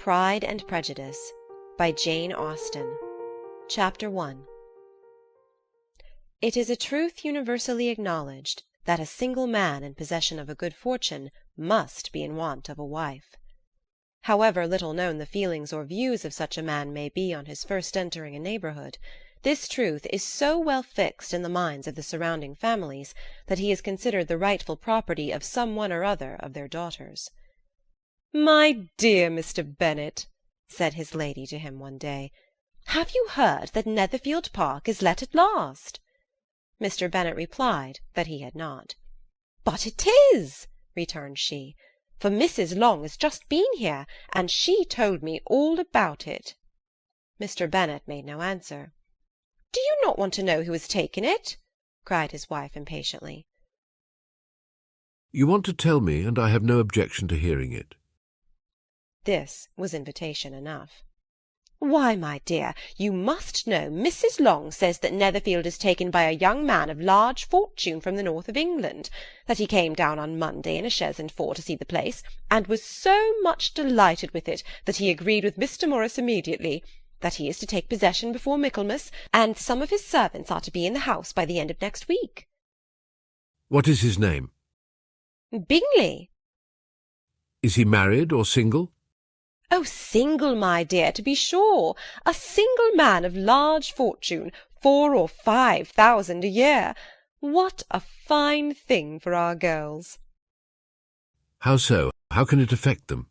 Pride and Prejudice by Jane Austen. Chapter 1. It is a truth universally acknowledged that a single man in possession of a good fortune must be in want of a wife. However little known the feelings or views of such a man may be on his first entering a neighbourhood, this truth is so well fixed in the minds of the surrounding families that he is considered the rightful property of some one or other of their daughters. "My dear Mr. Bennet," said his lady to him one day, "have you heard that Netherfield Park is let at last?" Mr. Bennet replied that he had not. "But it is," returned she, "for Mrs. Long has just been here, and she told me all about it." Mr. Bennet made no answer. "Do you not want to know who has taken it?" cried his wife impatiently. "You want to tell me, and I have no objection to hearing it." This was invitation enough. "Why, my dear, you must know Mrs. Long says that Netherfield is taken by a young man of large fortune from the north of England, that he came down on Monday in a chaise and four to see the place, and was so much delighted with it that he agreed with Mr. Morris immediately, that he is to take possession before Michaelmas, and some of his servants are to be in the house by the end of next week." "What is his name?" "Bingley." "Is he married or single?" "Oh, single, my dear, to be sure. A single man of large fortune, 4,000 or 5,000 a year. What a fine thing for our girls!" "How so? How can it affect them?"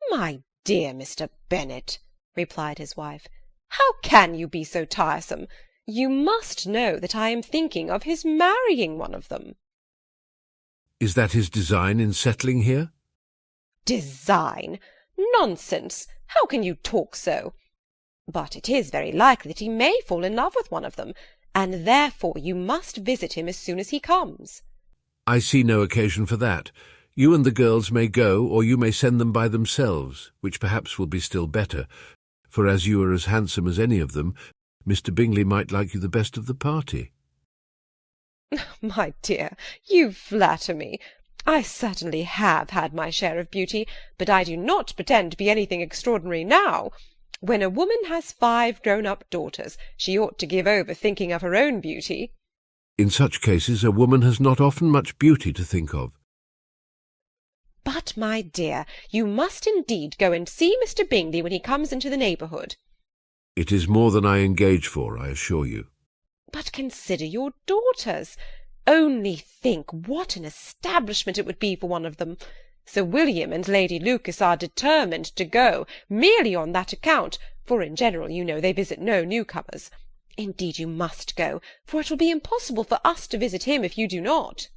"My dear Mr. Bennet," replied his wife, "how can you be so tiresome? You must know that I am thinking of his marrying one of them." "Is that his design in settling here?" "Design? Nonsense! How can you talk so? But it is very likely that he may fall in love with one of them, and therefore you must visit him as soon as he comes." "I see no occasion for that. You and the girls may go, or you may send them by themselves, which perhaps will be still better, for as you are as handsome as any of them, Mr. Bingley might like you the best of the party." "My dear, you flatter me. I certainly have had my share of beauty, but I do not pretend to be anything extraordinary now. When a woman has 5 grown-up daughters, she ought to give over thinking of her own beauty." "In such cases a woman has not often much beauty to think of." "But, my dear, you must indeed go and see Mr. Bingley when he comes into the neighbourhood." "It is more than I engage for, I assure you." "But consider your daughters. Only think what an establishment it would be for one of them. Sir William and Lady Lucas are determined to go, merely on that account, for in general, you know, they visit no newcomers. Indeed you must go, for it will be impossible for us to visit him if you do not."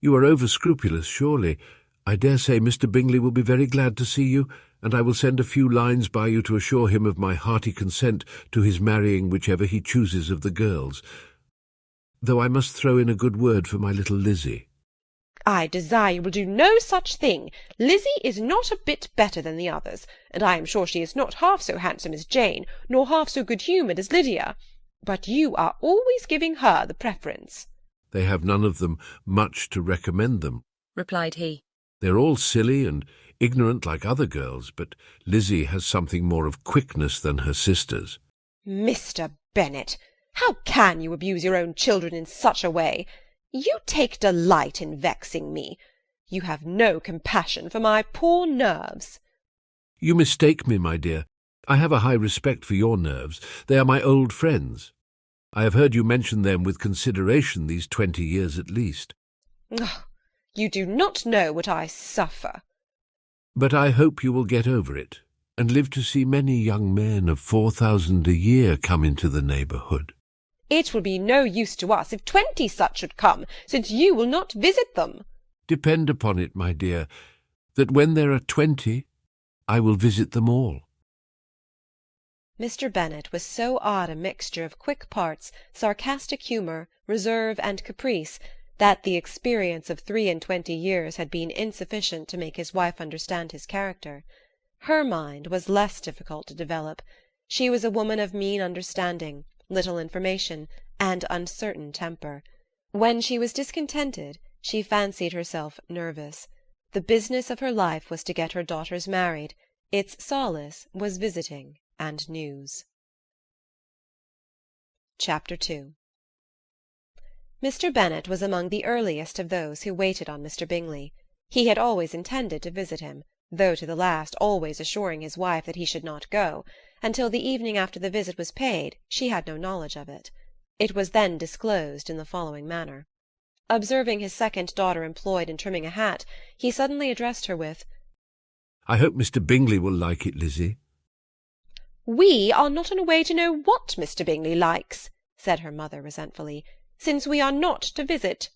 "You are over-scrupulous, surely. I dare say Mr. Bingley will be very glad to see you, and I will send a few lines by you to assure him of my hearty consent to his marrying whichever he chooses of the girls, though I must throw in a good word for my little Lizzie." "I desire you will do no such thing. Lizzie is not a bit better than the others, and I am sure she is not half so handsome as Jane, nor half so good-humoured as Lydia. But you are always giving her the preference." "They have none of them much to recommend them," replied he. "They're all silly and ignorant like other girls, but Lizzie has something more of quickness than her sisters." "Mr. Bennet, how can you abuse your own children in such a way? You take delight in vexing me. You have no compassion for my poor nerves." "You mistake me, my dear. I have a high respect for your nerves. They are my old friends. I have heard you mention them with consideration these 20 years at least." Oh, you do not know what I suffer." "But I hope you will get over it, and live to see many young men of 4,000 a year come into the neighbourhood." "It will be no use to us if 20 such should come, since you will not visit them." "Depend upon it, my dear, that when there are 20, I will visit them all." Mr. Bennet was so odd a mixture of quick parts, sarcastic humour, reserve, and caprice, that the experience of 23 years had been insufficient to make his wife understand his character. Her mind was less difficult to develop. She was a woman of mean understanding, little information, and uncertain temper. When she was discontented, she fancied herself nervous. The business of her life was to get her daughters married. Its solace was visiting and news. Chapter 2. Mr. Bennet was among the earliest of those who waited on Mr. Bingley. He had always intended to visit him, though to the last always assuring his wife that he should not go. Until the evening after the visit was paid, she had no knowledge of it. It was then disclosed in the following manner. Observing his second daughter employed in trimming a hat, he suddenly addressed her with, "I hope Mr. Bingley will like it, Lizzie." "We are not in a way to know what Mr. Bingley likes," said her mother resentfully, "since we are not to visit."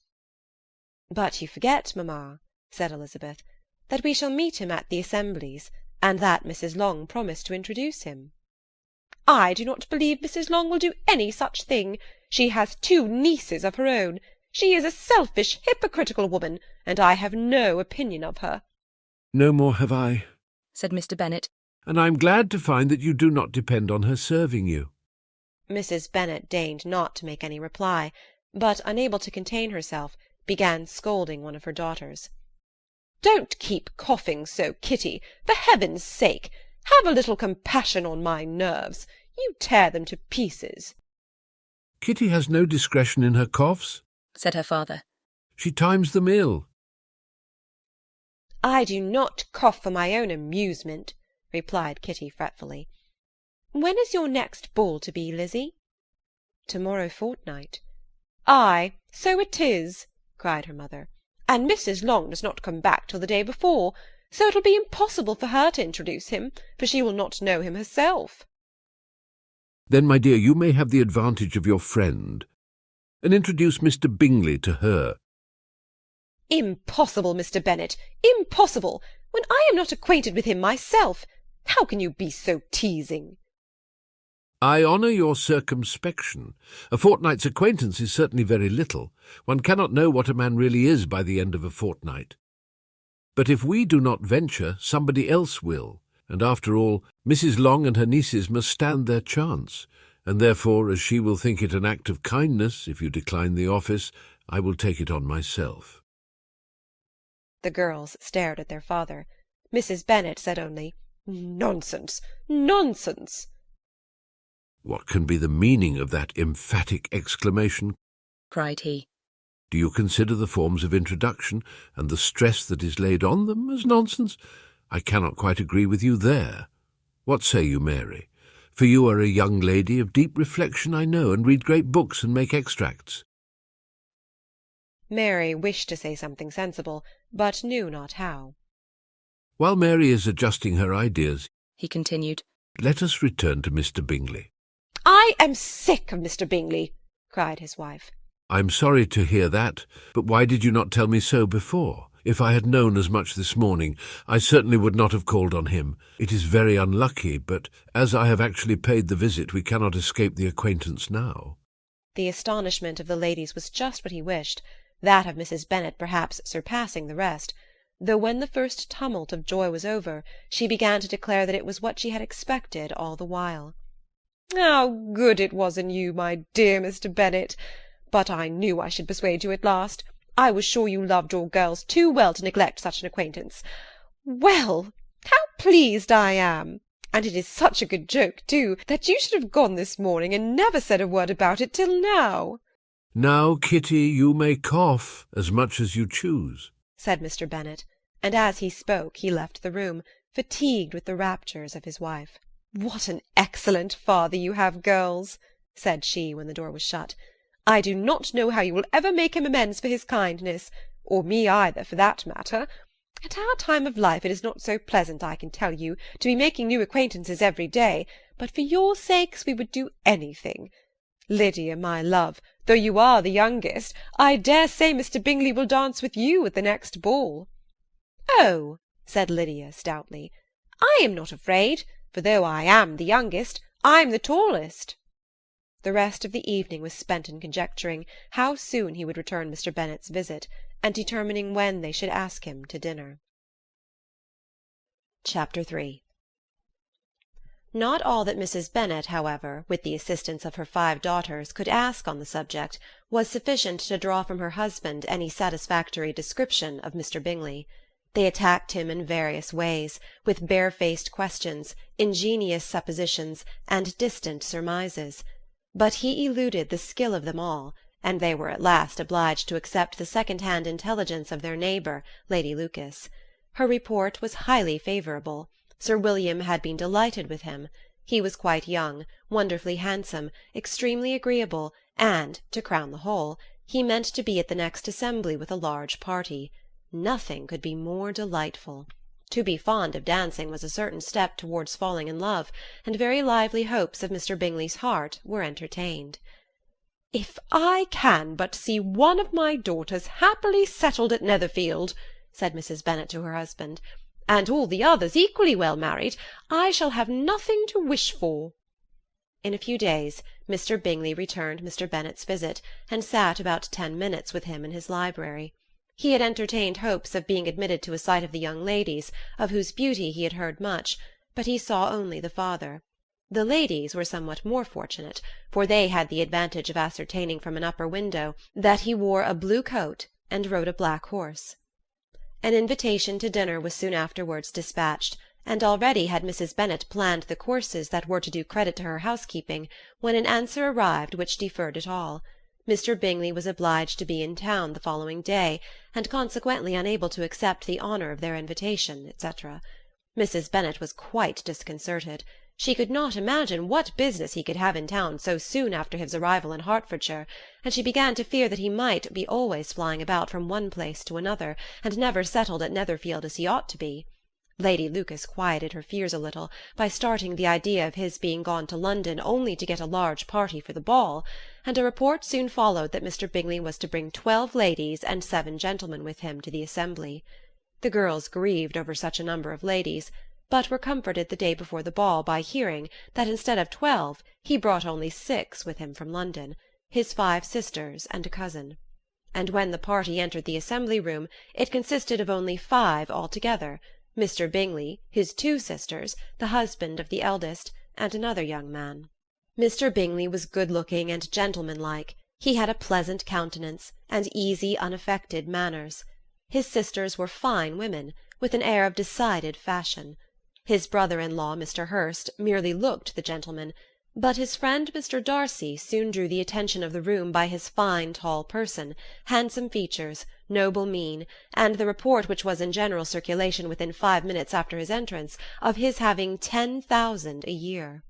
"But you forget, mamma," said Elizabeth, "that we shall meet him at the assemblies, and that Mrs. Long promised to introduce him." "I do not believe Mrs. Long will do any such thing. She has 2 nieces of her own. She is a selfish, hypocritical woman, and I have no opinion of her." "No more have I," said Mr. Bennet. "and I am glad to find that you do not depend on her serving you." Mrs. Bennet deigned not to make any reply, but, unable to contain herself, began scolding one of her daughters. "Don't keep coughing so, Kitty, for heaven's sake! Have a little compassion on my nerves. You tear them to pieces." "Kitty has no discretion in her coughs," said her father. "She times them ill." "I do not cough for my own amusement," replied Kitty fretfully. "When is your next ball to be, Lizzie?" "To-morrow fortnight." "Ay, so it is," cried her mother, "and Mrs. Long does not come back till the day before, so it will be impossible for her to introduce him, for she will not know him herself." "Then, my dear, you may have the advantage of your friend, and introduce Mr. Bingley to her." "Impossible, Mr. Bennet, impossible, when I am not acquainted with him myself. How can you be so teasing?" "I honour your circumspection. A fortnight's acquaintance is certainly very little. One cannot know what a man really is by the end of a fortnight. But if we do not venture, somebody else will, and after all, Mrs. Long and her nieces must stand their chance, and therefore, as she will think it an act of kindness if you decline the office, I will take it on myself." The girls stared at their father. Mrs. Bennet said only, "Nonsense, nonsense!" "What can be the meaning of that emphatic exclamation?" cried he. "Do you consider the forms of introduction, and the stress that is laid on them, as nonsense? I cannot quite agree with you there. What say you, Mary? For you are a young lady of deep reflection, I know, and read great books and make extracts." Mary wished to say something sensible, but knew not how. "While Mary is adjusting her ideas," he continued, "let us return to Mr. Bingley." "I am sick of Mr. Bingley," cried his wife. "I'm sorry to hear that, but why did you not tell me so before? If I had known as much this morning, I certainly would not have called on him. It is very unlucky, but as I have actually paid the visit, we cannot escape the acquaintance now." The astonishment of the ladies was just what he wished, that of Mrs. Bennet perhaps surpassing the rest, though when the first tumult of joy was over, she began to declare that it was what she had expected all the while. "How good it was in you, my dear Mr. Bennet! But I knew I should persuade you at last. I was sure you loved your girls too well to neglect such an acquaintance. Well, how pleased I am! And it is such a good joke, too, that you should have gone this morning and never said a word about it till now." "Now, Kitty, you may cough as much as you choose," said Mr. Bennet, and as he spoke he left the room, fatigued with the raptures of his wife. "What an excellent father you have, girls!" said she, when the door was shut. "I do not know how you will ever make him amends for his kindness, or me either, for that matter. At our time of life it is not so pleasant, I can tell you, to be making new acquaintances every day, but for your sakes we would do anything. Lydia, my love, though you are the youngest, I dare say Mr. Bingley will dance with you at the next ball." "Oh," said Lydia stoutly, "I am not afraid, for though I am the youngest, I'm the tallest." The rest of the evening was spent in conjecturing how soon he would return Mr. Bennet's visit, and determining when they should ask him to dinner. Chapter 3. Not all that Mrs. Bennet, however, with the assistance of her 5 daughters, could ask on the subject, was sufficient to draw from her husband any satisfactory description of Mr. Bingley. They attacked him in various ways, with barefaced questions, ingenious suppositions, and distant surmises. But he eluded the skill of them all, and they were at last obliged to accept the second-hand intelligence of their neighbour, Lady Lucas. Her report was highly favourable. Sir William had been delighted with him. He was quite young, wonderfully handsome, extremely agreeable, and, to crown the whole, he meant to be at the next assembly with a large party. Nothing could be more delightful. To be fond of dancing was a certain step towards falling in love, and very lively hopes of Mr. Bingley's heart were entertained. "If I can but see one of my daughters happily settled at Netherfield," said Mrs. Bennet to her husband, "and all the others equally well married, I shall have nothing to wish for." In a few days Mr. Bingley returned Mr. Bennet's visit, and sat about 10 minutes with him in his library. He had entertained hopes of being admitted to a sight of the young ladies, of whose beauty he had heard much, but he saw only the father. The ladies were somewhat more fortunate, for they had the advantage of ascertaining from an upper window that he wore a blue coat and rode a black horse. An invitation to dinner was soon afterwards dispatched, and already had Mrs. Bennet planned the courses that were to do credit to her housekeeping, when an answer arrived which deferred it all. Mr. Bingley was obliged to be in town the following day, and consequently unable to accept the honour of their invitation, etc. Mrs. Bennet was quite disconcerted. She could not imagine what business he could have in town so soon after his arrival in Hertfordshire, and she began to fear that he might be always flying about from one place to another, and never settled at Netherfield as he ought to be. Lady Lucas quieted her fears a little by starting the idea of his being gone to London only to get a large party for the ball, and a report soon followed that Mr. Bingley was to bring 12 ladies and 7 gentlemen with him to the assembly. The girls grieved over such a number of ladies, but were comforted the day before the ball by hearing that instead of 12 he brought only 6 with him from London, his 5 sisters and a cousin. And when the party entered the assembly-room, it consisted of only 5 altogether, Mr. Bingley, his 2 sisters, the husband of the eldest, and another young man. Mr. Bingley was good-looking and gentlemanlike. He had a pleasant countenance, and easy, unaffected manners. His sisters were fine women, with an air of decided fashion. His brother-in-law, Mr. Hurst, merely looked the gentleman, but his friend Mr. Darcy soon drew the attention of the room by his fine tall person, handsome features, noble mien, and the report which was in general circulation within 5 minutes after his entrance, of his having 10,000 a year.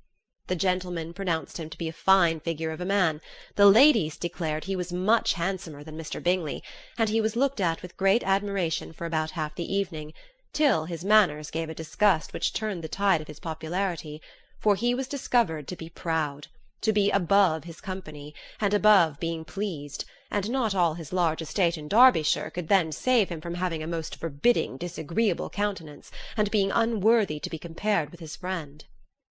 The gentlemen pronounced him to be a fine figure of a man, the ladies declared he was much handsomer than Mr. Bingley, and he was looked at with great admiration for about half the evening, till his manners gave a disgust which turned the tide of his popularity, for he was discovered to be proud, to be above his company, and above being pleased, and not all his large estate in Derbyshire could then save him from having a most forbidding, disagreeable countenance, and being unworthy to be compared with his friend.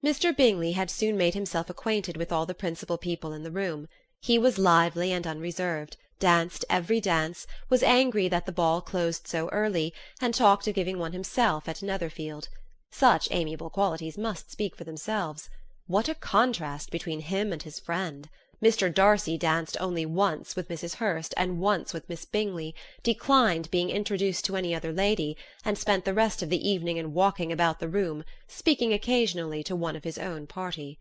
Mr. Bingley had soon made himself acquainted with all the principal people in the room. He was lively and unreserved, danced every dance, was angry that the ball closed so early, and talked of giving one himself at Netherfield. Such amiable qualities must speak for themselves. What a contrast between him and his friend! Mr. Darcy danced only once with Mrs. Hurst and once with Miss Bingley, declined being introduced to any other lady, and spent the rest of the evening in walking about the room, speaking occasionally to one of his own party.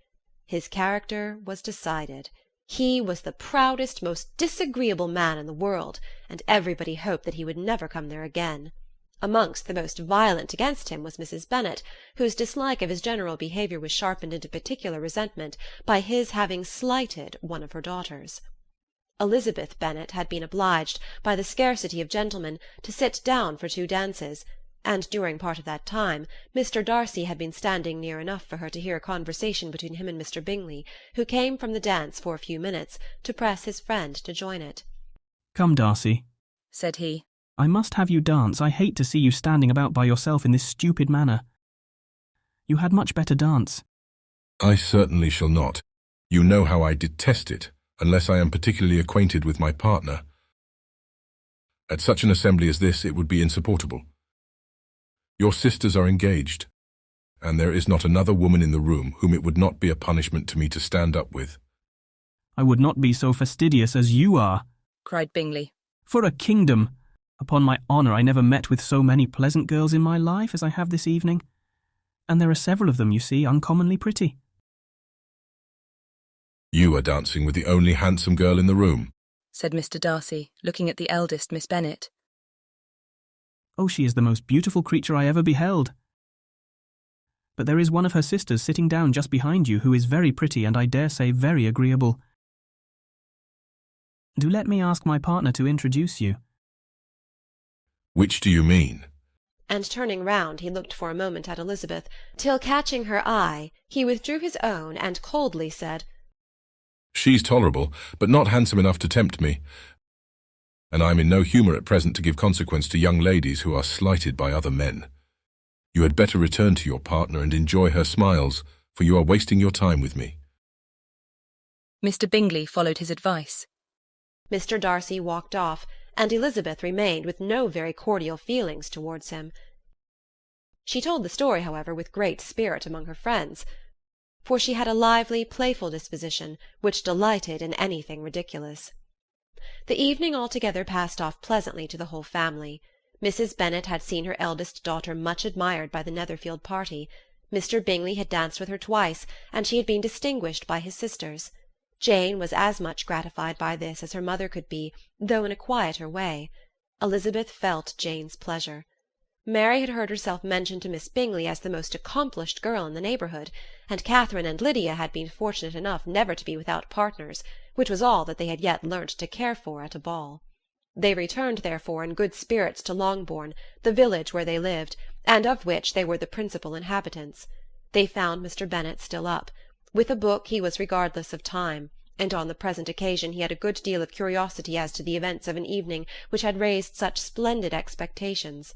His character was decided. He was the proudest, most disagreeable man in the world, and everybody hoped that he would never come there again. Amongst the most violent against him was Mrs. Bennet, whose dislike of his general behaviour was sharpened into particular resentment by his having slighted one of her daughters. Elizabeth Bennet had been obliged, by the scarcity of gentlemen, to sit down for 2 dances, and during part of that time Mr. Darcy had been standing near enough for her to hear a conversation between him and Mr. Bingley, who came from the dance for a few minutes, to press his friend to join it. "Come, Darcy," said he. "I must have you dance. I hate to see you standing about by yourself in this stupid manner. You had much better dance." "I certainly shall not. You know how I detest it, unless I am particularly acquainted with my partner. At such an assembly as this it would be insupportable. Your sisters are engaged, and there is not another woman in the room whom it would not be a punishment to me to stand up with." "I would not be so fastidious as you are," cried Bingley. "for a kingdom. Upon my honour, I never met with so many pleasant girls in my life as I have this evening. And there are several of them, you see, uncommonly pretty. You are dancing with the only handsome girl in the room, said Mr. Darcy, looking at the eldest Miss Bennet. Oh, she is the most beautiful creature I ever beheld. But there is one of her sisters sitting down just behind you who is very pretty and I dare say very agreeable. Do let me ask my partner to introduce you. Which do you mean? And turning round, he looked for a moment at Elizabeth, till catching her eye, he withdrew his own and coldly said, She's tolerable, but not handsome enough to tempt me, and I am in no humour at present to give consequence to young ladies who are slighted by other men. You had better return to your partner and enjoy her smiles, for you are wasting your time with me. Mr. Bingley followed his advice. Mr. Darcy walked off, and Elizabeth remained with no very cordial feelings towards him. She told the story, however, with great spirit among her friends, for she had a lively, playful disposition, which delighted in anything ridiculous. The evening altogether passed off pleasantly to the whole family. Mrs. Bennet had seen her eldest daughter much admired by the Netherfield party. Mr. Bingley had danced with her twice, and she had been distinguished by his sisters. Jane was as much gratified by this as her mother could be, though in a quieter way. Elizabeth felt Jane's pleasure. Mary had heard herself mentioned to Miss Bingley as the most accomplished girl in the neighbourhood, and Catherine and Lydia had been fortunate enough never to be without partners, which was all that they had yet learnt to care for at a ball. They returned, therefore, in good spirits to Longbourn, the village where they lived, and of which they were the principal inhabitants. They found Mr. Bennet still up. With a book he was regardless of time, and on the present occasion he had a good deal of curiosity as to the events of an evening which had raised such splendid expectations.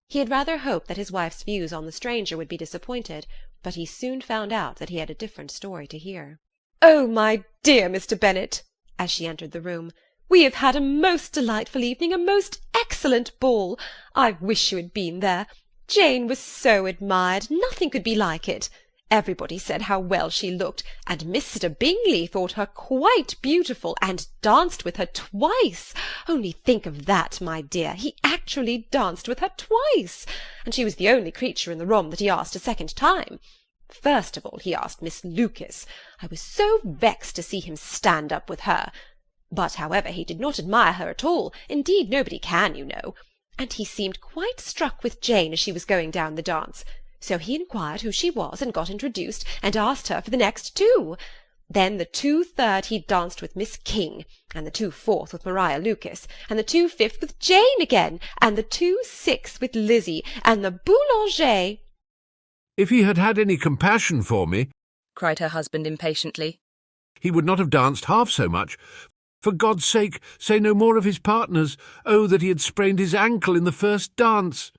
He had rather hoped that his wife's views on the stranger would be disappointed, but he soon found out that he had a different story to hear. "Oh, my dear Mr. Bennet," as she entered the room, "we have had a most delightful evening, a most excellent ball. I wish you had been there. Jane was so admired, nothing could be like it. Everybody said how well she looked, and Mr. Bingley thought her quite beautiful, and danced with her twice. Only think of that, my dear, he actually danced with her twice, and she was the only creature in the room that he asked a second time. First of all he asked Miss Lucas. I was so vexed to see him stand up with her. But, however, he did not admire her at all, indeed nobody can, you know, and he seemed quite struck with Jane as she was going down the dance. So he inquired who she was, and got introduced, and asked her for the next two. Then the 2/3 he danced with Miss King, and the 2/4 with Maria Lucas, and the 2/5 with Jane again, and the 2/6 with Lizzie, and the Boulanger. If he had had any compassion for me, cried her husband impatiently, he would not have danced half so much. For God's sake, say no more of his partners. Oh, that he had sprained his ankle in the first dance.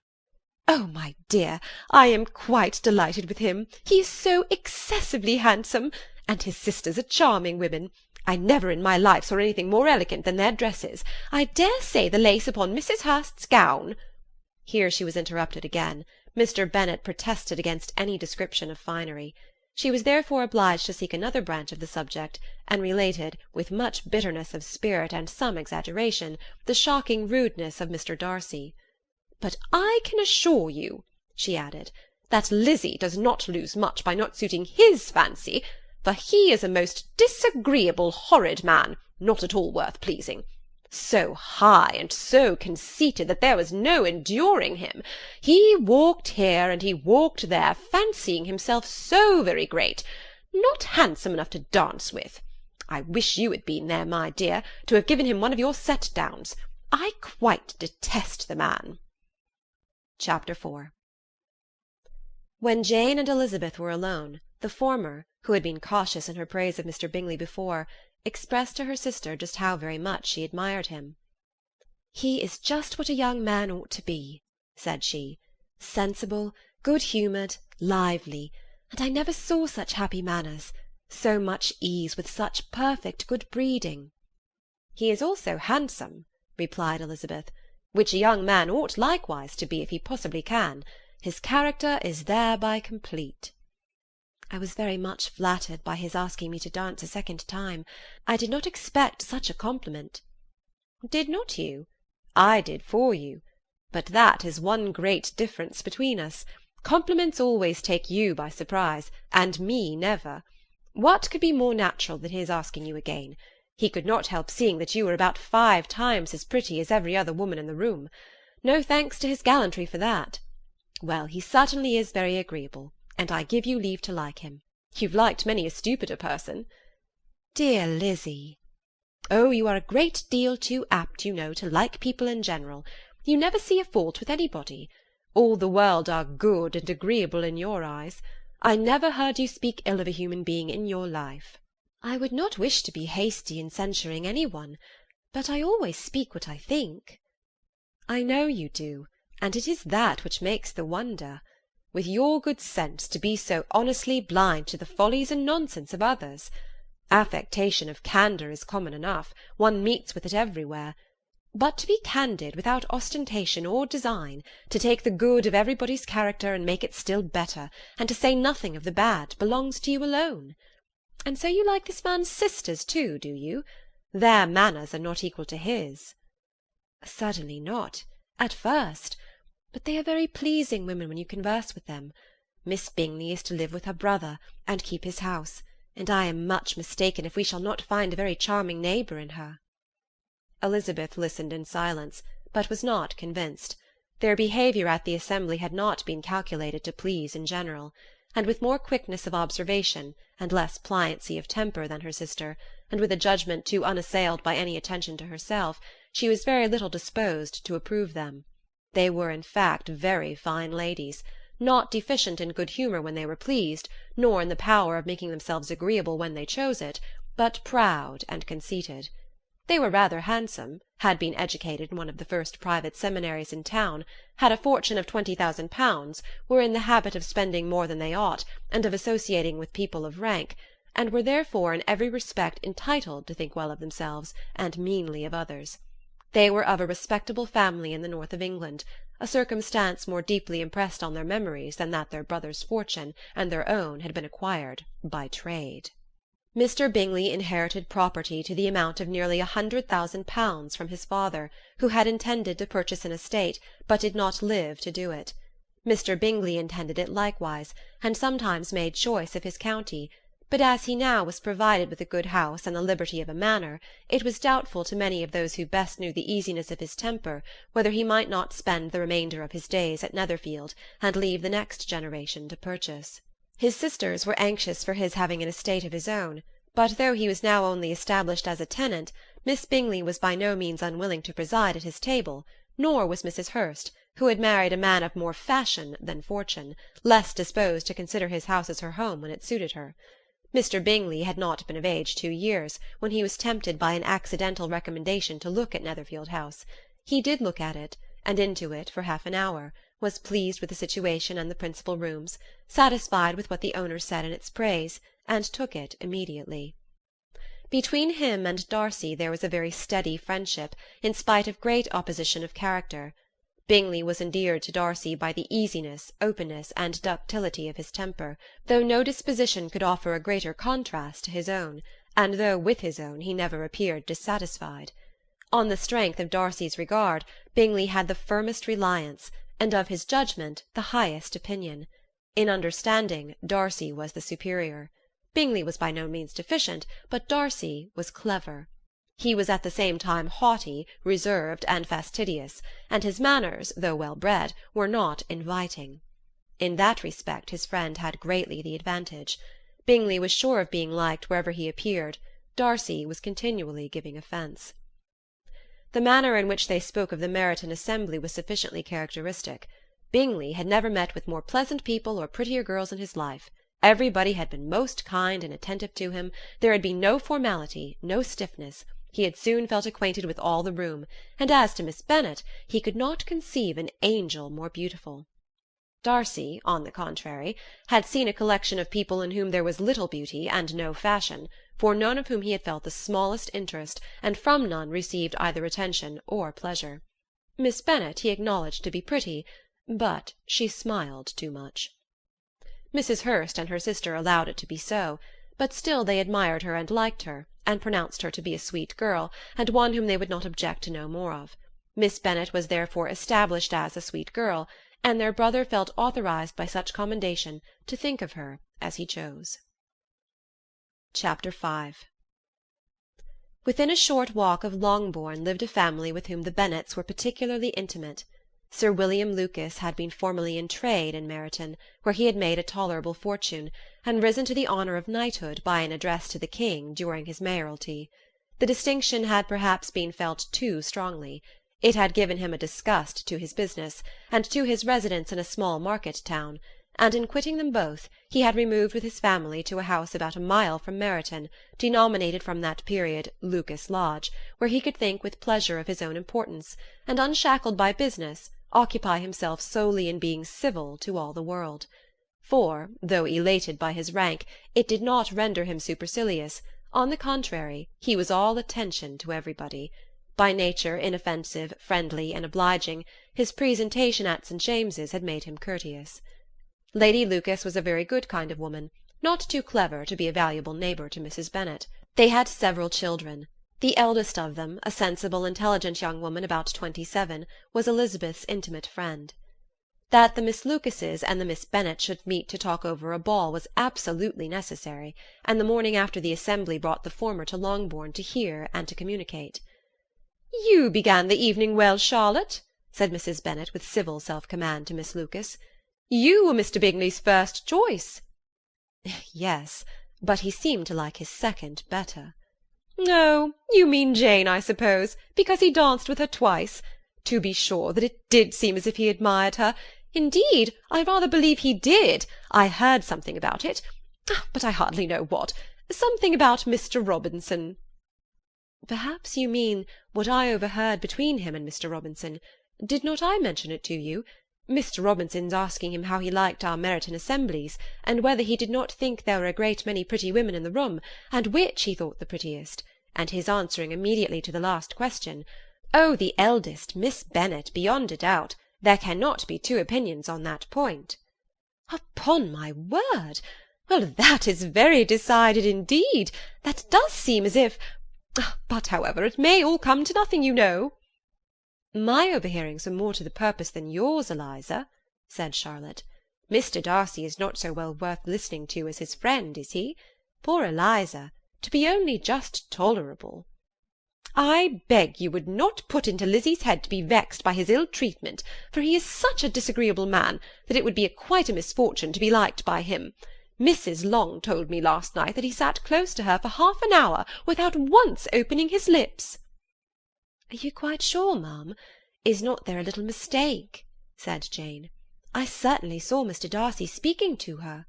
Oh, my dear, I am quite delighted with him. He is so excessively handsome, and his sisters are charming women. I never in my life saw anything more elegant than their dresses. I dare say the lace upon Mrs. Hurst's gown—" Here she was interrupted again. Mr. Bennet protested against any description of finery. She was therefore obliged to seek another branch of the subject, and related, with much bitterness of spirit and some exaggeration, the shocking rudeness of Mr. Darcy. "But I can assure you," she added, "that Lizzie does not lose much by not suiting his fancy, for he is a most disagreeable, horrid man, not at all worth pleasing. So high and so conceited that there was no enduring him. He walked here and he walked there, fancying himself so very great, not handsome enough to dance with. I wish you had been there, my dear, to have given him one of your set-downs. I quite detest the man." Chapter 4. When Jane and Elizabeth were alone, the former, who had been cautious in her praise of Mr. Bingley before, expressed to her sister just how very much she admired him. "He is just what a young man ought to be," said she, "sensible, good-humoured, lively, and I never saw such happy manners, so much ease, with such perfect good breeding." "He is also handsome," replied Elizabeth, "which a young man ought likewise to be if he possibly can. His character is thereby complete." "I was very much flattered by his asking me to dance a second time. I did not expect such a compliment." "Did not you? I did for you. But that is one great difference between us. Compliments always take you by surprise, and me never. What could be more natural than his asking you again? He could not help seeing that you were about 5 times as pretty as every other woman in the room. No thanks to his gallantry for that. Well, he certainly is very agreeable, and I give you leave to like him. You've liked many a stupider person. Dear Lizzie. Oh, you are a great deal too apt, you know, to like people in general. You never see a fault with anybody. All the world are good and agreeable in your eyes. I never heard you speak ill of a human being in your life. I would not wish to be hasty in censuring any one, but I always speak what I think. I know you do, and it is that which makes the wonder. With your good sense to be so honestly blind to the follies and nonsense of others. Affectation of candour is common enough, one meets with it everywhere. But to be candid without ostentation or design, to take the good of everybody's character and make it still better, and to say nothing of the bad, belongs to you alone. And so you like this man's sisters too, do you? Their manners are not equal to his. Certainly not, at first, but they are very pleasing women when you converse with them. Miss Bingley is to live with her brother, and keep his house, and I am much mistaken if we shall not find a very charming neighbour in her. Elizabeth listened in silence, but was not convinced. Their behaviour at the assembly had not been calculated to please in general, and with more quickness of observation, and less pliancy of temper than her sister, and with a judgment too unassailed by any attention to herself, she was very little disposed to approve them. They were in fact very fine ladies, not deficient in good humour when they were pleased, nor in the power of making themselves agreeable when they chose it, but proud and conceited. They were rather handsome, had been educated in one of the first private seminaries in town, had a fortune of 20,000 pounds, were in the habit of spending more than they ought, and of associating with people of rank, and were therefore in every respect entitled to think well of themselves, and meanly of others. They were of a respectable family in the north of England, a circumstance more deeply impressed on their memories than that their brother's fortune and their own had been acquired by trade. Mr. Bingley inherited property to the amount of nearly 100,000 pounds from his father, who had intended to purchase an estate, but did not live to do it. Mr. Bingley intended it likewise, and sometimes made choice of his county, but as he now was provided with a good house and the liberty of a manor, it was doubtful to many of those who best knew the easiness of his temper whether he might not spend the remainder of his days at Netherfield, and leave the next generation to purchase. His sisters were anxious for his having an estate of his own, but though he was now only established as a tenant, Miss Bingley was by no means unwilling to preside at his table, nor was Mrs. Hurst, who had married a man of more fashion than fortune, less disposed to consider his house as her home when it suited her. Mr. Bingley had not been of age 2 years, when he was tempted by an accidental recommendation to look at Netherfield House. He did look at it, and into it for half an hour, was pleased with the situation and the principal rooms, satisfied with what the owner said in its praise, and took it immediately. Between him and Darcy there was a very steady friendship, in spite of great opposition of character. Bingley was endeared to Darcy by the easiness, openness, and ductility of his temper, though no disposition could offer a greater contrast to his own, and though with his own he never appeared dissatisfied. On the strength of Darcy's regard, Bingley had the firmest reliance, and of his judgment the highest opinion. In understanding, Darcy was the superior. Bingley was by no means deficient, but Darcy was clever. He was at the same time haughty, reserved, and fastidious, and his manners, though well bred, were not inviting. In that respect his friend had greatly the advantage. Bingley was sure of being liked wherever he appeared. Darcy was continually giving offence. The manner in which they spoke of the Meryton assembly was sufficiently characteristic. Bingley had never met with more pleasant people or prettier girls in his life. Everybody had been most kind and attentive to him. There had been no formality, no stiffness. He had soon felt acquainted with all the room, and as to Miss Bennet, he could not conceive an angel more beautiful. Darcy, on the contrary, had seen a collection of people in whom there was little beauty and no fashion, for none of whom he had felt the smallest interest, and from none received either attention or pleasure. Miss Bennet he acknowledged to be pretty, but she smiled too much. Mrs. Hurst and her sister allowed it to be so, but still they admired her and liked her, and pronounced her to be a sweet girl, and one whom they would not object to know more of. Miss Bennet was therefore established as a sweet girl, and their brother felt authorized by such commendation to think of her as he chose. Chapter 5. Within a short walk of Longbourn lived a family with whom the Bennets were particularly intimate. Sir William Lucas had been formerly in trade in Meryton, where he had made a tolerable fortune, and risen to the honour of knighthood by an address to the king during his mayoralty. The distinction had perhaps been felt too strongly. It had given him a disgust to his business, and to his residence in a small market town, and in quitting them both he had removed with his family to a house about a mile from Meryton, denominated from that period Lucas Lodge, where he could think with pleasure of his own importance, and, unshackled by business, occupy himself solely in being civil to all the world. For, though elated by his rank, it did not render him supercilious. On the contrary, he was all attention to everybody. By nature inoffensive, friendly, and obliging, his presentation at St. James's had made him courteous. Lady Lucas was a very good kind of woman, not too clever to be a valuable neighbour to Mrs. Bennet. They had several children. The eldest of them, a sensible, intelligent young woman about 27, was Elizabeth's intimate friend. That the Miss Lucases and the Miss Bennet should meet to talk over a ball was absolutely necessary, and the morning after the assembly brought the former to Longbourn to hear and to communicate. "You began the evening well, Charlotte," said Mrs. Bennet with civil self-command to Miss Lucas. "You were Mr. Bingley's first choice." "Yes, but he seemed to like his second better." "Oh, you mean Jane, I suppose, because he danced with her twice. To be sure that it did seem as if he admired her. Indeed, I rather believe he did. I heard something about it, but I hardly know what. Something about Mr. Robinson." "Perhaps you mean what I overheard between him and Mr. Robinson. Did not I mention it to you? Mr. Robinson's asking him how he liked our Meryton assemblies, and whether he did not think there were a great many pretty women in the room, and which he thought the prettiest, and his answering immediately to the last question, 'Oh, the eldest, Miss Bennet, beyond a doubt. There cannot be two opinions on that point.'" "Upon my word! Well, that is very decided indeed. That does seem as if— But, however, it may all come to nothing, you know." "My overhearings are more to the purpose than yours, Eliza," said Charlotte. "Mr. Darcy is not so well worth listening to as his friend, is he? Poor Eliza! To be only just tolerable." "I beg you would not put into Lizzie's head to be vexed by his ill treatment, for he is such a disagreeable man that it would be quite a misfortune to be liked by him. Mrs. Long told me last night that he sat close to her for half an hour without once opening his lips." "Are you quite sure, ma'am? Is not there a little mistake?" said Jane. "I certainly saw Mr. Darcy speaking to her."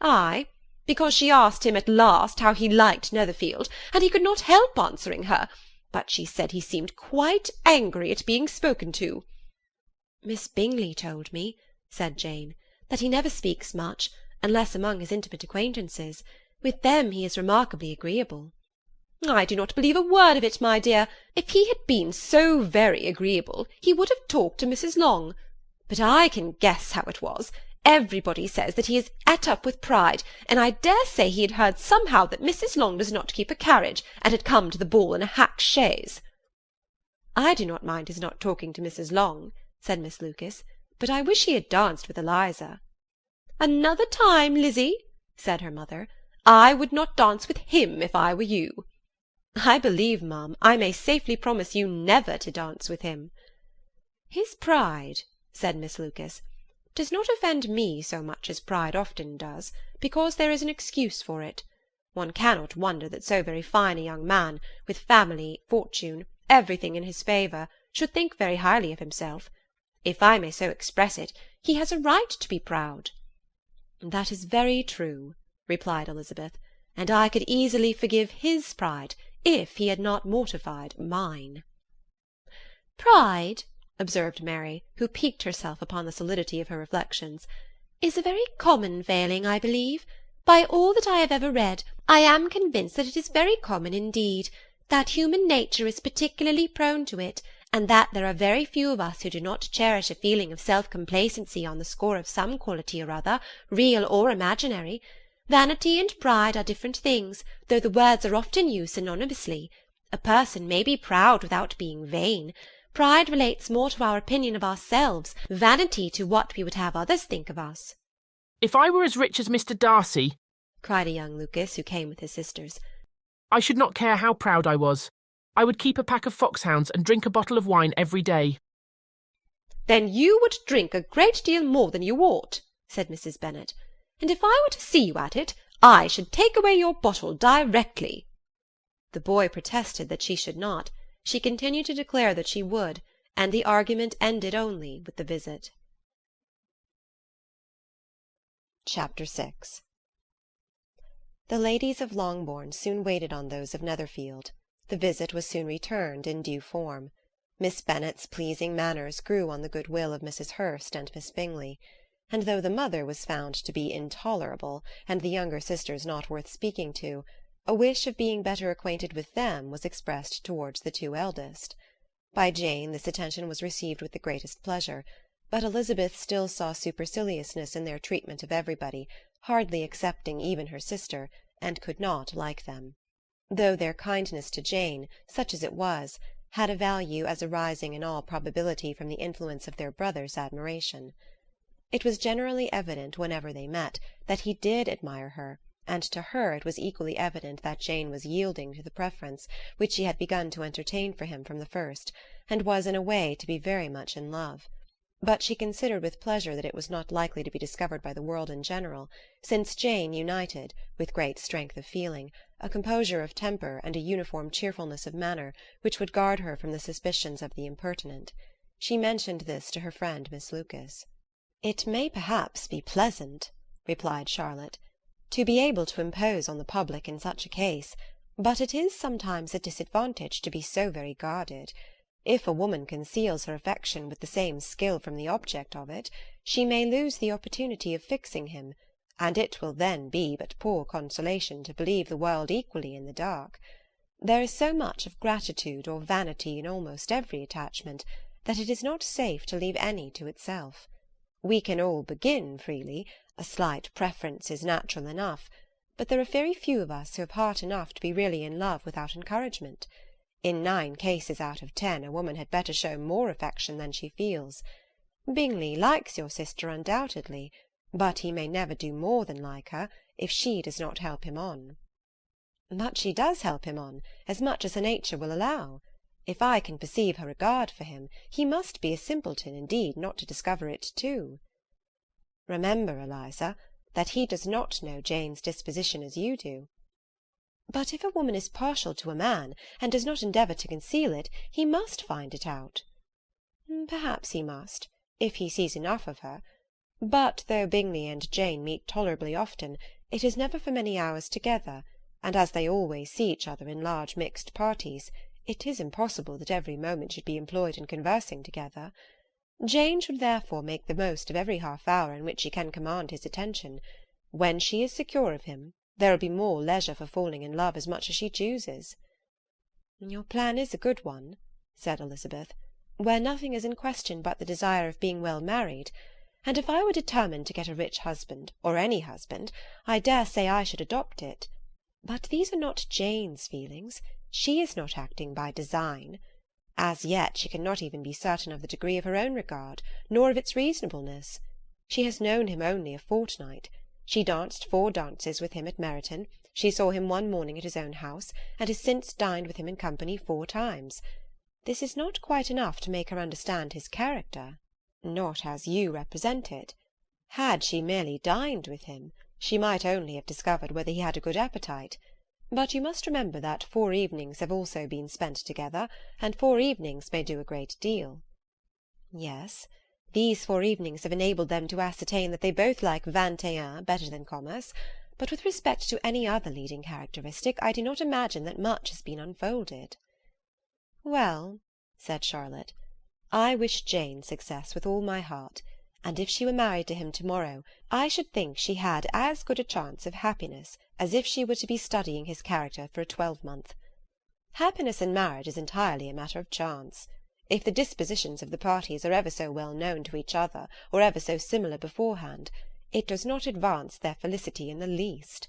"Ay, because she asked him at last how he liked Netherfield, and he could not help answering her, but she said he seemed quite angry at being spoken to." "Miss Bingley told me," said Jane, "that he never speaks much, unless among his intimate acquaintances. With them he is remarkably agreeable." "I do not believe a word of it, my dear. If he had been so very agreeable, he would have talked to Mrs. Long. But I can guess how it was. Everybody says that he is et up with pride, and I dare say he had heard somehow that Mrs. Long does not keep a carriage, and had come to the ball in a hack chaise." "I do not mind his not talking to Mrs. Long," said Miss Lucas, "but I wish he had danced with Eliza." "Another time, Lizzie," said her mother, "I would not dance with him if I were you." "I believe, ma'am, I may safely promise you never to dance with him." "His pride," said Miss Lucas, "does not offend me so much as pride often does, because there is an excuse for it. One cannot wonder that so very fine a young man, with family, fortune, everything in his favour, should think very highly of himself. If I may so express it, he has a right to be proud." "That is very true," replied Elizabeth, "and I could easily forgive his pride if he had not mortified mine." "Pride," observed Mary, who piqued herself upon the solidity of her reflections, "is a very common failing, I believe. By all that I have ever read, I am convinced that it is very common indeed, that human nature is particularly prone to it, and that there are very few of us who do not cherish a feeling of self-complacency on the score of some quality or other, real or imaginary. Vanity and pride are different things, though the words are often used synonymously. A person may be proud without being vain. Pride relates more to our opinion of ourselves, vanity to what we would have others think of us." "If I were as rich as Mr. Darcy," cried a young Lucas who came with his sisters, "I should not care how proud I was. I would keep a pack of foxhounds and drink a bottle of wine every day." "Then you would drink a great deal more than you ought," said Mrs. Bennet, "and if I were to see you at it, I should take away your bottle directly." The boy protested that she should not. She continued to declare that she would, and the argument ended only with the visit. Chapter 6. The ladies of Longbourn soon waited on those of Netherfield. The visit was soon returned in due form. Miss Bennet's pleasing manners grew on the good will of Mrs. Hurst and Miss Bingley, and though the mother was found to be intolerable, and the younger sisters not worth speaking to, a wish of being better acquainted with them was expressed towards the two eldest. By Jane this attention was received with the greatest pleasure, but Elizabeth still saw superciliousness in their treatment of everybody, hardly excepting even her sister, and could not like them; though their kindness to Jane, such as it was, had a value as arising in all probability from the influence of their brother's admiration. It was generally evident, whenever they met, that he did admire her, and to her it was equally evident that Jane was yielding to the preference which she had begun to entertain for him from the first, and was in a way to be very much in love. But she considered with pleasure that it was not likely to be discovered by the world in general, since Jane united, with great strength of feeling, a composure of temper and a uniform cheerfulness of manner which would guard her from the suspicions of the impertinent. She mentioned this to her friend Miss Lucas. "It may perhaps be pleasant," replied Charlotte, "to be able to impose on the public in such a case, but it is sometimes a disadvantage to be so very guarded. If a woman conceals her affection with the same skill from the object of it, she may lose the opportunity of fixing him, and it will then be but poor consolation to believe the world equally in the dark. There is so much of gratitude or vanity in almost every attachment, that it is not safe to leave any to itself. We can all begin freely, a slight preference is natural enough, but there are very few of us who have heart enough to be really in love without encouragement. In 9 cases out of 10 a woman had better show more affection than she feels. Bingley likes your sister undoubtedly, but he may never do more than like her, if she does not help him on." "But she does help him on, as much as her nature will allow. If I can perceive her regard for him, he must be a simpleton indeed not to discover it too." "Remember, Eliza, that he does not know Jane's disposition as you do." "But if a woman is partial to a man, and does not endeavour to conceal it, he must find it out." "Perhaps he must, if he sees enough of her. But though Bingley and Jane meet tolerably often, it is never for many hours together, and as they always see each other in large mixed parties, it is impossible that every moment should be employed in conversing together. Jane should therefore make the most of every half-hour in which she can command his attention. When she is secure of him, there will be more leisure for falling in love as much as she chooses." "Your plan is a good one," said Elizabeth, "where nothing is in question but the desire of being well married, and if I were determined to get a rich husband, or any husband, I dare say I should adopt it. But these are not Jane's feelings. She is not acting by design. As yet she cannot even be certain of the degree of her own regard, nor of its reasonableness. She has known him only a fortnight. She danced 4 dances with him at Meryton. She saw him one morning at his own house, and has since dined with him in company 4 times. This is not quite enough to make her understand his character, not as you represent it. Had she merely dined with him, she might only have discovered whether he had a good appetite. But you must remember that 4 evenings have also been spent together, and 4 evenings may do a great deal." "Yes, these 4 evenings have enabled them to ascertain that they both like 21 better than commerce, but with respect to any other leading characteristic, I do not imagine that much has been unfolded." "Well," said Charlotte, "I wish Jane success with all my heart, and if she were married to him to-morrow, I should think she had as good a chance of happiness as if she were to be studying his character for a 12-month. Happiness in marriage is entirely a matter of chance. If the dispositions of the parties are ever so well known to each other, or ever so similar beforehand, it does not advance their felicity in the least.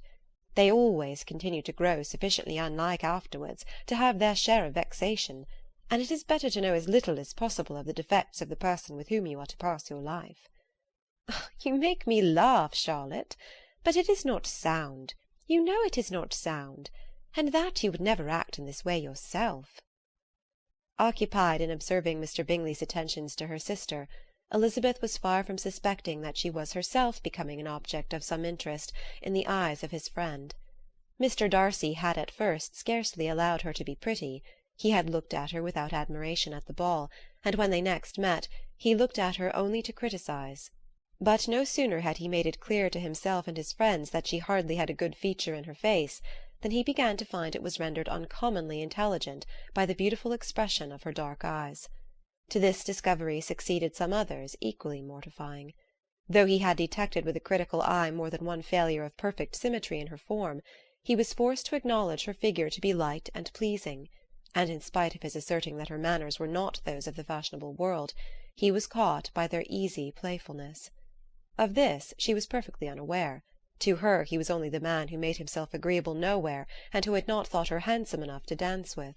They always continue to grow sufficiently unlike afterwards to have their share of vexation, and it is better to know as little as possible of the defects of the person with whom you are to pass your life." "You make me laugh, Charlotte, but it is not sound. You know it is not sound, and that you would never act in this way yourself." Occupied in observing Mr. Bingley's attentions to her sister, Elizabeth was far from suspecting that she was herself becoming an object of some interest in the eyes of his friend. Mr. Darcy had at first scarcely allowed her to be pretty. He had looked at her without admiration at the ball, and when they next met he looked at her only to criticise. But no sooner had he made it clear to himself and his friends that she hardly had a good feature in her face than he began to find it was rendered uncommonly intelligent by the beautiful expression of her dark eyes. To this discovery succeeded some others equally mortifying. Though he had detected with a critical eye more than one failure of perfect symmetry in her form, he was forced to acknowledge her figure to be light and pleasing, and in spite of his asserting that her manners were not those of the fashionable world, he was caught by their easy playfulness. Of this she was perfectly unaware. To her he was only the man who made himself agreeable nowhere, and who had not thought her handsome enough to dance with.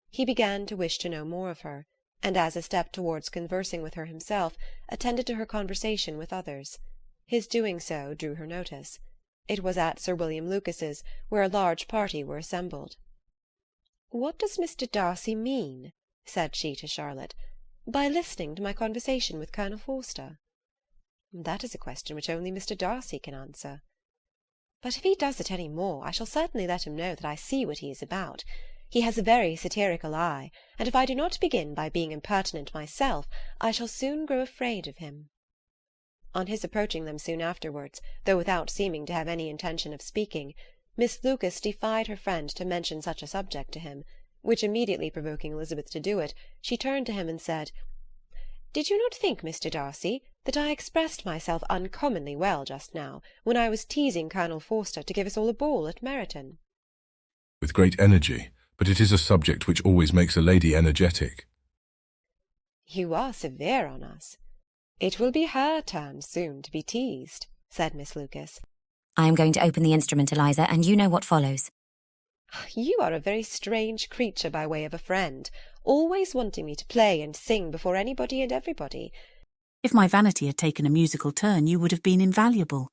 He began to wish to know more of her, and as a step towards conversing with her himself, attended to her conversation with others. His doing so drew her notice. It was at Sir William Lucas's, where a large party were assembled. "What does Mr. Darcy mean," said she to Charlotte, "by listening to my conversation with Colonel Forster?" "That is a question which only Mr. Darcy can answer." "But if he does it any more, I shall certainly let him know that I see what he is about. He has a very satirical eye, and if I do not begin by being impertinent myself, I shall soon grow afraid of him." On his approaching them soon afterwards, though without seeming to have any intention of speaking, Miss Lucas defied her friend to mention such a subject to him, which immediately provoking Elizabeth to do it, she turned to him and said, "Did you not think, Mr. Darcy, that I expressed myself uncommonly well just now, when I was teasing Colonel Forster to give us all a ball at Meryton?" With great energy, but it is a subject which always makes a lady energetic. "You are severe on us. It will be her turn soon to be teased," said Miss Lucas. "I am going to open the instrument, Eliza, and you know what follows." "You are a very strange creature by way of a friend, always wanting me to play and sing before anybody and everybody." "If my vanity had taken a musical turn, you would have been invaluable.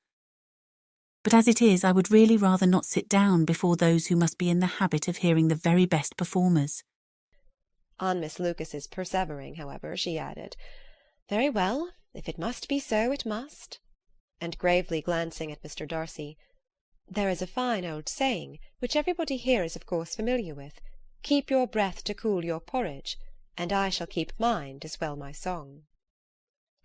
But as it is, I would really rather not sit down before those who must be in the habit of hearing the very best performers." On Miss Lucas's persevering, however, she added, "Very well, if it must be so, it must." And gravely glancing at Mr. Darcy, "There is a fine old saying, which everybody here is of course familiar with, 'Keep your breath to cool your porridge,' and I shall keep mine to swell my song."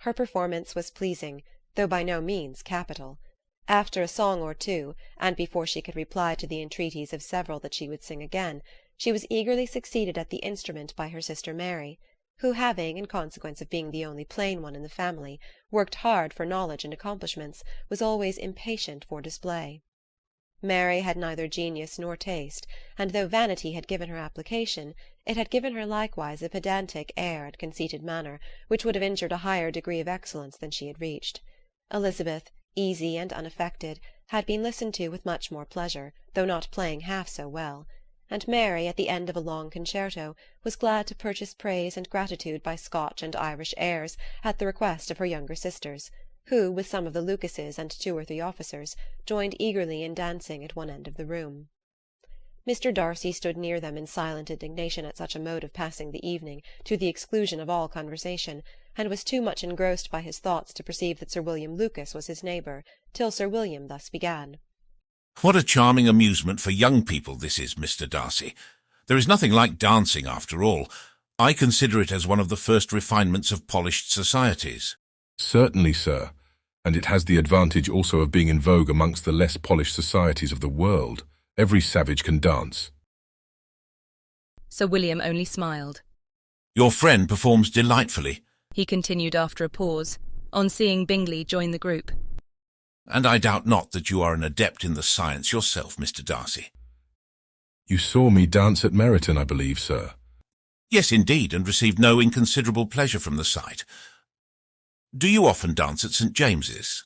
Her performance was pleasing, though by no means capital. After a song or two, and before she could reply to the entreaties of several that she would sing again, she was eagerly succeeded at the instrument by her sister Mary, who having, in consequence of being the only plain one in the family, worked hard for knowledge and accomplishments, was always impatient for display. Mary had neither genius nor taste, and though vanity had given her application, it had given her likewise a pedantic air and conceited manner, which would have injured a higher degree of excellence than she had reached. Elizabeth, easy and unaffected, had been listened to with much more pleasure, though not playing half so well; and Mary, at the end of a long concerto, was glad to purchase praise and gratitude by Scotch and Irish airs at the request of her younger sisters, who, with some of the Lucases and 2 or 3 officers, joined eagerly in dancing at one end of the room. Mr. Darcy stood near them in silent indignation at such a mode of passing the evening, to the exclusion of all conversation, and was too much engrossed by his thoughts to perceive that Sir William Lucas was his neighbour, till Sir William thus began. "What a charming amusement for young people this is, Mr. Darcy. There is nothing like dancing, after all. I consider it as one of the first refinements of polished societies." Certainly, sir, and it has the advantage also of being in vogue amongst the less polished societies of the world. Every savage can dance. Sir William only smiled. "Your friend performs delightfully," he continued after a pause, on seeing Bingley join the group. "and I doubt not that you are an adept in the science yourself, Mr. Darcy." You saw me dance at Meryton, I believe, sir. "Yes, indeed, and received no inconsiderable pleasure from the sight. Do you often dance at St. James's?"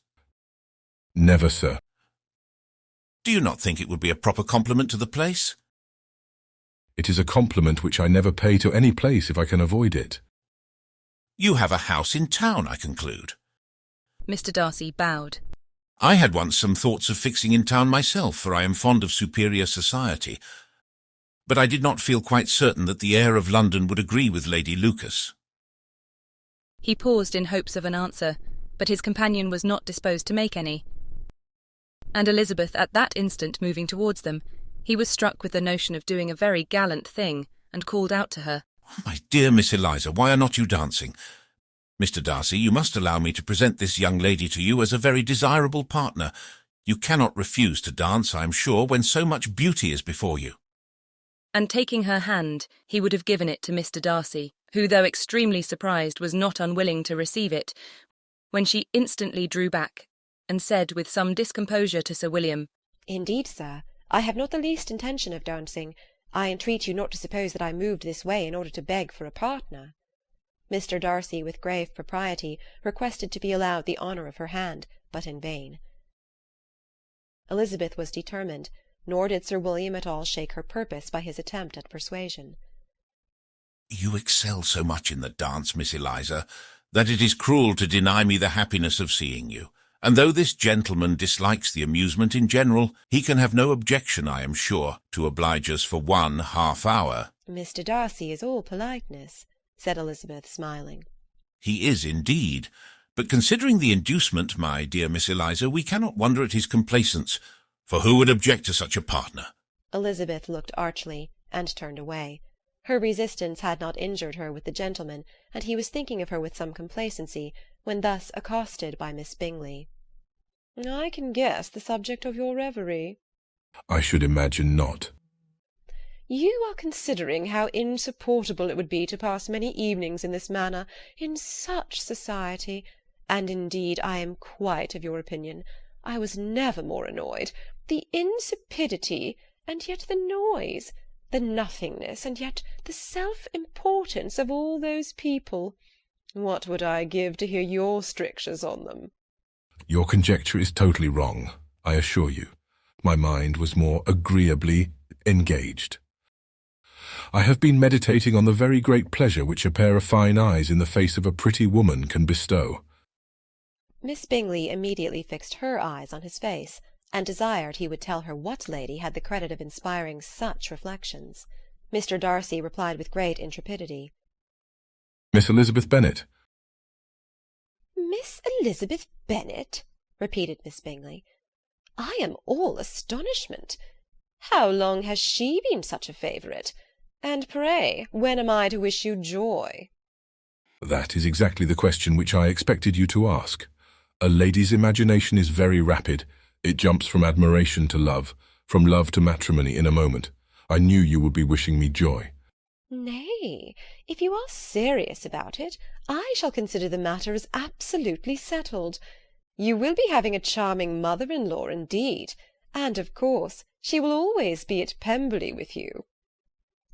Never, sir. "Do you not think it would be a proper compliment to the place?" It is a compliment which I never pay to any place if I can avoid it. You have a house in town, I conclude. Mr. Darcy bowed. I had once some thoughts of fixing in town myself, for I am fond of superior society, but I did not feel quite certain that the air of London would agree with Lady Lucas. He paused in hopes of an answer, but his companion was not disposed to make any. And Elizabeth at that instant moving towards them, he was struck with the notion of doing a very gallant thing, and called out to her, "My dear Miss Eliza, why are not you dancing? Mr. Darcy, you must allow me to present this young lady to you as a very desirable partner. You cannot refuse to dance, I am sure, when so much beauty is before you." And taking her hand, he would have given it to Mr. Darcy, who, though extremely surprised, was not unwilling to receive it, when she instantly drew back, and said with some discomposure to Sir William, "Indeed, sir, I have not the least intention of dancing. I entreat you not to suppose that I moved this way in order to beg for a partner." Mr. Darcy, with grave propriety, requested to be allowed the honour of her hand, but in vain. Elizabeth was determined, nor did Sir William at all shake her purpose by his attempt at persuasion. "You excel so much in the dance, Miss Eliza, that it is cruel to deny me the happiness of seeing you. And though this gentleman dislikes the amusement in general, he can have no objection, I am sure, to oblige us for 1/2 hour. "Mr. Darcy is all politeness," said Elizabeth, smiling. "He is indeed. But considering the inducement, my dear Miss Eliza, we cannot wonder at his complaisance, for who would object to such a partner?" Elizabeth looked archly, and turned away. Her resistance had not injured her with the gentleman, and he was thinking of her with some complacency, when thus accosted by Miss Bingley. "I can guess the subject of your reverie." I should imagine not. "You are considering how insupportable it would be to pass many evenings in this manner, in such society, and indeed I am quite of your opinion. I was never more annoyed. The insipidity, and yet the noise, the nothingness, and yet the self-importance of all those people. What would I give to hear your strictures on them?" Your conjecture is totally wrong, I assure you. My mind was more agreeably engaged. I have been meditating on the very great pleasure which a pair of fine eyes in the face of a pretty woman can bestow. Miss Bingley immediately fixed her eyes on his face, and desired he would tell her what lady had the credit of inspiring such reflections. Mr. Darcy replied with great intrepidity, "Miss Elizabeth Bennet." "Miss Elizabeth Bennet?" repeated Miss Bingley. "I am all astonishment. How long has she been such a favourite? And pray, when am I to wish you joy?" That is exactly the question which I expected you to ask. A lady's imagination is very rapid. It jumps from admiration to love, from love to matrimony in a moment. I knew you would be wishing me joy. "Nay, if you are serious about it, I shall consider the matter as absolutely settled. You will be having a charming mother-in-law indeed, and of course she will always be at Pemberley with you."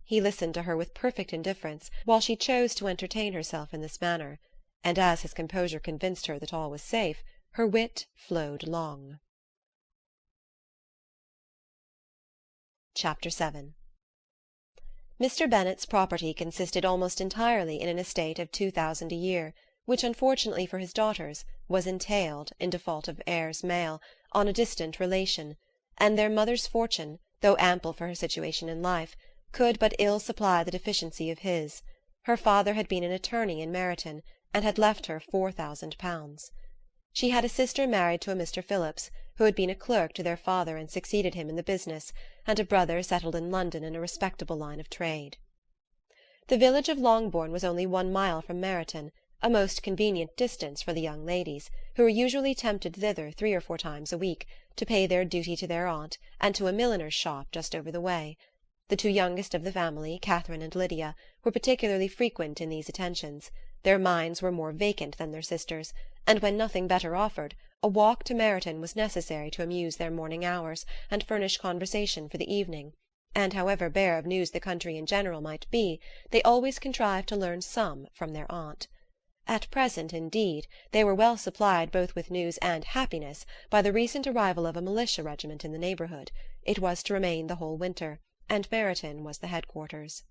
He listened to her with perfect indifference, while she chose to entertain herself in this manner, and as his composure convinced her that all was safe, her wit flowed long. Chapter 7. Mr. Bennet's property consisted almost entirely in an estate of 2,000 a year, which, unfortunately for his daughters, was entailed, in default of heirs male, on a distant relation, and their mother's fortune, though ample for her situation in life, could but ill supply the deficiency of his. Her father had been an attorney in Meryton, and had left her 4,000 pounds. She had a sister married to a Mr. Phillips, who had been a clerk to their father and succeeded him in the business, and a brother settled in London in a respectable line of trade. The village of Longbourn was only 1 mile from Meryton, a most convenient distance for the young ladies, who were usually tempted thither 3 or 4 times a week, to pay their duty to their aunt, and to a milliner's shop just over the way. The 2 youngest of the family, Catherine and Lydia, were particularly frequent in these attentions. Their minds were more vacant than their sisters', and when nothing better offered, a walk to Meryton was necessary to amuse their morning hours, and furnish conversation for the evening, and however bare of news the country in general might be, they always contrived to learn some from their aunt. At present, indeed, they were well supplied both with news and happiness by the recent arrival of a militia regiment in the neighbourhood. It was to remain the whole winter, and Meryton was the headquarters.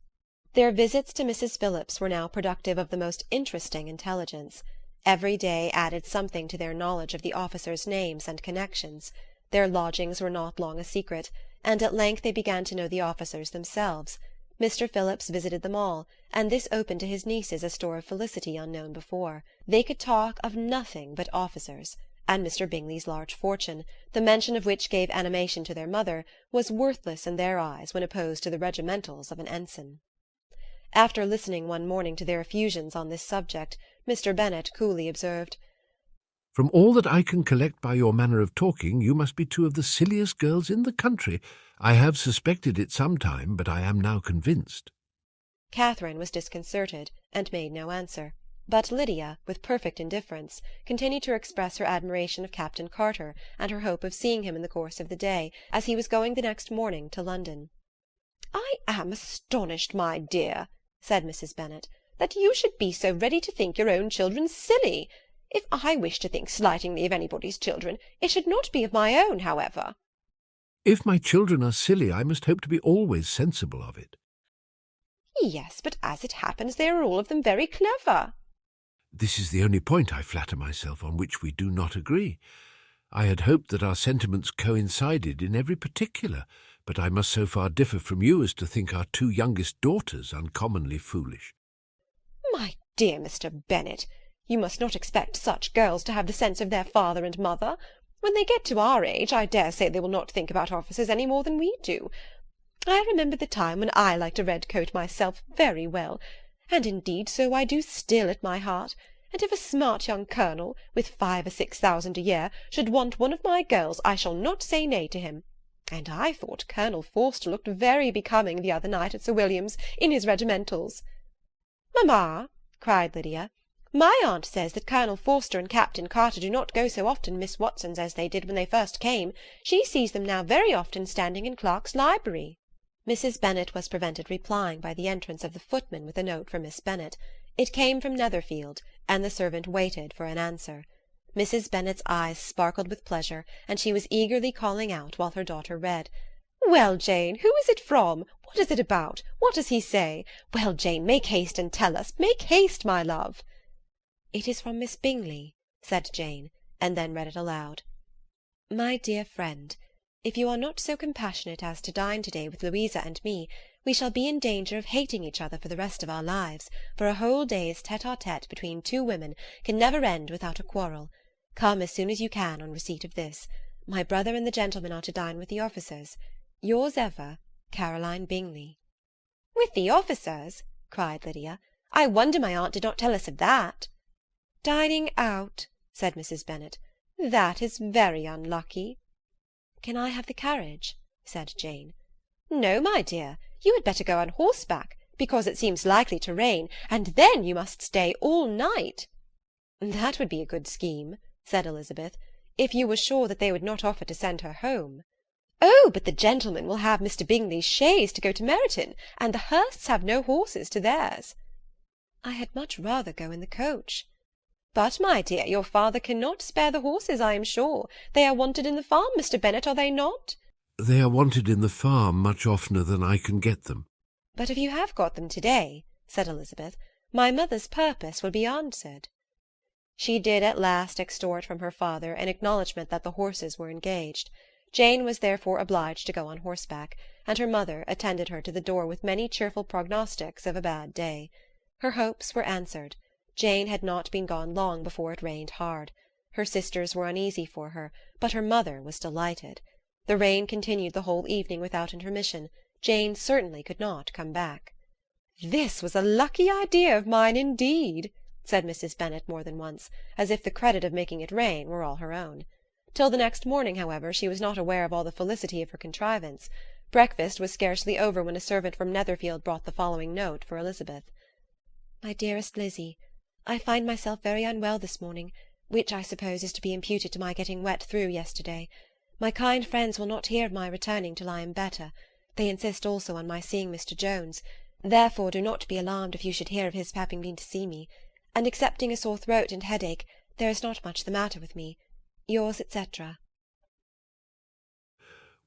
Their visits to Mrs. Phillips were now productive of the most interesting intelligence. Every day added something to their knowledge of the officers' names and connections. Their lodgings were not long a secret, and at length they began to know the officers themselves. Mr. Phillips visited them all, and this opened to his nieces a store of felicity unknown before. They could talk of nothing but officers, and Mr. Bingley's large fortune, the mention of which gave animation to their mother, was worthless in their eyes when opposed to the regimentals of an ensign. After listening one morning to their effusions on this subject, Mr. Bennet coolly observed, "From all that I can collect by your manner of talking, you must be two of the silliest girls in the country. I have suspected it some time, but I am now convinced." Catherine was disconcerted, and made no answer, but Lydia, with perfect indifference, continued to express her admiration of Captain Carter, and her hope of seeing him in the course of the day, as he was going the next morning to London. "I am astonished, my dear," said Mrs. Bennet, "that you should be so ready to think your own children silly. If I wish to think slightingly of anybody's children, it should not be of my own, however." "If my children are silly, I must hope to be always sensible of it." "Yes, but as it happens, they are all of them very clever." "This is the only point, I flatter myself, on which we do not agree. I had hoped that our sentiments coincided in every particular, but I must so far differ from you as to think our two youngest daughters uncommonly foolish." "My dear Mr. Bennet, you must not expect such girls to have the sense of their father and mother. When they get to our age, I dare say they will not think about officers any more than we do. I remember the time when I liked a red coat myself very well, and indeed so I do still at my heart, and if a smart young colonel, with 5,000 or 6,000 a year, should want one of my girls, I shall not say nay to him. And I thought Colonel Forster looked very becoming the other night at Sir William's, in his regimentals." "Mamma," cried Lydia, "my aunt says that Colonel Forster and Captain Carter do not go so often to Miss Watson's as they did when they first came. She sees them now very often standing in Clark's library." Mrs. Bennet was prevented replying by the entrance of the footman with a note for Miss Bennet. It came from Netherfield, and the servant waited for an answer. Mrs. Bennet's eyes sparkled with pleasure, and she was eagerly calling out while her daughter read. "Well, Jane, who is it from? What is it about? What does he say? Well, Jane, make haste and tell us. Make haste, my love." "It is from Miss Bingley," said Jane, and then read it aloud. "My dear friend, if you are not so compassionate as to dine to-day with Louisa and me, we shall be in danger of hating each other for the rest of our lives, for a whole day's tete-a-tete between two women can never end without a quarrel. Come as soon as you can on receipt of this. My brother and the gentlemen are to dine with the officers. Yours ever, Caroline Bingley." "With the officers?" cried Lydia. "I wonder my aunt did not tell us of that." "Dining out," said Mrs. Bennet. "That is very unlucky." "Can I have the carriage?" said Jane. "No, my dear, you had better go on horseback, because it seems likely to rain, and then you must stay all night." "That would be a good scheme," said Elizabeth, "if you were sure that they would not offer to send her home." "Oh, but the gentlemen will have Mr. Bingley's chaise to go to Meryton, and the Hursts have no horses to theirs." "I had much rather go in the coach." "But, my dear, your father cannot spare the horses, I am sure. They are wanted in the farm, Mr. Bennet, are they not?" "They are wanted in the farm much oftener than I can get them." "But if you have got them to-day," said Elizabeth, "my mother's purpose will be answered." She did at last extort from her father an acknowledgment that the horses were engaged. Jane was therefore obliged to go on horseback, and her mother attended her to the door with many cheerful prognostics of a bad day. Her hopes were answered. Jane had not been gone long before it rained hard. Her sisters were uneasy for her, but her mother was delighted. The rain continued the whole evening without intermission. Jane certainly could not come back. "This was a lucky idea of mine indeed," said Mrs. Bennet more than once, as if the credit of making it rain were all her own. Till the next morning, however, she was not aware of all the felicity of her contrivance. Breakfast was scarcely over when a servant from Netherfield brought the following note for Elizabeth. "My dearest Lizzie, I find myself very unwell this morning, which I suppose is to be imputed to my getting wet through yesterday. My kind friends will not hear of my returning till I am better. They insist also on my seeing Mr. Jones. Therefore do not be alarmed if you should hear of his having been to see me. And excepting a sore throat and headache, there is not much the matter with me. Yours, etc."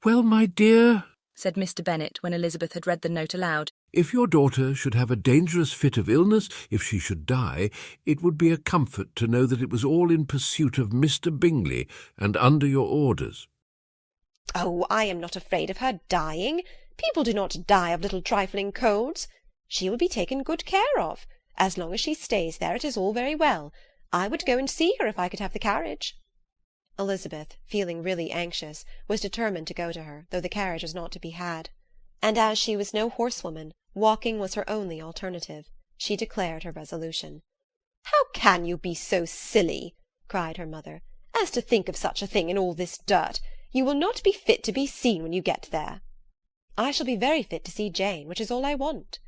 "Well, my dear," said Mr. Bennet when Elizabeth had read the note aloud. If your daughter should have a dangerous fit of illness, if she should die, it would be a comfort to know that it was all in pursuit of Mr. Bingley and under your orders. Oh, I am not afraid of her dying. People do not die of little trifling colds. She will be taken good care of. As long as she stays there, it is all very well. I would go and see her if I could have the carriage. Elizabeth, feeling really anxious, was determined to go to her, though the carriage was not to be had. And as she was no horsewoman, walking was her only alternative. She declared her resolution. "How can you be so silly," cried her mother, "as to think of such a thing in all this dirt? You will not be fit to be seen when you get there." "I shall be very fit to see Jane, which is all I want."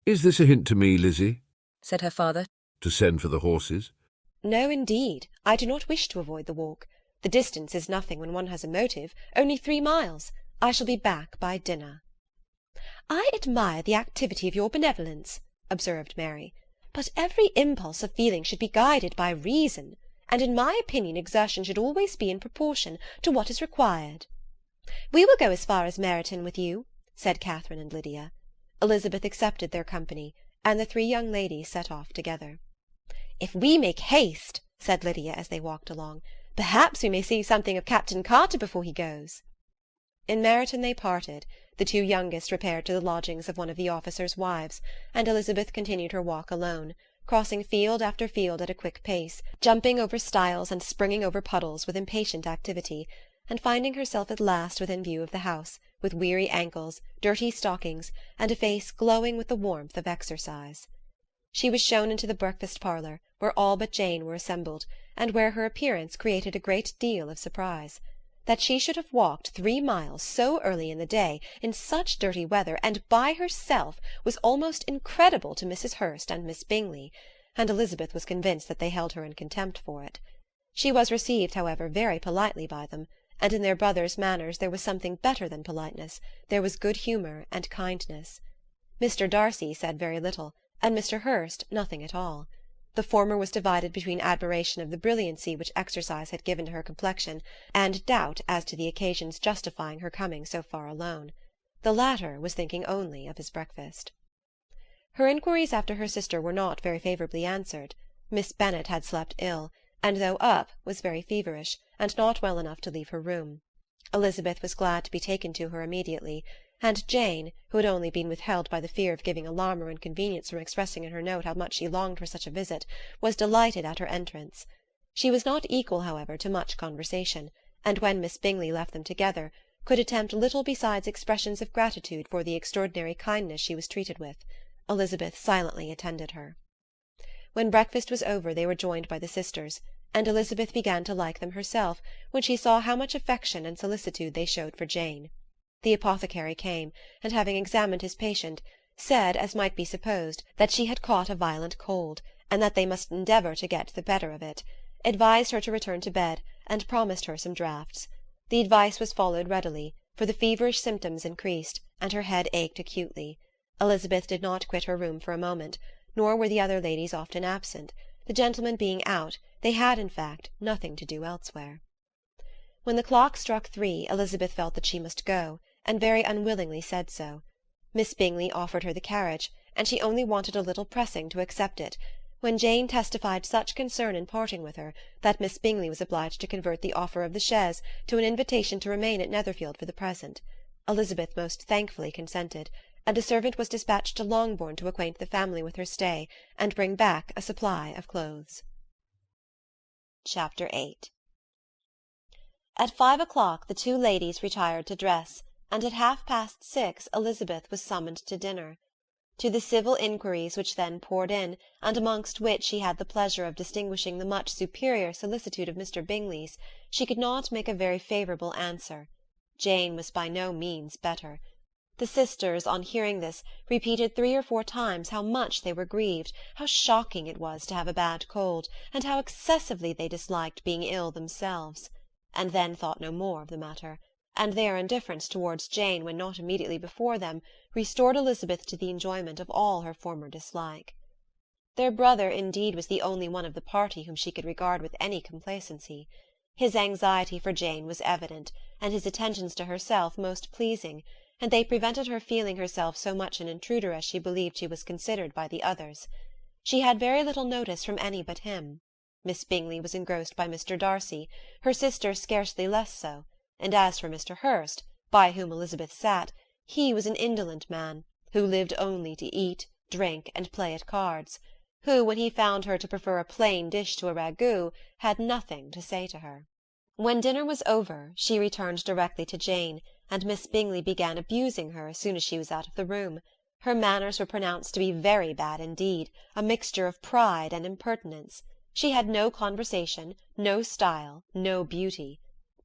Is this a hint to me, Lizzie? Said her father. To send for the horses? No, indeed. I do not wish to avoid the walk. The distance is nothing when one has a motive, only 3 miles. I shall be back by dinner. "I admire the activity of your benevolence," observed Mary, "but every impulse of feeling should be guided by reason, and in my opinion exertion should always be in proportion to what is required." "We will go as far as Meryton with you," said Catherine and Lydia. Elizabeth accepted their company, and the 3 young ladies set off together. "If we make haste," said Lydia as they walked along, "perhaps we may see something of Captain Carter before he goes." In Meryton they parted. The 2 youngest repaired to the lodgings of one of the officers' wives, and Elizabeth continued her walk alone, crossing field after field at a quick pace, jumping over stiles and springing over puddles with impatient activity, and finding herself at last within view of the house, with weary ankles, dirty stockings, and a face glowing with the warmth of exercise. She was shown into the breakfast-parlour, where all but Jane were assembled, and where her appearance created a great deal of surprise. That she should have walked 3 miles so early in the day, in such dirty weather, and by herself, was almost incredible to Mrs. Hurst and Miss Bingley, and Elizabeth was convinced that they held her in contempt for it. She was received, however, very politely by them, and in their brother's manners there was something better than politeness, there was good humour and kindness. Mr. Darcy said very little, and Mr. Hurst nothing at all. The former was divided between admiration of the brilliancy which exercise had given to her complexion, and doubt as to the occasion's justifying her coming so far alone. The latter was thinking only of his breakfast. Her inquiries after her sister were not very favourably answered. Miss Bennet had slept ill, and though up, was very feverish, and not well enough to leave her room. Elizabeth was glad to be taken to her immediately, and Jane, who had only been withheld by the fear of giving alarm or inconvenience from expressing in her note how much she longed for such a visit, was delighted at her entrance. She was not equal, however, to much conversation, and when Miss Bingley left them together, could attempt little besides expressions of gratitude for the extraordinary kindness she was treated with. Elizabeth silently attended her. When breakfast was over they were joined by the sisters, and Elizabeth began to like them herself when she saw how much affection and solicitude they showed for Jane. The apothecary came, and having examined his patient, said, as might be supposed, that she had caught a violent cold, and that they must endeavour to get the better of it, advised her to return to bed, and promised her some draughts. The advice was followed readily, for the feverish symptoms increased, and her head ached acutely. Elizabeth did not quit her room for a moment, nor were the other ladies often absent. The gentlemen being out, they had, in fact, nothing to do elsewhere. When the clock struck 3, Elizabeth felt that she must go, and very unwillingly said so. Miss Bingley offered her the carriage, and she only wanted a little pressing to accept it, when Jane testified such concern in parting with her, that Miss Bingley was obliged to convert the offer of the chaise to an invitation to remain at Netherfield for the present. Elizabeth most thankfully consented, and a servant was dispatched to Longbourn to acquaint the family with her stay, and bring back a supply of clothes. Chapter 8. At 5 o'clock the 2 ladies retired to dress, and at 6:30 Elizabeth was summoned to dinner. To the civil inquiries which then poured in, and amongst which she had the pleasure of distinguishing the much superior solicitude of Mr. Bingley's, she could not make a very favourable answer. Jane was by no means better. The sisters, on hearing this, repeated 3 or 4 times how much they were grieved, how shocking it was to have a bad cold, and how excessively they disliked being ill themselves, and then thought no more of the matter, and their indifference towards Jane when not immediately before them restored Elizabeth to the enjoyment of all her former dislike. Their brother, indeed, was the only one of the party whom she could regard with any complacency. His anxiety for Jane was evident, and his attentions to herself most pleasing, and they prevented her feeling herself so much an intruder as she believed she was considered by the others. She had very little notice from any but him. Miss Bingley was engrossed by Mr. Darcy, her sister scarcely less so, and as for Mr. Hurst, by whom Elizabeth sat, he was an indolent man, who lived only to eat, drink, and play at cards, who, when he found her to prefer a plain dish to a ragout, had nothing to say to her. When dinner was over, she returned directly to Jane, and Miss Bingley began abusing her as soon as she was out of the room. Her manners were pronounced to be very bad indeed, a mixture of pride and impertinence. She had no conversation, no style, no beauty.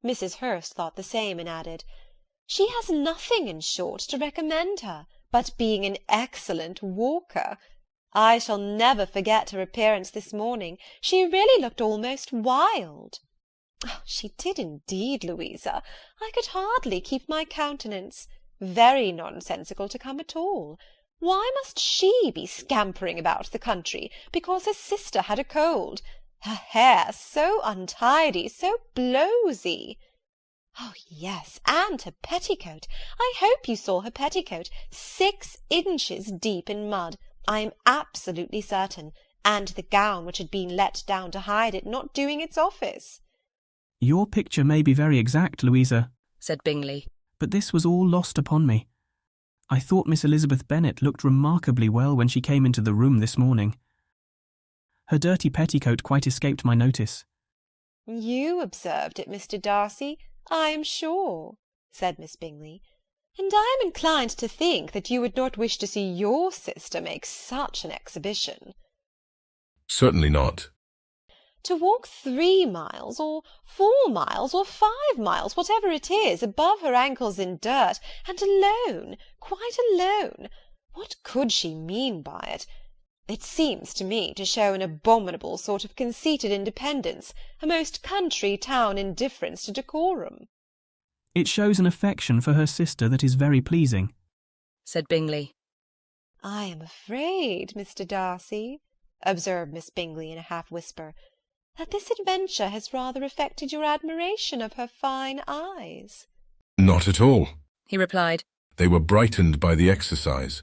Mrs. Hurst thought the same, and added, "She has nothing, in short, to recommend her, but being an excellent walker. I shall never forget her appearance this morning. She really looked almost wild." "She did indeed, Louisa. I could hardly keep my countenance. Very nonsensical to come at all. Why must she be scampering about the country because her sister had a cold? Her hair so untidy, so blowsy. Oh, yes, and her petticoat. I hope you saw her petticoat. 6 inches deep in mud, I am absolutely certain, and the gown which had been let down to hide it not doing its office." Your picture may be very exact, Louisa, said Bingley, but this was all lost upon me. I thought Miss Elizabeth Bennet looked remarkably well when she came into the room this morning. Her dirty petticoat quite escaped my notice. "You observed it, Mr. Darcy, I am sure," said Miss Bingley, "and I am inclined to think that you would not wish to see your sister make such an exhibition." Certainly not. To walk 3 miles, or 4 miles, or 5 miles, whatever it is, above her ankles in dirt, and alone, quite alone. What could she mean by it? It seems to me to show an abominable sort of conceited independence, a most country town indifference to decorum. It shows an affection for her sister that is very pleasing, said Bingley. "I am afraid, Mr. Darcy," observed Miss Bingley in a half-whisper, "that this adventure has rather affected your admiration of her fine eyes." Not at all, he replied. They were brightened by the exercise.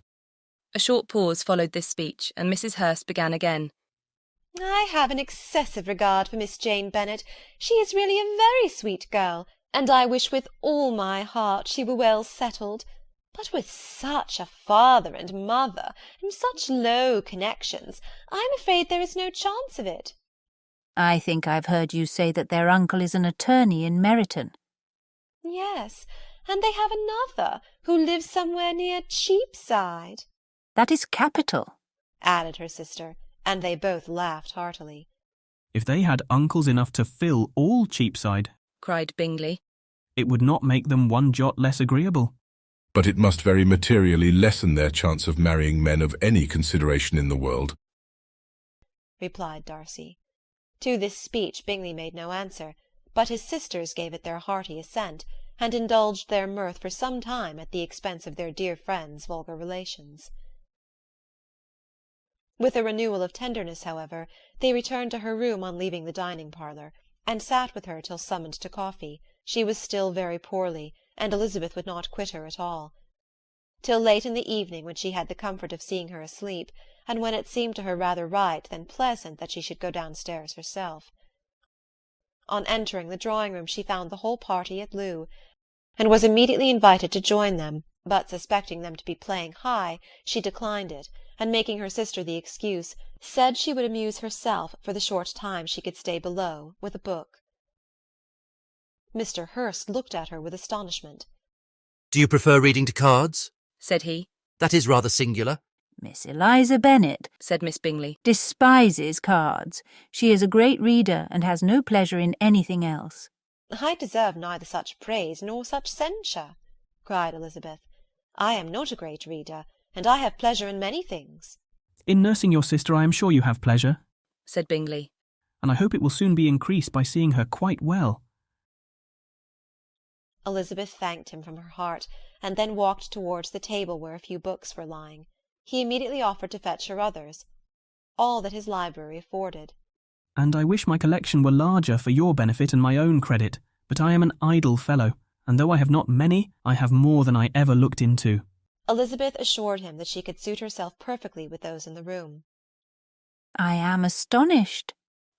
A short pause followed this speech, and Mrs. Hurst began again. "I have an excessive regard for Miss Jane Bennet. She is really a very sweet girl, and I wish with all my heart she were well settled. But with such a father and mother, and such low connections, I am afraid there is no chance of it." "I think I've heard you say that their uncle is an attorney in Meryton." "Yes, and they have another, who lives somewhere near Cheapside." "That is capital," added her sister, and they both laughed heartily. If they had uncles enough to fill all Cheapside, cried Bingley, it would not make them one jot less agreeable. But it must very materially lessen their chance of marrying men of any consideration in the world, replied Darcy. To this speech Bingley made no answer, but his sisters gave it their hearty assent, and indulged their mirth for some time at the expense of their dear friend's vulgar relations. With a renewal of tenderness, however, they returned to her room on leaving the dining-parlour, and sat with her till summoned to coffee. She was still very poorly, and Elizabeth would not quit her at all. Till late in the evening, when she had the comfort of seeing her asleep, and when it seemed to her rather right than pleasant that she should go downstairs herself. On entering the drawing-room she found the whole party at loo, and was immediately invited to join them, but suspecting them to be playing high, she declined it, and making her sister the excuse, said she would amuse herself for the short time she could stay below with a book. Mr. Hurst looked at her with astonishment. "Do you prefer reading to cards?" said he. "That is rather singular." "Miss Eliza Bennet," said Miss Bingley, "despises cards. She is a great reader and has no pleasure in anything else." "I deserve neither such praise nor such censure," cried Elizabeth. "I am not a great reader, and I have pleasure in many things." In nursing your sister I am sure you have pleasure, said Bingley, and I hope it will soon be increased by seeing her quite well. Elizabeth thanked him from her heart, and then walked towards the table where a few books were lying. He immediately offered to fetch her others, all that his library afforded. And I wish my collection were larger for your benefit and my own credit, but I am an idle fellow. and though I have not many, I have more than I ever looked into. Elizabeth assured him that she could suit herself perfectly with those in the room. I am astonished,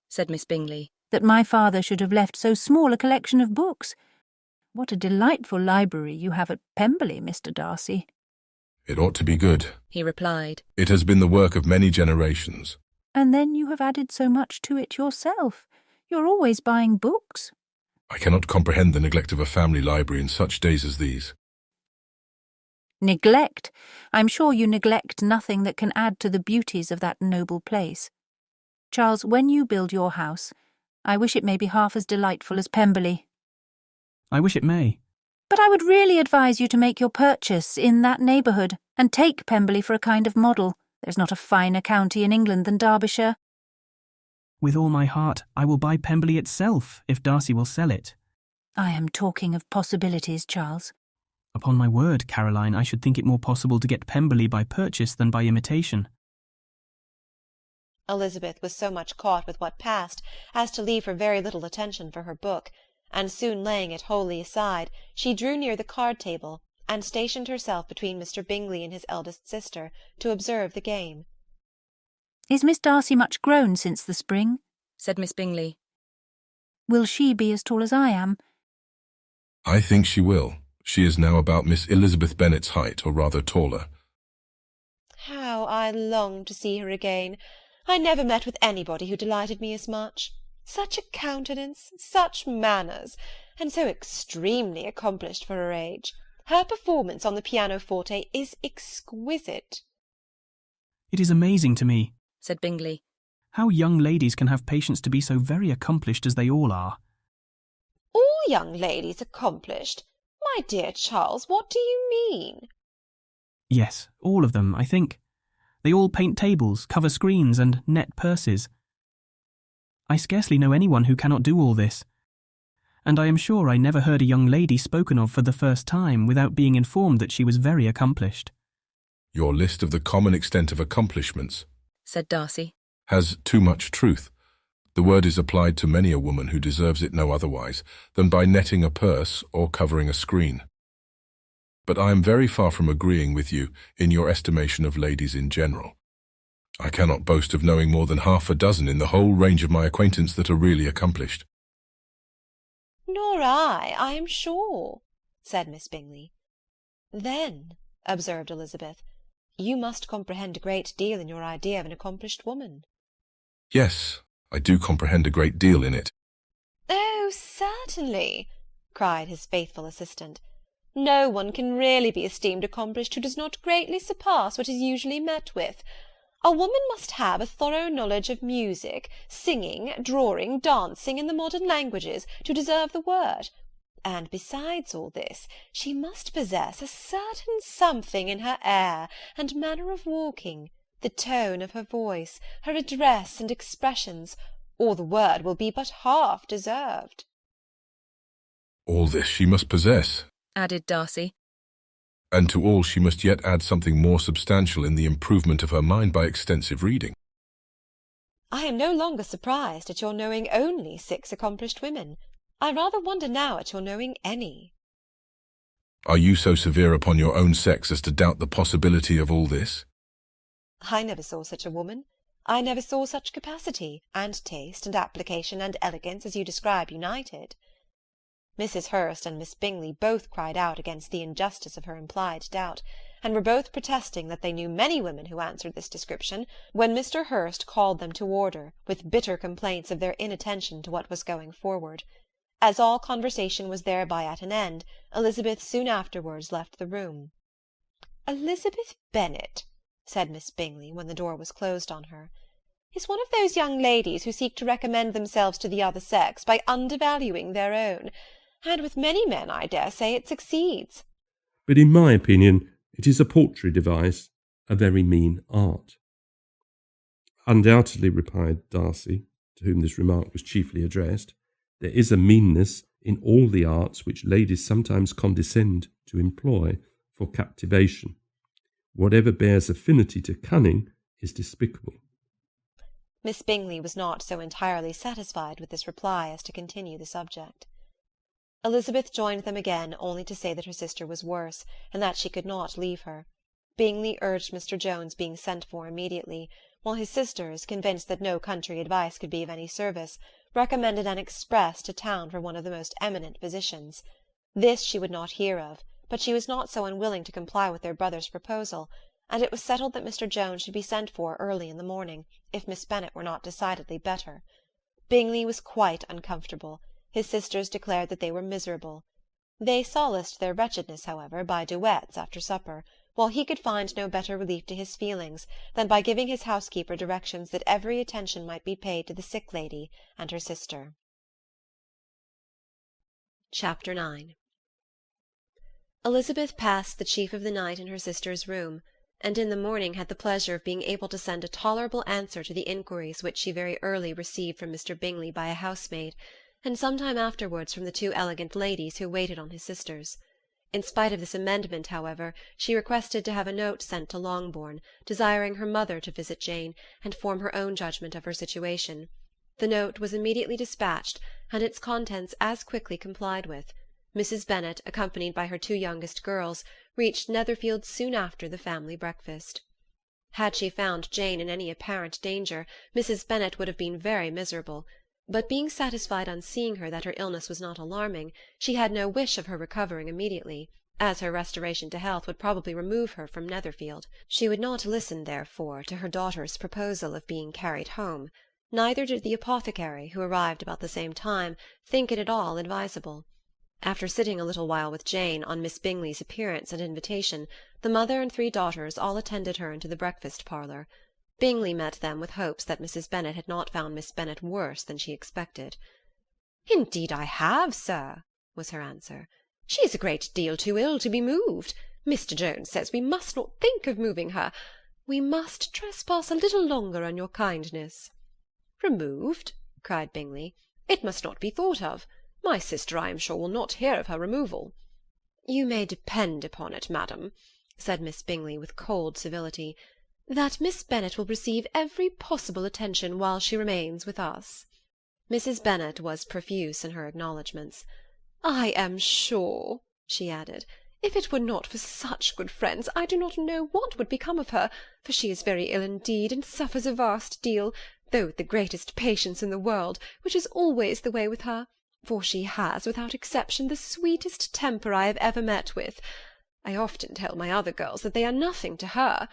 said Miss Bingley, that my father should have left so small a collection of books. What a delightful library you have at Pemberley, Mr. Darcy. It ought to be good, he replied. It has been the work of many generations. And then you have added so much to it yourself. You're always buying books. I cannot comprehend the neglect of a family library in such days as these. Neglect? I'm sure you neglect nothing that can add to the beauties of that noble place. Charles, when you build your house, I wish it may be half as delightful as Pemberley. I wish it may. But I would really advise you to make your purchase in that neighbourhood, and take Pemberley for a kind of model. There's not a finer county in England than Derbyshire. With all my heart, I will buy Pemberley itself, if Darcy will sell it. I am talking of possibilities, Charles. Upon my word, Caroline, I should think it more possible to get Pemberley by purchase than by imitation. Elizabeth was so much caught with what passed as to leave her very little attention for her book, and soon laying it wholly aside, she drew near the card-table, and stationed herself between Mr. Bingley and his eldest sister, to observe the game. Is Miss Darcy much grown since the spring? said Miss Bingley. Will she be as tall as I am? I think she will. She is now about Miss Elizabeth Bennet's height, or rather taller. How I long to see her again! I never met with anybody who delighted me as much. Such a countenance, such manners, and so extremely accomplished for her age. Her performance on the pianoforte is exquisite. It is amazing to me, said Bingley, how young ladies can have patience to be so very accomplished as they all are. All young ladies accomplished? My dear Charles, what do you mean? Yes, all of them, I think. They all paint tables, cover screens, and net purses. I scarcely know anyone who cannot do all this, and I am sure I never heard a young lady spoken of for the first time without being informed that she was very accomplished. Your list of the common extent of accomplishments, said Darcy, has too much truth. The word is applied to many a woman who deserves it no otherwise than by netting a purse or covering a screen. But I am very far from agreeing with you in your estimation of ladies in general. I cannot boast of knowing more than half a dozen in the whole range of my acquaintance that are really accomplished. Nor I am sure, said Miss Bingley. Then, observed Elizabeth, you must comprehend a great deal in your idea of an accomplished woman. Yes, I do comprehend a great deal in it. Oh, certainly, cried his faithful assistant. No one can really be esteemed accomplished who does not greatly surpass what is usually met with. A woman must have a thorough knowledge of music, singing, drawing, dancing, and the modern languages, to deserve the word. And besides all this, she must possess a certain something in her air and manner of walking, the tone of her voice, her address and expressions, or the word will be but half deserved. All this she must possess, added Darcy. And to all she must yet add something more substantial in the improvement of her mind by extensive reading. I am no longer surprised at your knowing only 6 accomplished women. I rather wonder now at your knowing any. Are you so severe upon your own sex as to doubt the possibility of all this? I never saw such a woman. I never saw such capacity, and taste, and application, and elegance as you describe united. Mrs. Hurst and Miss Bingley both cried out against the injustice of her implied doubt, and were both protesting that they knew many women who answered this description, when Mr. Hurst called them to order, with bitter complaints of their inattention to what was going forward. As all conversation was thereby at an end, Elizabeth soon afterwards left the room. "Elizabeth Bennet," said Miss Bingley, when the door was closed on her, "is one of those young ladies who seek to recommend themselves to the other sex by undervaluing their own, and with many men, I dare say, it succeeds." "But in my opinion, it is a paltry device, a very mean art." "Undoubtedly," replied Darcy, to whom this remark was chiefly addressed, "there is a meanness in all the arts which ladies sometimes condescend to employ for captivation. Whatever bears affinity to cunning is despicable." Miss Bingley was not so entirely satisfied with this reply as to continue the subject. Elizabeth joined them again, only to say that her sister was worse, and that she could not leave her. Bingley urged Mr. Jones being sent for immediately, while his sisters, convinced that no country advice could be of any service, recommended an express to town for one of the most eminent physicians. This she would not hear of, but she was not so unwilling to comply with their brother's proposal, and it was settled that Mr. Jones should be sent for early in the morning, if Miss Bennet were not decidedly better. Bingley was quite uncomfortable. His sisters declared that they were miserable. They solaced their wretchedness, however, by duets after supper, while he could find no better relief to his feelings than by giving his housekeeper directions that every attention might be paid to the sick lady and her sister. Chapter 9. Elizabeth passed the chief of the night in her sister's room, and in the morning had the pleasure of being able to send a tolerable answer to the inquiries which she very early received from Mr. Bingley by a housemaid, and some time afterwards from the two elegant ladies who waited on his sisters. In spite of this amendment, however, she requested to have a note sent to Longbourn, desiring her mother to visit Jane, and form her own judgment of her situation. The note was immediately dispatched, and its contents as quickly complied with. Mrs. Bennet, accompanied by her two youngest girls, reached Netherfield soon after the family breakfast. Had she found Jane in any apparent danger, Mrs. Bennet would have been very miserable, but being satisfied on seeing her that her illness was not alarming, she had no wish of her recovering immediately, as her restoration to health would probably remove her from Netherfield. She would not listen, therefore, to her daughter's proposal of being carried home. Neither did the apothecary, who arrived about the same time, think it at all advisable. After sitting a little while with Jane, on Miss Bingley's appearance and invitation, the mother and three daughters all attended her into the breakfast-parlour. Bingley met them with hopes that Mrs. Bennet had not found Miss Bennet worse than she expected. "Indeed I have, sir," was her answer. "She is a great deal too ill to be moved. Mr. Jones says we must not think of moving her. We must trespass a little longer on your kindness." "Removed?" cried Bingley. "It must not be thought of. My sister, I am sure, will not hear of her removal." "You may depend upon it, madam," said Miss Bingley with cold civility, "that Miss Bennet will receive every possible attention while she remains with us." Mrs. Bennet was profuse in her acknowledgments. "I am sure," she added, "if it were not for such good friends, I do not know what would become of her, for she is very ill indeed, and suffers a vast deal, though with the greatest patience in the world, which is always the way with her, for she has, without exception, the sweetest temper I have ever met with. I often tell my other girls that they are nothing to her.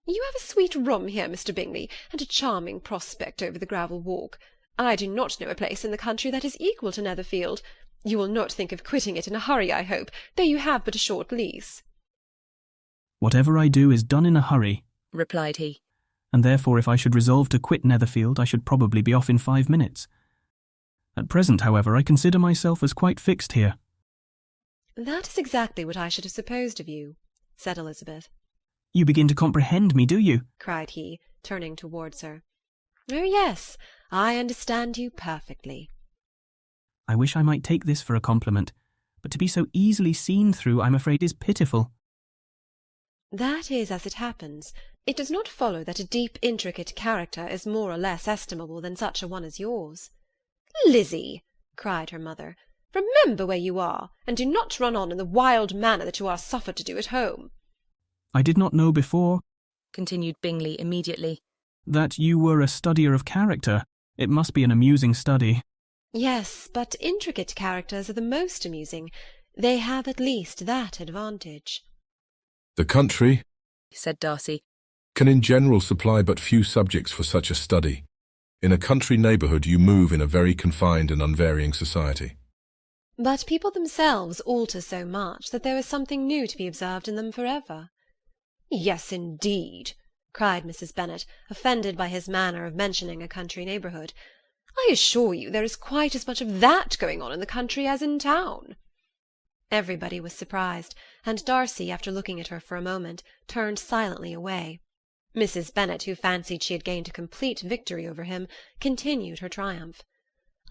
You have a sweet room here, Mr. Bingley, and a charming prospect over the gravel walk. I do not know a place in the country that is equal to Netherfield. You will not think of quitting it in a hurry, I hope, though you have but a short lease." "Whatever I do is done in a hurry," replied he. "and therefore if I should resolve to quit Netherfield I should probably be off in 5 minutes. At present, however, I consider myself as quite fixed here." "That is exactly what I should have supposed of you," said Elizabeth. "You begin to comprehend me, do you?" cried he, turning towards her. "Oh yes, I understand you perfectly." "I wish I might take this for a compliment, but to be so easily seen through, I'm afraid, is pitiful." "That is as it happens. It does not follow that a deep, intricate character is more or less estimable than such a one as yours." "Lizzie," cried her mother, "remember where you are, and do not run on in the wild manner that you are suffered to do at home." "I did not know before," continued Bingley immediately, "that you were a studier of character. It must be an amusing study." "Yes, but intricate characters are the most amusing. They have at least that advantage." "The country," said Darcy, "can in general supply but few subjects for such a study. In a country neighbourhood you move in a very confined and unvarying society." "But people themselves alter so much that there is something new to be observed in them for ever." "Yes, indeed," cried Mrs. Bennet, offended by his manner of mentioning a country neighbourhood. "I assure you there is quite as much of that going on in the country as in town." Everybody was surprised, and Darcy, after looking at her for a moment, turned silently away. Mrs. Bennet, who fancied she had gained a complete victory over him, continued her triumph.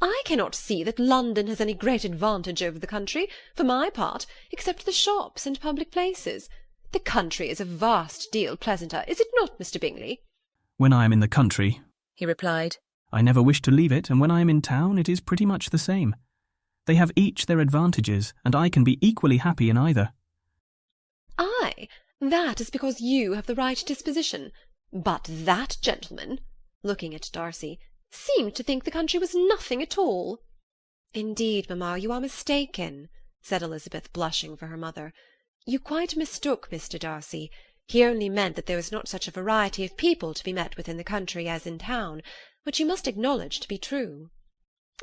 "I cannot see that London has any great advantage over the country, for my part, except the shops and public places. The country is a vast deal pleasanter, is it not, Mr. Bingley?" "When I am in the country," he replied, "I never wish to leave it, and when I am in town it is pretty much the same. They have each their advantages, and I can be equally happy in either. Ay, that is because you have the right disposition. But that gentleman," looking at Darcy, "seemed to think the country was nothing at all." "Indeed, mamma, you are mistaken," said Elizabeth, blushing for her mother. "You quite mistook Mr. Darcy. He only meant that there was not such a variety of people to be met with in the country as in town, which you must acknowledge to be true."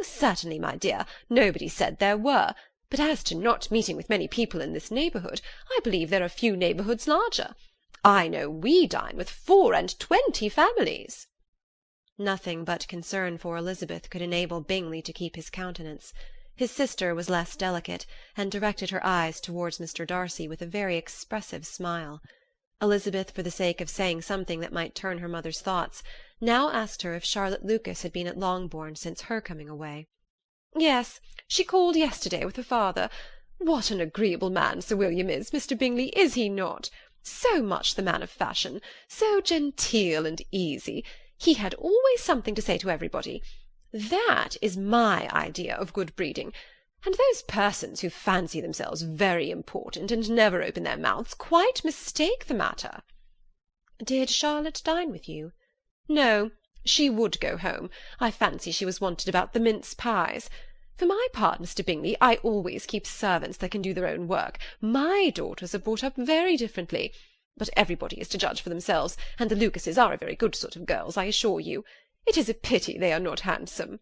"Certainly, my dear, nobody said there were. But as to not meeting with many people in this neighbourhood, I believe there are few neighbourhoods larger. I know we dine with 24 families." Nothing but concern for Elizabeth could enable Bingley to keep his countenance. His sister was less delicate, and directed her eyes towards Mr. Darcy with a very expressive smile. Elizabeth, for the sake of saying something that might turn her mother's thoughts, now asked her if Charlotte Lucas had been at Longbourn since her coming away. "Yes, she called yesterday with her father. What an agreeable man Sir William is, Mr. Bingley, is he not? So much the man of fashion, so genteel and easy. He had always something to say to everybody. That is my idea of good breeding. And those persons who fancy themselves very important and never open their mouths quite mistake the matter." "Did Charlotte dine with you?" "No, she would go home. I fancy she was wanted about the mince pies. For my part, Mr. Bingley, I always keep servants that can do their own work. My daughters are brought up very differently. But everybody is to judge for themselves, and the Lucases are a very good sort of girls, I assure you. It is a pity they are not handsome.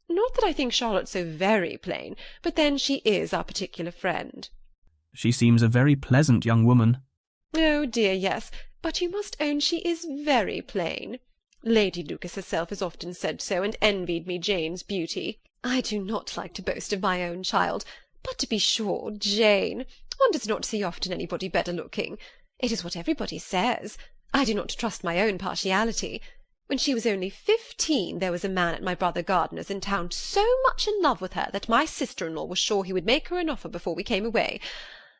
Not that I think Charlotte so very plain, but then she is our particular friend." She seems a very pleasant young woman. "Oh dear, yes, but you must own she is very plain. Lady Lucas herself has often said so, and envied me Jane's beauty. I do not like to boast of my own child, but to be sure, Jane, one does not see often anybody better looking. It is what everybody says. I do not trust my own partiality. When she was only 15, there was a man at my brother Gardiner's in town so much in love with her that my sister-in-law was sure he would make her an offer before we came away.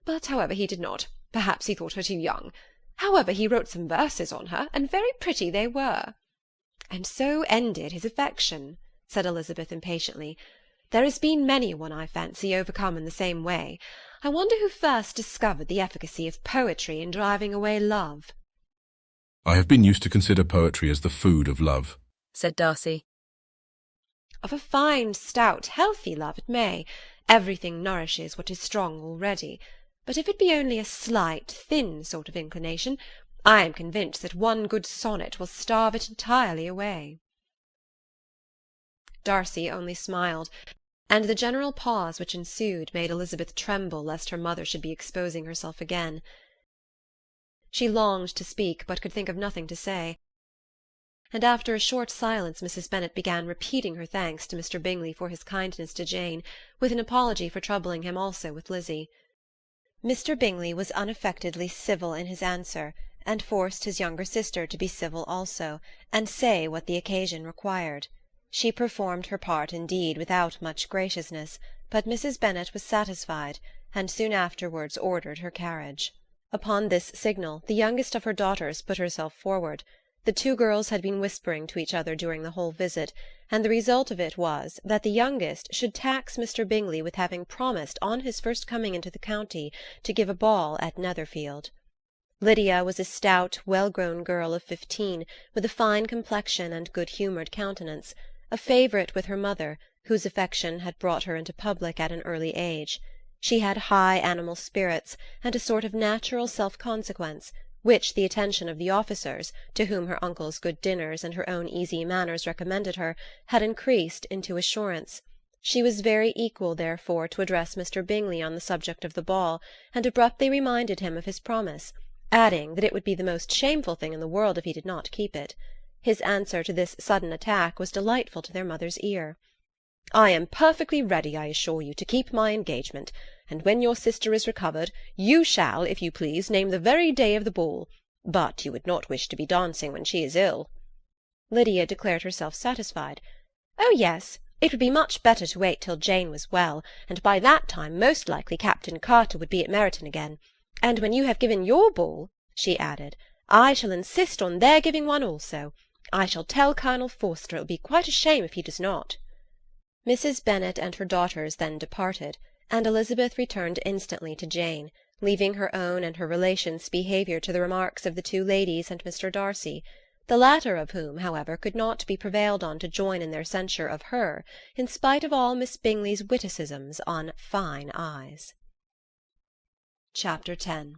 But, however, he did not. Perhaps he thought her too young. However, he wrote some verses on her, and very pretty they were." "And so ended his affection," said Elizabeth impatiently. "There has been many a one, I fancy, overcome in the same way. I wonder who first discovered the efficacy of poetry in driving away love." "I have been used to consider poetry as the food of love," said Darcy. "Of a fine, stout, healthy love it may. Everything nourishes what is strong already. But if it be only a slight, thin sort of inclination, I am convinced that one good sonnet will starve it entirely away." Darcy only smiled, and the general pause which ensued made Elizabeth tremble lest her mother should be exposing herself again. She longed to speak, but could think of nothing to say, and after a short silence Mrs. Bennet began repeating her thanks to Mr. Bingley for his kindness to Jane, with an apology for troubling him also with Lizzie. Mr. Bingley was unaffectedly civil in his answer, and forced his younger sister to be civil also, and say what the occasion required. She performed her part indeed without much graciousness, but Mrs. Bennet was satisfied, and soon afterwards ordered her carriage. Upon this signal, the youngest of her daughters put herself forward. The two girls had been whispering to each other during the whole visit, and the result of it was, that the youngest should tax Mr. Bingley with having promised on his first coming into the county to give a ball at Netherfield. Lydia was a stout, well-grown girl of 15, with a fine complexion and good-humoured countenance, a favourite with her mother, whose affection had brought her into public at an early age. She had high animal spirits, and a sort of natural self-consequence, which the attention of the officers, to whom her uncle's good dinners and her own easy manners recommended her, had increased into assurance. She was very equal, therefore, to address Mr. Bingley on the subject of the ball, and abruptly reminded him of his promise, adding that it would be the most shameful thing in the world if he did not keep it. His answer to this sudden attack was delightful to their mother's ear. "I am perfectly ready, I assure you, to keep my engagement, and when your sister is recovered, you shall, if you please, name the very day of the ball. But you would not wish to be dancing when she is ill." Lydia declared herself satisfied. "Oh, yes, it would be much better to wait till Jane was well, and by that time most likely Captain Carter would be at Meryton again. And when you have given your ball," she added, "I shall insist on their giving one also. I shall tell Colonel Forster it will be quite a shame if he does not." Mrs. Bennet and her daughters then departed, and Elizabeth returned instantly to Jane, leaving her own and her relations' behaviour to the remarks of the two ladies and Mr. Darcy, the latter of whom, however, could not be prevailed on to join in their censure of her, in spite of all Miss Bingley's witticisms on fine eyes. Chapter 10.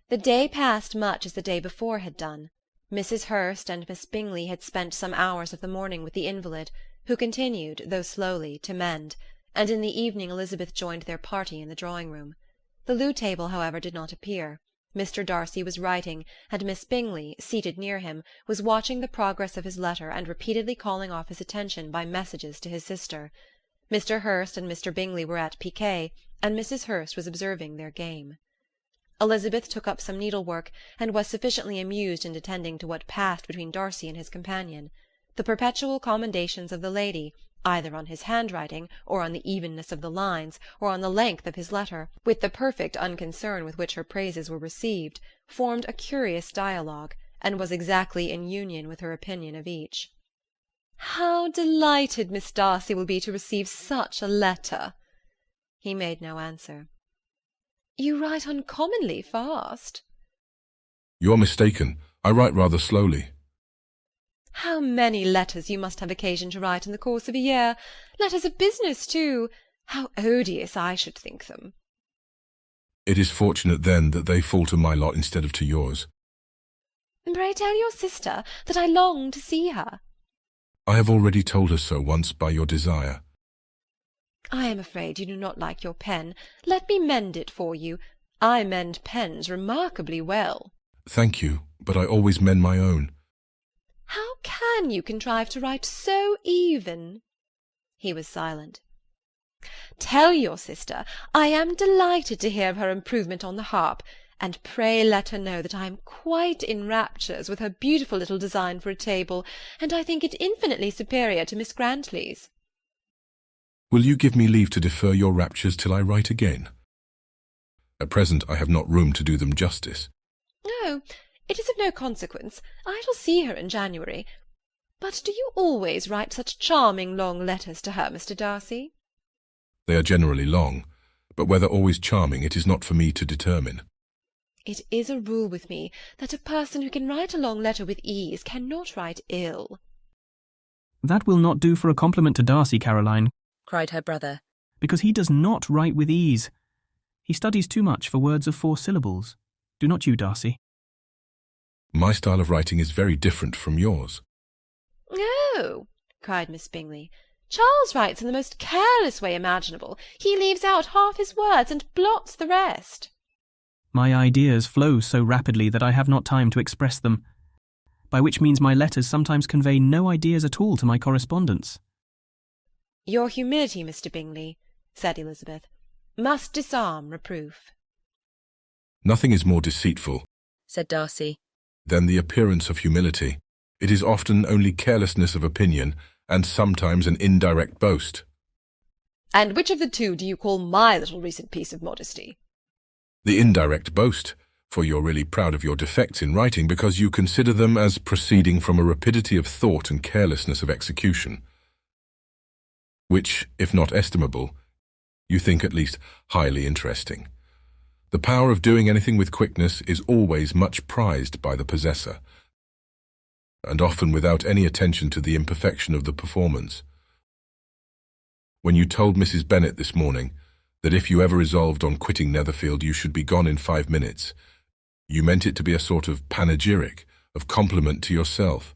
The day passed much as the day before had done. Mrs. Hurst and Miss Bingley had spent some hours of the morning with the invalid, who continued, though slowly, to mend, and in the evening Elizabeth joined their party in the drawing-room. The loo table, however, did not appear. Mr. Darcy was writing, and Miss Bingley, seated near him, was watching the progress of his letter and repeatedly calling off his attention by messages to his sister. Mr. Hurst and Mr. Bingley were at piquet, and Mrs. Hurst was observing their game. Elizabeth took up some needlework, and was sufficiently amused in attending to what passed between Darcy and his companion. The perpetual commendations of the lady, either on his handwriting, or on the evenness of the lines, or on the length of his letter, with the perfect unconcern with which her praises were received, formed a curious dialogue, and was exactly in union with her opinion of each. "How delighted Miss Darcy will be to receive such a letter!" He made no answer. "You write uncommonly fast." "You're mistaken. I write rather slowly." "How many letters you must have occasion to write in the course of a year! Letters of business, too! How odious I should think them!" "It is fortunate, then, that they fall to my lot instead of to yours." "Pray tell your sister that I long to see her." "I have already told her so once by your desire." "I am afraid you do not like your pen. Let me mend it for you. I mend pens remarkably well." "Thank you, but I always mend my own." "How can you contrive to write so even?" He was silent. "Tell your sister I am delighted to hear of her improvement on the harp, and pray let her know that I am quite in raptures with her beautiful little design for a table, and I think it infinitely superior to Miss Grantley's." "Will you give me leave to defer your raptures till I write again? At present I have not room to do them justice." "Oh, it is of no consequence. I shall see her in January. But do you always write such charming long letters to her, Mr. Darcy?" "They are generally long, but whether always charming it is not for me to determine." "It is a rule with me that a person who can write a long letter with ease cannot write ill." "That will not do for a compliment to Darcy, Caroline," cried her brother, "because he does not write with ease. He studies too much for words of 4 syllables. Do not you, Darcy?" "My style of writing is very different from yours." "Oh," cried Miss Bingley, "Charles writes in the most careless way imaginable. He leaves out half his words and blots the rest." "My ideas flow so rapidly that I have not time to express them, by which means my letters sometimes convey no ideas at all to my correspondents." "Your humility, Mr. Bingley," said Elizabeth, "must disarm reproof." "Nothing is more deceitful," said Darcy, "than the appearance of humility. It is often only carelessness of opinion, and sometimes an indirect boast." "And which of the two do you call my little recent piece of modesty?" "The indirect boast, for you're really proud of your defects in writing because you consider them as proceeding from a rapidity of thought and carelessness of execution, which, if not estimable, you think at least highly interesting. The power of doing anything with quickness is always much prized by the possessor, and often without any attention to the imperfection of the performance. When you told Mrs. Bennet this morning that if you ever resolved on quitting Netherfield you should be gone in 5 minutes, you meant it to be a sort of panegyric, of compliment to yourself,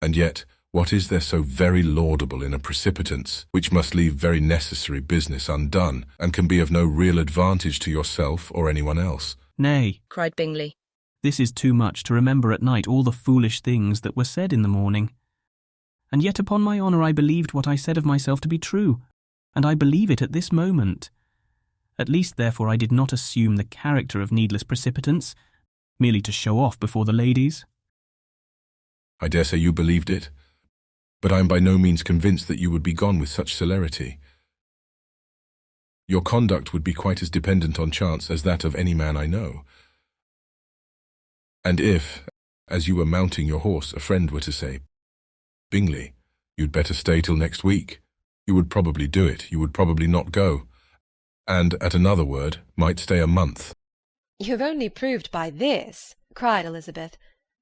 and yet what is there so very laudable in a precipitance which must leave very necessary business undone, and can be of no real advantage to yourself or anyone else?" "Nay," cried Bingley, "this is too much to remember at night all the foolish things that were said in the morning. And yet upon my honour I believed what I said of myself to be true, and I believe it at this moment. At least therefore I did not assume the character of needless precipitance, merely to show off before the ladies." "I dare say you believed it, but I am by no means convinced that you would be gone with such celerity. Your conduct would be quite as dependent on chance as that of any man I know. And if, as you were mounting your horse, a friend were to say, 'Bingley, you'd better stay till next week,' You would probably do it. You would probably not go. And, at another word, might stay a month. You have only proved by this, cried Elizabeth,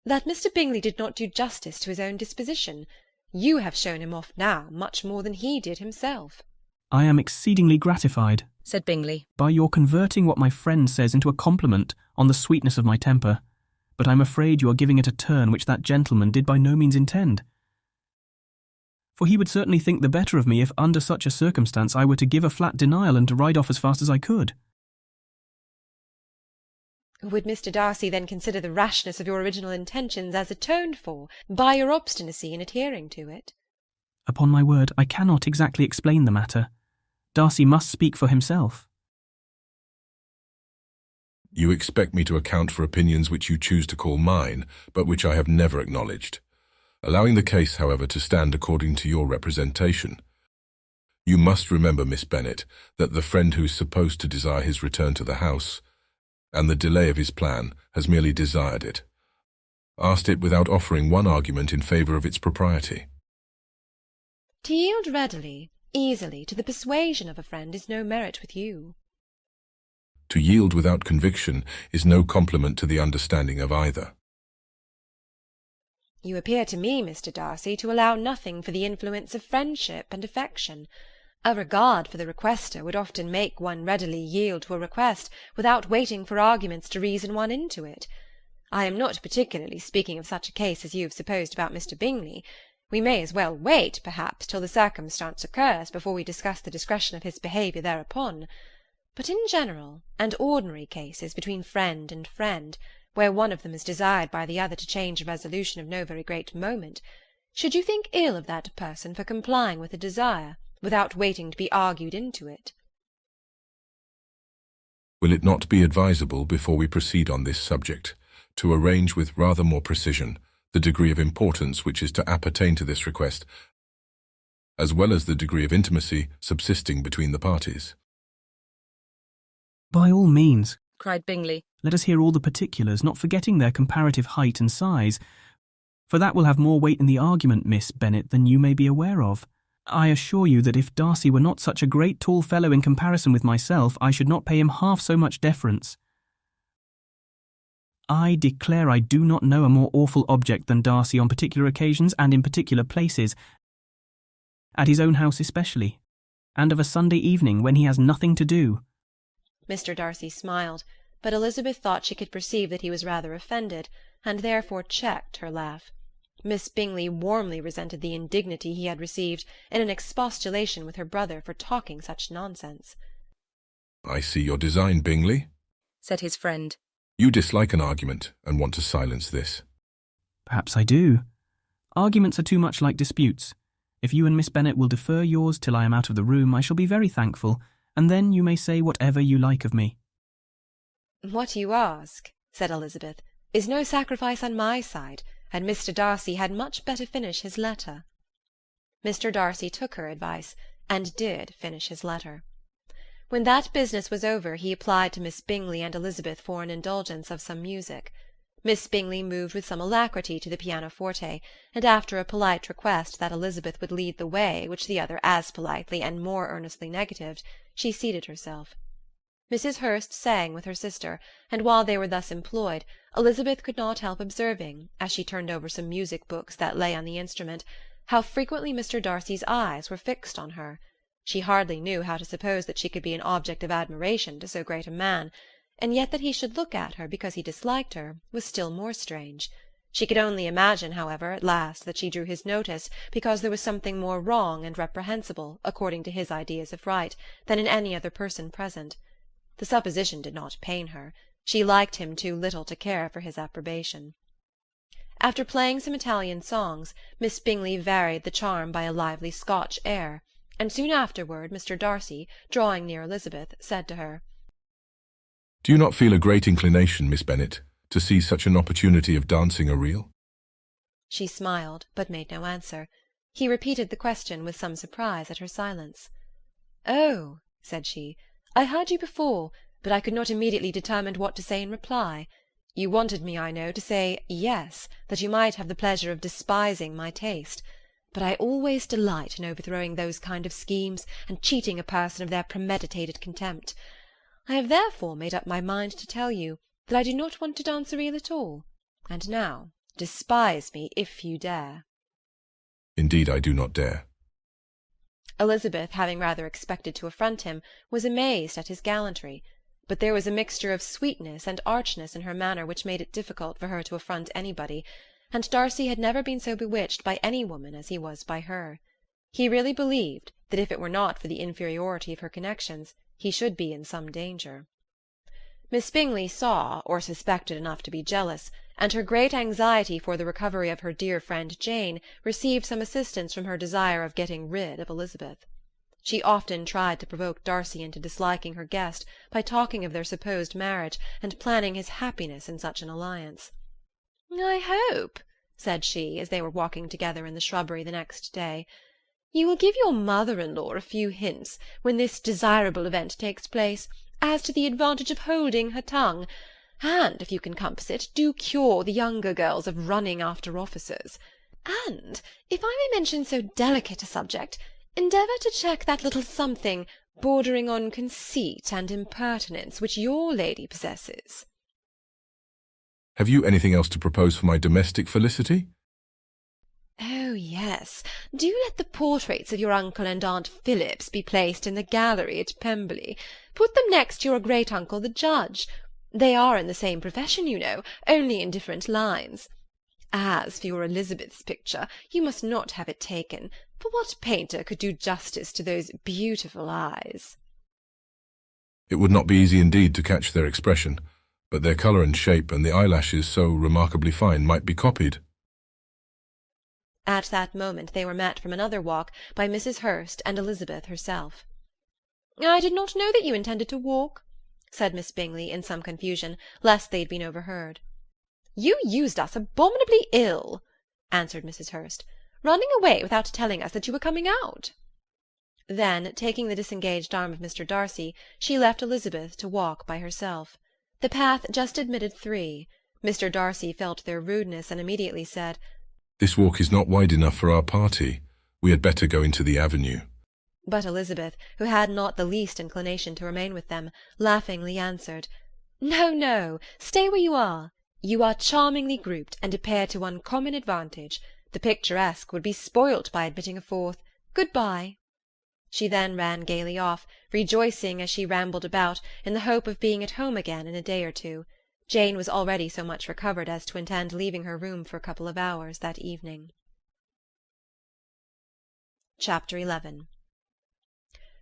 that Mr. Bingley did not do justice to his own disposition. You have shown him off now much more than he did himself. I am exceedingly gratified, said Bingley, by your converting what my friend says into a compliment on the sweetness of my temper, but I'm afraid you are giving it a turn which that gentleman did by no means intend. For he would certainly think the better of me if under such a circumstance I were to give a flat denial and to ride off as fast as I could. Would Mr. Darcy then consider the rashness of your original intentions as atoned for by your obstinacy in adhering to it? Upon my word, I cannot exactly explain the matter. Darcy must speak for himself. You expect me to account for opinions which you choose to call mine, but which I have never acknowledged. Allowing the case, however, to stand according to your representation. You must remember, Miss Bennet, that the friend who is supposed to desire his return to the house, and the delay of his plan, has merely desired it, asked it without offering one argument in favour of its propriety. To yield readily, easily, to the persuasion of a friend is no merit with you. To yield without conviction is no compliment to the understanding of either. You appear to me, Mr. Darcy, to allow nothing for the influence of friendship and affection. A regard for the requester would often make one readily yield to a request without waiting for arguments to reason one into it. I am not particularly speaking of such a case as you have supposed about Mr. Bingley. We may as well wait, perhaps, till the circumstance occurs before we discuss the discretion of his behaviour thereupon. But in general and ordinary cases between friend and friend, where one of them is desired by the other to change a resolution of no very great moment, should you think ill of that person for complying with a desire, without waiting to be argued into it? Will it not be advisable, before we proceed on this subject, to arrange with rather more precision the degree of importance which is to appertain to this request, as well as the degree of intimacy subsisting between the parties? By all means, cried Bingley. Let us hear all the particulars, not forgetting their comparative height and size, for that will have more weight in the argument, Miss Bennet, than you may be aware of. I assure you that if Darcy were not such a great tall fellow in comparison with myself, I should not pay him half so much deference. I declare I do not know a more awful object than Darcy on particular occasions and in particular places, at his own house especially, and of a Sunday evening when he has nothing to do. Mr. Darcy smiled, but Elizabeth thought she could perceive that he was rather offended, and therefore checked her laugh. Miss Bingley warmly resented the indignity he had received in an expostulation with her brother for talking such nonsense. I see your design, Bingley, said his friend. You dislike an argument and want to silence this. Perhaps I do. Arguments are too much like disputes. If you and Miss Bennet will defer yours till I am out of the room, I shall be very thankful, and then you may say whatever you like of me. What you ask, said Elizabeth, is no sacrifice on my side, and Mr. Darcy had much better finish his letter. Mr. Darcy took her advice, and did finish his letter. When that business was over, he applied to Miss Bingley and Elizabeth for an indulgence of some music. Miss Bingley moved with some alacrity to the pianoforte, and after a polite request that Elizabeth would lead the way, which the other as politely and more earnestly negatived, she seated herself. Mrs. Hurst sang with her sister, and while they were thus employed, Elizabeth could not help observing, as she turned over some music books that lay on the instrument, how frequently Mr. Darcy's eyes were fixed on her. She hardly knew how to suppose that she could be an object of admiration to so great a man, and yet that he should look at her because he disliked her was still more strange. She could only imagine, however, at last, that she drew his notice because there was something more wrong and reprehensible, according to his ideas of right, than in any other person present. The supposition did not pain her. She liked him too little to care for his approbation. After playing some Italian songs, Miss Bingley varied the charm by a lively Scotch air, and soon afterward Mr. Darcy, drawing near Elizabeth, said to her, Do you not feel a great inclination, Miss Bennet, to see such an opportunity of dancing a reel? She smiled, but made no answer. He repeated the question with some surprise at her silence. "Oh," said she, "I heard you before, but I could not immediately determine what to say in reply. You wanted me, I know, to say yes, that you might have the pleasure of despising my taste. but I always delight in overthrowing those kind of schemes and cheating a person of their premeditated contempt. I have therefore made up my mind to tell you that I do not want to dance a reel at all, and now despise me if you dare." "Indeed I do not dare." Elizabeth, having rather expected to affront him, was amazed at his gallantry, but there was a mixture of sweetness and archness in her manner which made it difficult for her to affront anybody, and Darcy had never been so bewitched by any woman as he was by her. He really believed that if it were not for the inferiority of her connections, he should be in some danger. Miss Bingley saw, or suspected enough to be jealous, and her great anxiety for the recovery of her dear friend Jane received some assistance from her desire of getting rid of Elizabeth. She often tried to provoke Darcy into disliking her guest by talking of their supposed marriage, and planning his happiness in such an alliance. "I hope," said she, as they were walking together in the shrubbery the next day, "you will give your mother-in-law a few hints, when this desirable event takes place, as to the advantage of holding her tongue, and, if you can compass it, do cure the younger girls of running after officers. And, if I may mention so delicate a subject, endeavour to check that little something bordering on conceit and impertinence which your lady possesses." "Have you anything else to propose for my domestic felicity?" "Oh, yes. Do let the portraits of your uncle and Aunt Phillips be placed in the gallery at Pemberley. Put them next to your great-uncle the judge. They are in the same profession, you know, only in different lines. As for your Elizabeth's picture, you must not have it taken, for what painter could do justice to those beautiful eyes?" "It would not be easy indeed to catch their expression, but their colour and shape, and the eyelashes so remarkably fine, might be copied." At that moment they were met from another walk by Mrs. Hurst and Elizabeth herself. "I did not know that you intended to walk," said Miss Bingley in some confusion, lest they had been overheard. "You used us abominably ill," answered Mrs. Hurst, "running away without telling us that you were coming out." Then, taking the disengaged arm of Mr. Darcy, she left Elizabeth to walk by herself. The path just admitted three. Mr. Darcy felt their rudeness and immediately said, "This walk is not wide enough for our party. We had better go into the avenue." But Elizabeth, who had not the least inclination to remain with them, laughingly answered, "No, no, stay where you are. You are charmingly grouped, and appear to uncommon advantage. The picturesque would be spoilt by admitting a fourth. Good-bye." She then ran gaily off, rejoicing as she rambled about, in the hope of being at home again in a day or two. Jane was already so much recovered as to intend leaving her room for a couple of hours that evening. Chapter 11.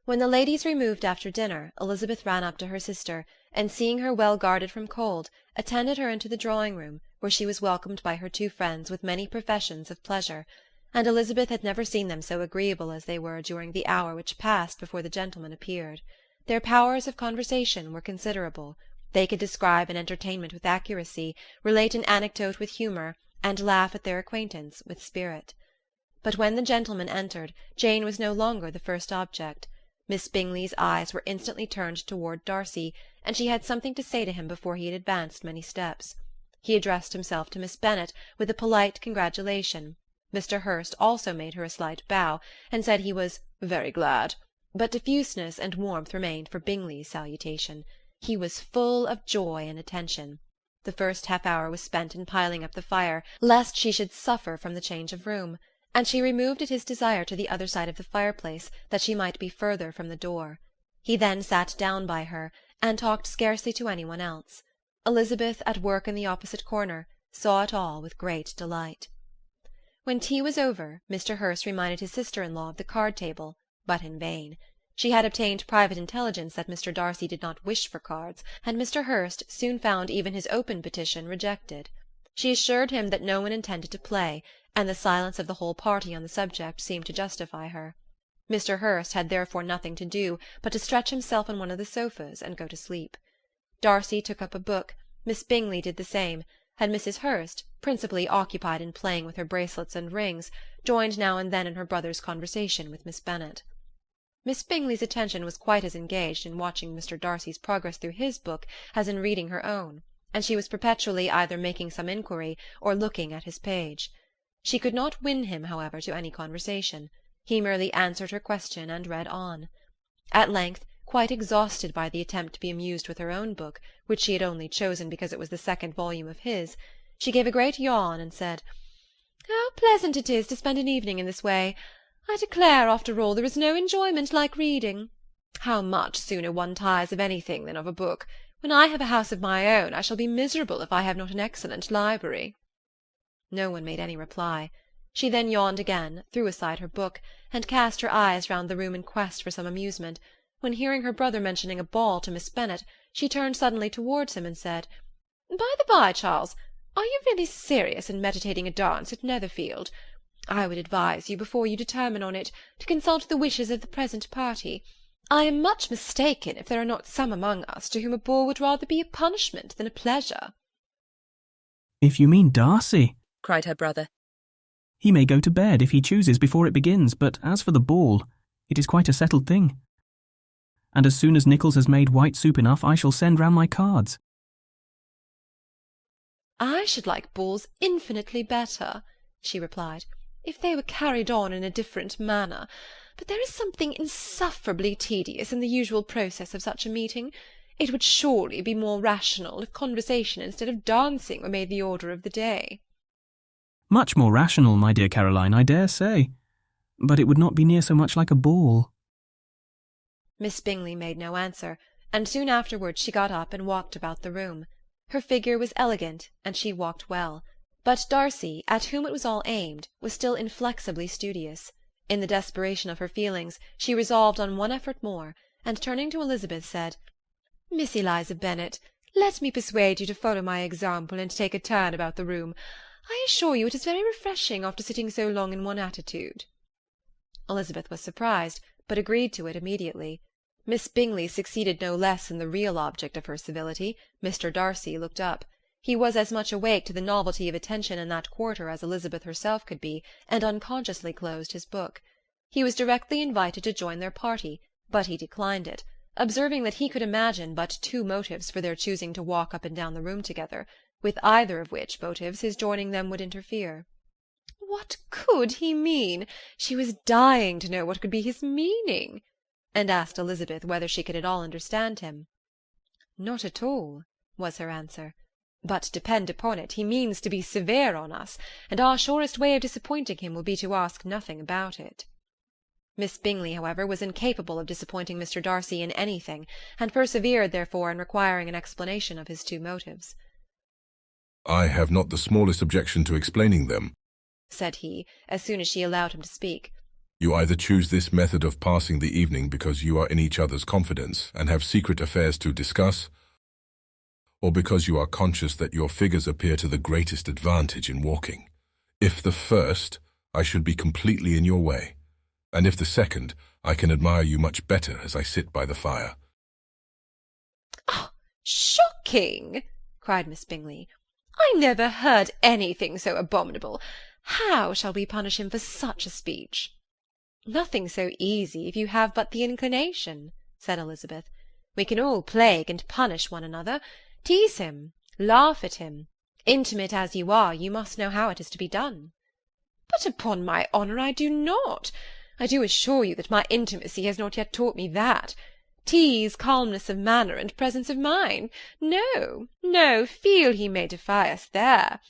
When the ladies removed after dinner, Elizabeth ran up to her sister, and seeing her well guarded from cold, attended her into the drawing-room, where she was welcomed by her two friends with many professions of pleasure, and Elizabeth had never seen them so agreeable as they were during the hour which passed before the gentlemen appeared. Their powers of conversation were considerable. They could describe an entertainment with accuracy, relate an anecdote with humour, and laugh at their acquaintance with spirit. But when the gentlemen entered, Jane was no longer the first object. Miss Bingley's eyes were instantly turned toward Darcy, and she had something to say to him before he had advanced many steps. He addressed himself to Miss Bennet with a polite congratulation. Mr. Hurst also made her a slight bow, and said he was very glad, but diffuseness and warmth remained for Bingley's salutation. He was full of joy and attention. The first half-hour was spent in piling up the fire, lest she should suffer from the change of room, and she removed at his desire to the other side of the fireplace, that she might be further from the door. He then sat down by her, and talked scarcely to any one else. Elizabeth, at work in the opposite corner, saw it all with great delight. When tea was over, Mr. Hurst reminded his sister-in-law of the card-table, but in vain. She had obtained private intelligence that Mr. Darcy did not wish for cards, and Mr. Hurst soon found even his open petition rejected. She assured him that no one intended to play, and the silence of the whole party on the subject seemed to justify her. Mr. Hurst had therefore nothing to do but to stretch himself on one of the sofas and go to sleep. Darcy took up a book, Miss Bingley did the same, and Mrs. Hurst, principally occupied in playing with her bracelets and rings, joined now and then in her brother's conversation with Miss Bennet. Miss Bingley's attention was quite as engaged in watching Mr. Darcy's progress through his book as in reading her own, and she was perpetually either making some inquiry or looking at his page. She could not win him, however, to any conversation. He merely answered her question and read on. At length, quite exhausted by the attempt to be amused with her own book, which she had only chosen because it was the second volume of his, she gave a great yawn and said, "How pleasant it is to spend an evening in this way! I declare, after all, there is no enjoyment like reading. How much sooner one tires of anything than of a book! When I have a house of my own, I shall be miserable if I have not an excellent library." No one made any reply. She then yawned again, threw aside her book, and cast her eyes round the room in quest for some amusement, when, hearing her brother mentioning a ball to Miss Bennet, she turned suddenly towards him and said, "By the by, Charles, are you really serious in meditating a dance at Netherfield? I would advise you, before you determine on it, to consult the wishes of the present party. I am much mistaken if there are not some among us to whom a ball would rather be a punishment than a pleasure." "If you mean Darcy," cried her brother, "he may go to bed if he chooses before it begins, but as for the ball, it is quite a settled thing. And as soon as Nichols has made white soup enough, I shall send round my cards." "I should like balls infinitely better," she replied, "if they were carried on in a different manner. But there is something insufferably tedious in the usual process of such a meeting. It would surely be more rational if conversation instead of dancing were made the order of the day." "Much more rational, my dear Caroline, I dare say. But it would not be near so much like a ball." Miss Bingley made no answer, and soon afterwards she got up and walked about the room. Her figure was elegant, and she walked well. But Darcy, at whom it was all aimed, was still inflexibly studious. In the desperation of her feelings, she resolved on one effort more, and turning to Elizabeth, said, "Miss Eliza Bennet, let me persuade you to follow my example and take a turn about the room. I assure you it is very refreshing after sitting so long in one attitude." Elizabeth was surprised, but agreed to it immediately. Miss Bingley succeeded no less in the real object of her civility. Mr. Darcy looked up. He was as much awake to the novelty of attention in that quarter as Elizabeth herself could be, and unconsciously closed his book. He was directly invited to join their party, but he declined it, observing that he could imagine but two motives for their choosing to walk up and down the room together, with either of which motives his joining them would interfere. What could he mean? She was dying to know what could be his meaning, and asked Elizabeth whether she could at all understand him. "Not at all," was her answer. "But depend upon it, he means to be severe on us, and our surest way of disappointing him will be to ask nothing about it." Miss Bingley, however, was incapable of disappointing Mr. Darcy in anything, and persevered, therefore, in requiring an explanation of his two motives. "I have not the smallest objection to explaining them," said he, as soon as she allowed him to speak. "You either choose this method of passing the evening because you are in each other's confidence and have secret affairs to discuss, or because you are conscious that your figures appear to the greatest advantage in walking. If the first, I should be completely in your way, and if the second, I can admire you much better as I sit by the fire." "Ah, shocking!" cried Miss Bingley. "I never heard anything so abominable. How shall we punish him for such a speech?" "Nothing so easy if you have but the inclination," said Elizabeth. "We can all plague and punish one another, tease him, laugh at him. Intimate as you are, you must know how it is to be done." "But upon my honour I do not. I do assure you that my intimacy has not yet taught me that. Tease, calmness of manner, and presence of mind. No, no, feel he may defy us there.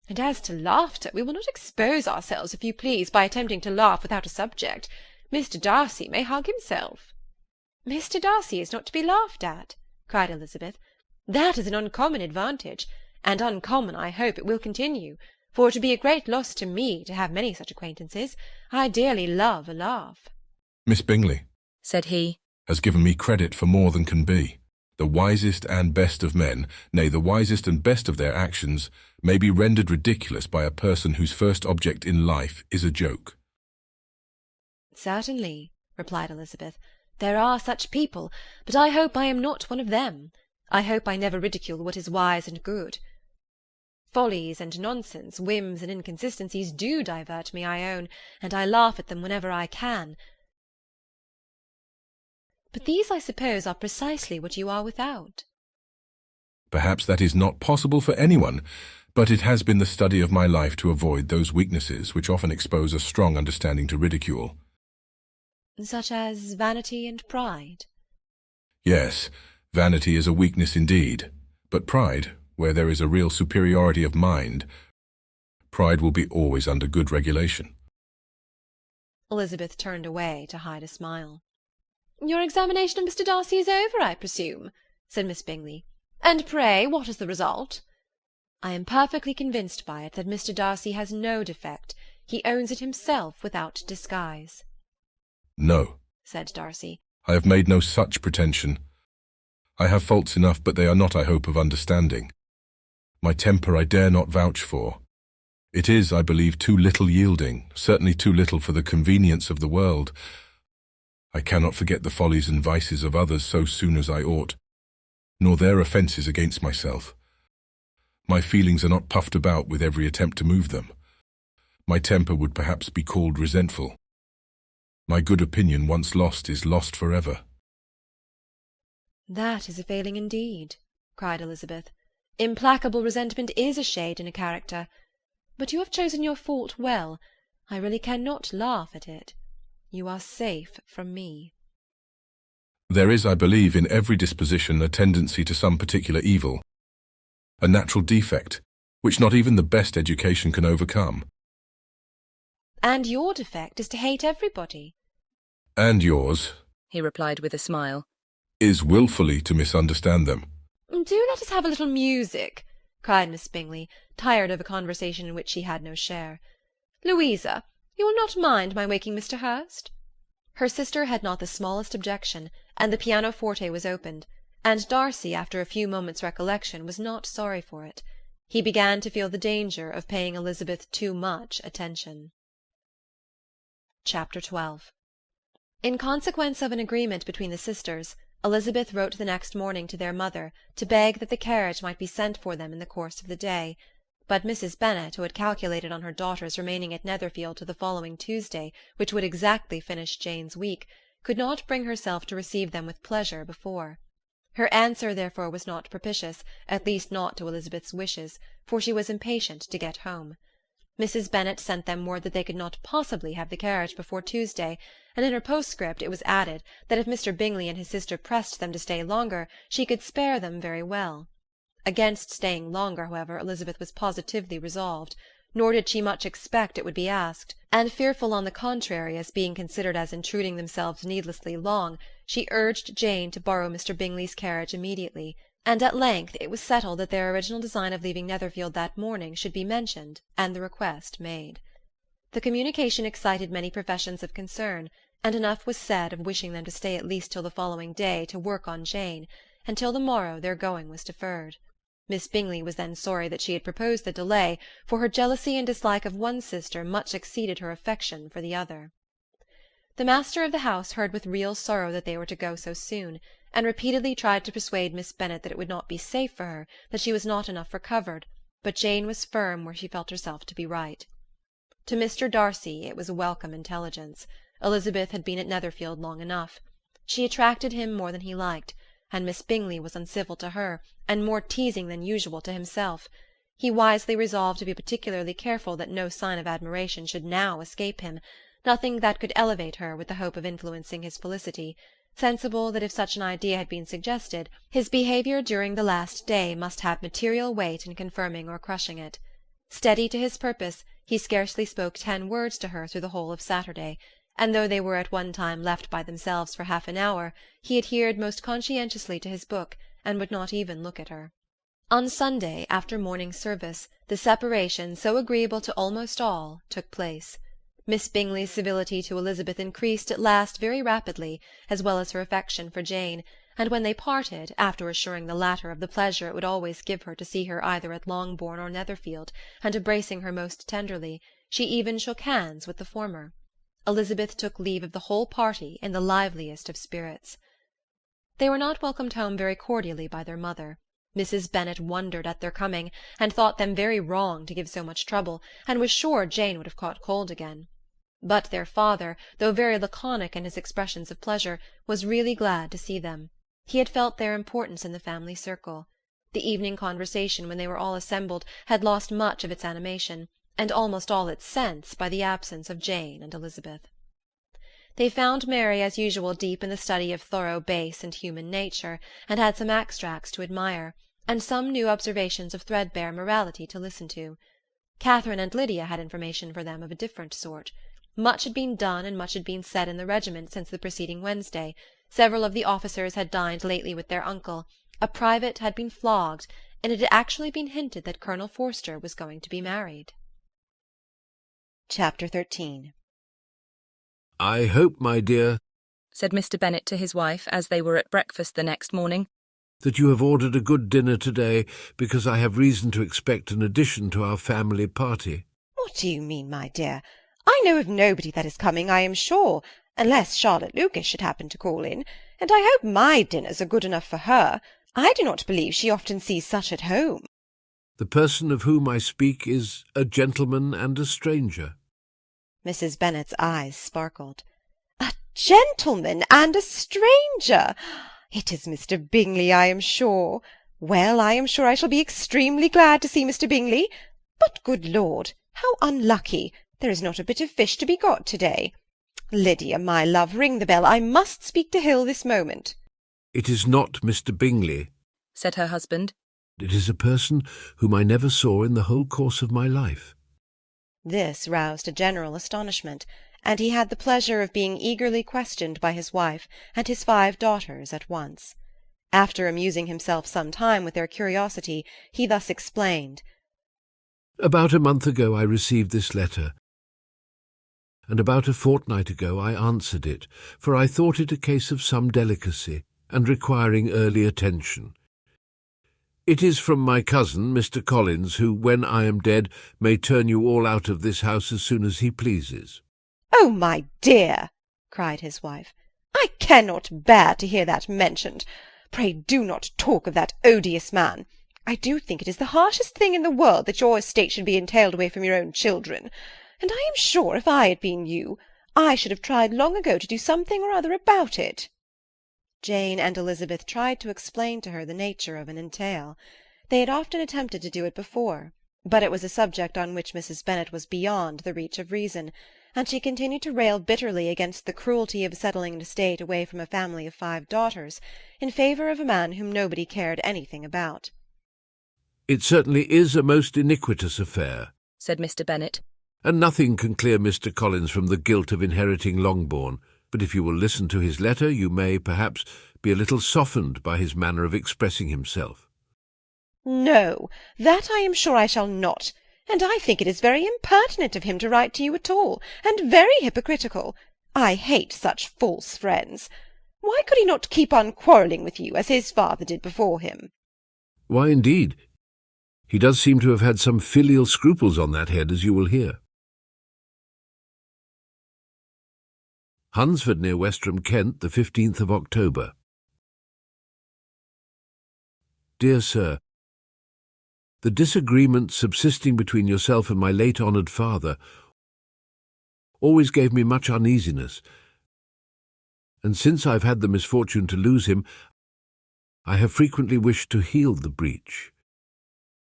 And as to laughter, we will not expose ourselves, if you please, by attempting to laugh without a subject. Mr. Darcy may hug himself." "Mr. Darcy is not to be laughed at," cried Elizabeth. "That is an uncommon advantage, and uncommon I hope it will continue, for it would be a great loss to me to have many such acquaintances. I dearly love a laugh." "Miss Bingley," said he, "has given me credit for more than can be. The wisest and best of men, nay, the wisest and best of their actions, may be rendered ridiculous by a person whose first object in life is a joke." "Certainly," replied Elizabeth, "there are such people, but I hope I am not one of them. I hope I never ridicule what is wise and good. Follies and nonsense, whims and inconsistencies do divert me, I own, and I laugh at them whenever I can. But these, I suppose, are precisely what you are without." "Perhaps that is not possible for anyone, but it has been the study of my life to avoid those weaknesses which often expose a strong understanding to ridicule. Such as vanity and pride? Yes, vanity is a weakness indeed, but pride, where there is a real superiority of mind, pride will be always under good regulation. Elizabeth turned away to hide a smile. "Your examination of Mr. Darcy is over, I presume," said Miss Bingley. "And pray, what is the result?" "I am perfectly convinced by it that Mr. Darcy has no defect. He owns it himself without disguise." "No," said Darcy. "I have made no such pretension. I have faults enough, but they are not, I hope, of understanding. My temper I dare not vouch for. It is, I believe, too little yielding, certainly too little for the convenience of the world. I cannot forget the follies and vices of others so soon as I ought, nor their offences against myself. My feelings are not puffed about with every attempt to move them. My temper would perhaps be called resentful. My good opinion, once lost, is lost forever." "That is a failing indeed," cried Elizabeth. "Implacable resentment is a shade in a character. But you have chosen your fault well. I really cannot laugh at it. You are safe from me." There is, I believe, in every disposition a tendency to some particular evil, a natural defect, which not even the best education can overcome. "And your defect is to hate everybody." "And yours," he replied with a smile, "is wilfully to misunderstand them." "Do let us have a little music," cried Miss Bingley, tired of a conversation in which she had no share. "Louisa, you will not mind my waking Mr. Hurst?" Her sister had not the smallest objection, and the pianoforte was opened, and Darcy, after a few moments' recollection, was not sorry for it. He began to feel the danger of paying Elizabeth too much attention. Chapter 12. In consequence of an agreement between the sisters, Elizabeth wrote the next morning to their mother to beg that the carriage might be sent for them in the course of the day. But Mrs. Bennet, who had calculated on her daughters remaining at Netherfield till the following Tuesday, which would exactly finish Jane's week, could not bring herself to receive them with pleasure before. Her answer, therefore, was not propitious, at least not to Elizabeth's wishes, for she was impatient to get home. Mrs. Bennet sent them word that they could not possibly have the carriage before Tuesday, and in her postscript it was added that if Mr. Bingley and his sister pressed them to stay longer, she could spare them very well. Against staying longer, however, Elizabeth was positively resolved, nor did she much expect it would be asked, and fearful on the contrary as being considered as intruding themselves needlessly long, she urged Jane to borrow Mr. Bingley's carriage immediately, and at length it was settled that their original design of leaving Netherfield that morning should be mentioned, and the request made. The communication excited many professions of concern, and enough was said of wishing them to stay at least till the following day to work on Jane, and till the morrow their going was deferred. Miss Bingley was then sorry that she had proposed the delay, for her jealousy and dislike of one sister much exceeded her affection for the other. The master of the house heard with real sorrow that they were to go so soon, and repeatedly tried to persuade Miss Bennet that it would not be safe for her, that she was not enough recovered, but Jane was firm where she felt herself to be right. To Mr. Darcy it was a welcome intelligence. Elizabeth had been at Netherfield long enough. She attracted him more than he liked, and Miss Bingley was uncivil to her, and more teasing than usual to himself. He wisely resolved to be particularly careful that no sign of admiration should now escape him, nothing that could elevate her with the hope of influencing his felicity, sensible that if such an idea had been suggested, his behaviour during the last day must have material weight in confirming or crushing it. Steady to his purpose, he scarcely spoke 10 words to her through the whole of Saturday, and though they were at one time left by themselves for half an hour, he adhered most conscientiously to his book, and would not even look at her. On Sunday, after morning service, the separation, so agreeable to almost all, took place. Miss Bingley's civility to Elizabeth increased at last very rapidly, as well as her affection for Jane, and when they parted, after assuring the latter of the pleasure it would always give her to see her either at Longbourn or Netherfield, and embracing her most tenderly, she even shook hands with the former. Elizabeth took leave of the whole party in the liveliest of spirits. They were not welcomed home very cordially by their mother. Mrs. Bennet wondered at their coming, and thought them very wrong to give so much trouble, and was sure Jane would have caught cold again. But their father, though very laconic in his expressions of pleasure, was really glad to see them. He had felt their importance in the family circle. The evening conversation, when they were all assembled, had lost much of its animation, and almost all its sense, by the absence of Jane and Elizabeth. They found Mary as usual deep in the study of thorough base and human nature, and had some extracts to admire, and some new observations of threadbare morality to listen to. Catherine and Lydia had information for them of a different sort. Much had been done and much had been said in the regiment since the preceding Wednesday. Several of the officers had dined lately with their uncle, a private had been flogged, and it had actually been hinted that Colonel Forster was going to be married. Chapter 13. "I hope, my dear," said Mr. Bennet to his wife as they were at breakfast the next morning, "that you have ordered a good dinner today, because I have reason to expect an addition to our family party." What do you mean, my dear? I know of nobody that is coming, I am sure, unless Charlotte Lucas should happen to call in, and I hope my dinners are good enough for her. I do not believe she often sees such at home. "The person of whom I speak is a gentleman and a stranger." Mrs. Bennet's eyes sparkled. A gentleman and a stranger! It is Mr. Bingley, I am sure. Well, I am sure I shall be extremely glad to see Mr. Bingley. But, good Lord, how unlucky! There is not a bit of fish to be got to-day. Lydia, my love, ring the bell. I must speak to Hill this moment. "It is not Mr. Bingley," said her husband. "It is a person whom I never saw in the whole course of my life." This roused a general astonishment, and he had the pleasure of being eagerly questioned by his wife and his 5 daughters at once. After amusing himself some time with their curiosity, he thus explained. "About a month ago I received this letter, and about a fortnight ago I answered it, for I thought it a case of some delicacy, and requiring early attention. It is from my cousin, Mr. Collins, who, when I am dead, may turn you all out of this house as soon as he pleases." "Oh, my dear!" cried his wife, "I cannot bear to hear that mentioned. Pray do not talk of that odious man. I do think it is the harshest thing in the world that your estate should be entailed away from your own children, and I am sure if I had been you, I should have tried long ago to do something or other about it." Jane and Elizabeth tried to explain to her the nature of an entail. They had often attempted to do it before, but it was a subject on which Mrs. Bennet was beyond the reach of reason, and she continued to rail bitterly against the cruelty of settling an estate away from a family of 5 daughters, in favour of a man whom nobody cared anything about. "It certainly is a most iniquitous affair," said Mr. Bennet, "and nothing can clear Mr. Collins from the guilt of inheriting Longbourn. But if you will listen to his letter, you may, perhaps, be a little softened by his manner of expressing himself." "No, that I am sure I shall not, and I think it is very impertinent of him to write to you at all, and very hypocritical. I hate such false friends. Why could he not keep on quarrelling with you, as his father did before him?" "Why, indeed, he does seem to have had some filial scruples on that head, as you will hear." Hunsford, near Westerham, Kent, the 15th of October. Dear Sir, the disagreement subsisting between yourself and my late honoured father always gave me much uneasiness, and since I have had the misfortune to lose him, I have frequently wished to heal the breach.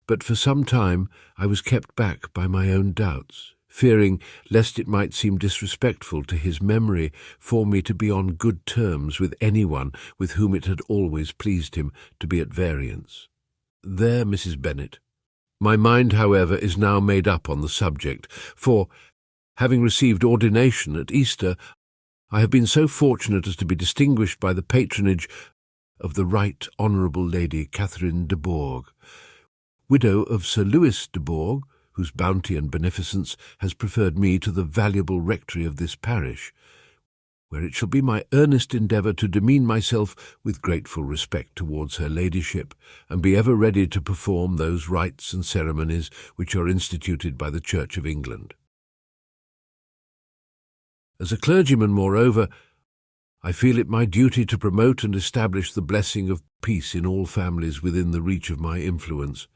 But for some time I was kept back by my own doubts, fearing lest it might seem disrespectful to his memory for me to be on good terms with anyone with whom it had always pleased him to be at variance. There, Mrs. Bennet. My mind, however, is now made up on the subject, for, having received ordination at Easter, I have been so fortunate as to be distinguished by the patronage of the Right Honourable Lady Catherine de Bourgh, widow of Sir Lewis de Bourgh, whose bounty and beneficence has preferred me to the valuable rectory of this parish, where it shall be my earnest endeavour to demean myself with grateful respect towards her ladyship, and be ever ready to perform those rites and ceremonies which are instituted by the Church of England. As a clergyman, moreover, I feel it my duty to promote and establish the blessing of peace in all families within the reach of my influence,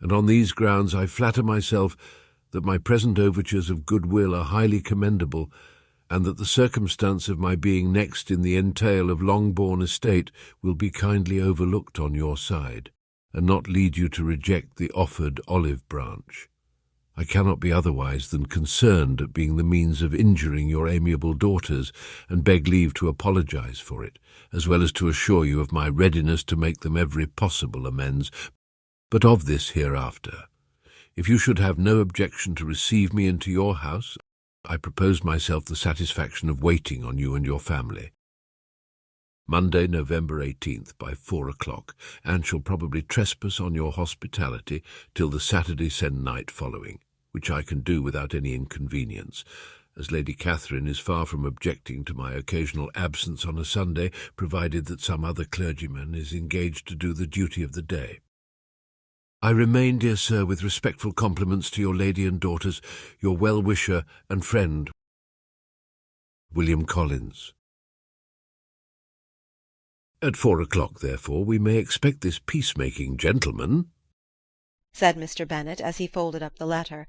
and on these grounds I flatter myself that my present overtures of goodwill are highly commendable, and that the circumstance of my being next in the entail of Longbourn estate will be kindly overlooked on your side. and not lead you to reject the offered olive branch. I cannot be otherwise than concerned at being the means of injuring your amiable daughters, and beg leave to apologize for it, as well as to assure you of my readiness to make them every possible amends, but of this hereafter. If you should have no objection to receive me into your house, I propose myself the satisfaction of waiting on you and your family. Monday, November 18th, by 4 o'clock, and shall probably trespass on your hospitality till the Saturday se'nnight following, which I can do without any inconvenience, as Lady Catherine is far from objecting to my occasional absence on a Sunday, provided that some other clergyman is engaged to do the duty of the day. I remain, dear sir, with respectful compliments to your lady and daughters, your well-wisher and friend, William Collins. At 4 o'clock, therefore, we may expect this peacemaking gentleman, said Mr. Bennet, as he folded up the letter.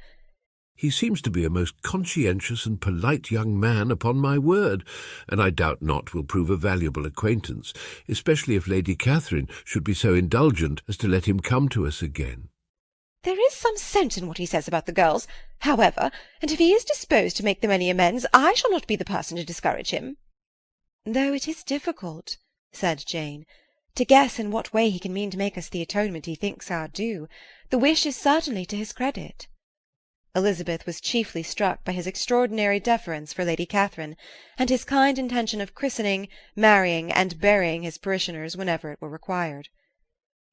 He seems to be a most conscientious and polite young man, upon my word, and I doubt not will prove a valuable acquaintance, especially if Lady Catherine should be so indulgent as to let him come to us again. There is some sense in what he says about the girls, however, and if he is disposed to make them any amends, I shall not be the person to discourage him. Though it is difficult, said Jane, to guess in what way he can mean to make us the atonement he thinks our due. The wish is certainly to his credit. Elizabeth was chiefly struck by his extraordinary deference for Lady Catherine, and his kind intention of christening, marrying, and burying his parishioners whenever it were required.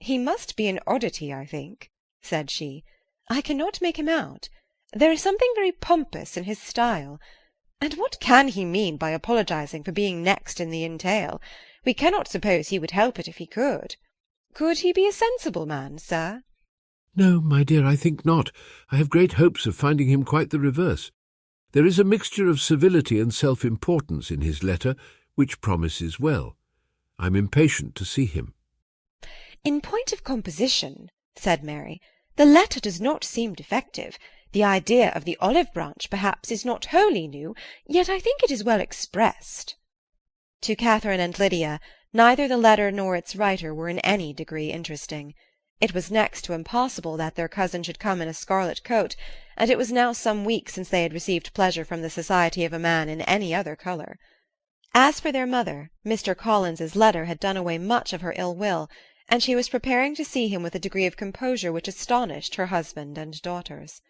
"He must be an oddity, I think," said she. "I cannot make him out. There is something very pompous in his style. And what can he mean by apologizing for being next in the entail? We cannot suppose he would help it if he could. Could he be a sensible man, sir?" "No, my dear, I think not. I have great hopes of finding him quite the reverse. There is a mixture of civility and self-importance in his letter, which promises well. I am impatient to see him." "In point of composition," said Mary, "the letter does not seem defective. The idea of the olive branch, perhaps, is not wholly new, yet I think it is well expressed." To Catherine and Lydia, neither the letter nor its writer were in any degree interesting. It was next to impossible that their cousin should come in a scarlet coat, and it was now some weeks since they had received pleasure from the society of a man in any other colour. As for their mother, Mr. Collins's letter had done away much of her ill will, and she was preparing to see him with a degree of composure which astonished her husband and daughters.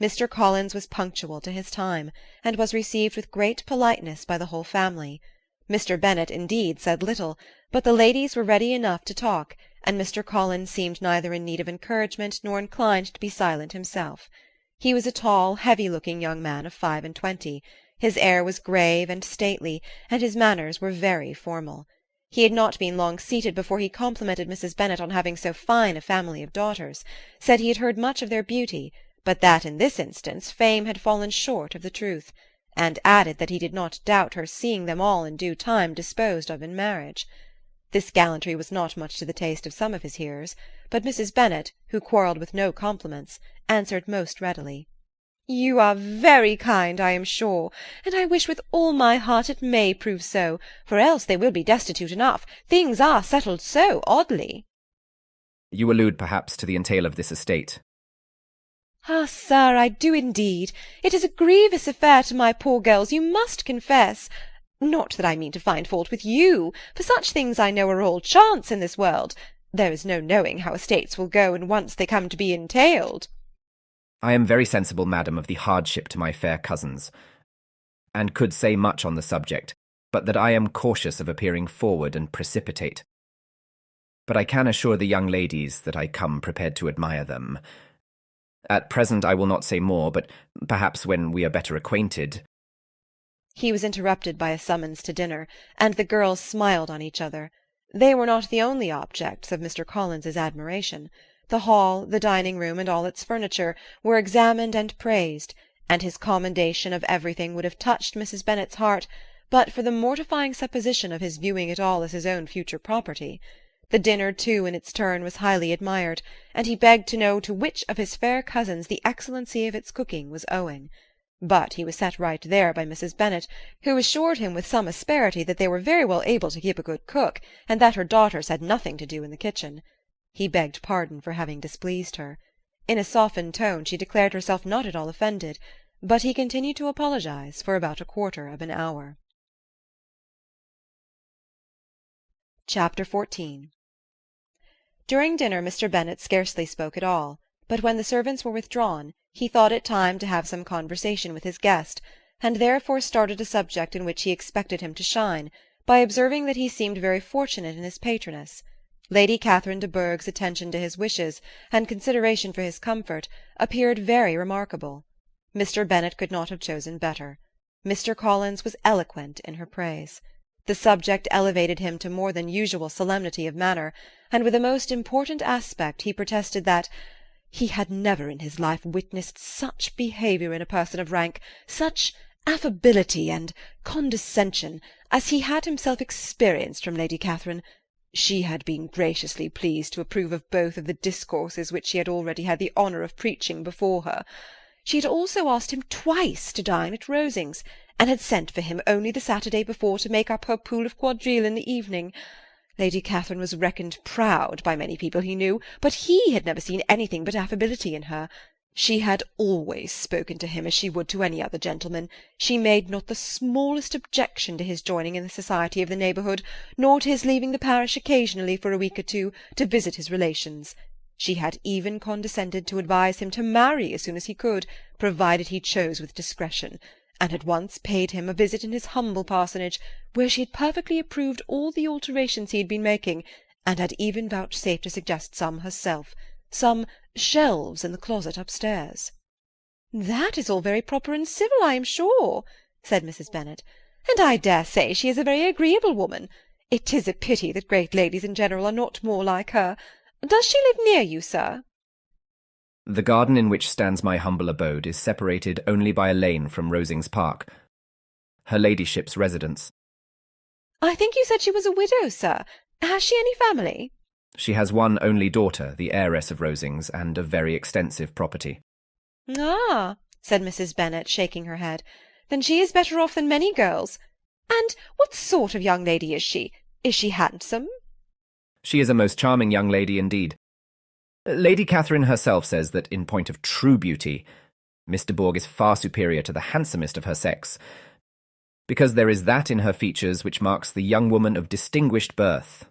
Mr. Collins was punctual to his time, and was received with great politeness by the whole family. Mr. Bennet, indeed, said little, but the ladies were ready enough to talk, and Mr. Collins seemed neither in need of encouragement nor inclined to be silent himself. He was a tall, heavy-looking young man of 25. His air was grave and stately, and his manners were very formal. He had not been long seated before he complimented Mrs. Bennet on having so fine a family of daughters, said he had heard much of their beauty, but that in this instance fame had fallen short of the truth, and added that he did not doubt her seeing them all in due time disposed of in marriage. This gallantry was not much to the taste of some of his hearers, but Mrs. Bennet, who quarrelled with no compliments, answered most readily. "You are very kind, I am sure, and I wish with all my heart it may prove so, for else they will be destitute enough. Things are settled so oddly." "You allude perhaps to the entail of this estate." "Ah, sir, I do indeed. It is a grievous affair to my poor girls, you must confess. Not that I mean to find fault with you, for such things I know are all chance in this world. There is no knowing how estates will go when once they come to be entailed." "I am very sensible, madam, of the hardship to my fair cousins, and could say much on the subject, but that I am cautious of appearing forward and precipitate. But I can assure the young ladies that I come prepared to admire them. At present I will not say more, but perhaps when we are better acquainted—" He was interrupted by a summons to dinner, and the girls smiled on each other. They were not the only objects of Mr. Collins's admiration. The hall, the dining-room, and all its furniture, were examined and praised, and his commendation of everything would have touched Mrs. Bennet's heart, but for the mortifying supposition of his viewing it all as his own future property. The dinner, too, in its turn, was highly admired, and he begged to know to which of his fair cousins the excellency of its cooking was owing. But he was set right there by Mrs. Bennet, who assured him with some asperity that they were very well able to keep a good cook, and that her daughters had nothing to do in the kitchen. He begged pardon for having displeased her. In a softened tone she declared herself not at all offended, but he continued to apologize for about a quarter of an hour. Chapter 14. During dinner Mr. Bennet scarcely spoke at all, but when the servants were withdrawn, he thought it time to have some conversation with his guest, and therefore started a subject in which he expected him to shine, by observing that he seemed very fortunate in his patroness. Lady Catherine de Bourgh's attention to his wishes, and consideration for his comfort, appeared very remarkable. Mr. Bennet could not have chosen better. Mr. Collins was eloquent in her praise. The subject elevated him to more than usual solemnity of manner, and with a most important aspect he protested that he had never in his life witnessed such behaviour in a person of rank, such affability and condescension, as he had himself experienced from Lady Catherine. She had been graciously pleased to approve of both of the discourses which she had already had the honour of preaching before her. She had also asked him twice to dine at Rosings, and had sent for him only the Saturday before to make up her pool of quadrille in the evening. Lady Catherine was reckoned proud by many people he knew, but he had never seen anything but affability in her. She had always spoken to him as she would to any other gentleman. She made not the smallest objection to his joining in the society of the neighbourhood, nor to his leaving the parish occasionally for a week or two, to visit his relations. She had even condescended to advise him to marry as soon as he could, provided he chose with discretion, and had once paid him a visit in his humble parsonage, where she had perfectly approved all the alterations he had been making, and had even vouchsafed to suggest some herself, some shelves in the closet upstairs. "That is all very proper and civil, I am sure," said Mrs. Bennet, "and I dare say she is a very agreeable woman. It is a pity that great ladies in general are not more like her. Does she live near you, sir?" The garden in which stands my humble abode is separated only by a lane from Rosings Park, her ladyship's residence. "I think you said she was a widow, sir. Has she any family?" She has one only daughter, the heiress of Rosings, and of very extensive property. "Ah," said Mrs. Bennet, shaking her head, "then she is better off than many girls. And what sort of young lady is she? Is she handsome?" She is a most charming young lady indeed. Lady Catherine herself says that in point of true beauty, Miss de Bourgh is far superior to the handsomest of her sex, because there is that in her features which marks the young woman of distinguished birth.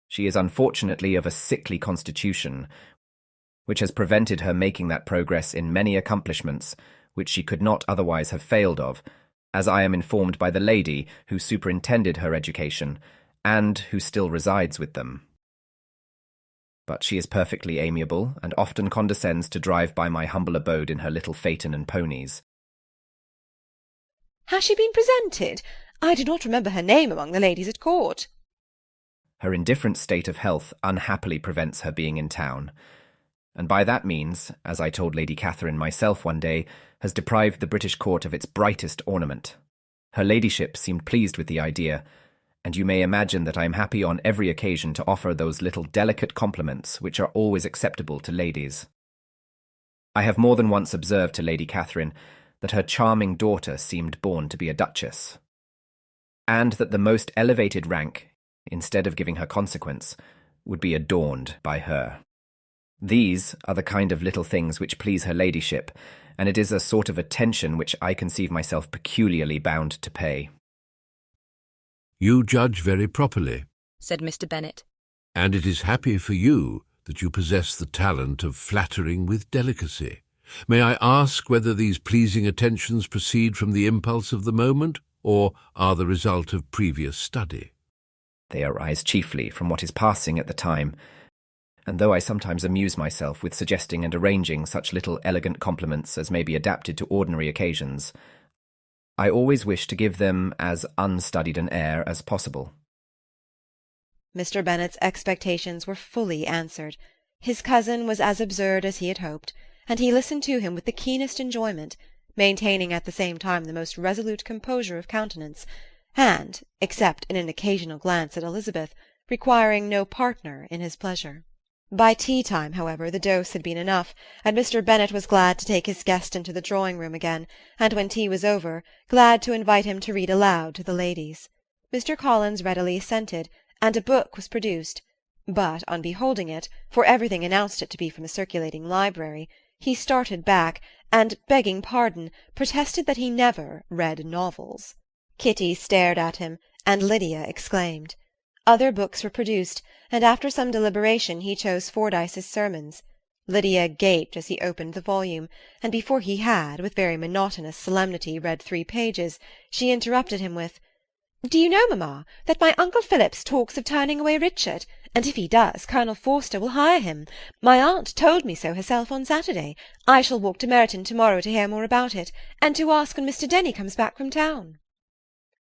She is unfortunately of a sickly constitution, which has prevented her making that progress in many accomplishments which she could not otherwise have failed of, as I am informed by the lady who superintended her education, and who still resides with them. But she is perfectly amiable, and often condescends to drive by my humble abode in her little phaeton and ponies. "Has she been presented? I do not remember her name among the ladies at court." Her indifferent state of health unhappily prevents her being in town, and by that means, as I told Lady Catherine myself one day, has deprived the British court of its brightest ornament. Her ladyship seemed pleased with the idea, and you may imagine that I am happy on every occasion to offer those little delicate compliments which are always acceptable to ladies. I have more than once observed to Lady Catherine that her charming daughter seemed born to be a duchess, and that the most elevated rank, instead of giving her consequence, would be adorned by her. These are the kind of little things which please her ladyship, and it is a sort of attention which I conceive myself peculiarly bound to pay. "You judge very properly," said Mr. Bennet, "and it is happy for you that you possess the talent of flattering with delicacy. May I ask whether these pleasing attentions proceed from the impulse of the moment, or are the result of previous study?" They arise chiefly from what is passing at the time, and though I sometimes amuse myself with suggesting and arranging such little elegant compliments as may be adapted to ordinary occasions, I always wish to give them as unstudied an air as possible. Mr. Bennet's expectations were fully answered. His cousin was as absurd as he had hoped, and he listened to him with the keenest enjoyment, maintaining at the same time the most resolute composure of countenance, and, except in an occasional glance at Elizabeth, requiring no partner in his pleasure. By tea-time, however, the dose had been enough, and Mr. Bennet was glad to take his guest into the drawing-room again, and when tea was over, glad to invite him to read aloud to the ladies. Mr. Collins readily assented, and a book was produced. But on beholding it, for everything announced it to be from a circulating library, he started back, and, begging pardon, protested that he never read novels. Kitty stared at him, and Lydia exclaimed. Other books were produced, and after some deliberation he chose Fordyce's Sermons. Lydia gaped as he opened the volume, and before he had, with very monotonous solemnity, read 3 pages, she interrupted him with, "Do you know, mamma, that my Uncle Phillips talks of turning away Richard, and if he does, Colonel Forster will hire him. My aunt told me so herself on Saturday. I shall walk to Meryton to-morrow to hear more about it, and to ask when Mr. Denny comes back from town."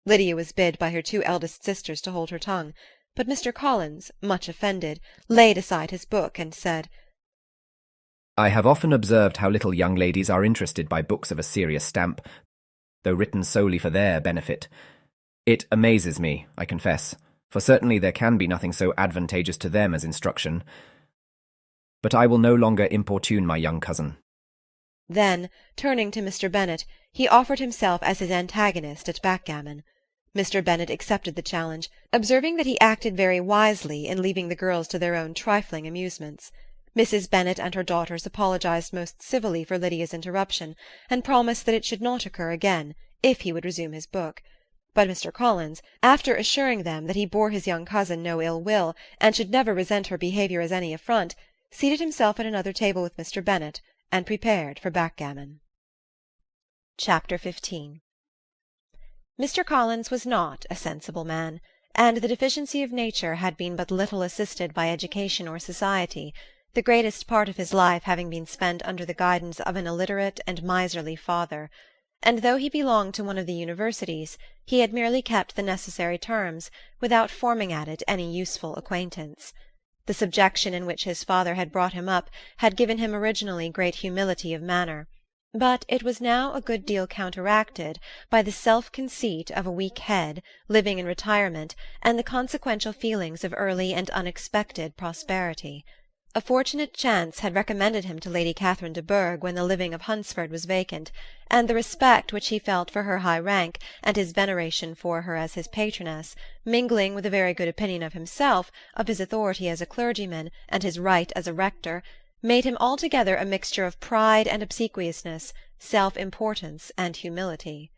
Lydia was bid by her 2 eldest sisters to hold her tongue, but Mr. Collins, much offended, laid aside his book and said, I have often observed how little young ladies are interested by books of a serious stamp, though written solely for their benefit. It amazes me, I confess, for certainly there can be nothing so advantageous to them as instruction. But I will no longer importune my young cousin. Then, turning to Mr. Bennet, he offered himself as his antagonist at backgammon. Mr. Bennet accepted the challenge, observing that he acted very wisely in leaving the girls to their own trifling amusements. Mrs. Bennet and her daughters apologized most civilly for Lydia's interruption, and promised that it should not occur again, if he would resume his book. But Mr. Collins, after assuring them that he bore his young cousin no ill will, and should never resent her behaviour as any affront, seated himself at another table with Mr. Bennet, and prepared for backgammon. Chapter 15. Mr. Collins was not a sensible man, and the deficiency of nature had been but little assisted by education or society, the greatest part of his life having been spent under the guidance of an illiterate and miserly father, and though he belonged to one of the universities, he had merely kept the necessary terms, without forming at it any useful acquaintance. The subjection in which his father had brought him up had given him originally great humility of manner, but it was now a good deal counteracted by the self-conceit of a weak head, living in retirement, and the consequential feelings of early and unexpected prosperity. A fortunate chance had recommended him to Lady Catherine de Bourgh when the living of Hunsford was vacant, and the respect which he felt for her high rank, and his veneration for her as his patroness, mingling with a very good opinion of himself, of his authority as a clergyman, and his right as a rector, made him altogether a mixture of pride and obsequiousness, self-importance and humility.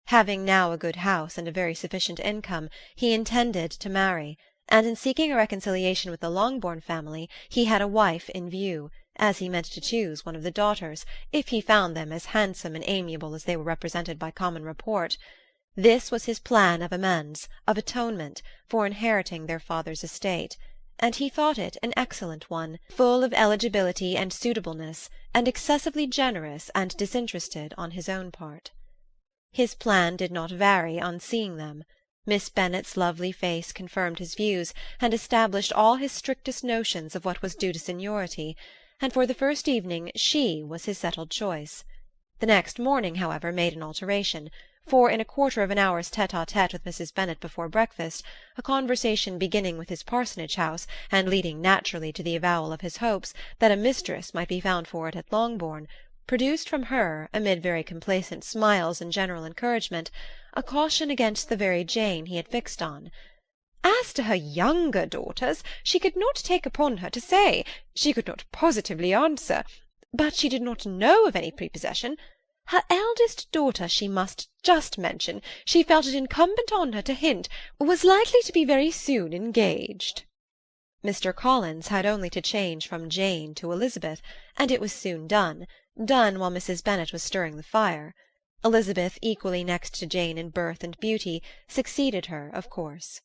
Having now a good house and a very sufficient income, he intended to marry, and in seeking a reconciliation with the Longbourn family he had a wife in view, as he meant to choose one of the daughters, if he found them as handsome and amiable as they were represented by common report. This was his plan of amends, of atonement, for inheriting their father's estate, and he thought it an excellent one, full of eligibility and suitableness, and excessively generous and disinterested on his own part. His plan did not vary on seeing them. Miss Bennet's lovely face confirmed his views, and established all his strictest notions of what was due to seniority, and for the first evening she was his settled choice. The next morning, however, made an alteration, for in a quarter of an hour's tête-à-tête with Mrs. Bennet before breakfast, a conversation beginning with his parsonage house, and leading naturally to the avowal of his hopes that a mistress might be found for it at Longbourn, produced from her, amid very complacent smiles and general encouragement, a caution against the very Jane he had fixed on. As to her younger daughters, she could not take upon her to say, she could not positively answer, but she did not know of any prepossession. Her eldest daughter, she must just mention, she felt it incumbent on her to hint, was likely to be very soon engaged. Mr. Collins had only to change from Jane to Elizabeth, and it was soon done while Mrs. Bennet was stirring the fire. Elizabeth, equally next to Jane in birth and beauty, succeeded her, of course.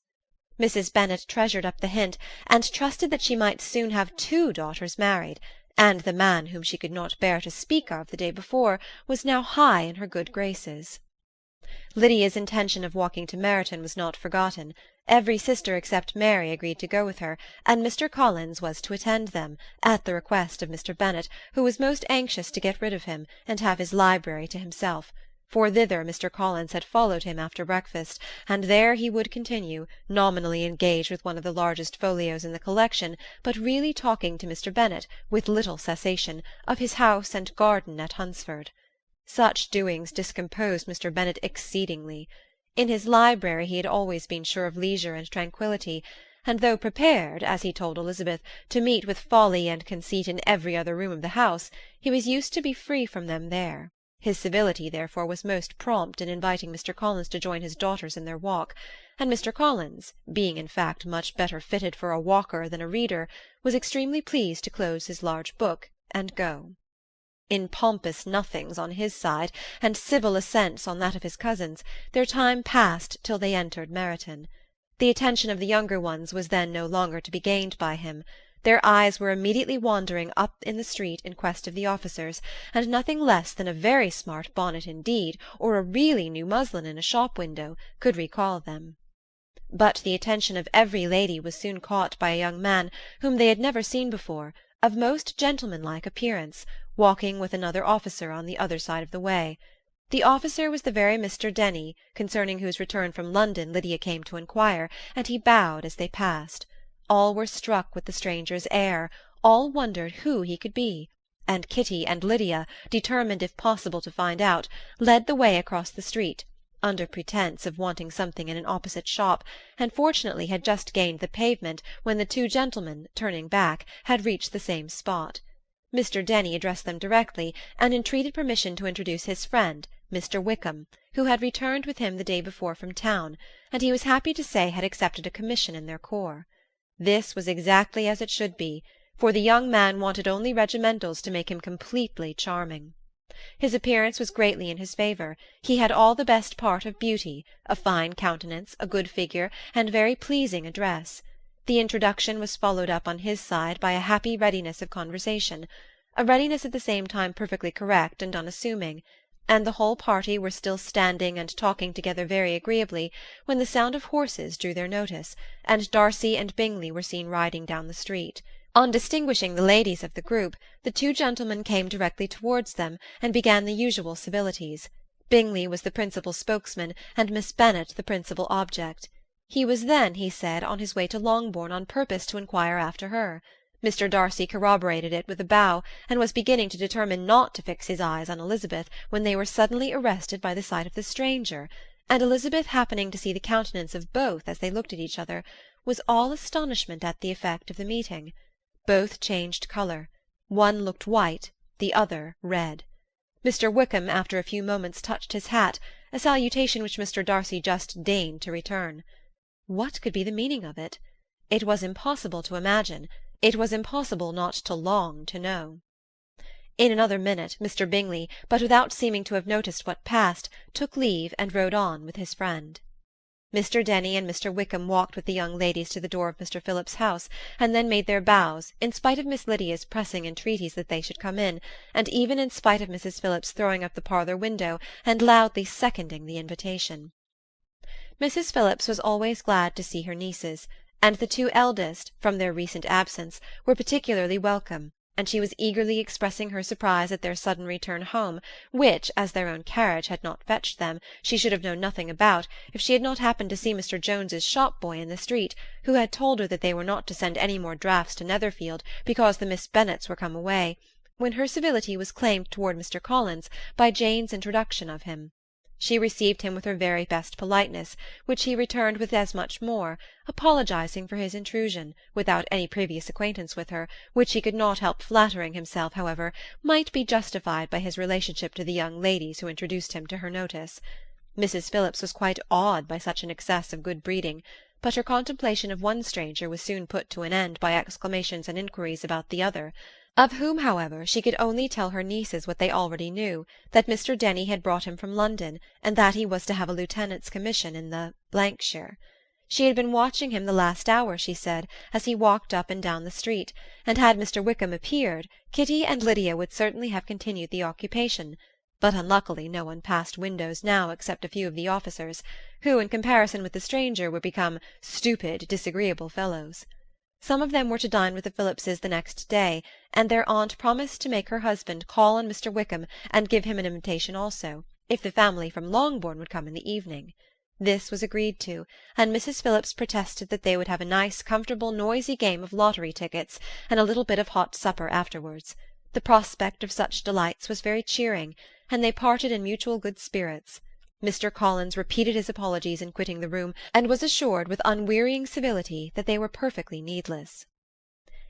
Mrs. Bennet treasured up the hint, and trusted that she might soon have 2 daughters married, and the man whom she could not bear to speak of the day before was now high in her good graces. Lydia's intention of walking to Meryton was not forgotten. Every sister except Mary agreed to go with her, and Mr. Collins was to attend them, at the request of Mr. Bennet, who was most anxious to get rid of him, and have his library to himself, for thither Mr. Collins had followed him after breakfast, and there he would continue, nominally engaged with one of the largest folios in the collection, but really talking to Mr. Bennet, with little cessation, of his house and garden at Hunsford. Such doings discomposed Mr. Bennet exceedingly. In his library he had always been sure of leisure and tranquillity, and though prepared, as he told Elizabeth, to meet with folly and conceit in every other room of the house, he was used to be free from them there. His civility, therefore, was most prompt in inviting Mr. Collins to join his daughters in their walk, and Mr. Collins, being in fact much better fitted for a walker than a reader, was extremely pleased to close his large book and go. In pompous nothings on his side, and civil assents on that of his cousins, their time passed till they entered Meryton. The attention of the younger ones was then no longer to be gained by him. Their eyes were immediately wandering up in the street in quest of the officers, and nothing less than a very smart bonnet indeed, or a really new muslin in a shop window, could recall them. But the attention of every lady was soon caught by a young man whom they had never seen before, of most gentlemanlike appearance, walking with another officer on the other side of the way. The officer was the very Mr. Denny, concerning whose return from London Lydia came to inquire, and he bowed as they passed. All were struck with the stranger's air, all wondered who he could be, and Kitty and Lydia, determined if possible to find out, led the way across the street, under pretence of wanting something in an opposite shop, and fortunately had just gained the pavement when the two gentlemen, turning back, had reached the same spot. Mr. Denny addressed them directly, and entreated permission to introduce his friend, Mr. Wickham, who had returned with him the day before from town, and he was happy to say had accepted a commission in their corps. This was exactly as it should be, for the young man wanted only regimentals to make him completely charming. His appearance was greatly in his favour. He had all the best part of beauty, a fine countenance, a good figure, and very pleasing address. The introduction was followed up on his side by a happy readiness of conversation, a readiness at the same time perfectly correct and unassuming, and the whole party were still standing and talking together very agreeably when the sound of horses drew their notice, and Darcy and Bingley were seen riding down the street. On distinguishing the ladies of the group, the two gentlemen came directly towards them and began the usual civilities. Bingley was the principal spokesman, and Miss Bennet the principal object. He was then, he said, on his way to Longbourn on purpose to inquire after her. Mr. Darcy corroborated it with a bow, and was beginning to determine not to fix his eyes on Elizabeth, when they were suddenly arrested by the sight of the stranger, and Elizabeth, happening to see the countenance of both as they looked at each other, was all astonishment at the effect of the meeting. Both changed colour. One looked white, the other red. Mr. Wickham after a few moments touched his hat, a salutation which Mr. Darcy just deigned to return. What could be the meaning of it? It was impossible to imagine. It was impossible not to long to know. In another minute Mr. Bingley, but without seeming to have noticed what passed, took leave and rode on with his friend. Mr. Denny and Mr. Wickham walked with the young ladies to the door of Mr. Phillips's house, and then made their bows, in spite of Miss Lydia's pressing entreaties that they should come in, and even in spite of Mrs. Phillips throwing up the parlour window and loudly seconding the invitation. Mrs. Phillips was always glad to see her nieces, and the two eldest, from their recent absence, were particularly welcome, and she was eagerly expressing her surprise at their sudden return home, which, as their own carriage had not fetched them, she should have known nothing about, if she had not happened to see Mr. Jones's shop-boy in the street, who had told her that they were not to send any more draughts to Netherfield, because the Miss Bennets were come away, when her civility was claimed toward Mr. Collins by Jane's introduction of him. She received him with her very best politeness, which he returned with as much more, apologizing for his intrusion, without any previous acquaintance with her, which he could not help flattering himself, however, might be justified by his relationship to the young ladies who introduced him to her notice. Mrs. Phillips was quite awed by such an excess of good breeding, but her contemplation of one stranger was soon put to an end by exclamations and inquiries about the other, of whom, however, she could only tell her nieces what they already knew, that Mr. Denny had brought him from London, and that he was to have a lieutenant's commission in the shire. She had been watching him the last hour, she said, as he walked up and down the street, and had Mr. Wickham appeared, Kitty and Lydia would certainly have continued the occupation, but unluckily no one passed windows now except a few of the officers, who, in comparison with the stranger, were become stupid, disagreeable fellows. Some of them were to dine with the Phillipses the next day, and their aunt promised to make her husband call on Mr. Wickham and give him an invitation also, if the family from Longbourn would come in the evening. This was agreed to, and Mrs. Phillips protested that they would have a nice, comfortable, noisy game of lottery tickets, and a little bit of hot supper afterwards. The prospect of such delights was very cheering, and they parted in mutual good spirits. Mr. Collins repeated his apologies in quitting the room, and was assured with unwearying civility that they were perfectly needless.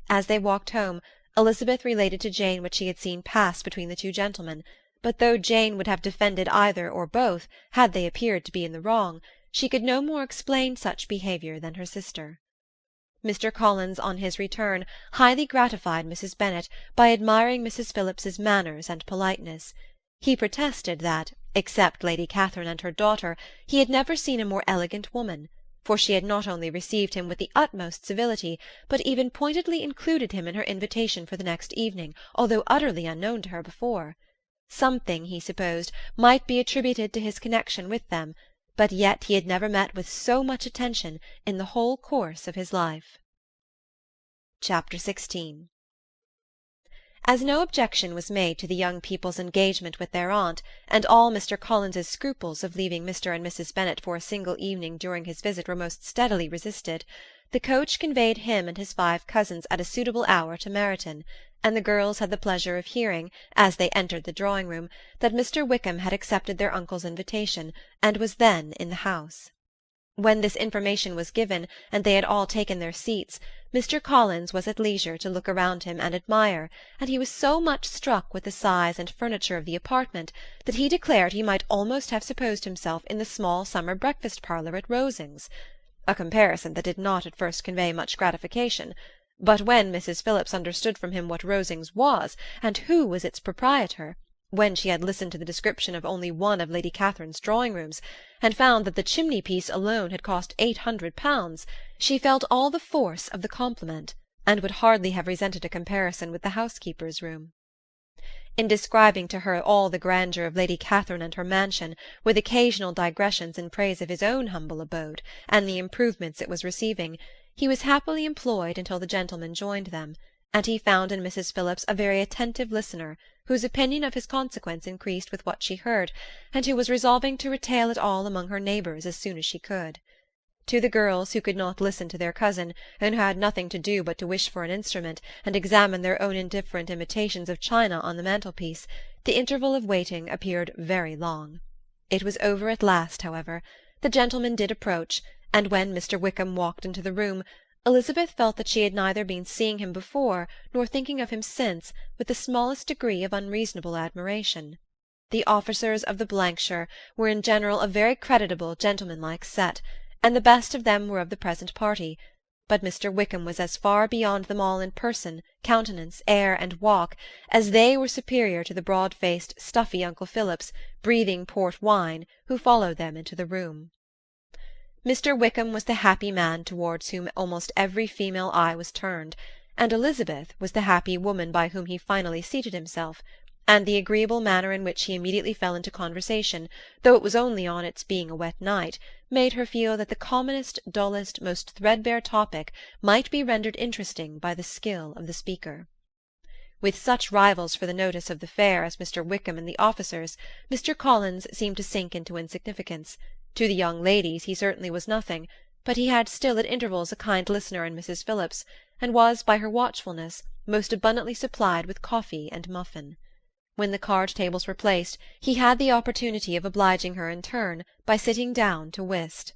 As they walked home, Elizabeth related to Jane what she had seen pass between the two gentlemen, but though Jane would have defended either or both, had they appeared to be in the wrong, she could no more explain such behaviour than her sister. Mr. Collins, on his return, highly gratified Mrs. Bennet by admiring Mrs. Phillips's manners and politeness. He protested that, except Lady Catherine and her daughter, he had never seen a more elegant woman, for she had not only received him with the utmost civility, but even pointedly included him in her invitation for the next evening, although utterly unknown to her before. Something, he supposed, might be attributed to his connection with them, but yet he had never met with so much attention in the whole course of his life. Chapter 16. As no objection was made to the young people's engagement with their aunt, and all Mr. Collins's scruples of leaving Mr. and Mrs. Bennet for a single evening during his visit were most steadily resisted, the coach conveyed him and his 5 cousins at a suitable hour to Meryton, and the girls had the pleasure of hearing, as they entered the drawing-room, that Mr. Wickham had accepted their uncle's invitation, and was then in the house. When this information was given, and they had all taken their seats, Mr. Collins was at leisure to look around him and admire, and he was so much struck with the size and furniture of the apartment that he declared he might almost have supposed himself in the small summer breakfast-parlour at Rosings, a comparison that did not at first convey much gratification. But when Mrs. Phillips understood from him what Rosings was, and who was its proprietor, when she had listened to the description of only one of Lady Catherine's drawing-rooms, and found that the chimney-piece alone had cost £800, she felt all the force of the compliment, and would hardly have resented a comparison with the housekeeper's room. In describing to her all the grandeur of Lady Catherine and her mansion, with occasional digressions in praise of his own humble abode, and the improvements it was receiving, he was happily employed until the gentlemen joined them, and he found in Mrs. Phillips a very attentive listener, whose opinion of his consequence increased with what she heard, and who was resolving to retail it all among her neighbours as soon as she could. To the girls, who could not listen to their cousin, and who had nothing to do but to wish for an instrument, and examine their own indifferent imitations of china on the mantelpiece, the interval of waiting appeared very long. It was over at last, however. The gentlemen did approach, and when Mr. Wickham walked into the room, Elizabeth felt that she had neither been seeing him before nor thinking of him since with the smallest degree of unreasonable admiration. The officers of the shire were in general a very creditable, gentlemanlike set, and the best of them were of the present party, but Mr. Wickham was as far beyond them all in person, countenance, air, and walk, as they were superior to the broad-faced, stuffy Uncle Phillips, breathing port wine, who followed them into the room. Mr. Wickham was the happy man towards whom almost every female eye was turned, and Elizabeth was the happy woman by whom he finally seated himself, and the agreeable manner in which he immediately fell into conversation, though it was only on its being a wet night, made her feel that the commonest, dullest, most threadbare topic might be rendered interesting by the skill of the speaker. With such rivals for the notice of the fair as Mr. Wickham and the officers, Mr. Collins seemed to sink into insignificance. To the young ladies he certainly was nothing, but he had still at intervals a kind listener in Mrs. Phillips, and was, by her watchfulness, most abundantly supplied with coffee and muffin. When the card-tables were placed, he had the opportunity of obliging her in turn by sitting down to whist.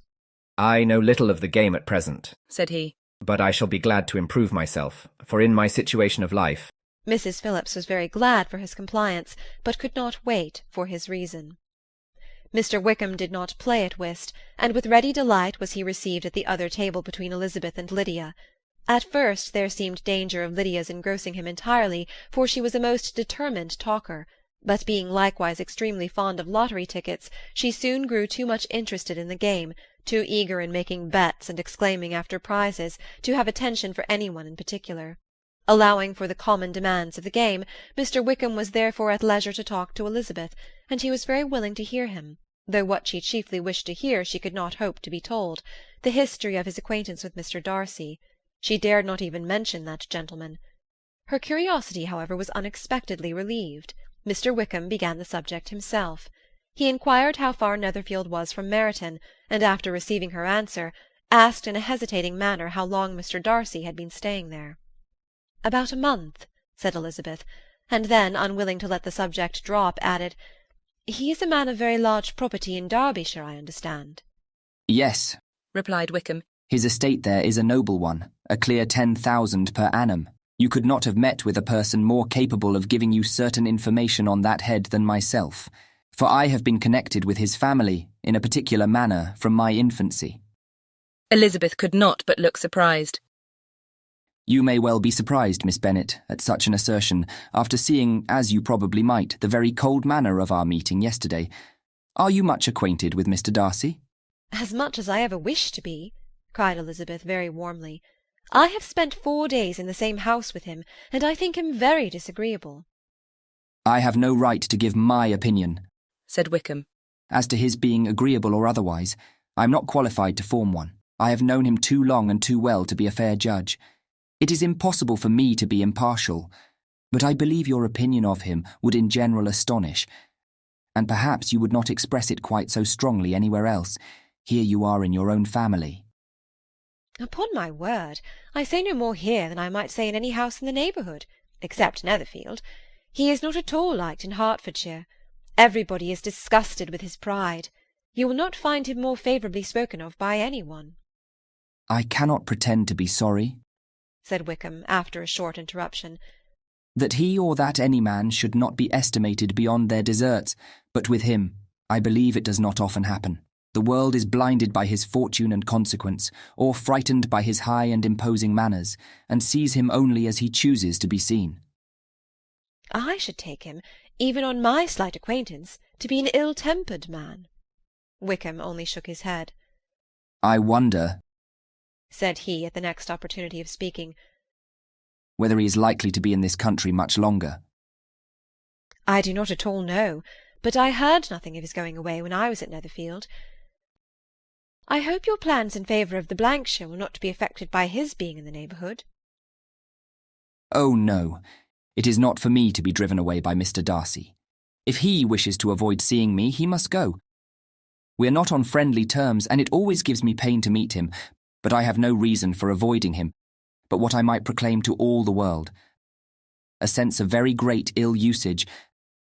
"I know little of the game at present," said he, "but I shall be glad to improve myself, for in my situation of life—" Mrs. Phillips was very glad for his compliance, but could not wait for his reason. Mr. Wickham did not play at whist, and with ready delight was he received at the other table between Elizabeth and Lydia. At first there seemed danger of Lydia's engrossing him entirely, for she was a most determined talker, but being likewise extremely fond of lottery tickets, she soon grew too much interested in the game, too eager in making bets and exclaiming after prizes, to have attention for any one in particular. Allowing for the common demands of the game, Mr. Wickham was therefore at leisure to talk to Elizabeth, and he was very willing to hear him, though what she chiefly wished to hear she could not hope to be told, the history of his acquaintance with Mr. Darcy. She dared not even mention that gentleman. Her curiosity, however, was unexpectedly relieved. Mr. Wickham began the subject himself. He inquired how far Netherfield was from Meryton, and after receiving her answer, asked in a hesitating manner how long Mr. Darcy had been staying there. "About a month," said Elizabeth, and then, unwilling to let the subject drop, added, He is a man of very large property in Derbyshire, I understand. Yes, replied Wickham. His estate there is a noble one, a clear 10,000 per annum. You could not have met with a person more capable of giving you certain information on that head than myself, for I have been connected with his family, in a particular manner, from my infancy. Elizabeth could not but look surprised. You may well be surprised, Miss Bennet, at such an assertion, after seeing, as you probably might, the very cold manner of our meeting yesterday. Are you much acquainted with Mr. Darcy? As much as I ever wished to be, cried Elizabeth very warmly. I have spent 4 days in the same house with him, and I think him very disagreeable. I have no right to give my opinion, said Wickham. As to his being agreeable or otherwise, I am not qualified to form one. I have known him too long and too well to be a fair judge. It is impossible for me to be impartial, but I believe your opinion of him would in general astonish, and perhaps you would not express it quite so strongly anywhere else. Here you are in your own family. Upon my word, I say no more here than I might say in any house in the neighbourhood, except Netherfield. He is not at all liked in Hertfordshire. Everybody is disgusted with his pride. You will not find him more favourably spoken of by any one. I cannot pretend to be sorry, said Wickham, after a short interruption, that he or that any man should not be estimated beyond their deserts, but with him, I believe it does not often happen. The world is blinded by his fortune and consequence, or frightened by his high and imposing manners, and sees him only as he chooses to be seen. I should take him, even on my slight acquaintance, to be an ill-tempered man. Wickham only shook his head. I wonder, said he at the next opportunity of speaking, whether he is likely to be in this country much longer. I do not at all know, but I heard nothing of his going away when I was at Netherfield. I hope your plans in favour of the Blankshire will not be affected by his being in the neighbourhood. Oh, no. It is not for me to be driven away by Mr. Darcy. If he wishes to avoid seeing me, he must go. We are not on friendly terms, and it always gives me pain to meet him, but I have no reason for avoiding him, but what I might proclaim to all the world, a sense of very great ill-usage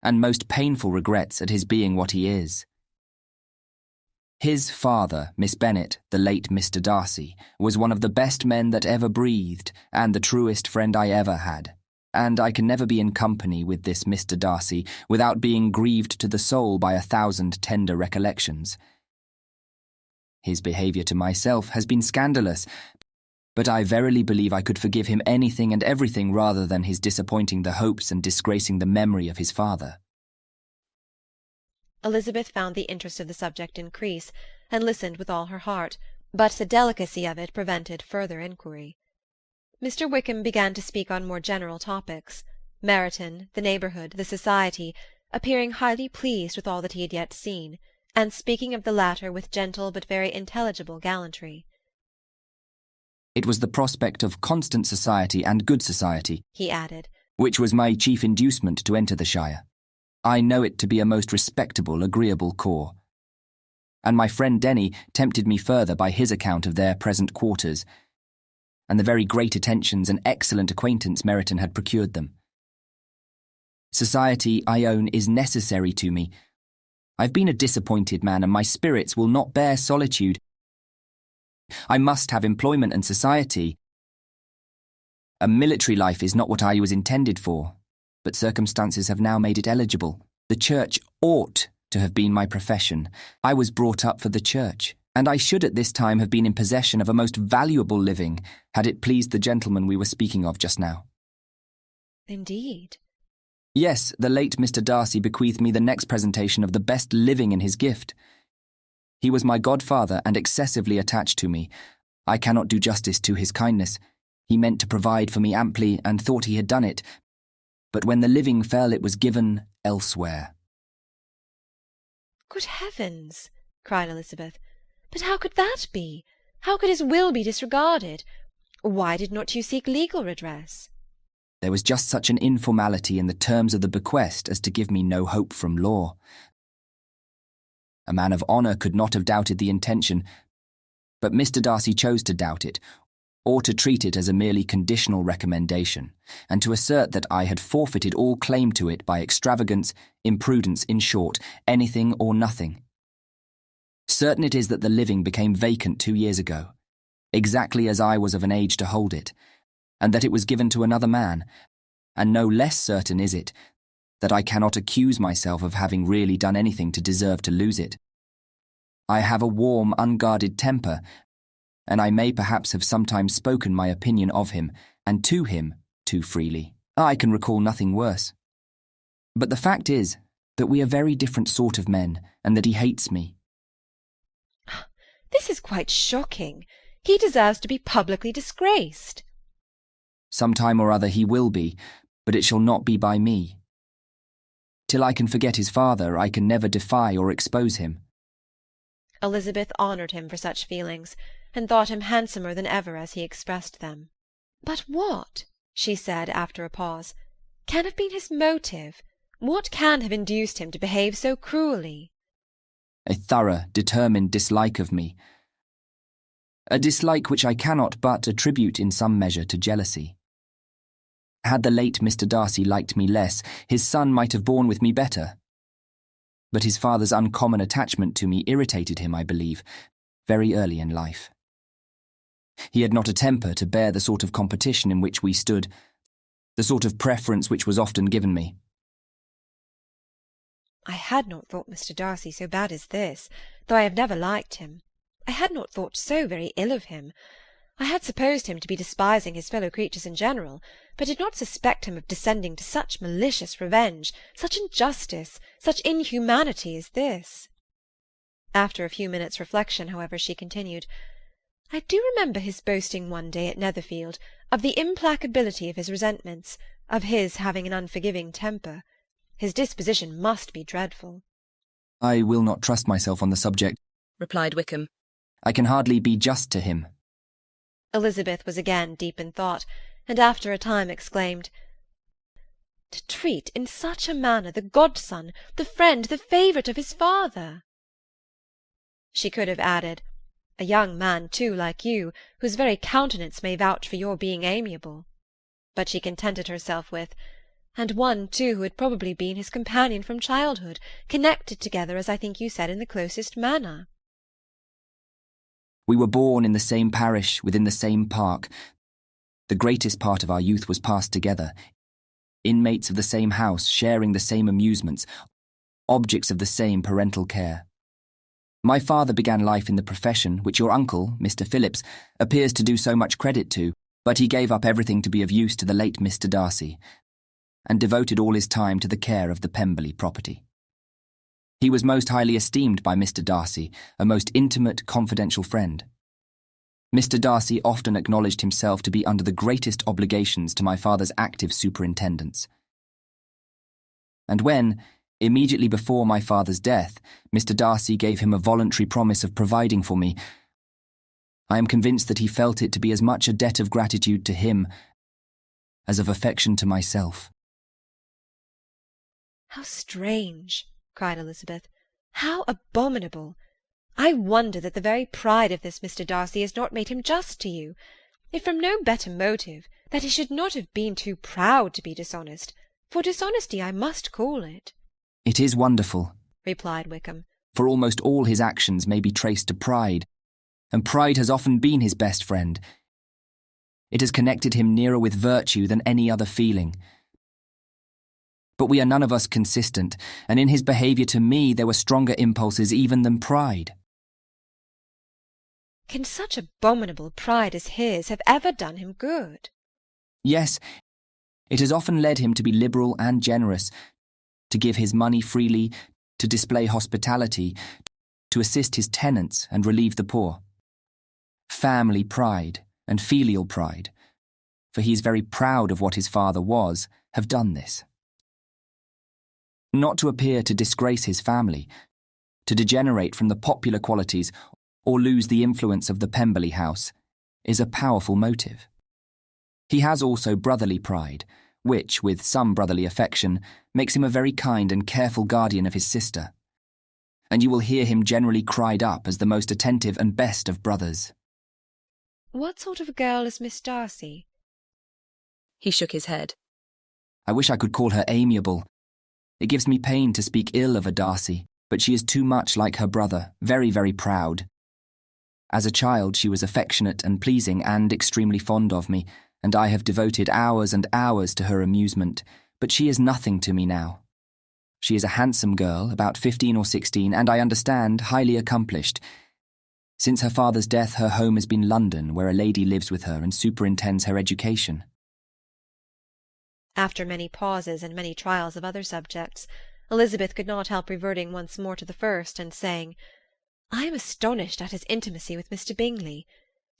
and most painful regrets at his being what he is. His father, Miss Bennet, the late Mr. Darcy, was one of the best men that ever breathed, and the truest friend I ever had, and I can never be in company with this Mr. Darcy without being grieved to the soul by 1,000 tender recollections. His behaviour to myself has been scandalous, but I verily believe I could forgive him anything and everything rather than his disappointing the hopes and disgracing the memory of his father. Elizabeth found the interest of the subject increase, and listened with all her heart, but the delicacy of it prevented further inquiry. Mr. Wickham began to speak on more general topics, Meryton, the neighbourhood, the society, appearing highly pleased with all that he had yet seen, and speaking of the latter with gentle but very intelligible gallantry. It was the prospect of constant society and good society, he added, which was my chief inducement to enter the shire. I know it to be a most respectable, agreeable corps. And my friend Denny tempted me further by his account of their present quarters, and the very great attentions and excellent acquaintance Meryton had procured them. Society, I own, is necessary to me. I've been a disappointed man, and my spirits will not bear solitude. I must have employment and society. A military life is not what I was intended for, but circumstances have now made it eligible. The church ought to have been my profession. I was brought up for the church, and I should at this time have been in possession of a most valuable living, had it pleased the gentleman we were speaking of just now. Indeed. Yes, the late Mr. Darcy bequeathed me the next presentation of the best living in his gift. He was my godfather and excessively attached to me. I cannot do justice to his kindness. He meant to provide for me amply and thought he had done it, but when the living fell it was given elsewhere. Good heavens, cried Elizabeth, but how could that be? How could his will be disregarded? Why did not you seek legal redress? There was just such an informality in the terms of the bequest as to give me no hope from law. A man of honour could not have doubted the intention, but Mr. Darcy chose to doubt it, or to treat it as a merely conditional recommendation, and to assert that I had forfeited all claim to it by extravagance, imprudence, in short, anything or nothing. Certain it is that the living became vacant 2 years ago, exactly as I was of an age to hold it, and that it was given to another man, and no less certain is it that I cannot accuse myself of having really done anything to deserve to lose it. I have a warm, unguarded temper, and I may perhaps have sometimes spoken my opinion of him, and to him, too freely. I can recall nothing worse. But the fact is that we are very different sort of men, and that he hates me. This is quite shocking. He deserves to be publicly disgraced. Some time or other he will be, but it shall not be by me. Till I can forget his father, I can never defy or expose him. Elizabeth honoured him for such feelings, and thought him handsomer than ever as he expressed them. But what, she said after a pause, can have been his motive? What can have induced him to behave so cruelly? A thorough, determined dislike of me. A dislike which I cannot but attribute in some measure to jealousy. Had the late Mr. Darcy liked me less, his son might have borne with me better. But his father's uncommon attachment to me irritated him, I believe, very early in life. He had not a temper to bear the sort of competition in which we stood, the sort of preference which was often given me. I had not thought Mr. Darcy so bad as this, though I have never liked him. I had not thought so very ill of him. I had supposed him to be despising his fellow creatures in general, but did not suspect him of descending to such malicious revenge, such injustice, such inhumanity as this. After a few minutes' reflection, however, she continued, I do remember his boasting one day at Netherfield of the implacability of his resentments, of his having an unforgiving temper. His disposition must be dreadful. I will not trust myself on the subject, replied Wickham. I can hardly be just to him. Elizabeth was again deep in thought, and after a time exclaimed, To treat in such a manner the godson, the friend, the favourite of his father! She could have added, A young man, too, like you, whose very countenance may vouch for your being amiable. But she contented herself with, And one, too, who had probably been his companion from childhood, connected together, as I think you said, in the closest manner. We were born in the same parish, within the same park. The greatest part of our youth was passed together, inmates of the same house, sharing the same amusements, objects of the same parental care. My father began life in the profession which your uncle, Mr. Phillips, appears to do so much credit to, but he gave up everything to be of use to the late Mr. Darcy, and devoted all his time to the care of the Pemberley property. He was most highly esteemed by Mr. Darcy, a most intimate, confidential friend. Mr. Darcy often acknowledged himself to be under the greatest obligations to my father's active superintendence. And when, immediately before my father's death, Mr. Darcy gave him a voluntary promise of providing for me, I am convinced that he felt it to be as much a debt of gratitude to him as of affection to myself. How strange! Cried Elizabeth. How abominable! I wonder that the very pride of this Mr. Darcy has not made him just to you. If from no better motive, that he should not have been too proud to be dishonest, for dishonesty I must call it. It is wonderful, replied Wickham, for almost all his actions may be traced to pride, and pride has often been his best friend. It has connected him nearer with virtue than any other feeling. But we are none of us consistent, and in his behaviour to me there were stronger impulses even than pride. Can such abominable pride as his have ever done him good? Yes, it has often led him to be liberal and generous, to give his money freely, to display hospitality, to assist his tenants and relieve the poor. Family pride and filial pride, for he is very proud of what his father was, have done this. Not to appear to disgrace his family, to degenerate from the popular qualities or lose the influence of the Pemberley house, is a powerful motive. He has also brotherly pride, which, with some brotherly affection, makes him a very kind and careful guardian of his sister, and you will hear him generally cried up as the most attentive and best of brothers. What sort of a girl is Miss Darcy? He shook his head. I wish I could call her amiable. It gives me pain to speak ill of a Darcy, but she is too much like her brother, very, very proud. As a child she was affectionate and pleasing and extremely fond of me, and I have devoted hours and hours to her amusement, but she is nothing to me now. She is a handsome girl, about 15 or 16, and I understand, highly accomplished. Since her father's death, her home has been London, where a lady lives with her and superintends her education. After many pauses and many trials of other subjects, Elizabeth could not help reverting once more to the first, and saying, "I am astonished at his intimacy with Mr. Bingley.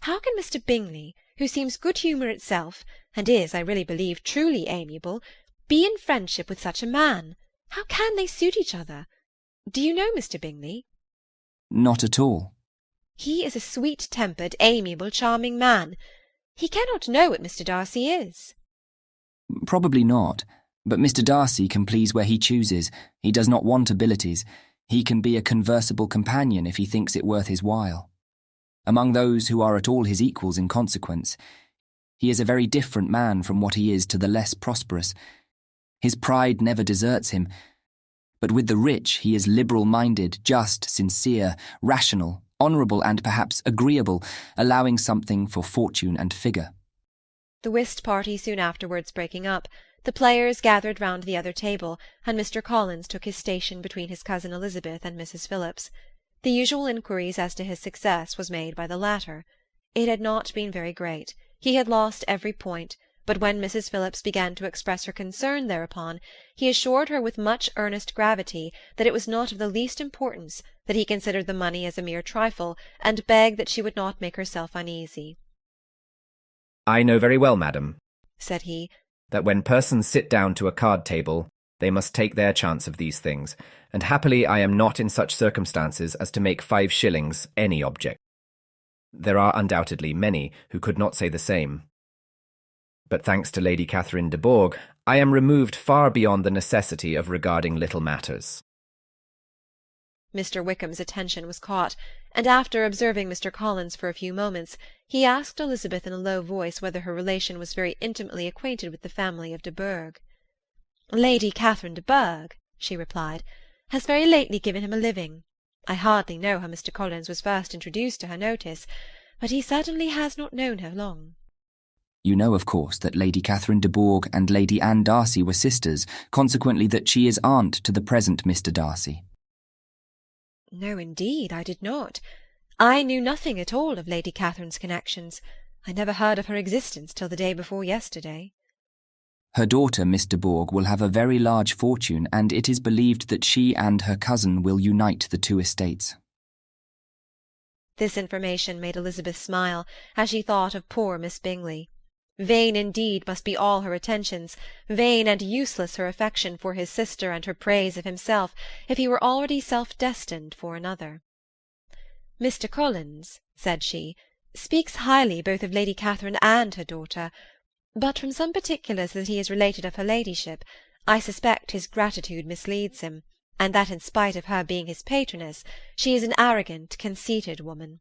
How can Mr. Bingley, who seems good humour itself, and is, I really believe, truly amiable, be in friendship with such a man? How can they suit each other? Do you know Mr. Bingley?" Not at all. He is a sweet-tempered, amiable, charming man. He cannot know what Mr. Darcy is. Probably not, but Mr. Darcy can please where he chooses. He does not want abilities. He can be a conversable companion if he thinks it worth his while. Among those who are at all his equals in consequence, he is a very different man from what he is to the less prosperous. His pride never deserts him, but with the rich he is liberal-minded, just, sincere, rational, honourable and perhaps agreeable, allowing something for fortune and figure. The whist party soon afterwards breaking up, the players gathered round the other table, and Mr. Collins took his station between his cousin Elizabeth and Mrs. Phillips. The usual inquiries as to his success was made by the latter. It had not been very great. He had lost every point, but when Mrs. Phillips began to express her concern thereupon, he assured her with much earnest gravity that it was not of the least importance, that he considered the money as a mere trifle, and begged that she would not make herself uneasy. "I know very well, madam," said he, "that when persons sit down to a card-table, they must take their chance of these things, and happily I am not in such circumstances as to make 5 shillings any object. There are undoubtedly many who could not say the same. But thanks to Lady Catherine de Bourgh, I am removed far beyond the necessity of regarding little matters." Mr. Wickham's attention was caught, and after observing Mr. Collins for a few moments, he asked Elizabeth in a low voice whether her relation was very intimately acquainted with the family of de Bourgh. "Lady Catherine de Bourgh," she replied, "has very lately given him a living. I hardly know how Mr. Collins was first introduced to her notice, but he certainly has not known her long." You know, of course, that Lady Catherine de Bourgh and Lady Anne Darcy were sisters, consequently that she is aunt to the present Mr. Darcy. No, indeed, I did not. I knew nothing at all of Lady Catherine's connections. I never heard of her existence till the day before yesterday. Her daughter, Miss de Bourgh, will have a very large fortune, and it is believed that she and her cousin will unite the 2 estates. This information made Elizabeth smile, as she thought of poor Miss Bingley. Vain indeed must be all her attentions, vain and useless her affection for his sister and her praise of himself, if he were already self-destined for another. "Mr. Collins," said she, "speaks highly both of Lady Catherine and her daughter, but from some particulars that he has related of her ladyship, I suspect his gratitude misleads him, and that in spite of her being his patroness, she is an arrogant, conceited woman."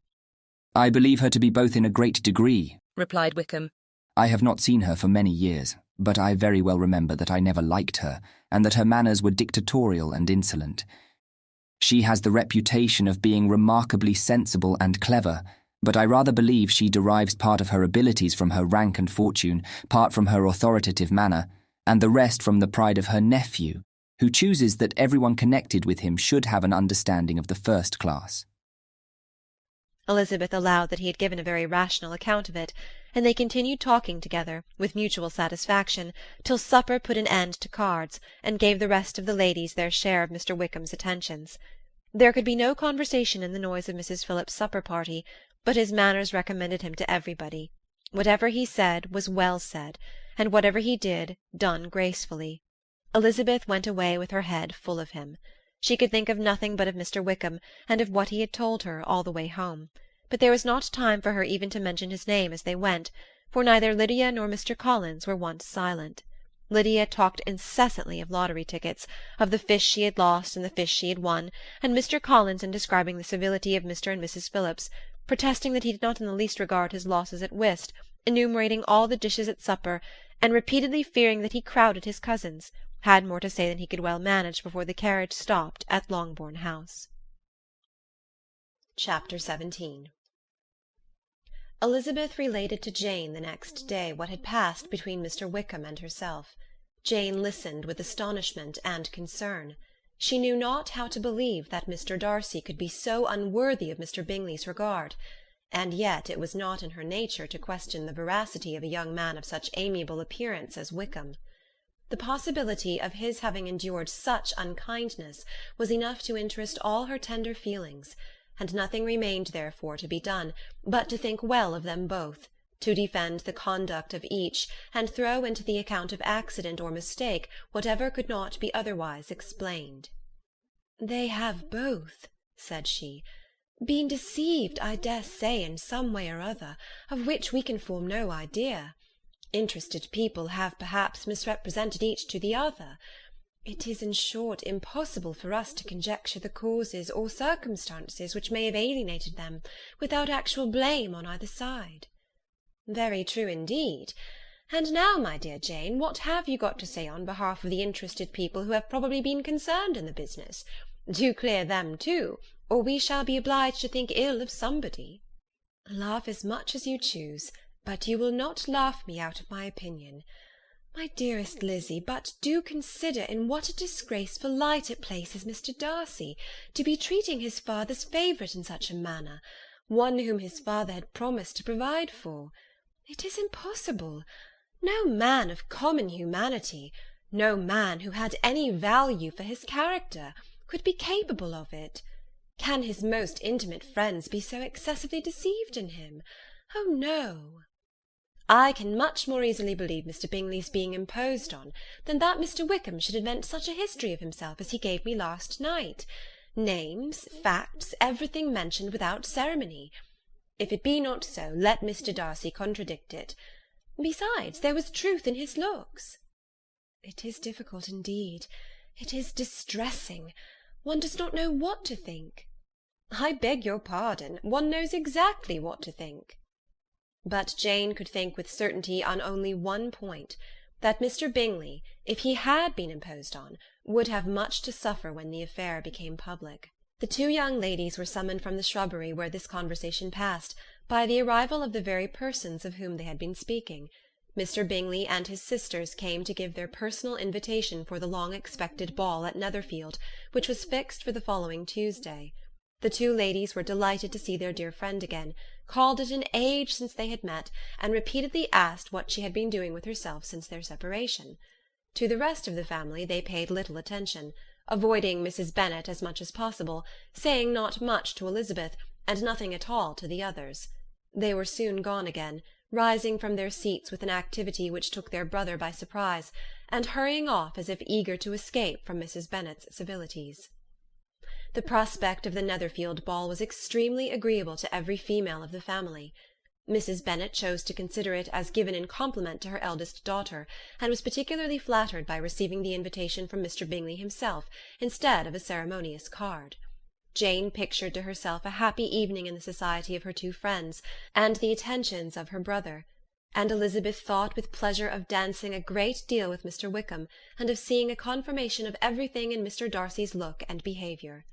"I believe her to be both in a great degree," replied Wickham. "I have not seen her for many years, but I very well remember that I never liked her, and that her manners were dictatorial and insolent. She has the reputation of being remarkably sensible and clever, but I rather believe she derives part of her abilities from her rank and fortune, part from her authoritative manner, and the rest from the pride of her nephew, who chooses that everyone connected with him should have an understanding of the first class." Elizabeth allowed that he had given a very rational account of it, and they continued talking together, with mutual satisfaction, till supper put an end to cards, and gave the rest of the ladies their share of Mr. Wickham's attentions. There could be no conversation in the noise of Mrs. Phillips's supper-party, but his manners recommended him to everybody. Whatever he said was well said, and whatever he did, done gracefully. Elizabeth went away with her head full of him. She could think of nothing but of Mr. Wickham, and of what he had told her all the way home. But there was not time for her even to mention his name as they went, for neither Lydia nor Mr. Collins were once silent. Lydia talked incessantly of lottery tickets, of the fish she had lost and the fish she had won, and Mr. Collins, in describing the civility of Mr. and Mrs. Phillips, protesting that he did not in the least regard his losses at whist, enumerating all the dishes at supper, and repeatedly fearing that he crowded his cousins, had more to say than he could well manage before the carriage stopped at Longbourn House. Chapter 17. Elizabeth related to Jane the next day what had passed between Mr. Wickham and herself. Jane listened with astonishment and concern. She knew not how to believe that Mr. Darcy could be so unworthy of Mr. Bingley's regard, and yet it was not in her nature to question the veracity of a young man of such amiable appearance as Wickham. The possibility of his having endured such unkindness was enough to interest all her tender feelings, and nothing remained therefore to be done but to think well of them both, to defend the conduct of each, and throw into the account of accident or mistake whatever could not be otherwise explained. "They have both," said she, "been deceived, I dare say, in some way or other, of which we can form no idea. Interested people have perhaps misrepresented each to the other. It is, in short, impossible for us to conjecture the causes or circumstances which may have alienated them, without actual blame on either side." "Very true indeed. And now, my dear Jane, what have you got to say on behalf of the interested people who have probably been concerned in the business? Do clear them too, or we shall be obliged to think ill of somebody." "Laugh as much as you choose, but you will not laugh me out of my opinion. My dearest Lizzie, but do consider in what a disgraceful light it places Mr. Darcy, to be treating his father's favourite in such a manner, one whom his father had promised to provide for. It is impossible. No man of common humanity, no man who had any value for his character, could be capable of it. Can his most intimate friends be so excessively deceived in him? Oh, no! I can much more easily believe Mr. Bingley's being imposed on, than that Mr. Wickham should invent such a history of himself as he gave me last night. Names, facts, everything mentioned without ceremony. If it be not so, let Mr. Darcy contradict it. Besides, there was truth in his looks." "It is difficult indeed. It is distressing. One does not know what to think." "I beg your pardon. One knows exactly what to think." But Jane could think with certainty on only one point, that Mr. Bingley, if he had been imposed on, would have much to suffer when the affair became public. The two young ladies were summoned from the shrubbery where this conversation passed, by the arrival of the very persons of whom they had been speaking. Mr. Bingley and his sisters came to give their personal invitation for the long-expected ball at Netherfield, which was fixed for the following Tuesday. The two ladies were delighted to see their dear friend again, called it an age since they had met, and repeatedly asked what she had been doing with herself since their separation. To the rest of the family they paid little attention, avoiding Mrs. Bennet as much as possible, saying not much to Elizabeth, and nothing at all to the others. They were soon gone again, rising from their seats with an activity which took their brother by surprise, and hurrying off as if eager to escape from Mrs. Bennet's civilities. The prospect of the Netherfield ball was extremely agreeable to every female of the family. Mrs. Bennet chose to consider it as given in compliment to her eldest daughter, and was particularly flattered by receiving the invitation from Mr. Bingley himself, instead of a ceremonious card. Jane pictured to herself a happy evening in the society of her two friends, and the attentions of her brother, and Elizabeth thought with pleasure of dancing a great deal with Mr. Wickham, and of seeing a confirmation of everything in Mr. Darcy's look and behaviour.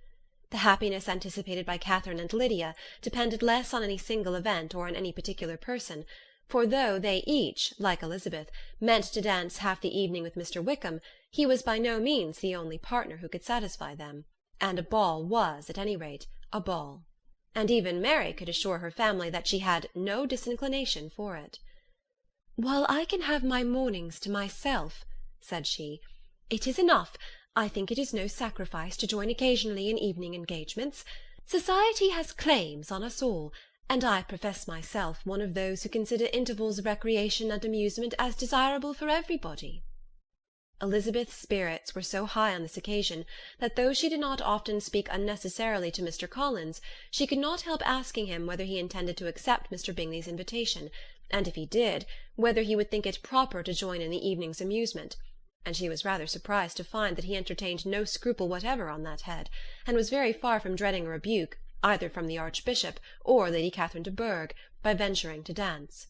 The happiness anticipated by Catherine and Lydia depended less on any single event or on any particular person, for though they each, like Elizabeth, meant to dance half the evening with Mr. Wickham, he was by no means the only partner who could satisfy them, and a ball was, at any rate, a ball. And even Mary could assure her family that she had no disinclination for it. "While I can have my mornings to myself," said she, "it is enough. I think it is no sacrifice to join occasionally in evening engagements. Society has claims on us all, and I profess myself one of those who consider intervals of recreation and amusement as desirable for everybody." Elizabeth's spirits were so high on this occasion that though she did not often speak unnecessarily to Mr. Collins, she could not help asking him whether he intended to accept Mr. Bingley's invitation, and if he did, whether he would think it proper to join in the evening's amusement, and she was rather surprised to find that he entertained no scruple whatever on that head, and was very far from dreading a rebuke, either from the Archbishop or Lady Catherine de Bourgh, by venturing to dance.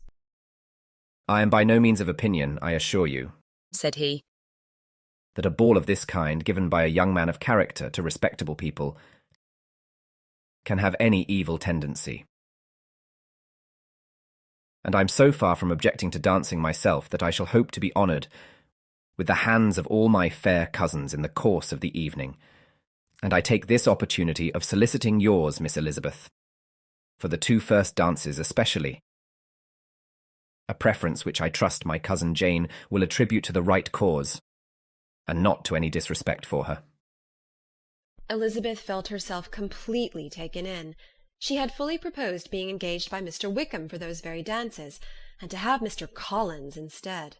"I am by no means of opinion, I assure you," said he, "that a ball of this kind, given by a young man of character to respectable people, can have any evil tendency. And I'm so far from objecting to dancing myself that I shall hope to be honoured with the hands of all my fair cousins in the course of the evening, and I take this opportunity of soliciting yours, Miss Elizabeth, for the 2 first dances especially, a preference which I trust my cousin Jane will attribute to the right cause, and not to any disrespect for her." Elizabeth felt herself completely taken in. She had fully proposed being engaged by Mr. Wickham for those very dances, and to have Mr. Collins instead.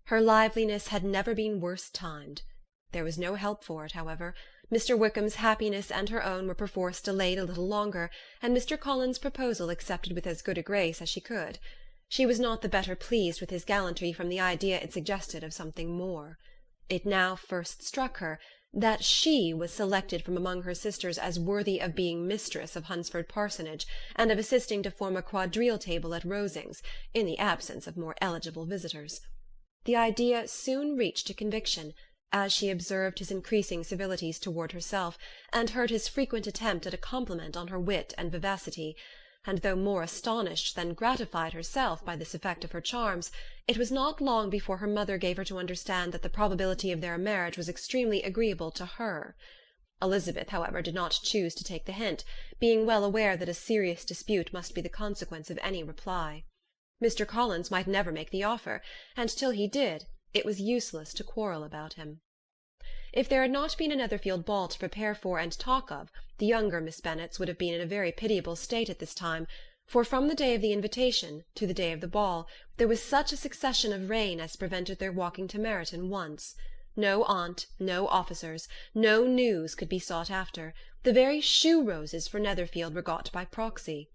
Her liveliness had never been worse timed. There was no help for it, however. Mr. Wickham's happiness and her own were perforce delayed a little longer, and Mr. Collins' proposal accepted with as good a grace as she could. She was not the better pleased with his gallantry from the idea it suggested of something more. It now first struck her that she was selected from among her sisters as worthy of being mistress of Hunsford Parsonage, and of assisting to form a quadrille table at Rosings, in the absence of more eligible visitors. The idea soon reached a conviction, as she observed his increasing civilities toward herself, and heard his frequent attempt at a compliment on her wit and vivacity, and though more astonished than gratified herself by this effect of her charms, it was not long before her mother gave her to understand that the probability of their marriage was extremely agreeable to her. Elizabeth, however, did not choose to take the hint, being well aware that a serious dispute must be the consequence of any reply. Mr. Collins might never make the offer, and till he did, it was useless to quarrel about him. If there had not been a Netherfield ball to prepare for and talk of, the younger Miss Bennets would have been in a very pitiable state at this time, for from the day of the invitation to the day of the ball there was such a succession of rain as prevented their walking to Meryton once. No aunt, no officers, no news could be sought after. The very shoe-roses for Netherfield were got by proxy.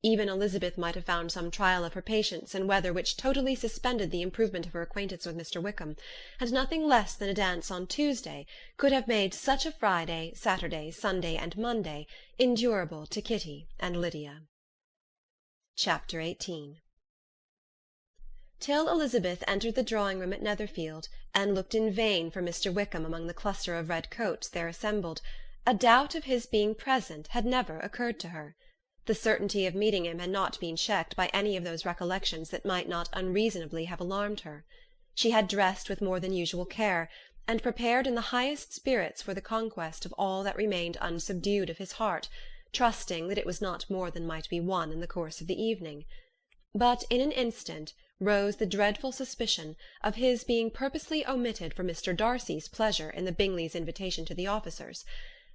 Even Elizabeth might have found some trial of her patience in weather which totally suspended the improvement of her acquaintance with Mr. Wickham, and nothing less than a dance on Tuesday could have made such a Friday, Saturday, Sunday, and Monday endurable to Kitty and Lydia. Chapter 18. Till Elizabeth entered the drawing-room at Netherfield, and looked in vain for Mr. Wickham among the cluster of red coats there assembled, a doubt of his being present had never occurred to her. The certainty of meeting him had not been checked by any of those recollections that might not unreasonably have alarmed her. She had dressed with more than usual care, and prepared in the highest spirits for the conquest of all that remained unsubdued of his heart, trusting that it was not more than might be won in the course of the evening. But in an instant rose the dreadful suspicion of his being purposely omitted for Mr. Darcy's pleasure in the Bingleys' invitation to the officers,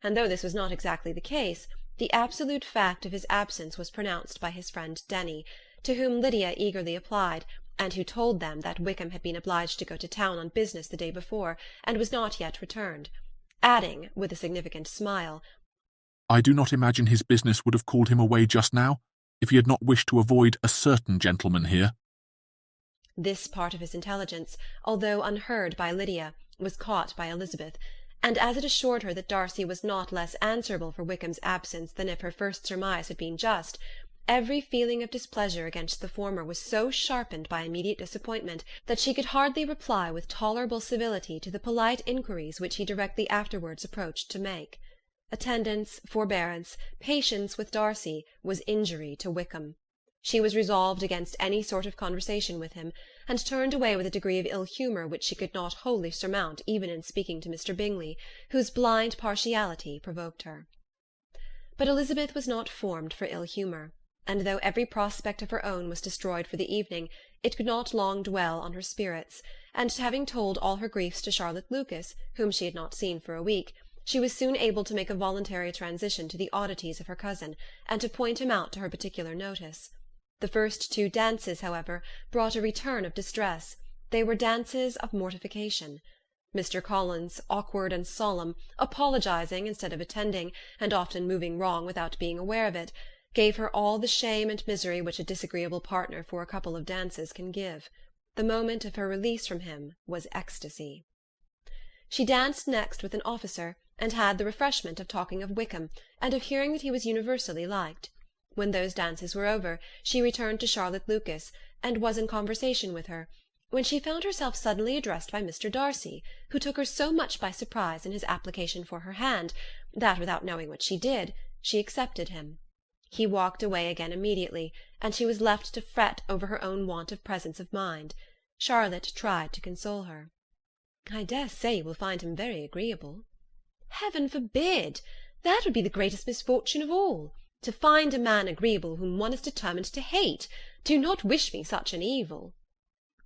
and though this was not exactly the case, the absolute fact of his absence was pronounced by his friend Denny, to whom Lydia eagerly applied, and who told them that Wickham had been obliged to go to town on business the day before, and was not yet returned, adding, with a significant smile, "I do not imagine his business would have called him away just now, if he had not wished to avoid a certain gentleman here." This part of his intelligence, although unheard by Lydia, was caught by Elizabeth, and as it assured her that Darcy was not less answerable for Wickham's absence than if her first surmise had been just, every feeling of displeasure against the former was so sharpened by immediate disappointment that she could hardly reply with tolerable civility to the polite inquiries which he directly afterwards approached to make. Attendance, forbearance, patience with Darcy was injury to Wickham. She was resolved against any sort of conversation with him, and turned away with a degree of ill-humour which she could not wholly surmount even in speaking to Mr. Bingley, whose blind partiality provoked her. But Elizabeth was not formed for ill-humour, and though every prospect of her own was destroyed for the evening, it could not long dwell on her spirits, and having told all her griefs to Charlotte Lucas, whom she had not seen for a week, she was soon able to make a voluntary transition to the oddities of her cousin, and to point him out to her particular notice. The first 2 dances, however, brought a return of distress. They were dances of mortification. Mr. Collins, awkward and solemn, apologizing instead of attending, and often moving wrong without being aware of it, gave her all the shame and misery which a disagreeable partner for a couple of dances can give. The moment of her release from him was ecstasy. She danced next with an officer, and had the refreshment of talking of Wickham, and of hearing that he was universally liked. When those dances were over, she returned to Charlotte Lucas, and was in conversation with her, when she found herself suddenly addressed by Mr. Darcy, who took her so much by surprise in his application for her hand, that, without knowing what she did, she accepted him. He walked away again immediately, and she was left to fret over her own want of presence of mind. Charlotte tried to console her. "I dare say you will find him very agreeable." "Heaven forbid! That would be the greatest misfortune of all, to find a man agreeable whom one is determined to hate. Do not wish me such an evil."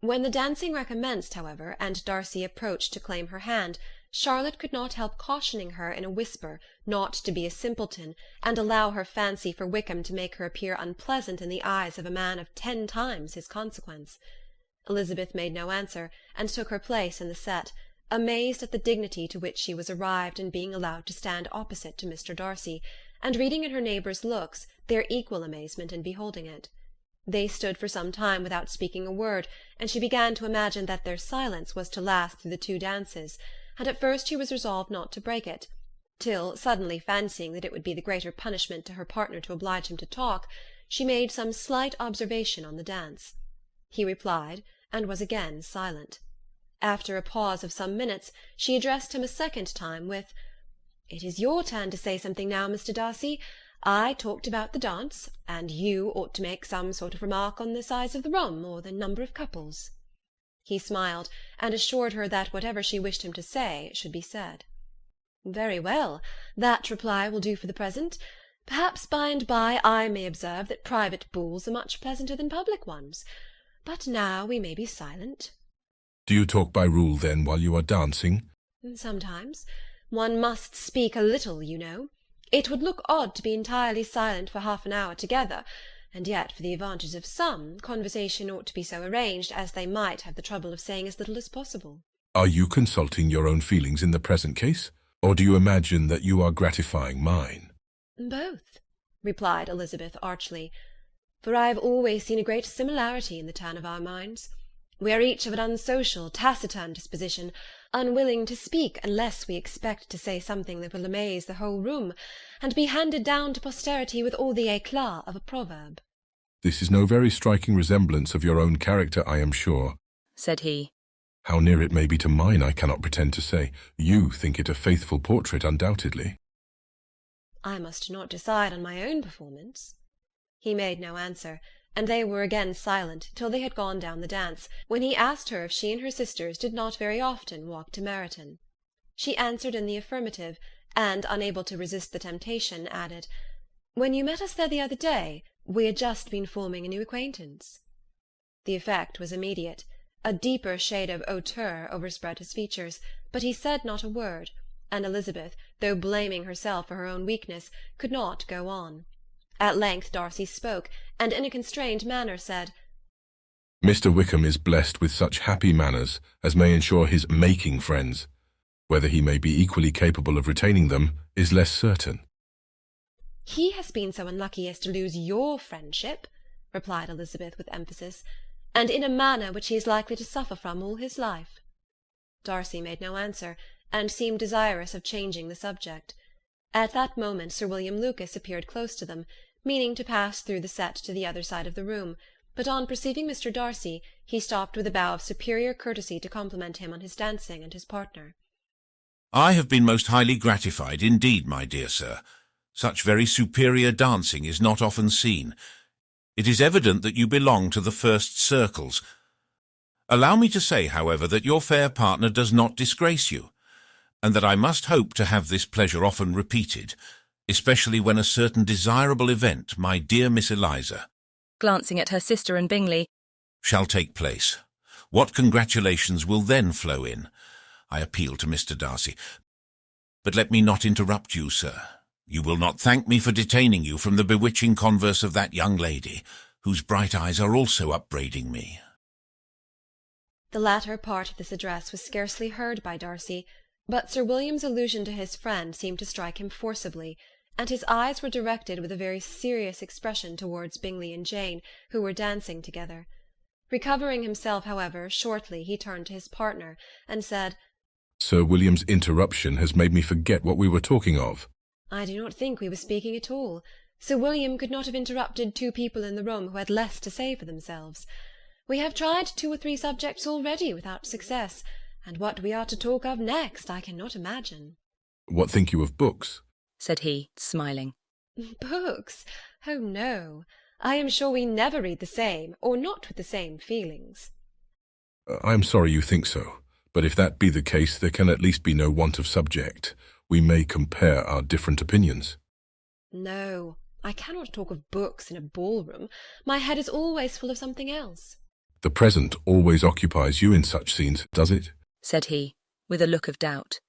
When the dancing recommenced, however, and Darcy approached to claim her hand, Charlotte could not help cautioning her in a whisper not to be a simpleton, and allow her fancy for Wickham to make her appear unpleasant in the eyes of a man of 10 times his consequence. Elizabeth made no answer, and took her place in the set, amazed at the dignity to which she was arrived in being allowed to stand opposite to Mr. Darcy, and reading in her neighbours' looks their equal amazement in beholding it. They stood for some time without speaking a word, and she began to imagine that their silence was to last through the 2 dances, and at first she was resolved not to break it, till, suddenly fancying that it would be the greater punishment to her partner to oblige him to talk, she made some slight observation on the dance. He replied, and was again silent. After a pause of some minutes, she addressed him a second time with, "It is your turn to say something now, Mr. Darcy. I talked about the dance, and you ought to make some sort of remark on the size of the room, or the number of couples." He smiled, and assured her that whatever she wished him to say should be said. "Very well, that reply will do for the present. Perhaps by and by I may observe that private balls are much pleasanter than public ones. But now we may be silent." Do you talk by rule, then, while you are dancing? "Sometimes. One must speak a little, you know. It would look odd to be entirely silent for half an hour together, and yet, for the advantage of some, conversation ought to be so arranged as they might have the trouble of saying as little as possible." Are you consulting your own feelings in the present case, or do you imagine that you are gratifying mine? "Both," replied Elizabeth archly, "for I have always seen a great similarity in the turn of our minds. We are each of an unsocial, taciturn disposition, unwilling to speak unless we expect to say something that will amaze the whole room, and be handed down to posterity with all the éclat of a proverb." This is no very striking resemblance of your own character, I am sure, said he. How near it may be to mine I cannot pretend to say. You think it a faithful portrait, undoubtedly. "I must not decide on my own performance." He made no answer, and they were again silent till they had gone down the dance, when he asked her if she and her sisters did not very often walk to Meryton. She answered in the affirmative, and, unable to resist the temptation, added, "When you met us there the other day, we had just been forming a new acquaintance." The effect was immediate. A deeper shade of hauteur overspread his features, but he said not a word, and Elizabeth, though blaming herself for her own weakness, could not go on. At length Darcy spoke, and in a constrained manner said, Mr. Wickham is blessed with such happy manners as may ensure his making friends. Whether he may be equally capable of retaining them is less certain. "He has been so unlucky as to lose your friendship," replied Elizabeth with emphasis, "and in a manner which he is likely to suffer from all his life." Darcy made no answer, and seemed desirous of changing the subject. At that moment Sir William Lucas appeared close to them, meaning to pass through the set to the other side of the room, but on perceiving Mr. Darcy, he stopped with a bow of superior courtesy to compliment him on his dancing and his partner. "I have been most highly gratified indeed, my dear sir. Such very superior dancing is not often seen. It is evident that you belong to the first circles. Allow me to say, however, that your fair partner does not disgrace you, and that I must hope to have this pleasure often repeated, especially when a certain desirable event, my dear Miss Eliza," glancing at her sister and Bingley, "shall take place. What congratulations will then flow in? I appeal to Mr. Darcy. But let me not interrupt you, sir. You will not thank me for detaining you from the bewitching converse of that young lady, whose bright eyes are also upbraiding me." The latter part of this address was scarcely heard by Darcy, but Sir William's allusion to his friend seemed to strike him forcibly, and his eyes were directed with a very serious expression towards Bingley and Jane, who were dancing together. Recovering himself, however, shortly he turned to his partner, and said, Sir William's interruption has made me forget what we were talking of. I do not think we were speaking at all. Sir William could not have interrupted two people in the room who had less to say for themselves. We have tried 2 or 3 subjects already without success, and what we are to talk of next I cannot imagine. What think you of books? Said he, smiling. Books? Oh, no. I am sure we never read the same, or not with the same feelings. I am sorry you think so, but if that be the case, there can at least be no want of subject. We may compare our different opinions. No, I cannot talk of books in a ballroom. My head is always full of something else. The present always occupies you in such scenes, does it? Said he, with a look of doubt.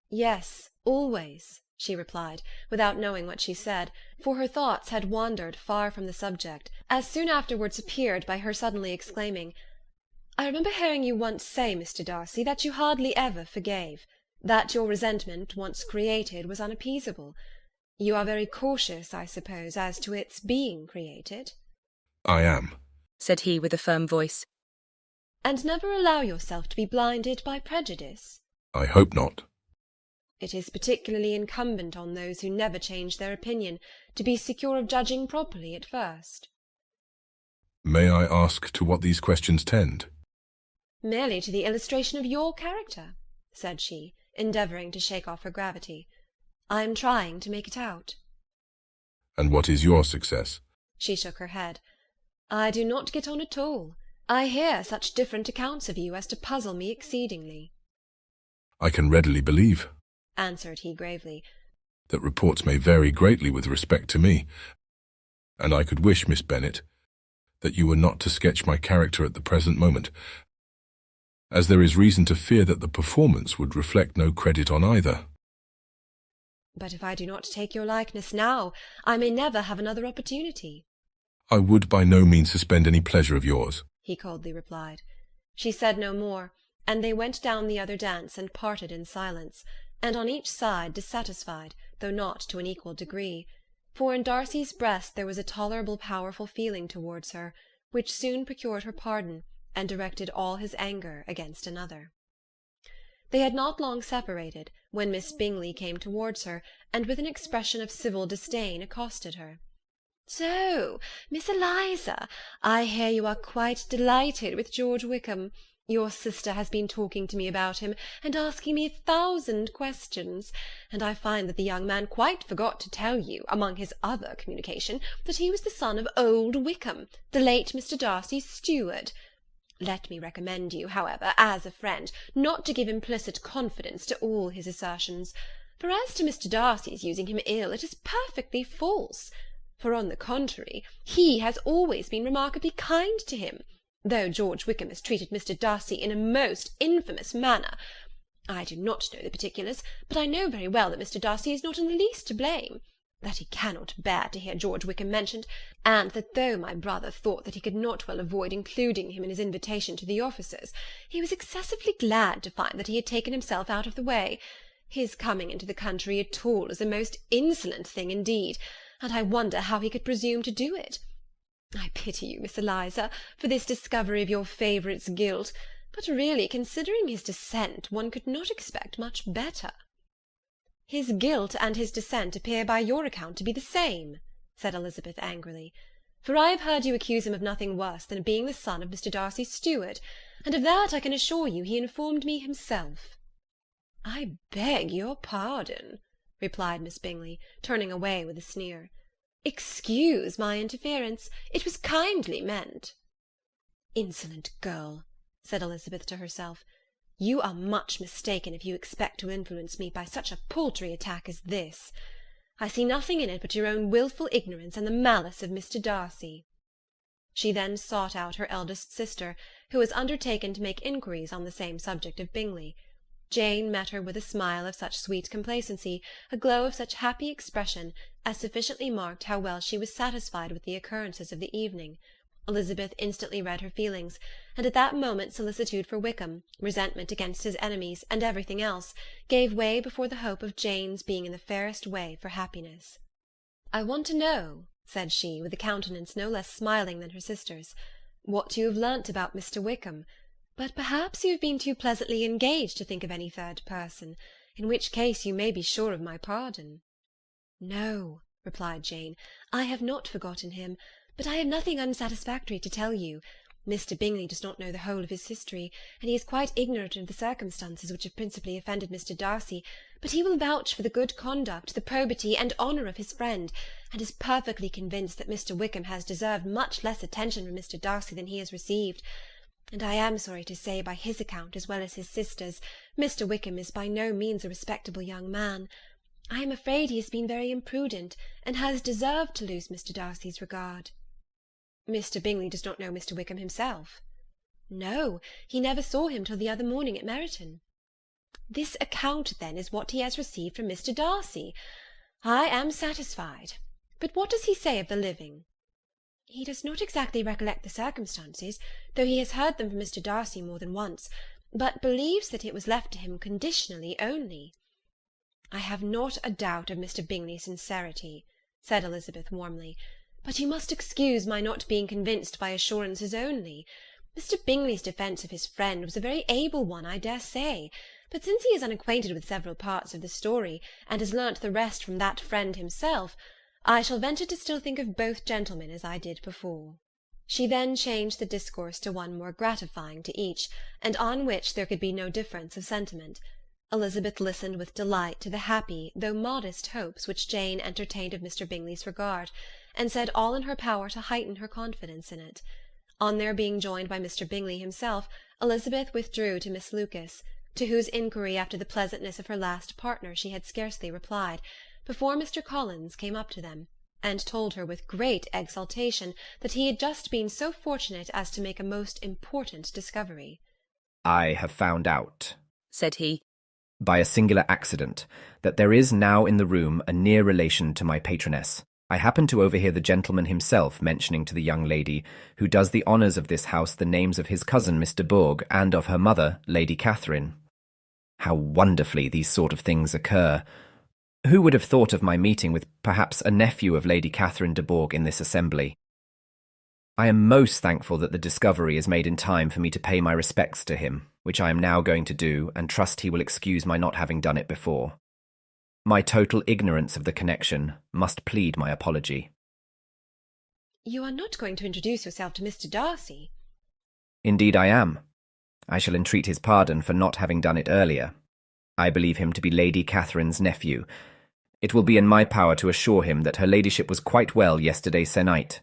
Yes, always, she replied, without knowing what she said, for her thoughts had wandered far from the subject, as soon afterwards appeared by her suddenly exclaiming, "I remember hearing you once say, Mr. Darcy, that you hardly ever forgave, that your resentment, once created, was unappeasable. You are very cautious, I suppose, as to its being created?" I am, said he with a firm voice. "And never allow yourself to be blinded by prejudice?" I hope not. It is particularly incumbent on those who never change their opinion to be secure of judging properly at first. May I ask to what these questions tend? Merely to the illustration of your character, said she, endeavouring to shake off her gravity. I am trying to make it out. And what is your success? She shook her head. I do not get on at all. I hear such different accounts of you as to puzzle me exceedingly. I can readily believe, answered he gravely, that reports may vary greatly with respect to me, and I could wish, Miss Bennet, that you were not to sketch my character at the present moment, as there is reason to fear that the performance would reflect no credit on either. But if I do not take your likeness now, I may never have another opportunity. I would by no means suspend any pleasure of yours, he coldly replied. She said no more, and they went down the other dance and parted in silence, and on each side dissatisfied, though not to an equal degree. For in Darcy's breast there was a tolerable powerful feeling towards her, which soon procured her pardon, and directed all his anger against another. They had not long separated, when Miss Bingley came towards her, and with an expression of civil disdain accosted her. So, Miss Eliza, I hear you are quite delighted with George Wickham. Your sister has been talking to me about him, and asking me 1,000 questions, and I find that the young man quite forgot to tell you, among his other communication, that he was the son of old Wickham, the late Mr. Darcy's steward. Let me recommend you, however, as a friend, not to give implicit confidence to all his assertions, for as to Mr. Darcy's using him ill, it is perfectly false, for on the contrary, he has always been remarkably kind to him, though George Wickham has treated Mr. Darcy in a most infamous manner. I do not know the particulars, but I know very well that Mr. Darcy is not in the least to blame, that he cannot bear to hear George Wickham mentioned, and that though my brother thought that he could not well avoid including him in his invitation to the officers, he was excessively glad to find that he had taken himself out of the way. His coming into the country at all is a most insolent thing indeed, and I wonder how he could presume to do it. I pity you, Miss Eliza, for this discovery of your favourite's guilt, but really, considering his descent, one could not expect much better. His guilt and his descent appear by your account to be the same, said Elizabeth angrily, for I have heard you accuse him of nothing worse than being the son of Mr. Darcy's steward, and of that I can assure you he informed me himself. I beg your pardon, replied Miss Bingley, turning away with a sneer. Excuse my interference. It was kindly meant. Insolent girl, said Elizabeth to herself. You are much mistaken if you expect to influence me by such a paltry attack as this. I see nothing in it but your own wilful ignorance and the malice of Mr. Darcy. She then sought out her eldest sister, who was undertaken to make inquiries on the same subject of Bingley. Jane met her with a smile of such sweet complacency, a glow of such happy expression, as sufficiently marked how well she was satisfied with the occurrences of the evening. Elizabeth instantly read her feelings, and at that moment solicitude for Wickham, resentment against his enemies, and everything else, gave way before the hope of Jane's being in the fairest way for happiness. I want to know, said she, with a countenance no less smiling than her sister's, what you have learnt about Mr. Wickham. But perhaps you have been too pleasantly engaged to think of any third person, in which case you may be sure of my pardon." "No," replied Jane, "I have not forgotten him, but I have nothing unsatisfactory to tell you. Mr. Bingley does not know the whole of his history, and he is quite ignorant of the circumstances which have principally offended Mr. Darcy, but he will vouch for the good conduct, the probity, and honour of his friend, and is perfectly convinced that Mr. Wickham has deserved much less attention from Mr. Darcy than he has received. And I am sorry to say, by his account as well as his sister's, Mr. Wickham is by no means a respectable young man. I am afraid he has been very imprudent, and has deserved to lose Mr. Darcy's regard." "Mr. Bingley does not know Mr. Wickham himself?" "No, he never saw him till the other morning at Meryton." "This account, then, is what he has received from Mr. Darcy. I am satisfied. But what does he say of the living?" "He does not exactly recollect the circumstances, though he has heard them from Mr. Darcy more than once, but believes that it was left to him conditionally only." "I have not a doubt of Mr. Bingley's sincerity," said Elizabeth warmly, "but you must excuse my not being convinced by assurances only. Mr. Bingley's defence of his friend was a very able one, I dare say, but since he is unacquainted with several parts of the story, and has learnt the rest from that friend himself, I shall venture to still think of both gentlemen as I did before." She then changed the discourse to one more gratifying to each, and on which there could be no difference of sentiment. Elizabeth listened with delight to the happy, though modest hopes which Jane entertained of Mr. Bingley's regard, and said all in her power to heighten her confidence in it. On their being joined by Mr. Bingley himself, Elizabeth withdrew to Miss Lucas, to whose inquiry after the pleasantness of her last partner she had scarcely replied, before Mr. Collins came up to them, and told her with great exultation that he had just been so fortunate as to make a most important discovery. "I have found out," said he, "by a singular accident, that there is now in the room a near relation to my patroness. I happened to overhear the gentleman himself mentioning to the young lady who does the honours of this house the names of his cousin Mr. Bourg and of her mother, Lady Catherine. How wonderfully these sort of things occur! Who would have thought of my meeting with perhaps a nephew of Lady Catherine de Bourg in this assembly? I am most thankful that the discovery is made in time for me to pay my respects to him, which I am now going to do, and trust he will excuse my not having done it before. My total ignorance of the connection must plead my apology." "You are not going to introduce yourself to Mr. Darcy?" "Indeed I am. I shall entreat his pardon for not having done it earlier. I believe him to be Lady Catherine's nephew. It will be in my power to assure him that her ladyship was quite well yesterday se'night."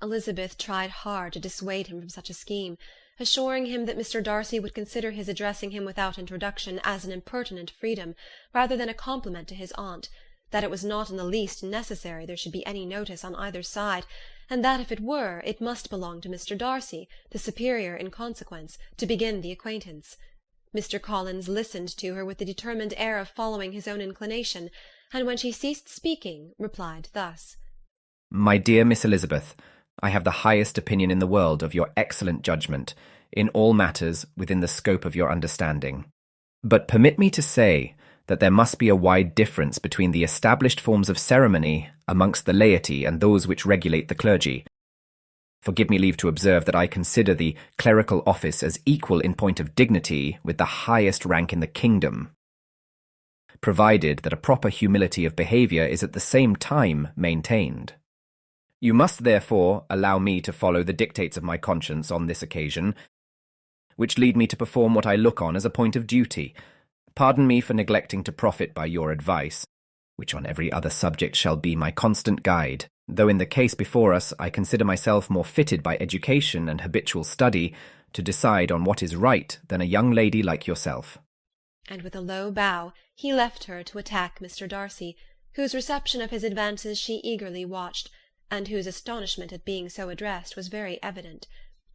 Elizabeth tried hard to dissuade him from such a scheme, assuring him that Mr. Darcy would consider his addressing him without introduction as an impertinent freedom, rather than a compliment to his aunt, that it was not in the least necessary there should be any notice on either side, and that if it were, it must belong to Mr. Darcy, the superior in consequence, to begin the acquaintance. Mr. Collins listened to her with the determined air of following his own inclination, and when she ceased speaking, replied thus: "My dear Miss Elizabeth, I have the highest opinion in the world of your excellent judgment, in all matters within the scope of your understanding. But permit me to say that there must be a wide difference between the established forms of ceremony amongst the laity and those which regulate the clergy. Forgive me leave to observe that I consider the clerical office as equal in point of dignity with the highest rank in the kingdom, provided that a proper humility of behaviour is at the same time maintained. You must therefore allow me to follow the dictates of my conscience on this occasion, which lead me to perform what I look on as a point of duty. Pardon me for neglecting to profit by your advice, which on every other subject shall be my constant guide, though in the case before us I consider myself more fitted by education and habitual study to decide on what is right than a young lady like yourself." And with a low bow he left her to attack Mr. Darcy, whose reception of his advances she eagerly watched, and whose astonishment at being so addressed was very evident.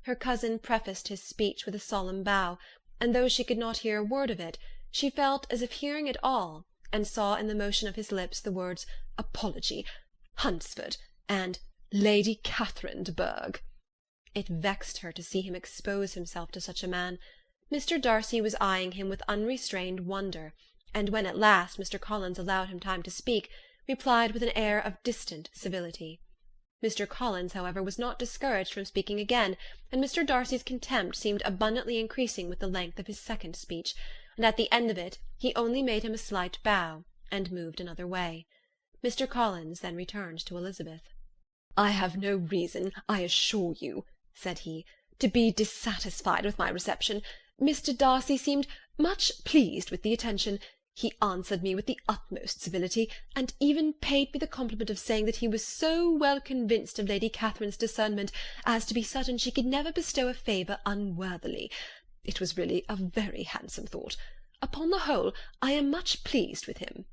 Her cousin prefaced his speech with a solemn bow, and though she could not hear a word of it, she felt as if hearing it all, and saw in the motion of his lips the words apology, Hunsford, and Lady Catherine de Bourg. It vexed her to see him expose himself to such a man. Mr. Darcy was eyeing him with unrestrained wonder, and when at last Mr. Collins allowed him time to speak, replied with an air of distant civility. Mr. Collins, however, was not discouraged from speaking again, and Mr. Darcy's contempt seemed abundantly increasing with the length of his second speech, and at the end of it he only made him a slight bow, and moved another way. Mr. Collins then returned to Elizabeth. "I have no reason, I assure you," said he, "to be dissatisfied with my reception. Mr. Darcy seemed much pleased with the attention. He answered me with the utmost civility, and even paid me the compliment of saying that he was so well convinced of Lady Catherine's discernment as to be certain she could never bestow a favour unworthily. It was really a very handsome thought. Upon the whole, I am much pleased with him."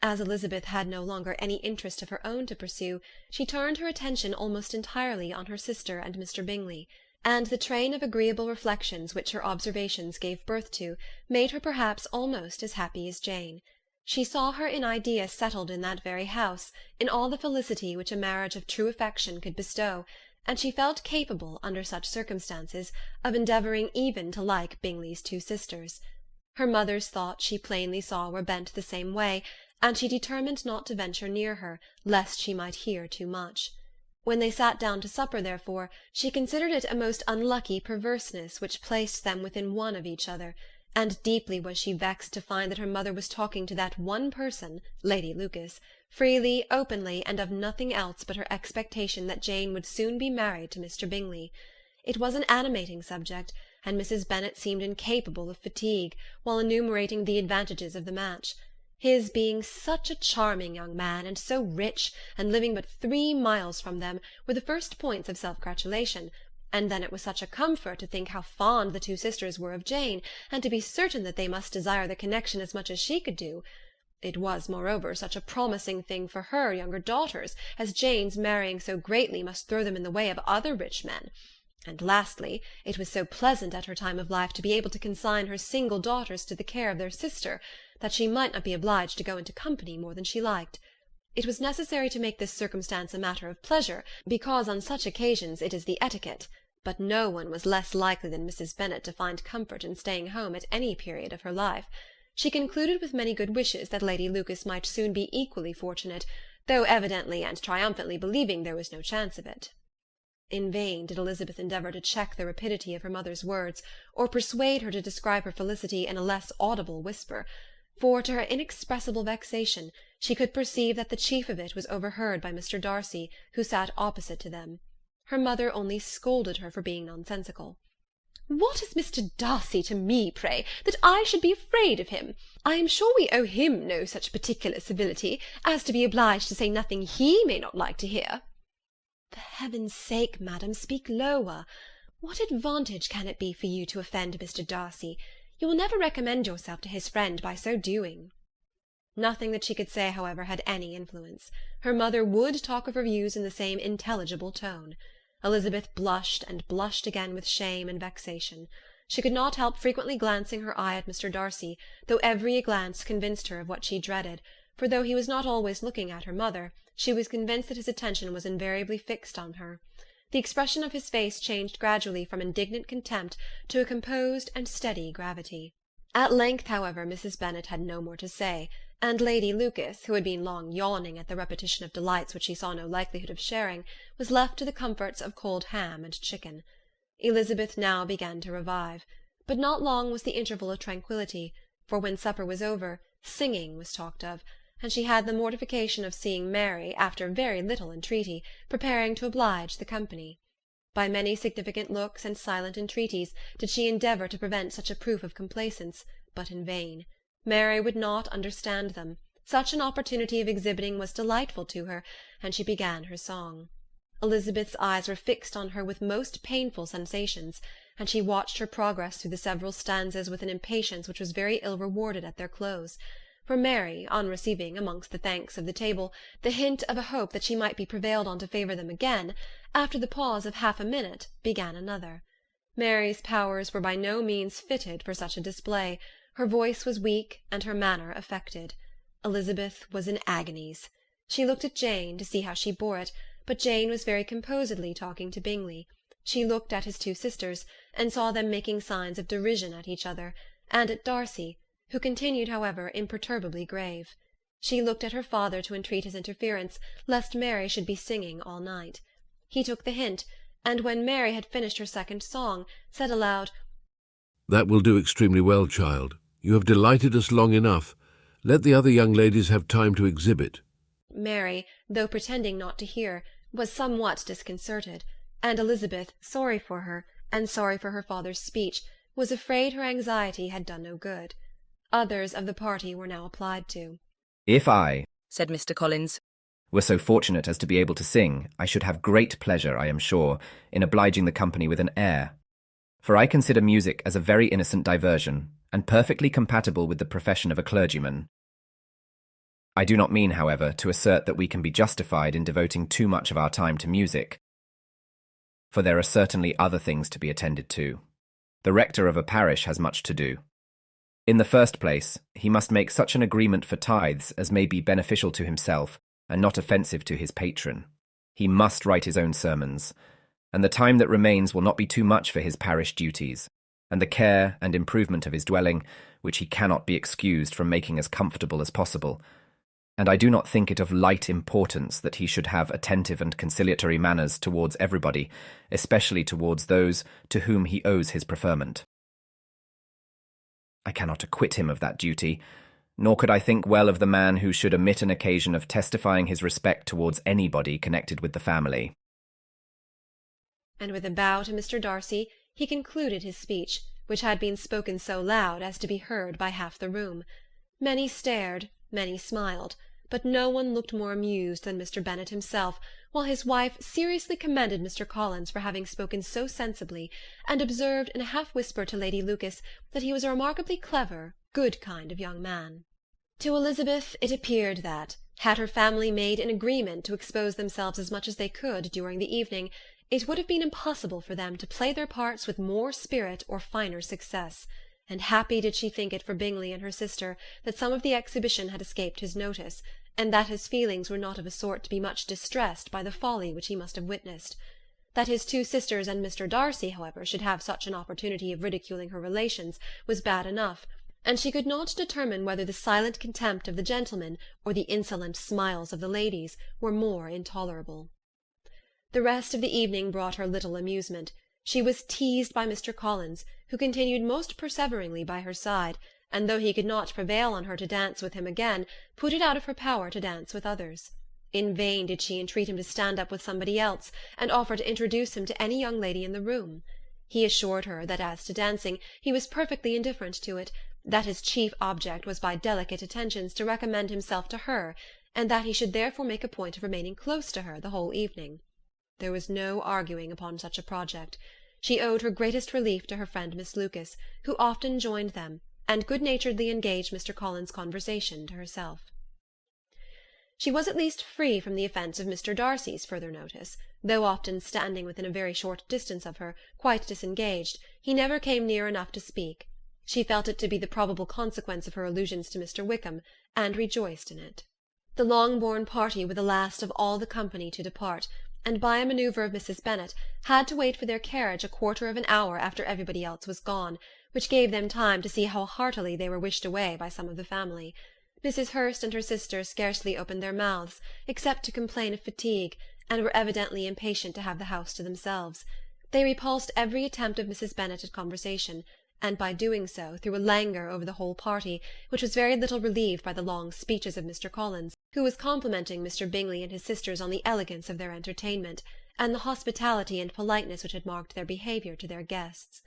As Elizabeth had no longer any interest of her own to pursue, she turned her attention almost entirely on her sister and Mr. Bingley, and the train of agreeable reflections which her observations gave birth to made her perhaps almost as happy as Jane. She saw her in idea settled in that very house, in all the felicity which a marriage of true affection could bestow, and she felt capable, under such circumstances, of endeavouring even to like Bingley's two sisters. Her mother's thoughts she plainly saw were bent the same way, and she determined not to venture near her, lest she might hear too much. When they sat down to supper, therefore, she considered it a most unlucky perverseness which placed them within one of each other, and deeply was she vexed to find that her mother was talking to that one person, Lady Lucas, freely, openly, and of nothing else but her expectation that Jane would soon be married to Mr. Bingley. It was an animating subject, and Mrs. Bennet seemed incapable of fatigue, while enumerating the advantages of the match. His being such a charming young man, and so rich, and living but 3 miles from them, were the first points of self-gratulation, and then it was such a comfort to think how fond the two sisters were of Jane, and to be certain that they must desire the connection as much as she could do. It was, moreover, such a promising thing for her younger daughters, as Jane's marrying so greatly must throw them in the way of other rich men. And lastly, it was so pleasant at her time of life to be able to consign her single daughters to the care of their sister, that she might not be obliged to go into company more than she liked. It was necessary to make this circumstance a matter of pleasure, because on such occasions it is the etiquette, but no one was less likely than Mrs. Bennet to find comfort in staying home at any period of her life. She concluded with many good wishes that Lady Lucas might soon be equally fortunate, though evidently and triumphantly believing there was no chance of it. In vain did Elizabeth endeavour to check the rapidity of her mother's words, or persuade her to describe her felicity in a less audible whisper, for, to her inexpressible vexation, she could perceive that the chief of it was overheard by Mr. Darcy, who sat opposite to them. Her mother only scolded her for being nonsensical. "What is Mr. Darcy to me, pray, that I should be afraid of him? I am sure we owe him no such particular civility, as to be obliged to say nothing he may not like to hear." "For heaven's sake, madam, speak lower. What advantage can it be for you to offend Mr. Darcy? You will never recommend yourself to his friend by so doing." Nothing that she could say, however, had any influence. Her mother would talk of her views in the same intelligible tone. Elizabeth blushed and blushed again with shame and vexation. She could not help frequently glancing her eye at Mr. Darcy, though every glance convinced her of what she dreaded, for though he was not always looking at her mother, she was convinced that his attention was invariably fixed on her. The expression of his face changed gradually from indignant contempt to a composed and steady gravity. At length, however, Mrs. Bennet had no more to say, and Lady Lucas, who had been long yawning at the repetition of delights which she saw no likelihood of sharing, was left to the comforts of cold ham and chicken. Elizabeth now began to revive, but not long was the interval of tranquillity, for when supper was over, singing was talked of, and she had the mortification of seeing Mary, after very little entreaty, preparing to oblige the company. By many significant looks and silent entreaties did she endeavour to prevent such a proof of complaisance, but in vain. Mary would not understand them. Such an opportunity of exhibiting was delightful to her, and she began her song. Elizabeth's eyes were fixed on her with most painful sensations, and she watched her progress through the several stanzas with an impatience which was very ill rewarded at their close. For Mary, on receiving, amongst the thanks of the table, the hint of a hope that she might be prevailed on to favour them again, after the pause of half a minute, began another. Mary's powers were by no means fitted for such a display. Her voice was weak, and her manner affected. Elizabeth was in agonies. She looked at Jane, to see how she bore it, but Jane was very composedly talking to Bingley. She looked at his two sisters, and saw them making signs of derision at each other, and at Darcy, who continued, however, imperturbably grave. She looked at her father to entreat his interference, lest Mary should be singing all night. He took the hint, and when Mary had finished her second song, said aloud, "That will do extremely well, child. You have delighted us long enough. Let the other young ladies have time to exhibit." Mary, though pretending not to hear, was somewhat disconcerted, and Elizabeth, sorry for her, and sorry for her father's speech, was afraid her anxiety had done no good. Others of the party were now applied to. "If I," said Mr. Collins, "were so fortunate as to be able to sing, I should have great pleasure, I am sure, in obliging the company with an air. For I consider music as a very innocent diversion, and perfectly compatible with the profession of a clergyman. I do not mean, however, to assert that we can be justified in devoting too much of our time to music, for there are certainly other things to be attended to. The rector of a parish has much to do. In the first place, he must make such an agreement for tithes as may be beneficial to himself and not offensive to his patron. He must write his own sermons, and the time that remains will not be too much for his parish duties, and the care and improvement of his dwelling, which he cannot be excused from making as comfortable as possible. And I do not think it of light importance that he should have attentive and conciliatory manners towards everybody, especially towards those to whom he owes his preferment. I cannot acquit him of that duty, nor could I think well of the man who should omit an occasion of testifying his respect towards anybody connected with the family." And with a bow to Mr. Darcy, he concluded his speech, which had been spoken so loud as to be heard by half the room. Many stared, many smiled, but no one looked more amused than Mr. Bennet himself, while his wife seriously commended Mr. Collins for having spoken so sensibly, and observed in a half-whisper to Lady Lucas that he was a remarkably clever, good kind of young man. To Elizabeth it appeared that, had her family made an agreement to expose themselves as much as they could during the evening, it would have been impossible for them to play their parts with more spirit or finer success, and happy did she think it for Bingley and her sister that some of the exhibition had escaped his notice, and that his feelings were not of a sort to be much distressed by the folly which he must have witnessed. That his two sisters and Mr. Darcy, however, should have such an opportunity of ridiculing her relations was bad enough, and she could not determine whether the silent contempt of the gentlemen or the insolent smiles of the ladies were more intolerable. The rest of the evening brought her little amusement. She was teased by Mr. Collins, who continued most perseveringly by her side, and though he could not prevail on her to dance with him again, put it out of her power to dance with others. In vain did she entreat him to stand up with somebody else, and offer to introduce him to any young lady in the room. He assured her that as to dancing, he was perfectly indifferent to it, that his chief object was by delicate attentions to recommend himself to her, and that he should therefore make a point of remaining close to her the whole evening. There was no arguing upon such a project. She owed her greatest relief to her friend Miss Lucas, who often joined them, and good-naturedly engaged Mr. Collins' conversation to herself. She was at least free from the offence of Mr. Darcy's further notice, though often standing within a very short distance of her, quite disengaged, he never came near enough to speak. She felt it to be the probable consequence of her allusions to Mr. Wickham, and rejoiced in it. The Longbourn party were the last of all the company to depart, and by a manoeuvre of Mrs. Bennet had to wait for their carriage a quarter of an hour after everybody else was gone, which gave them time to see how heartily they were wished away by some of the family. Mrs. Hurst and her sister scarcely opened their mouths, except to complain of fatigue, and were evidently impatient to have the house to themselves. They repulsed every attempt of Mrs. Bennet at conversation, and by doing so threw a languor over the whole party, which was very little relieved by the long speeches of Mr. Collins, who was complimenting Mr. Bingley and his sisters on the elegance of their entertainment, and the hospitality and politeness which had marked their behaviour to their guests.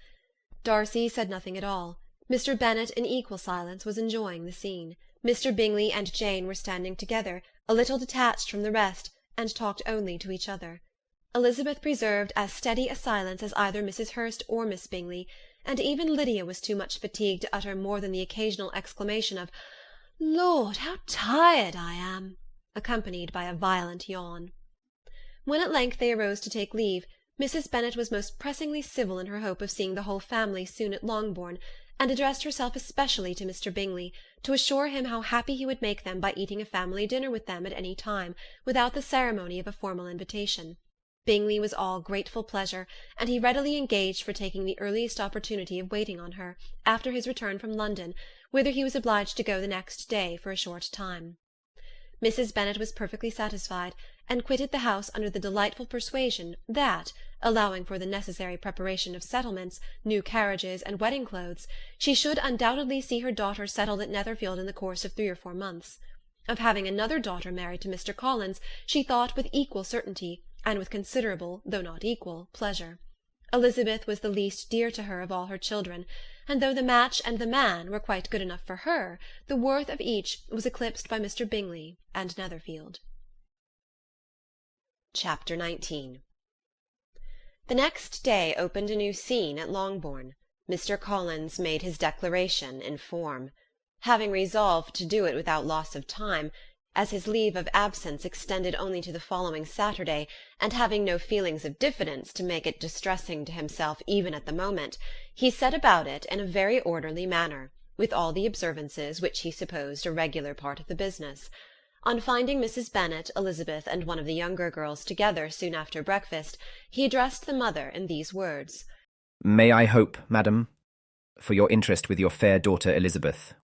Darcy said nothing at all. Mr. Bennet, in equal silence, was enjoying the scene. Mr. Bingley and Jane were standing together, a little detached from the rest, and talked only to each other. Elizabeth preserved as steady a silence as either Mrs. Hurst or Miss Bingley, and even Lydia was too much fatigued to utter more than the occasional exclamation of "Lord, how tired I am!" accompanied by a violent yawn. When at length they arose to take leave, Mrs. Bennet was most pressingly civil in her hope of seeing the whole family soon at Longbourn, and addressed herself especially to Mr. Bingley, to assure him how happy he would make them by eating a family dinner with them at any time, without the ceremony of a formal invitation. Bingley was all grateful pleasure, and he readily engaged for taking the earliest opportunity of waiting on her, after his return from London, whither he was obliged to go the next day for a short time. Mrs. Bennet was perfectly satisfied, and quitted the house under the delightful persuasion that, allowing for the necessary preparation of settlements, new carriages, and wedding clothes, she should undoubtedly see her daughter settled at Netherfield in the course of 3 or 4 months. Of having another daughter married to Mr. Collins she thought with equal certainty, and with considerable, though not equal, pleasure. Elizabeth was the least dear to her of all her children, and though the match and the man were quite good enough for her, the worth of each was eclipsed by Mr. Bingley and Netherfield. Chapter 19. The next day opened a new scene at Longbourn. Mr. Collins made his declaration in form. Having resolved to do it without loss of time, as his leave of absence extended only to the following Saturday, and having no feelings of diffidence to make it distressing to himself even at the moment, he set about it in a very orderly manner, with all the observances which he supposed a regular part of the business. On finding Mrs. Bennet, Elizabeth, and one of the younger girls together soon after breakfast, he addressed the mother in these words: "May I hope, madam, for your interest with your fair daughter Elizabeth,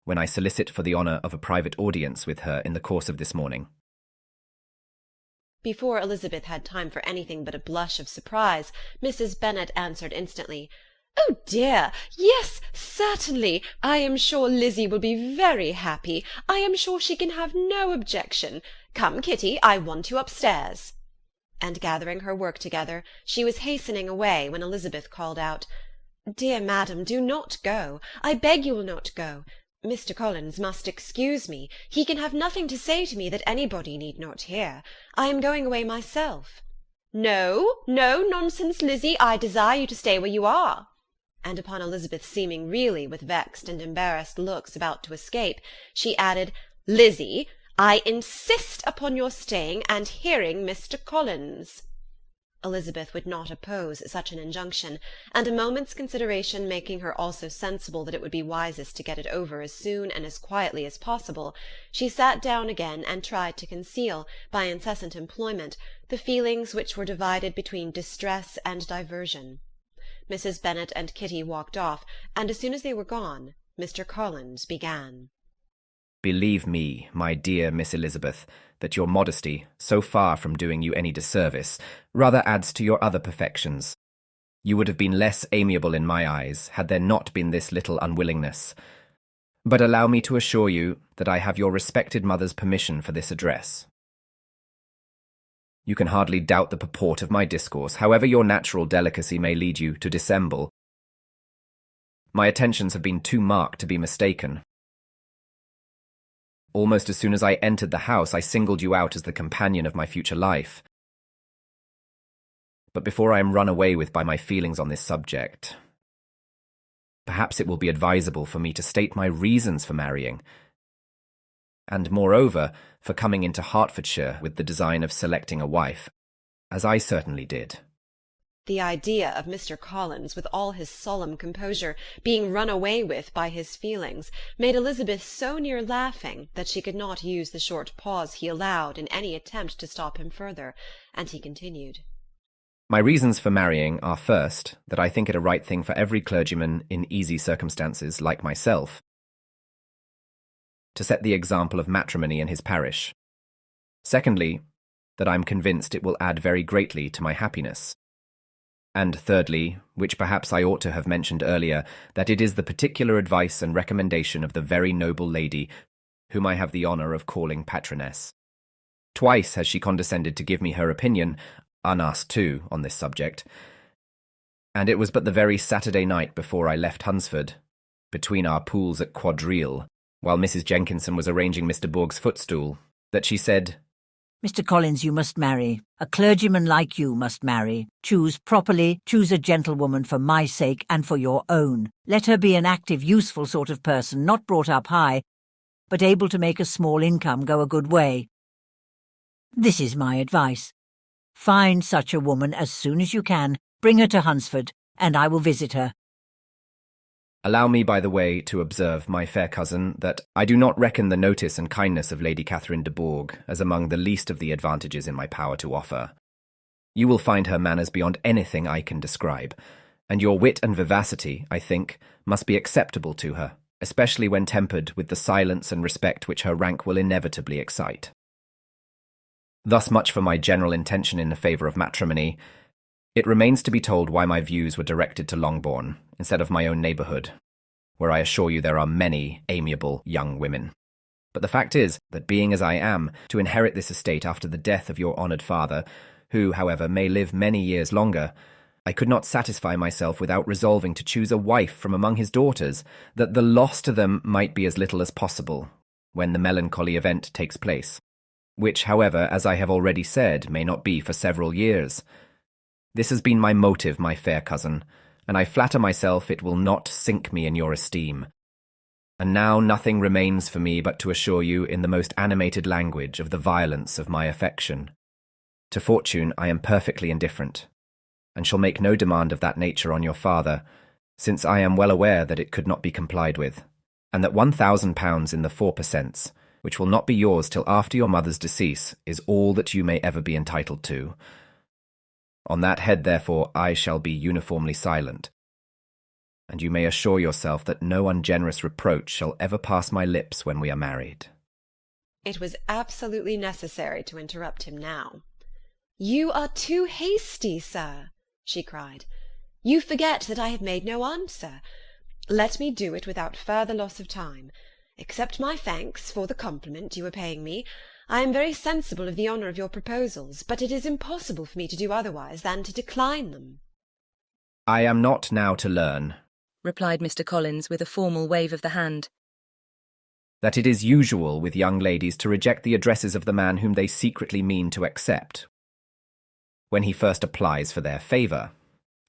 when I solicit for the honour of a private audience with her in the course of this morning?" Before Elizabeth had time for anything but a blush of surprise, Mrs. Bennet answered instantly, "Oh dear, yes, certainly. I am sure Lizzie will be very happy. I am sure she can have no objection. Come, Kitty, I want you upstairs." And gathering her work together, she was hastening away when Elizabeth called out, "Dear madam, do not go. I beg you will not go. Mr. Collins must excuse me. He can have nothing to say to me that anybody need not hear. I am going away myself." "No, no, nonsense, Lizzie. I desire you to stay where you are." And upon Elizabeth seeming really with vexed and embarrassed looks about to escape, she added, "Lizzie, I insist upon your staying and hearing Mr. Collins." Elizabeth would not oppose such an injunction, and a moment's consideration making her also sensible that it would be wisest to get it over as soon and as quietly as possible, she sat down again and tried to conceal, by incessant employment, the feelings which were divided between distress and diversion. Mrs. Bennet and Kitty walked off, and as soon as they were gone, Mr. Collins began. "Believe me, my dear Miss Elizabeth, that your modesty, so far from doing you any disservice, rather adds to your other perfections. You would have been less amiable in my eyes, had there not been this little unwillingness. But allow me to assure you that I have your respected mother's permission for this address. You can hardly doubt the purport of my discourse, however your natural delicacy may lead you to dissemble. My attentions have been too marked to be mistaken. Almost as soon as I entered the house, I singled you out as the companion of my future life. But before I am run away with by my feelings on this subject, perhaps it will be advisable for me to state my reasons for marrying, and moreover, for coming into Hertfordshire with the design of selecting a wife, as I certainly did." The idea of Mr. Collins, with all his solemn composure, being run away with by his feelings, made Elizabeth so near laughing that she could not use the short pause he allowed in any attempt to stop him further, and he continued. "My reasons for marrying are, first, that I think it a right thing for every clergyman in easy circumstances, like myself, to set the example of matrimony in his parish. Secondly, that I am convinced it will add very greatly to my happiness. And thirdly, which perhaps I ought to have mentioned earlier, that it is the particular advice and recommendation of the very noble lady whom I have the honour of calling patroness. Twice has she condescended to give me her opinion, unasked too, on this subject, and it was but the very Saturday night before I left Hunsford, between our pools at Quadrille, while Mrs. Jenkinson was arranging Mr. Bourg's footstool, that she said, "Mr. Collins, you must marry. A clergyman like you must marry. Choose properly, choose a gentlewoman for my sake and for your own. Let her be an active, useful sort of person, not brought up high, but able to make a small income go a good way. This is my advice. Find such a woman as soon as you can, bring her to Hunsford, and I will visit her." Allow me, by the way, to observe, my fair cousin, that I do not reckon the notice and kindness of Lady Catherine de Bourgh as among the least of the advantages in my power to offer. You will find her manners beyond anything I can describe, and your wit and vivacity, I think, must be acceptable to her, especially when tempered with the silence and respect which her rank will inevitably excite. Thus much for my general intention in the favour of matrimony. It remains to be told why my views were directed to Longbourn, instead of my own neighbourhood, where I assure you there are many amiable young women. But the fact is that being as I am, to inherit this estate after the death of your honoured father, who, however, may live many years longer, I could not satisfy myself without resolving to choose a wife from among his daughters, that the loss to them might be as little as possible, when the melancholy event takes place, which, however, as I have already said, may not be for several years. This has been my motive, my fair cousin, and I flatter myself it will not sink me in your esteem. And now nothing remains for me but to assure you in the most animated language of the violence of my affection. To fortune I am perfectly indifferent, and shall make no demand of that nature on your father, since I am well aware that it could not be complied with, and that £1,000 in the 4%, which will not be yours till after your mother's decease, is all that you may ever be entitled to. On that head, therefore, I shall be uniformly silent, and you may assure yourself that no ungenerous reproach shall ever pass my lips when we are married." It was absolutely necessary to interrupt him now. "You are too hasty, sir," she cried. "You forget that I have made no answer. Let me do it without further loss of time. Accept my thanks for the compliment you are paying me. I am very sensible of the honour of your proposals, but it is impossible for me to do otherwise than to decline them." "I am not now to learn," replied Mr. Collins with a formal wave of the hand, "that it is usual with young ladies to reject the addresses of the man whom they secretly mean to accept, when he first applies for their favour,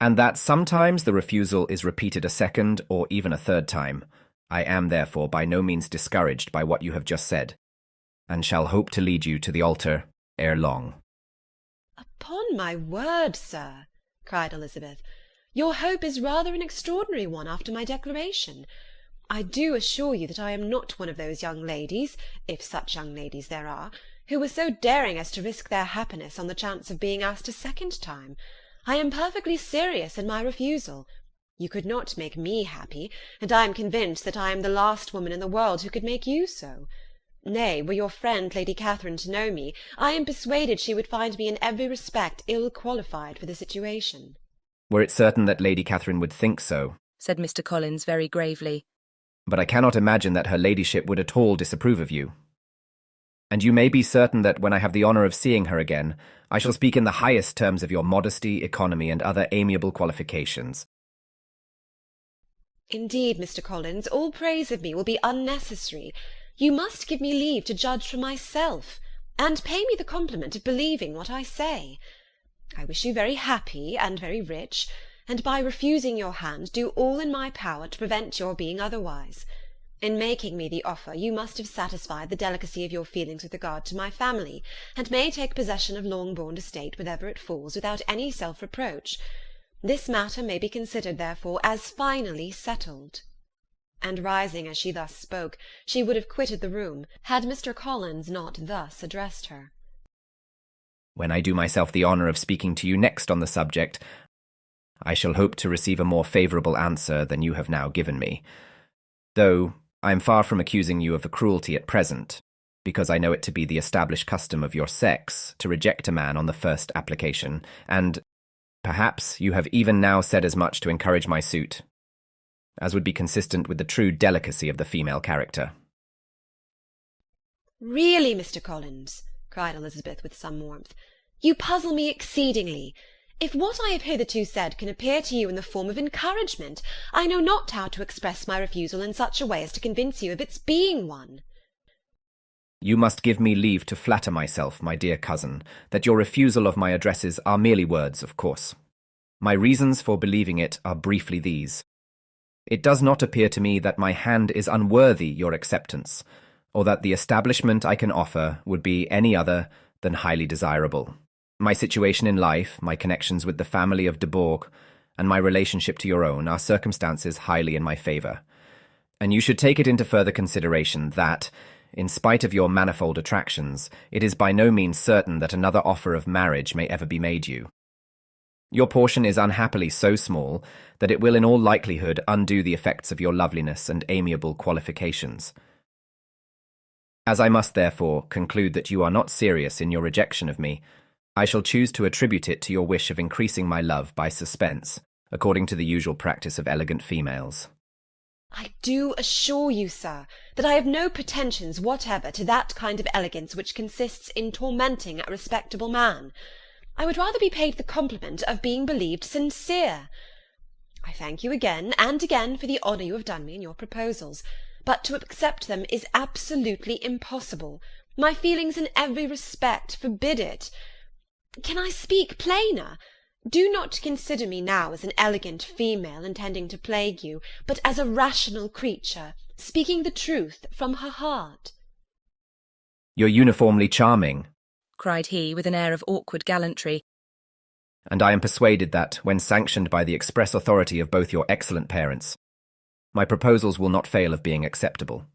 and that sometimes the refusal is repeated a second or even a third time. I am therefore by no means discouraged by what you have just said, and shall hope to lead you to the altar ere long." "Upon my word, sir," cried Elizabeth, "your hope is rather an extraordinary one after my declaration. I do assure you that I am not one of those young ladies, if such young ladies there are, who were so daring as to risk their happiness on the chance of being asked a second time. I am perfectly serious in my refusal. You could not make me happy, and I am convinced that I am the last woman in the world who could make you so. Nay, were your friend Lady Catherine to know me, I am persuaded she would find me in every respect ill qualified for the situation." "Were it certain that Lady Catherine would think so," said Mr. Collins very gravely, "but I cannot imagine that her ladyship would at all disapprove of you. And you may be certain that when I have the honour of seeing her again, I shall speak in the highest terms of your modesty, economy, and other amiable qualifications." "Indeed, Mr. Collins, all praise of me will be unnecessary. You must give me leave to judge for myself, and pay me the compliment of believing what I say. I wish you very happy and very rich, and by refusing your hand do all in my power to prevent your being otherwise. In making me the offer, you must have satisfied the delicacy of your feelings with regard to my family, and may take possession of Longbourn estate wherever it falls, without any self-reproach. This matter may be considered, therefore, as finally settled." And rising as she thus spoke, she would have quitted the room, had Mr. Collins not thus addressed her. "When I do myself the honour of speaking to you next on the subject, I shall hope to receive a more favourable answer than you have now given me, though I am far from accusing you of a cruelty at present, because I know it to be the established custom of your sex to reject a man on the first application, and perhaps you have even now said as much to encourage my suit, as would be consistent with the true delicacy of the female character." "Really, Mr. Collins," cried Elizabeth with some warmth, "you puzzle me exceedingly. If what I have hitherto said can appear to you in the form of encouragement, I know not how to express my refusal in such a way as to convince you of its being one." "You must give me leave to flatter myself, my dear cousin, that your refusal of my addresses are merely words, of course. My reasons for believing it are briefly these. It does not appear to me that my hand is unworthy your acceptance, or that the establishment I can offer would be any other than highly desirable. My situation in life, my connections with the family of de Bourgh, and my relationship to your own are circumstances highly in my favour, and you should take it into further consideration that, in spite of your manifold attractions, it is by no means certain that another offer of marriage may ever be made you. Your portion is unhappily so small that it will in all likelihood undo the effects of your loveliness and amiable qualifications. As I must therefore conclude that you are not serious in your rejection of me, I shall choose to attribute it to your wish of increasing my love by suspense, according to the usual practice of elegant females. I do assure you, sir, that I have no pretensions whatever to that kind of elegance which consists in tormenting a respectable man. I would rather be paid the compliment of being believed sincere. I thank you again and again for the honour you have done me in your proposals, but to accept them is absolutely impossible. My feelings in every respect forbid it. Can I speak plainer? Do not consider me now as an elegant female intending to plague you, but as a rational creature, speaking the truth from her heart. You're uniformly charming, cried he with an air of awkward gallantry, and I am persuaded that, when sanctioned by the express authority of both your excellent parents, my proposals will not fail of being acceptable.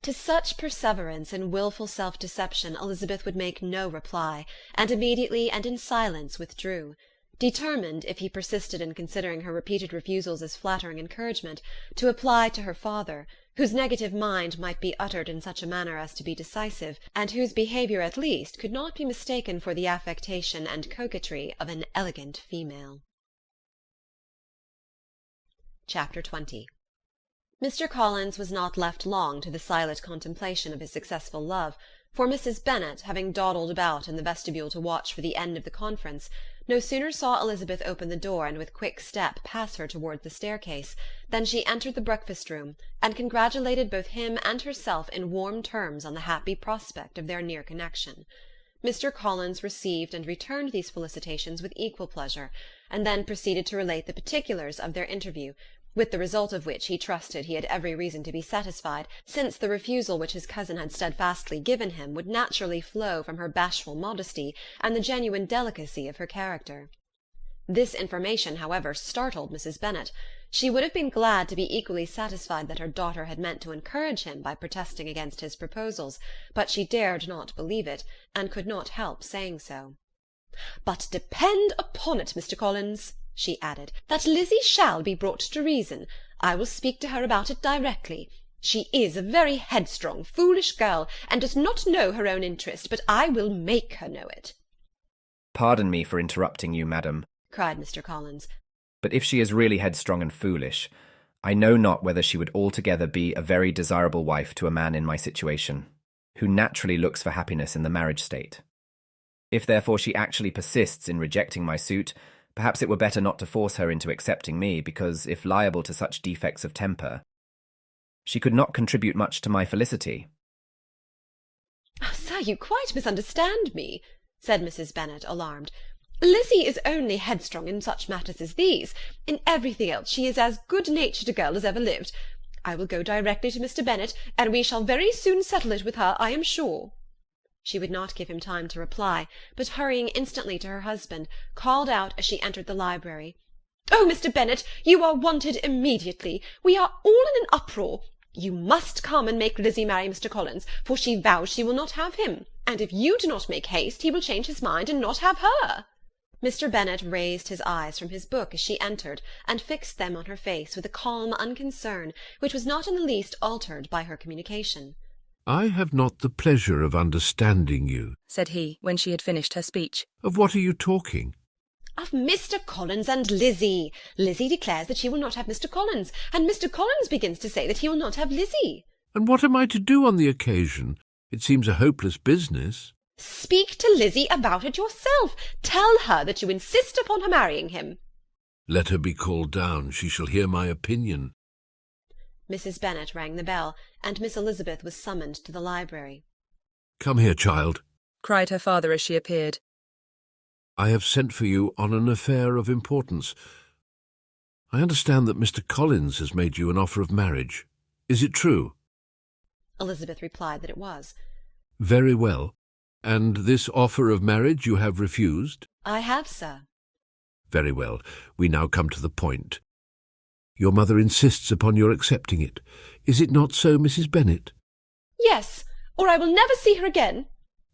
To such perseverance in wilful self-deception Elizabeth would make no reply, and immediately and in silence withdrew, determined, if he persisted in considering her repeated refusals as flattering encouragement, to apply to her father, whose negative mind might be uttered in such a manner as to be decisive, and whose behaviour at least could not be mistaken for the affectation and coquetry of an elegant female. Chapter 20. Mr. Collins was not left long to the silent contemplation of his successful love, for Mrs. Bennet, having dawdled about in the vestibule to watch for the end of the conference, no sooner saw Elizabeth open the door and with quick step pass her toward the staircase, than she entered the breakfast-room, and congratulated both him and herself in warm terms on the happy prospect of their near connection. Mr. Collins received and returned these felicitations with equal pleasure, and then proceeded to relate the particulars of their interview, with the result of which he trusted he had every reason to be satisfied, since the refusal which his cousin had steadfastly given him would naturally flow from her bashful modesty and the genuine delicacy of her character. This information, however, startled Mrs. Bennet. She would have been glad to be equally satisfied that her daughter had meant to encourage him by protesting against his proposals, but she dared not believe it, and could not help saying so. "But depend upon it, Mr. Collins," she added, "that Lizzie shall be brought to reason. I will speak to her about it directly. She is a very headstrong, foolish girl, and does not know her own interest, but I will make her know it." "Pardon me for interrupting you, madam," cried Mr. Collins, "but if she is really headstrong and foolish, I know not whether she would altogether be a very desirable wife to a man in my situation, who naturally looks for happiness in the marriage state. If therefore she actually persists in rejecting my suit, perhaps it were better not to force her into accepting me, because, if liable to such defects of temper, she could not contribute much to my felicity." "Sir, you quite misunderstand me," said Mrs. Bennet, alarmed. "Lizzie is only headstrong in such matters as these. In everything else she is as good-natured a girl as ever lived. I will go directly to Mr. Bennet, and we shall very soon settle it with her, I am sure." She would not give him time to reply, but hurrying instantly to her husband, called out as she entered the library, "Oh, Mr. Bennet, you are wanted immediately. We are all in an uproar. You must come and make Lizzie marry Mr. Collins, for she vows she will not have him, and if you do not make haste, he will change his mind and not have her." Mr. Bennet raised his eyes from his book as she entered, and fixed them on her face with a calm unconcern which was not in the least altered by her communication. "I have not the pleasure of understanding you," said he, when she had finished her speech. "Of what are you talking?" "Of Mr. Collins and Lizzie. Lizzie declares that she will not have Mr. Collins, and Mr. Collins begins to say that he will not have Lizzie." "And what am I to do on the occasion? It seems a hopeless business." "Speak to Lizzie about it yourself. Tell her that you insist upon her marrying him." "Let her be called down. She shall hear my opinion." Mrs. Bennet rang the bell, and Miss Elizabeth was summoned to the library. "Come here, child," cried her father as she appeared. "I have sent for you on an affair of importance. I understand that Mr. Collins has made you an offer of marriage. Is it true?" Elizabeth replied that it was. "Very well. And this offer of marriage you have refused?" "I have, sir." "Very well. We now come to the point. Your mother insists upon your accepting it. Is it not so, Mrs. Bennet?" "Yes, or I will never see her again."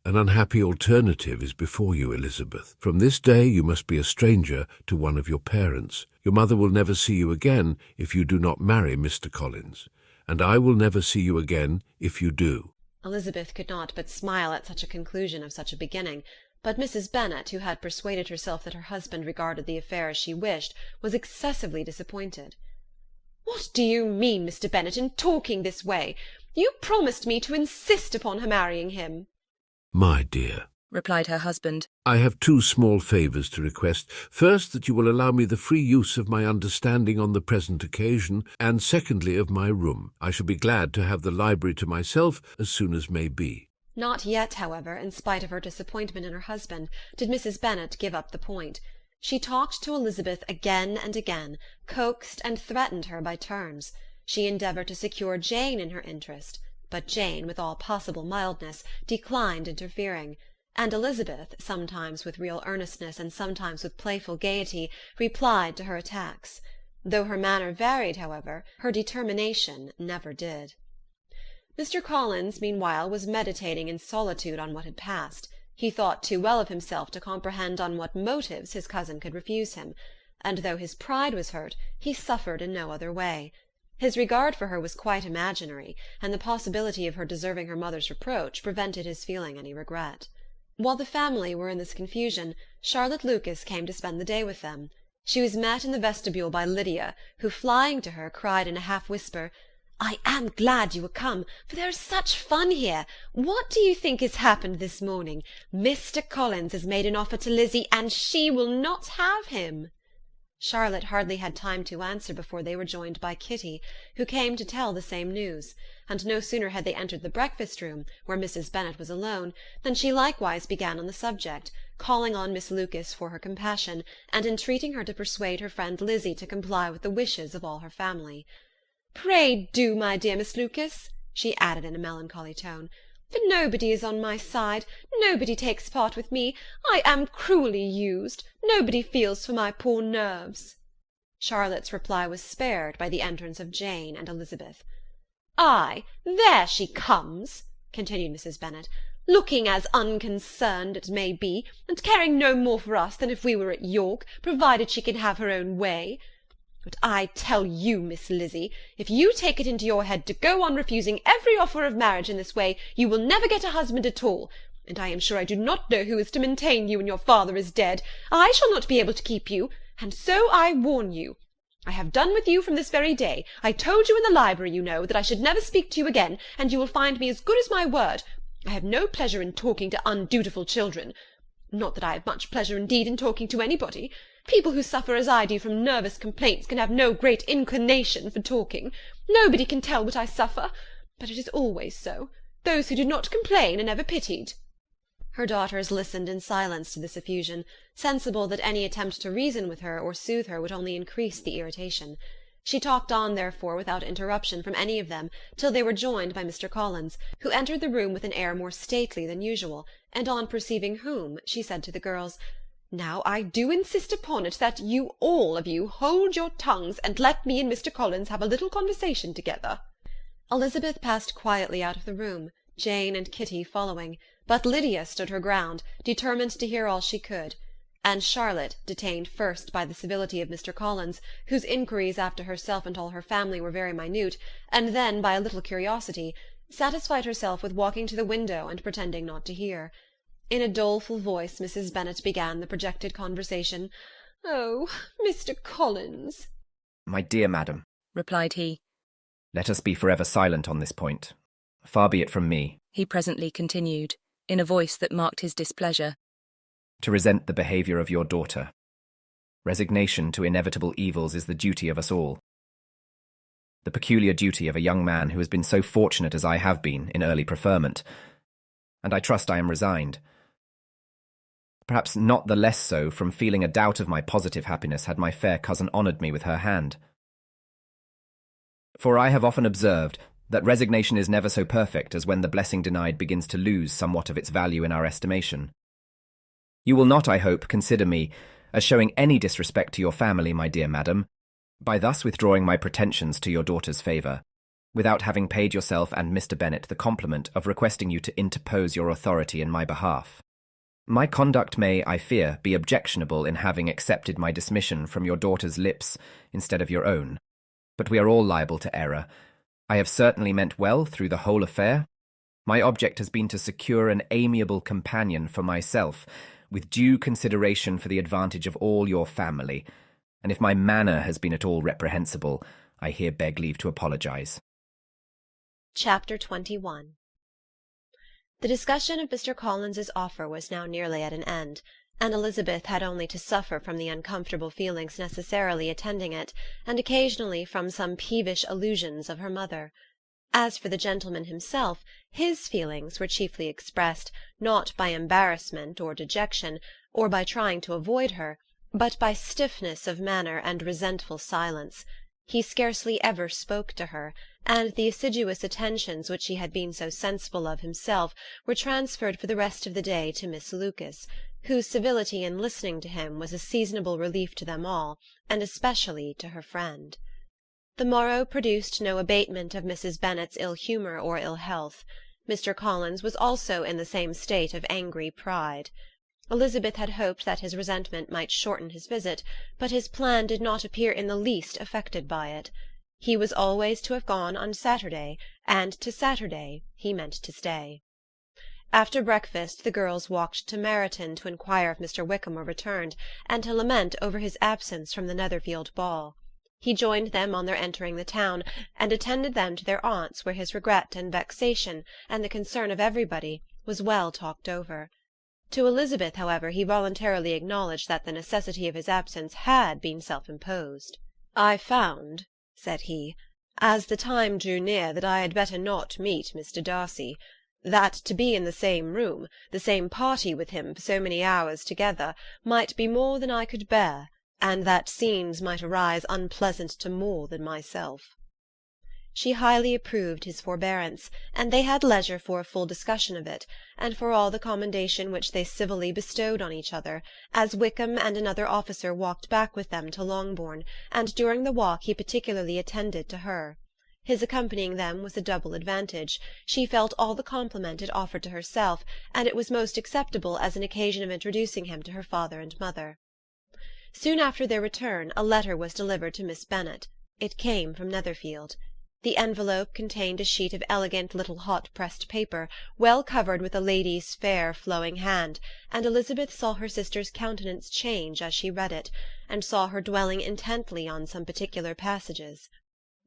An unhappy alternative is before you, Elizabeth. From this day you must be a stranger to one of your parents. Your mother will never see you again if you do not marry Mr. Collins, and I will never see you again if you do. Elizabeth could not but smile at such a conclusion of such a beginning, but Mrs. Bennet, who had persuaded herself that her husband regarded the affair as she wished, was excessively disappointed. "What do you mean, Mr. Bennet, in talking this way? You promised me to insist upon her marrying him." My dear, replied her husband, I have two small favours to request. First, that you will allow me the free use of my understanding on the present occasion, and secondly, of my room. I shall be glad to have the library to myself as soon as may be. Not yet, however, in spite of her disappointment in her husband, did Mrs. Bennet give up the point. She talked to Elizabeth again and again, coaxed and threatened her by turns. She endeavoured to secure Jane in her interest, but Jane, with all possible mildness, declined interfering, and Elizabeth, sometimes with real earnestness and sometimes with playful gaiety, replied to her attacks. Though her manner varied, however, her determination never did. Mr. Collins, meanwhile, was meditating in solitude on what had passed. He thought too well of himself to comprehend on what motives his cousin could refuse him, and though his pride was hurt, he suffered in no other way. His regard for her was quite imaginary, and the possibility of her deserving her mother's reproach prevented his feeling any regret. While the family were in this confusion, Charlotte Lucas came to spend the day with them. She was met in the vestibule by Lydia, who, flying to her, cried in a half-whisper, "I am glad you are come, for there is such fun here. What do you think has happened this morning? Mr. Collins has made an offer to Lizzie, and she will not have him." Charlotte hardly had time to answer before they were joined by Kitty, who came to tell the same news, and no sooner had they entered the breakfast-room, where Mrs. Bennet was alone, than she likewise began on the subject, calling on Miss Lucas for her compassion, and entreating her to persuade her friend Lizzie to comply with the wishes of all her family. "Pray do, my dear Miss Lucas," she added in a melancholy tone, "for nobody is on my side, nobody takes part with me. I am cruelly used, nobody feels for my poor nerves." Charlotte's reply was spared by the entrance of Jane and Elizabeth. "Ay, there she comes," continued Mrs. Bennet, "looking as unconcerned as may be, and caring no more for us than if we were at York, provided she can have her own way. But I tell you, Miss Lizzie, if you take it into your head to go on refusing every offer of marriage in this way, you will never get a husband at all, and I am sure I do not know who is to maintain you when your father is dead. I shall not be able to keep you, and so I warn you. I have done with you from this very day. I told you in the library, you know, that I should never speak to you again, and you will find me as good as my word. I have no pleasure in talking to undutiful children. Not that I have much pleasure indeed in talking to anybody. People who suffer as I do from nervous complaints can have no great inclination for talking. Nobody can tell what I suffer, but it is always so. Those who do not complain are never pitied." Her daughters listened in silence to this effusion, sensible that any attempt to reason with her or soothe her would only increase the irritation. She talked on, therefore, without interruption from any of them, till they were joined by Mr. Collins, who entered the room with an air more stately than usual, and on perceiving whom, she said to the girls, "Now I do insist upon it that you all of you hold your tongues, and let me and Mr. Collins have a little conversation together." Elizabeth passed quietly out of the room, Jane and Kitty following, but Lydia stood her ground, determined to hear all she could, and Charlotte, detained first by the civility of Mr. Collins, whose inquiries after herself and all her family were very minute, and then by a little curiosity, satisfied herself with walking to the window and pretending not to hear. In a doleful voice Mrs. Bennet began the projected conversation. "Oh, Mr. Collins!" "My dear madam," replied he, "let us be forever silent on this point. Far be it from me," he presently continued, in a voice that marked his displeasure, "to resent the behaviour of your daughter. Resignation to inevitable evils is the duty of us all. The peculiar duty of a young man who has been so fortunate as I have been in early preferment, and I trust I am resigned. Perhaps not the less so from feeling a doubt of my positive happiness had my fair cousin honoured me with her hand. For I have often observed that resignation is never so perfect as when the blessing denied begins to lose somewhat of its value in our estimation. You will not, I hope, consider me as showing any disrespect to your family, my dear madam, by thus withdrawing my pretensions to your daughter's favour. without having paid yourself and Mr. Bennet the compliment of requesting you to interpose your authority in my behalf. My conduct may, I fear, be objectionable in having accepted my dismission from your daughter's lips instead of your own, but we are all liable to error. I have certainly meant well through the whole affair. My object has been to secure an amiable companion for myself, with due consideration for the advantage of all your family, and if my manner has been at all reprehensible, I here beg leave to apologize. Chapter 21. The discussion of Mr. Collins's offer was now nearly at an end, and Elizabeth had only to suffer from the uncomfortable feelings necessarily attending it, and occasionally from some peevish allusions of her mother. As for the gentleman himself, his feelings were chiefly expressed, not by embarrassment or dejection, or by trying to avoid her, but by stiffness of manner and resentful silence. He scarcely ever spoke to her, and the assiduous attentions which he had been so sensible of himself were transferred for the rest of the day to Miss Lucas, whose civility in listening to him was a seasonable relief to them all, and especially to her friend. The morrow produced no abatement of Mrs. Bennet's ill-humour or ill-health. Mr. Collins was also in the same state of angry pride. Elizabeth had hoped that his resentment might shorten his visit, but his plan did not appear in the least affected by it. He was always to have gone on Saturday, and to Saturday he meant to stay. After breakfast the girls walked to Meryton to inquire if Mr. Wickham were returned, and to lament over his absence from the Netherfield ball. He joined them on their entering the town, and attended them to their aunt's, where his regret and vexation, and the concern of everybody, was well talked over. To Elizabeth, however, he voluntarily acknowledged that the necessity of his absence had been self-imposed. "I found," said he, "as the time drew near, that I had better not meet Mr. Darcy, that to be in the same room, the same party with him for so many hours together, might be more than I could bear, and that scenes might arise unpleasant to more than myself." She highly approved his forbearance, and they had leisure for a full discussion of it, and for all the commendation which they civilly bestowed on each other, as Wickham and another officer walked back with them to Longbourn, and during the walk he particularly attended to her. His accompanying them was a double advantage. She felt all the compliment it offered to herself, and it was most acceptable as an occasion of introducing him to her father and mother. Soon after their return a letter was delivered to Miss Bennet. It came from Netherfield. The envelope contained a sheet of elegant little hot-pressed paper, well covered with a lady's fair flowing hand, and Elizabeth saw her sister's countenance change as she read it, and saw her dwelling intently on some particular passages.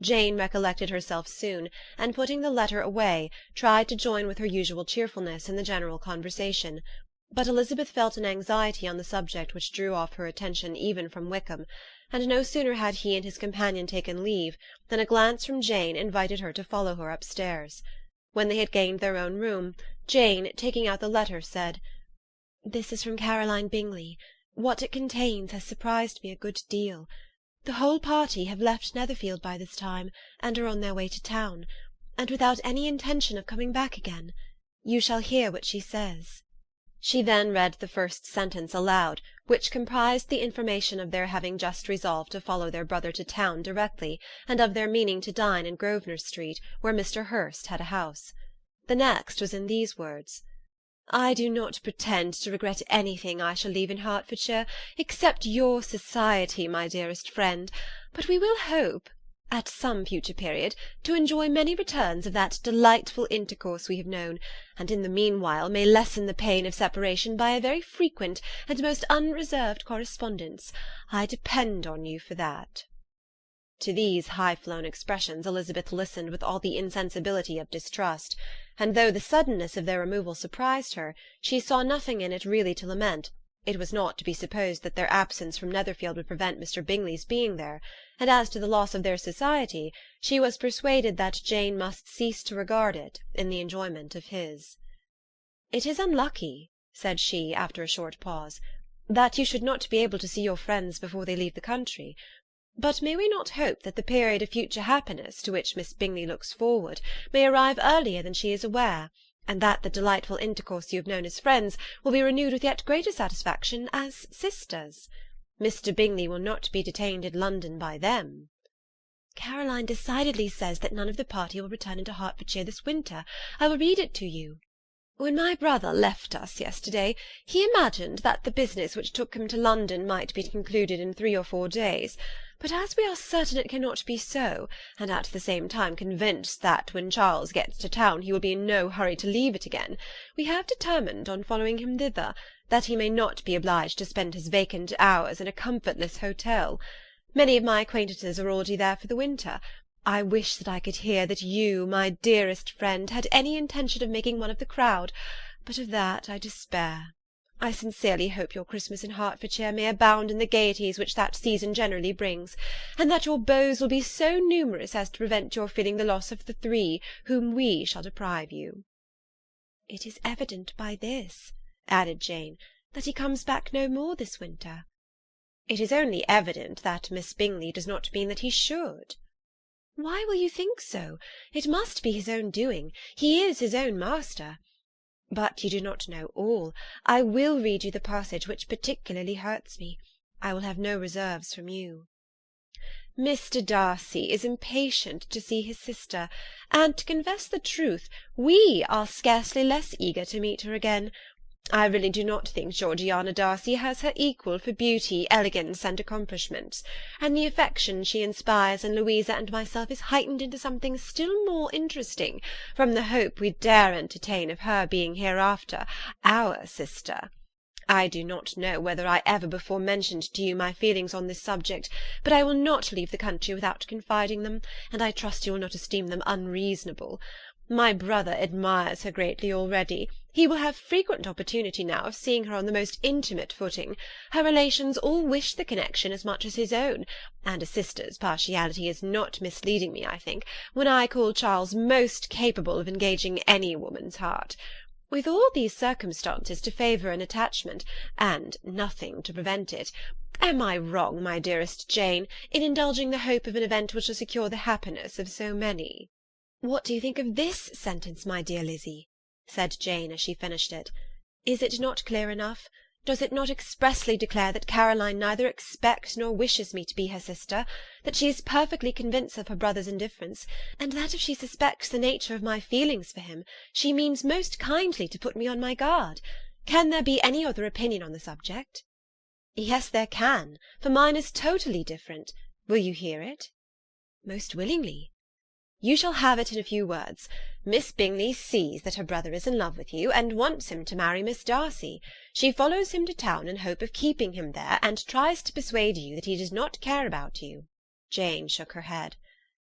Jane recollected herself soon, and putting the letter away, tried to join with her usual cheerfulness in the general conversation. But Elizabeth felt an anxiety on the subject which drew off her attention even from Wickham, and no sooner had he and his companion taken leave than a glance from Jane invited her to follow her upstairs. When they had gained their own room, Jane, taking out the letter, said, "This is from Caroline Bingley. What it contains has surprised me a good deal. The whole party have left Netherfield by this time, and are on their way to town, and without any intention of coming back again. You shall hear what she says." She then read the first sentence aloud, which comprised the information of their having just resolved to follow their brother to town directly, and of their meaning to dine in Grosvenor Street, where Mr. Hurst had a house. The next was in these words: "I do not pretend to regret anything I shall leave in Hertfordshire, except your society, my dearest friend, but we will hope, at some future period, to enjoy many returns of that delightful intercourse we have known, and in the meanwhile may lessen the pain of separation by a very frequent and most unreserved correspondence. I depend on you for that." To these high-flown expressions Elizabeth listened with all the insensibility of distrust, and though the suddenness of their removal surprised her, she saw nothing in it really to lament. It was not to be supposed that their absence from Netherfield would prevent Mr. Bingley's being there, and as to the loss of their society, she was persuaded that Jane must cease to regard it in the enjoyment of his. "It is unlucky," said she, after a short pause, "that you should not be able to see your friends before they leave the country. But may we not hope that the period of future happiness to which Miss Bingley looks forward may arrive earlier than she is aware, and that the delightful intercourse you have known as friends will be renewed with yet greater satisfaction as sisters? Mr. Bingley will not be detained in London by them." Caroline decidedly says that none of the party will return into Hertfordshire this winter. I will read it to you. When my brother left us yesterday, he imagined that the business which took him to London might be concluded in 3 or 4 days, but as we are certain it cannot be so, and at the same time convinced that when Charles gets to town he will be in no hurry to leave it again, we have determined on following him thither, that he may not be obliged to spend his vacant hours in a comfortless hotel. Many of my acquaintances are already there for the winter. I wish that I could hear that you, my dearest friend, had any intention of making one of the crowd, but of that I despair. I sincerely hope your Christmas in Hertfordshire may abound in the gaieties which that season generally brings, and that your beaux will be so numerous as to prevent your feeling the loss of the 3 whom we shall deprive you. It is evident by this, added Jane, that he comes back no more this winter. It is only evident that Miss Bingley does not mean that he should. Why will you think so? It must be his own doing. He is his own master. But you do not know all. I will read you the passage which particularly hurts me. I will have no reserves from you. Mr. Darcy is impatient to see his sister, and, to confess the truth, we are scarcely less eager to meet her again. I really do not think Georgiana Darcy has her equal for beauty, elegance, and accomplishments, and the affection she inspires in Louisa and myself is heightened into something still more interesting from the hope we dare entertain of her being hereafter our sister. I do not know whether I ever before mentioned to you my feelings on this subject, but I will not leave the country without confiding them, and I trust you will not esteem them unreasonable. My brother admires her greatly already. He will have frequent opportunity now of seeing her on the most intimate footing. Her relations all wish the connection as much as his own, and a sister's partiality is not misleading me, I think, when I call Charles most capable of engaging any woman's heart. With all these circumstances to favour an attachment, and nothing to prevent it, am I wrong, my dearest Jane, in indulging the hope of an event which will secure the happiness of so many? What do you think of this sentence, my dear Lizzie? Said Jane as she finished it. Is it not clear enough? Does it not expressly declare that Caroline neither expects nor wishes me to be her sister, that she is perfectly convinced of her brother's indifference, and that if she suspects the nature of my feelings for him, she means most kindly to put me on my guard? Can there be any other opinion on the subject? Yes, there can, for mine is totally different. Will you hear it? Most willingly. You shall have it in a few words. Miss Bingley sees that her brother is in love with you, and wants him to marry Miss Darcy. She follows him to town in hope of keeping him there, and tries to persuade you that he does not care about you. Jane shook her head.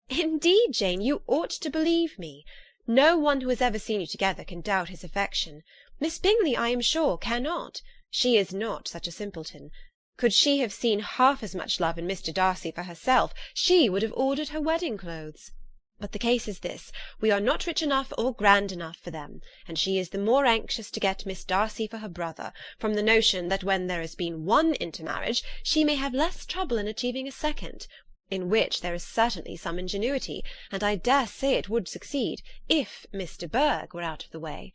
Indeed, Jane, you ought to believe me. No one who has ever seen you together can doubt his affection. Miss Bingley, I am sure, cannot. She is not such a simpleton. Could she have seen half as much love in Mr. Darcy for herself, she would have ordered her wedding clothes. But the case is this, we are not rich enough or grand enough for them, and she is the more anxious to get Miss Darcy for her brother, from the notion that when there has been one intermarriage, she may have less trouble in achieving a second, in which there is certainly some ingenuity, and I dare say it would succeed, if Miss de Bourgh were out of the way.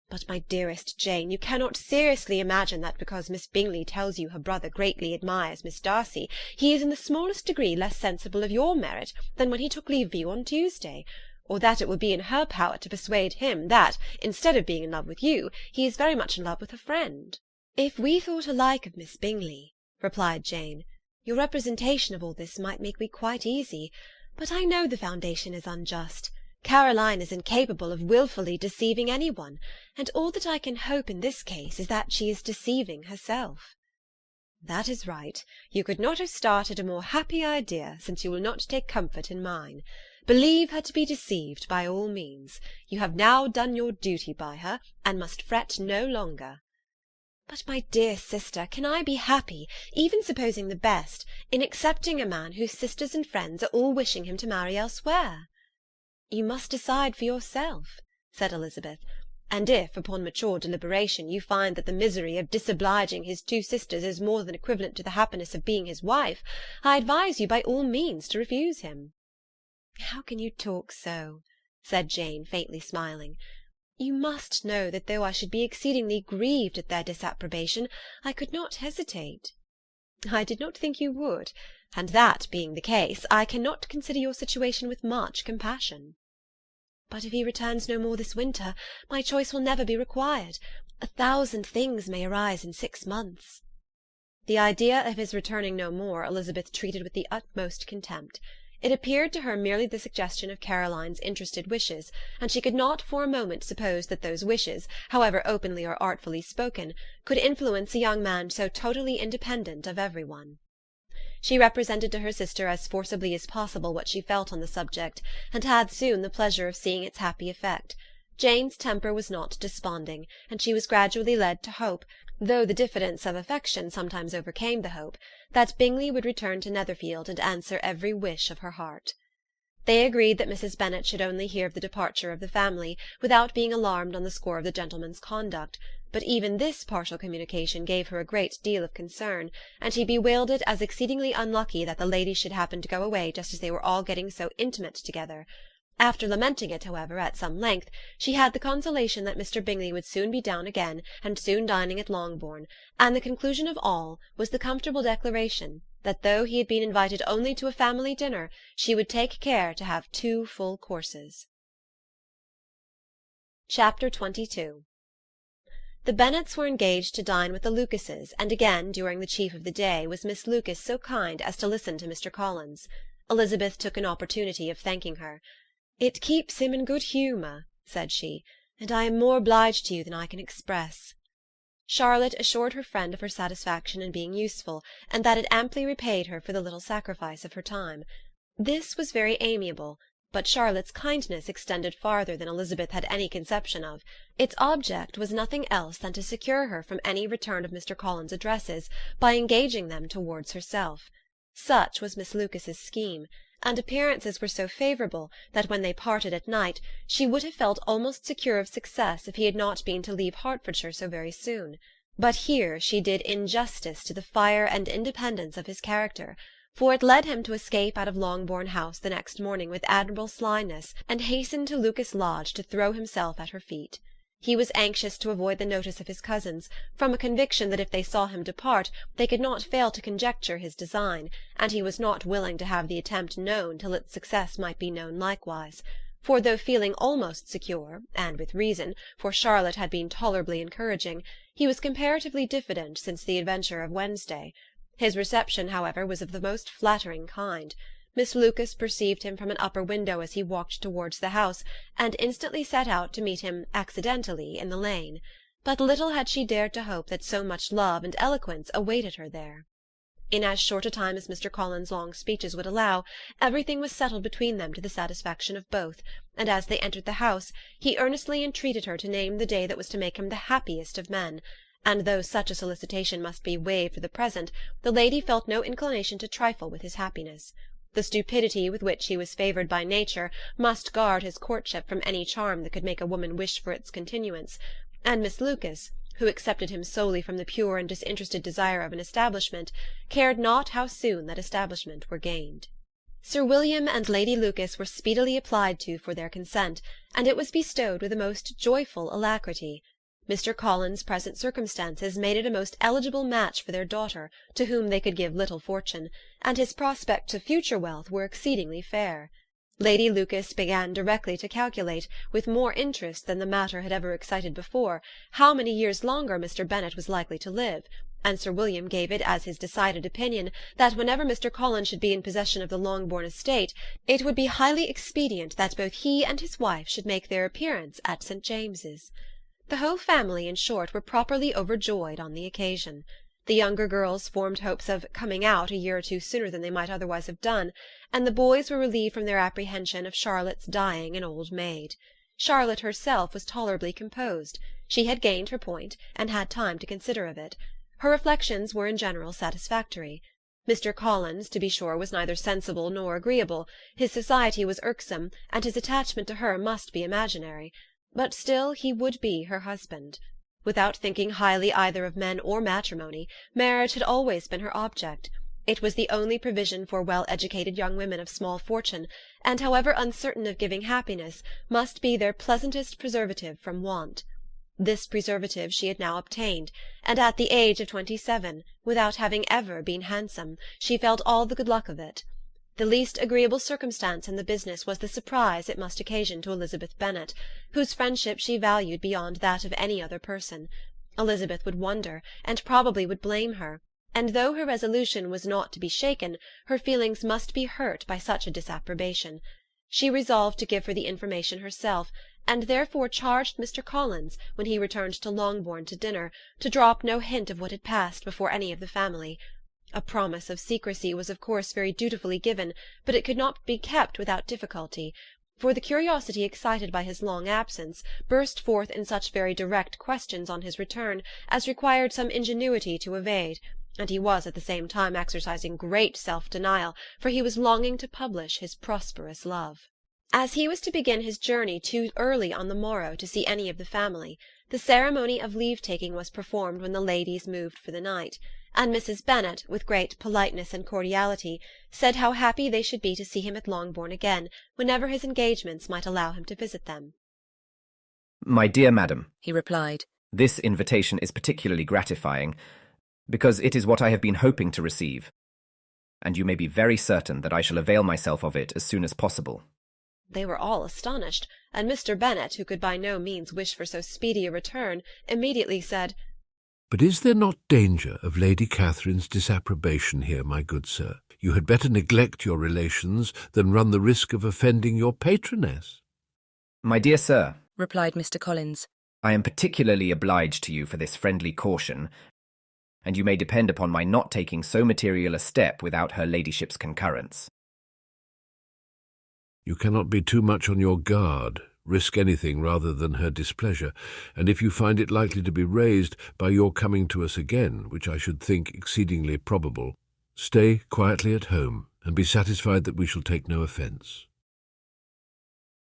But, my dearest Jane, you cannot seriously imagine that because Miss Bingley tells you her brother greatly admires Miss Darcy, he is in the smallest degree less sensible of your merit than when he took leave of you on Tuesday, or that it will be in her power to persuade him that, instead of being in love with you, he is very much in love with her friend. If we thought alike of Miss Bingley, replied Jane, your representation of all this might make me quite easy, but I know the foundation is unjust. Caroline is incapable of wilfully deceiving any one, and all that I can hope in this case is that she is deceiving herself. That is right. You could not have started a more happy idea, since you will not take comfort in mine. Believe her to be deceived by all means. You have now done your duty by her, and must fret no longer. But, my dear sister, can I be happy, even supposing the best, in accepting a man whose sisters and friends are all wishing him to marry elsewhere? You must decide for yourself, said Elizabeth, and if, upon mature deliberation, you find that the misery of disobliging his 2 sisters is more than equivalent to the happiness of being his wife, I advise you by all means to refuse him. How can you talk so? Said Jane, faintly smiling. You must know that though I should be exceedingly grieved at their disapprobation, I could not hesitate. I did not think you would, and that being the case, I cannot consider your situation with much compassion." "But if he returns no more this winter, my choice will never be required. 1,000 things may arise in 6 months." The idea of his returning no more Elizabeth treated with the utmost contempt. It appeared to her merely the suggestion of Caroline's interested wishes, and she could not for a moment suppose that those wishes, however openly or artfully spoken, could influence a young man so totally independent of every one. She represented to her sister as forcibly as possible what she felt on the subject, and had soon the pleasure of seeing its happy effect. Jane's temper was not desponding, and she was gradually led to hope, though the diffidence of affection sometimes overcame the hope, that Bingley would return to Netherfield and answer every wish of her heart. They agreed that Mrs. Bennet should only hear of the departure of the family, without being alarmed on the score of the gentleman's conduct, but even this partial communication gave her a great deal of concern, and she bewailed it as exceedingly unlucky that the ladies should happen to go away just as they were all getting so intimate together. After lamenting it, however, at some length, she had the consolation that Mr. Bingley would soon be down again, and soon dining at Longbourn, and the conclusion of all was the comfortable declaration that though he had been invited only to a family dinner, she would take care to have 2 full courses. Chapter 22. The Bennets were engaged to dine with the Lucases, and again, during the chief of the day, was Miss Lucas so kind as to listen to Mr. Collins. Elizabeth took an opportunity of thanking her. "It keeps him in good humour," said she, "and I am more obliged to you than I can express." Charlotte assured her friend of her satisfaction in being useful, and that it amply repaid her for the little sacrifice of her time. This was very amiable, but Charlotte's kindness extended farther than Elizabeth had any conception of. Its object was nothing else than to secure her from any return of Mr. Collins' addresses by engaging them towards herself. Such was Miss Lucas's scheme, and appearances were so favourable that when they parted at night she would have felt almost secure of success if he had not been to leave Hertfordshire so very soon. But here she did injustice to the fire and independence of his character, for it led him to escape out of Longbourn House the next morning with admirable slyness, and hasten to Lucas Lodge to throw himself at her feet. He was anxious to avoid the notice of his cousins, from a conviction that if they saw him depart they could not fail to conjecture his design, and he was not willing to have the attempt known till its success might be known likewise. For though feeling almost secure, and with reason, for Charlotte had been tolerably encouraging, he was comparatively diffident since the adventure of Wednesday. His reception, however, was of the most flattering kind. Miss Lucas perceived him from an upper window as he walked towards the house, and instantly set out to meet him accidentally in the lane. But little had she dared to hope that so much love and eloquence awaited her there. In as short a time as Mr. Collins' long speeches would allow, everything was settled between them to the satisfaction of both, and as they entered the house he earnestly entreated her to name the day that was to make him the happiest of men, and though such a solicitation must be waived for the present, the lady felt no inclination to trifle with his happiness. The stupidity with which he was favoured by nature must guard his courtship from any charm that could make a woman wish for its continuance, and Miss Lucas, who accepted him solely from the pure and disinterested desire of an establishment, cared not how soon that establishment were gained. Sir William and Lady Lucas were speedily applied to for their consent, and it was bestowed with a most joyful alacrity. Mr. Collins' present circumstances made it a most eligible match for their daughter, to whom they could give little fortune, and his prospects of future wealth were exceedingly fair. Lady Lucas began directly to calculate, with more interest than the matter had ever excited before, how many years longer Mr. Bennet was likely to live, and Sir William gave it as his decided opinion that whenever Mr. Collins should be in possession of the Longbourn estate, it would be highly expedient that both he and his wife should make their appearance at St. James's. The whole family, in short, were properly overjoyed on the occasion. The younger girls formed hopes of "coming out" a year or 2 sooner than they might otherwise have done, and the boys were relieved from their apprehension of Charlotte's dying an old maid. Charlotte herself was tolerably composed. She had gained her point, and had time to consider of it. Her reflections were in general satisfactory. Mr. Collins, to be sure, was neither sensible nor agreeable. His society was irksome, and his attachment to her must be imaginary. But still he would be her husband. Without thinking highly either of men or matrimony, marriage had always been her object. It was the only provision for well-educated young women of small fortune, and, however uncertain of giving happiness, must be their pleasantest preservative from want. This preservative she had now obtained, and at the age of 27, without having ever been handsome, she felt all the good luck of it. The least agreeable circumstance in the business was the surprise it must occasion to Elizabeth Bennet, whose friendship she valued beyond that of any other person. Elizabeth would wonder, and probably would blame her, and though her resolution was not to be shaken, her feelings must be hurt by such a disapprobation. She resolved to give her the information herself, and therefore charged Mr. Collins, when he returned to Longbourn to dinner, to drop no hint of what had passed before any of the family. A promise of secrecy was of course very dutifully given, but it could not be kept without difficulty, for the curiosity excited by his long absence burst forth in such very direct questions on his return as required some ingenuity to evade, and he was at the same time exercising great self-denial, for he was longing to publish his prosperous love. As he was to begin his journey too early on the morrow to see any of the family, the ceremony of leave-taking was performed when the ladies moved for the night, and Mrs. Bennet, with great politeness and cordiality, said how happy they should be to see him at Longbourn again, whenever his engagements might allow him to visit them. "My dear madam," he replied, "this invitation is particularly gratifying, because it is what I have been hoping to receive, and you may be very certain that I shall avail myself of it as soon as possible." They were all astonished, and Mr. Bennet, who could by no means wish for so speedy a return, immediately said, "But is there not danger of Lady Catherine's disapprobation here, my good sir? You had better neglect your relations than run the risk of offending your patroness." "My dear sir," replied Mr. Collins, "I am particularly obliged to you for this friendly caution, and you may depend upon my not taking so material a step without her ladyship's concurrence." "You cannot be too much on your guard. Risk anything rather than her displeasure, and if you find it likely to be raised by your coming to us again, which I should think exceedingly probable, stay quietly at home, and be satisfied that we shall take no offence."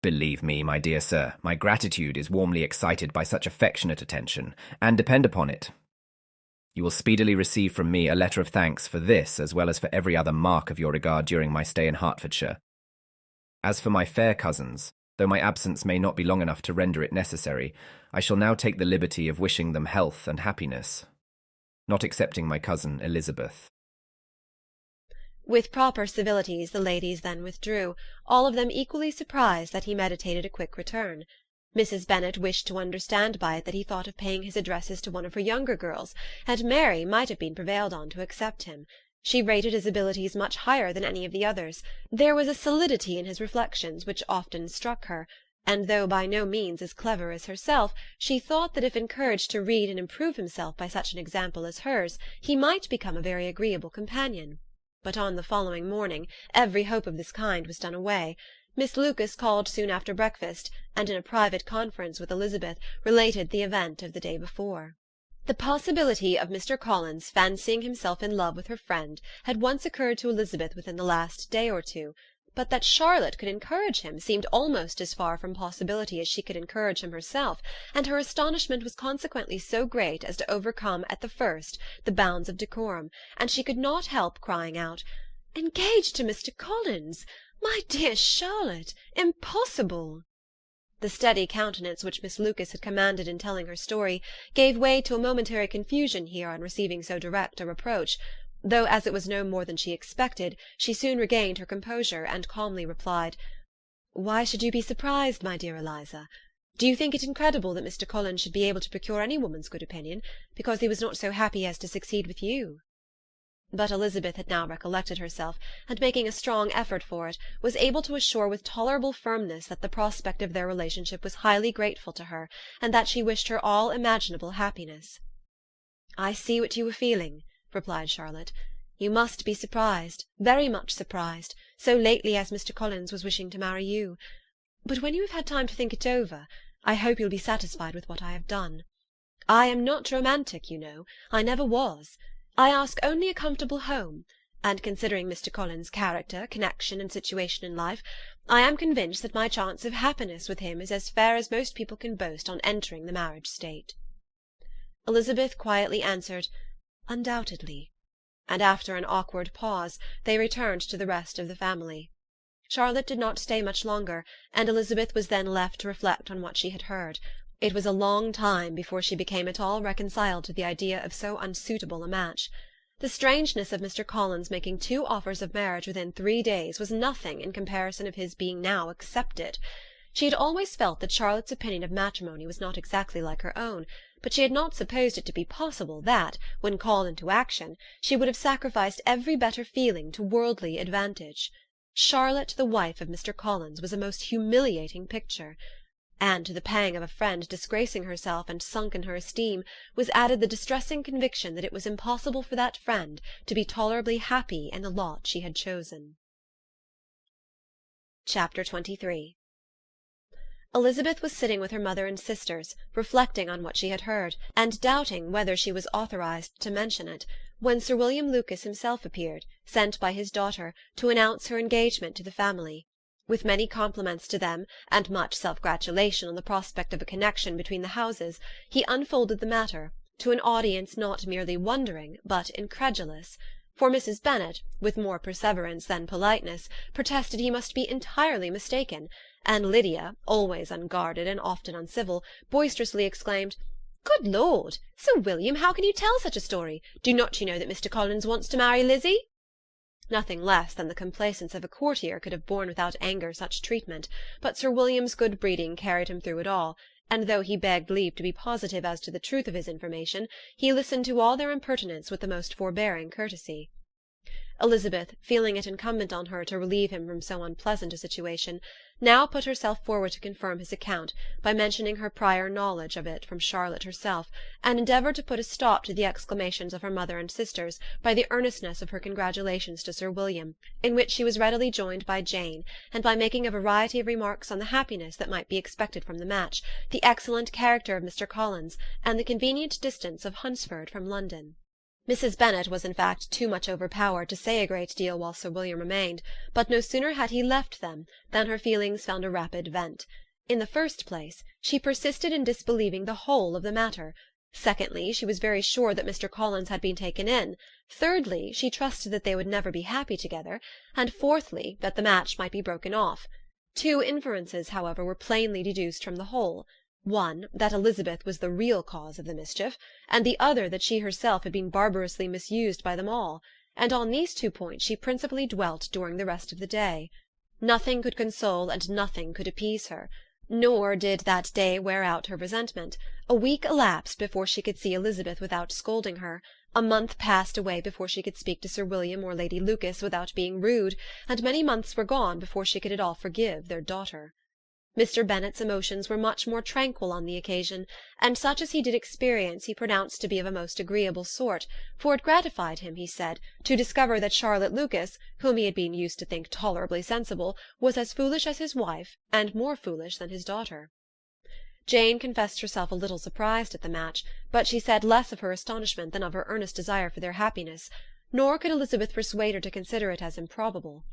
"Believe me, my dear sir, my gratitude is warmly excited by such affectionate attention, and depend upon it, you will speedily receive from me a letter of thanks for this as well as for every other mark of your regard during my stay in Hertfordshire. As for my fair cousins, though my absence may not be long enough to render it necessary, I shall now take the liberty of wishing them health and happiness, not excepting my cousin Elizabeth." With proper civilities the ladies then withdrew, all of them equally surprised that he meditated a quick return. Mrs. Bennet wished to understand by it that he thought of paying his addresses to one of her younger girls, and Mary might have been prevailed on to accept him. She rated his abilities much higher than any of the others. There was a solidity in his reflections which often struck her, and though by no means as clever as herself, she thought that if encouraged to read and improve himself by such an example as hers, he might become a very agreeable companion. But on the following morning every hope of this kind was done away. Miss Lucas called soon after breakfast, and in a private conference with Elizabeth related the event of the day before. The possibility of Mr. Collins fancying himself in love with her friend had once occurred to Elizabeth within the last day or two, but that Charlotte could encourage him seemed almost as far from possibility as she could encourage him herself, and her astonishment was consequently so great as to overcome at the first the bounds of decorum, and she could not help crying out, "Engaged to Mr. Collins! My dear Charlotte! Impossible!" The steady countenance which Miss Lucas had commanded in telling her story gave way to a momentary confusion here on receiving so direct a reproach, though as it was no more than she expected, she soon regained her composure, and calmly replied, "Why should you be surprised, my dear Eliza? Do you think it incredible that Mr. Collins should be able to procure any woman's good opinion, because he was not so happy as to succeed with you?" But Elizabeth had now recollected herself, and making a strong effort for it, was able to assure with tolerable firmness that the prospect of their relationship was highly grateful to her, and that she wished her all imaginable happiness. "I see what you are feeling," replied Charlotte. "You must be surprised, very much surprised, so lately as Mr. Collins was wishing to marry you. But when you have had time to think it over, I hope you'll be satisfied with what I have done. I am not romantic, you know. I never was. I ask only a comfortable home, and considering Mr. Collins' character, connection, and situation in life, I am convinced that my chance of happiness with him is as fair as most people can boast on entering the marriage state." Elizabeth quietly answered, "Undoubtedly," and after an awkward pause they returned to the rest of the family. Charlotte did not stay much longer, and Elizabeth was then left to reflect on what she had heard, It was a long time before she became at all reconciled to the idea of so unsuitable a match. The strangeness of Mr. Collins making 2 offers of marriage within 3 days was nothing in comparison of his being now accepted. She had always felt that Charlotte's opinion of matrimony was not exactly like her own, but she had not supposed it to be possible that, when called into action, she would have sacrificed every better feeling to worldly advantage. Charlotte, the wife of Mr. Collins, was a most humiliating picture. And to the pang of a friend disgracing herself and sunk in her esteem was added the distressing conviction that it was impossible for that friend to be tolerably happy in the lot she had chosen. Chapter 23. Elizabeth was sitting with her mother and sisters, reflecting on what she had heard, and doubting whether she was authorized to mention it, when Sir William Lucas himself appeared, sent by his daughter, to announce her engagement to the family. With many compliments to them, and much self-gratulation on the prospect of a connection between the houses, he unfolded the matter, to an audience not merely wondering, but incredulous. For Mrs. Bennet, with more perseverance than politeness, protested he must be entirely mistaken, and Lydia, always unguarded and often uncivil, boisterously exclaimed, "Good Lord! Sir William, how can you tell such a story? Do not you know that Mr. Collins wants to marry Lizzie?" Nothing less than the complaisance of a courtier could have borne without anger such treatment, but Sir William's good breeding carried him through it all, and though he begged leave to be positive as to the truth of his information, he listened to all their impertinence with the most forbearing courtesy. Elizabeth, feeling it incumbent on her to relieve him from so unpleasant a situation, now put herself forward to confirm his account by mentioning her prior knowledge of it from Charlotte herself, and endeavoured to put a stop to the exclamations of her mother and sisters by the earnestness of her congratulations to Sir William, in which she was readily joined by Jane, and by making a variety of remarks on the happiness that might be expected from the match, the excellent character of Mr. Collins, and the convenient distance of Hunsford from London. Mrs. Bennet was in fact too much overpowered to say a great deal while Sir William remained, but no sooner had he left them than her feelings found a rapid vent. In the first place, she persisted in disbelieving the whole of the matter. Secondly, she was very sure that Mr. Collins had been taken in. Thirdly, she trusted that they would never be happy together. And fourthly, that the match might be broken off. 2 inferences, however, were plainly deduced from the whole. One, that Elizabeth was the real cause of the mischief, and the other that she herself had been barbarously misused by them all, and on these 2 points she principally dwelt during the rest of the day. Nothing could console and nothing could appease her, nor did that day wear out her resentment. A week elapsed before she could see Elizabeth without scolding her, a month passed away before she could speak to Sir William or Lady Lucas without being rude, and many months were gone before she could at all forgive their daughter. Mr. Bennet's emotions were much more tranquil on the occasion, and such as he did experience he pronounced to be of a most agreeable sort, for it gratified him, he said, to discover that Charlotte Lucas, whom he had been used to think tolerably sensible, was as foolish as his wife, and more foolish than his daughter. Jane confessed herself a little surprised at the match, but she said less of her astonishment than of her earnest desire for their happiness, nor could Elizabeth persuade her to consider it as improbable.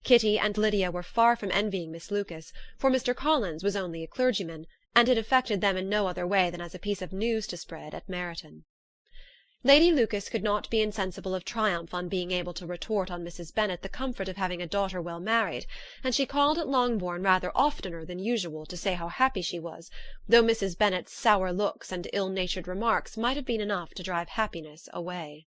Kitty and Lydia were far from envying Miss Lucas, for Mr. Collins was only a clergyman, and it affected them in no other way than as a piece of news to spread at Meryton. Lady Lucas could not be insensible of triumph on being able to retort on Mrs. Bennet the comfort of having a daughter well married, and she called at Longbourn rather oftener than usual to say how happy she was, though Mrs. Bennet's sour looks and ill-natured remarks might have been enough to drive happiness away.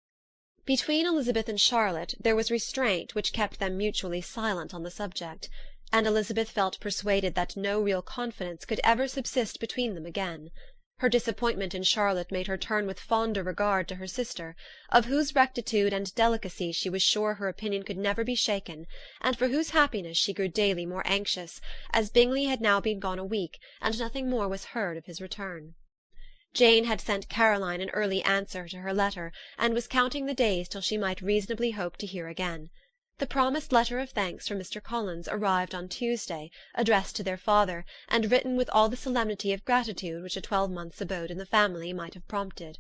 Between Elizabeth and Charlotte there was restraint which kept them mutually silent on the subject, and Elizabeth felt persuaded that no real confidence could ever subsist between them again. Her disappointment in Charlotte made her turn with fonder regard to her sister, of whose rectitude and delicacy she was sure her opinion could never be shaken, and for whose happiness she grew daily more anxious, as Bingley had now been gone a week, and nothing more was heard of his return. Jane had sent Caroline an early answer to her letter, and was counting the days till she might reasonably hope to hear again. The promised letter of thanks from Mr. Collins arrived on Tuesday, addressed to their father, and written with all the solemnity of gratitude which a 12-month's abode in the family might have prompted.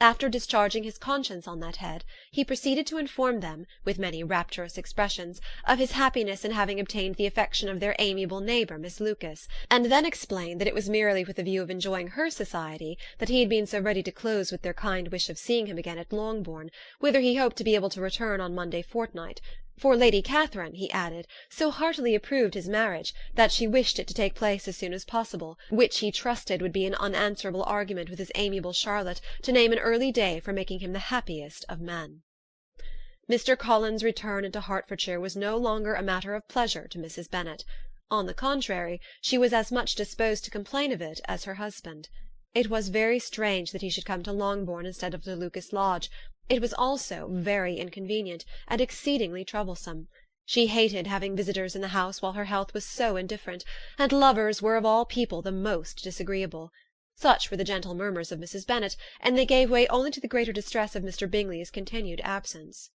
After discharging his conscience on that head, he proceeded to inform them, with many rapturous expressions, of his happiness in having obtained the affection of their amiable neighbour, Miss Lucas, and then explained that it was merely with the view of enjoying her society that he had been so ready to close with their kind wish of seeing him again at Longbourn, whither he hoped to be able to return on Monday fortnight, For Lady Catherine, he added, so heartily approved his marriage, that she wished it to take place as soon as possible, which he trusted would be an unanswerable argument with his amiable Charlotte to name an early day for making him the happiest of men. Mr. Collins's return into Hertfordshire was no longer a matter of pleasure to Mrs. Bennet. On the contrary, she was as much disposed to complain of it as her husband. It was very strange that he should come to Longbourn instead of to Lucas Lodge. It was also very inconvenient, and exceedingly troublesome. She hated having visitors in the house while her health was so indifferent, and lovers were of all people the most disagreeable. Such were the gentle murmurs of Mrs. Bennet, and they gave way only to the greater distress of Mr. Bingley's continued absence.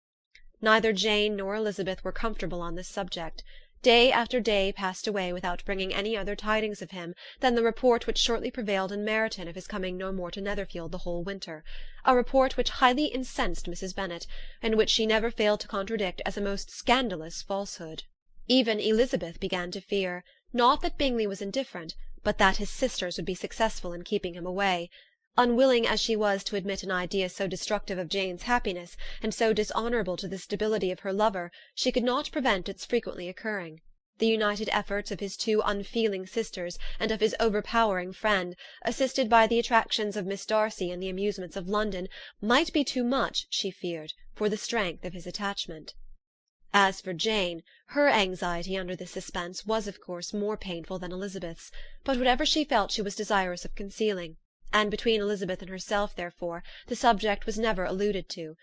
Neither Jane nor Elizabeth were comfortable on this subject. Day after day passed away without bringing any other tidings of him than the report which shortly prevailed in Meryton of his coming no more to Netherfield the whole winter, a report which highly incensed Mrs. Bennet, and which she never failed to contradict as a most scandalous falsehood. Even Elizabeth began to fear, not that Bingley was indifferent, but that his sisters would be successful in keeping him away. Unwilling as she was to admit an idea so destructive of Jane's happiness, and so dishonourable to the stability of her lover, she could not prevent its frequently occurring. The united efforts of his two unfeeling sisters, and of his overpowering friend, assisted by the attractions of Miss Darcy and the amusements of London, might be too much, she feared, for the strength of his attachment. As for Jane, her anxiety under this suspense was of course more painful than Elizabeth's, but whatever she felt she was desirous of concealing, and between Elizabeth and herself, therefore, the subject was never alluded to.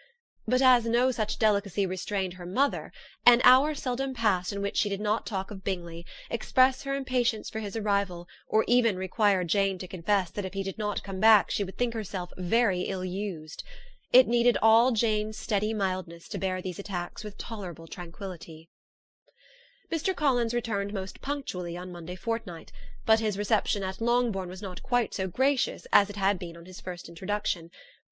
But as no such delicacy restrained her mother, an hour seldom passed in which she did not talk of Bingley, express her impatience for his arrival, or even require Jane to confess that if he did not come back she would think herself very ill-used. It needed all Jane's steady mildness to bear these attacks with tolerable tranquillity. Mr. Collins returned most punctually on Monday fortnight, but his reception at Longbourn was not quite so gracious as it had been on his first introduction.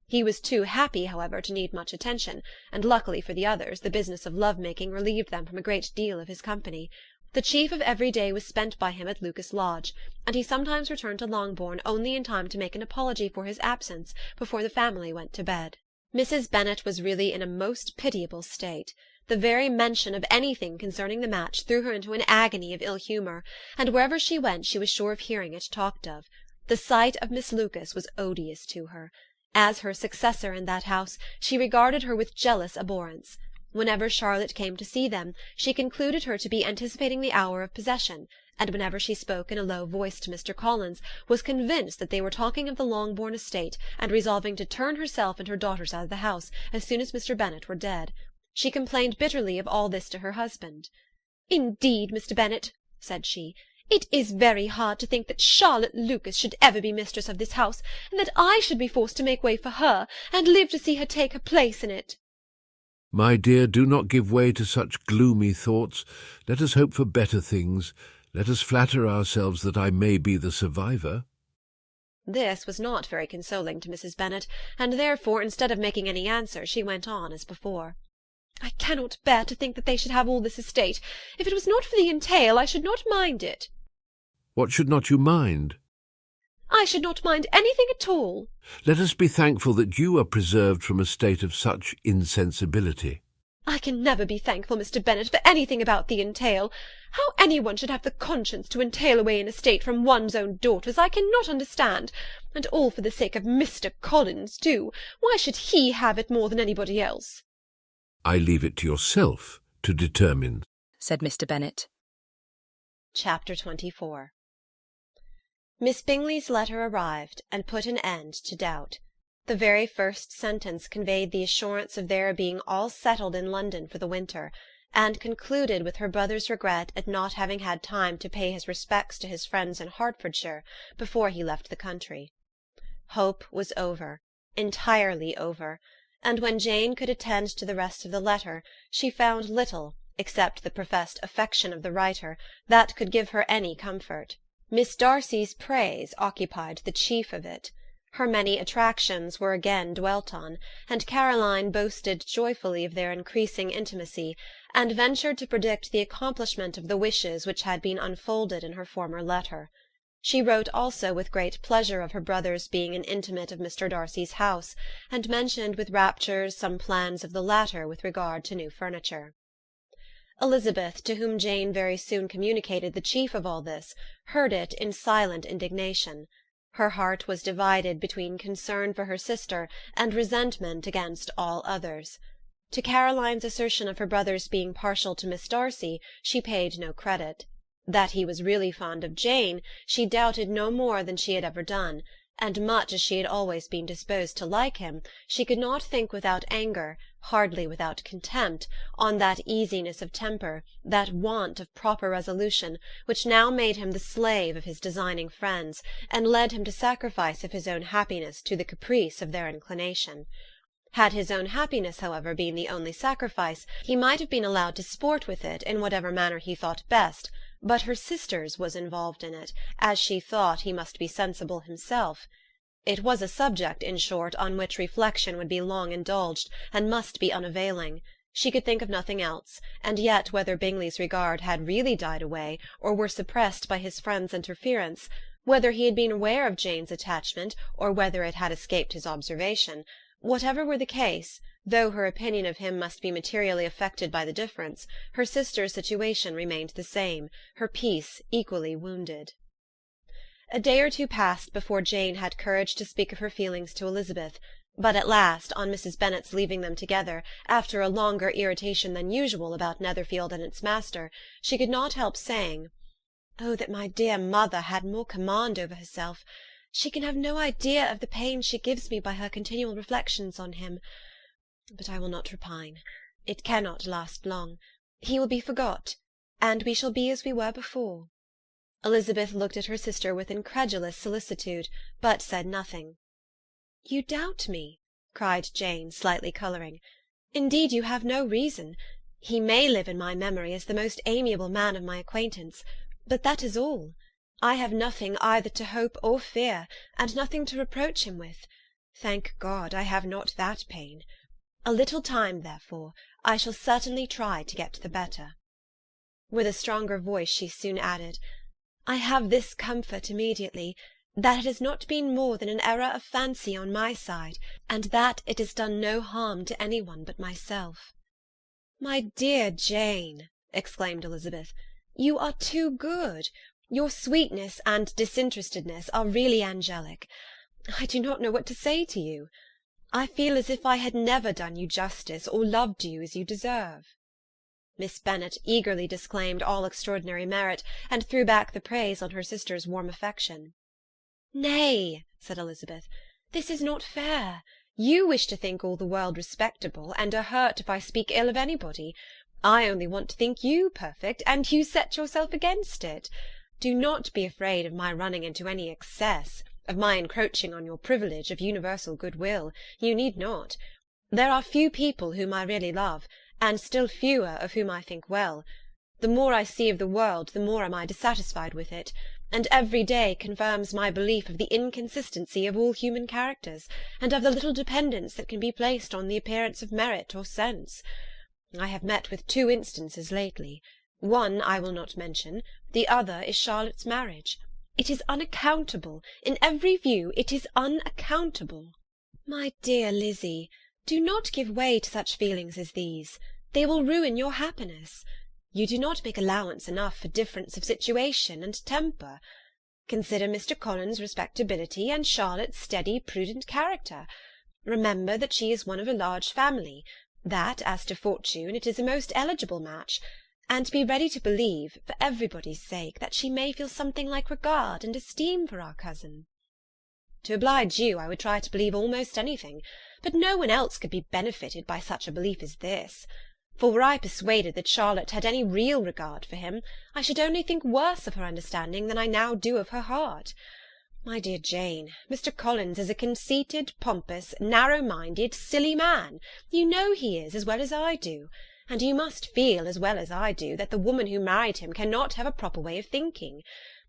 He was too happy, however, to need much attention, and luckily for the others, the business of love-making relieved them from a great deal of his company. The chief of every day was spent by him at Lucas Lodge, and he sometimes returned to Longbourn only in time to make an apology for his absence before the family went to bed. Mrs. Bennet was really in a most pitiable state. The very mention of anything concerning the match threw her into an agony of ill-humour, and wherever she went she was sure of hearing it talked of. The sight of Miss Lucas was odious to her. As her successor in that house, she regarded her with jealous abhorrence. Whenever Charlotte came to see them, she concluded her to be anticipating the hour of possession, and whenever she spoke in a low voice to Mr. Collins, was convinced that they were talking of the Longbourn estate, and resolving to turn herself and her daughters out of the house as soon as Mr. Bennet were dead. She complained bitterly of all this to her husband. "Indeed, Mr. Bennet," said she, "it is very hard to think that Charlotte Lucas should ever be mistress of this house, and that I should be forced to make way for her, and live to see her take her place in it." My dear, do not give way to such gloomy thoughts. Let us hope for better things. Let us flatter ourselves that I may be the survivor. This was not very consoling to Mrs. Bennet, and therefore, instead of making any answer, she went on as before. "I cannot bear to think that they should have all this estate. If it was not for the entail, I should not mind it." What should not you mind? "I should not mind anything at all." Let us be thankful that you are preserved from a state of such insensibility. "I can never be thankful, Mr. Bennet, for anything about the entail. How anyone should have the conscience to entail away an estate from one's own daughters, I cannot understand. And all for the sake of Mr. Collins, too. Why should he have it more than anybody else?" I leave it to yourself to determine, said Mr. Bennet. Chapter 24. Miss Bingley's letter arrived, and put an end to doubt. The very first sentence conveyed the assurance of their being all settled in London for the winter, and concluded with her brother's regret at not having had time to pay his respects to his friends in Hertfordshire before he left the country. Hope was over, entirely over, and when Jane could attend to the rest of the letter, she found little, except the professed affection of the writer, that could give her any comfort. Miss Darcy's praise occupied the chief of it. Her many attractions were again dwelt on, and Caroline boasted joyfully of their increasing intimacy, and ventured to predict the accomplishment of the wishes which had been unfolded in her former letter. She wrote also with great pleasure of her brother's being an intimate of Mr. Darcy's house, and mentioned with raptures some plans of the latter with regard to new furniture. Elizabeth, to whom Jane very soon communicated the chief of all this, heard it in silent indignation. Her heart was divided between concern for her sister and resentment against all others. To Caroline's assertion of her brother's being partial to Miss Darcy she paid no credit. That he was really fond of Jane she doubted no more than she had ever done, and much as she had always been disposed to like him, she could not think without anger, hardly without contempt, on that easiness of temper, that want of proper resolution, which now made him the slave of his designing friends, and led him to sacrifice of his own happiness to the caprice of their inclination. Had his own happiness, however, been the only sacrifice, he might have been allowed to sport with it in whatever manner he thought best, but her sister's was involved in it, as she thought he must be sensible himself. It was a subject, in short, on which reflection would be long indulged, and must be unavailing. She could think of nothing else, and yet whether Bingley's regard had really died away, or were suppressed by his friend's interference, whether he had been aware of Jane's attachment, or whether it had escaped his observation, whatever were the case, though her opinion of him must be materially affected by the difference, her sister's situation remained the same, her peace equally wounded. A day or two passed before Jane had courage to speak of her feelings to Elizabeth, but at last, on Mrs. Bennet's leaving them together, after a longer irritation than usual about Netherfield and its master, she could not help saying, "Oh, that my dear mother had more command over herself! She can have no idea of the pain she gives me by her continual reflections on him. But I will not repine. It cannot last long. He will be forgot, and we shall be as we were before." Elizabeth looked at her sister with incredulous solicitude, but said nothing. "You doubt me?" cried Jane, slightly colouring. "Indeed, you have no reason. He may live in my memory as the most amiable man of my acquaintance, but that is all. I have nothing either to hope or fear, and nothing to reproach him with. Thank God, I have not that pain. A little time, therefore, I shall certainly try to get the better." With a stronger voice she soon added, "I have this comfort immediately, that it has not been more than an error of fancy on my side, and that it has done no harm to any one but myself." "My dear Jane," exclaimed Elizabeth, "you are too good. Your sweetness and disinterestedness are really angelic. I do not know what to say to you. I feel as if I had never done you justice, or loved you as you deserve." Miss Bennet eagerly disclaimed all extraordinary merit, and threw back the praise on her sister's warm affection. "Nay," said Elizabeth, "this is not fair. You wish to think all the world respectable, and are hurt if I speak ill of anybody. I only want to think you perfect, and you set yourself against it. Do not be afraid of my running into any excess, of my encroaching on your privilege of universal goodwill. You need not. There are few people whom I really love, and still fewer of whom I think well. The more I see of the world, the more am I dissatisfied with it, and every day confirms my belief of the inconsistency of all human characters, and of the little dependence that can be placed on the appearance of merit or sense. I have met with 2 instances lately. One I will not mention, the other is Charlotte's marriage. It is unaccountable. In every view it is unaccountable." "My dear Lizzie, do not give way to such feelings as these. They will ruin your happiness. You do not make allowance enough for difference of situation and temper. Consider Mr. Collins's respectability and Charlotte's steady, prudent character. Remember that she is one of a large family, that, as to fortune, it is a most eligible match, and be ready to believe, for everybody's sake, that she may feel something like regard and esteem for our cousin." "To oblige you, I would try to believe almost anything, but no one else could be benefited by such a belief as this. For were I persuaded that Charlotte had any real regard for him, I should only think worse of her understanding than I now do of her heart. My dear Jane, Mr. Collins is a conceited, pompous, narrow-minded, silly man. You know he is, as well as I do, and you must feel, as well as I do, that the woman who married him cannot have a proper way of thinking.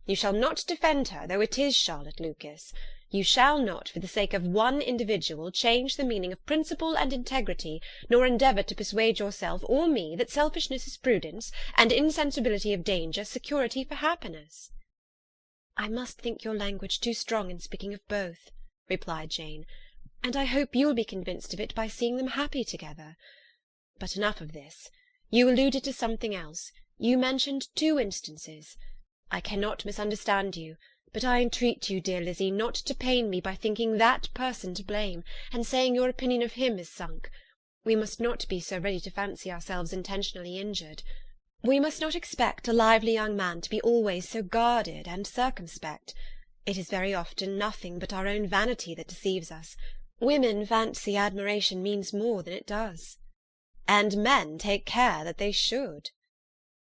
You shall not defend her, though it is Charlotte Lucas. You shall not, for the sake of one individual, change the meaning of principle and integrity, nor endeavour to persuade yourself or me that selfishness is prudence, and insensibility of danger security for happiness." "I must think your language too strong in speaking of both," replied Jane, "and I hope you'll be convinced of it by seeing them happy together. But enough of this. You alluded to something else. You mentioned 2 instances. I cannot misunderstand you, but I entreat you, dear Lizzie, not to pain me by thinking that person to blame, and saying your opinion of him is sunk. We must not be so ready to fancy ourselves intentionally injured. We must not expect a lively young man to be always so guarded and circumspect. It is very often nothing but our own vanity that deceives us. Women fancy admiration means more than it does. And men take care that they should.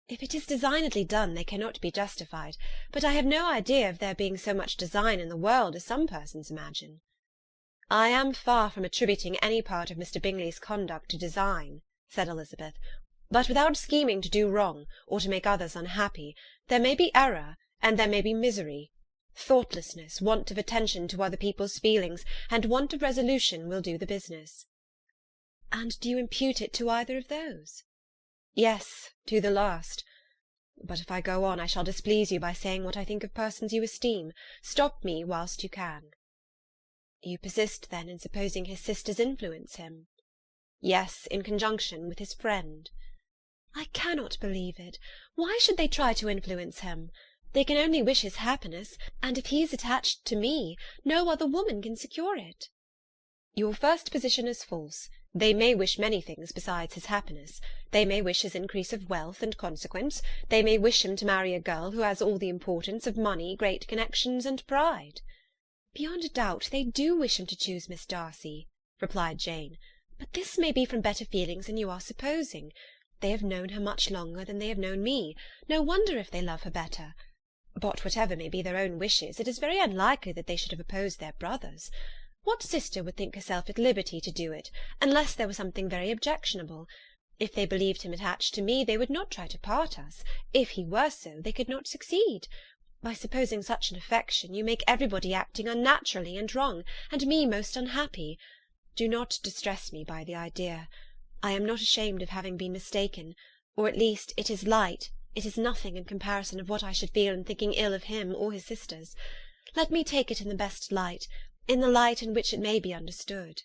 If it is designedly done, they cannot be justified, but I have no idea of there being so much design in the world as some persons imagine. I am far from attributing any part of Mr. Bingley's conduct to design, said Elizabeth, but without scheming to do wrong, or to make others unhappy, there may be error, and there may be misery. Thoughtlessness, want of attention to other people's feelings, and want of resolution will do the business. And do you impute it to either of those? Yes, to the last. But if I go on, I shall displease you by saying what I think of persons you esteem. Stop me whilst you can. You persist, then, in supposing his sisters influence him? Yes, in conjunction with his friend. I cannot believe it. Why should they try to influence him? They can only wish his happiness, and if he is attached to me, no other woman can secure it. Your first position is false. They may wish many things besides his happiness. They may wish his increase of wealth and consequence. They may wish him to marry a girl who has all the importance of money, great connections, and pride. Beyond a doubt they do wish him to choose Miss Darcy, replied Jane, but this may be from better feelings than you are supposing. They have known her much longer than they have known me. No wonder if they love her better. But whatever may be their own wishes, it is very unlikely that they should have opposed their brothers. What sister would think herself at liberty to do it, unless there was something very objectionable? If they believed him attached to me, they would not try to part us. If he were so, they could not succeed. By supposing such an affection, you make everybody acting unnaturally and wrong, and me most unhappy. Do not distress me by the idea. I am not ashamed of having been mistaken, or at least it is light, it is nothing in comparison of what I should feel in thinking ill of him or his sisters. Let me take it in the best light, in the light in which it may be understood.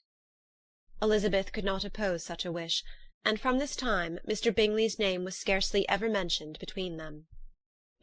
Elizabeth could not oppose such a wish, and from this time Mr. Bingley's name was scarcely ever mentioned between them.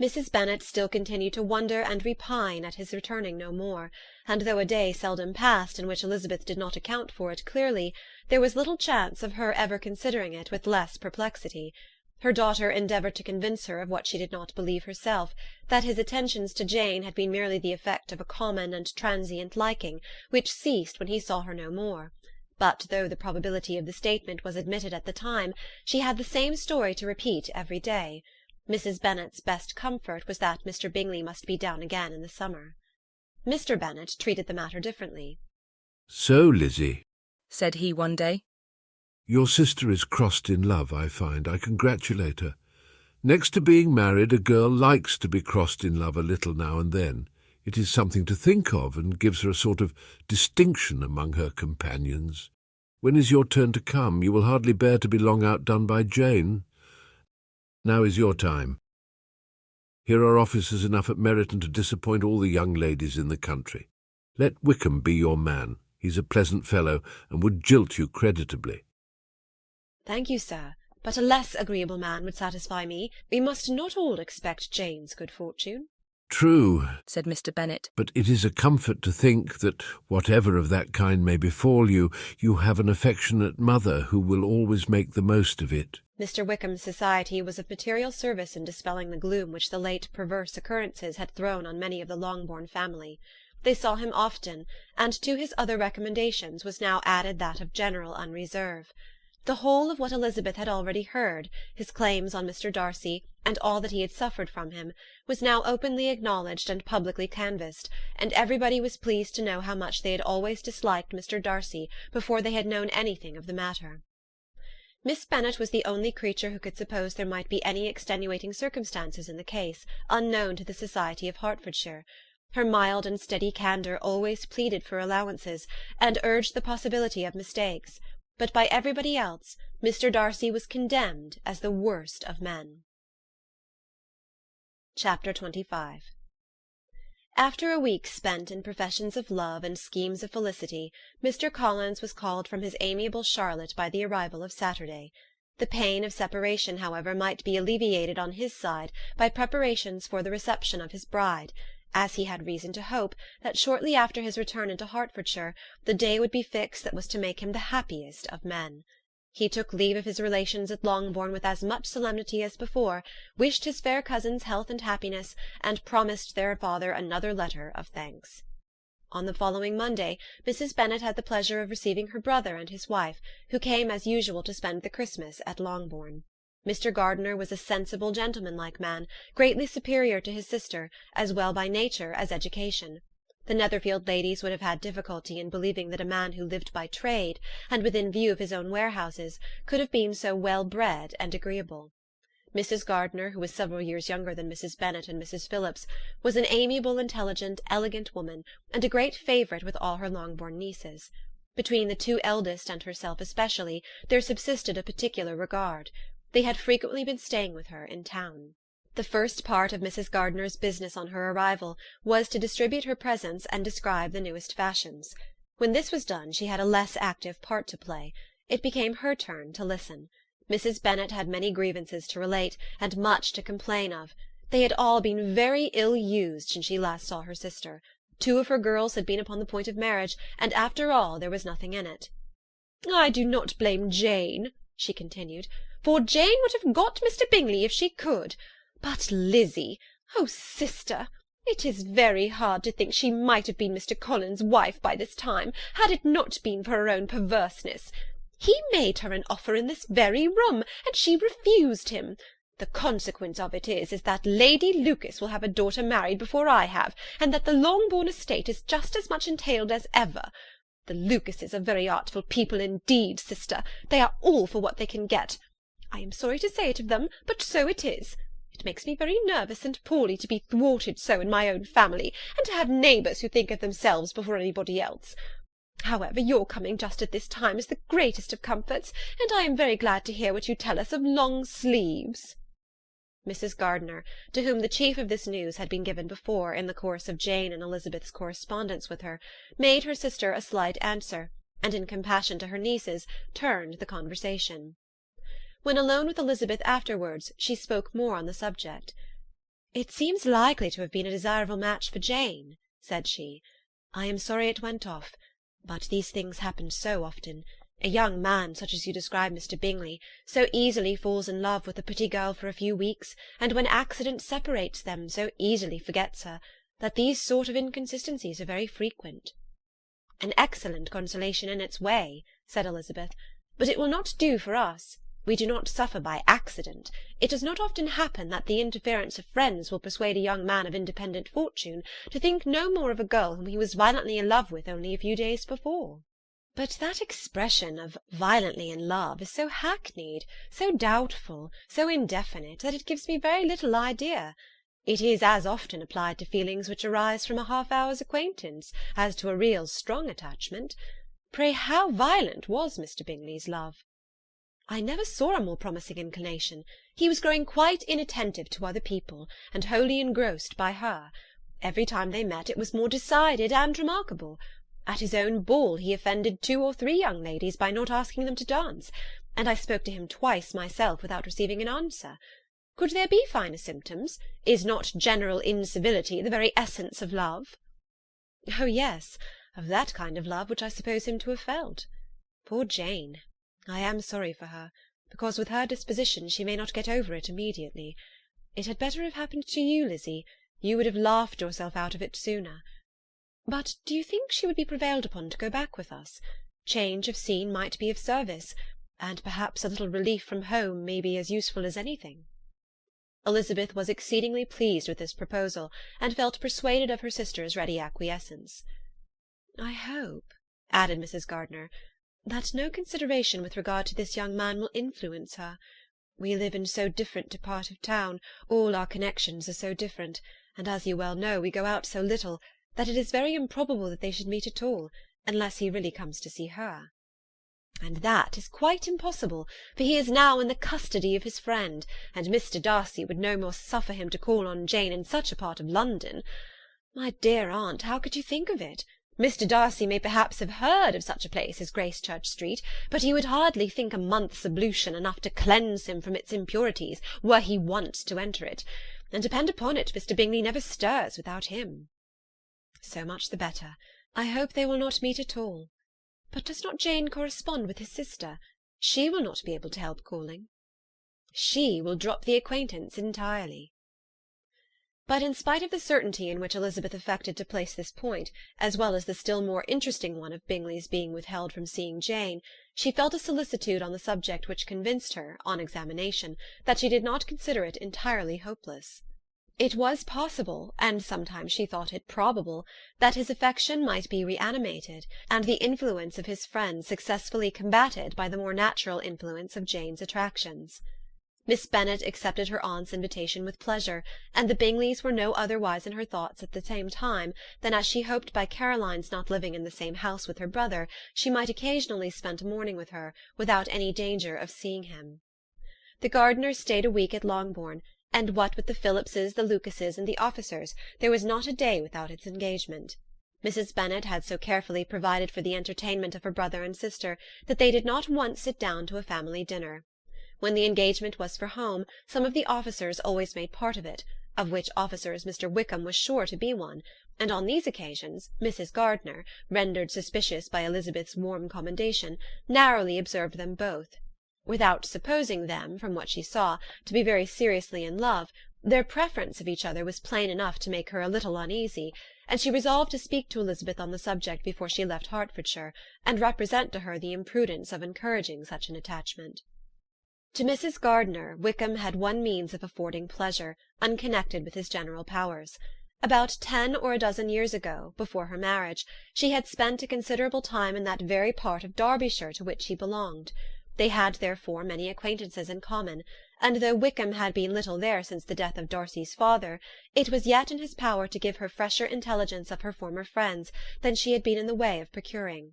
Mrs. Bennet still continued to wonder and repine at his returning no more, and though a day seldom passed in which Elizabeth did not account for it clearly, there was little chance of her ever considering it with less perplexity. Her daughter endeavoured to convince her of what she did not believe herself, that his attentions to Jane had been merely the effect of a common and transient liking, which ceased when he saw her no more. But though the probability of the statement was admitted at the time, she had the same story to repeat every day. Mrs. Bennet's best comfort was that Mr. Bingley must be down again in the summer. Mr. Bennet treated the matter differently. "So, Lizzie," said he one day, "your sister is crossed in love, I find. I congratulate her. Next to being married, a girl likes to be crossed in love a little now and then. It is something to think of, and gives her a sort of distinction among her companions. When is your turn to come? You will hardly bear to be long outdone by Jane. Now is your time. Here are officers enough at Meryton to disappoint all the young ladies in the country. Let Wickham be your man. He's a pleasant fellow, and would jilt you creditably." "Thank you, sir, but a less agreeable man would satisfy me. We must not all expect Jane's good fortune." "True," said Mr. Bennet, "but it is a comfort to think that, whatever of that kind may befall you, you have an affectionate mother who will always make the most of it." Mr. Wickham's society was of material service in dispelling the gloom which the late perverse occurrences had thrown on many of the Longbourn family. They saw him often, and to his other recommendations was now added that of general unreserve. The whole of what Elizabeth had already heard, his claims on Mr. Darcy, and all that he had suffered from him, was now openly acknowledged and publicly canvassed, and everybody was pleased to know how much they had always disliked Mr. Darcy before they had known anything of the matter. Miss Bennet was the only creature who could suppose there might be any extenuating circumstances in the case, unknown to the society of Hertfordshire. Her mild and steady candour always pleaded for allowances, and urged the possibility of mistakes, but by everybody else Mr. Darcy was condemned as the worst of men. Chapter 25. After a week spent in professions of love and schemes of felicity, Mr. Collins was called from his amiable Charlotte by the arrival of Saturday. The pain of separation, however, might be alleviated on his side by preparations for the reception of his bride, as he had reason to hope that shortly after his return into Hertfordshire the day would be fixed that was to make him the happiest of men. He took leave of his relations at Longbourn with as much solemnity as before, wished his fair cousins health and happiness, and promised their father another letter of thanks. On the following Monday, Mrs. Bennet had the pleasure of receiving her brother and his wife, who came as usual to spend the Christmas at Longbourn. Mr. Gardiner was a sensible, gentlemanlike man, greatly superior to his sister, as well by nature as education. The Netherfield ladies would have had difficulty in believing that a man who lived by trade, and within view of his own warehouses, could have been so well bred and agreeable. Mrs. Gardiner, who was several years younger than Mrs. Bennet and Mrs. Phillips, was an amiable, intelligent, elegant woman, and a great favourite with all her Longbourn nieces. Between the two eldest and herself especially there subsisted a particular regard. They had frequently been staying with her in town. The first part of Mrs. Gardiner's business on her arrival was to distribute her presents and describe the newest fashions. When this was done she had a less active part to play. It became her turn to listen. Mrs. Bennet had many grievances to relate, and much to complain of. They had all been very ill used since she last saw her sister. 2 of her girls had been upon the point of marriage, and after all there was nothing in it. "I do not blame Jane," she continued, "for Jane would have got Mr. Bingley if she could. But Lizzie, oh, sister, it is very hard to think she might have been Mr. Collins's wife by this time, had it not been for her own perverseness. He made her an offer in this very room, and she refused him. The consequence of it is that Lady Lucas will have a daughter married before I have, and that the Longbourn estate is just as much entailed as ever. The Lucases are very artful people indeed, sister. They are all for what they can get. I am sorry to say it of them, but so it is. It makes me very nervous and poorly to be thwarted so in my own family, and to have neighbours who think of themselves before anybody else. However, your coming just at this time is the greatest of comforts, and I am very glad to hear what you tell us of long sleeves." Mrs. Gardiner, to whom the chief of this news had been given before in the course of Jane and Elizabeth's correspondence with her, made her sister a slight answer, and in compassion to her nieces turned the conversation. When alone with Elizabeth afterwards, she spoke more on the subject. "It seems likely to have been a desirable match for Jane," said she. "I am sorry it went off, but these things happen so often. A young man, such as you describe Mr. Bingley, so easily falls in love with a pretty girl for a few weeks, and when accident separates them, so easily forgets her, that these sort of inconsistencies are very frequent." "An excellent consolation in its way," said Elizabeth, "but it will not do for us. We do not suffer by accident. It does not often happen that the interference of friends will persuade a young man of independent fortune to think no more of a girl whom he was violently in love with only a few days before." "But that expression of violently in love is so hackneyed, so doubtful, so indefinite, that it gives me very little idea. It is as often applied to feelings which arise from a half-hour's acquaintance as to a real strong attachment. Pray, how violent was Mr. Bingley's love?" "I never saw a more promising inclination. He was growing quite inattentive to other people, and wholly engrossed by her. Every time they met it was more decided and remarkable. At his own ball he offended 2 or 3 young ladies by not asking them to dance, and I spoke to him twice myself without receiving an answer. Could there be finer symptoms? Is not general incivility the very essence of love?" "Oh, yes, of that kind of love which I suppose him to have felt. Poor Jane! I am sorry for her, because with her disposition she may not get over it immediately. It had better have happened to you, Lizzie. You would have laughed yourself out of it sooner. But do you think she would be prevailed upon to go back with us? Change of scene might be of service, and perhaps a little relief from home may be as useful as anything." Elizabeth was exceedingly pleased with this proposal, and felt persuaded of her sister's ready acquiescence. "I hope," added Mrs. Gardiner, "that no consideration with regard to this young man will influence her. We live in so different a part of town, all our connections are so different, and as you well know, we go out so little, that it is very improbable that they should meet at all, unless he really comes to see her. And that is quite impossible, for he is now in the custody of his friend, and Mr. Darcy would no more suffer him to call on Jane in such a part of London. My dear aunt, how could you think of it? Mr. Darcy may perhaps have heard of such a place as Gracechurch Street, but he would hardly think a month's ablution enough to cleanse him from its impurities, were he once to enter it, and depend upon it, Mr. Bingley never stirs without him. So much the better. I hope they will not meet at all. But does not Jane correspond with his sister? She will not be able to help calling. She will drop the acquaintance entirely. But in spite of the certainty in which Elizabeth affected to place this point, as well as the still more interesting one of Bingley's being withheld from seeing Jane, she felt a solicitude on the subject which convinced her, on examination, that she did not consider it entirely hopeless. It was possible, and sometimes she thought it probable, that his affection might be reanimated, and the influence of his friends successfully combated by the more natural influence of Jane's attractions. Miss Bennet accepted her aunt's invitation with pleasure, and the Bingleys were no otherwise in her thoughts at the same time than as she hoped by Caroline's not living in the same house with her brother she might occasionally spend a morning with her, without any danger of seeing him. The Gardiners stayed a week at Longbourn, and what with the Phillipses, the Lucases, and the officers, there was not a day without its engagement. Mrs. Bennet had so carefully provided for the entertainment of her brother and sister that they did not once sit down to a family dinner. When the engagement was for home, some of the officers always made part of it, of which officers Mr. Wickham was sure to be one, and on these occasions Mrs. Gardiner, rendered suspicious by Elizabeth's warm commendation, narrowly observed them both. Without supposing them, from what she saw, to be very seriously in love, their preference of each other was plain enough to make her a little uneasy, and she resolved to speak to Elizabeth on the subject before she left Hertfordshire, and represent to her the imprudence of encouraging such an attachment. To Mrs. Gardiner, Wickham had one means of affording pleasure, unconnected with his general powers. About 10 or a dozen years ago, before her marriage, she had spent a considerable time in that very part of Derbyshire to which he belonged. They had therefore many acquaintances in common, and though Wickham had been little there since the death of Darcy's father, it was yet in his power to give her fresher intelligence of her former friends than she had been in the way of procuring.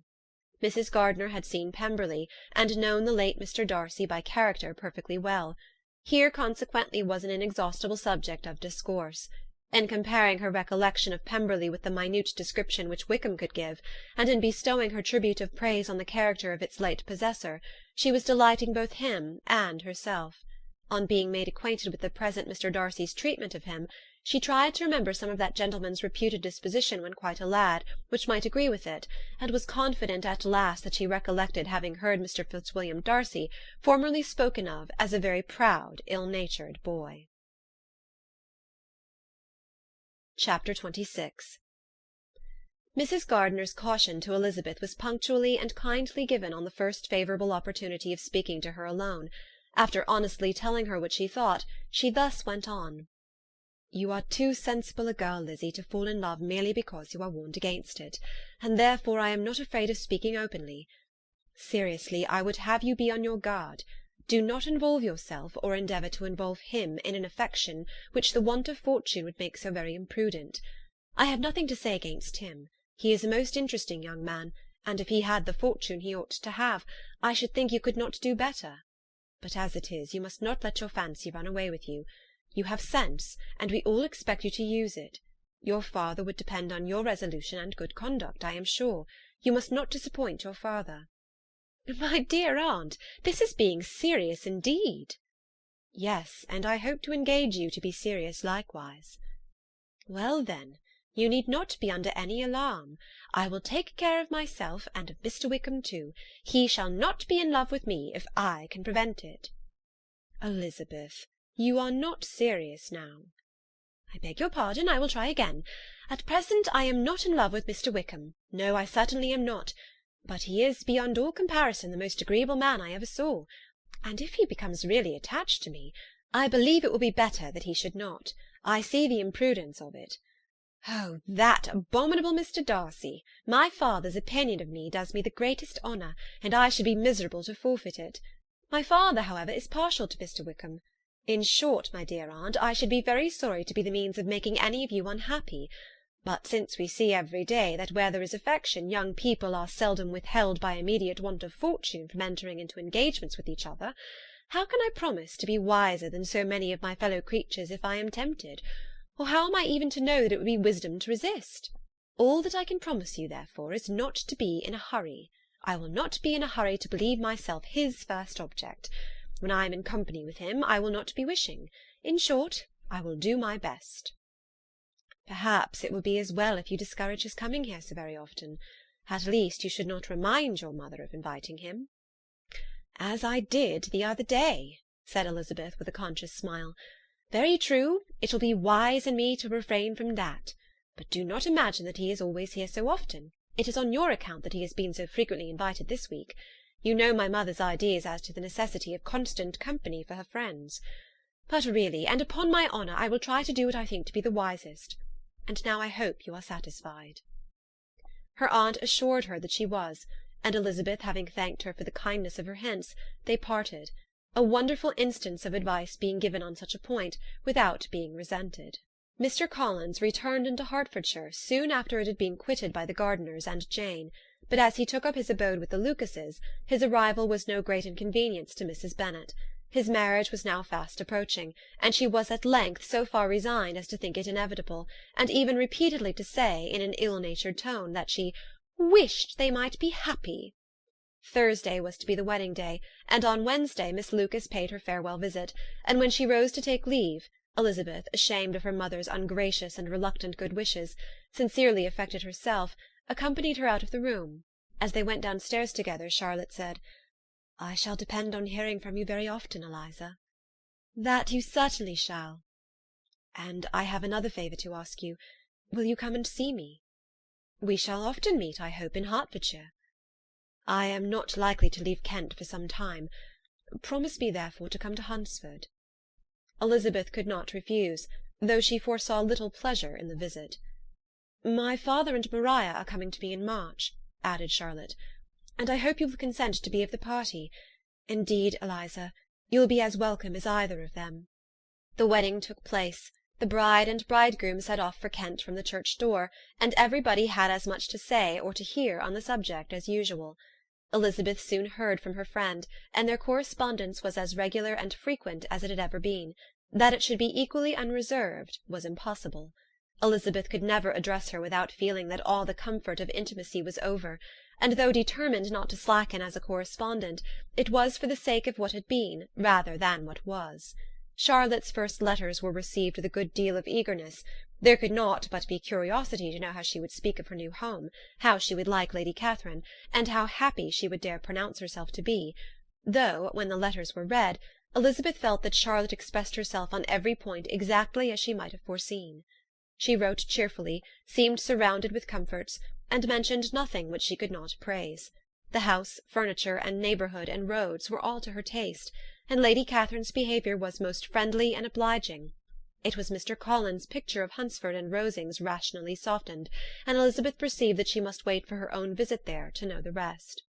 Mrs. Gardiner had seen Pemberley, and known the late Mr. Darcy by character perfectly well. Here consequently was an inexhaustible subject of discourse. In comparing her recollection of Pemberley with the minute description which Wickham could give, and in bestowing her tribute of praise on the character of its late possessor, she was delighting both him and herself. On being made acquainted with the present Mr. Darcy's treatment of him, she tried to remember some of that gentleman's reputed disposition when quite a lad, which might agree with it, and was confident at last that she recollected having heard Mr. Fitzwilliam Darcy formerly spoken of as a very proud, ill-natured boy. Chapter 26. Mrs. Gardiner's caution to Elizabeth was punctually and kindly given on the first favourable opportunity of speaking to her alone. After honestly telling her what she thought, she thus went on. "You are too sensible a girl, Lizzie, to fall in love merely because you are warned against it, and therefore I am not afraid of speaking openly. Seriously, I would have you be on your guard. Do not involve yourself, or endeavour to involve him, in an affection which the want of fortune would make so very imprudent. I have nothing to say against him. He is a most interesting young man, and if he had the fortune he ought to have, I should think you could not do better. But as it is, you must not let your fancy run away with you. You have sense, and we all expect you to use it. Your father would depend on your resolution and good conduct, I am sure. You must not disappoint your father." "My dear aunt, this is being serious indeed." "Yes, and I hope to engage you to be serious likewise." "Well, then, you need not be under any alarm. I will take care of myself, and of Mr. Wickham too. He shall not be in love with me, if I can prevent it." "Elizabeth, you are not serious now." "I beg your pardon, I will try again. At present I am not in love with Mr. Wickham. No, I certainly am not. But he is, beyond all comparison, the most agreeable man I ever saw. And if he becomes really attached to me, I believe it will be better that he should not. I see the imprudence of it. Oh, that abominable Mr. Darcy! My father's opinion of me does me the greatest honour, and I should be miserable to forfeit it. My father, however, is partial to Mr. Wickham. In short, my dear aunt, I should be very sorry to be the means of making any of you unhappy. But since we see every day that where there is affection, young people are seldom withheld by immediate want of fortune from entering into engagements with each other, how can I promise to be wiser than so many of my fellow creatures if I am tempted? Or how am I even to know that it would be wisdom to resist? All that I can promise you, therefore, is not to be in a hurry. I will not be in a hurry to believe myself his first object. When I am in company with him, I will not be wishing. In short, I will do my best. Perhaps it will be as well if you discourage his coming here so very often. At least you should not remind your mother of inviting him. As I did the other day, said Elizabeth with a conscious smile. Very true, it will be wise in me to refrain from that. But do not imagine that he is always here so often. It is on your account that he has been so frequently invited this week. You know my mother's ideas as to the necessity of constant company for her friends. But really, and upon my honour, I will try to do what I think to be the wisest. And now I hope you are satisfied. Her aunt assured her that she was, and Elizabeth having thanked her for the kindness of her hints, they parted, a wonderful instance of advice being given on such a point, without being resented. Mr. Collins returned into Hertfordshire soon after it had been quitted by the Gardiners and Jane, but as he took up his abode with the Lucases, his arrival was no great inconvenience to Mrs. Bennet. His marriage was now fast approaching, and she was at length so far resigned as to think it inevitable, and even repeatedly to say, in an ill-natured tone, that she wished they might be happy. Thursday was to be the wedding day, and on Wednesday Miss Lucas paid her farewell visit, and when she rose to take leave, Elizabeth, ashamed of her mother's ungracious and reluctant good wishes, sincerely affected herself, accompanied her out of the room. As they went downstairs together, Charlotte said, "I shall depend on hearing from you very often, Eliza." "That you certainly shall." "And I have another favour to ask you. Will you come and see me?" "We shall often meet, I hope, in Hertfordshire." "I am not likely to leave Kent for some time. Promise me, therefore, to come to Hunsford." Elizabeth could not refuse, though she foresaw little pleasure in the visit. "My father and Maria are coming to me in March," added Charlotte, "and I hope you will consent to be of the party. Indeed, Eliza, you will be as welcome as either of them." The wedding took place. The bride and bridegroom set off for Kent from the church door, and everybody had as much to say or to hear on the subject as usual. Elizabeth soon heard from her friend, and their correspondence was as regular and frequent as it had ever been. That it should be equally unreserved was impossible. Elizabeth could never address her without feeling that all the comfort of intimacy was over, and though determined not to slacken as a correspondent, it was for the sake of what had been rather than what was. Charlotte's first letters were received with a good deal of eagerness. There could not but be curiosity to know how she would speak of her new home, how she would like Lady Catherine, and how happy she would dare pronounce herself to be, though, when the letters were read, Elizabeth felt that Charlotte expressed herself on every point exactly as she might have foreseen. She wrote cheerfully, seemed surrounded with comforts, and mentioned nothing which she could not praise. The house, furniture, and neighbourhood and roads were all to her taste, and Lady Catherine's behaviour was most friendly and obliging. It was Mr. Collins's picture of Hunsford and Rosings rationally softened, and Elizabeth perceived that she must wait for her own visit there to know the rest.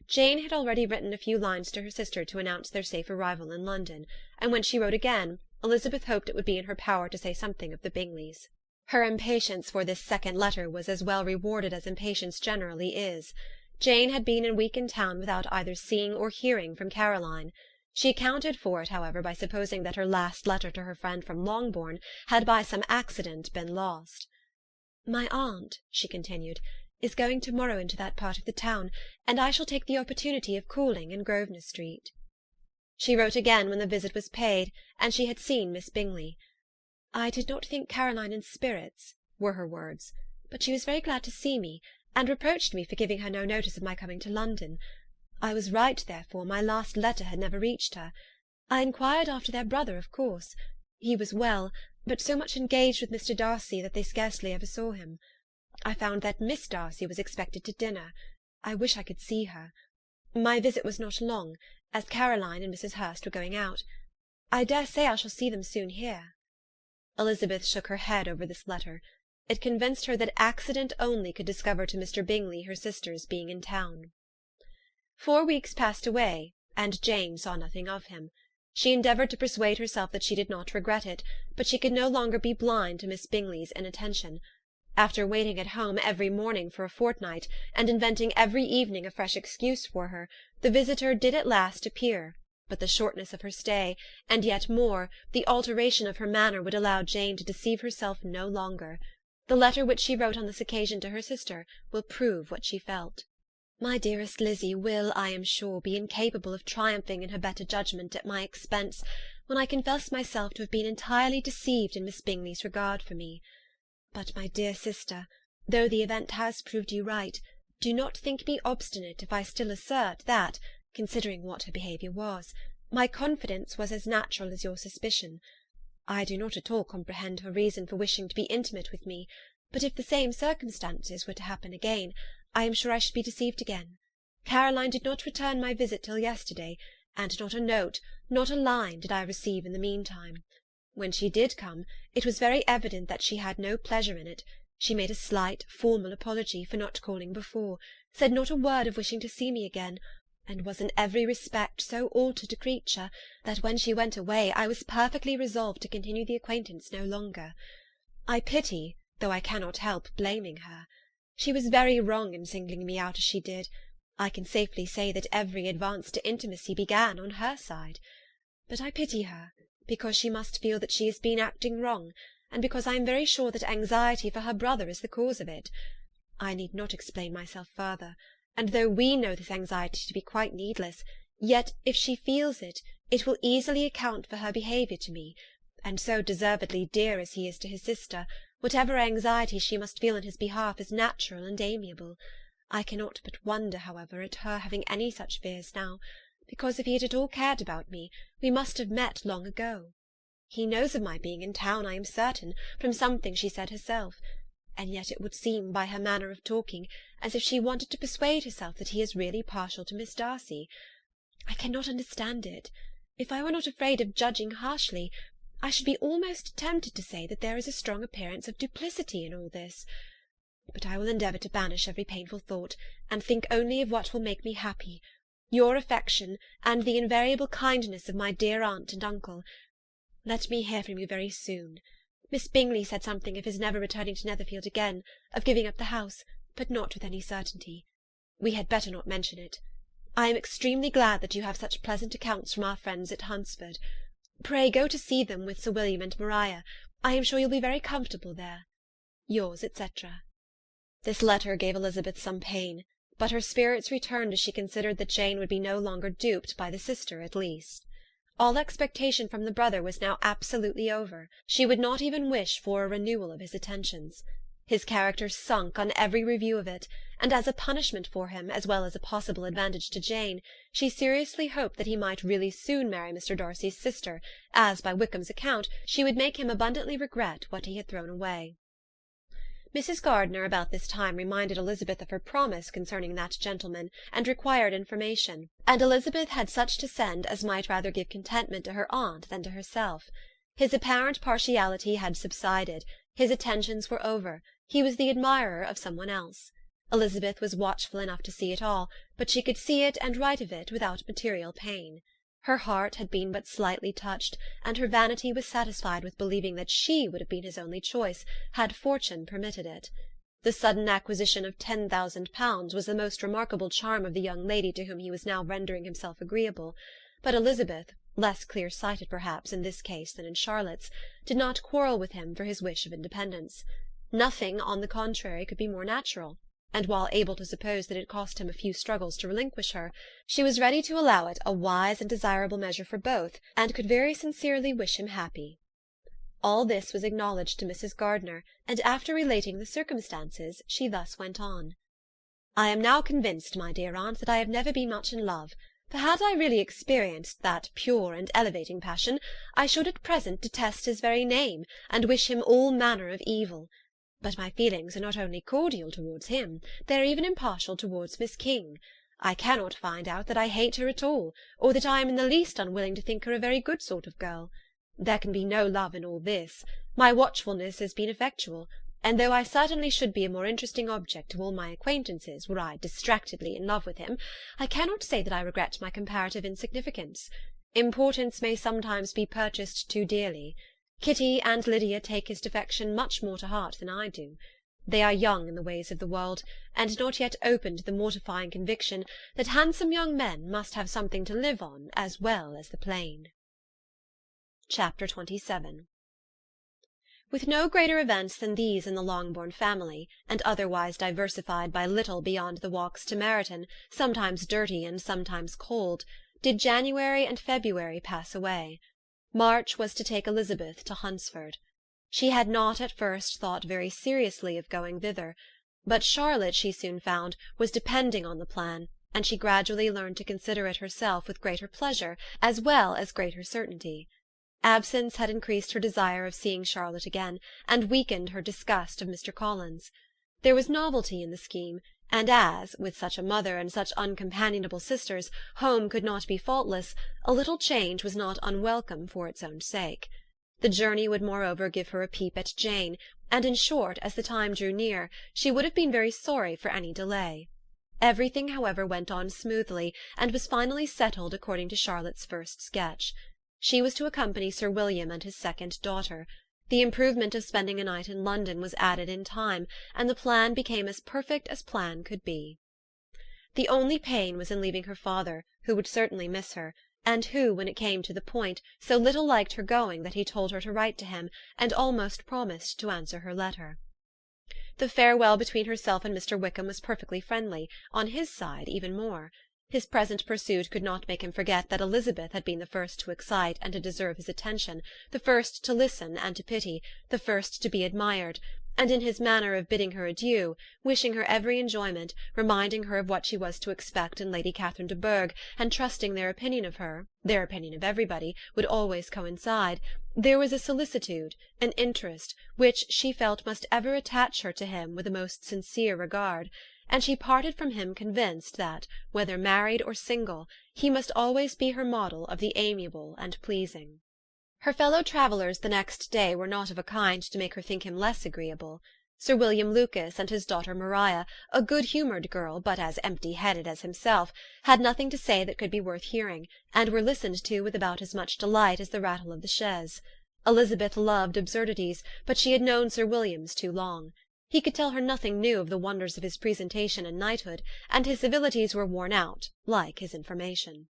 Jane had already written a few lines to her sister to announce their safe arrival in London, and when she wrote again, Elizabeth hoped it would be in her power to say something of the Bingleys. Her impatience for this second letter was as well rewarded as impatience generally is. Jane had been a week in town without either seeing or hearing from Caroline. She accounted for it, however, by supposing that her last letter to her friend from Longbourn had by some accident been lost. "My aunt," she continued, "is going to-morrow into that part of the town, and I shall take the opportunity of calling in Grosvenor Street." She wrote again when the visit was paid, and she had seen Miss Bingley. "I did not think Caroline in spirits," were her words, "but she was very glad to see me, and reproached me for giving her no notice of my coming to London. I was right, therefore, my last letter had never reached her. I inquired after their brother, of course. He was well, but so much engaged with Mr. Darcy that they scarcely ever saw him. I found that Miss Darcy was expected to dinner. I wish I could see her. My visit was not long, as Caroline and Mrs. Hurst were going out. I dare say I shall see them soon here." Elizabeth shook her head over this letter. It convinced her that accident only could discover to Mr. Bingley her sister's being in town. 4 weeks passed away, and Jane saw nothing of him. She endeavoured to persuade herself that she did not regret it, but she could no longer be blind to Miss Bingley's inattention. After waiting at home every morning for a fortnight, and inventing every evening a fresh excuse for her, the visitor did at last appear, but the shortness of her stay, and yet more, the alteration of her manner would allow Jane to deceive herself no longer. The letter which she wrote on this occasion to her sister will prove what she felt. My dearest Lizzie will, I am sure, be incapable of triumphing in her better judgment at my expense, when I confess myself to have been entirely deceived in Miss Bingley's regard for me. But, my dear sister, though the event has proved you right, do not think me obstinate if I still assert that, considering what her behaviour was, my confidence was as natural as your suspicion. I do not at all comprehend her reason for wishing to be intimate with me, but if the same circumstances were to happen again, I am sure I should be deceived again. Caroline did not return my visit till yesterday, and not a note, not a line, did I receive in the meantime. When she did come, it was very evident that she had no pleasure in it. She made a slight, formal apology for not calling before, said not a word of wishing to see me again, and was in every respect so altered a creature that when she went away I was perfectly resolved to continue the acquaintance no longer. I pity, though I cannot help blaming her. She was very wrong in singling me out as she did. I can safely say that every advance to intimacy began on her side. But I pity her, because she must feel that she has been acting wrong, and because I am very sure that anxiety for her brother is the cause of it. I need not explain myself further, and though we know this anxiety to be quite needless, yet if she feels it, it will easily account for her behaviour to me, and so deservedly dear as he is to his sister, whatever anxiety she must feel in his behalf is natural and amiable. I cannot but wonder, however, at her having any such fears now, because if he had at all cared about me, we must have met long ago. He knows of my being in town, I am certain, from something she said herself, and yet it would seem, by her manner of talking, as if she wanted to persuade herself that he is really partial to Miss Darcy. I cannot understand it. If I were not afraid of judging harshly, I should be almost tempted to say that there is a strong appearance of duplicity in all this. But I will endeavour to banish every painful thought, and think only of what will make me happy, your affection, and the invariable kindness of my dear aunt and uncle. Let me hear from you very soon. Miss Bingley said something of his never returning to Netherfield again, of giving up the house, but not with any certainty. We had better not mention it. I am extremely glad that you have such pleasant accounts from our friends at Hunsford. Pray go to see them with Sir William and Maria. I am sure you'll be very comfortable there. Yours, etc. This letter gave Elizabeth some pain, but her spirits returned as she considered that Jane would be no longer duped by the sister at least. All expectation from the brother was now absolutely over. She would not even wish for a renewal of his attentions. His character sunk on every review of it, and as a punishment for him, as well as a possible advantage to Jane, she seriously hoped that he might really soon marry Mr. Darcy's sister, as, by Wickham's account, she would make him abundantly regret what he had thrown away. Mrs. Gardiner about this time reminded Elizabeth of her promise concerning that gentleman, and required information, and Elizabeth had such to send as might rather give contentment to her aunt than to herself. His apparent partiality had subsided, his attentions were over, he was the admirer of some one else. Elizabeth was watchful enough to see it all, but she could see it and write of it without material pain. Her heart had been but slightly touched, and her vanity was satisfied with believing that she would have been his only choice, had fortune permitted it. The sudden acquisition of £10,000 was the most remarkable charm of the young lady to whom he was now rendering himself agreeable, but Elizabeth, less clear-sighted perhaps in this case than in Charlotte's, did not quarrel with him for his wish of independence. Nothing, on the contrary, could be more natural, and while able to suppose that it cost him a few struggles to relinquish her, she was ready to allow it a wise and desirable measure for both, and could very sincerely wish him happy. All this was acknowledged to Mrs. Gardiner, and after relating the circumstances, she thus went on. I am now convinced, my dear aunt, that I have never been much in love, for had I really experienced that pure and elevating passion, I should at present detest his very name, and wish him all manner of evil. But my feelings are not only cordial towards him, they are even impartial towards Miss King. I cannot find out that I hate her at all, or that I am in the least unwilling to think her a very good sort of girl. There can be no love in all this. My watchfulness has been effectual, and though I certainly should be a more interesting object to all my acquaintances were I distractedly in love with him, I cannot say that I regret my comparative insignificance. Importance may sometimes be purchased too dearly. Kitty and Lydia take his defection much more to heart than I do. They are young in the ways of the world, and not yet open to the mortifying conviction that handsome young men must have something to live on as well as the plain. Chapter 27. With no greater events than these in the Longbourn family, and otherwise diversified by little beyond the walks to Meryton, sometimes dirty and sometimes cold, did January and February pass away. March was to take Elizabeth to Hunsford. She had not at first thought very seriously of going thither, but Charlotte, she soon found, was depending on the plan, and she gradually learned to consider it herself with greater pleasure as well as greater certainty. Absence had increased her desire of seeing Charlotte again, and weakened her disgust of Mr. Collins. There was novelty in the scheme, and as, with such a mother and such uncompanionable sisters, home could not be faultless, a little change was not unwelcome for its own sake. The journey would moreover give her a peep at Jane, and in short, as the time drew near, she would have been very sorry for any delay. Everything, however, went on smoothly, and was finally settled according to Charlotte's first sketch. She was to accompany Sir William and his second daughter. The improvement of spending a night in London was added in time, and the plan became as perfect as plan could be. The only pain was in leaving her father, who would certainly miss her, and who, when it came to the point, so little liked her going that he told her to write to him, and almost promised to answer her letter. The farewell between herself and Mr. Wickham was perfectly friendly, on his side even more. His present pursuit could not make him forget that Elizabeth had been the first to excite and to deserve his attention, the first to listen and to pity, the first to be admired, and in his manner of bidding her adieu, wishing her every enjoyment, reminding her of what she was to expect in Lady Catherine de Bourgh, and trusting their opinion of her, their opinion of everybody, would always coincide, there was a solicitude, an interest, which she felt must ever attach her to him with a most sincere regard, and she parted from him convinced that, whether married or single, he must always be her model of the amiable and pleasing. Her fellow-travellers the next day were not of a kind to make her think him less agreeable. Sir William Lucas and his daughter Maria, a good-humoured girl, but as empty-headed as himself, had nothing to say that could be worth hearing, and were listened to with about as much delight as the rattle of the chaise. Elizabeth loved absurdities, but she had known Sir William's too long. He could tell her nothing new of the wonders of his presentation and knighthood, and his civilities were worn out, like his information.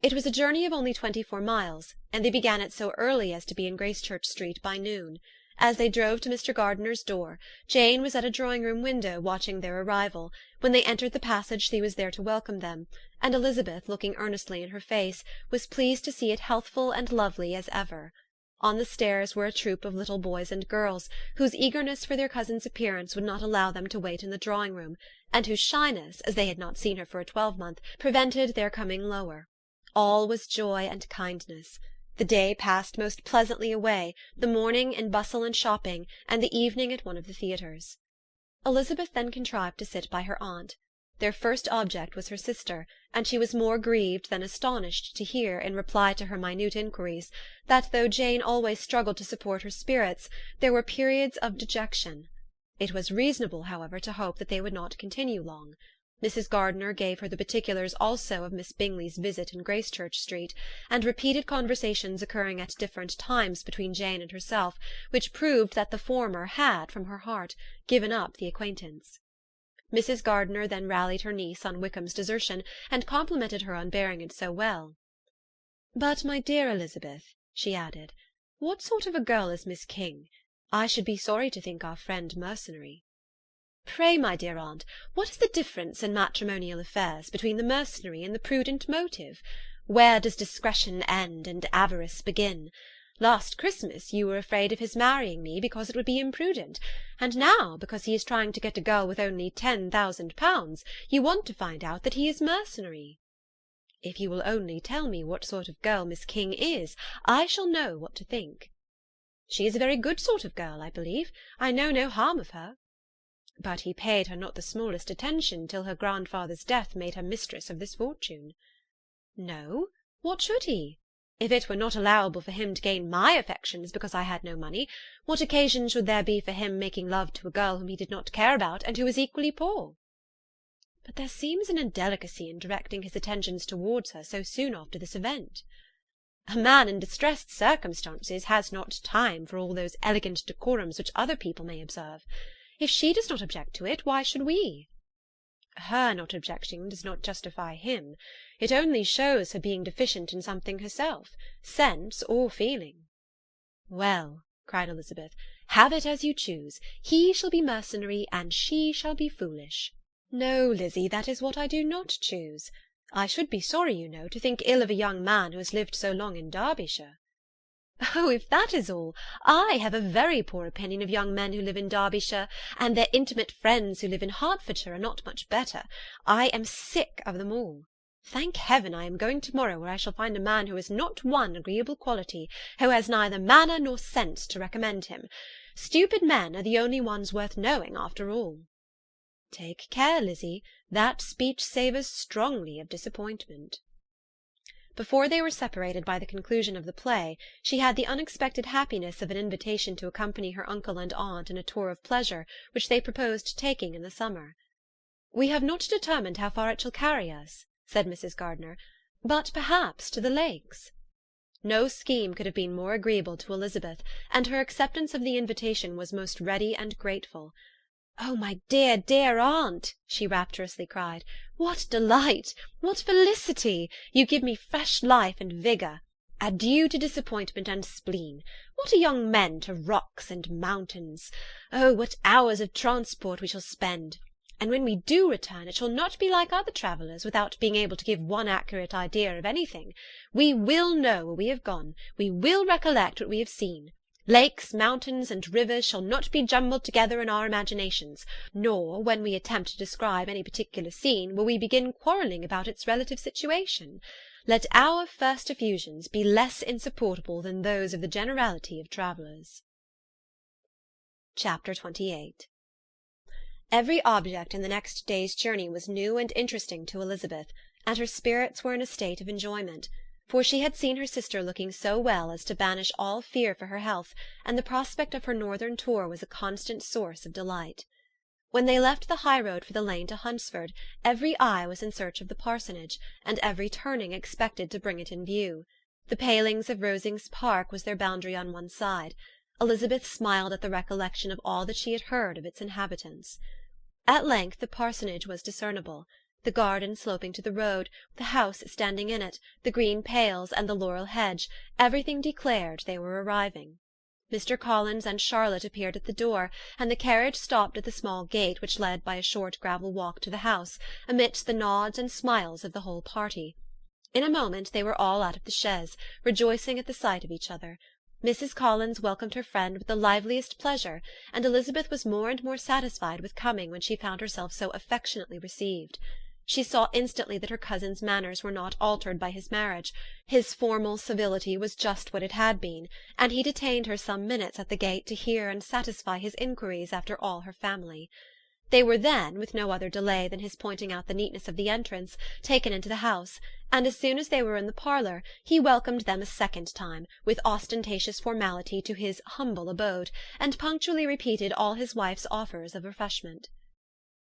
It was a journey of only 24 miles, and they began it so early as to be in Gracechurch Street by noon. As they drove to Mr. Gardiner's door, Jane was at a drawing-room window watching their arrival. When they entered the passage she was there to welcome them, and Elizabeth, looking earnestly in her face, was pleased to see it healthful and lovely as ever. On the stairs were a troop of little boys and girls, whose eagerness for their cousin's appearance would not allow them to wait in the drawing-room, and whose shyness, as they had not seen her for a 12-month, prevented their coming lower. All was joy and kindness. The day passed most pleasantly away, the morning in bustle and shopping, and the evening at one of the theatres. Elizabeth then contrived to sit by her aunt. Their first object was her sister, and she was more grieved than astonished to hear, in reply to her minute inquiries, that though Jane always struggled to support her spirits, there were periods of dejection. It was reasonable, however, to hope that they would not continue long. Mrs. Gardiner gave her the particulars also of Miss Bingley's visit in Gracechurch Street, and repeated conversations occurring at different times between Jane and herself, which proved that the former had, from her heart, given up the acquaintance. Mrs. Gardiner then rallied her niece on Wickham's desertion, and complimented her on bearing it so well. "But, my dear Elizabeth," she added, "what sort of a girl is Miss King? I should be sorry to think our friend mercenary." "Pray, my dear aunt, what is the difference in matrimonial affairs between the mercenary and the prudent motive? Where does discretion end and avarice begin? Last Christmas you were afraid of his marrying me because it would be imprudent, and now, because he is trying to get a girl with only £10,000, you want to find out that he is mercenary. If you will only tell me what sort of girl Miss King is, I shall know what to think. She is a very good sort of girl, I believe. I know no harm of her. But he paid her not the smallest attention till her grandfather's death made her mistress of this fortune." "No, what should he? If it were not allowable for him to gain my affections because I had no money, what occasion should there be for him making love to a girl whom he did not care about, and who was equally poor?" "But there seems an indelicacy in directing his attentions towards her so soon after this event." "A man in distressed circumstances has not time for all those elegant decorums which other people may observe. If she does not object to it, why should we?" "Her not objecting does not justify him. It only shows her being deficient in something herself, sense or feeling." "Well, cried Elizabeth. "Have it as you choose. He shall be mercenary, and she shall be foolish." "No, Lizzie, that is what I do not choose. I should be sorry, you know, to think ill of a young man who has lived so long in Derbyshire." "Oh, if that is all, I have a very poor opinion of young men who live in Derbyshire, and their intimate friends who live in Hertfordshire are not much better. I am sick of them all. Thank heaven I am going to-morrow, where I shall find a man who has not one agreeable quality, who has neither manner nor sense to recommend him. Stupid men are the only ones worth knowing, after all." "Take care, Lizzie. That speech savours strongly of disappointment." Before they were separated by the conclusion of the play, she had the unexpected happiness of an invitation to accompany her uncle and aunt in a tour of pleasure which they proposed taking in the summer. "We have not determined how far it shall carry us," said Mrs. Gardiner, "but perhaps to the Lakes." No scheme could have been more agreeable to Elizabeth, and her acceptance of the invitation was most ready and grateful. "Oh, my dear, dear aunt," she rapturously cried, "what delight! What felicity! You give me fresh life and vigour. Adieu to disappointment and spleen. What are young men to rocks and mountains? Oh, what hours of transport we shall spend! And when we do return, it shall not be like other travellers, without being able to give one accurate idea of anything. We will know where we have gone. We will recollect what we have seen. Lakes, mountains, and rivers shall not be jumbled together in our imaginations, nor, when we attempt to describe any particular scene, will we begin quarrelling about its relative situation. Let our first effusions be less insupportable than those of the generality of travellers." Chapter 28. Every object in the next day's journey was new and interesting to Elizabeth, and her spirits were in a state of enjoyment, for she had seen her sister looking so well as to banish all fear for her health, and the prospect of her northern tour was a constant source of delight. When they left the high road for the lane to Hunsford, every eye was in search of the parsonage, and every turning expected to bring it in view. The palings of Rosings Park was their boundary on one side. Elizabeth smiled at the recollection of all that she had heard of its inhabitants. At length the parsonage was discernible. The garden sloping to the road, the house standing in it, the green pales, and the laurel hedge, everything declared they were arriving. Mr. Collins and Charlotte appeared at the door, and the carriage stopped at the small gate which led by a short gravel walk to the house, amidst the nods and smiles of the whole party. In a moment they were all out of the chaise, rejoicing at the sight of each other. Mrs. Collins welcomed her friend with the liveliest pleasure, and Elizabeth was more and more satisfied with coming when she found herself so affectionately received. She saw instantly that her cousin's manners were not altered by his marriage. His formal civility was just what it had been, and he detained her some minutes at the gate to hear and satisfy his inquiries after all her family. They were then, with no other delay than his pointing out the neatness of the entrance, taken into the house, and as soon as they were in the parlour, he welcomed them a second time, with ostentatious formality, to his humble abode, and punctually repeated all his wife's offers of refreshment.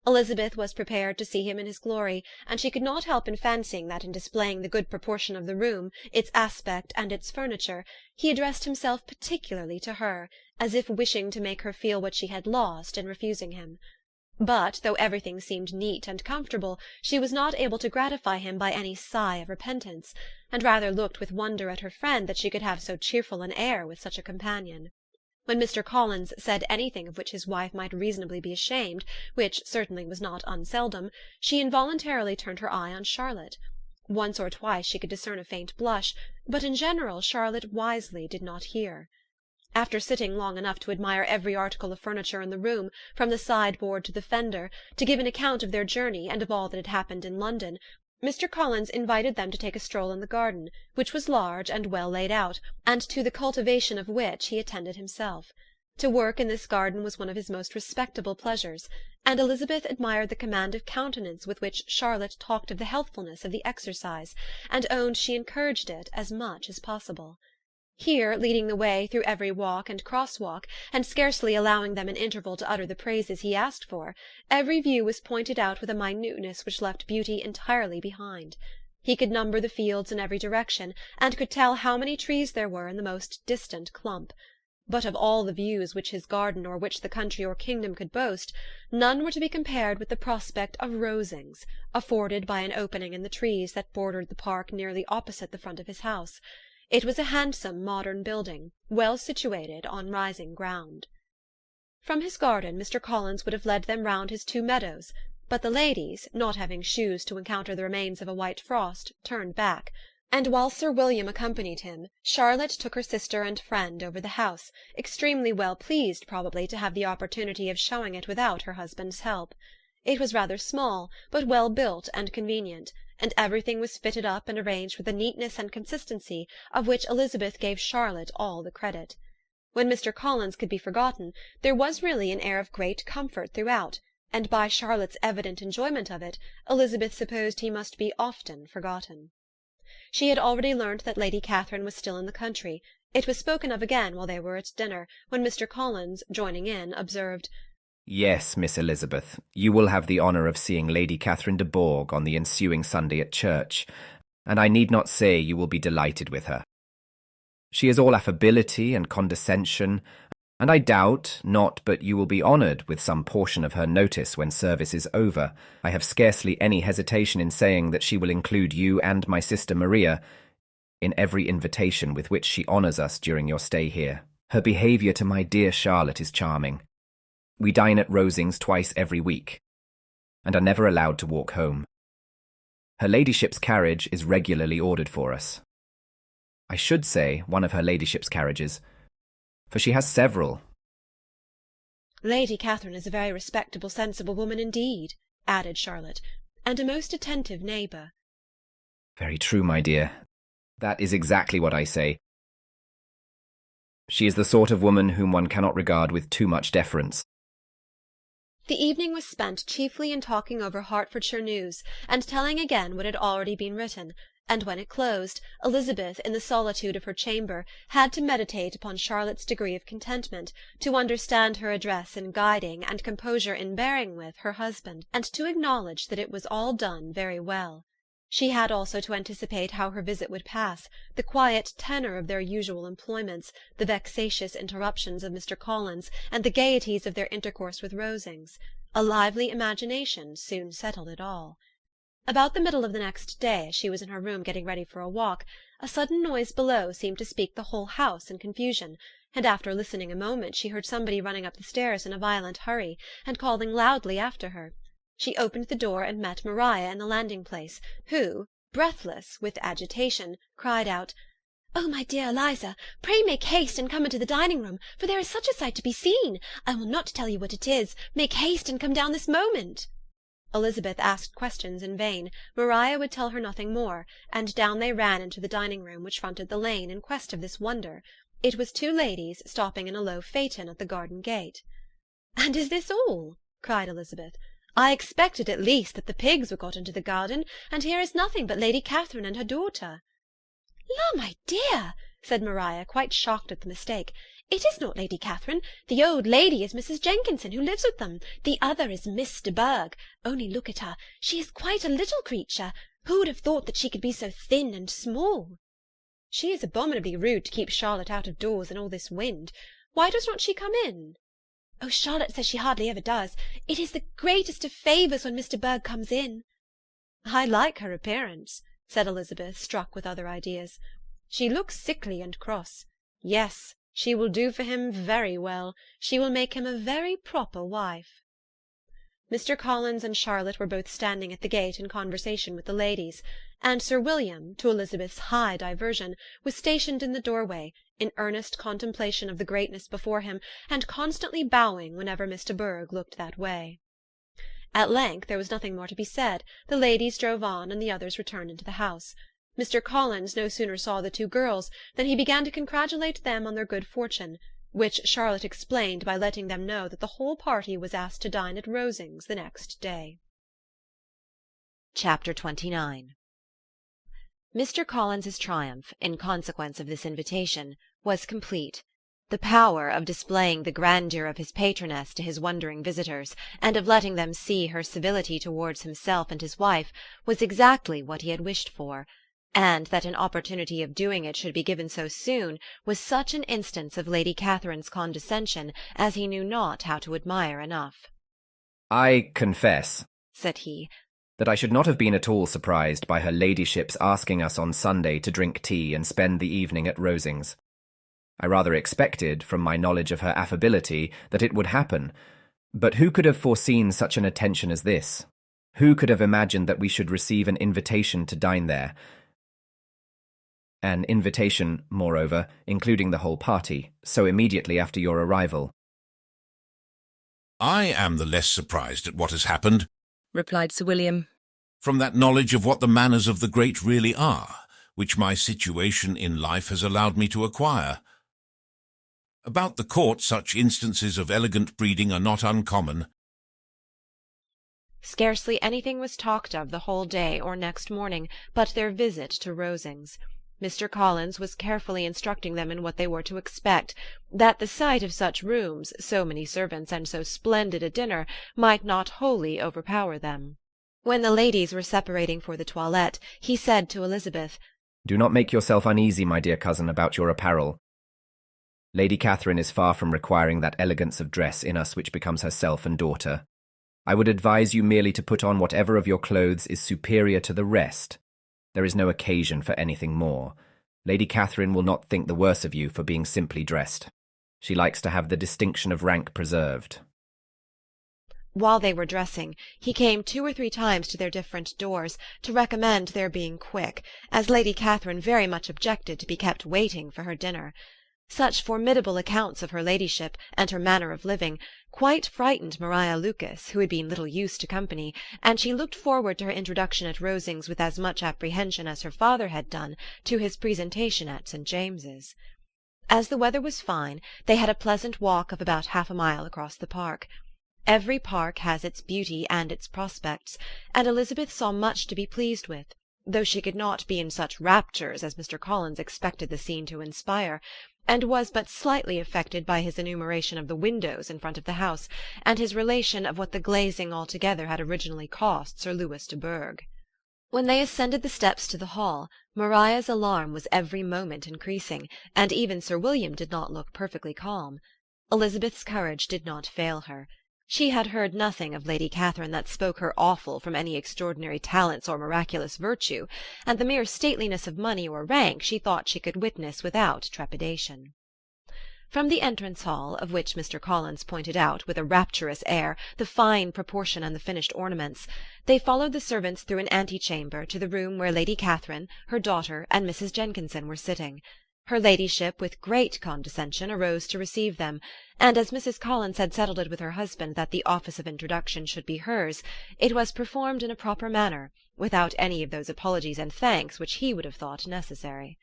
Elizabeth was prepared to see him in his glory, and she could not help in fancying that in displaying the good proportion of the room, its aspect, and its furniture, he addressed himself particularly to her, as if wishing to make her feel what she had lost in refusing him. But, though everything seemed neat and comfortable, she was not able to gratify him by any sigh of repentance, and rather looked with wonder at her friend that she could have so cheerful an air with such a companion. When Mr. Collins said anything of which his wife might reasonably be ashamed, which certainly was not unseldom, she involuntarily turned her eye on Charlotte. Once or twice she could discern a faint blush, but in general Charlotte wisely did not hear. After sitting long enough to admire every article of furniture in the room, from the sideboard to the fender, to give an account of their journey and of all that had happened in London, Mr. Collins invited them to take a stroll in the garden, which was large and well laid out, and to the cultivation of which he attended himself. To work in this garden was one of his most respectable pleasures, and Elizabeth admired the command of countenance with which Charlotte talked of the healthfulness of the exercise, and owned she encouraged it as much as possible. Here, leading the way through every walk and cross-walk, and scarcely allowing them an interval to utter the praises he asked for, every view was pointed out with a minuteness which left beauty entirely behind. He could number the fields in every direction, and could tell how many trees there were in the most distant clump. But of all the views which his garden or which the country or kingdom could boast, none were to be compared with the prospect of Rosings, afforded by an opening in the trees that bordered the park nearly opposite the front of his house. It was a handsome modern building, well situated on rising ground. From his garden Mr. Collins would have led them round his 2 meadows, but the ladies, not having shoes to encounter the remains of a white frost, turned back, and while Sir William accompanied him, Charlotte took her sister and friend over the house, extremely well pleased probably to have the opportunity of showing it without her husband's help. It was rather small, but well built and convenient, and everything was fitted up and arranged with a neatness and consistency of which Elizabeth gave Charlotte all the credit. When Mr. Collins could be forgotten, there was really an air of great comfort throughout, and by Charlotte's evident enjoyment of it, Elizabeth supposed he must be often forgotten. She had already learnt that Lady Catherine was still in the country. It was spoken of again while they were at dinner, when Mr. Collins, joining in, observed, "Yes, Miss Elizabeth, you will have the honour of seeing Lady Catherine de Bourgh on the ensuing Sunday at church, and I need not say you will be delighted with her. She is all affability and condescension, and I doubt not but you will be honoured with some portion of her notice when service is over. I have scarcely any hesitation in saying that she will include you and my sister Maria in every invitation with which she honours us during your stay here. Her behaviour to my dear Charlotte is charming. We dine at Rosings twice every week, and are never allowed to walk home. Her ladyship's carriage is regularly ordered for us. I should say one of her ladyship's carriages, for she has several." "Lady Catherine is a very respectable, sensible woman indeed," added Charlotte, "and a most attentive neighbour." "Very true, my dear. That is exactly what I say. She is the sort of woman whom one cannot regard with too much deference." The evening was spent chiefly in talking over Hertfordshire news, and telling again what had already been written, and when it closed, Elizabeth, in the solitude of her chamber, had to meditate upon Charlotte's degree of contentment, to understand her address in guiding, and composure in bearing with, her husband, and to acknowledge that it was all done very well. She had also to anticipate how her visit would pass, the quiet tenor of their usual employments, the vexatious interruptions of Mr. Collins, and the gaieties of their intercourse with Rosings. A lively imagination soon settled it all. About the middle of the next day, as she was in her room getting ready for a walk, a sudden noise below seemed to speak the whole house in confusion, and after listening a moment she heard somebody running up the stairs in a violent hurry, and calling loudly after her. She opened the door and met Maria in the landing-place, who, breathless with agitation, cried out, "Oh, my dear Eliza, pray make haste and come into the dining-room, for there is such a sight to be seen. I will not tell you what it is. Make haste and come down this moment." Elizabeth asked questions in vain. Maria would tell her nothing more, and down they ran into the dining-room, which fronted the lane, in quest of this wonder. It was 2 ladies stopping in a low phaeton at the garden gate. "And is this all?" cried Elizabeth. "I expected at least that the pigs were got into the garden, and here is nothing but Lady Catherine and her daughter." "La, my dear," said Maria, quite shocked at the mistake, "it is not Lady Catherine. The old lady is Mrs. Jenkinson, who lives with them. The other is Miss de Bourgh. Only look at her. She is quite a little creature. Who would have thought that she could be so thin and small?" "She is abominably rude to keep Charlotte out of doors in all this wind. Why does not she come in?" "Oh, Charlotte says she hardly ever does. It is the greatest of favours when Miss de Bourgh comes in." "I like her appearance," said Elizabeth, struck with other ideas. "She looks sickly and cross. Yes, she will do for him very well. She will make him a very proper wife." Mr. Collins and Charlotte were both standing at the gate in conversation with the ladies, and Sir William, to Elizabeth's high diversion, was stationed in the doorway, in earnest contemplation of the greatness before him, and constantly bowing whenever Miss de Bourgh looked that way. At length there was nothing more to be said. The ladies drove on, and the others returned into the house. Mr. Collins no sooner saw the 2 girls than he began to congratulate them on their good fortune, which Charlotte explained by letting them know that the whole party was asked to dine at Rosings the next day. Chapter 29. Mr. Collins's triumph, in consequence of this invitation, was complete. The power of displaying the grandeur of his patroness to his wondering visitors, and of letting them see her civility towards himself and his wife, was exactly what he had wished for, and that an opportunity of doing it should be given so soon was such an instance of Lady Catherine's condescension as he knew not how to admire enough. "I confess," said he, that I should not have been at all surprised by her ladyship's asking us on Sunday to drink tea and spend the evening at Rosings. I rather expected, from my knowledge of her affability, that it would happen, but who could have foreseen such an attention as this? Who could have imagined that we should receive an invitation to dine there? An invitation, moreover, including the whole party, so immediately after your arrival. I am the less surprised at what has happened, replied Sir William, from that knowledge of what the manners of the great really are, which my situation in life has allowed me to acquire. About the court, such instances of elegant breeding are not uncommon. Scarcely anything was talked of the whole day or next morning but their visit to Rosings. Mr. Collins was carefully instructing them in what they were to expect, that the sight of such rooms, so many servants, and so splendid a dinner, might not wholly overpower them. When the ladies were separating for the toilette, he said to Elizabeth, "Do not make yourself uneasy, my dear cousin, about your apparel. Lady Catherine is far from requiring that elegance of dress in us which becomes herself and daughter. I would advise you merely to put on whatever of your clothes is superior to the rest. There is no occasion for anything more. Lady Catherine will not think the worse of you for being simply dressed. She likes to have the distinction of rank preserved." While they were dressing, he came 2 or 3 times to their different doors to recommend their being quick, as Lady Catherine very much objected to be kept waiting for her dinner. Such formidable accounts of her ladyship and her manner of living quite frightened Maria Lucas, who had been little used to company, and she looked forward to her introduction at Rosings with as much apprehension as her father had done to his presentation at St. James's. As the weather was fine, they had a pleasant walk of about half a mile across the park. Every park has its beauty and its prospects, and Elizabeth saw much to be pleased with, though she could not be in such raptures as Mr. Collins expected the scene to inspire, and was but slightly affected by his enumeration of the windows in front of the house, and his relation of what the glazing altogether had originally cost Sir Louis de Bourgh. When they ascended the steps to the hall, Maria's alarm was every moment increasing, and even Sir William did not look perfectly calm. Elizabeth's courage did not fail her. She had heard nothing of Lady Catherine that spoke her awful from any extraordinary talents or miraculous virtue, and the mere stateliness of money or rank she thought she could witness without trepidation. From the entrance hall, of which Mr. Collins pointed out, with a rapturous air, the fine proportion and the finished ornaments, they followed the servants through an antechamber to the room where Lady Catherine, her daughter, and Mrs. Jenkinson were sitting. Her ladyship, with great condescension, arose to receive them, and as Mrs. Collins had settled it with her husband that the office of introduction should be hers, it was performed in a proper manner, without any of those apologies and thanks which he would have thought necessary.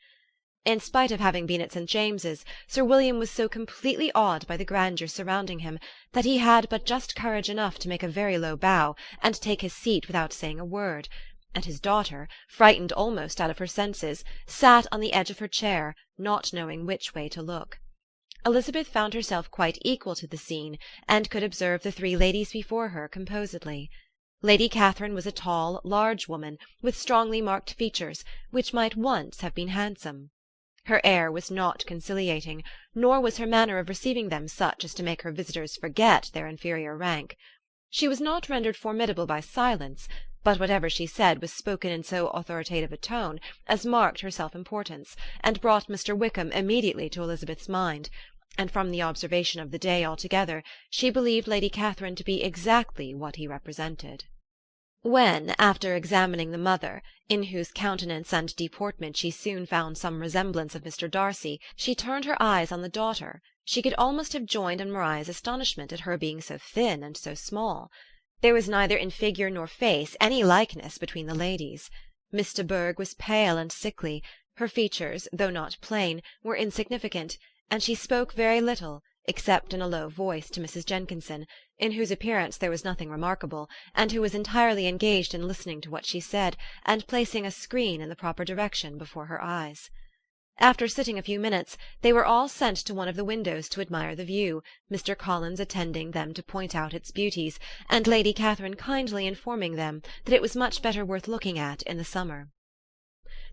In spite of having been at St. James's, Sir William was so completely awed by the grandeur surrounding him that he had but just courage enough to make a very low bow and take his seat without saying a word, and his daughter, frightened almost out of her senses, sat on the edge of her chair, not knowing which way to look. Elizabeth found herself quite equal to the scene, and could observe the 3 ladies before her composedly. Lady Catherine was a tall, large woman, with strongly marked features, which might once have been handsome. Her air was not conciliating, nor was her manner of receiving them such as to make her visitors forget their inferior rank. She was not rendered formidable by silence, but whatever she said was spoken in so authoritative a tone as marked her self-importance, and brought Mr. Wickham immediately to Elizabeth's mind, and from the observation of the day altogether she believed Lady Catherine to be exactly what he represented. When, after examining the mother, in whose countenance and deportment she soon found some resemblance of Mr. Darcy, she turned her eyes on the daughter, she could almost have joined in Maria's astonishment at her being so thin and so small. There was neither in figure nor face any likeness between the ladies. Miss de Bourgh was pale and sickly, her features, though not plain, were insignificant, and she spoke very little, except in a low voice to Mrs. Jenkinson, in whose appearance there was nothing remarkable, and who was entirely engaged in listening to what she said, and placing a screen in the proper direction before her eyes. After sitting a few minutes, they were all sent to one of the windows to admire the view, Mr. Collins attending them to point out its beauties, and Lady Catherine kindly informing them that it was much better worth looking at in the summer.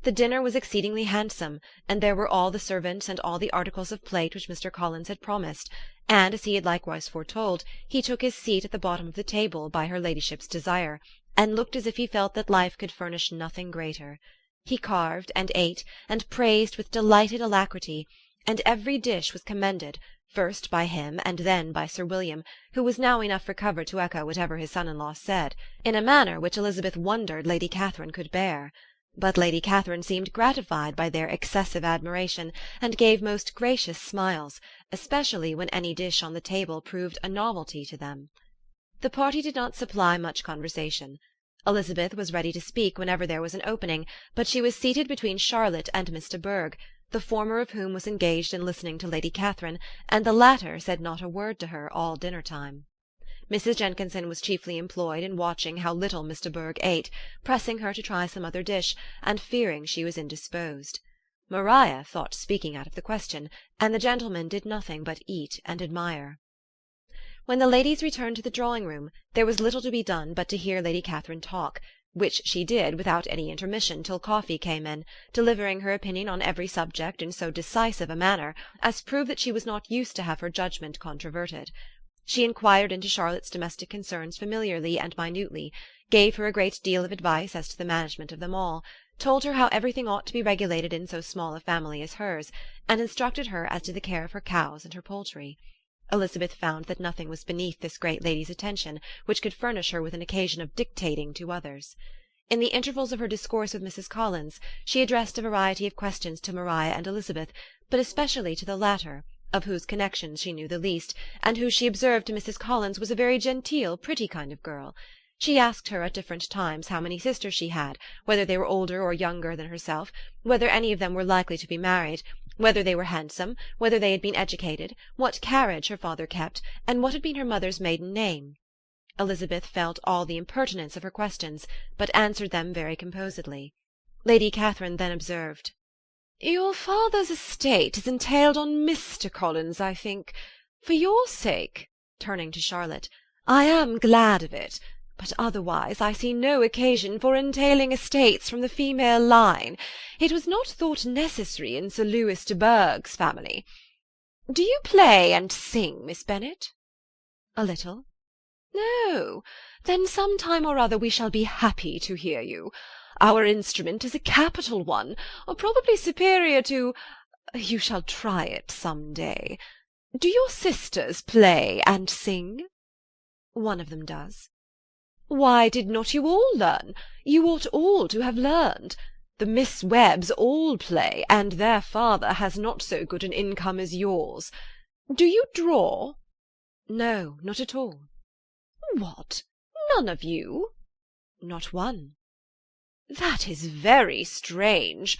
The dinner was exceedingly handsome, and there were all the servants and all the articles of plate which Mr. Collins had promised, and, as he had likewise foretold, he took his seat at the bottom of the table by her ladyship's desire, and looked as if he felt that life could furnish nothing greater. He carved, and ate, and praised with delighted alacrity, and every dish was commended, first by him and then by Sir William, who was now enough recovered to echo whatever his son-in-law said, in a manner which Elizabeth wondered Lady Catherine could bear. But Lady Catherine seemed gratified by their excessive admiration, and gave most gracious smiles, especially when any dish on the table proved a novelty to them. The party did not supply much conversation. Elizabeth was ready to speak whenever there was an opening, but she was seated between Charlotte and Miss de Bourgh, the former of whom was engaged in listening to Lady Catherine, and the latter said not a word to her all dinner-time. Mrs. Jenkinson was chiefly employed in watching how little Miss de Bourgh ate, pressing her to try some other dish, and fearing she was indisposed. Maria thought speaking out of the question, and the gentlemen did nothing but eat and admire. When the ladies returned to the drawing-room, there was little to be done but to hear Lady Catherine talk, which she did without any intermission till coffee came in, delivering her opinion on every subject in so decisive a manner as proved that she was not used to have her judgment controverted. She inquired into Charlotte's domestic concerns familiarly and minutely, gave her a great deal of advice as to the management of them all, told her how everything ought to be regulated in so small a family as hers, and instructed her as to the care of her cows and her poultry. Elizabeth found that nothing was beneath this great lady's attention which could furnish her with an occasion of dictating to others. In the intervals of her discourse with Mrs. Collins, she addressed a variety of questions to Maria and Elizabeth, but especially to the latter, of whose connections she knew the least, and who she observed to Mrs. Collins was a very genteel, pretty kind of girl. She asked her at different times how many sisters she had, whether they were older or younger than herself, whether any of them were likely to be married, whether they were handsome, whether they had been educated, what carriage her father kept, and what had been her mother's maiden name. Elizabeth felt all the impertinence of her questions, but answered them very composedly. Lady Catherine then observed, "Your father's estate is entailed on Mr. Collins, I think. For your sake," turning to Charlotte, "I am glad of it, but otherwise I see no occasion for entailing estates from the female line. It was not thought necessary in Sir Lewis de Bourgh's family. Do you play and sing, Miss Bennet?" "A little." "No, then some time or other we shall be happy to hear you. Our instrument is a capital one, probably superior to— you shall try it some day. Do your sisters play and sing?" "One of them does." "Why did not you all learn? You ought all to have learned. The Miss Webbs all play, and their father has not so good an income as yours. Do you draw?" "No, not at all." "What, none of you?" "Not one." "That is very strange.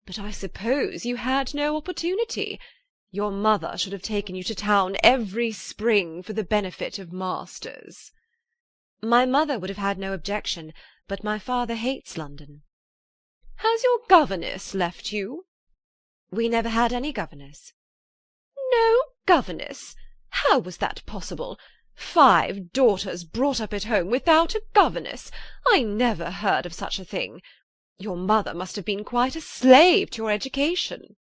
But I suppose you had no opportunity. Your mother should have taken you to town every spring for the benefit of masters." "My mother would have had no objection, but my father hates London." "Has your governess left you?" "We never had any governess." "No governess? How was that possible? 5 daughters brought up at home without a governess! I never heard of such a thing. Your mother must have been quite a slave to your education."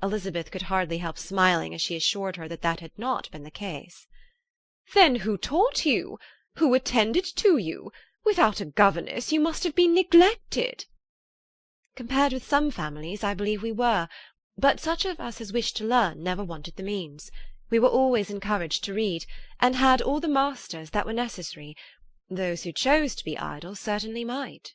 Elizabeth could hardly help smiling as she assured her that that had not been the case. "Then who taught you? Who attended to you? Without a governess you must have been neglected." "Compared with some families, I believe we were, but such of us as wished to learn never wanted the means. We were always encouraged to read, and had all the masters that were necessary. Those who chose to be idle certainly might."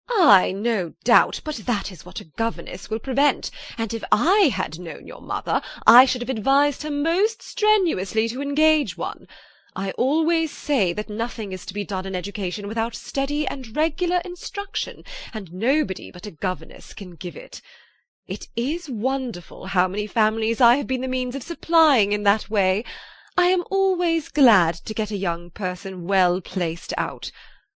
"Ay, no doubt, but that is what a governess will prevent, and if I had known your mother, I should have advised her most strenuously to engage one. I always say that nothing is to be done in education without steady and regular instruction, and nobody but a governess can give it. It is wonderful how many families I have been the means of supplying in that way. I am always glad to get a young person well placed out.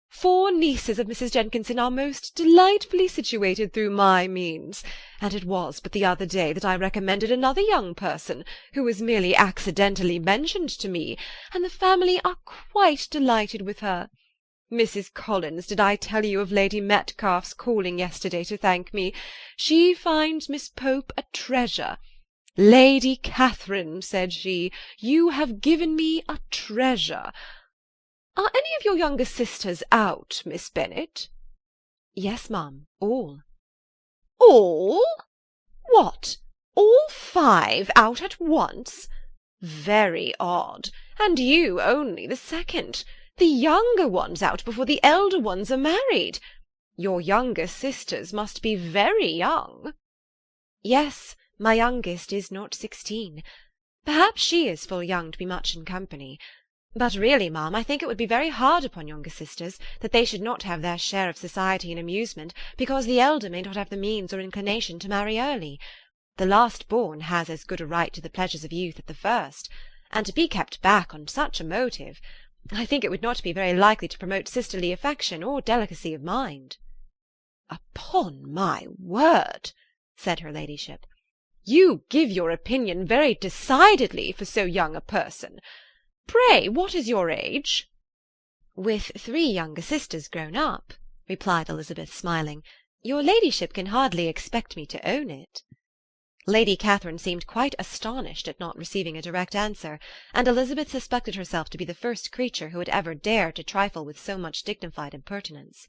4 nieces of Mrs. Jenkinson are most delightfully situated through my means, and it was but the other day that I recommended another young person, who was merely accidentally mentioned to me, and the family are quite delighted with her. Mrs. Collins, did I tell you of Lady Metcalfe's calling yesterday to thank me? She finds Miss Pope a treasure. 'Lady Catherine,' said she, 'you have given me a treasure.' Are any of your younger sisters out, Miss Bennet? Yes, ma'am, all. All? What, all 5 out at once? Very odd. And you only the second. The younger ones out before the elder ones are married. Your younger sisters must be very young. Yes, my youngest is not 16. Perhaps she is full young to be much in company. But really, ma'am, I think it would be very hard upon younger sisters that they should not have their share of society and amusement, because the elder may not have the means or inclination to marry early. The last-born has as good a right to the pleasures of youth as the first, and to be kept back on such a motive, I think it would not be very likely to promote sisterly affection or delicacy of mind. Upon my word, said her ladyship, you give your opinion very decidedly for so young a person. Pray, what is your age? With 3 younger sisters grown up, replied Elizabeth, smiling, your ladyship can hardly expect me to own it. Lady Catherine seemed quite astonished at not receiving a direct answer, and Elizabeth suspected herself to be the first creature who had ever dared to trifle with so much dignified impertinence.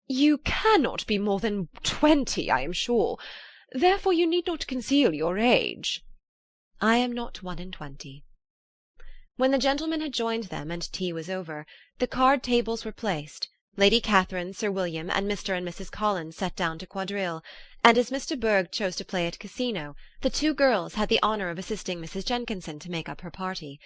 You cannot be more than 20, I am sure. Therefore you need not conceal your age. I am not 21. When the gentlemen had joined them and tea was over, the card-tables were placed. Lady Catherine, Sir William, and Mr. and Mrs. Collins sat down to quadrille, and as Mr. Berg chose to play at casino, the 2 girls had the honour of assisting Mrs. Jenkinson to make up her party.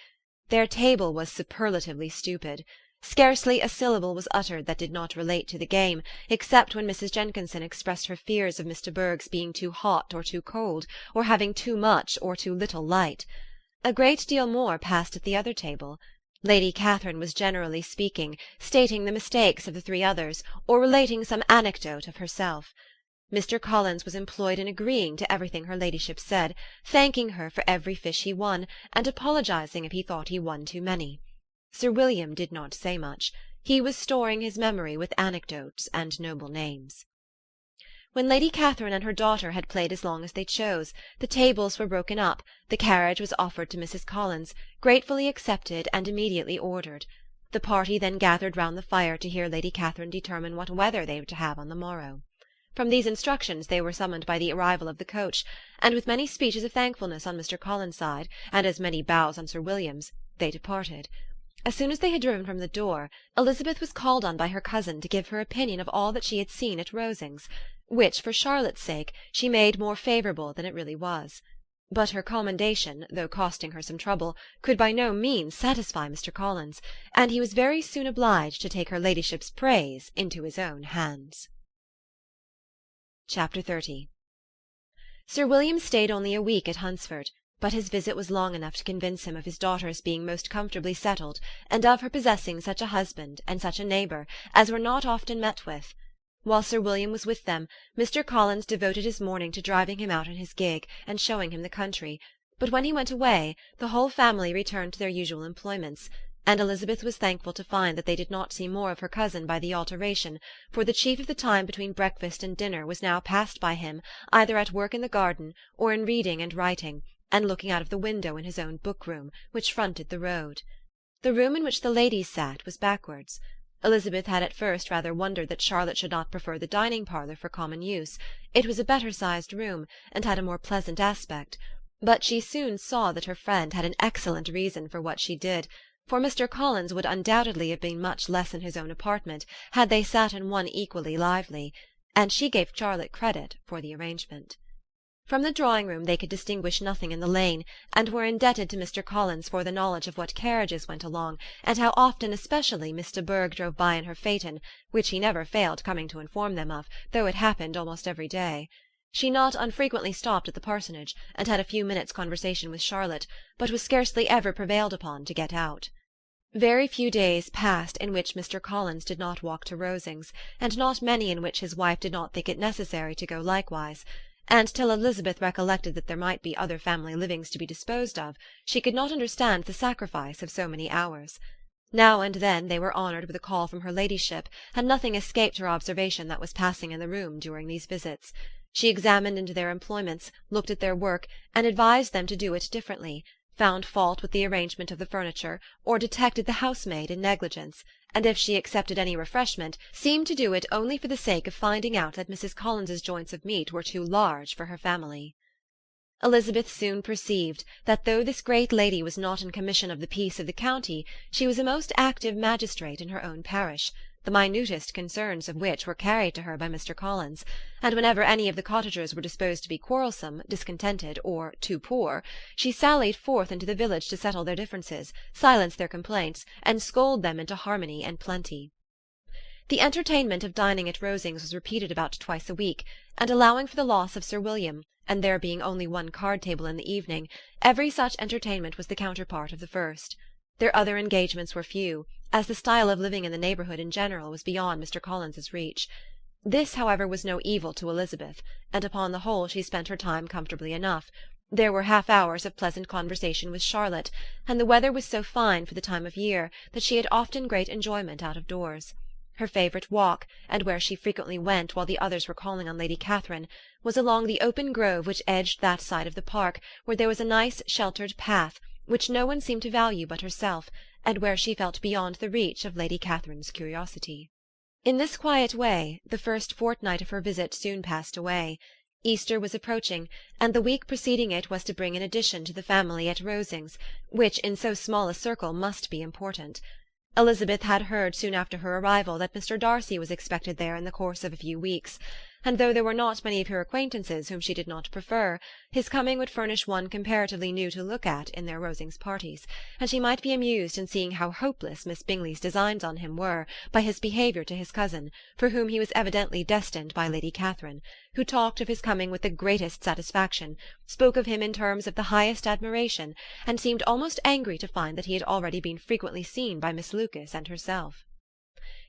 Their table was superlatively stupid. Scarcely a syllable was uttered that did not relate to the game, except when Mrs. Jenkinson expressed her fears of Mr. Berg's being too hot or too cold, or having too much or too little light. A great deal more passed at the other table. Lady Catherine was generally speaking, stating the mistakes of the 3 others, or relating some anecdote of herself. Mr. Collins was employed in agreeing to everything her ladyship said, thanking her for every fish he won, and apologizing if he thought he won too many. Sir William did not say much. He was storing his memory with anecdotes and noble names. When Lady Catherine and her daughter had played as long as they chose, the tables were broken up, the carriage was offered to Mrs. Collins, gratefully accepted and immediately ordered. The party then gathered round the fire to hear Lady Catherine determine what weather they were to have on the morrow. From these instructions they were summoned by the arrival of the coach, and with many speeches of thankfulness on Mr. Collins' side, and as many bows on Sir William's, they departed. As soon as they had driven from the door, Elizabeth was called on by her cousin to give her opinion of all that she had seen at Rosings, which, for Charlotte's sake, she made more favourable than it really was. But her commendation, though costing her some trouble, could by no means satisfy Mr. Collins, and he was very soon obliged to take her ladyship's praise into his own hands. Chapter 30. Sir William stayed only a week at Hunsford, but his visit was long enough to convince him of his daughter's being most comfortably settled, and of her possessing such a husband and such a neighbour as were not often met with. While Sir William was with them, Mr. Collins devoted his morning to driving him out in his gig and showing him the country, but when he went away, the whole family returned to their usual employments, and Elizabeth was thankful to find that they did not see more of her cousin by the alteration, for the chief of the time between breakfast and dinner was now passed by him either at work in the garden, or in reading and writing, and looking out of the window in his own book-room, which fronted the road. The room in which the ladies sat was backwards. Elizabeth had at first rather wondered that Charlotte should not prefer the dining-parlour for common use. It was a better-sized room, and had a more pleasant aspect, but she soon saw that her friend had an excellent reason for what she did, for Mr. Collins would undoubtedly have been much less in his own apartment had they sat in one equally lively, and she gave Charlotte credit for the arrangement. From the drawing-room they could distinguish nothing in the lane, and were indebted to Mr. Collins for the knowledge of what carriages went along, and how often especially Miss de Bourgh drove by in her phaeton, which he never failed coming to inform them of, though it happened almost every day. She not unfrequently stopped at the parsonage, and had a few minutes' conversation with Charlotte, but was scarcely ever prevailed upon to get out. Very few days passed in which Mr. Collins did not walk to Rosings, and not many in which his wife did not think it necessary to go likewise, and till Elizabeth recollected that there might be other family livings to be disposed of, she could not understand the sacrifice of so many hours. Now and then they were honoured with a call from her ladyship, and nothing escaped her observation that was passing in the room during these visits. She examined into their employments, looked at their work, and advised them to do it differently, found fault with the arrangement of the furniture, or detected the housemaid in negligence, and if she accepted any refreshment, seemed to do it only for the sake of finding out that Mrs. Collins's joints of meat were too large for her family. Elizabeth soon perceived that though this great lady was not in commission of the peace of the county, she was a most active magistrate in her own parish, the minutest concerns of which were carried to her by Mr. Collins, and whenever any of the cottagers were disposed to be quarrelsome, discontented, or too poor, she sallied forth into the village to settle their differences, silence their complaints, and scold them into harmony and plenty. The entertainment of dining at Rosings was repeated about twice a week, and allowing for the loss of Sir William, and there being only one card-table in the evening, every such entertainment was the counterpart of the first. Their other engagements were few, as the style of living in the neighbourhood in general was beyond Mr. Collins's reach. This, however, was no evil to Elizabeth, and upon the whole she spent her time comfortably enough. There were half-hours of pleasant conversation with Charlotte, and the weather was so fine for the time of year that she had often great enjoyment out of doors. Her favourite walk, and where she frequently went while the others were calling on Lady Catherine, was along the open grove which edged that side of the park where there was a nice sheltered path, which no one seemed to value but herself, and where she felt beyond the reach of Lady Catherine's curiosity. In this quiet way the first fortnight of her visit soon passed away. Easter was approaching, and the week preceding it was to bring an addition to the family at Rosings, which in so small a circle must be important. Elizabeth had heard soon after her arrival that Mr. Darcy was expected there in the course of a few weeks, and though there were not many of her acquaintances whom she did not prefer, his coming would furnish one comparatively new to look at in their Rosings parties, and she might be amused in seeing how hopeless Miss Bingley's designs on him were by his behaviour to his cousin, for whom he was evidently destined by Lady Catherine, who talked of his coming with the greatest satisfaction, spoke of him in terms of the highest admiration, and seemed almost angry to find that he had already been frequently seen by Miss Lucas and herself.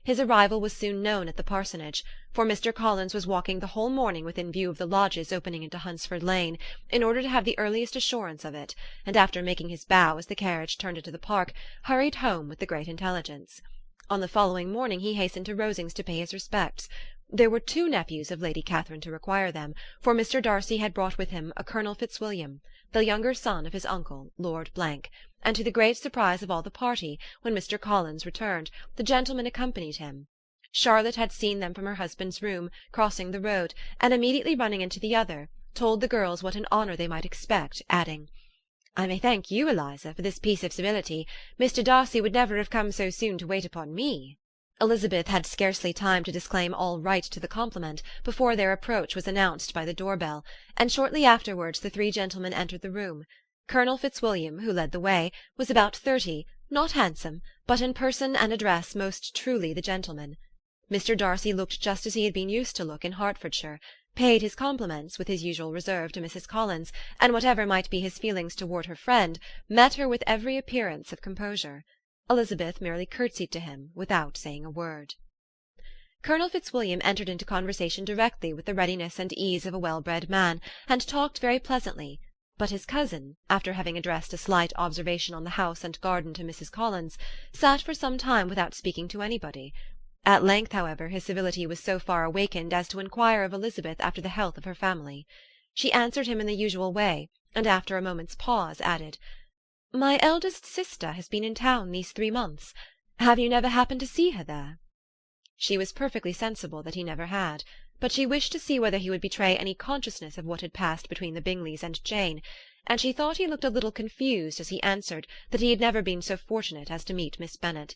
His arrival was soon known at the parsonage, for Mr. Collins was walking the whole morning within view of the lodges opening into Hunsford Lane, in order to have the earliest assurance of it, and after making his bow as the carriage turned into the park, hurried home with the great intelligence. On the following morning he hastened to Rosings to pay his respects. There were 2 nephews of Lady Catherine to require them, for Mr. Darcy had brought with him a Colonel Fitzwilliam, the younger son of his uncle, Lord Blank, and to the great surprise of all the party, when Mr. Collins returned, the gentleman accompanied him. Charlotte had seen them from her husband's room, crossing the road, and immediately running into the other, told the girls what an honour they might expect, adding, "I may thank you, Eliza, for this piece of civility. Mr. Darcy would never have come so soon to wait upon me." Elizabeth had scarcely time to disclaim all right to the compliment before their approach was announced by the door-bell, and shortly afterwards the 3 gentlemen entered the room. Colonel Fitzwilliam, who led the way, was about 30, not handsome, but in person and address most truly the gentleman. Mr. Darcy looked just as he had been used to look in Hertfordshire, paid his compliments, with his usual reserve, to Mrs. Collins, and whatever might be his feelings toward her friend, met her with every appearance of composure. Elizabeth merely curtsied to him, without saying a word. Colonel Fitzwilliam entered into conversation directly with the readiness and ease of a well-bred man, and talked very pleasantly, but his cousin, after having addressed a slight observation on the house and garden to Mrs. Collins, sat for some time without speaking to anybody. At length, however, his civility was so far awakened as to inquire of Elizabeth after the health of her family. She answered him in the usual way, and after a moment's pause added, "My eldest sister has been in town these 3 months. Have you never happened to see her there?" She was perfectly sensible that he never had, but she wished to see whether he would betray any consciousness of what had passed between the Bingleys and Jane, and she thought he looked a little confused as he answered that he had never been so fortunate as to meet Miss Bennet.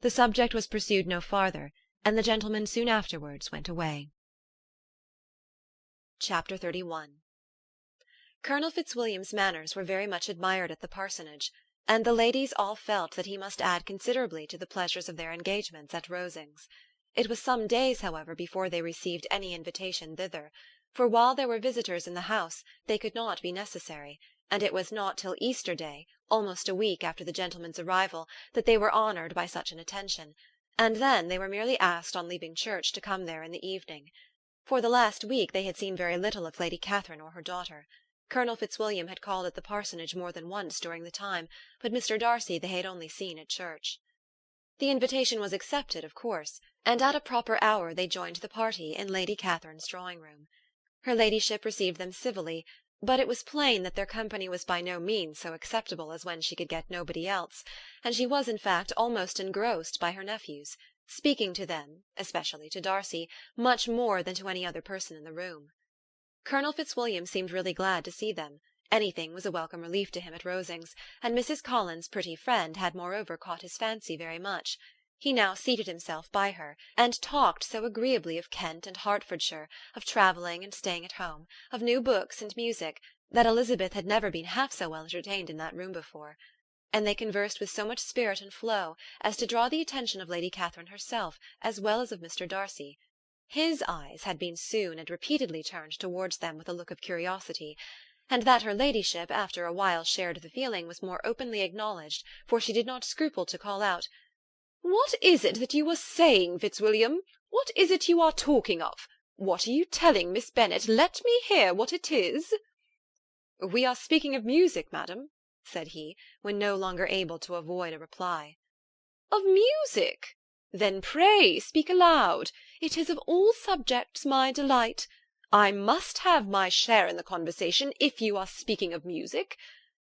The subject was pursued no farther, and the gentlemen soon afterwards went away. Chapter 31. Colonel Fitzwilliam's manners were very much admired at the parsonage, and the ladies all felt that he must add considerably to the pleasures of their engagements at Rosings. It was some days, however, before they received any invitation thither, for while there were visitors in the house they could not be necessary, and it was not till Easter Day, almost a week after the gentlemen's arrival, that they were honoured by such an attention, and then they were merely asked on leaving church to come there in the evening. For the last week they had seen very little of Lady Catherine or her daughter. Colonel Fitzwilliam had called at the parsonage more than once during the time, but Mr. Darcy they had only seen at church. The invitation was accepted, of course, and at a proper hour they joined the party in Lady Catherine's drawing-room. Her ladyship received them civilly, But it was plain that their company was by no means so acceptable as when she could get nobody else, and she was in fact almost engrossed by her nephews, speaking to them, especially to Darcy, much more than to any other person in the room. Colonel Fitzwilliam seemed really glad to see them. Anything was a welcome relief to him at Rosings, and Mrs. Collins's pretty friend had moreover caught his fancy very much. He now seated himself by her, and talked so agreeably of Kent and Hertfordshire, of travelling and staying at home, of new books and music, that Elizabeth had never been half so well entertained in that room before. And they conversed with so much spirit and flow as to draw the attention of Lady Catherine herself, as well as of Mr. Darcy. His eyes had been soon and repeatedly turned towards them with a look of curiosity, and that her ladyship after a while shared the feeling was more openly acknowledged, for she did not scruple to call out, "What is it that you are saying, Fitzwilliam? What is it you are talking of? What are you telling Miss Bennet? Let me hear what it is." "We are speaking of music, madam," said he, when no longer able to avoid a reply. "Of music? Then pray speak aloud. It is of all subjects my delight. I must have my share in the conversation if you are speaking of music.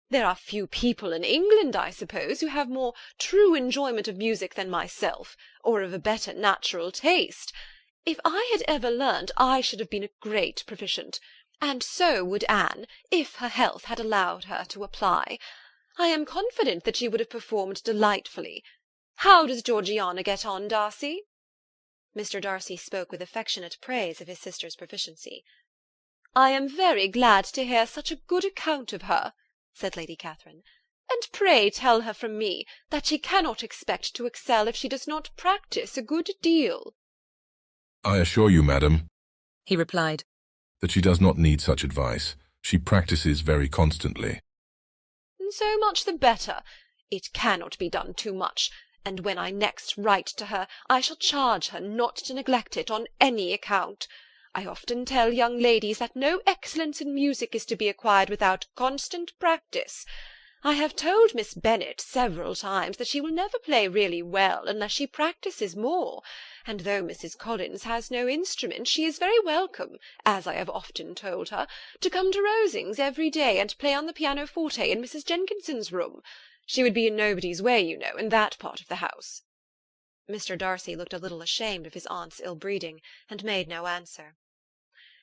There are few people in England, I suppose, who have more true enjoyment of music than myself, or of a better natural taste. If I had ever learnt, I should have been a great proficient, and so would Anne, if her health had allowed her to apply. I am confident that she would have performed delightfully. How does Georgiana get on, Darcy?" Mr. Darcy spoke with affectionate praise of his sister's proficiency. "I am very glad to hear such a good account of her," said Lady Catherine, "and pray tell her from me that she cannot expect to excel if she does not practise a good deal." "I assure you, madam," he replied, "that she does not need such advice. She practices very constantly." "So much the better. It cannot be done too much, and when I next write to her I shall charge her not to neglect it on any account. I often tell young ladies that no excellence in music is to be acquired without constant practice. I have told Miss Bennet several times that she will never play really well unless she practises more, and though Mrs. Collins has no instrument, she is very welcome, as I have often told her, to come to Rosings every day and play on the pianoforte in Mrs. Jenkinson's room. She would be in nobody's way, you know, in that part of the house." Mr. Darcy looked a little ashamed of his aunt's ill-breeding, and made no answer.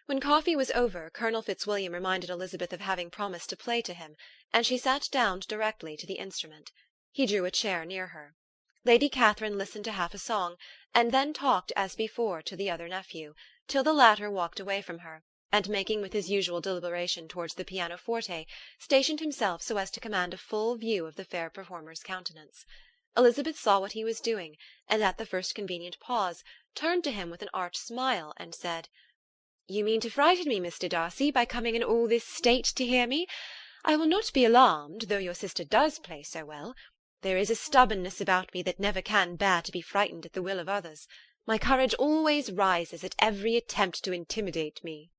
When coffee was over, Colonel Fitzwilliam reminded Elizabeth of having promised to play to him, and she sat down directly to the instrument. He drew a chair near her. Lady Catherine listened to half a song, and then talked as before to the other nephew, till the latter walked away from her, and making with his usual deliberation towards the pianoforte, stationed himself so as to command a full view of the fair performer's countenance. Elizabeth saw what he was doing, and at the first convenient pause, turned to him with an arch smile, and said, "You mean to frighten me, Mr. Darcy, by coming in all this state to hear me. I will not be alarmed, though your sister does play so well. There is a stubbornness about me that never can bear to be frightened at the will of others. My courage always rises at every attempt to intimidate me."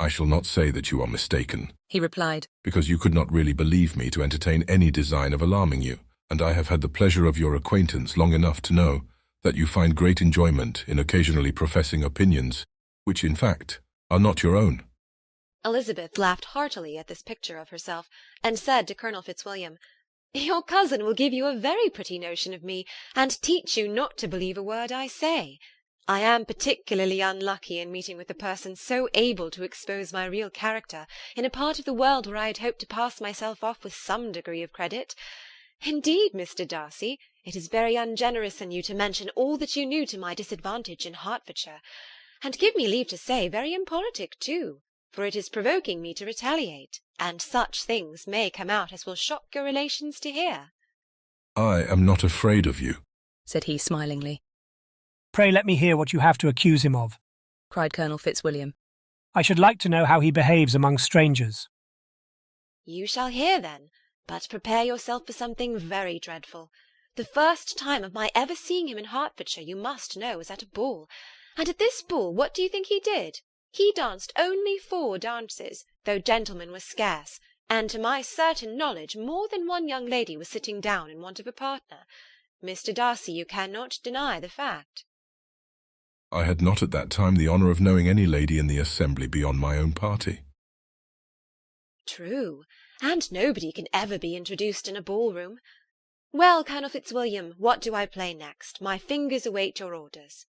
"I shall not say that you are mistaken," he replied, "because you could not really believe me to entertain any design of alarming you, and I have had the pleasure of your acquaintance long enough to know that you find great enjoyment in occasionally professing opinions which, in fact, are not your own." Elizabeth laughed heartily at this picture of herself, and said to Colonel Fitzwilliam, "Your cousin will give you a very pretty notion of me, and teach you not to believe a word I say. I am particularly unlucky in meeting with a person so able to expose my real character in a part of the world where I had hoped to pass myself off with some degree of credit. Indeed, Mr. Darcy, it is very ungenerous in you to mention all that you knew to my disadvantage in Hertfordshire, and give me leave to say, very impolitic too, for it is provoking me to retaliate, and such things may come out as will shock your relations to hear." "I am not afraid of you," said he smilingly. "Pray let me hear what you have to accuse him of," cried Colonel Fitzwilliam. "I should like to know how he behaves among strangers." "You shall hear then, but prepare yourself for something very dreadful. The first time of my ever seeing him in Hertfordshire, you must know, was at a ball. And at this ball, what do you think he did? He danced only 4 dances, though gentlemen were scarce, and to my certain knowledge more than one young lady was sitting down in want of a partner. Mr. Darcy, you cannot deny the fact." "I had not at that time the honour of knowing any lady in the assembly beyond my own party." True, and nobody can ever be introduced in a ballroom. Well, Colonel Fitzwilliam, what do I play next? My fingers await your orders.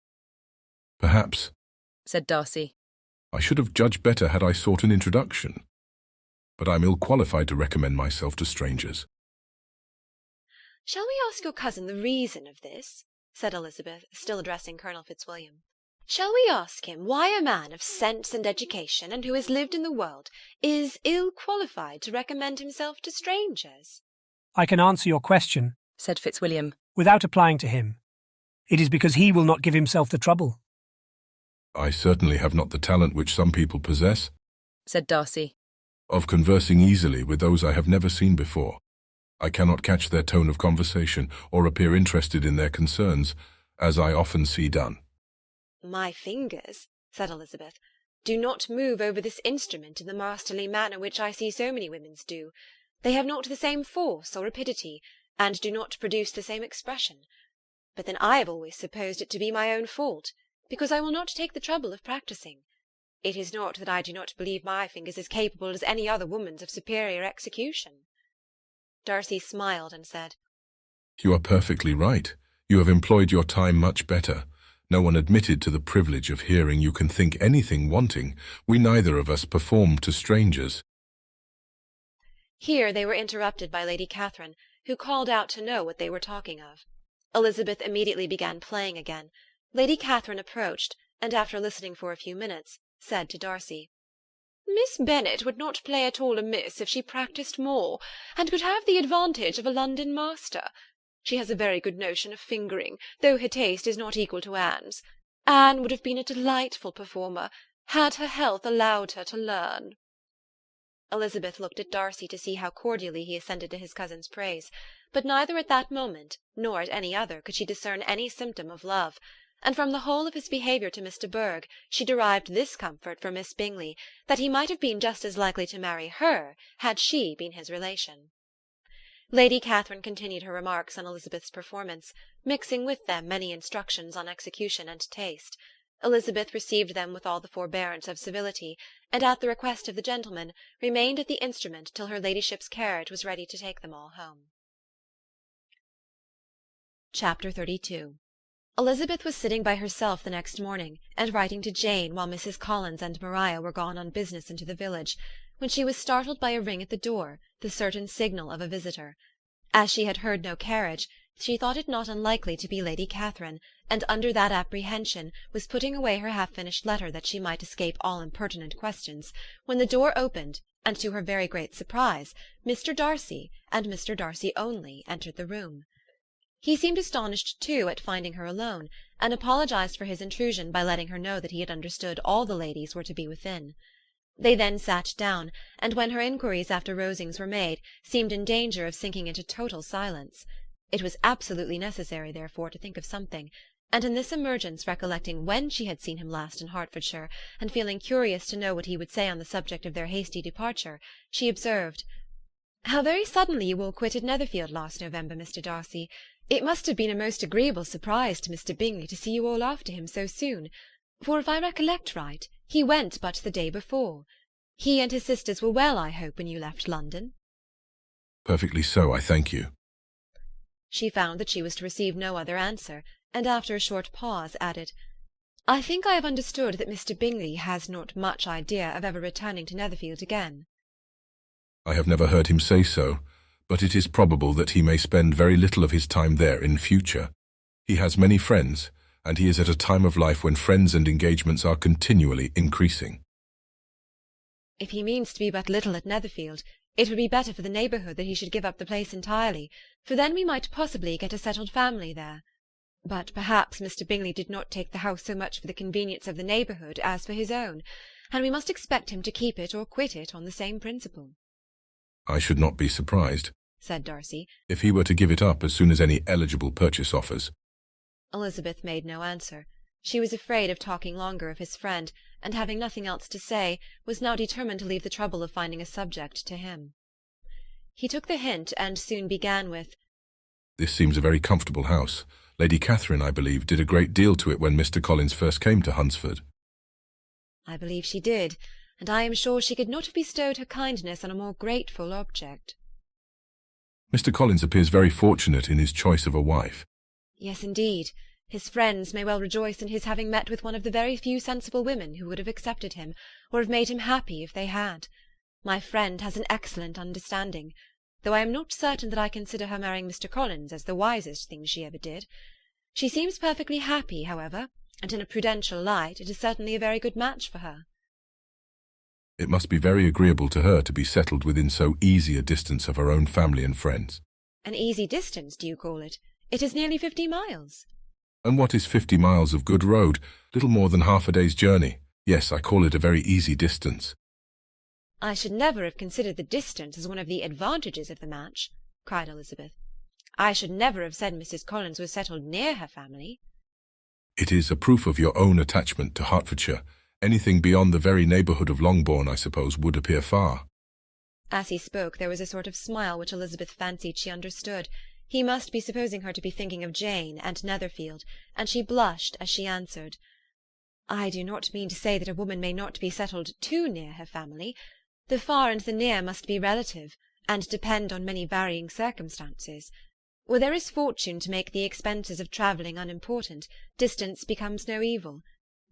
Perhaps, said Darcy, I should have judged better had I sought an introduction. But I'm ill-qualified to recommend myself to strangers. Shall we ask your cousin the reason of this? Said Elizabeth, still addressing Colonel Fitzwilliam. Shall we ask him why a man of sense and education, and who has lived in the world, is ill-qualified to recommend himself to strangers? I can answer your question, said Fitzwilliam, without applying to him. It is because he will not give himself the trouble. I certainly have not the talent which some people possess, said Darcy, of conversing easily with those I have never seen before. I cannot catch their tone of conversation or appear interested in their concerns, as I often see done. My fingers, said Elizabeth, do not move over this instrument in the masterly manner which I see so many women's do. They have not the same force or rapidity, and do not produce the same expression. But then I have always supposed it to be my own fault, because I will not take the trouble of practising. It is not that I do not believe my fingers as capable as any other woman's of superior execution. Darcy smiled and said, You are perfectly right. You have employed your time much better. No one admitted to the privilege of hearing you can think anything wanting. We neither of us perform to strangers. Here they were interrupted by Lady Catherine, who called out to know what they were talking of. Elizabeth immediately began playing again. Lady Catherine approached, and after listening for a few minutes, said to Darcy, Miss Bennet would not play at all amiss if she practised more, and could have the advantage of a London master. She has a very good notion of fingering, though her taste is not equal to Anne's. Anne would have been a delightful performer, had her health allowed her to learn. Elizabeth looked at Darcy to see how cordially he assented to his cousin's praise, but neither at that moment nor at any other could she discern any symptom of love, and from the whole of his behaviour to Miss de Bourgh she derived this comfort for Miss Bingley, that he might have been just as likely to marry her had she been his relation. Lady Catherine continued her remarks on Elizabeth's performance, mixing with them many instructions on execution and taste. Elizabeth received them with all the forbearance of civility, and at the request of the gentleman remained at the instrument till her ladyship's carriage was ready to take them all home. Chapter 32. Elizabeth was sitting by herself the next morning, and writing to Jane while Mrs. Collins and Maria were gone on business into the village, when she was startled by a ring at the door, the certain signal of a visitor. As she had heard no carriage, she thought it not unlikely to be Lady Catherine, and under that apprehension was putting away her half-finished letter that she might escape all impertinent questions, when the door opened, and to her very great surprise, Mr. Darcy, and Mr. Darcy only, entered the room. He seemed astonished, too, at finding her alone, and apologized for his intrusion by letting her know that he had understood all the ladies were to be within. They then sat down, and when her inquiries after Rosings were made, seemed in danger of sinking into total silence. It was absolutely necessary, therefore, to think of something, and in this emergence, recollecting when she had seen him last in Hertfordshire, and feeling curious to know what he would say on the subject of their hasty departure, she observed, "How very suddenly you all quitted Netherfield last November, Mr. Darcy. It must have been a most agreeable surprise to Mr. Bingley to see you all after him so soon, for if I recollect right, he went but the day before. He and his sisters were well, I hope, when you left London?" Perfectly so, I thank you. She found that she was to receive no other answer, and after a short pause added, "I think I have understood that Mr. Bingley has not much idea of ever returning to Netherfield again." I have never heard him say so, but it is probable that he may spend very little of his time there in future. He has many friends, and he is at a time of life when friends and engagements are continually increasing. If he means to be but little at Netherfield, it would be better for the neighbourhood that he should give up the place entirely, for then we might possibly get a settled family there. But perhaps Mr. Bingley did not take the house so much for the convenience of the neighbourhood as for his own, and we must expect him to keep it or quit it on the same principle. I should not be surprised, said Darcy, if he were to give it up as soon as any eligible purchase offers. Elizabeth made no answer. She was afraid of talking longer of his friend, and having nothing else to say, was now determined to leave the trouble of finding a subject to him. He took the hint, and soon began with, "This seems a very comfortable house. Lady Catherine, I believe, did a great deal to it when Mr. Collins first came to Hunsford." "I believe she did. and I am sure she could not have bestowed her kindness on a more grateful object. Mr. Collins appears very fortunate in his choice of a wife. Yes, indeed. His friends may well rejoice in his having met with one of the very few sensible women who would have accepted him, or have made him happy if they had. My friend has an excellent understanding, though I am not certain that I consider her marrying Mr. Collins as the wisest thing she ever did. She seems perfectly happy, however, and in a prudential light it is certainly a very good match for her. It must be very agreeable to her to be settled within so easy a distance of her own family and friends. An easy distance, do you call it? It is nearly 50 miles. And what is 50 miles of good road? Little more than half a day's journey. Yes, I call it a very easy distance. I should never have considered the distance as one of the advantages of the match, cried Elizabeth. I should never have said Mrs. Collins was settled near her family. It is a proof of your own attachment to Hertfordshire. Anything beyond the very neighbourhood of Longbourn, I suppose, would appear far. As he spoke, there was a sort of smile which Elizabeth fancied she understood. He must be supposing her to be thinking of Jane and Netherfield, and she blushed as she answered, I do not mean to say that a woman may not be settled too near her family. The far and the near must be relative, and depend on many varying circumstances. Where there is fortune to make the expenses of travelling unimportant, distance becomes no evil.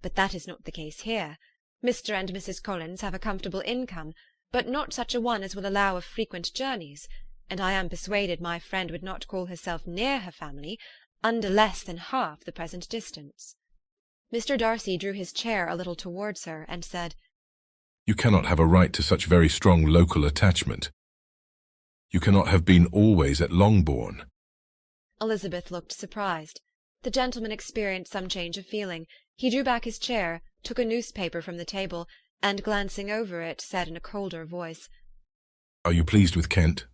But that is not the case here. Mr. and Mrs. Collins have a comfortable income, but not such a one as will allow of frequent journeys, and I am persuaded my friend would not call herself near her family under less than half the present distance. Mr. Darcy drew his chair a little towards her, and said, You cannot have a right to such very strong local attachment. You cannot have been always at Longbourn. Elizabeth looked surprised. The gentleman experienced some change of feeling. He drew back his chair, took a newspaper from the table, and glancing over it, said in a colder voice, Are you pleased with Kent?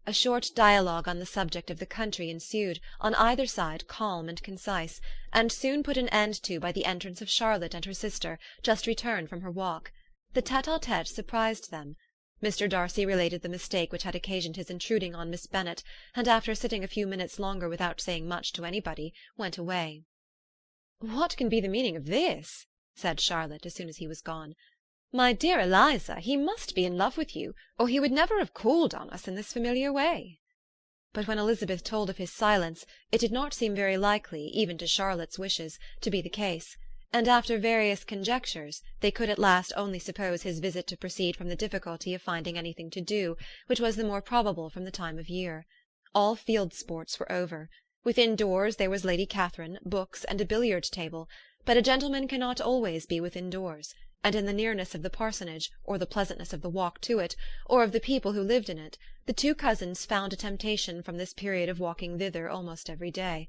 A short dialogue on the subject of the country ensued, on either side calm and concise, and soon put an end to by the entrance of Charlotte and her sister, just returned from her walk. The tete-a-tete surprised them. Mr. Darcy related the mistake which had occasioned his intruding on Miss Bennet, and after sitting a few minutes longer without saying much to anybody, went away. "What can be the meaning of this?" said Charlotte, as soon as he was gone. "My dear Eliza, he must be in love with you, or he would never have called on us in this familiar way." But when Elizabeth told of his silence, it did not seem very likely, even to Charlotte's wishes, to be the case, and after various conjectures they could at last only suppose his visit to proceed from the difficulty of finding anything to do, which was the more probable from the time of year. All field sports were over. Within doors there was Lady Catherine, books, and a billiard-table, but a gentleman cannot always be within doors, and in the nearness of the parsonage, or the pleasantness of the walk to it, or of the people who lived in it, the two cousins found a temptation from this period of walking thither almost every day.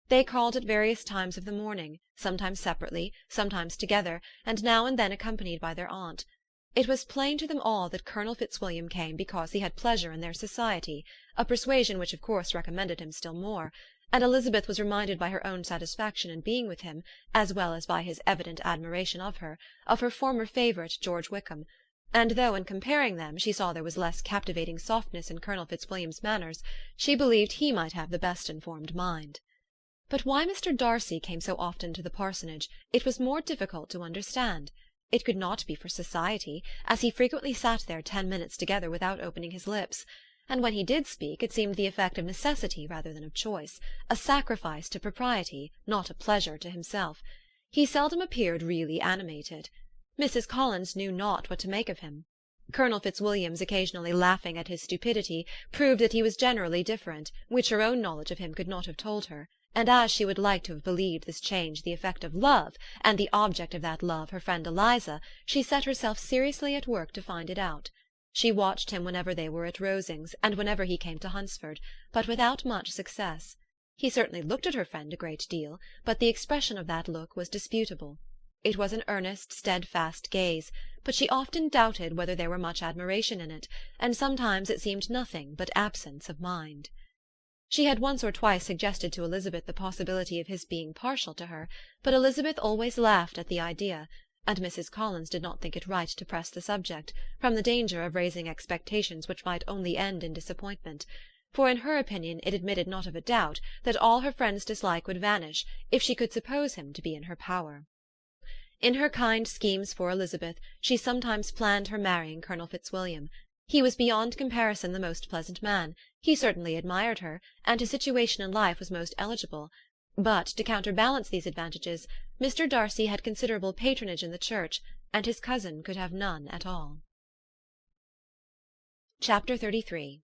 They called at various times of the morning, sometimes separately, sometimes together, and now and then accompanied by their aunt. It was plain to them all that Colonel Fitzwilliam came because he had pleasure in their society, a persuasion which of course recommended him still more, and Elizabeth was reminded by her own satisfaction in being with him, as well as by his evident admiration of her former favourite George Wickham, and though in comparing them she saw there was less captivating softness in Colonel Fitzwilliam's manners, she believed he might have the best informed mind. But why Mr. Darcy came so often to the parsonage it was more difficult to understand. It could not be for society, as he frequently sat there 10 minutes together without opening his lips, and when he did speak it seemed the effect of necessity rather than of choice, a sacrifice to propriety, not a pleasure to himself. He seldom appeared really animated. Mrs. Collins knew not what to make of him. Colonel Fitzwilliam's occasionally laughing at his stupidity proved that he was generally different, which her own knowledge of him could not have told her, and as she would like to have believed this change the effect of love, and the object of that love her friend Eliza, she set herself seriously at work to find it out. She watched him whenever they were at Rosings, and whenever he came to Hunsford, but without much success. He certainly looked at her friend a great deal, but the expression of that look was disputable. It was an earnest, steadfast gaze, but she often doubted whether there were much admiration in it, and sometimes it seemed nothing but absence of mind. She had once or twice suggested to Elizabeth the possibility of his being partial to her, but Elizabeth always laughed at the idea, and Mrs. Collins did not think it right to press the subject, from the danger of raising expectations which might only end in disappointment, for in her opinion it admitted not of a doubt that all her friend's dislike would vanish if she could suppose him to be in her power. In her kind schemes for Elizabeth, she sometimes planned her marrying Colonel Fitzwilliam. He was beyond comparison the most pleasant man. He certainly admired her, and his situation in life was most eligible. But, to counterbalance these advantages, Mr. Darcy had considerable patronage in the church, and his cousin could have none at all. Chapter 33.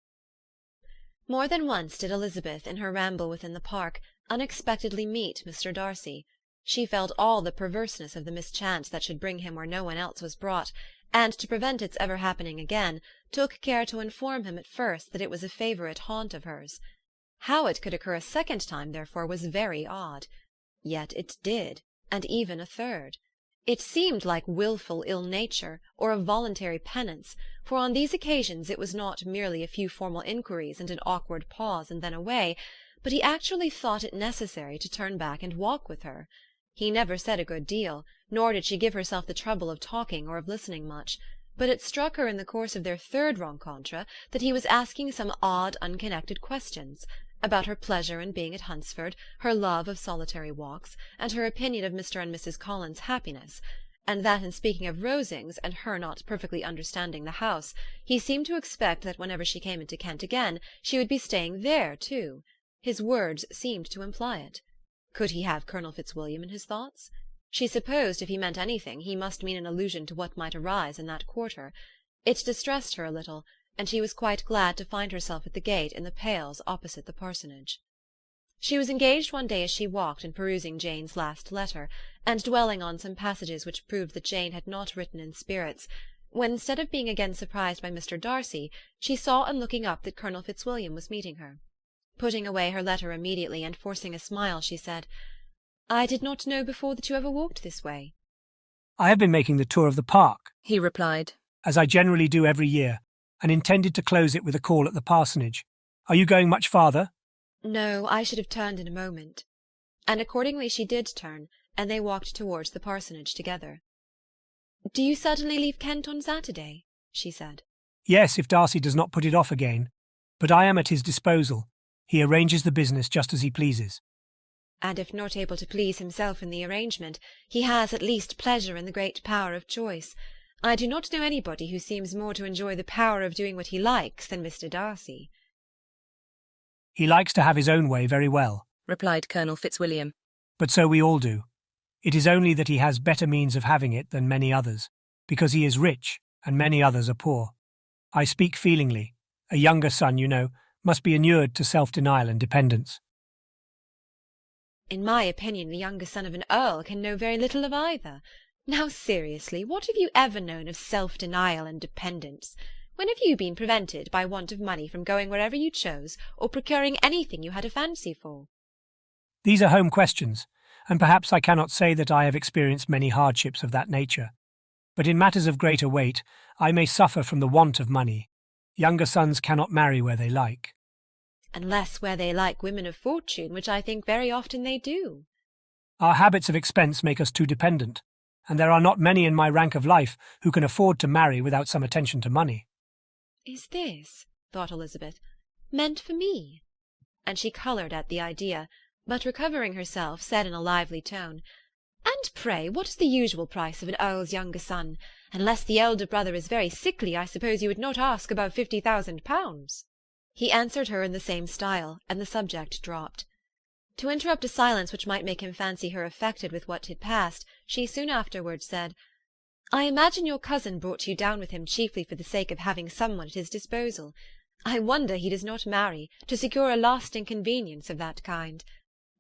More than once did Elizabeth, in her ramble within the park, unexpectedly meet Mr. Darcy. She felt all the perverseness of the mischance that should bring him where no one else was brought, and, to prevent its ever happening again, took care to inform him at first that it was a favourite haunt of hers. How it could occur a second time, therefore, was very odd. Yet it did, and even a third. It seemed like wilful ill-nature, or a voluntary penance, for on these occasions it was not merely a few formal inquiries and an awkward pause and then away, but he actually thought it necessary to turn back and walk with her. He never said a good deal, nor did she give herself the trouble of talking or of listening much, but it struck her in the course of their third rencontre that he was asking some odd, unconnected questions, about her pleasure in being at Hunsford, her love of solitary walks, and her opinion of Mr. and Mrs. Collins's happiness, and that in speaking of Rosings, and her not perfectly understanding the house, he seemed to expect that whenever she came into Kent again, she would be staying there too. His words seemed to imply it. Could he have Colonel Fitzwilliam in his thoughts? She supposed if he meant anything, he must mean an allusion to what might arise in that quarter. It distressed her a little, and she was quite glad to find herself at the gate in the Pales opposite the parsonage. She was engaged one day as she walked in perusing Jane's last letter, and dwelling on some passages which proved that Jane had not written in spirits, when, instead of being again surprised by Mr. Darcy, she saw on looking up that Colonel Fitzwilliam was meeting her. Putting away her letter immediately, and forcing a smile, she said, "I did not know before that you ever walked this way." "I have been making the tour of the park," he replied, "as I generally do every year, and intended to close it with a call at the parsonage. Are you going much farther?" "No, I should have turned in a moment." And accordingly she did turn, and they walked towards the parsonage together. "Do you suddenly leave Kent on Saturday?" she said. "Yes, if Darcy does not put it off again. But I am at his disposal. He arranges the business just as he pleases." "And if not able to please himself in the arrangement, he has at least pleasure in the great power of choice. I do not know anybody who seems more to enjoy the power of doing what he likes than Mr. Darcy." "He likes to have his own way very well," replied Colonel Fitzwilliam. "but so we all do. It is only that he has better means of having it than many others, because he is rich and many others are poor. I speak feelingly. A younger son, you know, must be inured to self-denial and dependence." "In my opinion, the younger son of an earl can know very little of either. Now, seriously, what have you ever known of self-denial and dependence? When have you been prevented by want of money from going wherever you chose, or procuring anything you had a fancy for?" "These are home questions, and perhaps I cannot say that I have experienced many hardships of that nature. But in matters of greater weight, I may suffer from the want of money. Younger sons cannot marry where they like." "Unless where they like women of fortune, which I think very often they do." "Our habits of expense make us too dependent, and there are not many in my rank of life who can afford to marry without some attention to money." "Is this," thought Elizabeth, "meant for me?" And she coloured at the idea, but recovering herself, said in a lively tone, "And pray, what is the usual price of an earl's younger son? Unless the elder brother is very sickly, I suppose you would not ask above £50,000. He answered her in the same style, and the subject dropped. To interrupt a silence which might make him fancy her affected with what had passed, she soon afterwards said, "I imagine your cousin brought you down with him chiefly for the sake of having someone at his disposal. I wonder he does not marry, to secure a lasting convenience of that kind.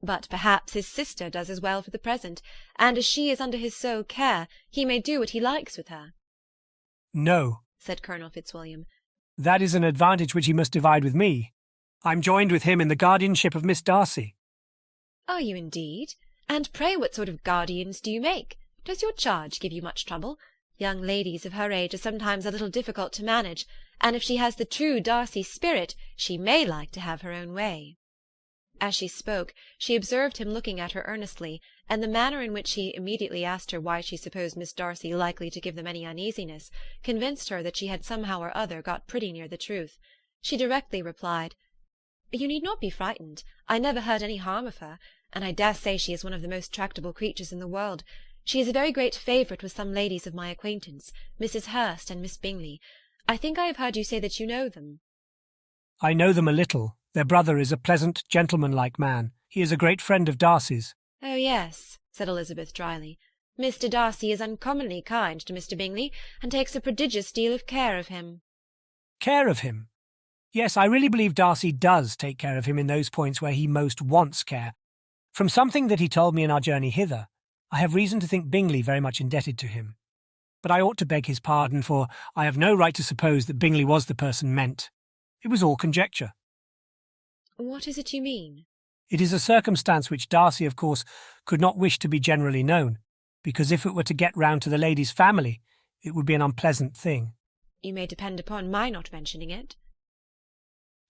But perhaps his sister does as well for the present, and as she is under his sole care, he may do what he likes with her." "No," said Colonel Fitzwilliam. "that is an advantage which he must divide with me. I'm joined with him in the guardianship of Miss Darcy." "Are you indeed? And pray what sort of guardians do you make? Does your charge give you much trouble? Young ladies of her age are sometimes a little difficult to manage, and if she has the true Darcy spirit, she may like to have her own way." As she spoke, she observed him looking at her earnestly, and the manner in which he immediately asked her why she supposed Miss Darcy likely to give them any uneasiness convinced her that she had somehow or other got pretty near the truth. She directly replied, "You need not be frightened. I never heard any harm of her, and I dare say she is one of the most tractable creatures in the world. She is a very great favourite with some ladies of my acquaintance, Mrs. Hurst and Miss Bingley. I think I have heard you say that you know them. I know them a little. Their brother is a pleasant, gentlemanlike man. He is a great friend of Darcy's. Oh, yes, said Elizabeth dryly. Mr. Darcy is uncommonly kind to Mr. Bingley, and takes a prodigious deal of care of him. Care of him? Yes, I really believe Darcy does take care of him in those points where he most wants care. From something that he told me in our journey hither, I have reason to think Bingley very much indebted to him. But I ought to beg his pardon, for I have no right to suppose that Bingley was the person meant. It was all conjecture. What is it you mean? It is a circumstance which Darcy, of course, could not wish to be generally known, because if it were to get round to the lady's family, it would be an unpleasant thing. You may depend upon my not mentioning it.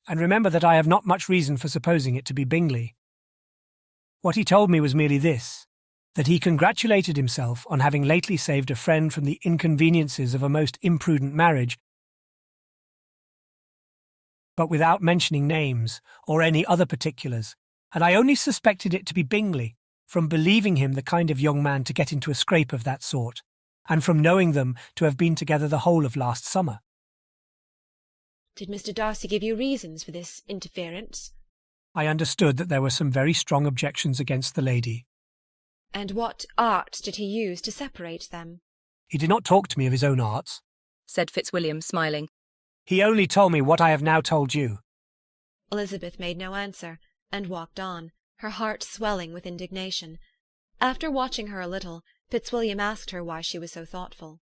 And remember that I have not much reason for supposing it to be Bingley. What he told me was merely this, that he congratulated himself on having lately saved a friend from the inconveniences of a most imprudent marriage, but without mentioning names or any other particulars, and I only suspected it to be Bingley, from believing him the kind of young man to get into a scrape of that sort, and from knowing them to have been together the whole of last summer. Did Mr. Darcy give you reasons for this interference? I understood that there were some very strong objections against the lady. And what arts did he use to separate them? He did not talk to me of his own arts, said Fitzwilliam, smiling. He only told me what I have now told you. Elizabeth made no answer, and walked on, her heart swelling with indignation. After watching her a little, Fitzwilliam asked her why she was so thoughtful.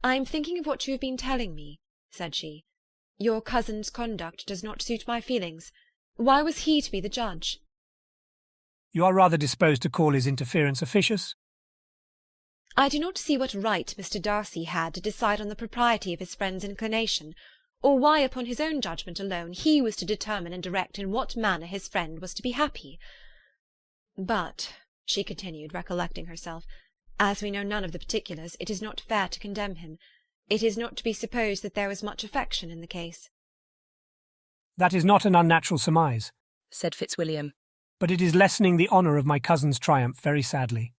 "I am thinking of what you have been telling me," said she. "Your cousin's conduct does not suit my feelings. Why was he to be the judge?" You are rather disposed to call his interference officious? I do not see what right Mr. Darcy had to decide on the propriety of his friend's inclination, or why upon his own judgment alone he was to determine and direct in what manner his friend was to be happy. But, she continued, recollecting herself, as we know none of the particulars, it is not fair to condemn him. It is not to be supposed that there was much affection in the case. That is not an unnatural surmise, said Fitzwilliam. But it is lessening the honour of my cousin's triumph very sadly.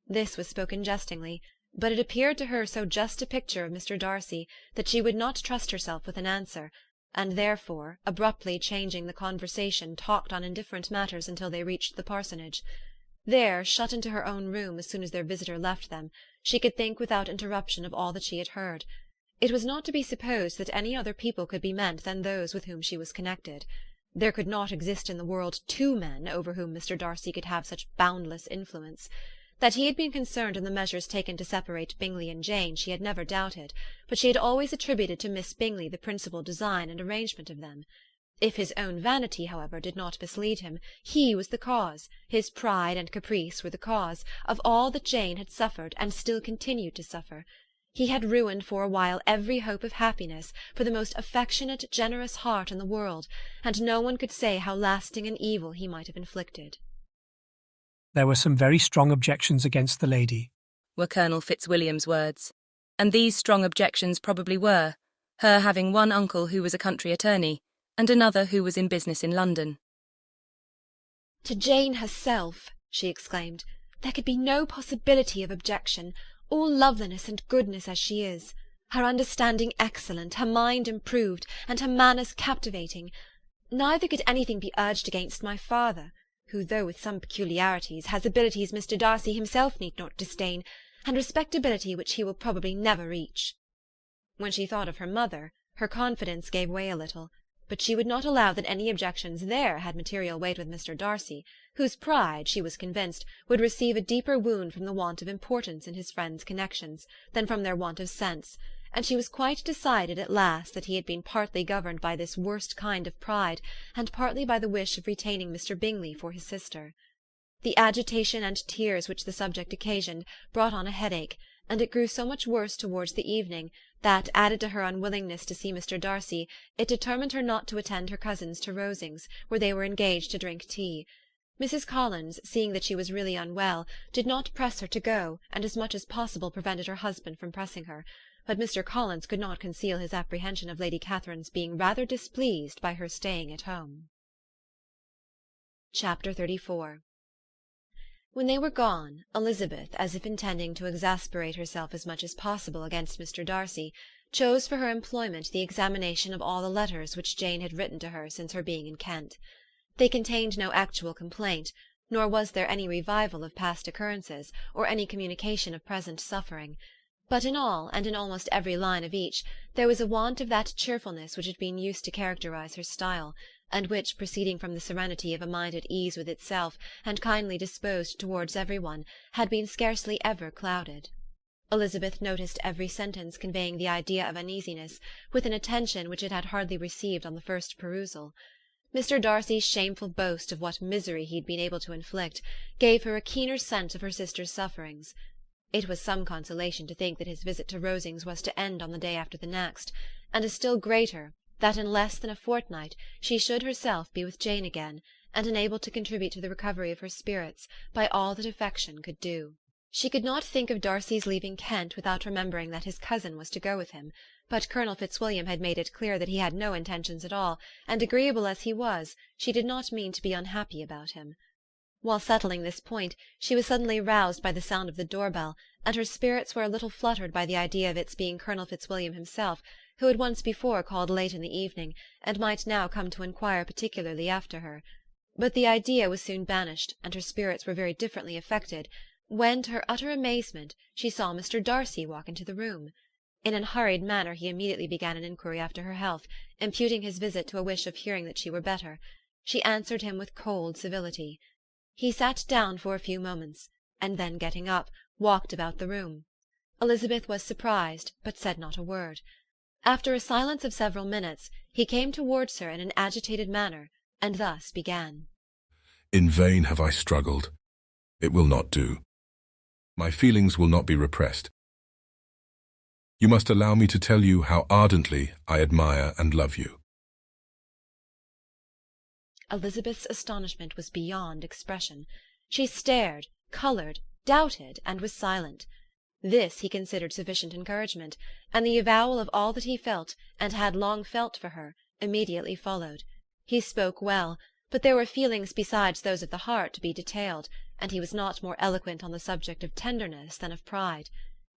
This was spoken jestingly, but it appeared to her so just a picture of Mr. Darcy that she would not trust herself with an answer, and therefore, abruptly changing the conversation, talked on indifferent matters until they reached the parsonage. There, shut into her own room as soon as their visitor left them, she could think without interruption of all that she had heard. It was not to be supposed that any other people could be meant than those with whom she was connected. There could not exist in the world two men over whom Mr. Darcy could have such boundless influence. That he had been concerned in the measures taken to separate Bingley and Jane she had never doubted, but she had always attributed to Miss Bingley the principal design and arrangement of them. If his own vanity, however, did not mislead him, he was the cause, his pride and caprice were the cause, of all that Jane had suffered and still continued to suffer. He had ruined for a while every hope of happiness for the most affectionate, generous heart in the world, and no one could say how lasting an evil he might have inflicted. There were some very strong objections against the lady, were Colonel Fitzwilliam's words, and these strong objections probably were, her having one uncle who was a country attorney, and another who was in business in London. To Jane herself, she exclaimed, there could be no possibility of objection, all loveliness and goodness as she is, her understanding excellent, her mind improved, and her manners captivating. Neither could anything be urged against my father, who, though with some peculiarities, has abilities Mr. Darcy himself need not disdain, and respectability which he will probably never reach. When she thought of her mother, her confidence gave way a little, but she would not allow that any objections there had material weight with Mr. Darcy, whose pride, she was convinced, would receive a deeper wound from the want of importance in his friends' connections than from their want of sense, and she was quite decided at last that he had been partly governed by this worst kind of pride, and partly by the wish of retaining Mr. Bingley for his sister. The agitation and tears which the subject occasioned brought on a headache, and it grew so much worse towards the evening that, added to her unwillingness to see Mr. Darcy, it determined her not to attend her cousins to Rosings, where they were engaged to drink tea. Mrs. Collins, seeing that she was really unwell, did not press her to go, and as much as possible prevented her husband from pressing her. But Mr. Collins could not conceal his apprehension of Lady Catherine's being rather displeased by her staying at home. Chapter 34. When they were gone, Elizabeth, as if intending to exasperate herself as much as possible against Mr. Darcy, chose for her employment the examination of all the letters which Jane had written to her since her being in Kent. They contained no actual complaint, nor was there any revival of past occurrences, or any communication of present suffering. But in all, and in almost every line of each, there was a want of that cheerfulness which had been used to characterize her style, and which, proceeding from the serenity of a mind at ease with itself, and kindly disposed towards every one, had been scarcely ever clouded. Elizabeth noticed every sentence conveying the idea of uneasiness, with an attention which it had hardly received on the first perusal. Mr. Darcy's shameful boast of what misery he had been able to inflict gave her a keener sense of her sister's sufferings. It was some consolation to think that his visit to Rosings was to end on the day after the next, and a still greater, that in less than a fortnight she should herself be with Jane again, and enabled to contribute to the recovery of her spirits by all that affection could do. She could not think of Darcy's leaving Kent without remembering that his cousin was to go with him, but Colonel Fitzwilliam had made it clear that he had no intentions at all, and agreeable as he was, she did not mean to be unhappy about him. While settling this point, she was suddenly roused by the sound of the door-bell, and her spirits were a little fluttered by the idea of its being Colonel Fitzwilliam himself, who had once before called late in the evening, and might now come to inquire particularly after her. But the idea was soon banished, and her spirits were very differently affected, when, to her utter amazement, she saw Mr. Darcy walk into the room. In an hurried manner he immediately began an inquiry after her health, imputing his visit to a wish of hearing that she were better. She answered him with cold civility. He sat down for a few moments, and then, getting up, walked about the room. Elizabeth was surprised, but said not a word. After a silence of several minutes, he came towards her in an agitated manner, and thus began. In vain have I struggled. It will not do. My feelings will not be repressed. You must allow me to tell you how ardently I admire and love you. Elizabeth's astonishment was beyond expression. She stared, coloured, doubted, and was silent. This he considered sufficient encouragement, and the avowal of all that he felt, and had long felt for her, immediately followed. He spoke well, but there were feelings besides those of the heart to be detailed, and he was not more eloquent on the subject of tenderness than of pride.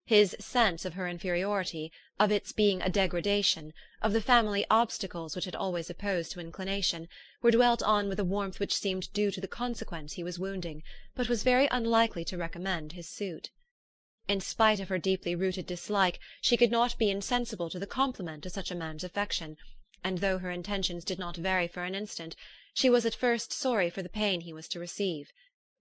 His sense of her inferiority, of its being a degradation, of the family obstacles which had always opposed to inclination, were dwelt on with a warmth which seemed due to the consequence he was wounding, but was very unlikely to recommend his suit. In spite of her deeply rooted dislike, she could not be insensible to the compliment of such a man's affection, and though her intentions did not vary for an instant, she was at first sorry for the pain he was to receive,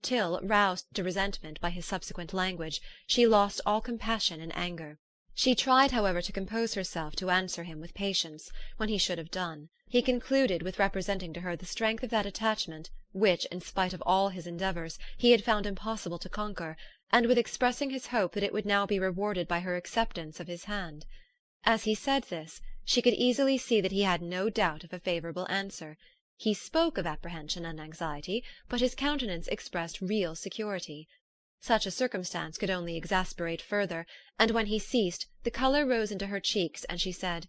till, roused to resentment by his subsequent language, she lost all compassion in anger. She tried, however, to compose herself to answer him with patience, when he should have done. He concluded with representing to her the strength of that attachment, which, in spite of all his endeavours, he had found impossible to conquer, and with expressing his hope that it would now be rewarded by her acceptance of his hand. As he said this, she could easily see that he had no doubt of a favourable answer. He spoke of apprehension and anxiety, but his countenance expressed real security. Such a circumstance could only exasperate further, and when he ceased, the colour rose into her cheeks, and she said,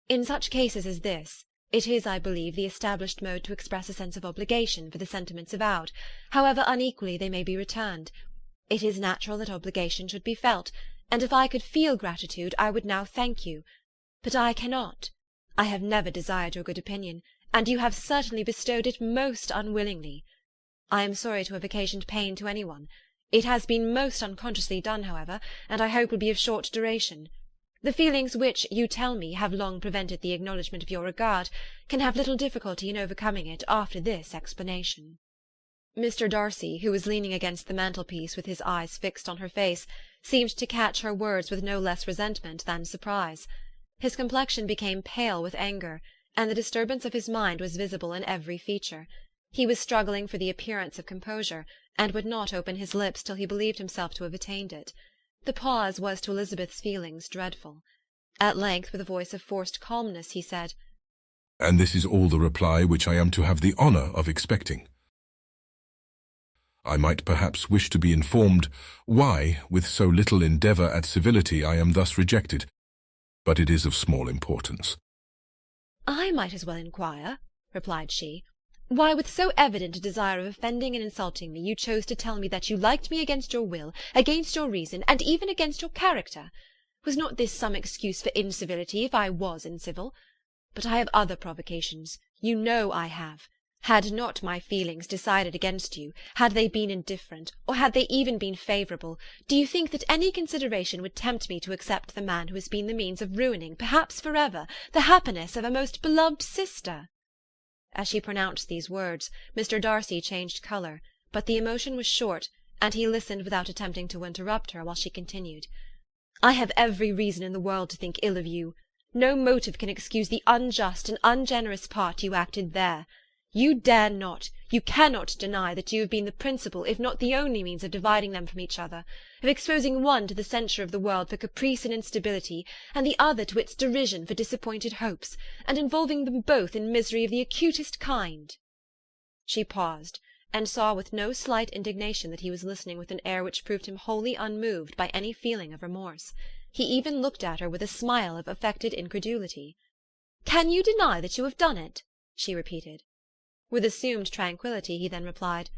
"In such cases as this, it is, I believe, the established mode to express a sense of obligation for the sentiments avowed, however unequally they may be returned. It is natural that obligation should be felt, and if I could feel gratitude, I would now thank you. But I cannot. I have never desired your good opinion, and you have certainly bestowed it most unwillingly. I am sorry to have occasioned pain to any one. It has been most unconsciously done, however, and I hope will be of short duration. The feelings which, you tell me, have long prevented the acknowledgment of your regard, can have little difficulty in overcoming it after this explanation." Mr. Darcy, who was leaning against the mantelpiece with his eyes fixed on her face, seemed to catch her words with no less resentment than surprise. His complexion became pale with anger, and the disturbance of his mind was visible in every feature. He was struggling for the appearance of composure, and would not open his lips till he believed himself to have attained it. The pause was to Elizabeth's feelings dreadful. At length, with a voice of forced calmness, he said, "And this is all the reply which I am to have the honour of expecting. I might perhaps wish to be informed why, with so little endeavour at civility, I am thus rejected, but it is of small importance." "I might as well inquire," replied she. Why, with so evident a desire of offending and insulting me, you chose to tell me that you liked me against your will, against your reason, and even against your character. Was not this some excuse for incivility, if I was incivil? But I have other provocations. You know I have. Had not my feelings decided against you, had they been indifferent, or had they even been favourable, do you think that any consideration would tempt me to accept the man who has been the means of ruining, perhaps for ever, the happiness of a most beloved sister? As she pronounced these words, Mr. Darcy changed colour, but the emotion was short, and he listened without attempting to interrupt her while she continued. I have every reason in the world to think ill of you. No motive can excuse the unjust and ungenerous part you acted there. You dare not, you cannot deny that you have been the principal, if not the only means of dividing them from each other, of exposing one to the censure of the world for caprice and instability, and the other to its derision for disappointed hopes, and involving them both in misery of the acutest kind. She paused, and saw with no slight indignation that he was listening with an air which proved him wholly unmoved by any feeling of remorse. He even looked at her with a smile of affected incredulity. "Can you deny that you have done it?" she repeated. With assumed tranquillity he then replied,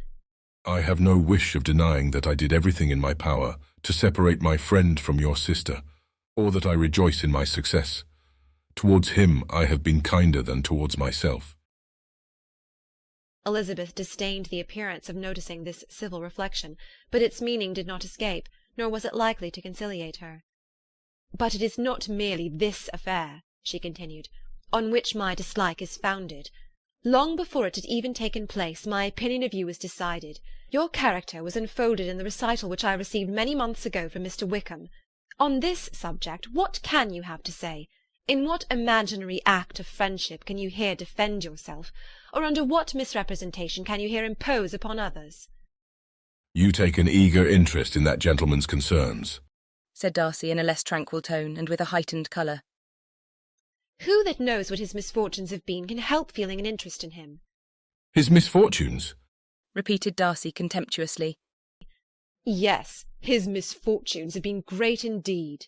I have no wish of denying that I did everything in my power to separate my friend from your sister, or that I rejoice in my success. Towards him I have been kinder than towards myself. Elizabeth disdained the appearance of noticing this civil reflection, but its meaning did not escape, nor was it likely to conciliate her. "But it is not merely this affair," she continued, "on which my dislike is founded. Long before it had even taken place, my opinion of you was decided. Your character was unfolded in the recital which I received many months ago from Mr. Wickham. On this subject, what can you have to say? In what imaginary act of friendship can you here defend yourself, or under what misrepresentation can you here impose upon others?" You take an eager interest in that gentleman's concerns, said Darcy in a less tranquil tone and with a heightened colour. Who that knows what his misfortunes have been can help feeling an interest in him? His misfortunes? Repeated Darcy contemptuously. Yes, his misfortunes have been great indeed.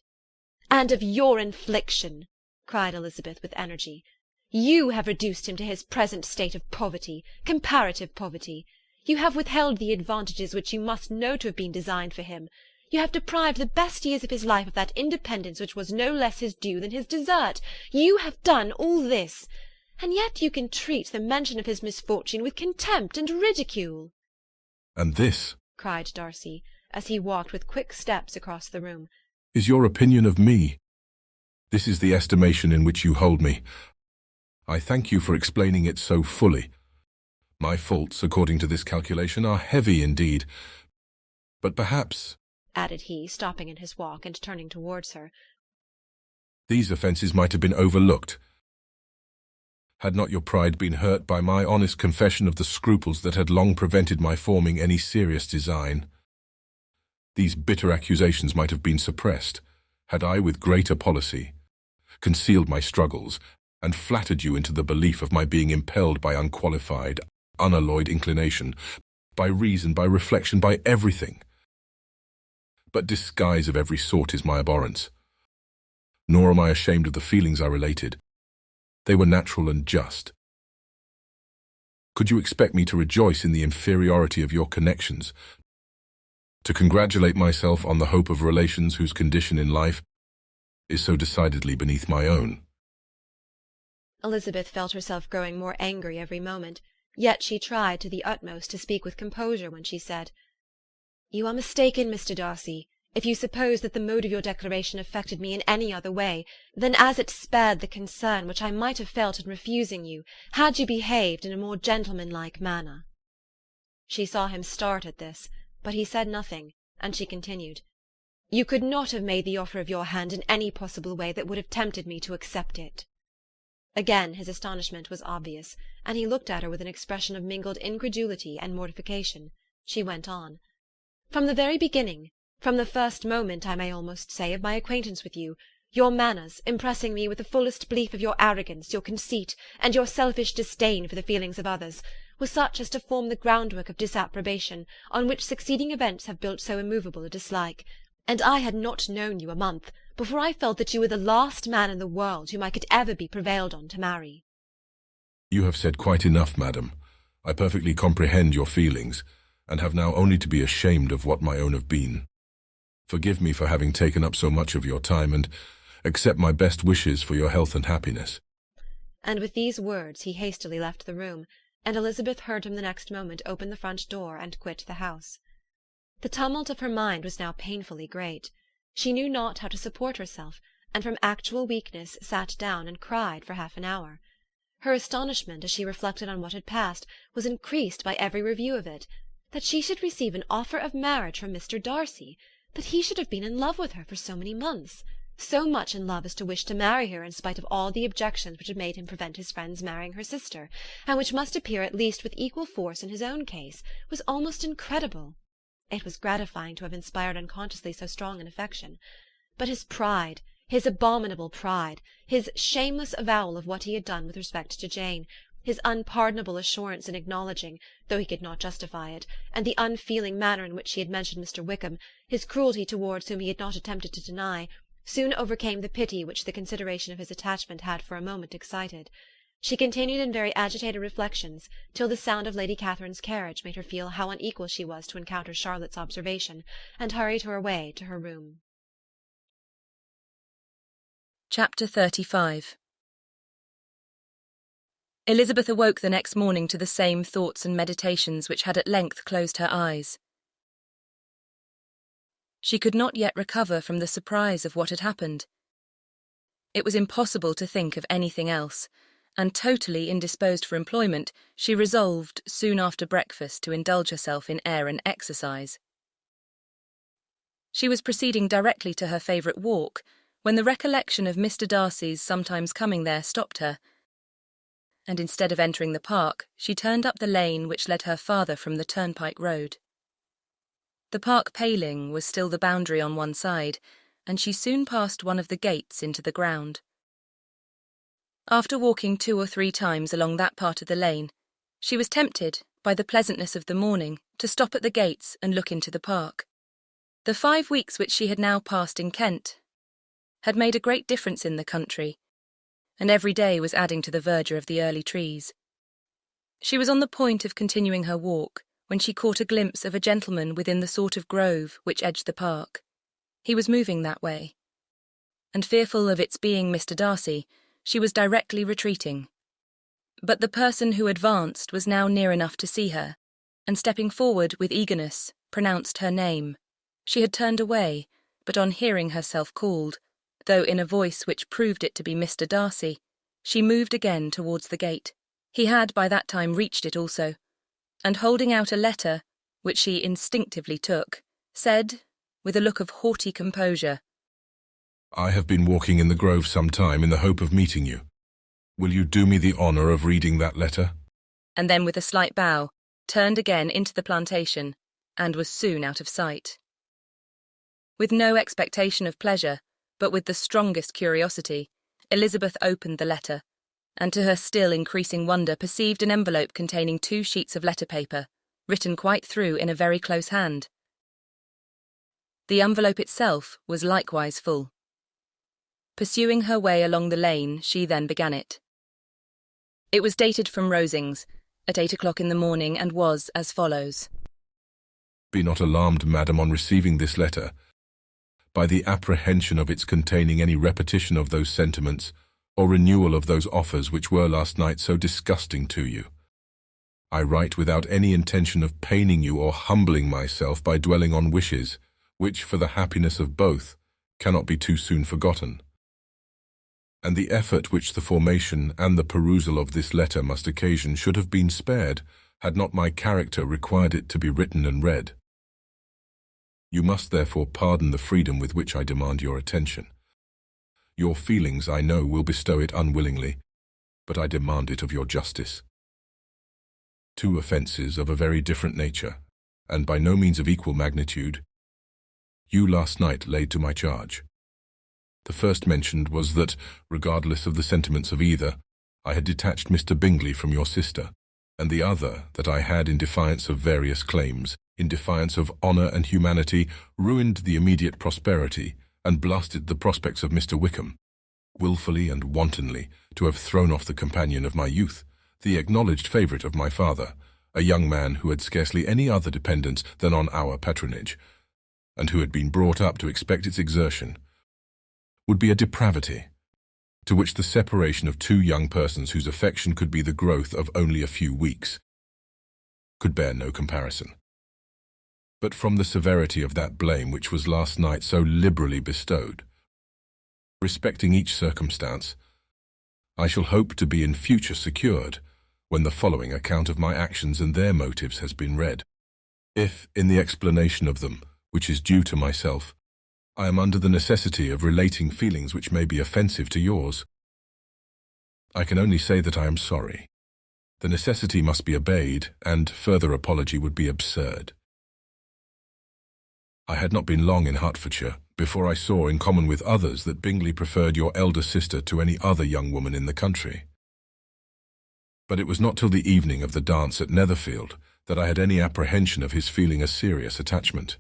And of your infliction, cried Elizabeth with energy. You have reduced him to his present state of poverty, comparative poverty. You have withheld the advantages which you must know to have been designed for him. You have deprived the best years of his life of that independence which was no less his due than his desert. You have done all this, and yet you can treat the mention of his misfortune with contempt and ridicule. And this, cried Darcy, as he walked with quick steps across the room, is your opinion of me. This is the estimation in which you hold me. I thank you for explaining it so fully. My faults, according to this calculation, are heavy indeed, but perhaps, added he, stopping in his walk and turning towards her, these offences might have been overlooked, had not your pride been hurt by my honest confession of the scruples that had long prevented my forming any serious design. These bitter accusations might have been suppressed, had I, with greater policy, concealed my struggles, and flattered you into the belief of my being impelled by unqualified, unalloyed inclination, by reason, by reflection, by everything. But disguise of every sort is my abhorrence. Nor am I ashamed of the feelings I related. They were natural and just. Could you expect me to rejoice in the inferiority of your connections, to congratulate myself on the hope of relations whose condition in life is so decidedly beneath my own? Elizabeth felt herself growing more angry every moment, yet she tried to the utmost to speak with composure when she said, "You are mistaken, Mr. Darcy, if you suppose that the mode of your declaration affected me in any other way than as it spared the concern which I might have felt in refusing you, had you behaved in a more gentlemanlike manner." She saw him start at this, but he said nothing, and she continued, "You could not have made the offer of your hand in any possible way that would have tempted me to accept it." Again his astonishment was obvious, and he looked at her with an expression of mingled incredulity and mortification. She went on, "From the very beginning, from the first moment, I may almost say, of my acquaintance with you, your manners, impressing me with the fullest belief of your arrogance, your conceit, and your selfish disdain for the feelings of others, were such as to form the groundwork of disapprobation, on which succeeding events have built so immovable a dislike. And I had not known you a month before I felt that you were the last man in the world whom I could ever be prevailed on to marry." You have said quite enough, madam. I perfectly comprehend your feelings, and have now only to be ashamed of what my own have been. Forgive me for having taken up so much of your time, and accept my best wishes for your health and happiness." And with these words he hastily left the room, and Elizabeth heard him the next moment open the front door and quit the house. The tumult of her mind was now painfully great. She knew not how to support herself, and from actual weakness sat down and cried for half an hour. Her astonishment, as she reflected on what had passed, was increased by every review of it. That she should receive an offer of marriage from Mr. Darcy! That he should have been in love with her for so many months! So much in love as to wish to marry her in spite of all the objections which had made him prevent his friends marrying her sister, and which must appear at least with equal force in his own case, was almost incredible. It was gratifying to have inspired unconsciously so strong an affection. But his pride, his abominable pride, his shameless avowal of what he had done with respect to Jane, his unpardonable assurance in acknowledging, though he could not justify it, and the unfeeling manner in which he had mentioned Mr. Wickham, his cruelty towards whom he had not attempted to deny, soon overcame the pity which the consideration of his attachment had for a moment excited. She continued in very agitated reflections till the sound of Lady Catherine's carriage made her feel how unequal she was to encounter Charlotte's observation, and hurried her away to her room. Chapter 35. Elizabeth awoke the next morning to the same thoughts and meditations which had at length closed her eyes. She could not yet recover from the surprise of what had happened. It was impossible to think of anything else, and totally indisposed for employment, she resolved soon after breakfast to indulge herself in air and exercise. She was proceeding directly to her favourite walk, when the recollection of Mr. Darcy's sometimes coming there stopped her, and instead of entering the park, she turned up the lane which led her farther from the turnpike road. The park paling was still the boundary on one side, and she soon passed one of the gates into the ground. After walking 2 or 3 times along that part of the lane, she was tempted, by the pleasantness of the morning, to stop at the gates and look into the park. The 5 weeks which she had now passed in Kent had made a great difference in the country, and every day was adding to the verdure of the early trees. She was on the point of continuing her walk, when she caught a glimpse of a gentleman within the sort of grove which edged the park. He was moving that way, and fearful of its being Mr. Darcy, she was directly retreating. But the person who advanced was now near enough to see her, and stepping forward with eagerness, pronounced her name. She had turned away, but on hearing herself called, though in a voice which proved it to be Mr. Darcy, she moved again towards the gate. He had by that time reached it also, and holding out a letter, which she instinctively took, said, with a look of haughty composure, "I have been walking in the grove some time in the hope of meeting you. Will you do me the honour of reading that letter?" And then with a slight bow, turned again into the plantation, and was soon out of sight. With no expectation of pleasure, but with the strongest curiosity, Elizabeth opened the letter, and to her still increasing wonder perceived an envelope containing 2 sheets of letter paper, written quite through in a very close hand. The envelope itself was likewise full. Pursuing her way along the lane, she then began it. It was dated from Rosings, at 8 o'clock in the morning, and was as follows. "Be not alarmed, madam, on receiving this letter, by the apprehension of its containing any repetition of those sentiments, or renewal of those offers which were last night so disgusting to you. I write without any intention of paining you or humbling myself by dwelling on wishes, which, for the happiness of both, cannot be too soon forgotten. And the effort which the formation and the perusal of this letter must occasion should have been spared, had not my character required it to be written and read. You must therefore pardon the freedom with which I demand your attention. Your feelings, I know, will bestow it unwillingly, but I demand it of your justice. 2 offences of a very different nature, and by no means of equal magnitude, you last night laid to my charge. The first mentioned was that, regardless of the sentiments of either, I had detached Mr. Bingley from your sister, and the other that I had, in defiance of various claims, in defiance of honour and humanity, ruined the immediate prosperity and blasted the prospects of Mr. Wickham, wilfully and wantonly to have thrown off the companion of my youth, the acknowledged favourite of my father, a young man who had scarcely any other dependence than on our patronage, and who had been brought up to expect its exertion, would be a depravity, to which the separation of two young persons whose affection could be the growth of only a few weeks could bear no comparison. But from the severity of that blame which was last night so liberally bestowed, respecting each circumstance, I shall hope to be in future secured when the following account of my actions and their motives has been read. If, in the explanation of them, which is due to myself, I am under the necessity of relating feelings which may be offensive to yours, I can only say that I am sorry. The necessity must be obeyed, and further apology would be absurd. I had not been long in Hertfordshire before I saw, in common with others, that Bingley preferred your elder sister to any other young woman in the country. But it was not till the evening of the dance at Netherfield that I had any apprehension of his feeling a serious attachment.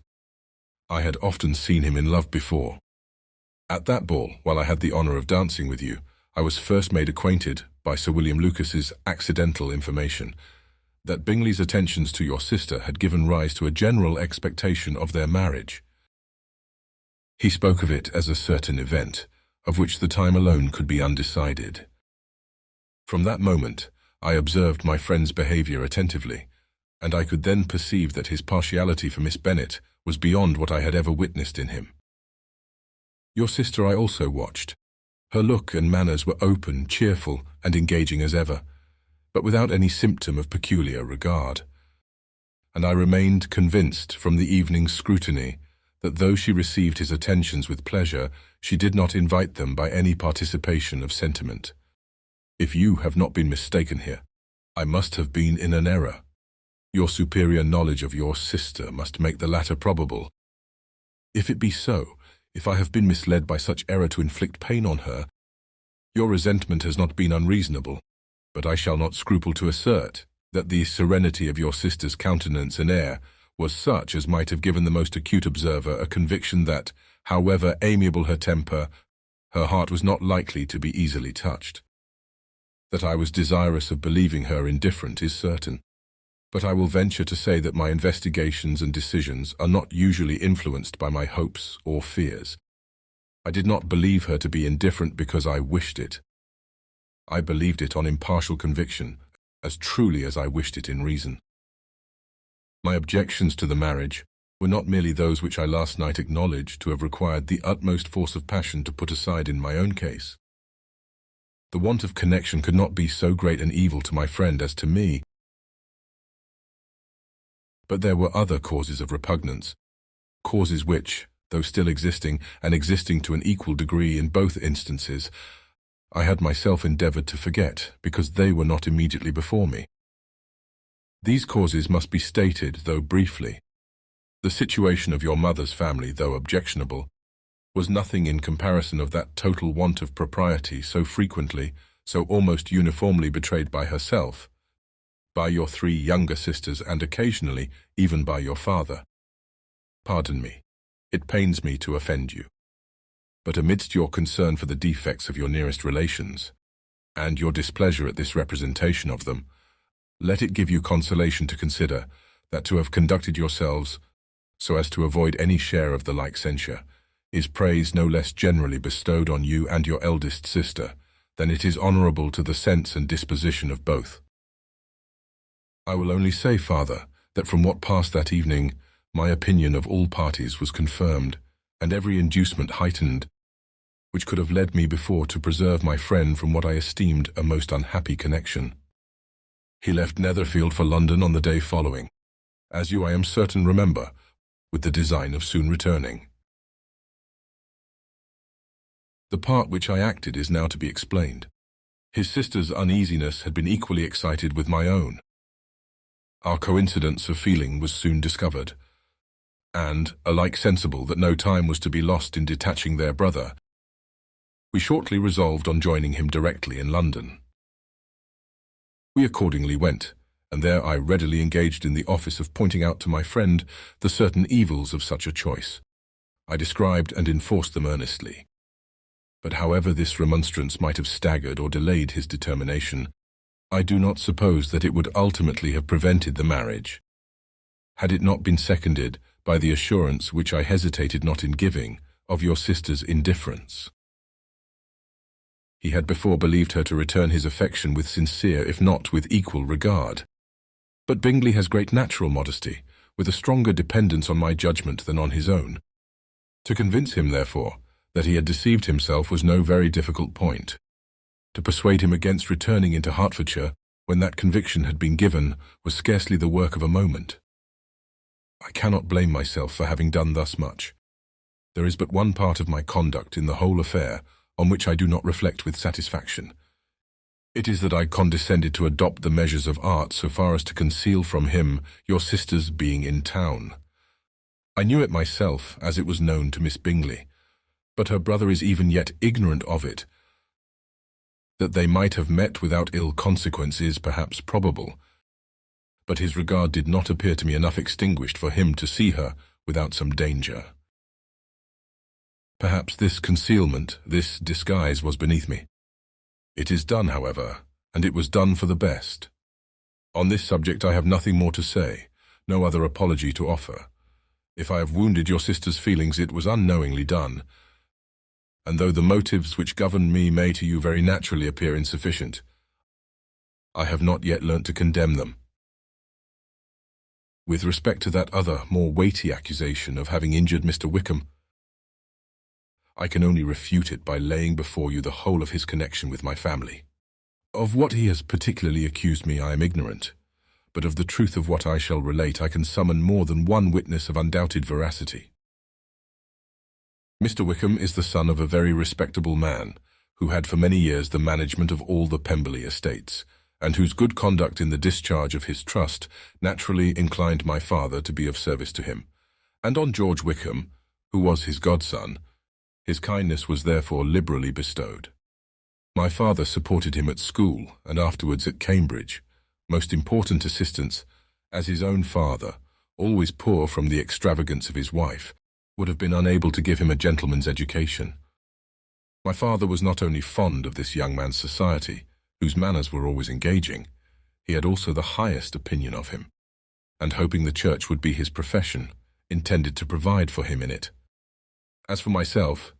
I had often seen him in love before. At that ball, while I had the honour of dancing with you, I was first made acquainted, by Sir William Lucas's accidental information, that Bingley's attentions to your sister had given rise to a general expectation of their marriage. He spoke of it as a certain event, of which the time alone could be undecided. From that moment, I observed my friend's behaviour attentively, and I could then perceive that his partiality for Miss Bennet was beyond what I had ever witnessed in him. Your sister I also watched. Her look and manners were open, cheerful, and engaging as ever, but without any symptom of peculiar regard. And I remained convinced from the evening's scrutiny that though she received his attentions with pleasure, she did not invite them by any participation of sentiment. If you have not been mistaken here, I must have been in an error. Your superior knowledge of your sister must make the latter probable. If it be so, if I have been misled by such error to inflict pain on her, your resentment has not been unreasonable, but I shall not scruple to assert that the serenity of your sister's countenance and air was such as might have given the most acute observer a conviction that, however amiable her temper, her heart was not likely to be easily touched. That I was desirous of believing her indifferent is certain, but I will venture to say that my investigations and decisions are not usually influenced by my hopes or fears. I did not believe her to be indifferent because I wished it. I believed it on impartial conviction, as truly as I wished it in reason. My objections to the marriage were not merely those which I last night acknowledged to have required the utmost force of passion to put aside in my own case. The want of connection could not be so great an evil to my friend as to me. But there were other causes of repugnance, causes which, though still existing, and existing to an equal degree in both instances, I had myself endeavoured to forget, because they were not immediately before me. These causes must be stated, though briefly. The situation of your mother's family, though objectionable, was nothing in comparison of that total want of propriety so frequently, so almost uniformly betrayed by herself, by your three younger sisters, and occasionally even by your father. Pardon me, it pains me to offend you, but amidst your concern for the defects of your nearest relations, and your displeasure at this representation of them, let it give you consolation to consider that to have conducted yourselves so as to avoid any share of the like censure is praise no less generally bestowed on you and your eldest sister than it is honourable to the sense and disposition of both. I will only say, Father, that from what passed that evening, my opinion of all parties was confirmed, and every inducement heightened, which could have led me before to preserve my friend from what I esteemed a most unhappy connection. He left Netherfield for London on the day following, as you, I am certain, remember, with the design of soon returning. The part which I acted is now to be explained. His sister's uneasiness had been equally excited with my own. Our coincidence of feeling was soon discovered, and, alike sensible that no time was to be lost in detaching their brother, we shortly resolved on joining him directly in London. We accordingly went, and there I readily engaged in the office of pointing out to my friend the certain evils of such a choice. I described and enforced them earnestly. But however this remonstrance might have staggered or delayed his determination, I do not suppose that it would ultimately have prevented the marriage, had it not been seconded by the assurance which I hesitated not in giving of your sister's indifference. He had before believed her to return his affection with sincere, if not with equal regard. But Bingley has great natural modesty, with a stronger dependence on my judgment than on his own. To convince him, therefore, that he had deceived himself was no very difficult point. To persuade him against returning into Hertfordshire, when that conviction had been given, was scarcely the work of a moment. I cannot blame myself for having done thus much. There is but one part of my conduct in the whole affair on which I do not reflect with satisfaction. It is that I condescended to adopt the measures of art so far as to conceal from him your sister's being in town. I knew it myself, as it was known to Miss Bingley, but her brother is even yet ignorant of it. That they might have met without ill consequence is perhaps probable, but his regard did not appear to me enough extinguished for him to see her without some danger. Perhaps this concealment, this disguise was beneath me. It is done, however, and it was done for the best. On this subject I have nothing more to say, no other apology to offer. If I have wounded your sister's feelings, it was unknowingly done, and though the motives which govern me may to you very naturally appear insufficient, I have not yet learnt to condemn them. With respect to that other, more weighty accusation of having injured Mr. Wickham, I can only refute it by laying before you the whole of his connection with my family. Of what he has particularly accused me I am ignorant, but of the truth of what I shall relate I can summon more than one witness of undoubted veracity. Mr. Wickham is the son of a very respectable man, who had for many years the management of all the Pemberley estates, and whose good conduct in the discharge of his trust naturally inclined my father to be of service to him, and on George Wickham, who was his godson, his kindness was therefore liberally bestowed. My father supported him at school and afterwards at Cambridge, most important assistance, as his own father, always poor from the extravagance of his wife, would have been unable to give him a gentleman's education. My father was not only fond of this young man's society, whose manners were always engaging, he had also the highest opinion of him, and hoping the church would be his profession, intended to provide for him in it. As for myself,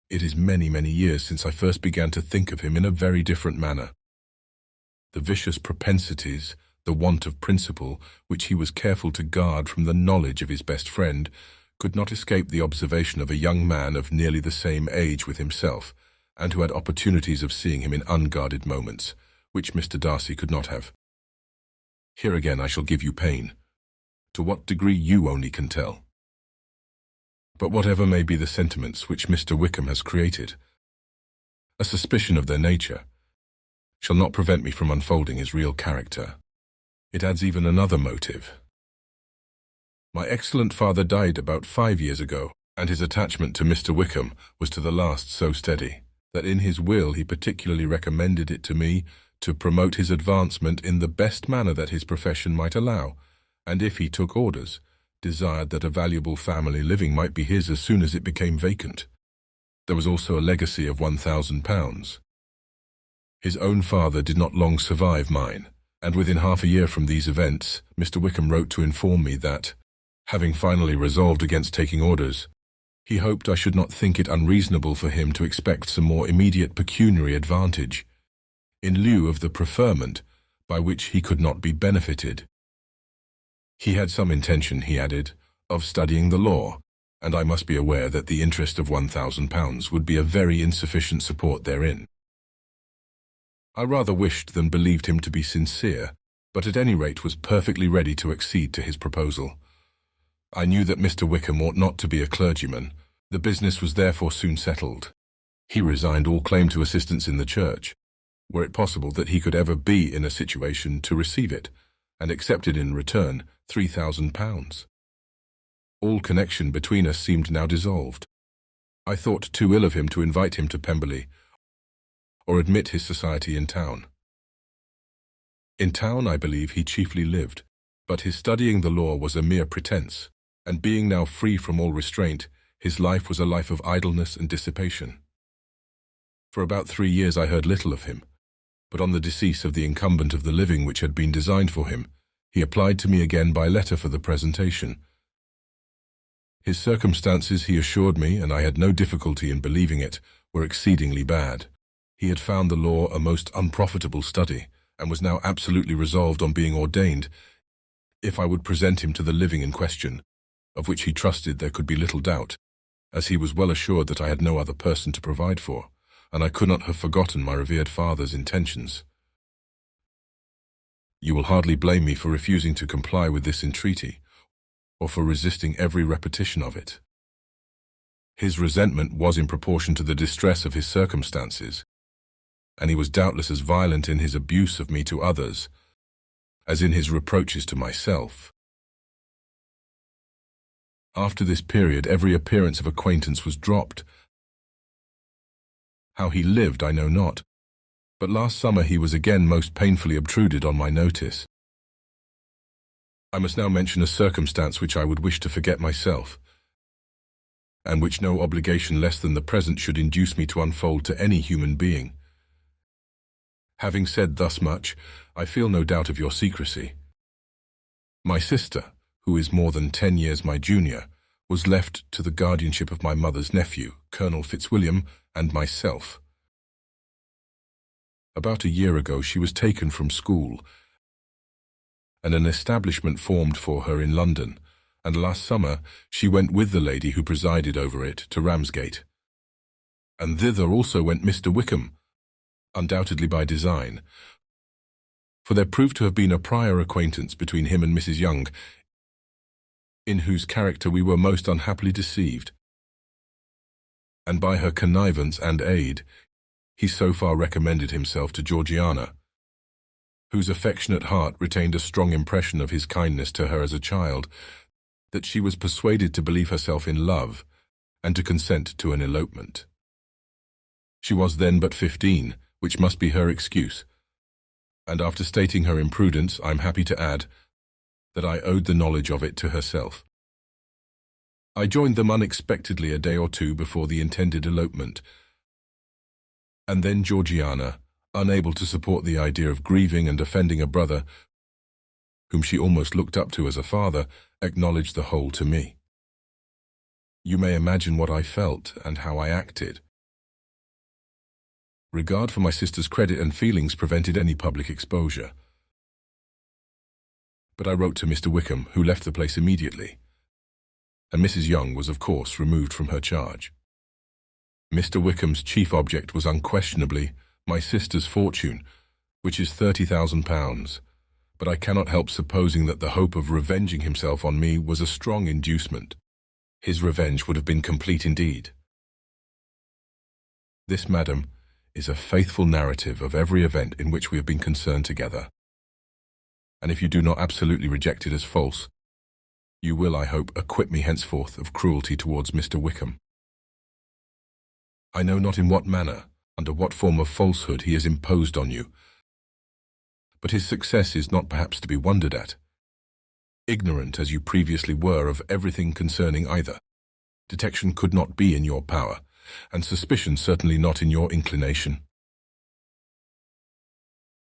it is many, many years since I first began to think of him in a very different manner. The vicious propensities, the want of principle, which he was careful to guard from the knowledge of his best friend, could not escape the observation of a young man of nearly the same age with himself, and who had opportunities of seeing him in unguarded moments, which Mr. Darcy could not have. Here again I shall give you pain. To what degree you only can tell. But whatever may be the sentiments which Mr. Wickham has created, a suspicion of their nature shall not prevent me from unfolding his real character. It adds even another motive. My excellent father died about 5 years ago, and his attachment to Mr. Wickham was to the last so steady, that in his will he particularly recommended it to me to promote his advancement in the best manner that his profession might allow, and if he took orders, desired that a valuable family living might be his as soon as it became vacant. There was also a legacy of £1,000. His own father did not long survive mine, and within half a year from these events, Mr. Wickham wrote to inform me that, having finally resolved against taking orders, he hoped I should not think it unreasonable for him to expect some more immediate pecuniary advantage, in lieu of the preferment by which he could not be benefited. He had some intention, he added, of studying the law, and I must be aware that the interest of £1,000 would be a very insufficient support therein. I rather wished than believed him to be sincere, but at any rate was perfectly ready to accede to his proposal. I knew that Mr. Wickham ought not to be a clergyman. The business was therefore soon settled. He resigned all claim to assistance in the church, were it possible that he could ever be in a situation to receive it, and accepted in return £3,000. All connection between us seemed now dissolved. I thought too ill of him to invite him to Pemberley, or admit his society in town. In town, I believe, he chiefly lived, but his studying the law was a mere pretence, and being now free from all restraint, his life was a life of idleness and dissipation. For about 3 years I heard little of him, but on the decease of the incumbent of the living which had been designed for him, he applied to me again by letter for the presentation. His circumstances, he assured me, and I had no difficulty in believing it, were exceedingly bad. He had found the law a most unprofitable study, and was now absolutely resolved on being ordained, if I would present him to the living in question, of which he trusted there could be little doubt, as he was well assured that I had no other person to provide for, and I could not have forgotten my revered father's intentions. You will hardly blame me for refusing to comply with this entreaty, or for resisting every repetition of it. His resentment was in proportion to the distress of his circumstances, and he was doubtless as violent in his abuse of me to others as in his reproaches to myself. After this period, every appearance of acquaintance was dropped. How he lived I know not, but last summer he was again most painfully obtruded on my notice. I must now mention a circumstance which I would wish to forget myself, and which no obligation less than the present should induce me to unfold to any human being. Having said thus much, I feel no doubt of your secrecy. My sister, who is more than 10 years my junior, was left to the guardianship of my mother's nephew, Colonel Fitzwilliam, and myself. About a year ago she was taken from school, and an establishment formed for her in London, and last summer she went with the lady who presided over it to Ramsgate. And thither also went Mr. Wickham, undoubtedly by design, for there proved to have been a prior acquaintance between him and Mrs. Young, in whose character we were most unhappily deceived, and by her connivance and aid he so far recommended himself to Georgiana, whose affectionate heart retained a strong impression of his kindness to her as a child, that she was persuaded to believe herself in love, and to consent to an elopement. She was then but 15, which must be her excuse, and after stating her imprudence, I am happy to add that I owed the knowledge of it to herself. I joined them unexpectedly a day or two before the intended elopement, and then Georgiana, unable to support the idea of grieving and offending a brother, whom she almost looked up to as a father, acknowledged the whole to me. You may imagine what I felt and how I acted. Regard for my sister's credit and feelings prevented any public exposure. But I wrote to Mr. Wickham, who left the place immediately, and Mrs. Young was of course removed from her charge. Mr. Wickham's chief object was unquestionably my sister's fortune, which is £30,000, but I cannot help supposing that the hope of revenging himself on me was a strong inducement. His revenge would have been complete indeed. This, madam, is a faithful narrative of every event in which we have been concerned together, and if you do not absolutely reject it as false, you will, I hope, acquit me henceforth of cruelty towards Mr. Wickham. I know not in what manner, under what form of falsehood he has imposed on you, but his success is not perhaps to be wondered at. Ignorant as you previously were of everything concerning either, detection could not be in your power, and suspicion certainly not in your inclination.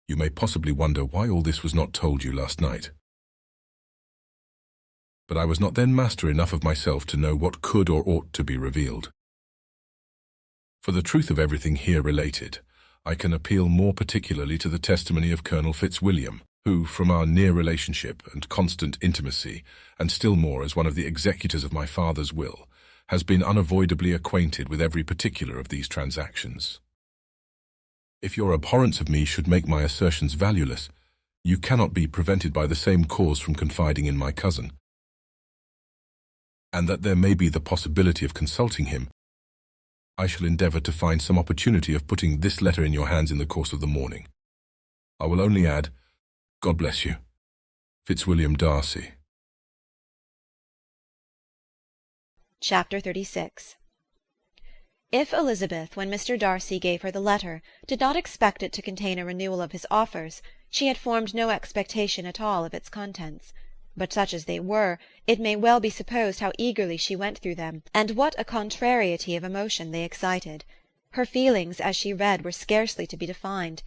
You may possibly wonder why all this was not told you last night. But I was not then master enough of myself to know what could or ought to be revealed. For the truth of everything here related, I can appeal more particularly to the testimony of Colonel Fitzwilliam, who, from our near relationship and constant intimacy, and still more as one of the executors of my father's will, has been unavoidably acquainted with every particular of these transactions. If your abhorrence of me should make my assertions valueless, you cannot be prevented by the same cause from confiding in my cousin, and that there may be the possibility of consulting him, I shall endeavour to find some opportunity of putting this letter in your hands in the course of the morning. I will only add, God bless you, Fitzwilliam Darcy. Chapter 36. If Elizabeth, when Mr. Darcy gave her the letter, did not expect it to contain a renewal of his offers, she had formed no expectation at all of its contents. But such as they were, it may well be supposed how eagerly she went through them, and what a contrariety of emotion they excited. Her feelings, as she read, were scarcely to be defined.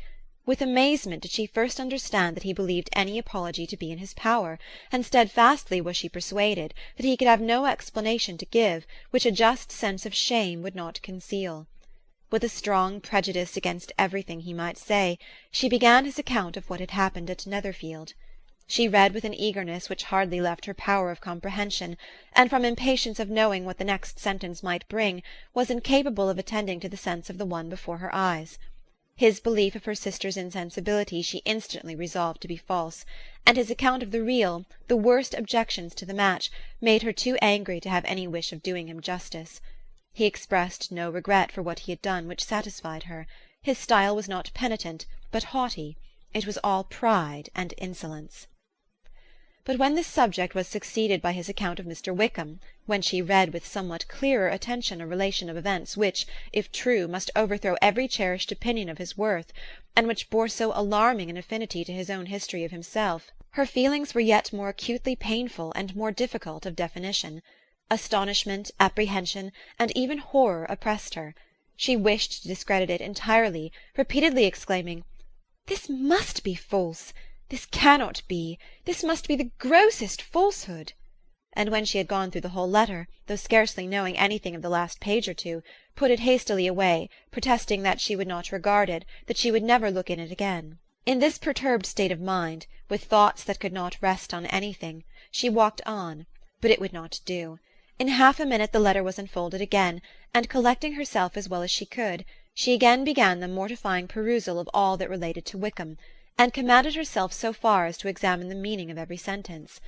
With amazement did she first understand that he believed any apology to be in his power, and steadfastly was she persuaded that he could have no explanation to give which a just sense of shame would not conceal. With a strong prejudice against everything he might say, she began his account of what had happened at Netherfield. She read with an eagerness which hardly left her power of comprehension, and from impatience of knowing what the next sentence might bring, was incapable of attending to the sense of the one before her eyes. His belief of her sister's insensibility she instantly resolved to be false, and his account of the real, the worst objections to the match, made her too angry to have any wish of doing him justice. He expressed no regret for what he had done which satisfied her. His style was not penitent, but haughty. It was all pride and insolence. But when this subject was succeeded by his account of Mr. Wickham, when she read with somewhat clearer attention a relation of events which, if true, must overthrow every cherished opinion of his worth, and which bore so alarming an affinity to his own history of himself, her feelings were yet more acutely painful and more difficult of definition. Astonishment, apprehension, and even horror oppressed her. She wished to discredit it entirely, repeatedly exclaiming, "This must be false! This cannot be! This must be the grossest falsehood!" And when she had gone through the whole letter, though scarcely knowing anything of the last page or two, put it hastily away, protesting that she would not regard it, that she would never look in it again. In this perturbed state of mind, with thoughts that could not rest on anything, she walked on, but it would not do. In half a minute the letter was unfolded again, and collecting herself as well as she could, she again began the mortifying perusal of all that related to Wickham, and commanded herself so far as to examine the meaning of every sentence.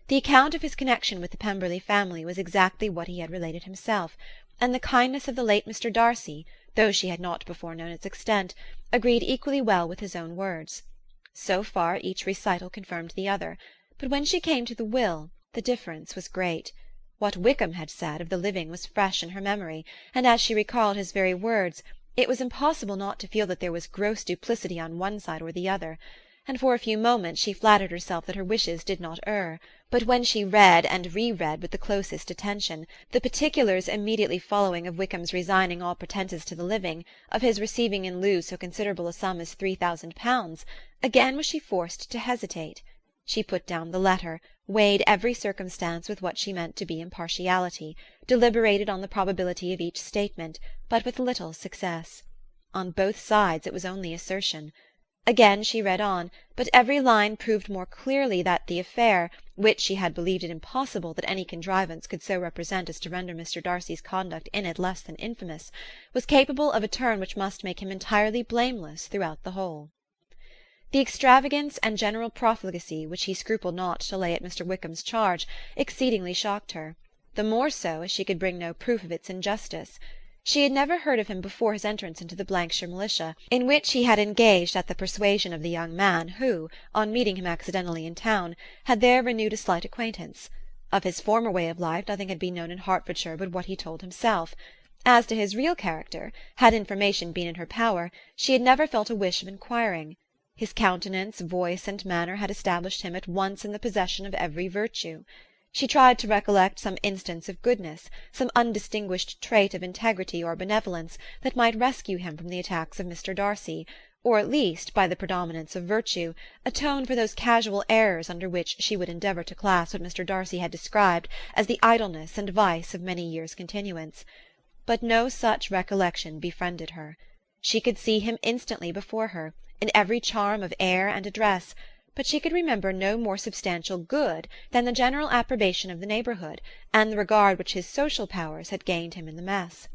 The account of his connection with the Pemberley family was exactly what he had related himself, and the kindness of the late Mr. Darcy, though she had not before known its extent, agreed equally well with his own words. So far each recital confirmed the other, but when she came to the will, the difference was great. What Wickham had said of the living was fresh in her memory, and as she recalled his very words, it was impossible not to feel that there was gross duplicity on one side or the other, and for a few moments she flattered herself that her wishes did not err. But when she read and re-read with the closest attention the particulars immediately following of Wickham's resigning all pretences to the living, of his receiving in lieu so considerable a sum as £3,000, again was she forced to hesitate. She put down the letter, weighed every circumstance with what she meant to be impartiality, deliberated on the probability of each statement, but with little success. On both sides it was only assertion. Again she read on, but every line proved more clearly that the affair, which she had believed it impossible that any contrivance could so represent as to render Mr. Darcy's conduct in it less than infamous, was capable of a turn which must make him entirely blameless throughout the whole. The extravagance and general profligacy which he scrupled not to lay at Mr. Wickham's charge exceedingly shocked her, the more so as she could bring no proof of its injustice. She had never heard of him before his entrance into the Blankshire militia, in which he had engaged at the persuasion of the young man who, on meeting him accidentally in town, had there renewed a slight acquaintance. Of his former way of life nothing had been known in Hertfordshire but what he told himself. As to his real character, had information been in her power, she had never felt a wish of inquiring. His countenance, voice, and manner had established him at once in the possession of every virtue. She tried to recollect some instance of goodness, some undistinguished trait of integrity or benevolence, that might rescue him from the attacks of Mr. Darcy, or at least, by the predominance of virtue, atone for those casual errors under which she would endeavour to class what Mr. Darcy had described as the idleness and vice of many years' continuance. But no such recollection befriended her. She could see him instantly before her, in every charm of air and address, but she could remember no more substantial good than the general approbation of the neighbourhood, and the regard which his social powers had gained him in the mess.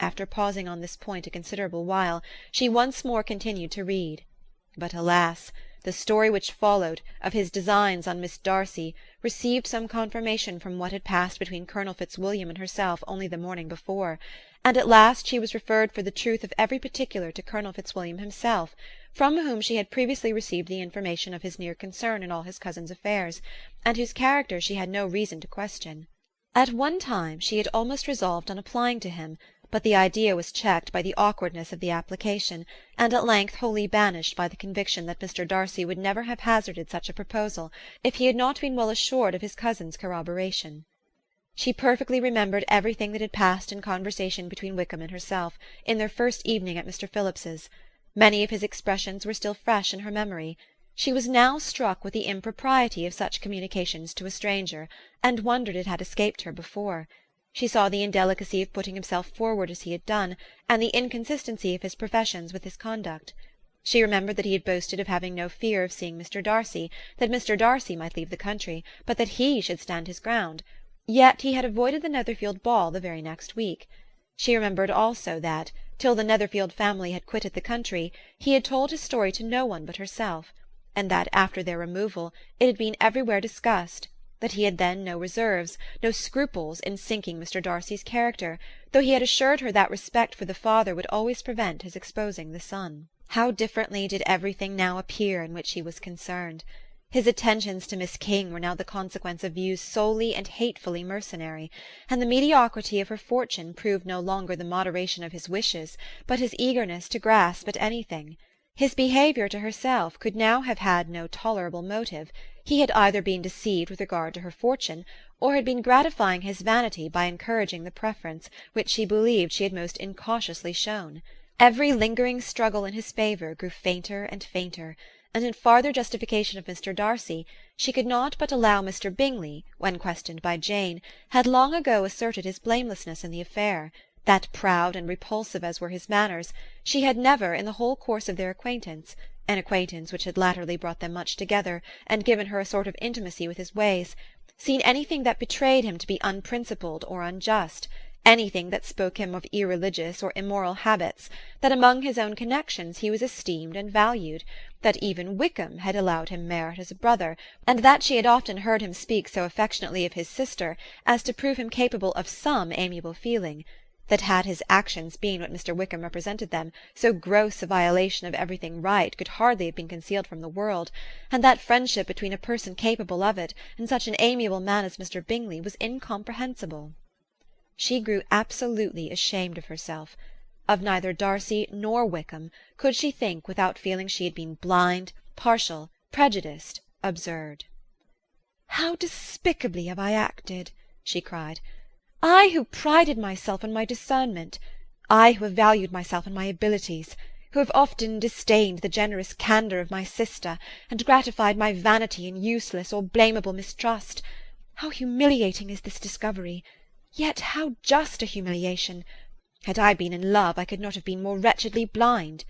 After pausing on this point a considerable while, she once more continued to read. But alas! the story which followed, of his designs on Miss Darcy, received some confirmation from what had passed between Colonel Fitzwilliam and herself only the morning before, and at last she was referred for the truth of every particular to Colonel Fitzwilliam himself, from whom she had previously received the information of his near concern in all his cousin's affairs, and whose character she had no reason to question. At one time she had almost resolved on applying to him, but the idea was checked by the awkwardness of the application, and at length wholly banished by the conviction that Mr. Darcy would never have hazarded such a proposal if he had not been well assured of his cousin's corroboration. She perfectly remembered everything that had passed in conversation between Wickham and herself, in their first evening at Mr. Phillips's. Many of his expressions were still fresh in her memory. She was now struck with the impropriety of such communications to a stranger, and wondered it had escaped her before. She saw the indelicacy of putting himself forward as he had done, and the inconsistency of his professions with his conduct. She remembered that he had boasted of having no fear of seeing Mr. Darcy, that Mr. Darcy might leave the country, but that he should stand his ground. Yet he had avoided the Netherfield ball the very next week. She remembered also that, till the Netherfield family had quitted the country, he had told his story to no one but herself, and that after their removal it had been everywhere discussed, that he had then no reserves, no scruples in sinking Mr. Darcy's character, though he had assured her that respect for the father would always prevent his exposing the son. How differently did everything now appear in which he was concerned! His attentions to Miss King were now the consequence of views solely and hatefully mercenary, and the mediocrity of her fortune proved no longer the moderation of his wishes, but his eagerness to grasp at anything. His behaviour to herself could now have had no tolerable motive. He had either been deceived with regard to her fortune, or had been gratifying his vanity by encouraging the preference which she believed she had most incautiously shown. Every lingering struggle in his favour grew fainter and fainter, and in farther justification of Mr. Darcy, she could not but allow Mr. Bingley, when questioned by Jane, had long ago asserted his blamelessness in the affair, that proud and repulsive as were his manners, she had never, in the whole course of their acquaintance, an acquaintance which had latterly brought them much together, and given her a sort of intimacy with his ways, seen anything that betrayed him to be unprincipled or unjust, anything that spoke him of irreligious or immoral habits, that among his own connections he was esteemed and valued, that even Wickham had allowed him merit as a brother, and that she had often heard him speak so affectionately of his sister as to prove him capable of some amiable feeling, that had his actions been what Mr. Wickham represented them, so gross a violation of everything right could hardly have been concealed from the world, and that friendship between a person capable of it and such an amiable man as Mr. Bingley was incomprehensible. She grew absolutely ashamed of herself. Of neither Darcy nor Wickham could she think without feeling she had been blind, partial, prejudiced, absurd. "How despicably have I acted!" she cried. "I who prided myself on my discernment, I who have valued myself on my abilities, who have often disdained the generous candour of my sister, and gratified my vanity in useless or blamable mistrust. How humiliating is this discovery! Yet how just a humiliation! Had I been in love, I could not have been more wretchedly blind.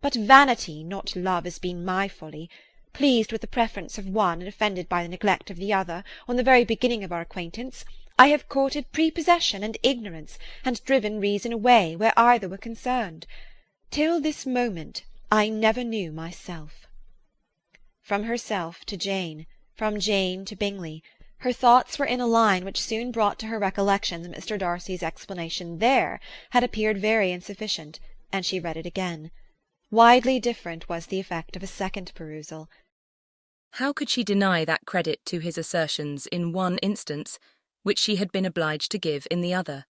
But vanity, not love, has been my folly. Pleased with the preference of one, and offended by the neglect of the other, on the very beginning of our acquaintance, I have courted prepossession and ignorance, and driven reason away where either were concerned. Till this moment I never knew myself." From herself to Jane, from Jane to Bingley, her thoughts were in a line which soon brought to her recollection that Mr. Darcy's explanation there had appeared very insufficient, and she read it again. Widely different was the effect of a second perusal. How could she deny that credit to his assertions in one instance, which she had been obliged to give in the other?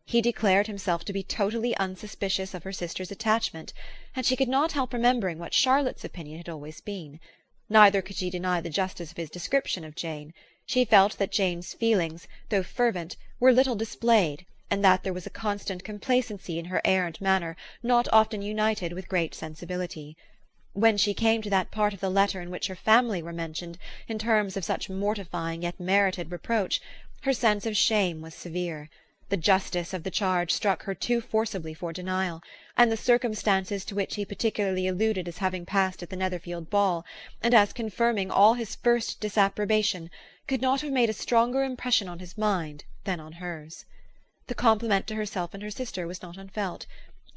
He declared himself to be totally unsuspicious of her sister's attachment, and she could not help remembering what Charlotte's opinion had always been. Neither could she deny the justice of his description of Jane. She felt that Jane's feelings, though fervent, were little displayed, and that there was a constant complacency in her air and manner not often united with great sensibility. When she came to that part of the letter in which her family were mentioned in terms of such mortifying yet merited reproach, her sense of shame was severe. The justice of the charge struck her too forcibly for denial, and the circumstances to which he particularly alluded as having passed at the Netherfield ball, and as confirming all his first disapprobation, could not have made a stronger impression on his mind than on hers. The compliment to herself and her sister was not unfelt.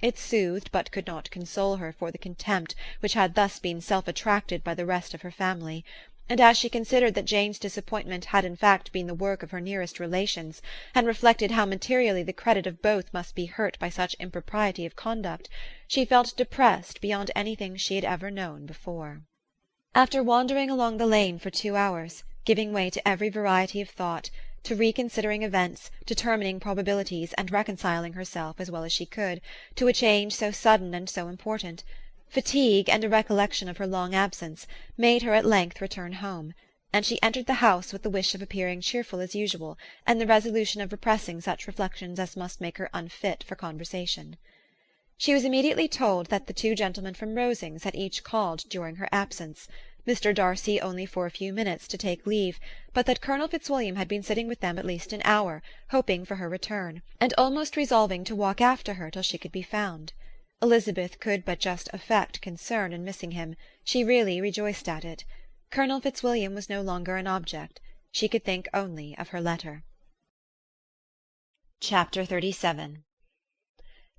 It soothed but could not console her for the contempt which had thus been self-attracted by the rest of her family, and as she considered that Jane's disappointment had in fact been the work of her nearest relations, and reflected how materially the credit of both must be hurt by such impropriety of conduct, she felt depressed beyond anything she had ever known before. After wandering along the lane for 2 hours, giving way to every variety of thought, to reconsidering events, determining probabilities, and reconciling herself, as well as she could, to a change so sudden and so important, fatigue and a recollection of her long absence made her at length return home, and she entered the house with the wish of appearing cheerful as usual, and the resolution of repressing such reflections as must make her unfit for conversation. She was immediately told that the two gentlemen from Rosings had each called during her absence, Mr. Darcy only for a few minutes to take leave, but that Colonel Fitzwilliam had been sitting with them at least an hour, hoping for her return, and almost resolving to walk after her till she could be found. Elizabeth could but just affect concern in missing him. She really rejoiced at it. Colonel Fitzwilliam was no longer an object. She could think only of her letter. Chapter 37.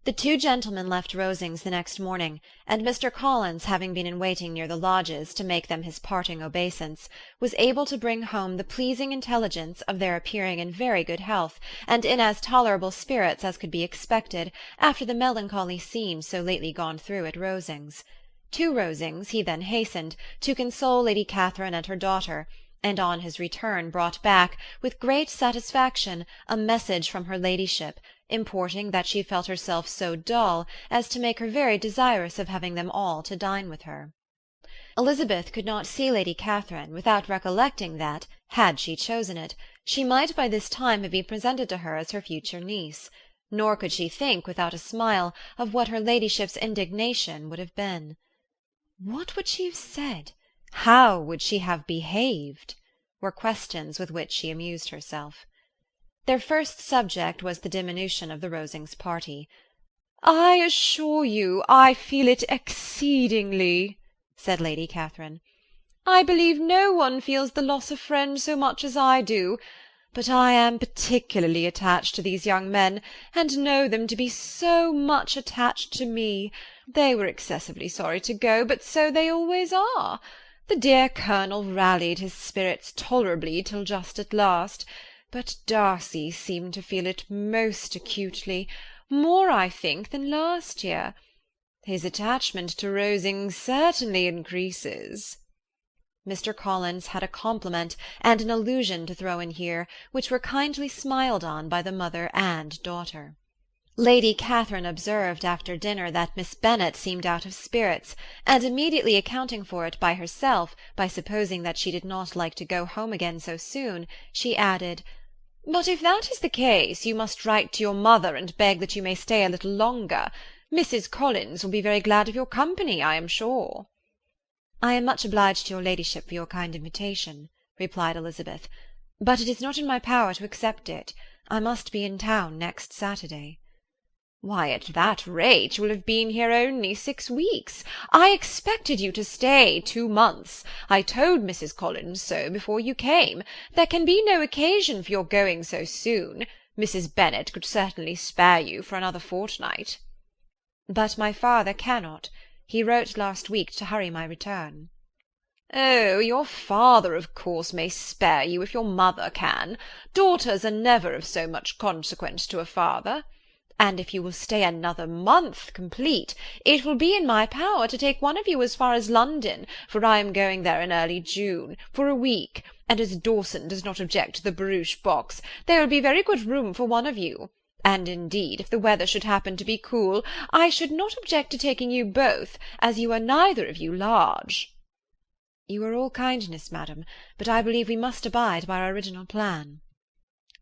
The two gentlemen left Rosings the next morning, and Mr. Collins, having been in waiting near the lodges to make them his parting obeisance, was able to bring home the pleasing intelligence of their appearing in very good health, and in as tolerable spirits as could be expected after the melancholy scene so lately gone through at Rosings. To Rosings he then hastened, to console Lady Catherine and her daughter, and on his return brought back, with great satisfaction, a message from her ladyship, importing that she felt herself so dull as to make her very desirous of having them all to dine with her. Elizabeth could not see Lady Catherine without recollecting that, had she chosen it, she might by this time have been presented to her as her future niece, nor could she think without a smile of what her ladyship's indignation would have been. What would she have said? How would she have behaved? Were questions with which she amused herself. Their first subject was the diminution of the Rosings party. "I assure you I feel it exceedingly," said Lady Catherine. "I believe no one feels the loss of friends so much as I do, but I am particularly attached to these young men, and know them to be so much attached to me. They were excessively sorry to go, but so they always are. The dear Colonel rallied his spirits tolerably till just at last, but Darcy seemed to feel it most acutely, more, I think, than last year. His attachment to Rosings certainly increases." Mr. Collins had a compliment and an allusion to throw in here, which were kindly smiled on by the mother and daughter. Lady Catherine observed after dinner that Miss Bennet seemed out of spirits, and immediately accounting for it by herself, by supposing that she did not like to go home again so soon, she added, "But if that is the case, you must write to your mother and beg that you may stay a little longer. Mrs. Collins will be very glad of your company, I am sure." "I am much obliged to your ladyship for your kind invitation," replied Elizabeth, "but it is not in my power to accept it. I must be in town next Saturday." "Why, at that rate you will have been here only 6 weeks. I expected you to stay 2 months. I told Mrs. Collins so before you came. There can be no occasion for your going so soon. Mrs. Bennet could certainly spare you for another fortnight." "But my father cannot. He wrote last week to hurry my return." "Oh, your father of course may spare you if your mother can. Daughters are never of so much consequence to a father. And if you will stay another month complete, it will be in my power to take one of you as far as London, for I am going there in early June, for a week, and as Dawson does not object to the barouche box, there will be very good room for one of you. And indeed, if the weather should happen to be cool, I should not object to taking you both, as you are neither of you large." "You are all kindness, madam, but I believe we must abide by our original plan."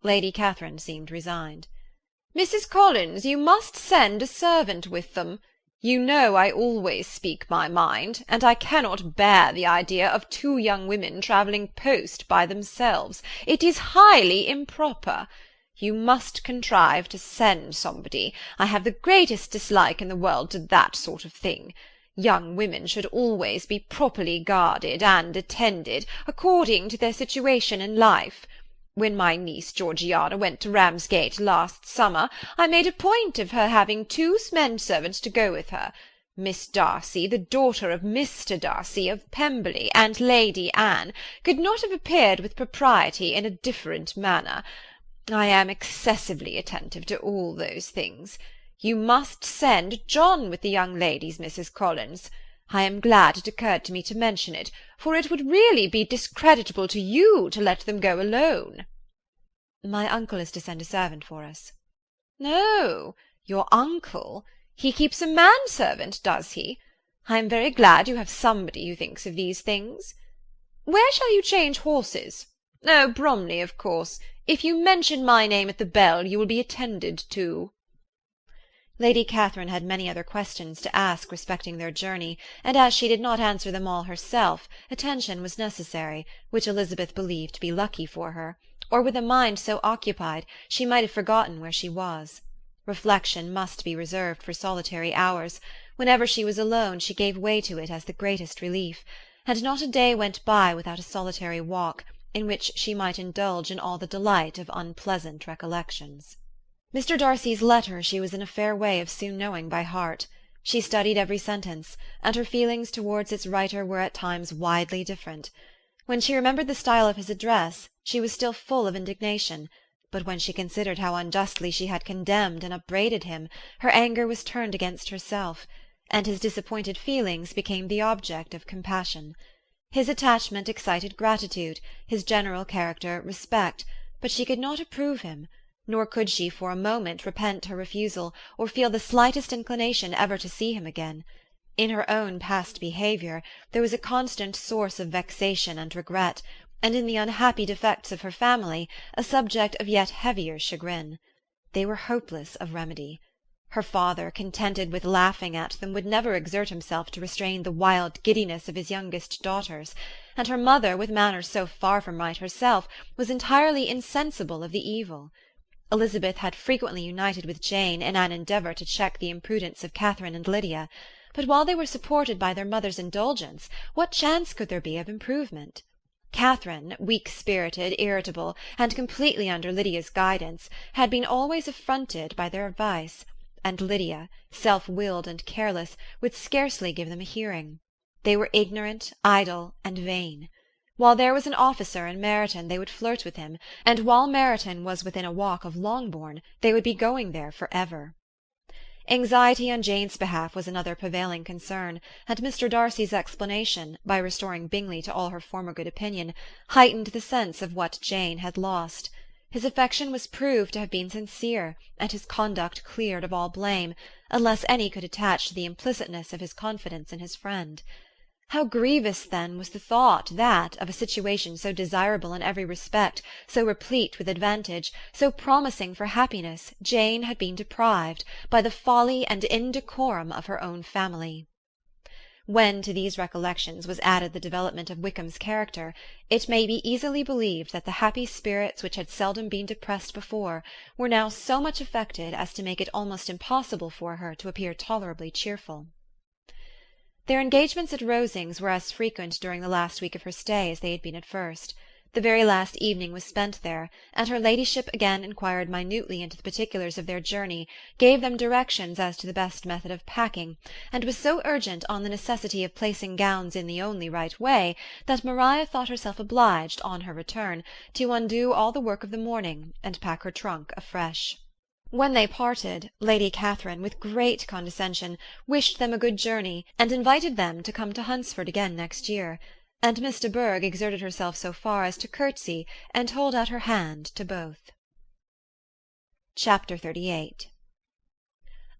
Lady Catherine seemed resigned. "Mrs. Collins, you must send a servant with them. You know I always speak my mind, and I cannot bear the idea of 2 young women travelling post by themselves. It is highly improper. You must contrive to send somebody. I have the greatest dislike in the world to that sort of thing. Young women should always be properly guarded and attended, according to their situation in life. When my niece Georgiana went to Ramsgate last summer, I made a point of her having 2 men-servants to go with her. Miss Darcy, the daughter of Mr. Darcy of Pemberley, and Lady Anne, could not have appeared with propriety in a different manner. I am excessively attentive to all those things. You must send John with the young ladies, Mrs. Collins. I am glad it occurred to me to mention it, for it would really be discreditable to you to let them go alone." "My uncle is to send a servant for us." "Oh, your uncle? He keeps a man-servant, does he? I am very glad you have somebody who thinks of these things. Where shall you change horses? Oh, Bromley, of course. If you mention my name at the bell, you will be attended to." Lady Catherine had many other questions to ask respecting their journey, and as she did not answer them all herself, attention was necessary, which Elizabeth believed to be lucky for her, or with a mind so occupied she might have forgotten where she was. Reflection must be reserved for solitary hours. Whenever she was alone she gave way to it as the greatest relief, and not a day went by without a solitary walk, in which she might indulge in all the delight of unpleasant recollections. Mr. Darcy's letter she was in a fair way of soon knowing by heart. She studied every sentence, and her feelings towards its writer were at times widely different. When she remembered the style of his address, she was still full of indignation, but when she considered how unjustly she had condemned and upbraided him, her anger was turned against herself, and his disappointed feelings became the object of compassion. His attachment excited gratitude, his general character respect, but she could not approve him, nor could she for a moment repent her refusal, or feel the slightest inclination ever to see him again. In her own past behaviour there was a constant source of vexation and regret, and in the unhappy defects of her family a subject of yet heavier chagrin. They were hopeless of remedy. Her father, contented with laughing at them, would never exert himself to restrain the wild giddiness of his youngest daughters, and her mother, with manners so far from right herself, was entirely insensible of the evil. Elizabeth had frequently united with Jane in an endeavour to check the imprudence of Catherine and Lydia, but while they were supported by their mother's indulgence, what chance could there be of improvement? Catherine, weak-spirited, irritable, and completely under Lydia's guidance, had been always affronted by their advice, and Lydia, self-willed and careless, would scarcely give them a hearing. They were ignorant, idle, and vain. While there was an officer in Meryton they would flirt with him, and while Meryton was within a walk of Longbourn they would be going there for ever. Anxiety on Jane's behalf was another prevailing concern, and Mr. Darcy's explanation, by restoring Bingley to all her former good opinion, heightened the sense of what Jane had lost. His affection was proved to have been sincere, and his conduct cleared of all blame, unless any could attach to the implicitness of his confidence in his friend. How grievous, then, was the thought that, of a situation so desirable in every respect, so replete with advantage, so promising for happiness, Jane had been deprived by the folly and indecorum of her own family. When to these recollections was added the development of Wickham's character, it may be easily believed that the happy spirits which had seldom been depressed before were now so much affected as to make it almost impossible for her to appear tolerably cheerful. Their engagements at Rosings were as frequent during the last week of her stay as they had been at first. The very last evening was spent there, and her ladyship again inquired minutely into the particulars of their journey, gave them directions as to the best method of packing, and was so urgent on the necessity of placing gowns in the only right way, that Maria thought herself obliged, on her return, to undo all the work of the morning, and pack her trunk afresh. When they parted, Lady Catherine, with great condescension, wished them a good journey, and invited them to come to Hunsford again next year, and Miss de Bourgh exerted herself so far as to curtsy and hold out her hand to both. Chapter 38.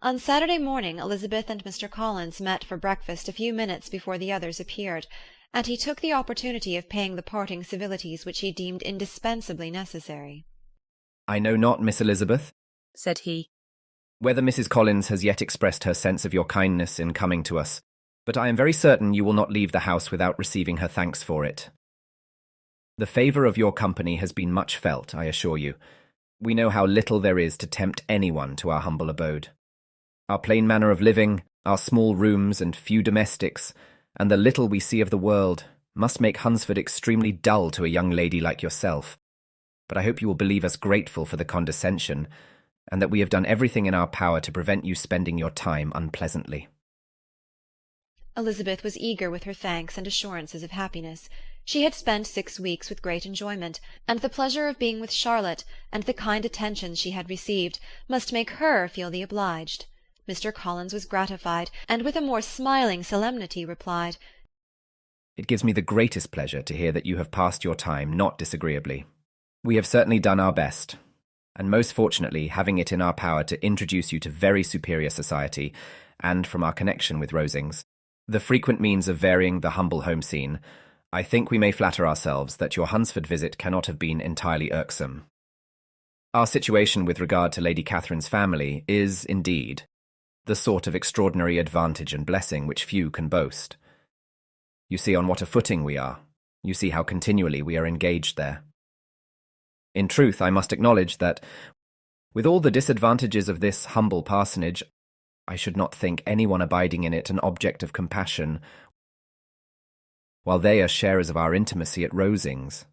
On Saturday morning Elizabeth and Mr. Collins met for breakfast a few minutes before the others appeared, and he took the opportunity of paying the parting civilities which he deemed indispensably necessary. "I know not, Miss Elizabeth," said he, "whether Mrs. Collins has yet expressed her sense of your kindness in coming to us, but I am very certain you will not leave the house without receiving her thanks for it. The favour of your company has been much felt, I assure you. We know how little there is to tempt anyone to our humble abode. Our plain manner of living, our small rooms and few domestics, and the little we see of the world, must make Hunsford extremely dull to a young lady like yourself. But I hope you will believe us grateful for the condescension, and that we have done everything in our power to prevent you spending your time unpleasantly." Elizabeth was eager with her thanks and assurances of happiness. She had spent 6 weeks with great enjoyment, and the pleasure of being with Charlotte, and the kind attentions she had received, must make her feel the obliged. Mr. Collins was gratified, and with a more smiling solemnity replied, "It gives me the greatest pleasure to hear that you have passed your time not disagreeably. We have certainly done our best, and most fortunately having it in our power to introduce you to very superior society, and from our connection with Rosings, the frequent means of varying the humble home scene, I think we may flatter ourselves that your Hunsford visit cannot have been entirely irksome. Our situation with regard to Lady Catherine's family is, indeed, the sort of extraordinary advantage and blessing which few can boast. You see on what a footing we are. You see how continually we are engaged there. In truth, I must acknowledge that, with all the disadvantages of this humble parsonage, I should not think anyone abiding in it an object of compassion, while they are sharers of our intimacy at Rosings.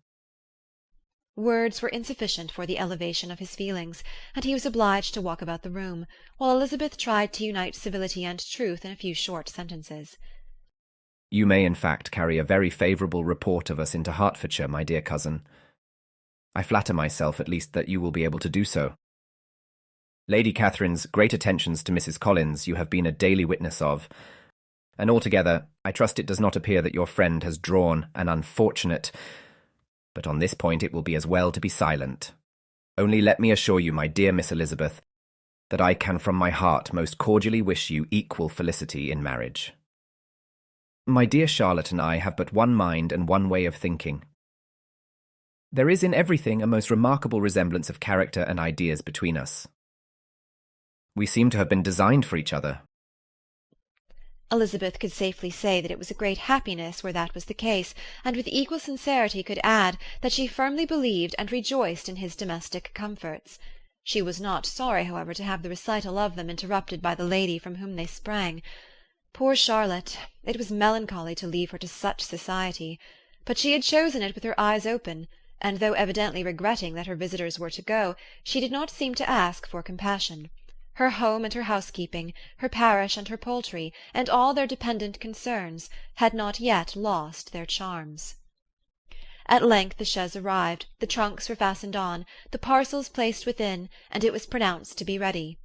Words were insufficient for the elevation of his feelings, and he was obliged to walk about the room, while Elizabeth tried to unite civility and truth in a few short sentences. You may, in fact, carry a very favourable report of us into Hertfordshire, my dear cousin. I flatter myself, at least, that you will be able to do so. Lady Catherine's great attentions to Mrs. Collins you have been a daily witness of, and altogether I trust it does not appear that your friend has drawn an unfortunate... But on this point it will be as well to be silent. Only let me assure you, my dear Miss Elizabeth, that I can from my heart most cordially wish you equal felicity in marriage. My dear Charlotte and I have but one mind and one way of thinking. There is in everything a most remarkable resemblance of character and ideas between us. We seem to have been designed for each other. Elizabeth could safely say that it was a great happiness where that was the case, and with equal sincerity could add that she firmly believed and rejoiced in his domestic comforts. She was not sorry, however, to have the recital of them interrupted by the lady from whom they sprang. Poor Charlotte! It was melancholy to leave her to such society, but she had chosen it with her eyes open, and though evidently regretting that her visitors were to go, she did not seem to ask for compassion. Her home and her housekeeping, her parish and her poultry, and all their dependent concerns, had not yet lost their charms. At length the chaise arrived, the trunks were fastened on, the parcels placed within, and it was pronounced to be ready.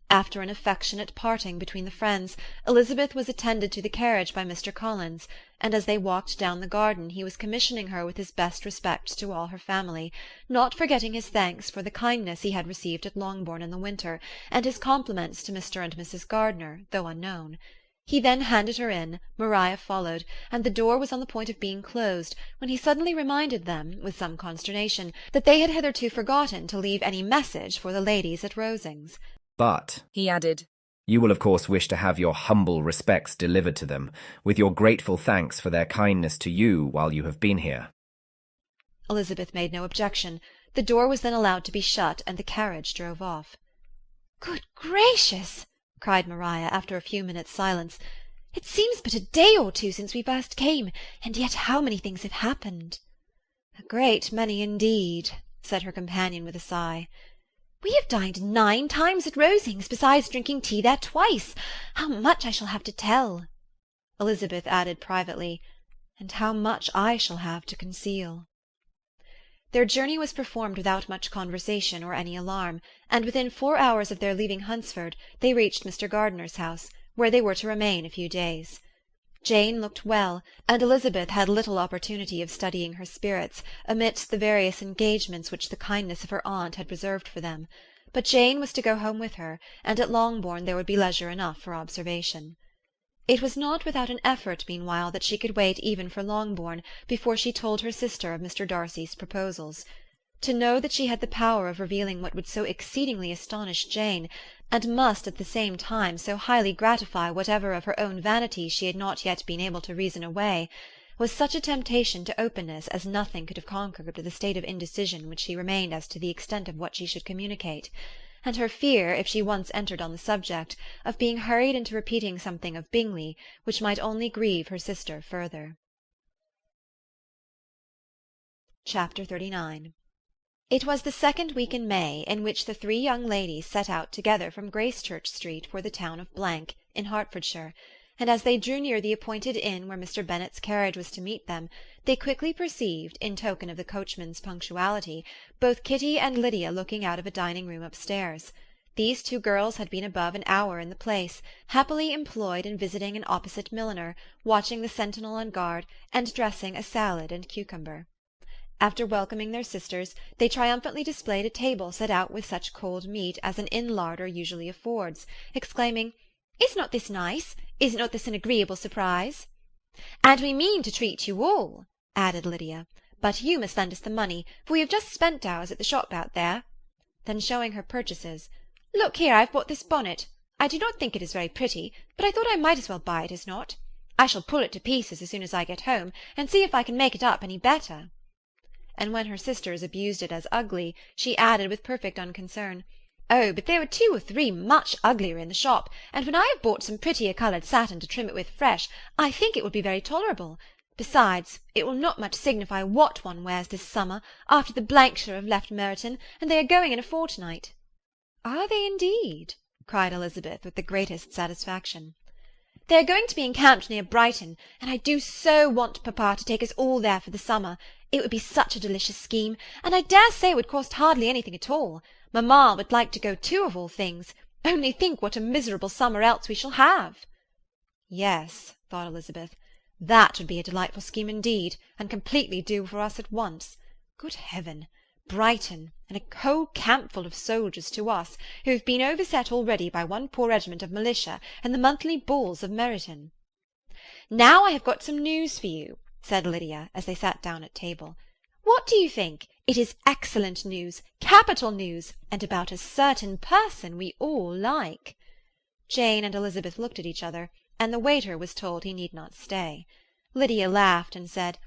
After an affectionate parting between the friends, Elizabeth was attended to the carriage by Mr. Collins, and as they walked down the garden he was commissioning her with his best respects to all her family, not forgetting his thanks for the kindness he had received at Longbourn in the winter, and his compliments to Mr. and Mrs. Gardiner, though unknown. He then handed her in, Maria followed, and the door was on the point of being closed, when he suddenly reminded them, with some consternation, that they had hitherto forgotten to leave any message for the ladies at Rosings. But, he added, you will of course wish to have your humble respects delivered to them, with your grateful thanks for their kindness to you while you have been here. Elizabeth made no objection. The door was then allowed to be shut, and the carriage drove off. "Good gracious!" cried Maria, after a few minutes' silence. "It seems but a day or two since we first came, and yet how many things have happened!" "A great many indeed," said her companion with a sigh. "We have dined 9 times at Rosings, besides drinking tea there twice. How much I shall have to tell!" Elizabeth added privately, "and how much I shall have to conceal." Their journey was performed without much conversation or any alarm, and within 4 hours of their leaving Hunsford they reached Mr. Gardiner's house, where they were to remain a few days. Jane looked well, and Elizabeth had little opportunity of studying her spirits, amidst the various engagements which the kindness of her aunt had reserved for them. But Jane was to go home with her, and at Longbourn there would be leisure enough for observation. It was not without an effort, meanwhile, that she could wait even for Longbourn before she told her sister of Mr. Darcy's proposals. To know that she had the power of revealing what would so exceedingly astonish Jane, and must at the same time so highly gratify whatever of her own vanity she had not yet been able to reason away, was such a temptation to openness as nothing could have conquered with the state of indecision which she remained as to the extent of what she should communicate, and her fear, if she once entered on the subject, of being hurried into repeating something of Bingley which might only grieve her sister further. Chapter 39. It was the 2nd week in May, in which the 3 young ladies set out together from Gracechurch Street for the town of Blank, in Hertfordshire, and as they drew near the appointed inn where Mr. Bennet's carriage was to meet them, they quickly perceived, in token of the coachman's punctuality, both Kitty and Lydia looking out of a dining-room upstairs. These 2 girls had been above an hour in the place, happily employed in visiting an opposite milliner, watching the sentinel on guard, and dressing a salad and cucumber. After welcoming their sisters, they triumphantly displayed a table set out with such cold meat as an inn larder usually affords, exclaiming, "Is not this nice? Is not this an agreeable surprise?" "And we mean to treat you all," added Lydia, "but you must lend us the money, for we have just spent ours at the shop out there." Then showing her purchases, "Look here, I've bought this bonnet. I do not think it is very pretty, but I thought I might as well buy it as not. I shall pull it to pieces as soon as I get home, and see if I can make it up any better." And when her sisters abused it as ugly, she added with perfect unconcern, "Oh, but there were 2 or 3 much uglier in the shop, and when I have bought some prettier coloured satin to trim it with fresh, I think it will be very tolerable. Besides, it will not much signify what one wears this summer, after the Blankshire have left Meryton, and they are going in a fortnight." "Are they indeed?" cried Elizabeth with the greatest satisfaction. "They are going to be encamped near Brighton, and I do so want papa to take us all there for the summer. It would be such a delicious scheme, and I dare say it would cost hardly anything at all. Mamma would like to go too, of all things. Only think what a miserable summer else we shall have." Yes, thought Elizabeth, that would be a delightful scheme indeed, and completely do for us at once. Good heaven! Brighton, and a whole campful of soldiers to us, who have been overset already by one poor regiment of militia and the monthly balls of Meryton. "Now I have got some news for you," said Lydia, as they sat down at table. "What do you think? It is excellent news, capital news, and about a certain person we all like." Jane and Elizabeth looked at each other, and the waiter was told he need not stay. Lydia laughed and said,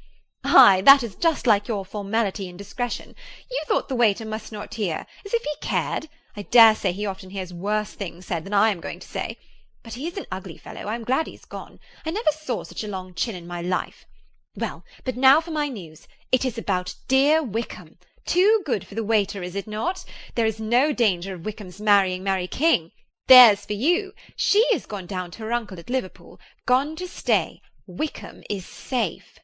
"Ay, that is just like your formality and discretion. You thought the waiter must not hear, as if he cared. I dare say he often hears worse things said than I am going to say. But he is an ugly fellow. I am glad he's gone. I never saw such a long chin in my life. Well, but now for my news. It is about dear Wickham. Too good for the waiter, is it not? There is no danger of Wickham's marrying Mary King. There's for you. She is gone down to her uncle at Liverpool, gone to stay. Wickham is safe."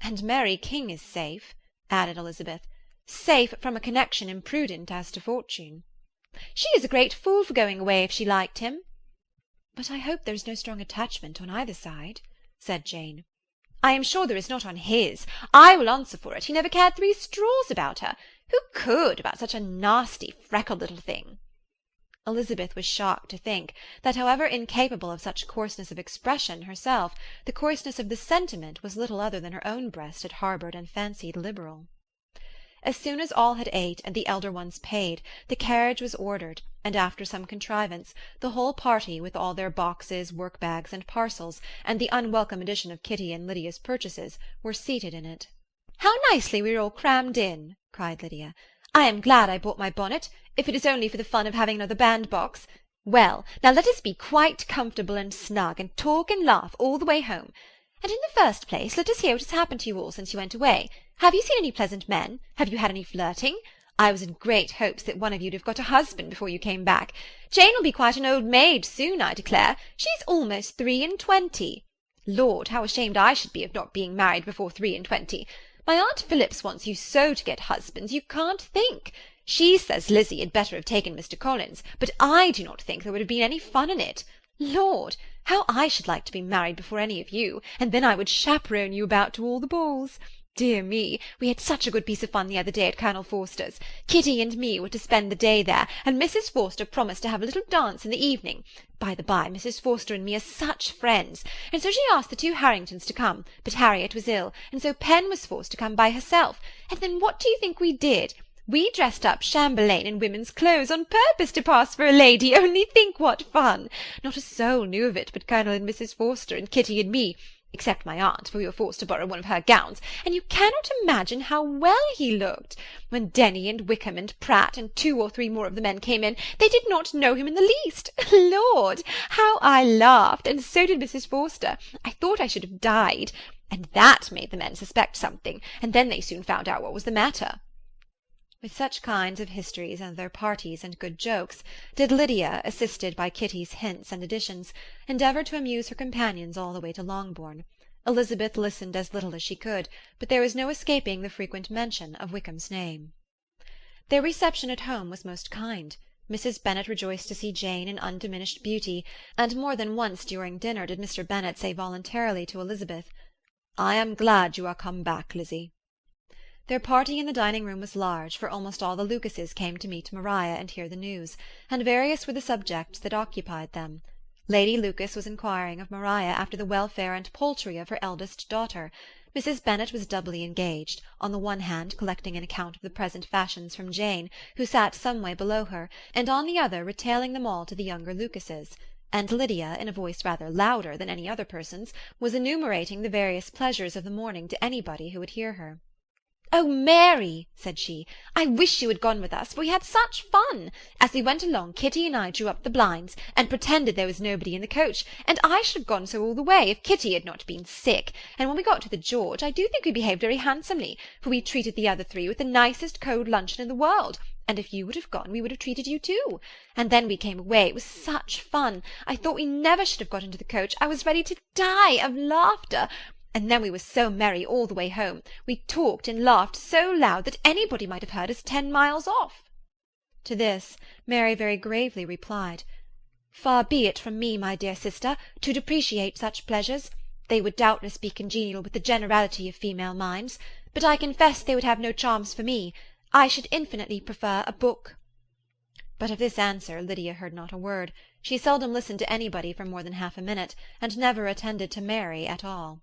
"And Mary King is safe," added Elizabeth. "Safe from a connection imprudent as to fortune." "She is a great fool for going away if she liked him." "But I hope there is no strong attachment on either side," said Jane. "I am sure there is not on his. I will answer for it. He never cared 3 straws about her. Who could, about such a nasty, freckled little thing?" Elizabeth was shocked to think that, however incapable of such coarseness of expression herself, the coarseness of the sentiment was little other than her own breast had harboured and fancied liberal. As soon as all had ate and the elder ones paid, the carriage was ordered, and after some contrivance, the whole party, with all their boxes, work-bags, and parcels, and the unwelcome addition of Kitty and Lydia's purchases, were seated in it. "How nicely we are all crammed in!" cried Lydia. "I am glad I bought my bonnet, if it is only for the fun of having another bandbox. Well, now let us be quite comfortable and snug, and talk and laugh all the way home. And in the first place, let us hear what has happened to you all since you went away. Have you seen any pleasant men? Have you had any flirting? I was in great hopes that one of you'd have got a husband before you came back. Jane will be quite an old maid soon, I declare. She's almost 23. Lord, how ashamed I should be of not being married before 23. My Aunt Phillips wants you so to get husbands, you can't think. She says Lizzie had better have taken Mr. Collins, but I do not think there would have been any fun in it. Lord, how I should like to be married before any of you, and then I would chaperone you about to all the balls. Dear me, we had such a good piece of fun the other day at Colonel Forster's. Kitty and me were to spend the day there, and Mrs. Forster promised to have a little dance in the evening. By the by, Mrs. Forster and me are such friends, and so she asked the 2 Harringtons to come, but Harriet was ill, and so Pen was forced to come by herself. And then what do you think we did? We dressed up Chamberlain in women's clothes on purpose to pass for a lady. Only think what fun! Not a soul knew of it but Colonel and Mrs. Forster and Kitty and me, except my aunt, for we were forced to borrow one of her gowns, and you cannot imagine how well he looked. When Denny and Wickham and Pratt and 2 or 3 more of the men came in, they did not know him in the least. Lord, how I laughed, and so did Mrs. Forster. I thought I should have died, and that made the men suspect something, and then they soon found out what was the matter. With such kinds of histories and their parties and good jokes did Lydia, assisted by Kitty's hints and additions, endeavour to amuse her companions all the way to Longbourn. Elizabeth listened as little as she could, but there was no escaping the frequent mention of Wickham's name. Their reception at home was most kind. Mrs. Bennet rejoiced to see Jane in undiminished beauty, and more than once during dinner did Mr. Bennet say voluntarily to Elizabeth, "I am glad you are come back, Lizzie." Their party in the dining-room was large, for almost all the Lucases came to meet Maria and hear the news, and various were the subjects that occupied them. Lady Lucas was inquiring of Maria after the welfare and poultry of her eldest daughter. Mrs. Bennet was doubly engaged, on the one hand collecting an account of the present fashions from Jane, who sat some way below her, and on the other retailing them all to the younger Lucases; and Lydia, in a voice rather louder than any other person's, was enumerating the various pleasures of the morning to anybody who would hear her. "Oh, Mary," said she, "I wish you had gone with us, for we had such fun. As we went along, Kitty and I drew up the blinds, and pretended there was nobody in the coach, and I should have gone so all the way, if Kitty had not been sick, and when we got to the George, I do think we behaved very handsomely, for we treated the other three with the nicest cold luncheon in the world, and if you would have gone, we would have treated you too. And then we came away. It was such fun. I thought we never should have got into the coach. I was ready to die of laughter. And then we were so merry all the way home. We talked and laughed so loud that anybody might have heard us 10 miles off." To this, Mary very gravely replied, "Far be it from me, my dear sister, to depreciate such pleasures. They would doubtless be congenial with the generality of female minds, but I confess they would have no charms for me. I should infinitely prefer a book." But of this answer Lydia heard not a word. She seldom listened to anybody for more than half a minute, and never attended to Mary at all.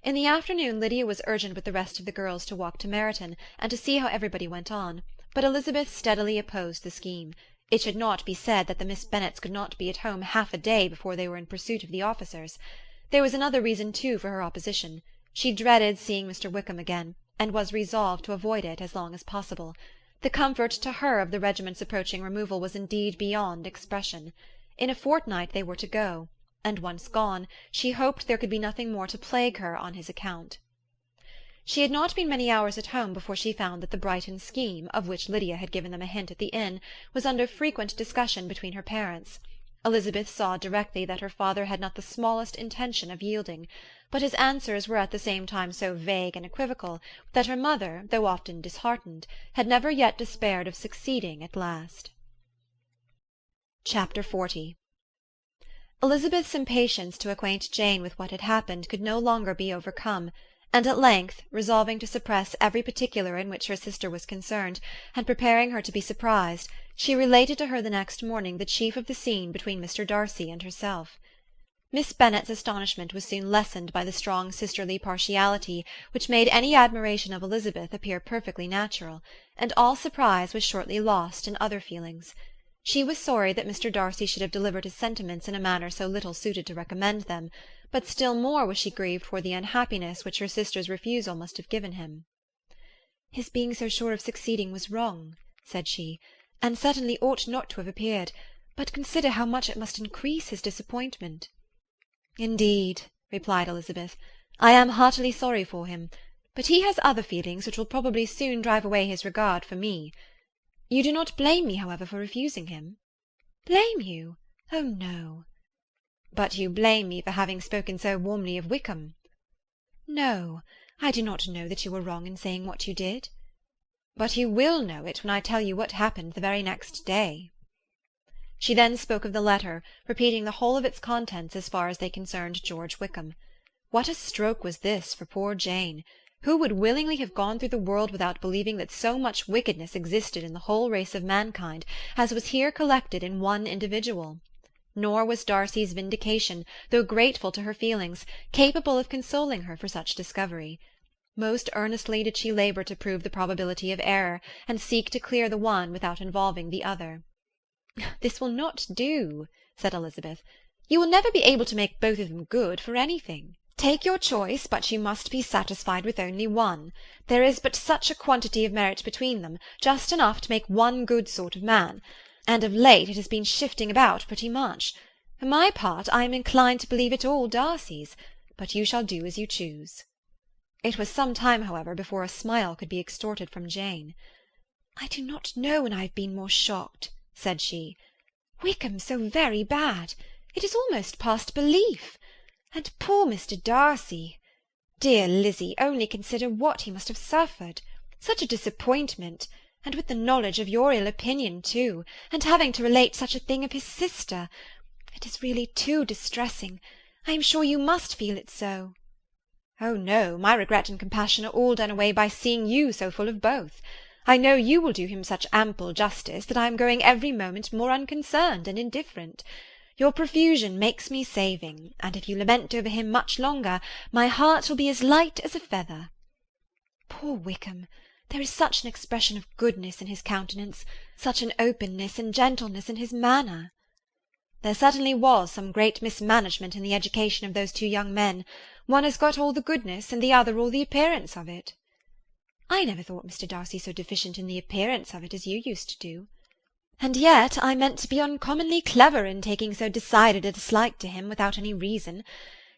In the afternoon Lydia was urgent with the rest of the girls to walk to Meryton, and to see how everybody went on, but Elizabeth steadily opposed the scheme. It should not be said that the Miss Bennets could not be at home half a day before they were in pursuit of the officers. There was another reason, too, for her opposition. She dreaded seeing Mr. Wickham again, and was resolved to avoid it as long as possible. The comfort to her of the regiment's approaching removal was indeed beyond expression. In a fortnight they were to go, and once gone, she hoped there could be nothing more to plague her on his account. She had not been many hours at home before she found that the Brighton scheme, of which Lydia had given them a hint at the inn, was under frequent discussion between her parents. Elizabeth saw directly that her father had not the smallest intention of yielding, but his answers were at the same time so vague and equivocal that her mother, though often disheartened, had never yet despaired of succeeding at last. Chapter 40. Elizabeth's impatience to acquaint Jane with what had happened could no longer be overcome, and at length, resolving to suppress every particular in which her sister was concerned, and preparing her to be surprised, she related to her the next morning the chief of the scene between Mr. Darcy and herself. Miss Bennet's astonishment was soon lessened by the strong sisterly partiality which made any admiration of Elizabeth appear perfectly natural, and all surprise was shortly lost in other feelings. She was sorry that Mr. Darcy should have delivered his sentiments in a manner so little suited to recommend them, but still more was she grieved for the unhappiness which her sister's refusal must have given him. "His being so sure of succeeding was wrong," said she, "and certainly ought not to have appeared, but consider how much it must increase his disappointment." "Indeed," replied Elizabeth, "I am heartily sorry for him, but he has other feelings which will probably soon drive away his regard for me. You do not blame me, however, for refusing him?" "Blame you? Oh, no." "But you blame me for having spoken so warmly of Wickham?" "No, I do not know that you were wrong in saying what you did." "But you will know it when I tell you what happened the very next day." She then spoke of the letter, repeating the whole of its contents as far as they concerned George Wickham. What a stroke was this for poor Jane! Who would willingly have gone through the world without believing that so much wickedness existed in the whole race of mankind as was here collected in one individual? Nor was Darcy's vindication, though grateful to her feelings, capable of consoling her for such discovery. Most earnestly did she labour to prove the probability of error, and seek to clear the one without involving the other. "This will not do," said Elizabeth. "You will never be able to make both of them good for anything. Take your choice, but you must be satisfied with only one. There is but such a quantity of merit between them, just enough to make one good sort of man, and of late it has been shifting about pretty much. For my part, I am inclined to believe it all Darcy's, but you shall do as you choose." It was some time, however, before a smile could be extorted from Jane. "I do not know when I have been more shocked," said she. "Wickham so very bad. It is almost past belief. And poor Mr. Darcy! Dear Lizzie, only consider what he must have suffered. Such a disappointment, and with the knowledge of your ill opinion too, and having to relate such a thing of his sister. It is really too distressing. I am sure you must feel it so." "Oh, no, my regret and compassion are all done away by seeing you so full of both. I know you will do him such ample justice that I am growing every moment more unconcerned and indifferent. Your profusion makes me saving, and if you lament over him much longer, my heart will be as light as a feather. Poor Wickham! There is such an expression of goodness in his countenance, such an openness and gentleness in his manner. There certainly was some great mismanagement in the education of those two young men. One has got all the goodness, and the other all the appearance of it. I never thought Mr. Darcy so deficient in the appearance of it as you used to do. And yet I meant to be uncommonly clever in taking so decided a dislike to him without any reason.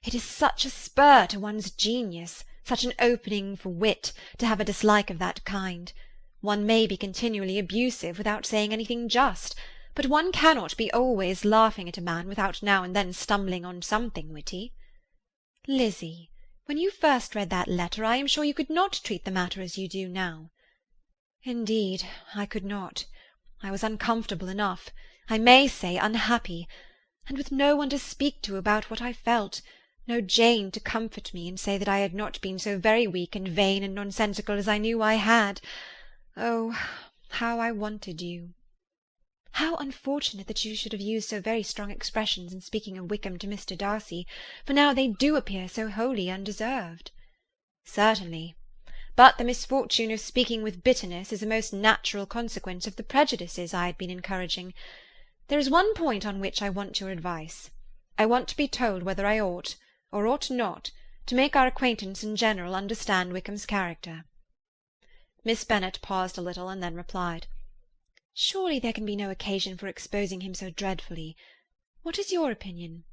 It is such a spur to one's genius, such an opening for wit, to have a dislike of that kind. One may be continually abusive without saying anything just, but one cannot be always laughing at a man without now and then stumbling on something witty. Lizzie, when you first read that letter, I am sure you could not treat the matter as you do now. Indeed, I could not. I was uncomfortable enough, I may say unhappy, and with no one to speak to about what I felt, no Jane to comfort me and say that I had not been so very weak and vain and nonsensical as I knew I had. Oh, how I wanted you! How unfortunate that you should have used so very strong expressions in speaking of Wickham to Mr. Darcy, for now they do appear so wholly undeserved. Certainly. But the misfortune of speaking with bitterness is a most natural consequence of the prejudices I had been encouraging. There is one point on which I want your advice. I want to be told whether I ought, or ought not, to make our acquaintance in general understand Wickham's character. Miss Bennet paused a little, and then replied, Surely there can be no occasion for exposing him so dreadfully. What is your opinion?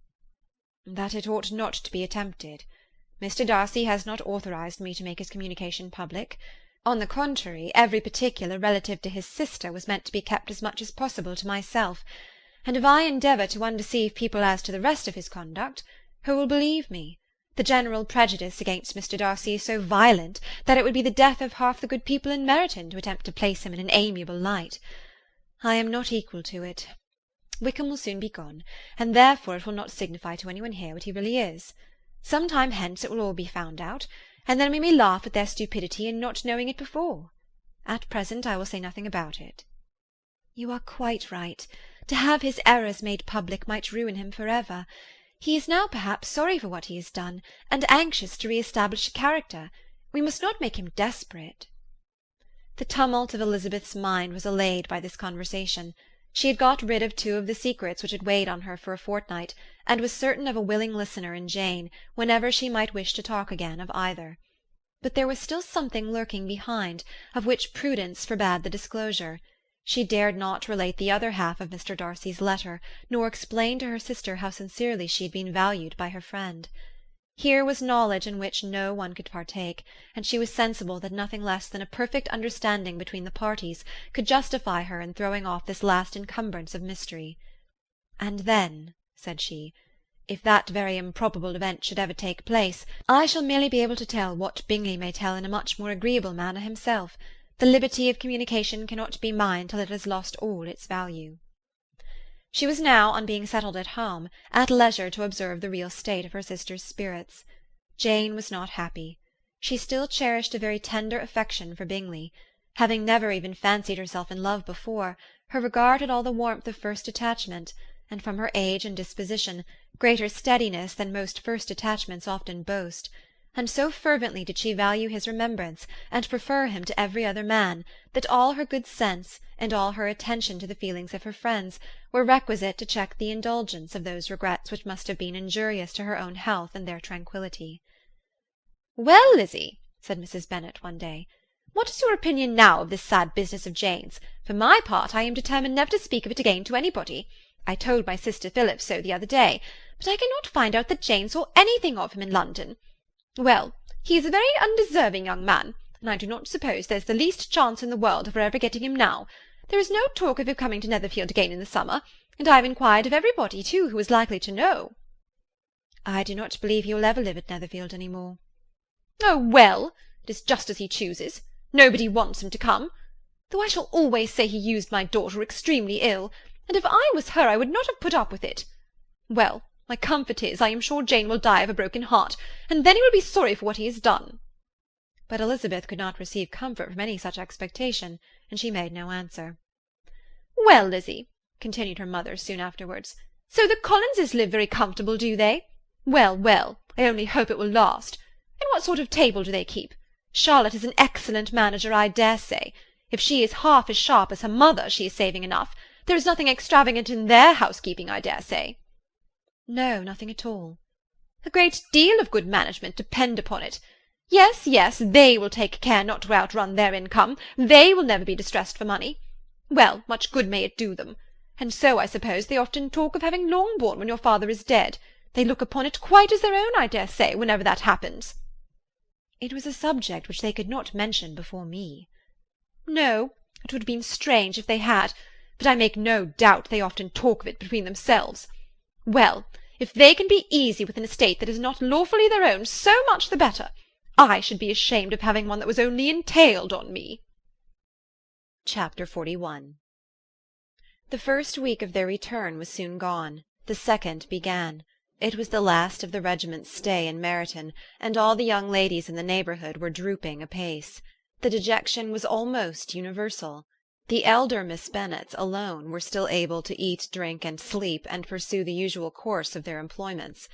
That it ought not to be attempted. Mr. Darcy has not authorized me to make his communication public. On the contrary, every particular relative to his sister was meant to be kept as much as possible to myself, and if I endeavour to undeceive people as to the rest of his conduct, who will believe me? The general prejudice against Mr. Darcy is so violent that it would be the death of half the good people in Meryton to attempt to place him in an amiable light. I am not equal to it. Wickham will soon be gone, and therefore it will not signify to anyone here what he really is. Some time hence it will all be found out, and then we may laugh at their stupidity in not knowing it before. At present I will say nothing about it. You are quite right. To have his errors made public might ruin him for ever. He is now perhaps sorry for what he has done, and anxious to re-establish a character. We must not make him desperate. The tumult of Elizabeth's mind was allayed by this conversation. She had got rid of two of the secrets which had weighed on her for a fortnight, and was certain of a willing listener in Jane, whenever she might wish to talk again of either. But there was still something lurking behind, of which prudence forbade the disclosure. She dared not relate the other half of Mr. Darcy's letter, nor explain to her sister how sincerely she had been valued by her friend. Here was knowledge in which no one could partake, and she was sensible that nothing less than a perfect understanding between the parties could justify her in throwing off this last encumbrance of mystery. And then, said she, if that very improbable event should ever take place, I shall merely be able to tell what Bingley may tell in a much more agreeable manner himself. The liberty of communication cannot be mine till it has lost all its value. She was now, on being settled at home, at leisure to observe the real state of her sister's spirits. Jane was not happy. She still cherished a very tender affection for Bingley. Having never even fancied herself in love before, her regard had all the warmth of first attachment, and from her age and disposition, greater steadiness than most first attachments often boast, and so fervently did she value his remembrance, and prefer him to every other man, that all her good sense, and all her attention to the feelings of her friends, were requisite to check the indulgence of those regrets which must have been injurious to her own health and their tranquillity. "Well, Lizzie," said Mrs. Bennet one day, "what is your opinion now of this sad business of Jane's? For my part, I am determined never to speak of it again to anybody. I told my sister Philip so the other day, but I cannot find out that Jane saw anything of him in London. Well, he is a very undeserving young man, and I do not suppose there's the least chance in the world of her ever getting him now. There is no talk of him coming to Netherfield again in the summer, and I have inquired of everybody, too, who is likely to know." "I do not believe he will ever live at Netherfield any more." "Oh, well, it is just as he chooses. Nobody wants him to come. Though I shall always say he used my daughter extremely ill, and if I was her I would not have put up with it. Well, my comfort is, I am sure Jane will die of a broken heart, and then he will be sorry for what he has done." But Elizabeth could not receive comfort from any such expectation, and she made no answer. "Well, Lizzie," continued her mother soon afterwards, So the Collinses live very comfortable, do they? Well, well, I only hope it will last. And what sort of table do they keep? Charlotte is an excellent manager, I dare say. If she is half as sharp as her mother, she is saving enough. There is nothing extravagant in their housekeeping, I dare say. No, nothing at all. A great deal of good management, depend upon it. Yes, yes, they will take care not to outrun their income. They will never be distressed for money. Well, much good may it do them. And so, I suppose, they often talk of having Longbourn when your father is dead. They look upon it quite as their own, I dare say, whenever that happens. It was a subject which they could not mention before me. No, it would have been strange if they had, but I make no doubt they often talk of it between themselves. Well, if they can be easy with an estate that is not lawfully their own, so much the better. I should be ashamed of having one that was only entailed on me. Chapter 41. The first week of their return was soon gone. The second began. It was the last of the regiment's stay in Meryton, and all the young ladies in the neighbourhood were drooping apace. The dejection was almost universal. The elder Miss Bennets alone were still able to eat, drink, and sleep, and pursue the usual course of their employments.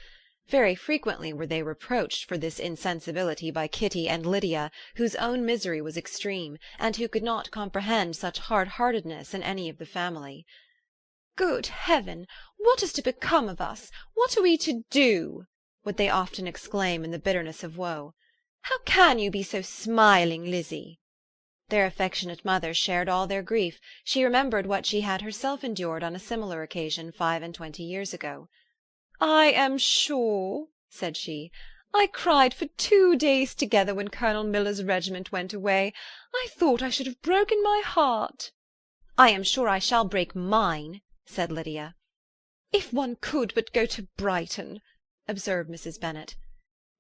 Very frequently were they reproached for this insensibility by Kitty and Lydia, whose own misery was extreme, and who could not comprehend such hard-heartedness in any of the family. "Good heaven! What is to become of us? What are we to do?" would they often exclaim in the bitterness of woe. "How can you be so smiling, Lizzie?" Their affectionate mother shared all their grief. She remembered what she had herself endured on a similar occasion 25 years ago. "I am sure," said she, "I cried for 2 days together when Colonel Miller's regiment went away. I thought I should have broken my heart." "I am sure I shall break mine," said Lydia. "If one could but go to Brighton," observed Mrs. Bennet.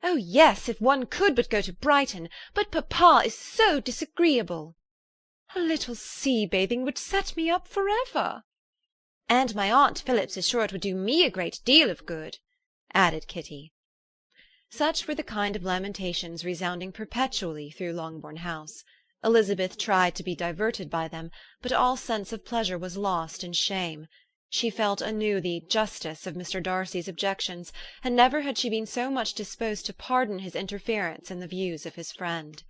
"Oh yes, if one could but go to Brighton, but papa is so disagreeable." "A little sea-bathing would set me up for ever." "And my Aunt Phillips is sure it would do me a great deal of good," added Kitty. Such were the kind of lamentations resounding perpetually through Longbourn House. Elizabeth tried to be diverted by them, but all sense of pleasure was lost in shame. She felt anew the justice of Mr. Darcy's objections, and never had she been so much disposed to pardon his interference in the views of his friend.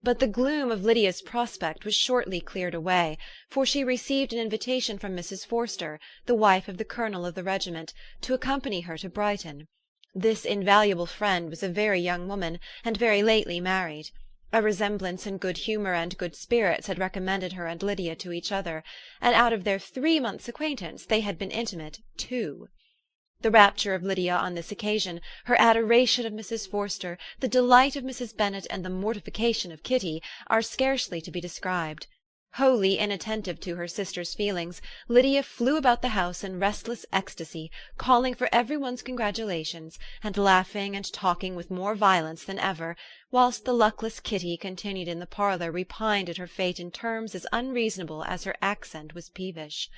But the gloom of Lydia's prospect was shortly cleared away, for she received an invitation from Mrs. Forster, the wife of the colonel of the regiment, to accompany her to Brighton. This invaluable friend was a very young woman, and very lately married. A resemblance in good humour and good spirits had recommended her and Lydia to each other, and out of their 3 months' acquaintance they had been intimate 2. The rapture of Lydia on this occasion, her adoration of Mrs. Forster, the delight of Mrs. Bennet, and the mortification of Kitty, are scarcely to be described. Wholly inattentive to her sister's feelings, Lydia flew about the house in restless ecstasy, calling for every one's congratulations, and laughing and talking with more violence than ever, whilst the luckless Kitty continued in the parlour repined at her fate in terms as unreasonable as her accent was peevish.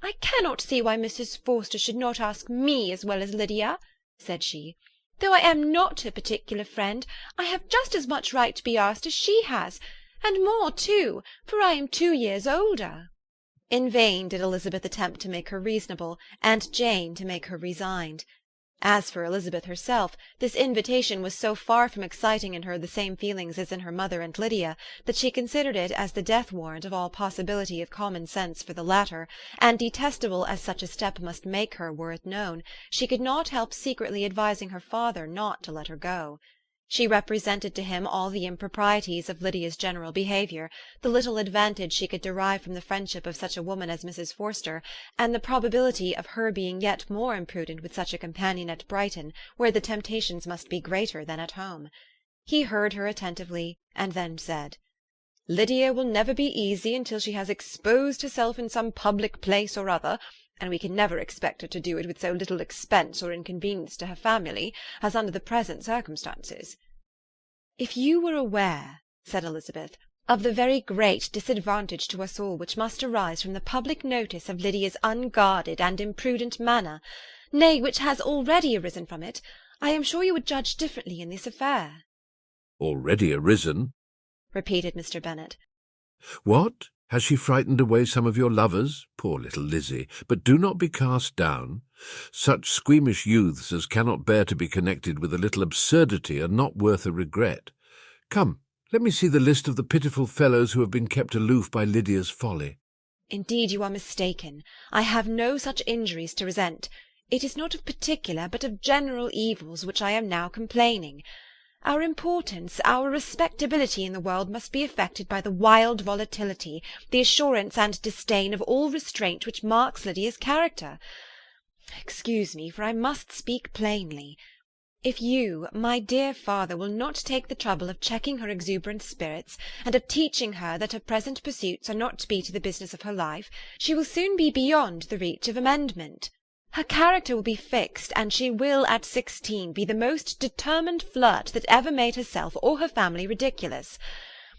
"I cannot see why Mrs. Forster should not ask me as well as Lydia," said she. "Though I am not her particular friend, I have just as much right to be asked as she has, and more too, for I am 2 years older." In vain did Elizabeth attempt to make her reasonable, and Jane to make her resigned. As for Elizabeth herself, this invitation was so far from exciting in her the same feelings as in her mother and Lydia, that she considered it as the death-warrant of all possibility of common sense for the latter, and detestable as such a step must make her were it known, she could not help secretly advising her father not to let her go. She represented to him all the improprieties of Lydia's general behaviour, the little advantage she could derive from the friendship of such a woman as Mrs. Forster, and the probability of her being yet more imprudent with such a companion at Brighton, where the temptations must be greater than at home. He heard her attentively, and then said, "Lydia will never be easy until she has exposed herself in some public place or other, and we can never expect her to do it with so little expense or inconvenience to her family as under the present circumstances." "If you were aware," said Elizabeth, "of the very great disadvantage to us all which must arise from the public notice of Lydia's unguarded and imprudent manner, nay, which has already arisen from it, I am sure you would judge differently in this affair." "Already arisen?" repeated Mr. Bennet. "What? Has she frightened away some of your lovers? Poor little Lizzie, but do not be cast down. Such squeamish youths as cannot bear to be connected with a little absurdity are not worth a regret. Come, let me see the list of the pitiful fellows who have been kept aloof by Lydia's folly. Indeed, you are mistaken. I have no such injuries to resent. It is not of particular, but of general evils which I am now complaining. Our importance, our respectability in the world must be affected by the wild volatility, the assurance and disdain of all restraint which marks Lydia's character. Excuse me, for I must speak plainly. If you, my dear father, will not take the trouble of checking her exuberant spirits, and of teaching her that her present pursuits are not to be to the business of her life, she will soon be beyond the reach of amendment. Her character will be fixed, and she will at 16 be the most determined flirt that ever made herself or her family ridiculous.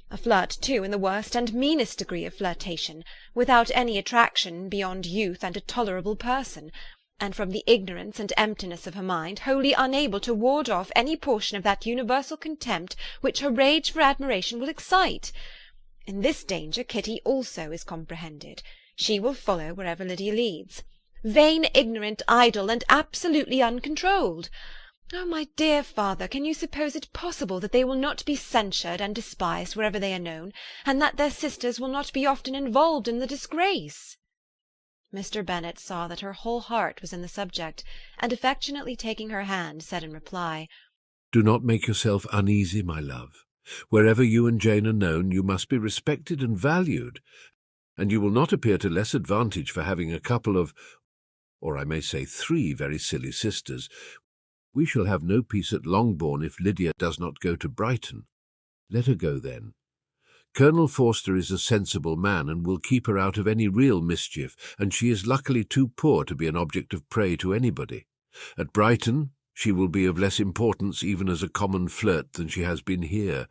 A flirt, too, in the worst and meanest degree of flirtation, without any attraction beyond youth and a tolerable person, and from the ignorance and emptiness of her mind wholly unable to ward off any portion of that universal contempt which her rage for admiration will excite. In this danger Kitty also is comprehended. She will follow wherever Lydia leads. Vain, ignorant, idle, and absolutely uncontrolled. Oh, my dear father, can you suppose it possible that they will not be censured and despised wherever they are known, and that their sisters will not be often involved in the disgrace? Mr. Bennet saw that her whole heart was in the subject, and affectionately taking her hand, said in reply, Do not make yourself uneasy, my love. Wherever you and Jane are known, you must be respected and valued, and you will not appear to less advantage for having a couple of, or I may say 3 very silly sisters. We shall have no peace at Longbourn if Lydia does not go to Brighton. Let her go then. Colonel Forster is a sensible man and will keep her out of any real mischief, and she is luckily too poor to be an object of prey to anybody. At Brighton she will be of less importance even as a common flirt than she has been here.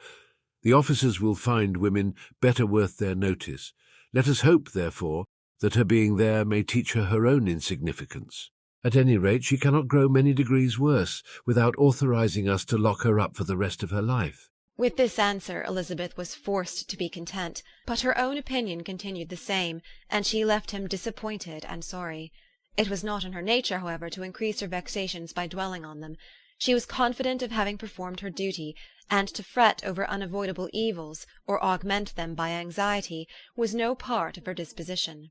The officers will find women better worth their notice. Let us hope, therefore, that her being there may teach her her own insignificance. At any rate, she cannot grow many degrees worse without authorizing us to lock her up for the rest of her life. With this answer Elizabeth was forced to be content, but her own opinion continued the same, and she left him disappointed and sorry. It was not in her nature, however, to increase her vexations by dwelling on them. She was confident of having performed her duty, and to fret over unavoidable evils, or augment them by anxiety, was no part of her disposition.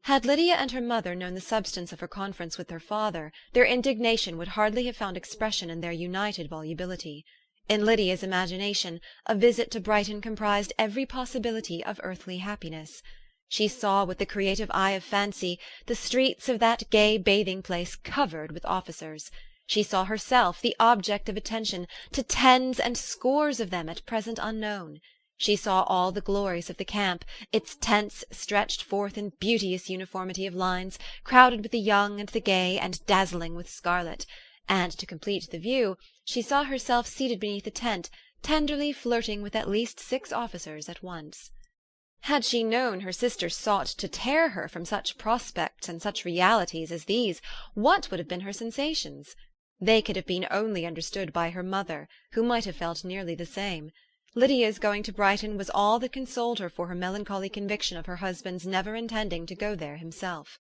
Had Lydia and her mother known the substance of her conference with their father, their indignation would hardly have found expression in their united volubility. In Lydia's imagination, a visit to Brighton comprised every possibility of earthly happiness. She saw with the creative eye of fancy the streets of that gay bathing-place covered with officers. She saw herself the object of attention to tens and scores of them at present unknown. She saw all the glories of the camp, its tents stretched forth in beauteous uniformity of lines, crowded with the young and the gay, and dazzling with scarlet. And to complete the view, she saw herself seated beneath a tent, tenderly flirting with at least 6 officers at once. Had she known her sister sought to tear her from such prospects and such realities as these, what would have been her sensations? They could have been only understood by her mother, who might have felt nearly the same. Lydia's going to Brighton was all that consoled her for her melancholy conviction of her husband's never intending to go there himself.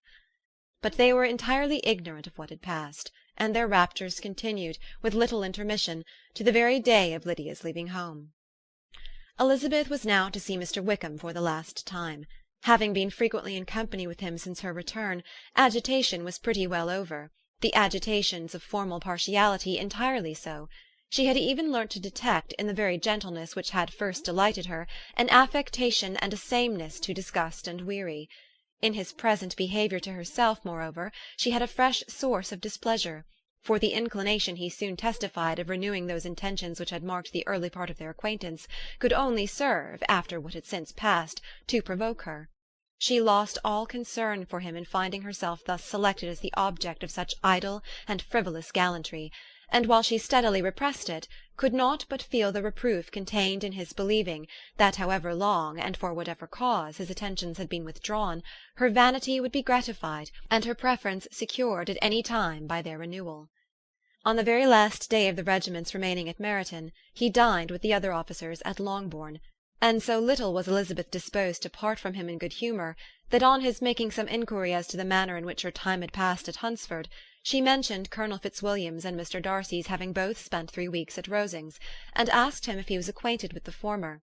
But they were entirely ignorant of what had passed, and their raptures continued, with little intermission, to the very day of Lydia's leaving home. Elizabeth was now to see Mr. Wickham for the last time. Having been frequently in company with him since her return, agitation was pretty well over, the agitations of formal partiality entirely so. She had even learnt to detect, in the very gentleness which had first delighted her, an affectation and a sameness to disgust and weary. In his present behaviour to herself, moreover, she had a fresh source of displeasure, for the inclination he soon testified of renewing those intentions which had marked the early part of their acquaintance could only serve, after what had since passed, to provoke her. She lost all concern for him in finding herself thus selected as the object of such idle and frivolous gallantry, and while she steadily repressed it, could not but feel the reproof contained in his believing that however long, and for whatever cause, his attentions had been withdrawn, her vanity would be gratified, and her preference secured at any time by their renewal. On the very last day of the regiment's remaining at Meryton, he dined with the other officers at Longbourn, and so little was Elizabeth disposed to part from him in good humour, that on his making some inquiry as to the manner in which her time had passed at Hunsford, she mentioned Colonel Fitzwilliam's and Mr. Darcy's having both spent 3 weeks at Rosings, and asked him if he was acquainted with the former.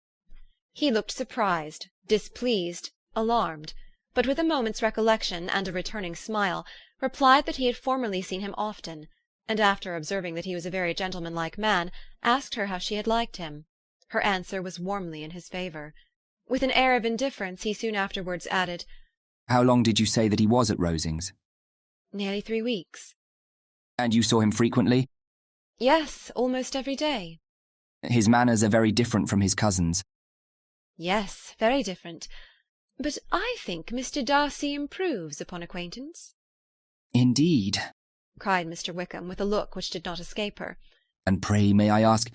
He looked surprised, displeased, alarmed, but with a moment's recollection and a returning smile, replied that he had formerly seen him often, and after observing that he was a very gentlemanlike man, asked her how she had liked him. Her answer was warmly in his favour. With an air of indifference he soon afterwards added, "How long did you say that he was at Rosings?" "Nearly 3 weeks." "And you saw him frequently?" "Yes, almost every day." "His manners are very different from his cousin's." "Yes, very different. But I think Mr. Darcy improves upon acquaintance." "Indeed," cried Mr. Wickham, with a look which did not escape her. "And pray, may I ask—"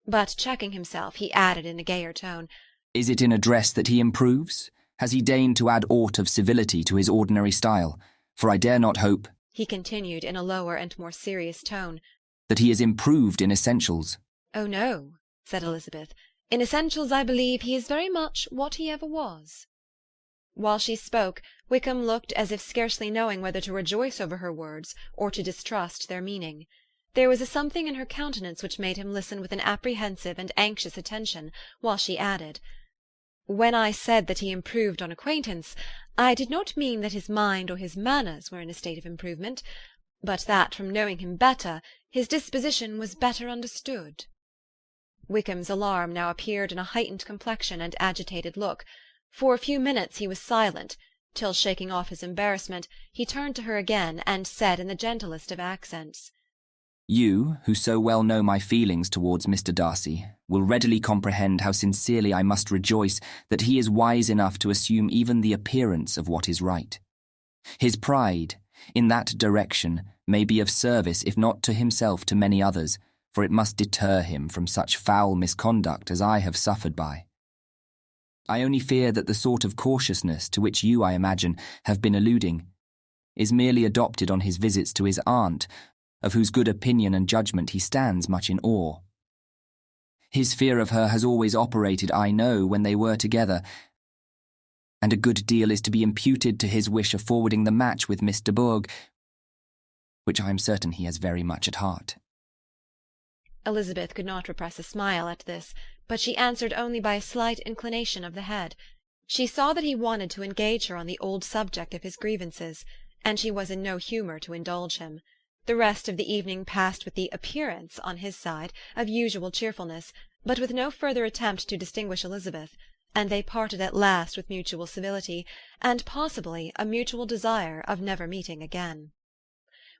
But checking himself, he added in a gayer tone, "Is it in address that he improves? Has he deigned to add aught of civility to his ordinary style? For I dare not hope," he continued in a lower and more serious tone, "that he is improved in essentials." "Oh, no," said Elizabeth. "In essentials, I believe, he is very much what he ever was." While she spoke, Wickham looked as if scarcely knowing whether to rejoice over her words or to distrust their meaning. There was a something in her countenance which made him listen with an apprehensive and anxious attention, while she added, "When I said that he improved on acquaintance, I did not mean that his mind or his manners were in a state of improvement, but that, from knowing him better, his disposition was better understood." Wickham's alarm now appeared in a heightened complexion and agitated look. For a few minutes he was silent, till, shaking off his embarrassment, he turned to her again, and said in the gentlest of accents, "You, who so well know my feelings towards Mr. Darcy, will readily comprehend how sincerely I must rejoice that he is wise enough to assume even the appearance of what is right. His pride, in that direction, may be of service, if not to himself, to many others, for it must deter him from such foul misconduct as I have suffered by. I only fear that the sort of cautiousness to which you, I imagine, have been alluding, is merely adopted on his visits to his aunt, of whose good opinion and judgment he stands much in awe. His fear of her has always operated, I know, when they were together, and a good deal is to be imputed to his wish of forwarding the match with Miss de Bourgh, which I am certain he has very much at heart." Elizabeth could not repress a smile at this, but she answered only by a slight inclination of the head. She saw that he wanted to engage her on the old subject of his grievances, and she was in no humour to indulge him. The rest of the evening passed with the appearance, on his side, of usual cheerfulness, but with no further attempt to distinguish Elizabeth, and they parted at last with mutual civility, and possibly a mutual desire of never meeting again.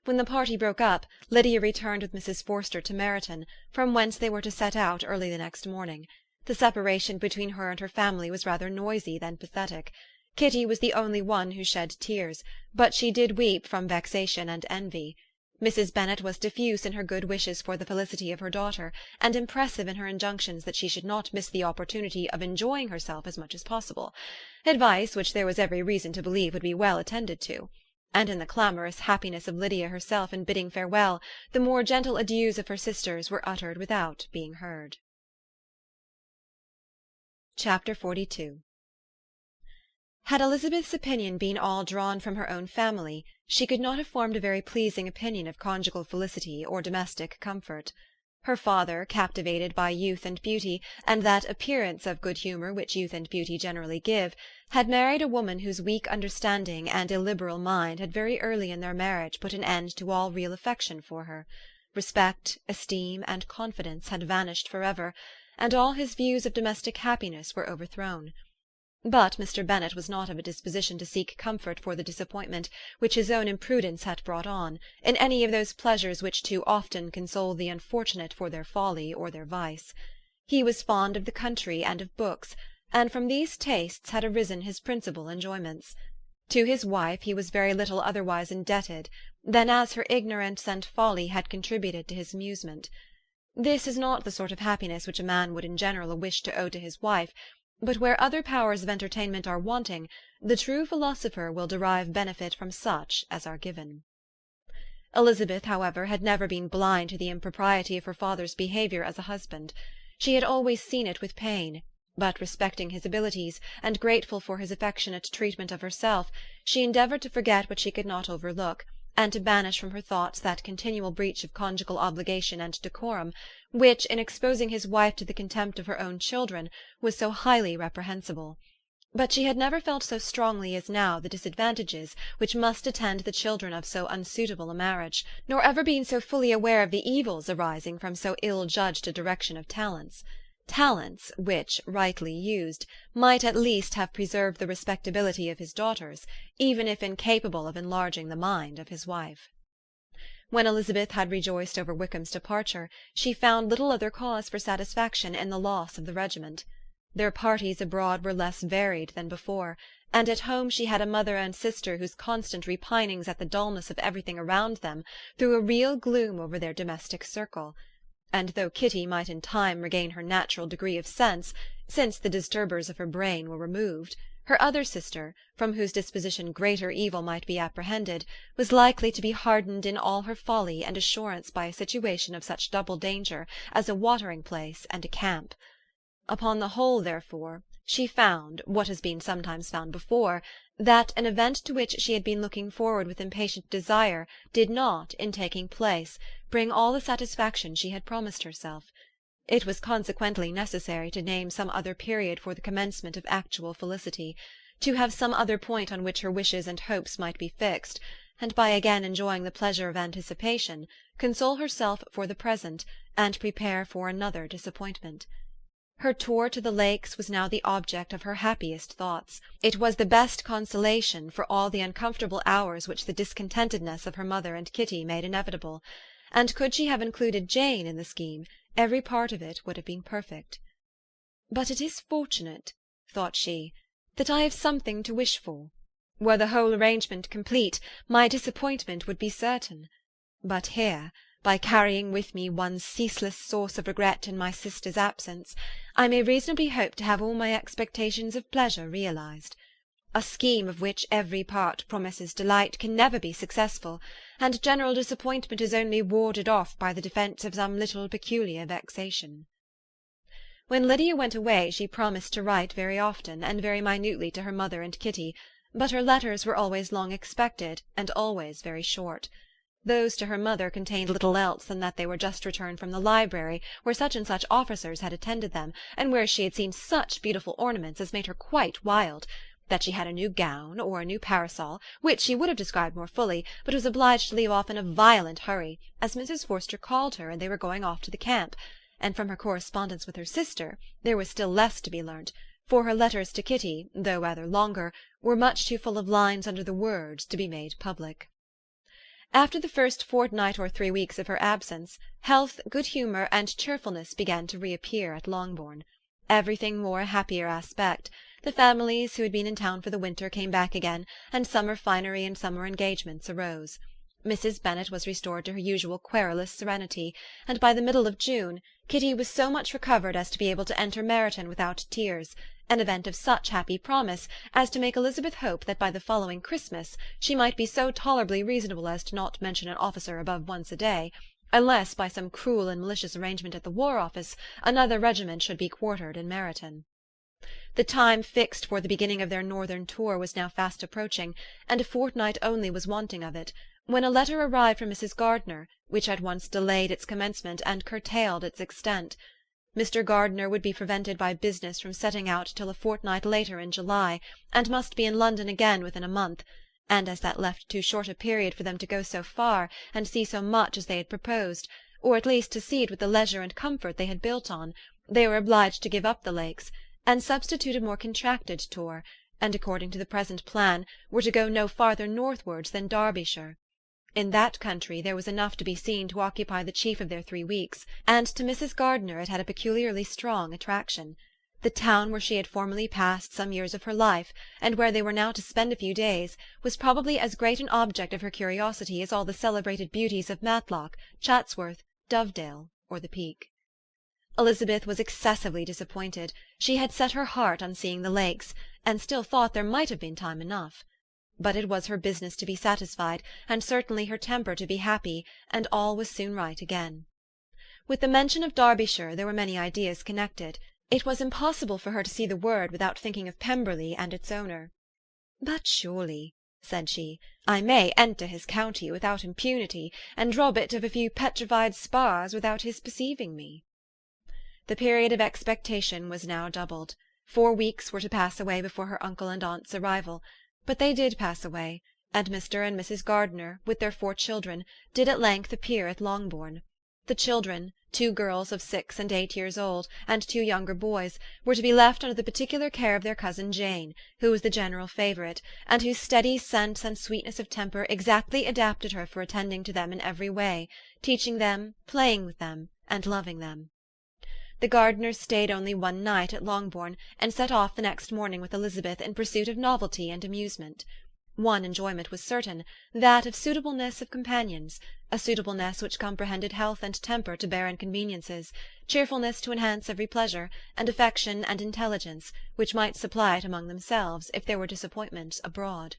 When the party broke up, Lydia returned with Mrs. Forster to Meryton, from whence they were to set out early the next morning. The separation between her and her family was rather noisy than pathetic. Kitty was the only one who shed tears, but she did weep from vexation and envy. Mrs. Bennet was diffuse in her good wishes for the felicity of her daughter, and impressive in her injunctions that she should not miss the opportunity of enjoying herself as much as possible, advice which there was every reason to believe would be well attended to. And in the clamorous happiness of Lydia herself in bidding farewell, the more gentle adieus of her sisters were uttered without being heard. Chapter 42. Had Elizabeth's opinion been all drawn from her own family, she could not have formed a very pleasing opinion of conjugal felicity or domestic comfort. Her father, captivated by youth and beauty, and that appearance of good humour which youth and beauty generally give, had married a woman whose weak understanding and illiberal mind had very early in their marriage put an end to all real affection for her. Respect, esteem, and confidence had vanished for ever, and all his views of domestic happiness were overthrown. But Mr. Bennet was not of a disposition to seek comfort for the disappointment which his own imprudence had brought on, in any of those pleasures which too often console the unfortunate for their folly or their vice. He was fond of the country and of books, and from these tastes had arisen his principal enjoyments. To his wife he was very little otherwise indebted than as her ignorance and folly had contributed to his amusement. This is not the sort of happiness which a man would in general wish to owe to his wife, but where other powers of entertainment are wanting, the true philosopher will derive benefit from such as are given. Elizabeth, however, had never been blind to the impropriety of her father's behaviour as a husband. She had always seen it with pain, But respecting his abilities, and grateful for his affectionate treatment of herself, she endeavoured to forget what she could not overlook, and to banish from her thoughts that continual breach of conjugal obligation and decorum, which, in exposing his wife to the contempt of her own children, was so highly reprehensible. But she had never felt so strongly as now the disadvantages which must attend the children of so unsuitable a marriage, nor ever been so fully aware of the evils arising from so ill-judged a direction of talents. Talents, which, rightly used, might at least have preserved the respectability of his daughters, even if incapable of enlarging the mind of his wife. When Elizabeth had rejoiced over Wickham's departure, she found little other cause for satisfaction in the loss of the regiment. Their parties abroad were less varied than before, and at home she had a mother and sister whose constant repinings at the dullness of everything around them threw a real gloom over their domestic circle. And though Kitty might in time regain her natural degree of sense, since the disturbers of her brain were removed, her other sister, from whose disposition greater evil might be apprehended, was likely to be hardened in all her folly and assurance by a situation of such double danger as a watering-place and a camp. Upon the whole, therefore, she found, what has been sometimes found before, that an event to which she had been looking forward with impatient desire did not, in taking place, bring all the satisfaction she had promised herself. It was consequently necessary to name some other period for the commencement of actual felicity, to have some other point on which her wishes and hopes might be fixed, and by again enjoying the pleasure of anticipation, console herself for the present, and prepare for another disappointment. Her tour to the Lakes was now the object of her happiest thoughts. It was the best consolation for all the uncomfortable hours which the discontentedness of her mother and Kitty made inevitable, and could she have included Jane in the scheme, every part of it would have been perfect. But it is fortunate, thought she, that I have something to wish for. Were the whole arrangement complete, my disappointment would be certain. But here, by carrying with me one ceaseless source of regret in my sister's absence, I may reasonably hope to have all my expectations of pleasure realized. A scheme of which every part promises delight can never be successful, and general disappointment is only warded off by the defence of some little peculiar vexation. When Lydia went away, she promised to write very often and very minutely to her mother and Kitty, but her letters were always long expected, and always very short. Those to her mother contained little else than that they were just returned from the library, where such and such officers had attended them, and where she had seen such beautiful ornaments as made her quite wild, that she had a new gown, or a new parasol, which she would have described more fully, but was obliged to leave off in a violent hurry, as Mrs. Forster called her, and they were going off to the camp. And from her correspondence with her sister there was still less to be learnt, for her letters to Kitty, though rather longer, were much too full of lines under the words to be made public. After the first fortnight or 3 weeks of her absence, health, good humour, and cheerfulness began to reappear at Longbourn. Everything wore a happier aspect. The families who had been in town for the winter came back again, and summer finery and summer engagements arose. Mrs. Bennet was restored to her usual querulous serenity, and by the middle of June Kitty was so much recovered as to be able to enter Meryton without tears, an event of such happy promise as to make Elizabeth hope that by the following Christmas she might be so tolerably reasonable as to not mention an officer above once a day, unless by some cruel and malicious arrangement at the War Office another regiment should be quartered in Meryton. The time fixed for the beginning of their northern tour was now fast approaching, and a fortnight only was wanting of it, when a letter arrived from Mrs. Gardiner, which at once delayed its commencement and curtailed its extent. Mr. Gardiner would be prevented by business from setting out till a fortnight later in July, and must be in London again within a month, and as that left too short a period for them to go so far and see so much as they had proposed, or at least to see it with the leisure and comfort they had built on, they were obliged to give up the Lakes, and substitute a more contracted tour, and according to the present plan were to go no farther northwards than Derbyshire. In that country there was enough to be seen to occupy the chief of their 3 weeks, and to Mrs. Gardiner it had a peculiarly strong attraction. The town where she had formerly passed some years of her life, and where they were now to spend a few days, was probably as great an object of her curiosity as all the celebrated beauties of Matlock, Chatsworth, Dovedale, or the Peak. Elizabeth was excessively disappointed. She had set her heart on seeing the Lakes, and still thought there might have been time enough. But it was her business to be satisfied, and certainly her temper to be happy, and all was soon right again. With the mention of Derbyshire there were many ideas connected, It was impossible for her to see the word without thinking of Pemberley and its owner. "But surely," said she, "I may enter his county without impunity, and rob it of a few petrified spars without his perceiving me." The period of expectation was now doubled. 4 weeks were to pass away before her uncle and aunt's arrival, but they did pass away, and Mr. and Mrs. Gardiner, with their 4 children, did at length appear at Longbourn. The children, 2 girls of 6 and 8 years old, and 2 younger boys, were to be left under the particular care of their cousin Jane, who was the general favourite, and whose steady sense and sweetness of temper exactly adapted her for attending to them in every way, teaching them, playing with them, and loving them. The Gardiners stayed only 1 night at Longbourn, and set off the next morning with Elizabeth in pursuit of novelty and amusement. One enjoyment was certain, that of suitableness of companions, a suitableness which comprehended health and temper to bear inconveniences, cheerfulness to enhance every pleasure, and affection and intelligence, which might supply it among themselves, if there were disappointments abroad.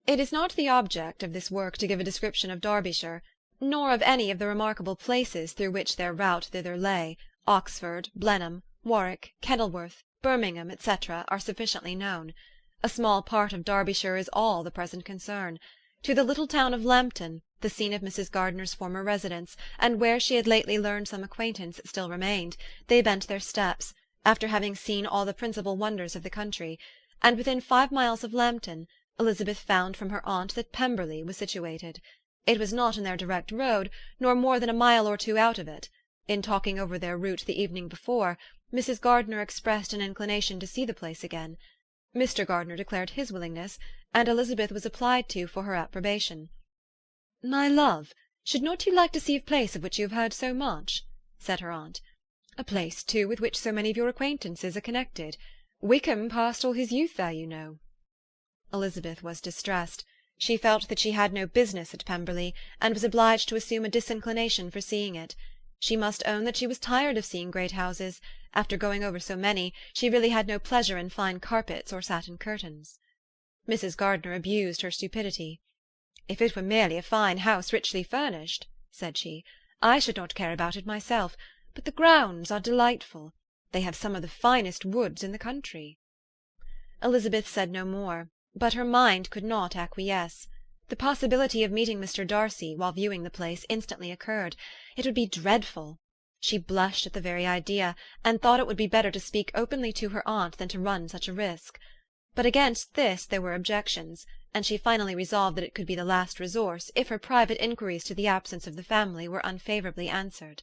It is not the object of this work to give a description of Derbyshire, nor of any of the remarkable places through which their route thither lay. Oxford, Blenheim, Warwick, Kenilworth, Birmingham, etc., are sufficiently known. A small part of Derbyshire is all the present concern. To the little town of Lambton, the scene of Mrs. Gardiner's former residence, and where she had lately learned some acquaintance still remained, they bent their steps, after having seen all the principal wonders of the country, and within 5 miles of Lambton, Elizabeth found from her aunt that Pemberley was situated. It was not in their direct road, nor more than a mile or 2 out of it. In talking over their route the evening before, Mrs. Gardiner expressed an inclination to see the place again. Mr. Gardiner declared his willingness, and Elizabeth was applied to for her approbation. "My love, should not you like to see a place of which you have heard so much?" said her aunt. "A place, too, with which so many of your acquaintances are connected. Wickham passed all his youth there, you know." Elizabeth was distressed. She felt that she had no business at Pemberley, and was obliged to assume a disinclination for seeing it. She must own that she was tired of seeing great houses. After going over so many, she really had no pleasure in fine carpets or satin curtains. Mrs. Gardiner abused her stupidity. "If it were merely a fine house richly furnished," said she, "I should not care about it myself, but the grounds are delightful. They have some of the finest woods in the country." Elizabeth said no more, but her mind could not acquiesce. The possibility of meeting Mr. Darcy, while viewing the place, instantly occurred. It would be dreadful. She blushed at the very idea, and thought it would be better to speak openly to her aunt than to run such a risk. But against this there were objections, and she finally resolved that it could be the last resource, if her private inquiries to the absence of the family were unfavourably answered.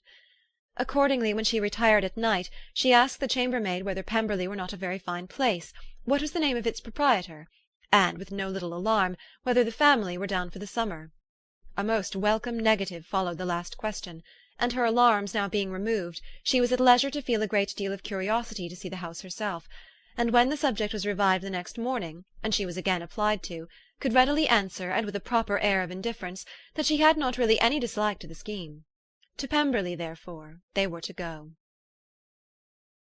Accordingly, when she retired at night, she asked the chambermaid whether Pemberley were not a very fine place, what was the name of its proprietor, and, with no little alarm, whether the family were down for the summer. A most welcome negative followed the last question, and her alarms now being removed, she was at leisure to feel a great deal of curiosity to see the house herself, and when the subject was revived the next morning, and she was again applied to, could readily answer, and with a proper air of indifference, that she had not really any dislike to the scheme. To Pemberley, therefore, they were to go.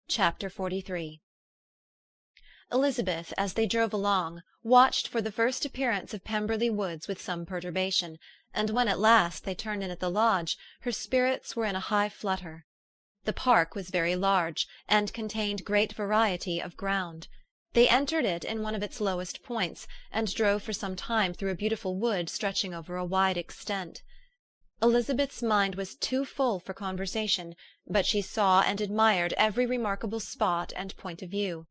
Chapter 43. Elizabeth, as they drove along, watched for the first appearance of Pemberley Woods with some perturbation, and when at last they turned in at the lodge, her spirits were in a high flutter. The park was very large, and contained great variety of ground. They entered it in one of its lowest points, and drove for some time through a beautiful wood stretching over a wide extent. Elizabeth's mind was too full for conversation, but she saw and admired every remarkable spot and point of view.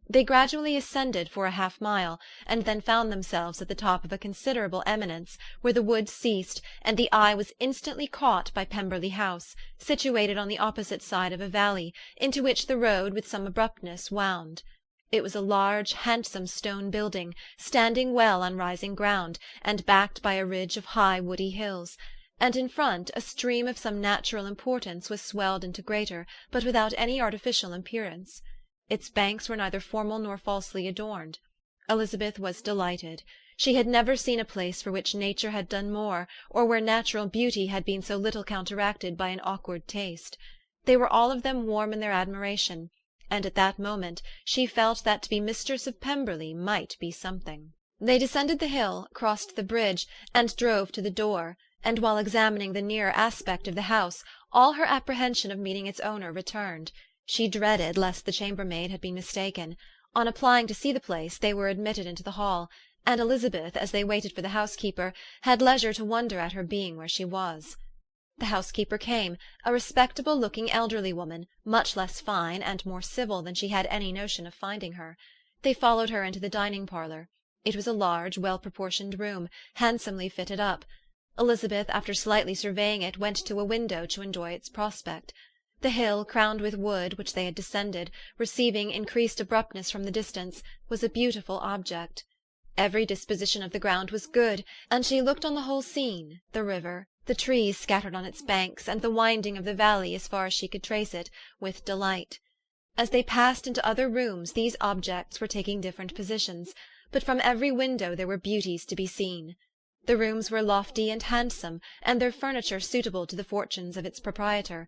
They gradually ascended for a half-mile, and then found themselves at the top of a considerable eminence, where the wood ceased, and the eye was instantly caught by Pemberley House, situated on the opposite side of a valley, into which the road with some abruptness wound. It was a large, handsome stone building, standing well on rising ground, and backed by a ridge of high woody hills, and in front a stream of some natural importance was swelled into greater, but without any artificial appearance. Its banks were neither formal nor falsely adorned. Elizabeth was delighted. She had never seen a place for which nature had done more, or where natural beauty had been so little counteracted by an awkward taste. They were all of them warm in their admiration, and at that moment she felt that to be mistress of Pemberley might be something. They descended the hill, crossed the bridge, and drove to the door, and while examining the nearer aspect of the house, all her apprehension of meeting its owner returned. She dreaded lest the chambermaid had been mistaken. On applying to see the place, they were admitted into the hall, and Elizabeth, as they waited for the housekeeper, had leisure to wonder at her being where she was. The housekeeper came, a respectable-looking elderly woman, much less fine and more civil than she had any notion of finding her. They followed her into the dining-parlour. It was a large, well-proportioned room, handsomely fitted up. Elizabeth, after slightly surveying it, went to a window to enjoy its prospect. The hill, crowned with wood, which they had descended, receiving increased abruptness from the distance, was a beautiful object. Every disposition of the ground was good, and she looked on the whole scene, the river, the trees scattered on its banks, and the winding of the valley as far as she could trace it, with delight. As they passed into other rooms, these objects were taking different positions, but from every window there were beauties to be seen. The rooms were lofty and handsome, and their furniture suitable to the fortunes of its proprietor.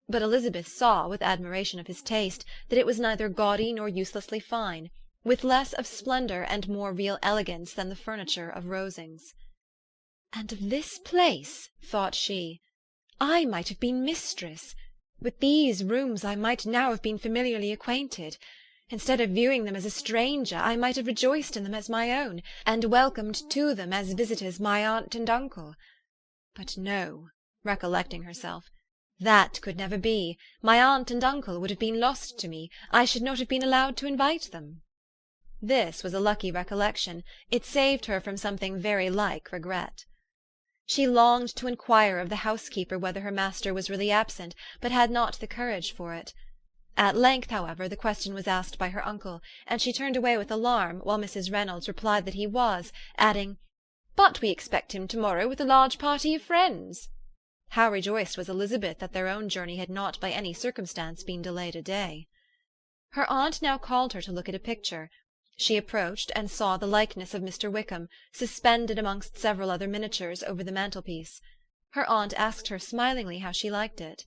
But Elizabeth saw, with admiration of his taste, that it was neither gaudy nor uselessly fine, with less of splendour and more real elegance than the furniture of Rosings. "And of this place," thought she, "I might have been mistress. With these rooms I might now have been familiarly acquainted. Instead of viewing them as a stranger, I might have rejoiced in them as my own, and welcomed to them as visitors my aunt and uncle. But no," recollecting herself, "that could never be. My aunt and uncle would have been lost to me. I should not have been allowed to invite them." This was a lucky recollection. It saved her from something very like regret. She longed to inquire of the housekeeper whether her master was really absent, but had not the courage for it. At length, however, the question was asked by her uncle, and she turned away with alarm, while Mrs. Reynolds replied that he was, adding, "But we expect him to-morrow with a large party of friends." How rejoiced was Elizabeth that their own journey had not by any circumstance been delayed a day. Her aunt now called her to look at a picture. She approached, and saw the likeness of Mr. Wickham, suspended amongst several other miniatures, over the mantelpiece. Her aunt asked her smilingly how she liked it.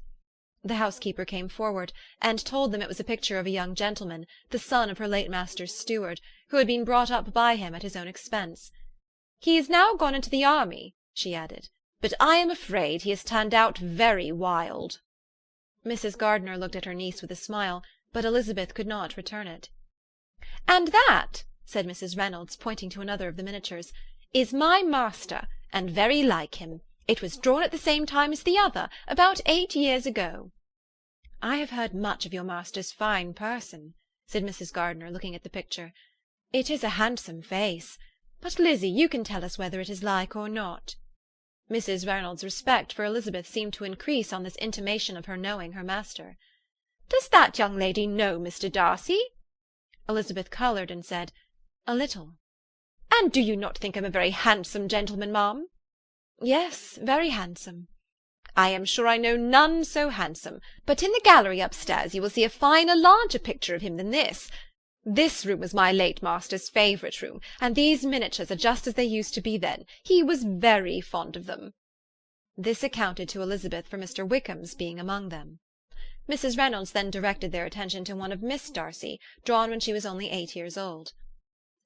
The housekeeper came forward, and told them it was a picture of a young gentleman, the son of her late master's steward, who had been brought up by him at his own expense. "He is now gone into the army," she added, "but I am afraid he has turned out very wild." Mrs. Gardiner looked at her niece with a smile, but Elizabeth could not return it. "And that," said Mrs. Reynolds, pointing to another of the miniatures, "is my master, and very like him. It was drawn at the same time as the other, about 8 years ago." "I have heard much of your master's fine person," said Mrs. Gardiner, looking at the picture. "It is a handsome face. But, Lizzie, you can tell us whether it is like or not." Mrs. Reynolds' respect for Elizabeth seemed to increase on this intimation of her knowing her master. "Does that young lady know Mr. Darcy?" Elizabeth coloured and said, "A little." "And do you not think him a very handsome gentleman, ma'am?" "Yes, very handsome." "I am sure I know none so handsome. But in the gallery upstairs you will see a finer, larger picture of him than this. This room was my late master's favourite room, and these miniatures are just as they used to be then. He was very fond of them." This accounted to Elizabeth for Mr. Wickham's being among them. Mrs. Reynolds then directed their attention to one of Miss Darcy, drawn when she was only 8 years old.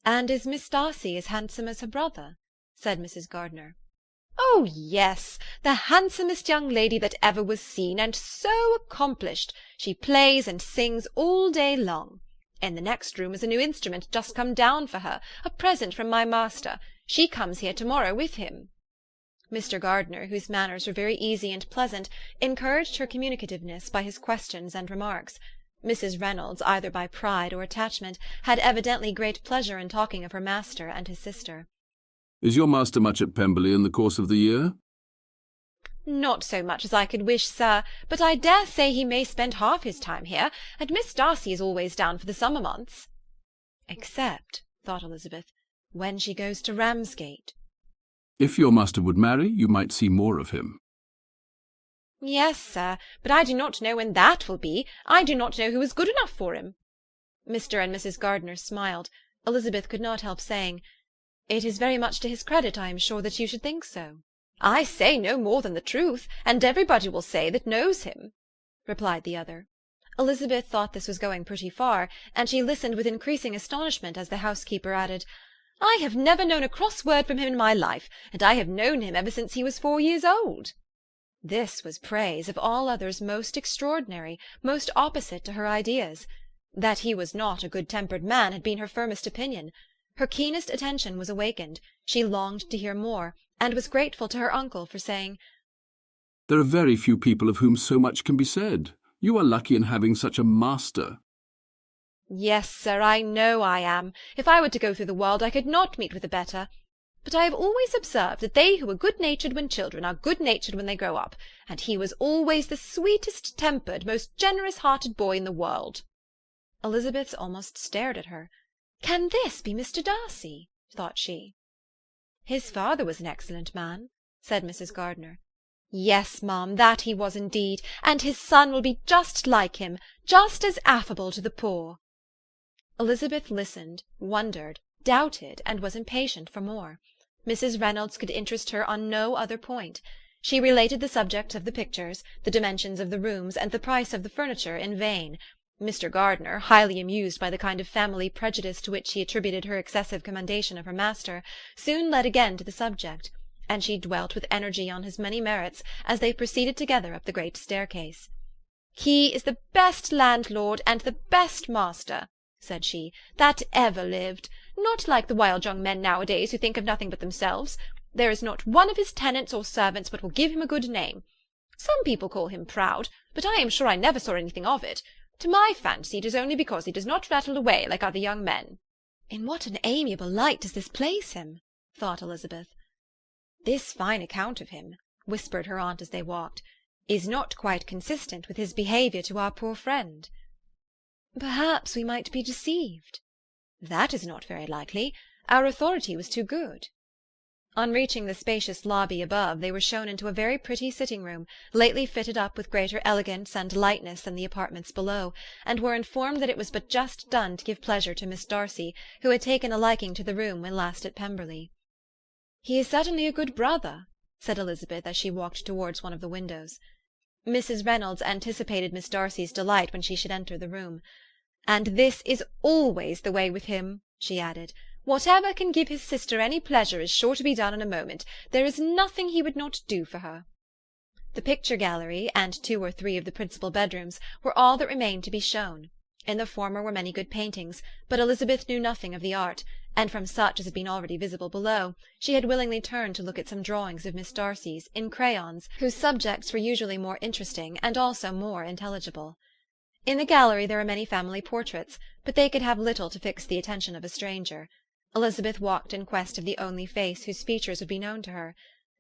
"And is Miss Darcy as handsome as her brother?" said Mrs. Gardiner. "Oh, yes, the handsomest young lady that ever was seen, and so accomplished. She plays and sings all day long. In the next room is a new instrument just come down for her, a present from my master. She comes here to-morrow with him." Mr. Gardiner, whose manners were very easy and pleasant, encouraged her communicativeness by his questions and remarks. Mrs. Reynolds, either by pride or attachment, had evidently great pleasure in talking of her master and his sister. "Is your master much at Pemberley in the course of the year?" "Not so much as I could wish, sir, but I dare say he may spend half his time here, and Miss Darcy is always down for the summer months." "Except," thought Elizabeth, "when she goes to Ramsgate." "If your master would marry, you might see more of him." "Yes, sir, but I do not know when that will be. I do not know who is good enough for him." Mr. and Mrs. Gardiner smiled. Elizabeth could not help saying, "It is very much to his credit, I am sure, that you should think so." "I say no more than the truth, and everybody will say that knows him," replied the other. Elizabeth thought this was going pretty far, and she listened with increasing astonishment as the housekeeper added, "I have never known a cross word from him in my life, and I have known him ever since he was 4 years old." This was praise, of all others most extraordinary, most opposite to her ideas. That he was not a good-tempered man had been her firmest opinion. Her keenest attention was awakened. She longed to hear more, and was grateful to her uncle for saying, "There are very few people of whom so much can be said. You are lucky in having such a master." "Yes, sir, I know I am. If I were to go through the world I could not meet with a better. But I have always observed that they who are good-natured when children are good-natured when they grow up, and he was always the sweetest-tempered, most generous-hearted boy in the world." Elizabeth almost stared at her. "Can this be Mr. Darcy?" thought she. "His father was an excellent man," said Mrs. Gardiner. "Yes, ma'am, that he was indeed, and his son will be just like him, just as affable to the poor." Elizabeth listened, wondered, doubted, and was impatient for more. Mrs. Reynolds could interest her on no other point. She related the subject of the pictures, the dimensions of the rooms, and the price of the furniture in vain. Mr. Gardiner, highly amused by the kind of family prejudice to which he attributed her excessive commendation of her master, soon led again to the subject, and she dwelt with energy on his many merits as they proceeded together up the great staircase. "He is the best landlord and the best master," said she, "that ever lived. Not like the wild young men nowadays who think of nothing but themselves. There is not one of his tenants or servants but will give him a good name. Some people call him proud, but I am sure I never saw anything of it. To my fancy it is only because he does not rattle away like other young men." "In what an amiable light does this place him!" thought Elizabeth. "This fine account of him," whispered her aunt as they walked, "is not quite consistent with his behaviour to our poor friend." "Perhaps we might be deceived." "That is not very likely. Our authority was too good." On reaching the spacious lobby above, they were shown into a very pretty sitting-room, lately fitted up with greater elegance and lightness than the apartments below, and were informed that it was but just done to give pleasure to Miss Darcy, who had taken a liking to the room when last at Pemberley. "He is certainly a good brother," said Elizabeth as she walked towards one of the windows. Mrs. Reynolds anticipated Miss Darcy's delight when she should enter the room. "And this is always the way with him," she added. "Whatever can give his sister any pleasure is sure to be done in a moment. There is nothing he would not do for her." The picture gallery, and 2 or 3 of the principal bedrooms, were all that remained to be shown. In the former were many good paintings, but Elizabeth knew nothing of the art, and from such as had been already visible below, she had willingly turned to look at some drawings of Miss Darcy's, in crayons, whose subjects were usually more interesting and also more intelligible. In the gallery there were many family portraits, but they could have little to fix the attention of a stranger. Elizabeth walked in quest of the only face whose features would be known to her.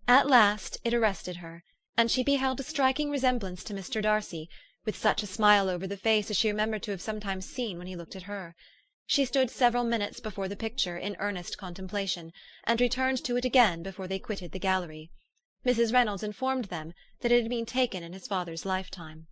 At last it arrested her, and she beheld a striking resemblance to Mr. Darcy, with such a smile over the face as she remembered to have sometimes seen when he looked at her. She stood several minutes before the picture in earnest contemplation, and returned to it again before they quitted the gallery. Mrs. Reynolds informed them that it had been taken in his father's lifetime.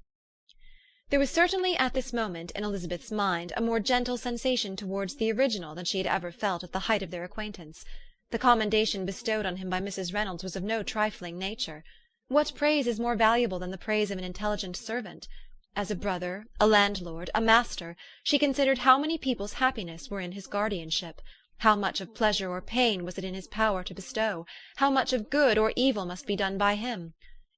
There was certainly at this moment in Elizabeth's mind a more gentle sensation towards the original than she had ever felt at the height of their acquaintance. The commendation bestowed on him by Mrs. Reynolds was of no trifling nature. What praise is more valuable than the praise of an intelligent servant? As a brother, a landlord, a master, she considered how many people's happiness were in his guardianship, how much of pleasure or pain was it in his power to bestow, how much of good or evil must be done by him.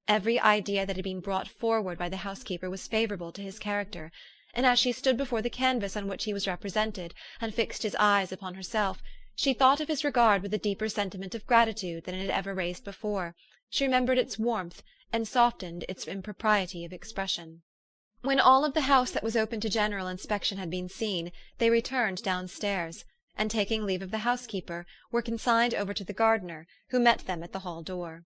Every idea that had been brought forward by the housekeeper was favourable to his character, and as she stood before the canvas on which he was represented, and fixed his eyes upon herself, she thought of his regard with a deeper sentiment of gratitude than it had ever raised before. She remembered its warmth, and softened its impropriety of expression. When all of the house that was open to general inspection had been seen, they returned downstairs, and taking leave of the housekeeper, were consigned over to the gardener, who met them at the hall door.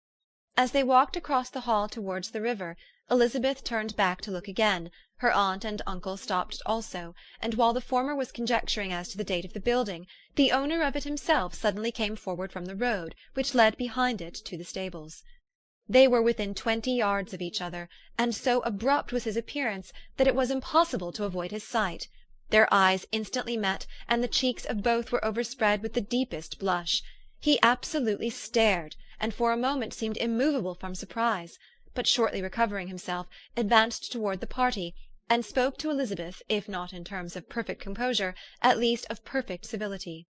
As they walked across the hall towards the river, Elizabeth turned back to look again. Her aunt and uncle stopped also, and while the former was conjecturing as to the date of the building, the owner of it himself suddenly came forward from the road, which led behind it to the stables. They were within 20 yards of each other, and so abrupt was his appearance that it was impossible to avoid his sight. Their eyes instantly met, and the cheeks of both were overspread with the deepest blush. He absolutely stared, and for a moment seemed immovable from surprise, but shortly recovering himself, advanced toward the party, and spoke to Elizabeth, if not in terms of perfect composure, at least of perfect civility.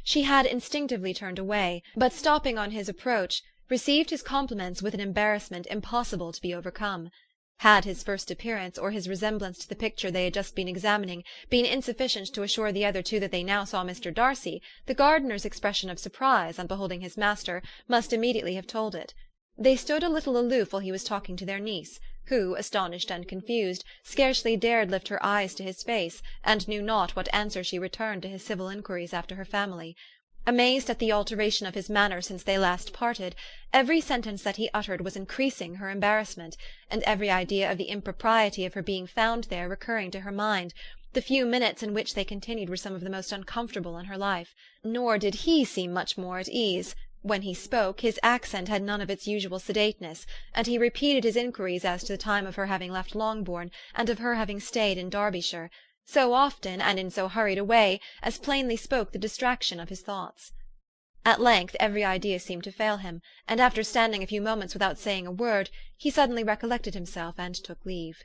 She had instinctively turned away, but stopping on his approach, received his compliments with an embarrassment impossible to be overcome. Had his first appearance, or his resemblance to the picture they had just been examining, been insufficient to assure the other two that they now saw Mr. Darcy, the gardener's expression of surprise on beholding his master must immediately have told it. They stood a little aloof while he was talking to their niece, who, astonished and confused, scarcely dared lift her eyes to his face, and knew not what answer she returned to his civil inquiries after her family. Amazed at the alteration of his manner since they last parted, every sentence that he uttered was increasing her embarrassment, and every idea of the impropriety of her being found there recurring to her mind. The few minutes in which they continued were some of the most uncomfortable in her life. Nor did he seem much more at ease. When he spoke, his accent had none of its usual sedateness, and he repeated his inquiries as to the time of her having left Longbourn, and of her having stayed in Derbyshire, so often and in so hurried a way as plainly spoke the distraction of his thoughts. At length every idea seemed to fail him, and after standing a few moments without saying a word, he suddenly recollected himself and took leave.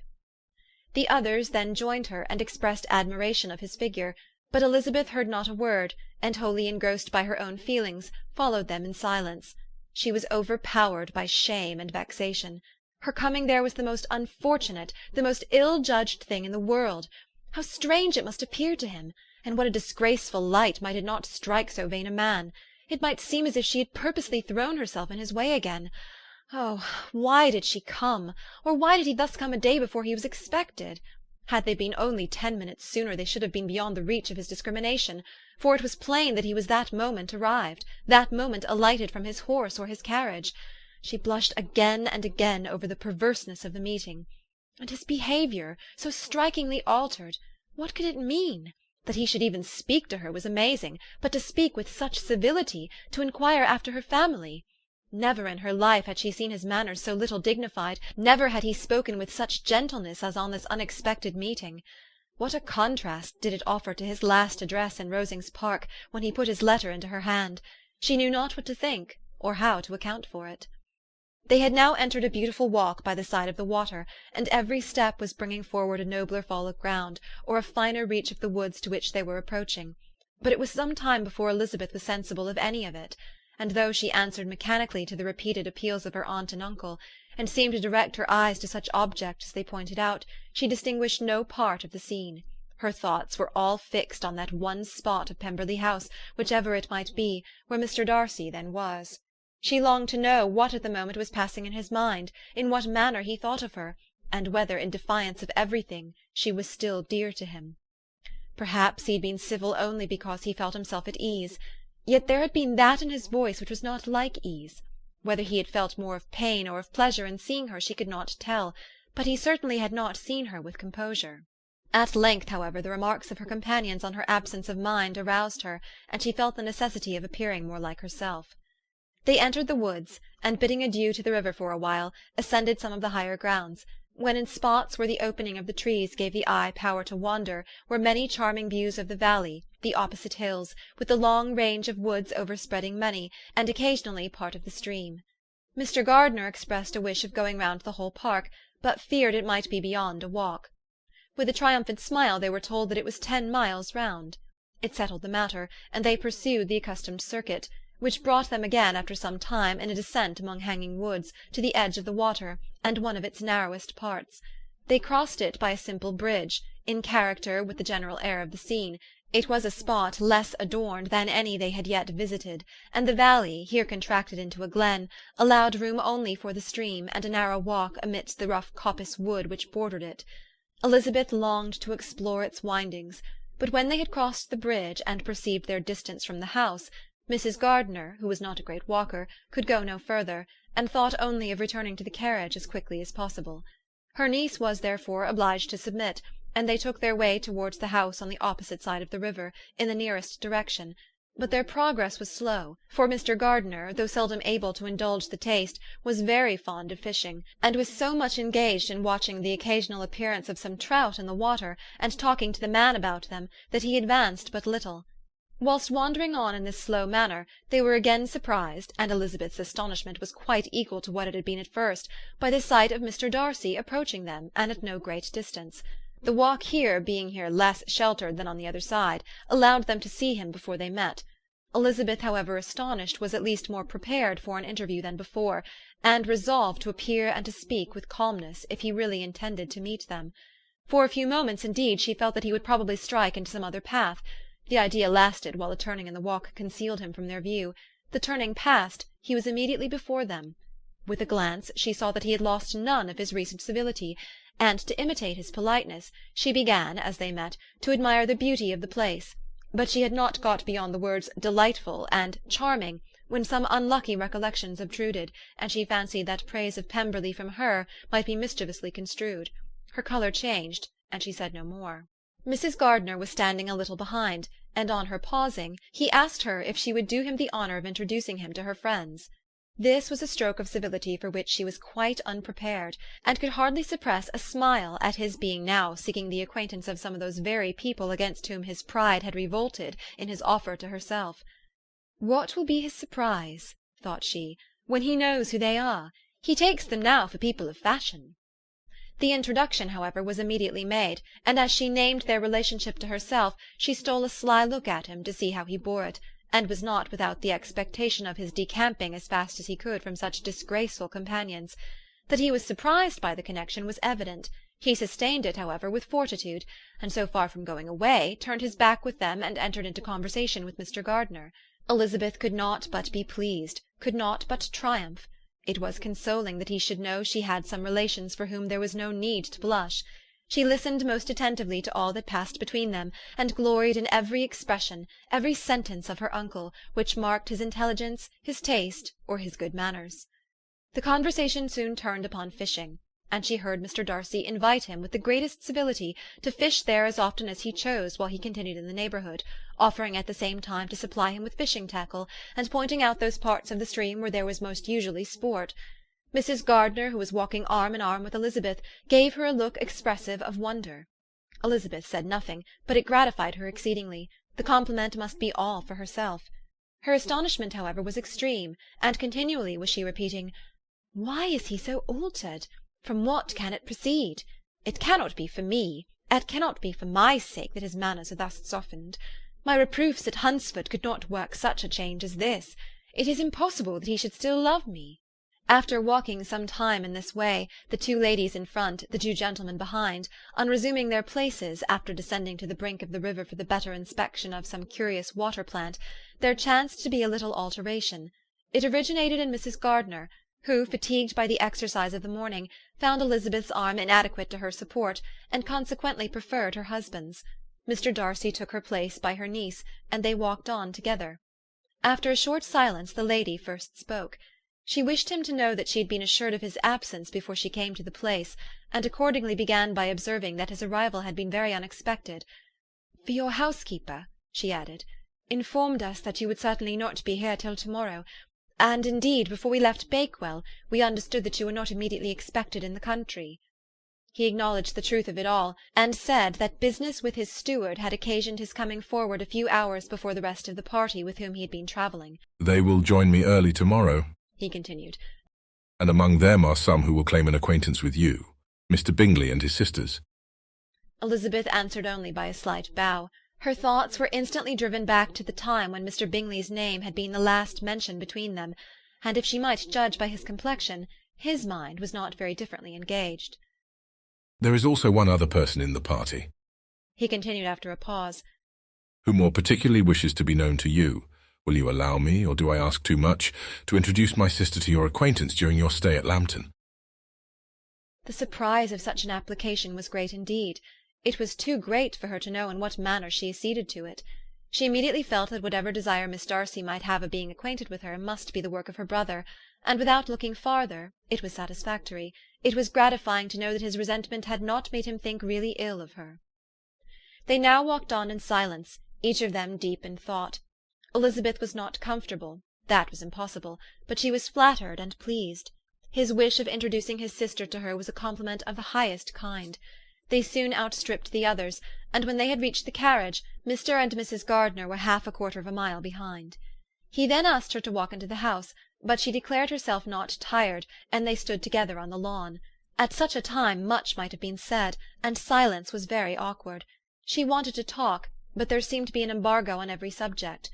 The others then joined her, and expressed admiration of his figure, but Elizabeth heard not a word, and wholly engrossed by her own feelings, followed them in silence. She was overpowered by shame and vexation. Her coming there was the most unfortunate, the most ill-judged thing in the world. How strange it must appear to him, and what a disgraceful light might it not strike so vain a man! It might seem as if she had purposely thrown herself in his way again. Oh, why did she come? Or why did he thus come a day before he was expected? Had they been only 10 minutes sooner, they should have been beyond the reach of his discrimination, for it was plain that he was that moment arrived, that moment alighted from his horse or his carriage. She blushed again and again over the perverseness of the meeting. And his behaviour, so strikingly altered, what could it mean? That he should even speak to her was amazing, but to speak with such civility, to inquire after her family! Never in her life had she seen his manners so little dignified, never had he spoken with such gentleness as on this unexpected meeting. What a contrast did it offer to his last address in Rosings Park, when he put his letter into her hand! She knew not what to think, or how to account for it. They had now entered a beautiful walk by the side of the water, and every step was bringing forward a nobler fall of ground, or a finer reach of the woods to which they were approaching. But it was some time before Elizabeth was sensible of any of it, and though she answered mechanically to the repeated appeals of her aunt and uncle, and seemed to direct her eyes to such objects as they pointed out, she distinguished no part of the scene. Her thoughts were all fixed on that one spot of Pemberley House, whichever it might be, where Mr. Darcy then was. She longed to know what at the moment was passing in his mind, in what manner he thought of her, and whether, in defiance of everything, she was still dear to him. Perhaps he had been civil only because he felt himself at ease, yet there had been that in his voice which was not like ease. Whether he had felt more of pain or of pleasure in seeing her she could not tell, but he certainly had not seen her with composure. At length, however, the remarks of her companions on her absence of mind aroused her, and she felt the necessity of appearing more like herself. They entered the woods, and bidding adieu to the river for a while, ascended some of the higher grounds, when in spots where the opening of the trees gave the eye power to wander were many charming views of the valley, the opposite hills, with the long range of woods overspreading many, and occasionally part of the stream. Mr. Gardiner expressed a wish of going round the whole park, but feared it might be beyond a walk. With a triumphant smile they were told that it was 10 miles round. It settled the matter, and they pursued the accustomed circuit, which brought them again after some time in a descent among hanging woods, to the edge of the water, and one of its narrowest parts. They crossed it by a simple bridge, in character with the general air of the scene. It was a spot less adorned than any they had yet visited, and the valley, here contracted into a glen, allowed room only for the stream, and a narrow walk amidst the rough coppice wood which bordered it. Elizabeth longed to explore its windings, but when they had crossed the bridge, and perceived their distance from the house, Mrs. Gardiner, who was not a great walker, could go no further, and thought only of returning to the carriage as quickly as possible. Her niece was therefore obliged to submit, and they took their way towards the house on the opposite side of the river, in the nearest direction. But their progress was slow, for Mr. Gardiner, though seldom able to indulge the taste, was very fond of fishing, and was so much engaged in watching the occasional appearance of some trout in the water, and talking to the man about them, that he advanced but little. Whilst wandering on in this slow manner, they were again surprised, and Elizabeth's astonishment was quite equal to what it had been at first, by the sight of Mr. Darcy approaching them, and at no great distance. The walk being here less sheltered than on the other side, allowed them to see him before they met. Elizabeth, however astonished, was at least more prepared for an interview than before, and resolved to appear and to speak with calmness if he really intended to meet them. For a few moments, indeed, she felt that he would probably strike into some other path. The idea lasted while a turning in the walk concealed him from their view. The turning past, he was immediately before them. With a glance she saw that he had lost none of his recent civility, and, to imitate his politeness, she began, as they met, to admire the beauty of the place. But she had not got beyond the words "delightful" and "charming," when some unlucky recollections obtruded, and she fancied that praise of Pemberley from her might be mischievously construed. Her colour changed, and she said no more. Mrs. Gardiner was standing a little behind, and on her pausing, he asked her if she would do him the honour of introducing him to her friends. This was a stroke of civility for which she was quite unprepared, and could hardly suppress a smile at his being now seeking the acquaintance of some of those very people against whom his pride had revolted in his offer to herself. "What will be his surprise," thought she, "when he knows who they are? He takes them now for people of fashion." The introduction, however, was immediately made, and as she named their relationship to herself, she stole a sly look at him to see how he bore it, and was not without the expectation of his decamping as fast as he could from such disgraceful companions. That he was surprised by the connection was evident. He sustained it, however, with fortitude, and so far from going away, turned his back with them and entered into conversation with Mr. Gardiner. Elizabeth could not but be pleased, could not but triumph. It was consoling that he should know she had some relations for whom there was no need to blush. She listened most attentively to all that passed between them, and gloried in every expression, every sentence of her uncle, which marked his intelligence, his taste, or his good manners. The conversation soon turned upon fishing, and she heard Mr. Darcy invite him with the greatest civility to fish there as often as he chose while he continued in the neighbourhood, offering at the same time to supply him with fishing tackle, and pointing out those parts of the stream where there was most usually sport. Mrs. Gardiner, who was walking arm in arm with Elizabeth, gave her a look expressive of wonder. Elizabeth said nothing, but it gratified her exceedingly. The compliment must be all for herself. Her astonishment, however, was extreme, and continually was she repeating, "Why is he so altered? From what can it proceed? It cannot be for me, it cannot be for my sake that his manners are thus softened. My reproofs at Hunsford could not work such a change as this. It is impossible that he should still love me." After walking some time in this way, the two ladies in front, the two gentlemen behind, on resuming their places, after descending to the brink of the river for the better inspection of some curious water-plant, there chanced to be a little alteration. It originated in Mrs. Gardiner, who, fatigued by the exercise of the morning, found Elizabeth's arm inadequate to her support, and consequently preferred her husband's. Mr. Darcy took her place by her niece, and they walked on together. After a short silence, the lady first spoke. She wished him to know that she had been assured of his absence before she came to the place, and accordingly began by observing that his arrival had been very unexpected. "For your housekeeper," she added, "informed us that you would certainly not be here till to-morrow, and indeed, before we left Bakewell, we understood that you were not immediately expected in the country." He acknowledged the truth of it all, and said that business with his steward had occasioned his coming forward a few hours before the rest of the party with whom he had been travelling. "They will join me early tomorrow," he continued, "and among them are some who will claim an acquaintance with you, Mr. Bingley and his sisters." Elizabeth answered only by a slight bow. Her thoughts were instantly driven back to the time when Mr. Bingley's name had been the last mentioned between them, and if she might judge by his complexion, his mind was not very differently engaged. "There is also one other person in the party," he continued after a pause, "who more particularly wishes to be known to you. Will you allow me, or do I ask too much, to introduce my sister to your acquaintance during your stay at Lambton?" The surprise of such an application was great indeed. It was too great for her to know in what manner she acceded to it. She immediately felt that whatever desire Miss Darcy might have of being acquainted with her must be the work of her brother, and without looking farther, it was satisfactory. It was gratifying to know that his resentment had not made him think really ill of her. They now walked on in silence, each of them deep in thought. Elizabeth was not comfortable, that was impossible, but she was flattered and pleased. His wish of introducing his sister to her was a compliment of the highest kind. They soon outstripped the others, and when they had reached the carriage, Mr. and Mrs. Gardiner were half a quarter of a mile behind. He then asked her to walk into the house, but she declared herself not tired, and they stood together on the lawn. At such a time much might have been said, and silence was very awkward. She wanted to talk, but there seemed to be an embargo on every subject.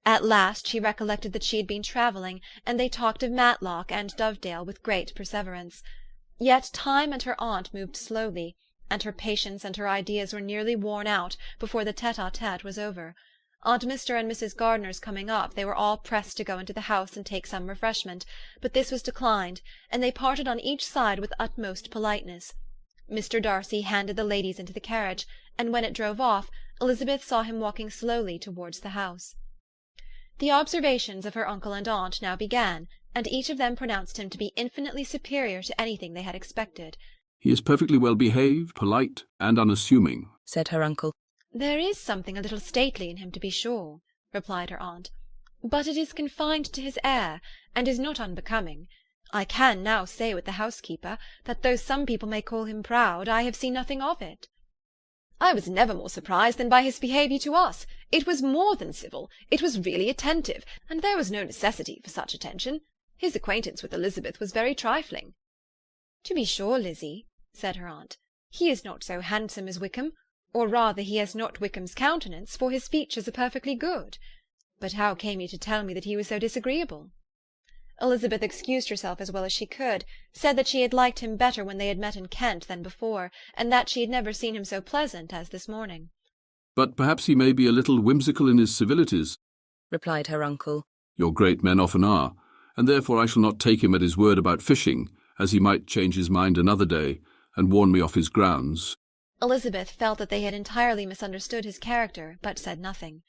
At last she recollected that she had been travelling, and they talked of Matlock and Dovedale with great perseverance. Yet time and her aunt moved slowly, and her patience and her ideas were nearly worn out before the tete-a-tete was over. On Mr. and Mrs. Gardiner's coming up, they were all pressed to go into the house and take some refreshment, but this was declined, and they parted on each side with utmost politeness. Mr. Darcy handed the ladies into the carriage, and when it drove off, Elizabeth saw him walking slowly towards the house. The observations of her uncle and aunt now began, and each of them pronounced him to be infinitely superior to anything they had expected. "He is perfectly well behaved, polite, and unassuming," said her uncle. "There is something a little stately in him, to be sure," replied her aunt, "but it is confined to his air, and is not unbecoming. I can now say with the housekeeper that though some people may call him proud, I have seen nothing of it." "I was never more surprised than by his behaviour to us. It was more than civil, it was really attentive, and there was no necessity for such attention. His acquaintance with Elizabeth was very trifling." "To be sure, Lizzie," said her aunt, "he is not so handsome as Wickham, or rather he has not Wickham's countenance, for his features are perfectly good. But how came you to tell me that he was so disagreeable?" Elizabeth excused herself as well as she could, said that she had liked him better when they had met in Kent than before, and that she had never seen him so pleasant as this morning. "But perhaps he may be a little whimsical in his civilities," replied her uncle. "Your great men often are, and therefore I shall not take him at his word about fishing, as he might change his mind another day, and warn me off his grounds." Elizabeth felt that they had entirely misunderstood his character, but said nothing.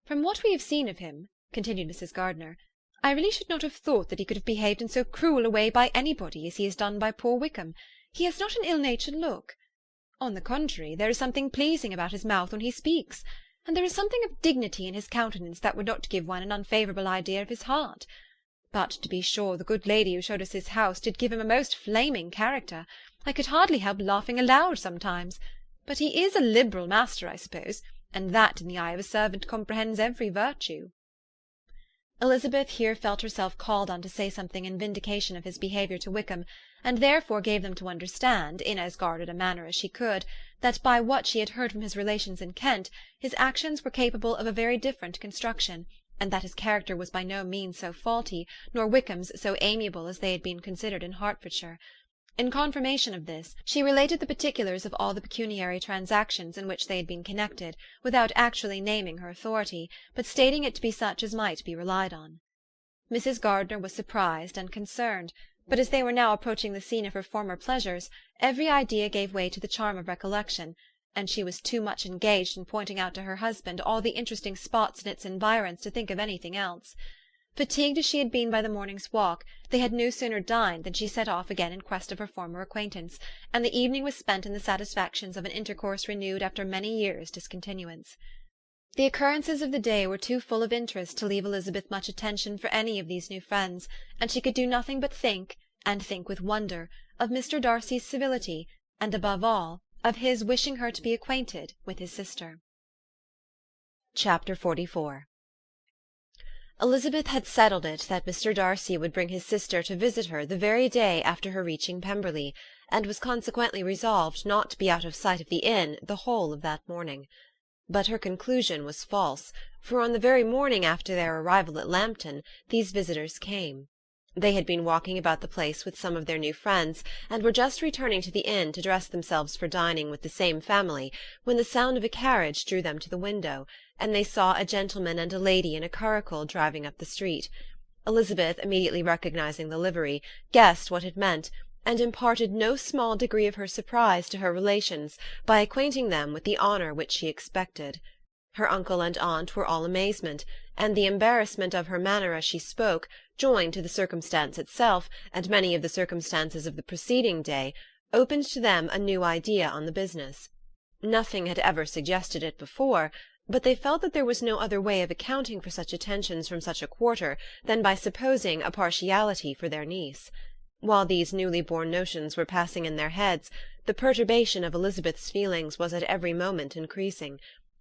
"From what we have seen of him," continued Mrs. Gardiner, "I really should not have thought that he could have behaved in so cruel a way by anybody as he has done by poor Wickham. He has not an ill-natured look. On the contrary, there is something pleasing about his mouth when he speaks, and there is something of dignity in his countenance that would not give one an unfavourable idea of his heart. But, to be sure, the good lady who showed us his house did give him a most flaming character. I could hardly help laughing aloud sometimes. But he is a liberal master, I suppose, and that in the eye of a servant comprehends every virtue." Elizabeth here felt herself called on to say something in vindication of his behaviour to Wickham, and therefore gave them to understand, in as guarded a manner as she could, that by what she had heard from his relations in Kent, his actions were capable of a very different construction, and that his character was by no means so faulty, nor Wickham's so amiable as they had been considered in Hertfordshire. In confirmation of this, she related the particulars of all the pecuniary transactions in which they had been connected, without actually naming her authority, but stating it to be such as might be relied on. Mrs. Gardiner was surprised and concerned, but as they were now approaching the scene of her former pleasures, every idea gave way to the charm of recollection, and she was too much engaged in pointing out to her husband all the interesting spots in its environs to think of anything else. Fatigued as she had been by the morning's walk, they had no sooner dined than she set off again in quest of her former acquaintance, and the evening was spent in the satisfactions of an intercourse renewed after many years' discontinuance. The occurrences of the day were too full of interest to leave Elizabeth much attention for any of these new friends, and she could do nothing but think, and think with wonder, of Mr. Darcy's civility, and above all, of his wishing her to be acquainted with his sister. Chapter 44. Elizabeth had settled it that Mr. Darcy would bring his sister to visit her the very day after her reaching Pemberley, and was consequently resolved not to be out of sight of the inn the whole of that morning. But her conclusion was false, for on the very morning after their arrival at Lambton these visitors came. They had been walking about the place with some of their new friends, and were just returning to the inn to dress themselves for dining with the same family, when the sound of a carriage drew them to the window, and they saw a gentleman and a lady in a curricle driving up the street. Elizabeth, immediately recognizing the livery, guessed what it meant, and imparted no small degree of her surprise to her relations by acquainting them with the honour which she expected. Her uncle and aunt were all amazement, and the embarrassment of her manner as she spoke, joined to the circumstance itself, and many of the circumstances of the preceding day, opened to them a new idea on the business. Nothing had ever suggested it before, but they felt that there was no other way of accounting for such attentions from such a quarter than by supposing a partiality for their niece. While these newly born notions were passing in their heads, the perturbation of Elizabeth's feelings was at every moment increasing.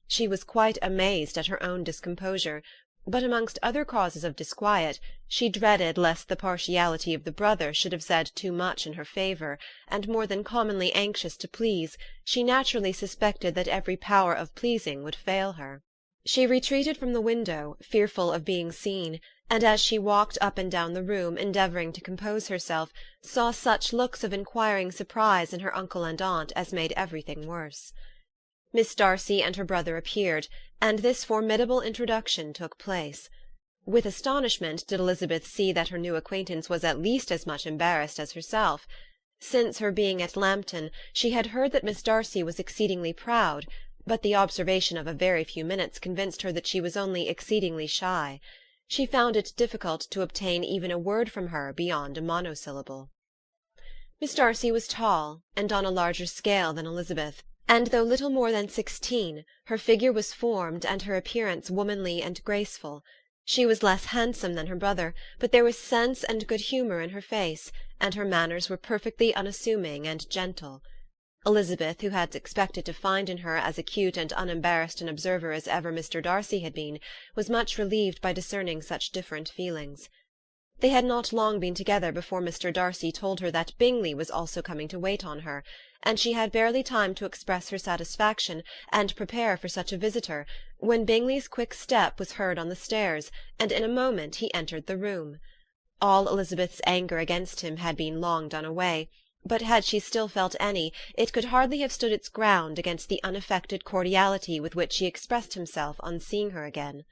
She was quite amazed at her own discomposure, but amongst other causes of disquiet, she dreaded lest the partiality of the brother should have said too much in her favour, and more than commonly anxious to please, she naturally suspected that every power of pleasing would fail her. She retreated from the window, fearful of being seen, and as she walked up and down the room, endeavouring to compose herself, saw such looks of inquiring surprise in her uncle and aunt as made everything worse. Miss Darcy and her brother appeared, and this formidable introduction took place. With astonishment did Elizabeth see that her new acquaintance was at least as much embarrassed as herself. Since her being at Lambton, she had heard that Miss Darcy was exceedingly proud, but the observation of a very few minutes convinced her that she was only exceedingly shy. She found it difficult to obtain even a word from her beyond a monosyllable. Miss Darcy was tall, and on a larger scale than Elizabeth, and though little more than 16, her figure was formed and her appearance womanly and graceful. She was less handsome than her brother, but there was sense and good humour in her face, and her manners were perfectly unassuming and gentle. Elizabeth, who had expected to find in her as acute and unembarrassed an observer as ever Mr. Darcy had been, was much relieved by discerning such different feelings. They had not long been together before Mr. Darcy told her that Bingley was also coming to wait on her, and she had barely time to express her satisfaction and prepare for such a visitor, when Bingley's quick step was heard on the stairs, and in a moment he entered the room. All Elizabeth's anger against him had been long done away, but had she still felt any, it could hardly have stood its ground against the unaffected cordiality with which he expressed himself on seeing her again.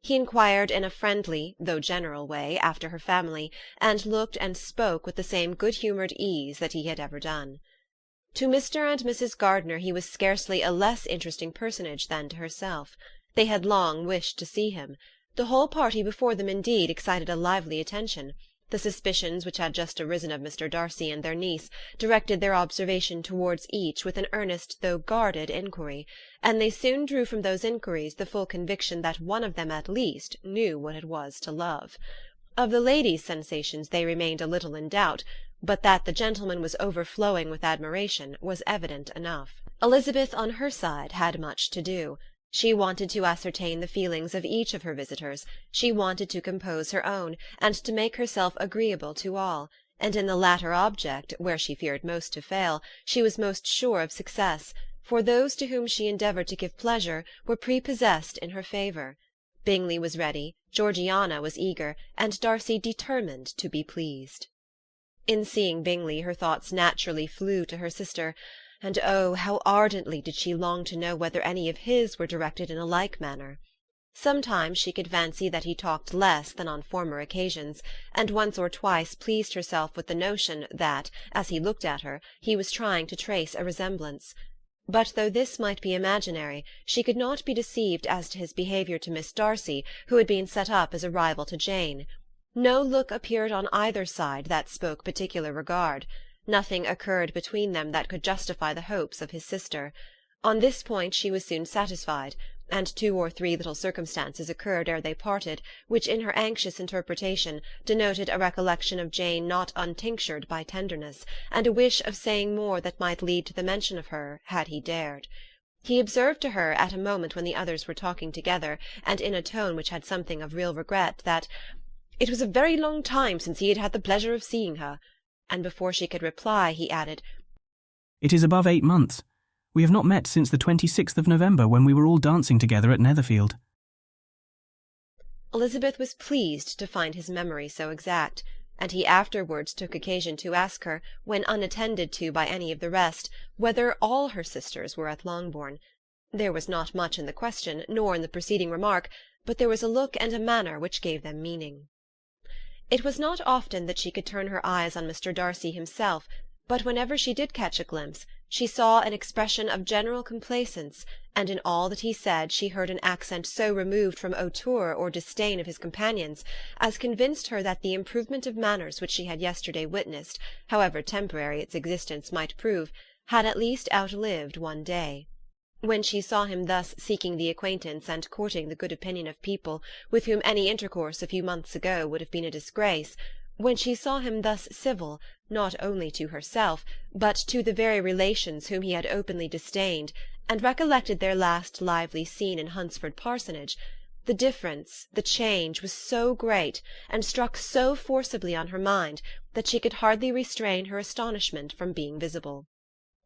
He inquired in a friendly, though general way, after her family, and looked and spoke with the same good-humoured ease that he had ever done. To Mr. and Mrs. Gardiner he was scarcely a less interesting personage than to herself. They had long wished to see him. The whole party before them, indeed, excited a lively attention. The suspicions which had just arisen of Mr. Darcy and their niece directed their observation towards each with an earnest though guarded inquiry, and they soon drew from those inquiries the full conviction that one of them at least knew what it was to love. Of the ladies' sensations they remained a little in doubt, but that the gentleman was overflowing with admiration was evident enough. Elizabeth, on her side, had much to do. She wanted to ascertain the feelings of each of her visitors, she wanted to compose her own, and to make herself agreeable to all, and in the latter object, where she feared most to fail, she was most sure of success, for those to whom she endeavoured to give pleasure were prepossessed in her favour. Bingley was ready, Georgiana was eager, and Darcy determined to be pleased. In seeing Bingley her thoughts naturally flew to her sister, and oh, how ardently did she long to know whether any of his were directed in a like manner. Sometimes she could fancy that he talked less than on former occasions, and once or twice pleased herself with the notion that, as he looked at her, he was trying to trace a resemblance. But though this might be imaginary, she could not be deceived as to his behaviour to Miss Darcy, who had been set up as a rival to Jane. No look appeared on either side that spoke particular regard. Nothing occurred between them that could justify the hopes of his sister. On this point she was soon satisfied, and 2 or 3 little circumstances occurred ere they parted, which in her anxious interpretation denoted a recollection of Jane not untinctured by tenderness, and a wish of saying more that might lead to the mention of her, had he dared. He observed to her at a moment when the others were talking together, and in a tone which had something of real regret, that "it was a very long time since he had had the pleasure of seeing her," and before she could reply he added, "It is above 8 months. We have not met since the 26th of November, when we were all dancing together at Netherfield." Elizabeth was pleased to find his memory so exact, and he afterwards took occasion to ask her, when unattended to by any of the rest, whether all her sisters were at Longbourn. There was not much in the question, nor in the preceding remark, but there was a look and a manner which gave them meaning. It was not often that she could turn her eyes on Mr. Darcy himself, but whenever she did catch a glimpse, she saw an expression of general complacence, and in all that he said she heard an accent so removed from hauteur or disdain of his companions, as convinced her that the improvement of manners which she had yesterday witnessed, however temporary its existence might prove, had at least outlived one day. When she saw him thus seeking the acquaintance and courting the good opinion of people with whom any intercourse a few months ago would have been a disgrace, when she saw him thus civil, not only to herself, but to the very relations whom he had openly disdained, and recollected their last lively scene in Hunsford Parsonage, the difference, the change, was so great, and struck so forcibly on her mind, that she could hardly restrain her astonishment from being visible.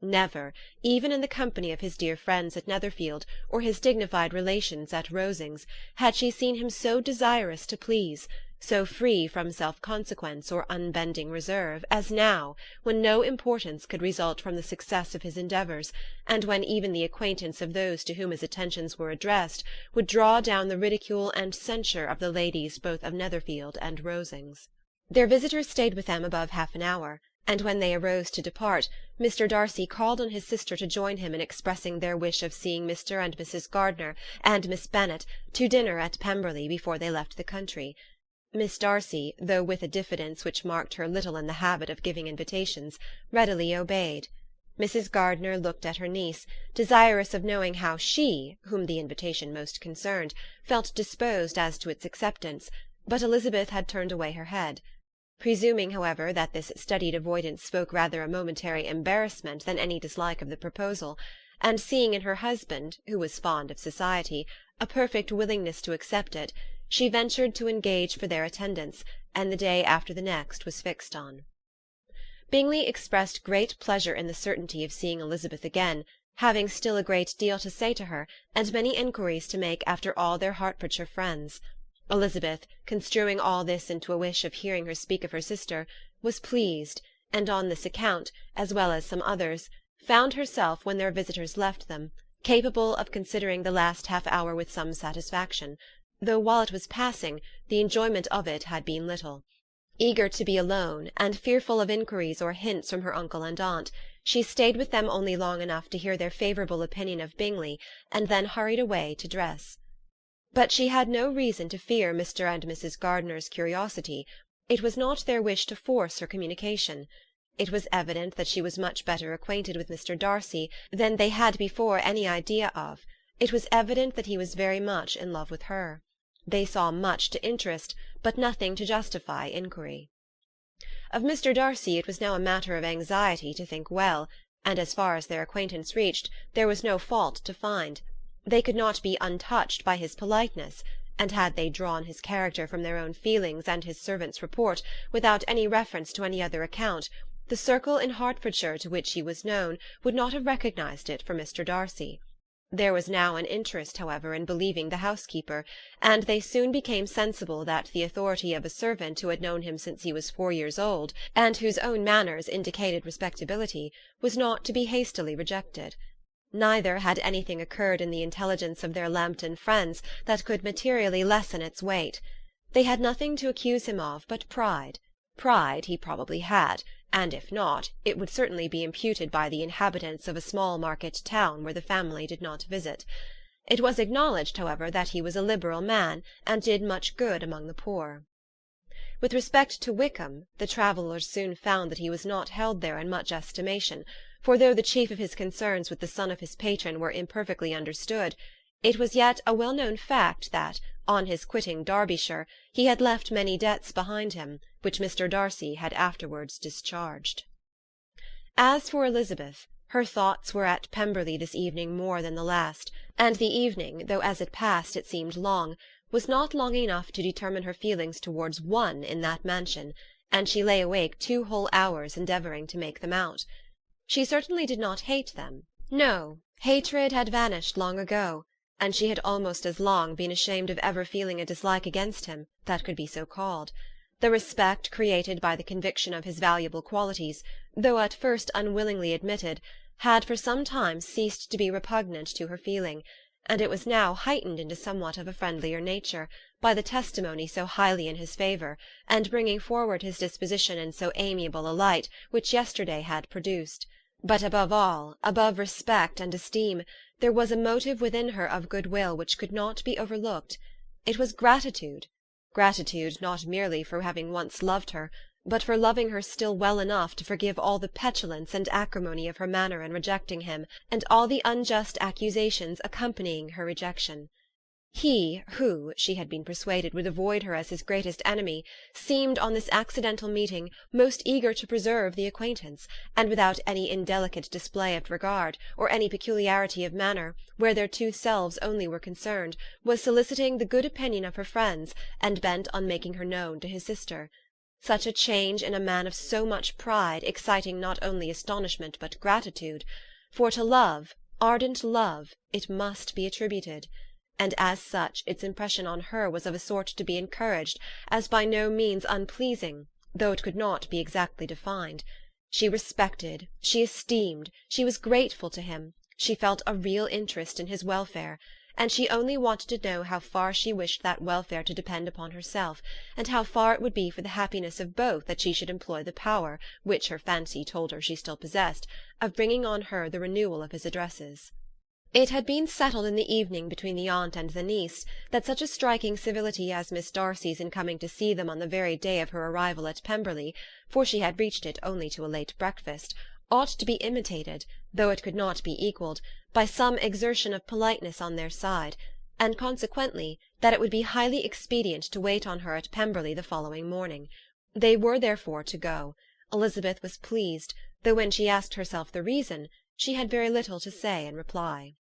Never, even in the company of his dear friends at Netherfield, or his dignified relations at Rosings, had she seen him so desirous to please, so free from self-consequence or unbending reserve, as now, when no importance could result from the success of his endeavours, and when even the acquaintance of those to whom his attentions were addressed would draw down the ridicule and censure of the ladies both of Netherfield and Rosings. Their visitors stayed with them above half an hour, and when they arose to depart, Mr. Darcy called on his sister to join him in expressing their wish of seeing Mr. and Mrs. Gardiner and Miss Bennet to dinner at Pemberley before they left the country. Miss Darcy, though with a diffidence which marked her little in the habit of giving invitations, readily obeyed. Mrs. Gardiner looked at her niece, desirous of knowing how she, whom the invitation most concerned, felt disposed as to its acceptance, but Elizabeth had turned away her head. Presuming, however, that this studied avoidance spoke rather a momentary embarrassment than any dislike of the proposal, and seeing in her husband, who was fond of society, a perfect willingness to accept it, she ventured to engage for their attendance, and the day after the next was fixed on. Bingley expressed great pleasure in the certainty of seeing Elizabeth again, having still a great deal to say to her, and many inquiries to make after all their Hertfordshire friends. Elizabeth, construing all this into a wish of hearing her speak of her sister, was pleased, and on this account, as well as some others, found herself, when their visitors left them, capable of considering the last half-hour with some satisfaction, though while it was passing, the enjoyment of it had been little. Eager to be alone, and fearful of inquiries or hints from her uncle and aunt, she stayed with them only long enough to hear their favourable opinion of Bingley, and then hurried away to dress. But she had no reason to fear Mr. and Mrs. Gardiner's curiosity. It was not their wish to force her communication. It was evident that she was much better acquainted with Mr. Darcy than they had before any idea of. It was evident that he was very much in love with her. They saw much to interest, but nothing to justify inquiry. Of Mr. Darcy it was now a matter of anxiety to think well, and as far as their acquaintance reached, there was no fault to find. They could not be untouched by his politeness, and had they drawn his character from their own feelings and his servant's report, without any reference to any other account, the circle in Hertfordshire to which he was known would not have recognized it for Mr. Darcy. There was now an interest, however, in believing the housekeeper, and they soon became sensible that the authority of a servant who had known him since he was 4 years old, and whose own manners indicated respectability, was not to be hastily rejected. Neither had anything occurred in the intelligence of their Lambton friends that could materially lessen its weight. They had nothing to accuse him of but pride. Pride he probably had, and if not, it would certainly be imputed by the inhabitants of a small market town where the family did not visit. It was acknowledged, however, that he was a liberal man, and did much good among the poor. With respect to Wickham, the travellers soon found that he was not held there in much estimation, for though the chief of his concerns with the son of his patron were imperfectly understood, it was yet a well-known fact that, on his quitting Derbyshire, he had left many debts behind him, which Mr. Darcy had afterwards discharged. As for Elizabeth, her thoughts were at Pemberley this evening more than the last, and the evening, though as it passed it seemed long, was not long enough to determine her feelings towards one in that mansion, and she lay awake 2 whole hours endeavouring to make them out. She certainly did not hate them. No, hatred had vanished long ago, and she had almost as long been ashamed of ever feeling a dislike against him that could be so called. The respect created by the conviction of his valuable qualities, though at first unwillingly admitted, had for some time ceased to be repugnant to her feeling, and it was now heightened into somewhat of a friendlier nature, by the testimony so highly in his favour, and bringing forward his disposition in so amiable a light, which yesterday had produced. But above all, above respect and esteem, there was a motive within her of goodwill which could not be overlooked. It was gratitude. Gratitude not merely for having once loved her, but for loving her still well enough to forgive all the petulance and acrimony of her manner in rejecting him, and all the unjust accusations accompanying her rejection. He, who, she had been persuaded, would avoid her as his greatest enemy, seemed, on this accidental meeting, most eager to preserve the acquaintance, and without any indelicate display of regard, or any peculiarity of manner, where their 2 selves only were concerned, was soliciting the good opinion of her friends, and bent on making her known to his sister. such a change in a man of so much pride, exciting not only astonishment but gratitude, for to love, ardent love, it must be attributed, and as such its impression on her was of a sort to be encouraged, as by no means unpleasing, though it could not be exactly defined. She respected, she esteemed, she was grateful to him, she felt a real interest in his welfare, and she only wanted to know how far she wished that welfare to depend upon herself, and how far it would be for the happiness of both that she should employ the power, which her fancy told her she still possessed, of bringing on her the renewal of his addresses. It had been settled in the evening between the aunt and the niece that such a striking civility as Miss Darcy's in coming to see them on the very day of her arrival at Pemberley, for she had reached it only to a late breakfast, ought to be imitated, though it could not be equalled, by some exertion of politeness on their side, and consequently that it would be highly expedient to wait on her at Pemberley the following morning. They were therefore to go. Elizabeth was pleased, though when she asked herself the reason, she had very little to say in reply.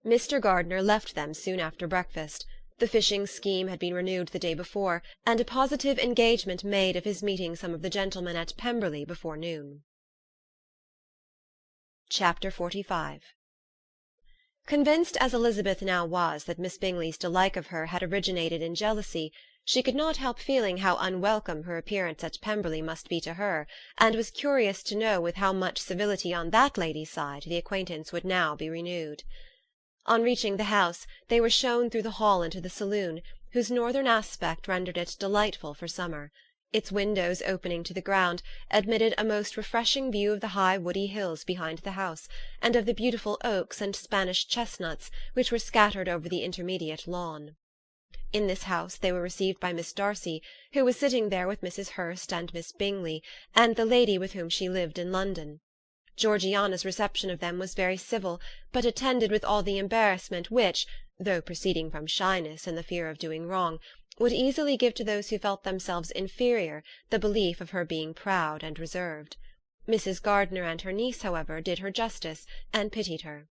Mr. Gardiner left them soon after breakfast. The fishing scheme had been renewed the day before, and a positive engagement made of his meeting some of the gentlemen at Pemberley before noon. Chapter 45. Convinced as Elizabeth now was that Miss Bingley's dislike of her had originated in jealousy, she could not help feeling how unwelcome her appearance at Pemberley must be to her, and was curious to know with how much civility on that lady's side the acquaintance would now be renewed. On reaching the house, they were shown through the hall into the saloon, whose northern aspect rendered it delightful for summer. Its windows opening to the ground admitted a most refreshing view of the high woody hills behind the house, and of the beautiful oaks and Spanish chestnuts which were scattered over the intermediate lawn. In this house they were received by Miss Darcy, who was sitting there with Mrs. Hurst and Miss Bingley, and the lady with whom she lived in London. Georgiana's reception of them was very civil, but attended with all the embarrassment which, though proceeding from shyness and the fear of doing wrong, would easily give to those who felt themselves inferior the belief of her being proud and reserved. Mrs. Gardiner and her niece, however, did her justice, and pitied her.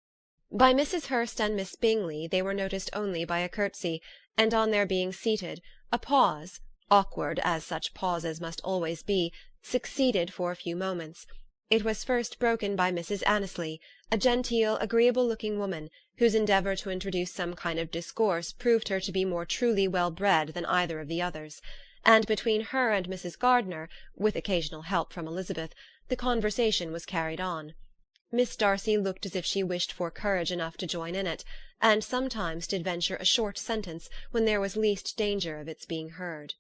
By Mrs. Hurst and Miss Bingley they were noticed only by a curtsy, and on their being seated, a pause, awkward as such pauses must always be, succeeded for a few moments. It was first broken by Mrs. Annesley, a genteel, agreeable-looking woman, whose endeavour to introduce some kind of discourse proved her to be more truly well-bred than either of the others, and between her and Mrs. Gardiner, with occasional help from Elizabeth, the conversation was carried on. Miss Darcy looked as if she wished for courage enough to join in it, and sometimes did venture a short sentence when there was least danger of its being heard.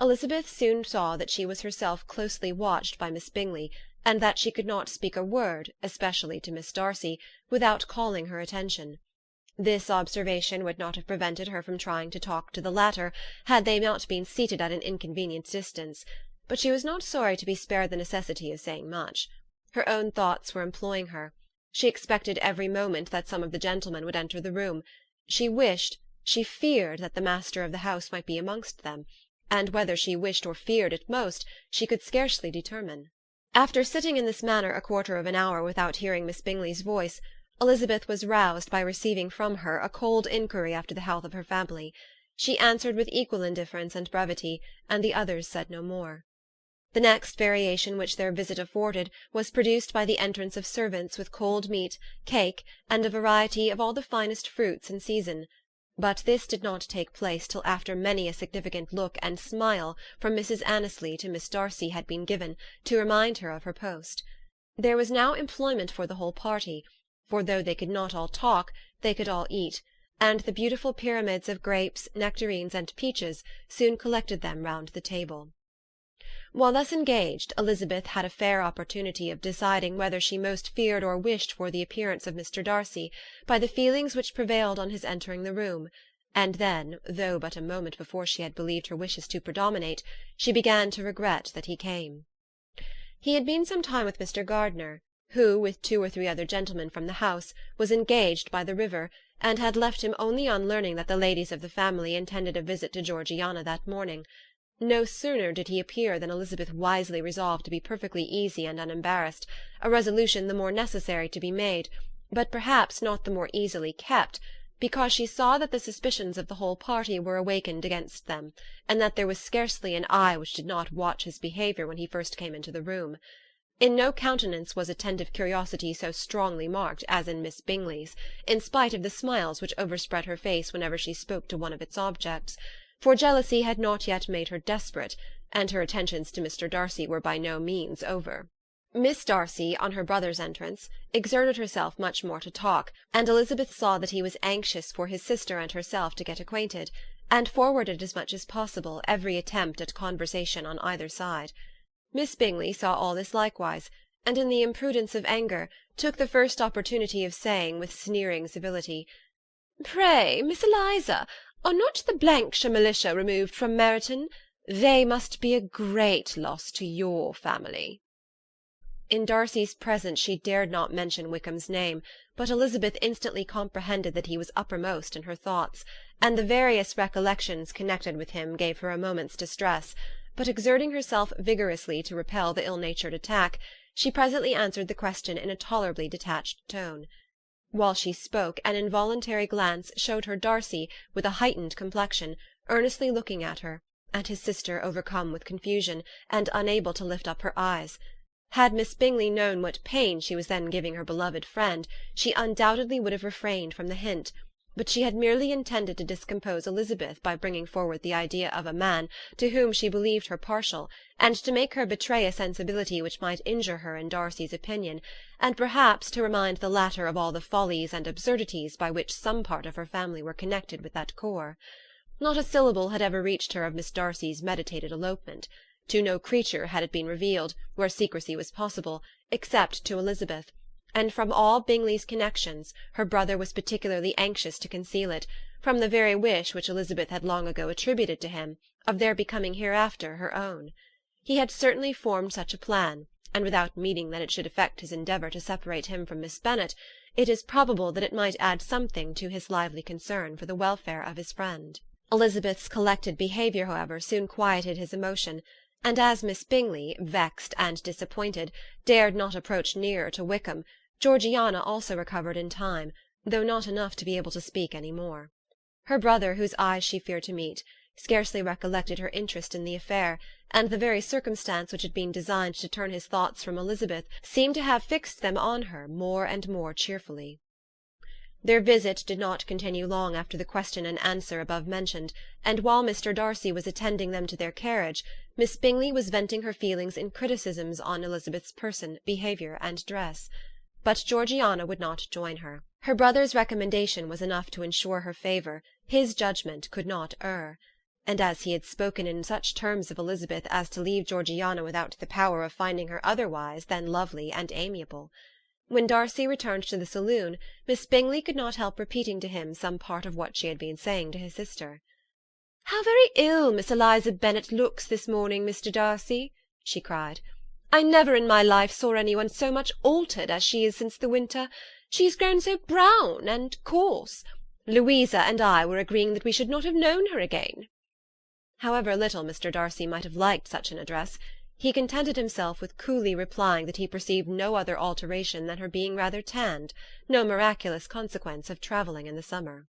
Elizabeth soon saw that she was herself closely watched by Miss Bingley, and that she could not speak a word, especially to Miss Darcy, without calling her attention. This observation would not have prevented her from trying to talk to the latter, had they not been seated at an inconvenient distance, but she was not sorry to be spared the necessity of saying much. Her own thoughts were employing her. She expected every moment that some of the gentlemen would enter the room. She wished, she feared that the master of the house might be amongst them, and whether she wished or feared it most, she could scarcely determine. After sitting in this manner a quarter of an hour without hearing Miss Bingley's voice, Elizabeth was roused by receiving from her a cold inquiry after the health of her family. She answered with equal indifference and brevity, and the others said no more. The next variation which their visit afforded was produced by the entrance of servants with cold meat, cake, and a variety of all the finest fruits in season. But this did not take place till after many a significant look and smile from Mrs. Annesley to Miss Darcy had been given, to remind her of her post. There was now employment for the whole party, for though they could not all talk, they could all eat, and the beautiful pyramids of grapes, nectarines, and peaches soon collected them round the table. While thus engaged, Elizabeth had a fair opportunity of deciding whether she most feared or wished for the appearance of Mr. Darcy, by the feelings which prevailed on his entering the room, and then, though but a moment before she had believed her wishes to predominate, she began to regret that he came. He had been some time with Mr. Gardiner, who, with 2 or 3 other gentlemen from the house, was engaged by the river, and had left him only on learning that the ladies of the family intended a visit to Georgiana that morning. No sooner did he appear than Elizabeth wisely resolved to be perfectly easy and unembarrassed, a resolution the more necessary to be made, but perhaps not the more easily kept, because she saw that the suspicions of the whole party were awakened against them, and that there was scarcely an eye which did not watch his behaviour when he first came into the room. In no countenance was attentive curiosity so strongly marked as in Miss Bingley's, in spite of the smiles which overspread her face whenever she spoke to one of its objects, for jealousy had not yet made her desperate, and her attentions to Mr. Darcy were by no means over. Miss Darcy, on her brother's entrance, exerted herself much more to talk, and Elizabeth saw that he was anxious for his sister and herself to get acquainted, and forwarded as much as possible every attempt at conversation on either side. Miss Bingley saw all this likewise, and in the imprudence of anger, took the first opportunity of saying, with sneering civility, "Pray, Miss Eliza, are not the Blankshire militia removed from Meryton? They must be a great loss to your family." In Darcy's presence she dared not mention Wickham's name, but Elizabeth instantly comprehended that he was uppermost in her thoughts, and the various recollections connected with him gave her a moment's distress, but exerting herself vigorously to repel the ill-natured attack, she presently answered the question in a tolerably detached tone. While she spoke, an involuntary glance showed her Darcy, with a heightened complexion, earnestly looking at her, and his sister overcome with confusion, and unable to lift up her eyes. Had Miss Bingley known what pain she was then giving her beloved friend, she undoubtedly would have refrained from the hint, but she had merely intended to discompose Elizabeth by bringing forward the idea of a man to whom she believed her partial, and to make her betray a sensibility which might injure her in Darcy's opinion, and perhaps to remind the latter of all the follies and absurdities by which some part of her family were connected with that corps. Not a syllable had ever reached her of Miss Darcy's meditated elopement. To no creature had it been revealed, where secrecy was possible, except to Elizabeth, and from all Bingley's connections her brother was particularly anxious to conceal it, from the very wish which Elizabeth had long ago attributed to him, of their becoming hereafter her own. He had certainly formed such a plan, and without meaning that it should affect his endeavour to separate him from Miss Bennet, it is probable that it might add something to his lively concern for the welfare of his friend. Elizabeth's collected behaviour, however, soon quieted his emotion, and as Miss Bingley, vexed and disappointed, dared not approach nearer to Wickham, Georgiana also recovered in time, though not enough to be able to speak any more. Her brother, whose eyes she feared to meet, scarcely recollected her interest in the affair, and the very circumstance which had been designed to turn his thoughts from Elizabeth seemed to have fixed them on her more and more cheerfully. Their visit did not continue long after the question and answer above mentioned, and while Mr. Darcy was attending them to their carriage, Miss Bingley was venting her feelings in criticisms on Elizabeth's person, behaviour, and dress. But Georgiana would not join her. Her brother's recommendation was enough to ensure her favour, his judgment could not err, and as he had spoken in such terms of Elizabeth as to leave Georgiana without the power of finding her otherwise than lovely and amiable. When Darcy returned to the saloon, Miss Bingley could not help repeating to him some part of what she had been saying to his sister. "How very ill Miss Eliza Bennet looks this morning, Mr. Darcy," she cried. "I never in my life saw anyone so much altered as she is since the winter. She has grown so brown and coarse. Louisa and I were agreeing that we should not have known her again." However little Mr. Darcy might have liked such an address, he contented himself with coolly replying that he perceived no other alteration than her being rather tanned, no miraculous consequence of travelling in the summer.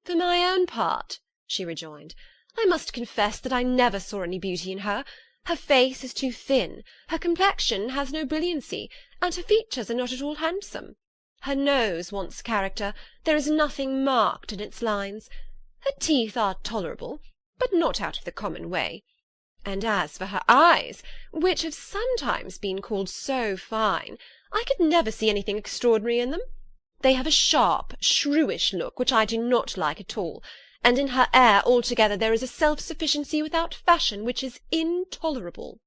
"For my own part," she rejoined, "I must confess that I never saw any beauty in her. Her face is too thin, her complexion has no brilliancy, and her features are not at all handsome. Her nose wants character, there is nothing marked in its lines. Her teeth are tolerable, but not out of the common way. And as for her eyes, which have sometimes been called so fine, I could never see anything extraordinary in them. They have a sharp, shrewish look, which I do not like at all, and in her air altogether there is a self-sufficiency without fashion which is intolerable."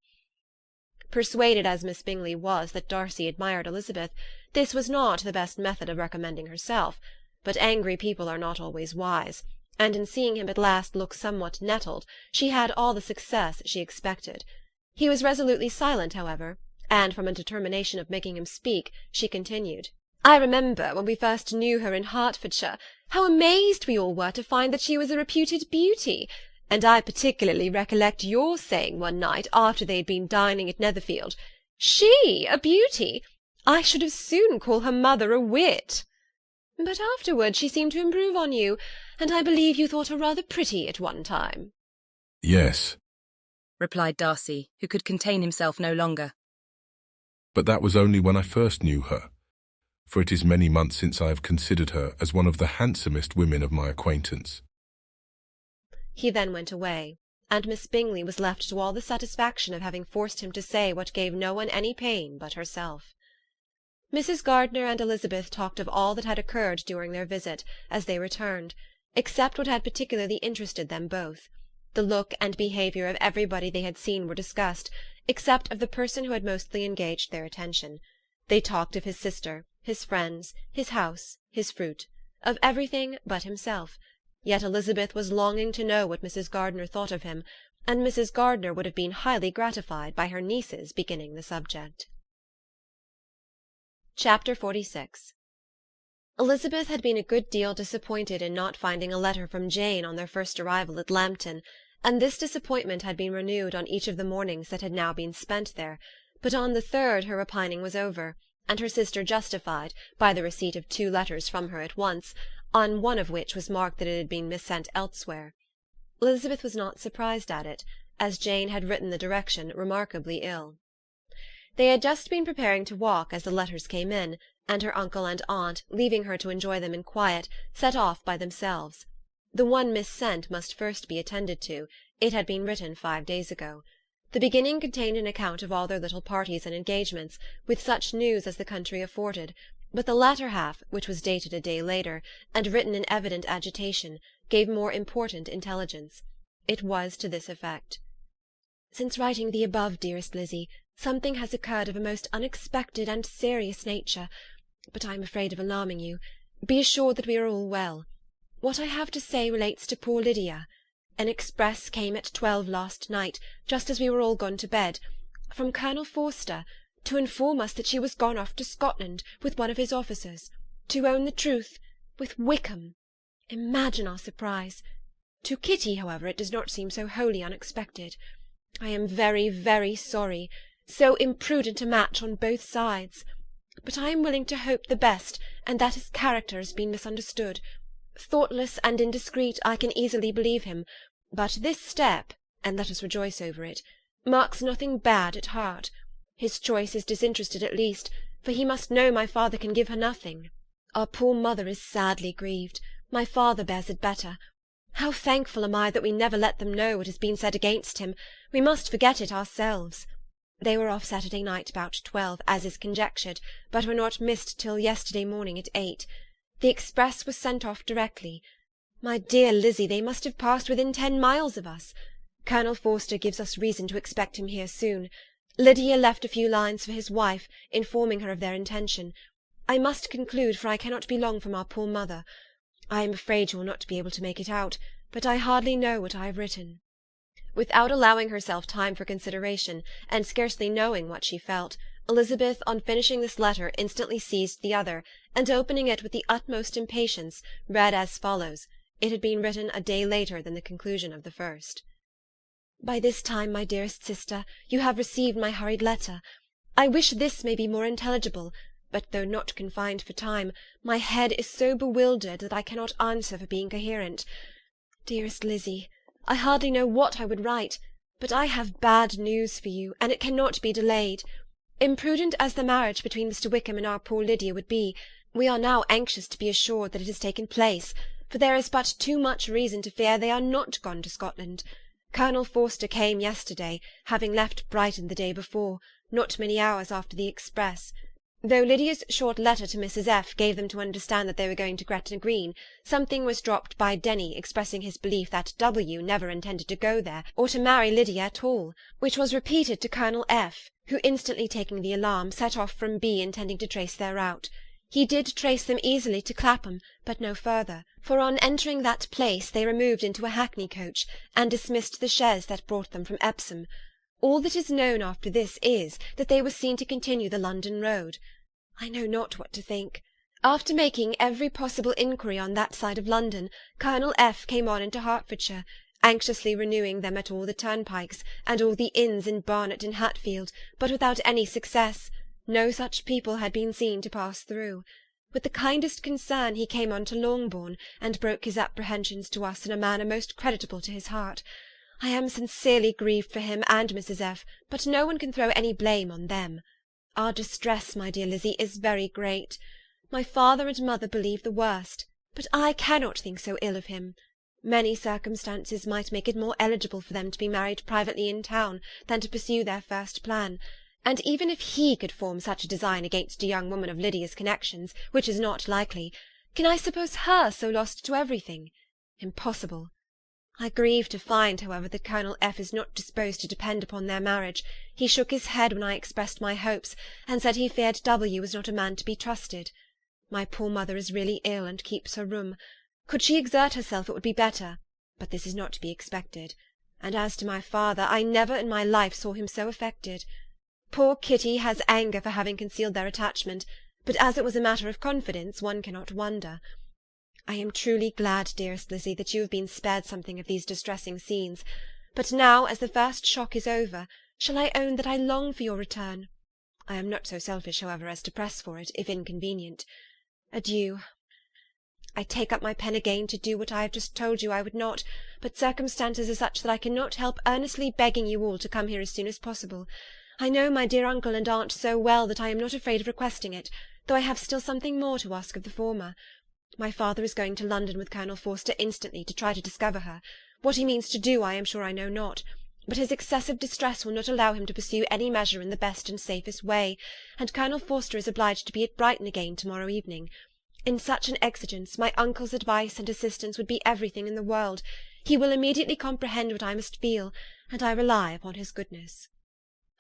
Persuaded as Miss Bingley was that Darcy admired Elizabeth, this was not the best method of recommending herself, but angry people are not always wise, and in seeing him at last look somewhat nettled, she had all the success she expected. He was resolutely silent, however, and from a determination of making him speak, she continued, "I remember, when we first knew her in Hertfordshire, how amazed we all were to find that she was a reputed beauty, and I particularly recollect your saying one night, after they had been dining at Netherfield, 'She a beauty! I should as soon call her mother a wit.'" But afterwards she seemed to improve on you, and I believe you thought her rather pretty at one time. Yes, replied Darcy, who could contain himself no longer. but that was only when I first knew her, for it is many months since I have considered her as one of the handsomest women of my acquaintance. He then went away, and Miss Bingley was left to all the satisfaction of having forced him to say what gave no one any pain but herself. Mrs. Gardiner and Elizabeth talked of all that had occurred during their visit, as they returned, except what had particularly interested them both. The look and behaviour of everybody they had seen were discussed, except of the person who had mostly engaged their attention. They talked of his sister, his friends, his house, his fruit, of everything but himself. Yet Elizabeth was longing to know what Mrs. Gardiner thought of him, and Mrs. Gardiner would have been highly gratified by her niece's beginning the subject. Chapter 46. Elizabeth had been a good deal disappointed in not finding a letter from Jane on their first arrival at Lambton, and this disappointment had been renewed on each of the mornings that had now been spent there, but on the third her repining was over, and her sister justified, by the receipt of 2 letters from her at once, on one of which was marked that it had been missent elsewhere. Elizabeth was not surprised at it, as Jane had written the direction remarkably ill. They had just been preparing to walk as the letters came in, and her uncle and aunt, leaving her to enjoy them in quiet, set off by themselves. The one missent must first be attended to. It had been written 5 days ago. The beginning contained an account of all their little parties and engagements, with such news as the country afforded, but the latter half, which was dated a day later, and written in evident agitation, gave more important intelligence. It was to this effect: "Since writing the above, dearest Lizzie, something has occurred of a most unexpected and serious nature, but I am afraid of alarming you. Be assured that we are all well. What I have to say relates to poor Lydia. An express came at 12 last night, just as we were all gone to bed, from Colonel Forster, to inform us that she was gone off to Scotland with one of his officers, to own the truth, with Wickham. Imagine our surprise. To Kitty, however, it does not seem so wholly unexpected. I am very, very sorry. So imprudent a match on both sides. But I am willing to hope the best, and that his character has been misunderstood. Thoughtless and indiscreet, I can easily believe him, but this step, and let us rejoice over it, marks nothing bad at heart. His choice is disinterested at least, for he must know my father can give her nothing. Our poor mother is sadly grieved. My father bears it better. How thankful am I that we never let them know what has been said against him. We must forget it ourselves. They were off Saturday night about 12, as is conjectured, but were not missed till yesterday morning at 8. The express was sent off directly. My dear Lizzie, they must have passed within 10 miles of us. Colonel Forster gives us reason to expect him here soon. Lydia left a few lines for his wife, informing her of their intention. I must conclude, for I cannot be long from our poor mother. I am afraid you will not be able to make it out, but I hardly know what I have written." Without allowing herself time for consideration, and scarcely knowing what she felt, Elizabeth, on finishing this letter, instantly seized the other, and opening it with the utmost impatience, read as follows. It had been written a day later than the conclusion of the first. "By this time, my dearest sister, you have received my hurried letter. I wish this may be more intelligible, but though not confined for time, my head is so bewildered that I cannot answer for being coherent. Dearest Lizzie, I hardly know what I would write, but I have bad news for you, and it cannot be delayed. Imprudent as the marriage between Mr. Wickham and our poor Lydia would be, we are now anxious to be assured that it has taken place, for there is but too much reason to fear they are not gone to Scotland. Colonel Forster came yesterday, having left Brighton the day before, not many hours after the express. Though Lydia's short letter to Mrs. F. gave them to understand that they were going to Gretna Green, something was dropped by Denny expressing his belief that W. never intended to go there, or to marry Lydia at all, which was repeated to Colonel F., who, instantly taking the alarm, set off from B. intending to trace their route. He did trace them easily to Clapham, but no further, for on entering that place they removed into a hackney coach, and dismissed the chaise that brought them from Epsom. All that is known after this is, that they were seen to continue the London road. I know not what to think. After making every possible inquiry on that side of London, Colonel F. came on into Hertfordshire, anxiously renewing them at all the turnpikes, and all the inns in Barnet and Hatfield, but without any success. No such people had been seen to pass through. With the kindest concern he came on to Longbourn, and broke his apprehensions to us in a manner most creditable to his heart. I am sincerely grieved for him and Mrs. F., but no one can throw any blame on them. Our distress, my dear Lizzie, is very great. My father and mother believe the worst, but I cannot think so ill of him. Many circumstances might make it more eligible for them to be married privately in town than to pursue their first plan, and even if he could form such a design against a young woman of Lydia's connections, which is not likely, can I suppose her so lost to everything? Impossible. I grieve to find, however, that Colonel F. is not disposed to depend upon their marriage. He shook his head when I expressed my hopes, and said he feared W. was not a man to be trusted. My poor mother is really ill, and keeps her room. Could she exert herself, it would be better, but this is not to be expected. And as to my father, I never in my life saw him so affected. Poor Kitty has anger for having concealed their attachment, but as it was a matter of confidence, one cannot wonder. I am truly glad, dearest Lizzie, that you have been spared something of these distressing scenes. But now, as the first shock is over, shall I own that I long for your return? I am not so selfish, however, as to press for it, if inconvenient. Adieu. I take up my pen again to do what I have just told you I would not, but circumstances are such that I cannot help earnestly begging you all to come here as soon as possible. I know my dear uncle and aunt so well that I am not afraid of requesting it, though I have still something more to ask of the former. My father is going to London with Colonel Forster instantly to try to discover her. What he means to do I am sure I know not, but his excessive distress will not allow him to pursue any measure in the best and safest way, and Colonel Forster is obliged to be at Brighton again to-morrow evening. In such an exigence, my uncle's advice and assistance would be everything in the world. He will immediately comprehend what I must feel, and I rely upon his goodness.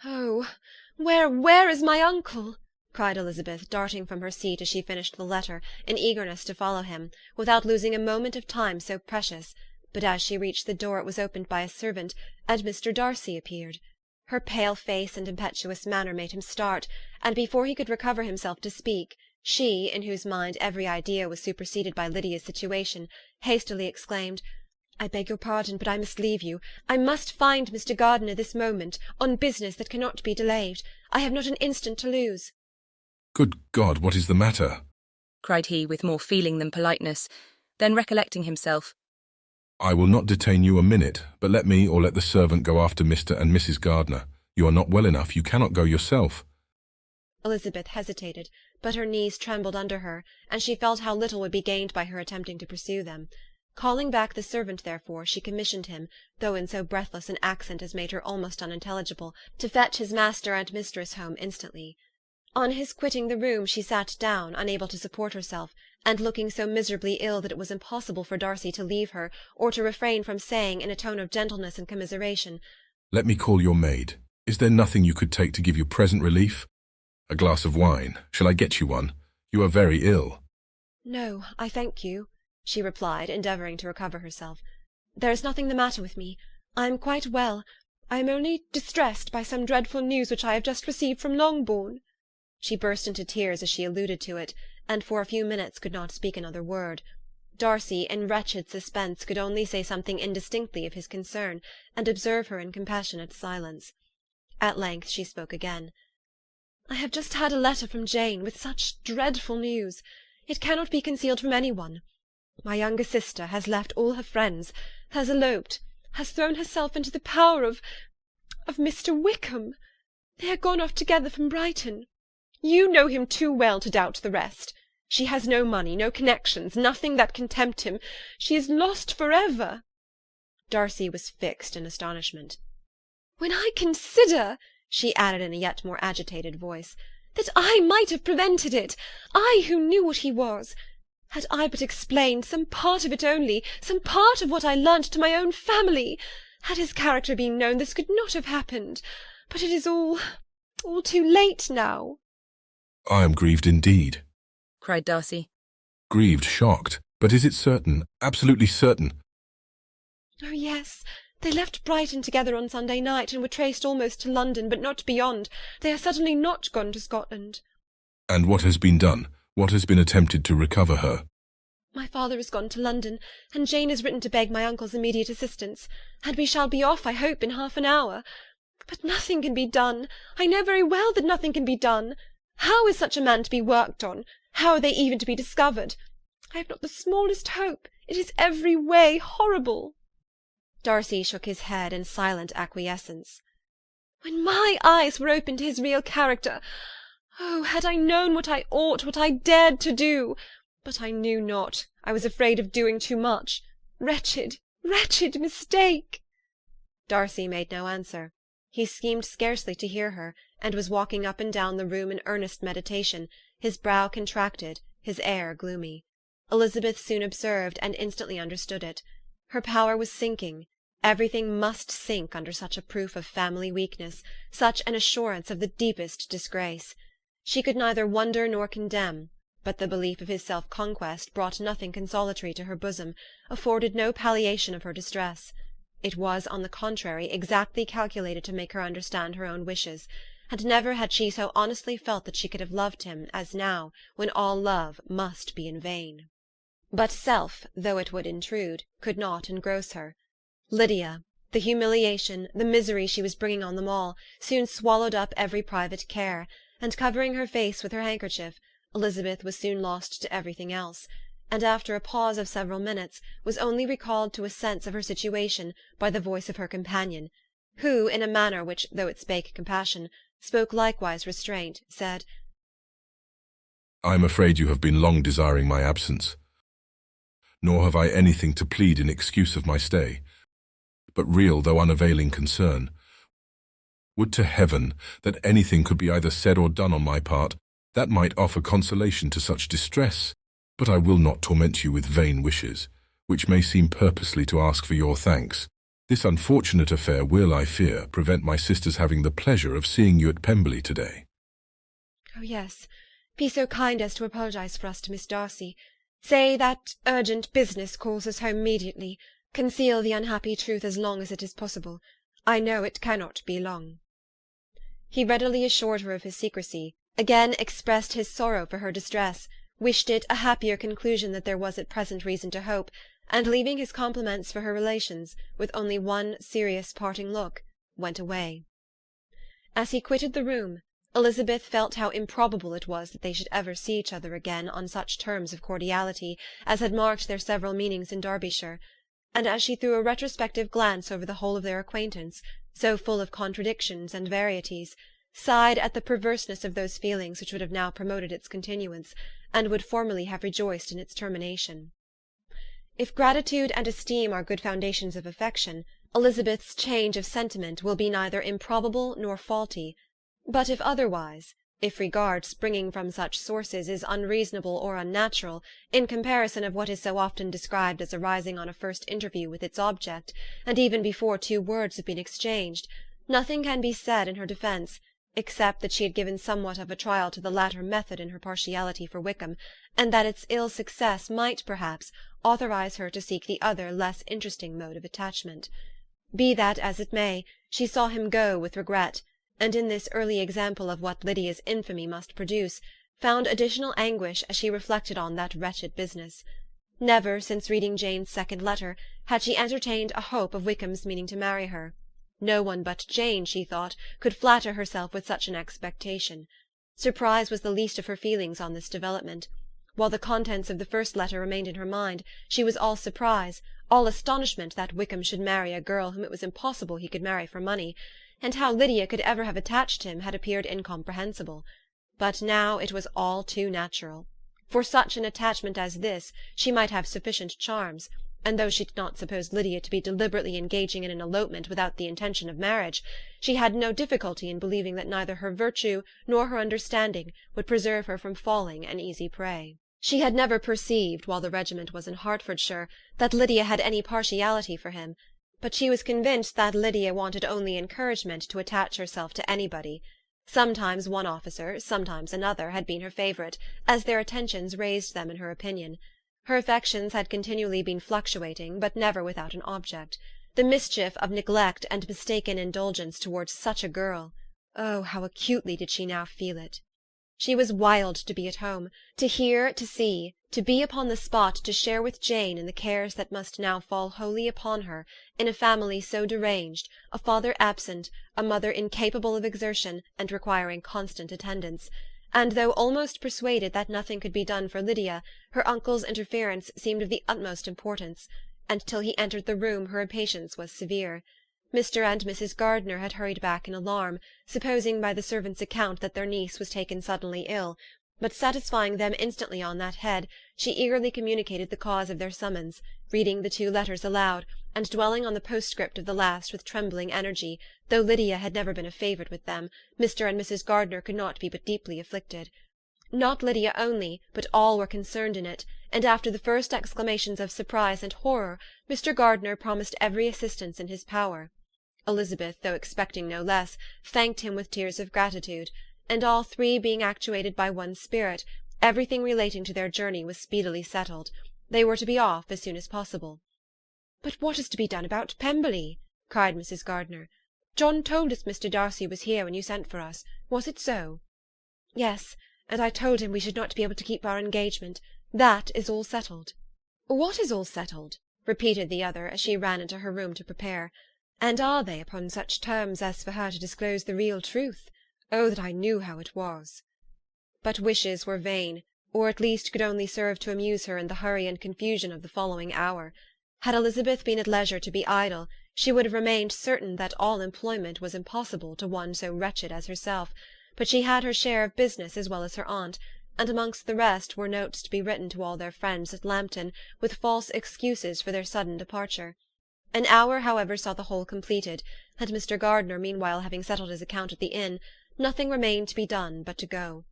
Oh, where is my uncle? Cried Elizabeth, darting from her seat as she finished the letter, in eagerness to follow him, without losing a moment of time so precious. But as she reached the door it was opened by a servant, and Mr. Darcy appeared. Her pale face and impetuous manner made him start, and before he could recover himself to speak, she, in whose mind every idea was superseded by Lydia's situation, hastily exclaimed, "I beg your pardon, but I must leave you. I must find Mr. Gardiner this moment, on business that cannot be delayed. I have not an instant to lose." Good God, what is the matter? Cried he with more feeling than politeness. Then recollecting himself, I will not detain you a minute, but let me or let the servant go after Mr. and Mrs. Gardiner. You are not well enough, you cannot go yourself. Elizabeth hesitated, but her knees trembled under her, and she felt how little would be gained by her attempting to pursue them. Calling back the servant, therefore, she commissioned him, though in so breathless an accent as made her almost unintelligible, to fetch his master and mistress home instantly. On his quitting the room she sat down, unable to support herself, and looking so miserably ill that it was impossible for Darcy to leave her, or to refrain from saying, in a tone of gentleness and commiseration, Let me call your maid. Is there nothing you could take to give you present relief? A glass of wine. Shall I get you one? You are very ill. No, I thank you, she replied, endeavouring to recover herself. There is nothing the matter with me. I am quite well. I am only distressed by some dreadful news which I have just received from Longbourn. She burst into tears as she alluded to it, and for a few minutes could not speak another word. Darcy, in wretched suspense, could only say something indistinctly of his concern, and observe her in compassionate silence. At length she spoke again. I have just had a letter from Jane, with such dreadful news. It cannot be concealed from any one. My younger sister has left all her friends, has eloped, has thrown herself into the power of Mr. Wickham. They are gone off together from Brighton. You know him too well to doubt the rest. She has no money, no connections, nothing that can tempt him. She is lost for ever. Darcy was fixed in astonishment. When I consider, she added in a yet more agitated voice, that I might have prevented it, I who knew what he was. Had I but explained some part of it only, some part of what I learnt to my own family, had his character been known, this could not have happened. But it is all too late now. I am grieved indeed, cried Darcy. Grieved, shocked. But is it certain, absolutely certain? Oh, yes. They left Brighton together on Sunday night, and were traced almost to London, but not beyond. They are certainly not gone to Scotland. And what has been done? What has been attempted to recover her? My father has gone to London, and Jane has written to beg my uncle's immediate assistance, and we shall be off, I hope, in half an hour. But nothing can be done. I know very well that nothing can be done. How is such a man to be worked on? How are they even to be discovered? I have not the smallest hope. It is every way horrible." Darcy shook his head in silent acquiescence. "When my eyes were opened to his real character, oh, had I known what I ought, what I dared to do! But I knew not. I was afraid of doing too much. Wretched, wretched mistake!" Darcy made no answer. He seemed scarcely to hear her, and was walking up and down the room in earnest meditation, his brow contracted, his air gloomy. Elizabeth soon observed and instantly understood it. Her power was sinking. Everything must sink under such a proof of family weakness, such an assurance of the deepest disgrace. She could neither wonder nor condemn, but the belief of his self-conquest brought nothing consolatory to her bosom, afforded no palliation of her distress. It was, on the contrary, exactly calculated to make her understand her own wishes, and never had she so honestly felt that she could have loved him as now, when all love must be in vain. But self, though it would intrude, could not engross her. Lydia, the humiliation, the misery she was bringing on them all, soon swallowed up every private care, and covering her face with her handkerchief, Elizabeth was soon lost to everything else, and after a pause of several minutes was only recalled to a sense of her situation by the voice of her companion, who, in a manner which, though it spake compassion, spoke likewise restraint, said, "I am afraid you have been long desiring my absence. Nor have I anything to plead in excuse of my stay, but real though unavailing concern. Would to heaven that anything could be either said or done on my part that might offer consolation to such distress, but I will not torment you with vain wishes, which may seem purposely to ask for your thanks. This unfortunate affair will, I fear, prevent my sister's having the pleasure of seeing you at Pemberley today." "Oh, yes. Be so kind as to apologize for us to Miss Darcy. Say that urgent business calls us home immediately. Conceal the unhappy truth as long as it is possible. I know it cannot be long." He readily assured her of his secrecy, again expressed his sorrow for her distress, wished it a happier conclusion than there was at present reason to hope, and leaving his compliments for her relations, with only one serious parting look, went away. As he quitted the room, Elizabeth felt how improbable it was that they should ever see each other again on such terms of cordiality as had marked their several meetings in Derbyshire, and as she threw a retrospective glance over the whole of their acquaintance, so full of contradictions and varieties, sighed at the perverseness of those feelings which would have now promoted its continuance, and would formerly have rejoiced in its termination. If gratitude and esteem are good foundations of affection, Elizabeth's change of sentiment will be neither improbable nor faulty. But if otherwise, if regard springing from such sources is unreasonable or unnatural, in comparison of what is so often described as arising on a first interview with its object, and even before two words have been exchanged, nothing can be said in her defence, except that she had given somewhat of a trial to the latter method in her partiality for Wickham, and that its ill success might, perhaps, authorize her to seek the other less interesting mode of attachment. Be that as it may, she saw him go with regret, and in this early example of what Lydia's infamy must produce, found additional anguish as she reflected on that wretched business. Never, since reading Jane's second letter, had she entertained a hope of Wickham's meaning to marry her. No one but Jane, she thought, could flatter herself with such an expectation. Surprise was the least of her feelings on this development. While the contents of the first letter remained in her mind, she was all surprise, all astonishment that Wickham should marry a girl whom it was impossible he could marry for money, and how Lydia could ever have attached him had appeared incomprehensible. But now it was all too natural. For such an attachment as this she might have sufficient charms, and though she did not suppose Lydia to be deliberately engaging in an elopement without the intention of marriage, she had no difficulty in believing that neither her virtue nor her understanding would preserve her from falling an easy prey. She had never perceived, while the regiment was in Hertfordshire, that Lydia had any partiality for him, but she was convinced that Lydia wanted only encouragement to attach herself to anybody. Sometimes one officer, sometimes another, had been her favourite, as their attentions raised them in her opinion. Her affections had continually been fluctuating, but never without an object. The mischief of neglect and mistaken indulgence towards such a girl! Oh, how acutely did she now feel it! She was wild to be at home, to hear, to see, to be upon the spot to share with Jane in the cares that must now fall wholly upon her, in a family so deranged, a father absent, a mother incapable of exertion, and requiring constant attendance, and though almost persuaded that nothing could be done for Lydia, her uncle's interference seemed of the utmost importance, and till he entered the room her impatience was severe. Mr. and Mrs. Gardiner had hurried back in alarm, supposing by the servant's account that their niece was taken suddenly ill, but satisfying them instantly on that head, she eagerly communicated the cause of their summons, reading the 2 letters aloud, and dwelling on the postscript of the last with trembling energy. Though Lydia had never been a favourite with them, Mr. and Mrs. Gardiner could not be but deeply afflicted. Not Lydia only, but all were concerned in it, and after the first exclamations of surprise and horror, Mr. Gardiner promised every assistance in his power. Elizabeth, though expecting no less, thanked him with tears of gratitude, and all 3 being actuated by one spirit, everything relating to their journey was speedily settled. They were to be off as soon as possible. "But what is to be done about Pemberley?" cried Mrs. Gardiner. "John told us Mr. Darcy was here when you sent for us. Was it so?" "Yes, and I told him we should not be able to keep our engagement. That is all settled." "What is all settled?" repeated the other, as she ran into her room to prepare. "And are they upon such terms as for her to disclose the real truth? Oh, that I knew how it was!" But wishes were vain, or at least could only serve to amuse her in the hurry and confusion of the following hour. Had Elizabeth been at leisure to be idle, she would have remained certain that all employment was impossible to one so wretched as herself, but she had her share of business as well as her aunt, and amongst the rest were notes to be written to all their friends at Lambton, with false excuses for their sudden departure. An hour, however, saw the whole completed, and Mr. Gardiner meanwhile having settled his account at the inn, nothing remained to be done but to go.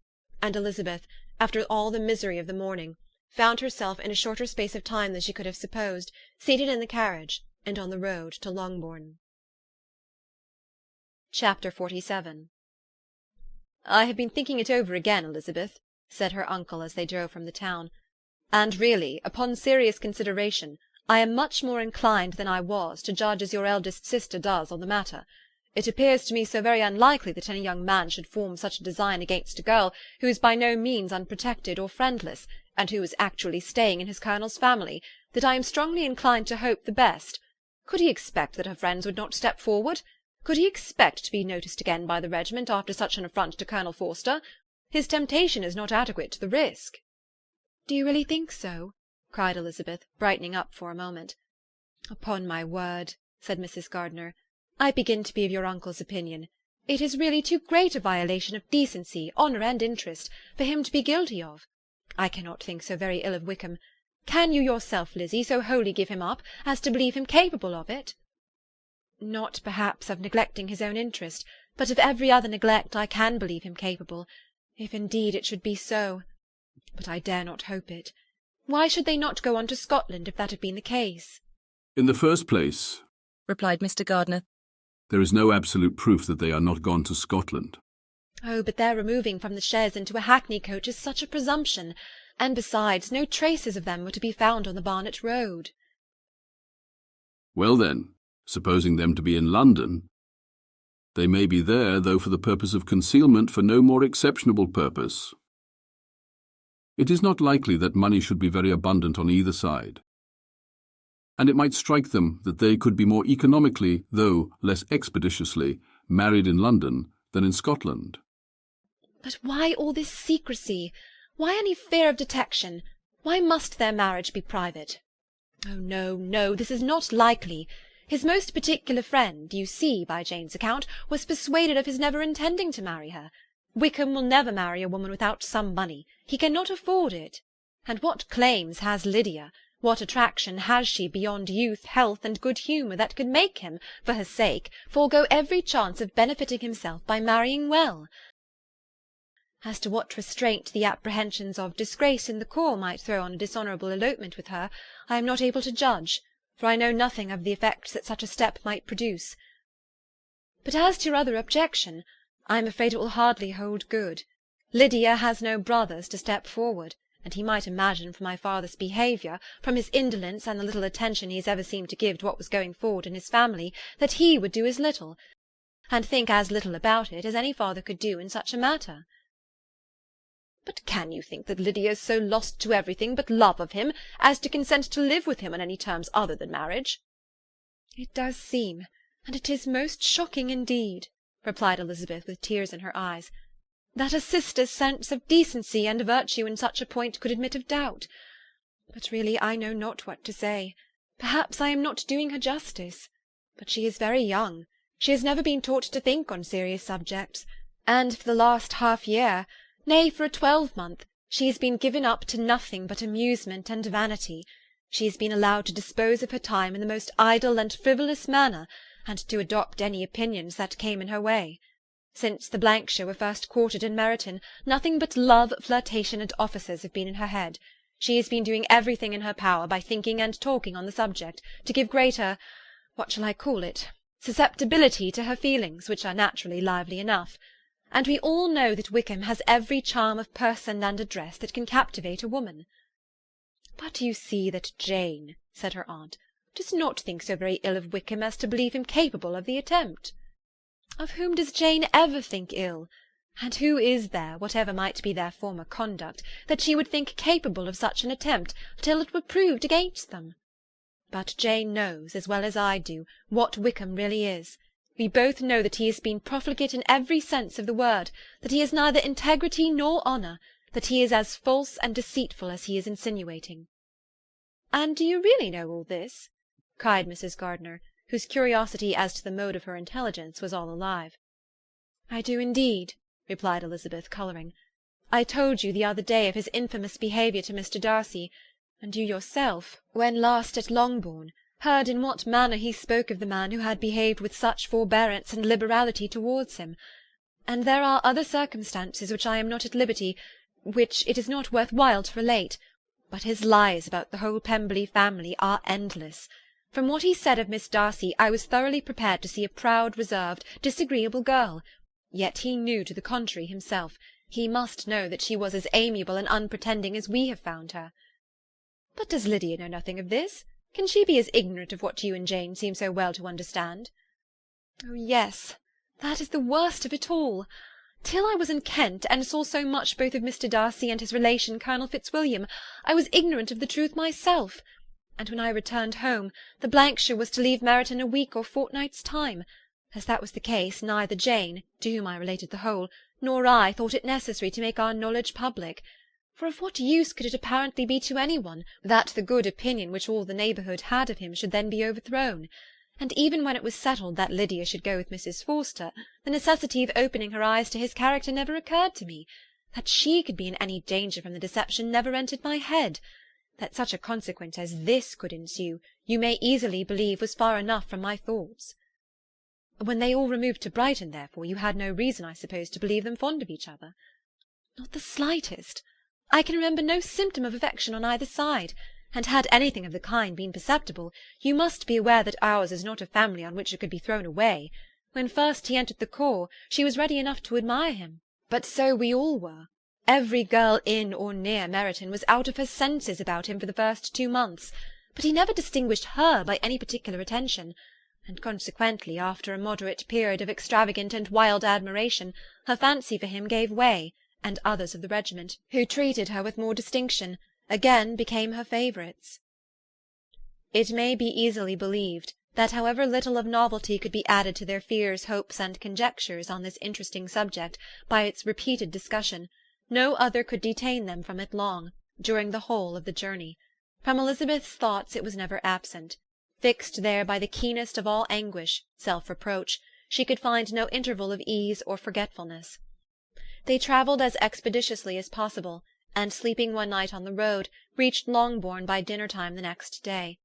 And Elizabeth, after all the misery of the morning, found herself in a shorter space of time than she could have supposed, seated in the carriage, and on the road to Longbourn. Chapter 47. "I have been thinking it over again, Elizabeth," said her uncle as they drove from the town, "and really, upon serious consideration, I am much more inclined than I was to judge as your eldest sister does on the matter. It appears to me so very unlikely that any young man should form such a design against a girl who is by no means unprotected or friendless, and who is actually staying in his colonel's family, that I am strongly inclined to hope the best. Could he expect that her friends would not step forward? Could he expect to be noticed again by the regiment after such an affront to Colonel Forster? His temptation is not adequate to the risk." "Do you really think so?" cried Elizabeth, brightening up for a moment. "Upon my word," said Mrs. Gardiner, "I begin to be of your uncle's opinion. It is really too great a violation of decency, honour, and interest, for him to be guilty of. I cannot think so very ill of Wickham. Can you yourself, Lizzie, so wholly give him up as to believe him capable of it?" "Not perhaps of neglecting his own interest, but of every other neglect I can believe him capable, if indeed it should be so. But I dare not hope it. Why should they not go on to Scotland if that had been the case?" In the first place, replied Mr. Gardiner, there is no absolute proof that they are not gone to Scotland. "Oh, but their removing from the chaise into a hackney coach is such a presumption, and besides, no traces of them were to be found on the Barnet road." Well then, supposing them to be in London, they may be there, though for the purpose of concealment, for no more exceptionable purpose. It is not likely that money should be very abundant on either side, and it might strike them that they could be more economically, though less expeditiously, married in London than in Scotland. "But why all this secrecy? Why any fear of detection? Why must their marriage be private? Oh, no, no, this is not likely. His most particular friend, you see by Jane's account, was persuaded of his never intending to marry her. Wickham will never marry a woman without some money. He cannot afford it. And what claims has Lydia? What attraction has she beyond youth, health, and good humour that could make him, for her sake, forego every chance of benefiting himself by marrying well? As to what restraint the apprehensions of disgrace in the corps might throw on a dishonourable elopement with her, I am not able to judge, for I know nothing of the effects that such a step might produce. But as to your other objection, I am afraid it will hardly hold good. Lydia has no brothers to step forward, and he might imagine from my father's behaviour, from his indolence and the little attention he has ever seemed to give to what was going forward in his family, that he would do as little, and think as little about it, as any father could do in such a matter." "But can you think that Lydia is so lost to everything but love of him as to consent to live with him on any terms other than marriage?" "It does seem, and it is most shocking indeed," replied Elizabeth with tears in her eyes. that a sister's sense of decency and virtue in such a point could admit of doubt. But really I know not what to say. Perhaps I am not doing her justice. But she is very young. She has never been taught to think on serious subjects, and for the last half-year, nay, for a 12-month, she has been given up to nothing but amusement and vanity. She has been allowed to dispose of her time in the most idle and frivolous manner, and to adopt any opinions that came in her way. Since the Blankshire were first quartered in Meryton, nothing but love, flirtation, and offices have been in her head. She has been doing everything in her power, by thinking and talking on the subject, to give greater, what shall I call it, susceptibility to her feelings, which are naturally lively enough. And we all know that Wickham has every charm of person and address that can captivate a woman. But you see that Jane, said her aunt, does not think so very ill of Wickham as to believe him capable of the attempt. Of whom does Jane ever think ill? And who is there, whatever might be their former conduct, that she would think capable of such an attempt till it were proved against them? But Jane knows, as well as I do, what Wickham really is. We both know that he has been profligate in every sense of the word, that he has neither integrity nor honour, that he is as false and deceitful as he is insinuating. And do you really know all this? cried Mrs. Gardiner, whose curiosity as to the mode of her intelligence was all alive. I do indeed, replied Elizabeth, colouring. I told you the other day of his infamous behaviour to Mr. Darcy, and you yourself, when last at Longbourn, heard in what manner he spoke of the man who had behaved with such forbearance and liberality towards him. And there are other circumstances which I am not at liberty, which it is not worth while to relate, but his lies about the whole Pemberley family are endless. From what he said of Miss Darcy, I was thoroughly prepared to see a proud, reserved, disagreeable girl. Yet he knew to the contrary himself. He must know that she was as amiable and unpretending as we have found her. But does Lydia know nothing of this? Can she be as ignorant of what you and Jane seem so well to understand? Oh, yes, that is the worst of it all. Till I was in Kent, and saw so much both of Mr. Darcy and his relation Colonel Fitzwilliam, I was ignorant of the truth myself. And when I returned home, the Blankshire was to leave Meryton a week or fortnight's time. As that was the case, neither Jane, to whom I related the whole, nor I thought it necessary to make our knowledge public. For of what use could it apparently be to any one, that the good opinion which all the neighbourhood had of him should then be overthrown? And even when it was settled that Lydia should go with Mrs. Forster, the necessity of opening her eyes to his character never occurred to me. That she could be in any danger from the deception never entered my head. That such a consequence as this could ensue, you may easily believe was far enough from my thoughts. When they all removed to Brighton, therefore, you had no reason, I suppose, to believe them fond of each other? Not the slightest. I can remember no symptom of affection on either side, and had anything of the kind been perceptible, you must be aware that ours is not a family on which it could be thrown away. When first he entered the corps, she was ready enough to admire him, but so we all were. Every girl in or near Meryton was out of her senses about him for the first 2 months, but he never distinguished her by any particular attention, and consequently, after a moderate period of extravagant and wild admiration, her fancy for him gave way, and others of the regiment, who treated her with more distinction, again became her favourites. It may be easily believed that however little of novelty could be added to their fears, hopes, and conjectures on this interesting subject by its repeated discussion, no other could detain them from it long, during the whole of the journey. From Elizabeth's thoughts it was never absent. Fixed there by the keenest of all anguish, self-reproach, she could find no interval of ease or forgetfulness. They travelled as expeditiously as possible, and sleeping one night on the road, reached Longbourn by dinner-time the next day.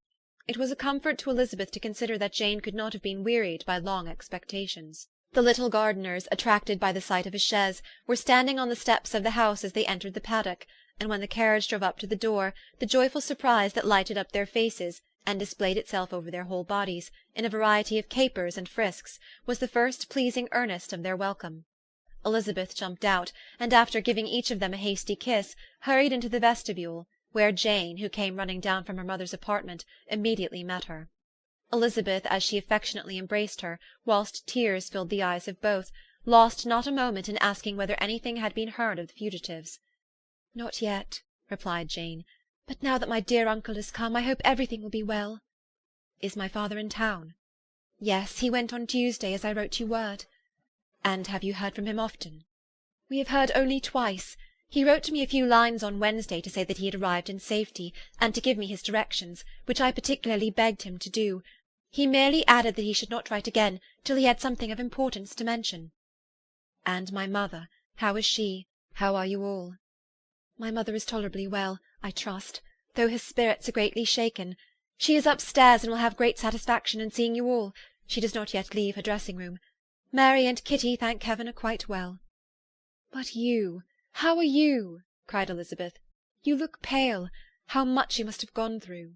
It was a comfort to Elizabeth to consider that Jane could not have been wearied by long expectations. The little Gardiners, attracted by the sight of a chaise, were standing on the steps of the house as they entered the paddock, and when the carriage drove up to the door, the joyful surprise that lighted up their faces, and displayed itself over their whole bodies, in a variety of capers and frisks, was the first pleasing earnest of their welcome. Elizabeth jumped out, and after giving each of them a hasty kiss, hurried into the vestibule, where Jane, who came running down from her mother's apartment, immediately met her. Elizabeth, as she affectionately embraced her, whilst tears filled the eyes of both, lost not a moment in asking whether anything had been heard of the fugitives. "Not yet," replied Jane, "but now that my dear uncle has come, I hope everything will be well." "Is my father in town?" "Yes, he went on Tuesday, as I wrote you word." "And have you heard from him often?" "We have heard only twice. He wrote to me a few lines on Wednesday to say that he had arrived in safety, and to give me his directions, which I particularly begged him to do. He merely added that he should not write again till he had something of importance to mention." "And my mother, how is she? How are you all?" "My mother is tolerably well, I trust, though her spirits are greatly shaken. She is upstairs, and will have great satisfaction in seeing you all. She does not yet leave her dressing-room. Mary and Kitty, thank heaven, are quite well." "But you, how are you?" cried Elizabeth. "You look pale. How much you must have gone through!"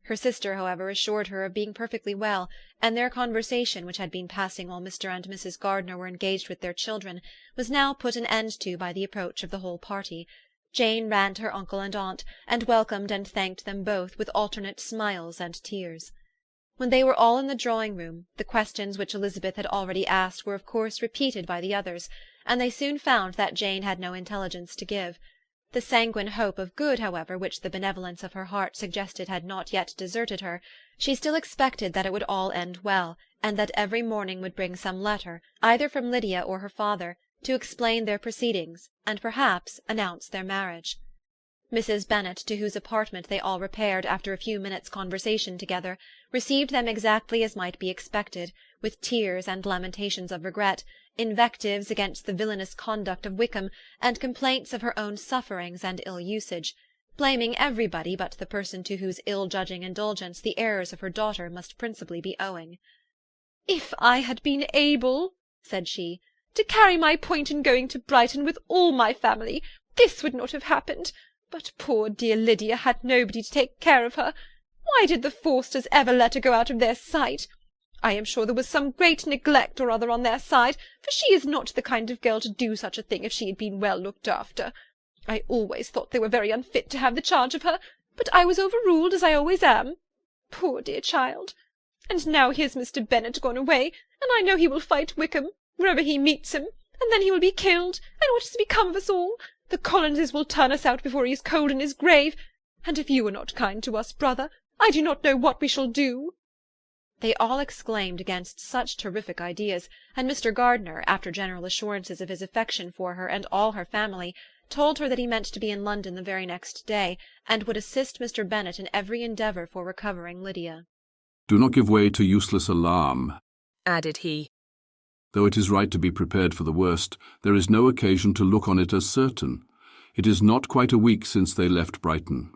Her sister, however, assured her of being perfectly well, and their conversation, which had been passing while Mr. and Mrs. Gardiner were engaged with their children, was now put an end to by the approach of the whole party. Jane ran to her uncle and aunt, and welcomed and thanked them both with alternate smiles and tears. When they were all in the drawing-room, the questions which Elizabeth had already asked were of course repeated by the others, and they soon found that Jane had no intelligence to give. The sanguine hope of good, however, which the benevolence of her heart suggested had not yet deserted her. She still expected that it would all end well, and that every morning would bring some letter, either from Lydia or her father, to explain their proceedings, and perhaps announce their marriage. Mrs. Bennet, to whose apartment they all repaired after a few minutes' conversation together, received them exactly as might be expected, with tears and lamentations of regret, invectives against the villainous conduct of Wickham, and complaints of her own sufferings and ill-usage, blaming everybody but the person to whose ill-judging indulgence the errors of her daughter must principally be owing. "If I had been able," said she, "to carry my point in going to Brighton with all my family, this would not have happened. But poor dear Lydia had nobody to take care of her. Why did the Forsters ever let her go out of their sight? I am sure there was some great neglect or other on their side, for she is not the kind of girl to do such a thing if she had been well looked after. I always thought they were very unfit to have the charge of her, but I was overruled, as I always am. Poor dear child! And now here's Mr. Bennet gone away, and I know he will fight Wickham, wherever he meets him, and then he will be killed, and what is to become of us all? The Collinses will turn us out before he is cold in his grave, and if you are not kind to us, brother, I do not know what we shall do." They all exclaimed against such terrific ideas, and Mr. Gardiner, after general assurances of his affection for her and all her family, told her that he meant to be in London the very next day, and would assist Mr. Bennet in every endeavour for recovering Lydia. "Do not give way to useless alarm," added he. "Though it is right to be prepared for the worst, there is no occasion to look on it as certain. It is not quite a week since they left Brighton.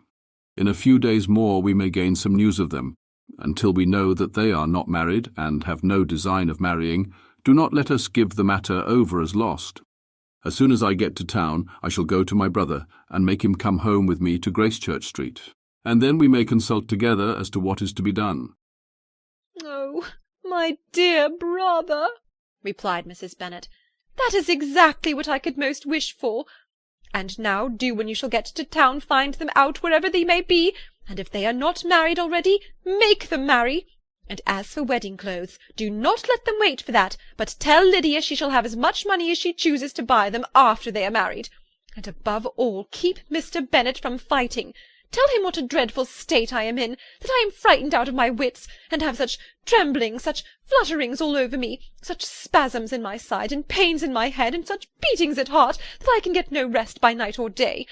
In a few days more we may gain some news of them. Until we know that they are not married and have no design of marrying, do not let us give the matter over as lost. As soon as I get to town, I shall go to my brother and make him come home with me to Gracechurch Street, and then we may consult together as to what is to be done." "Oh, my dear brother," replied Mrs. Bennet, "that is exactly what I could most wish for. And now do, when you shall get to town, find them out wherever they may be, and if they are not married already, make them marry. And as for wedding clothes, do not let them wait for that, but tell Lydia she shall have as much money as she chooses to buy them after they are married. And above all, keep Mr. Bennet from fighting. Tell him what a dreadful state I am in, that I am frightened out of my wits, and have such tremblings, such flutterings all over me, such spasms in my side, and pains in my head, and such beatings at heart, that I can get no rest by night or day.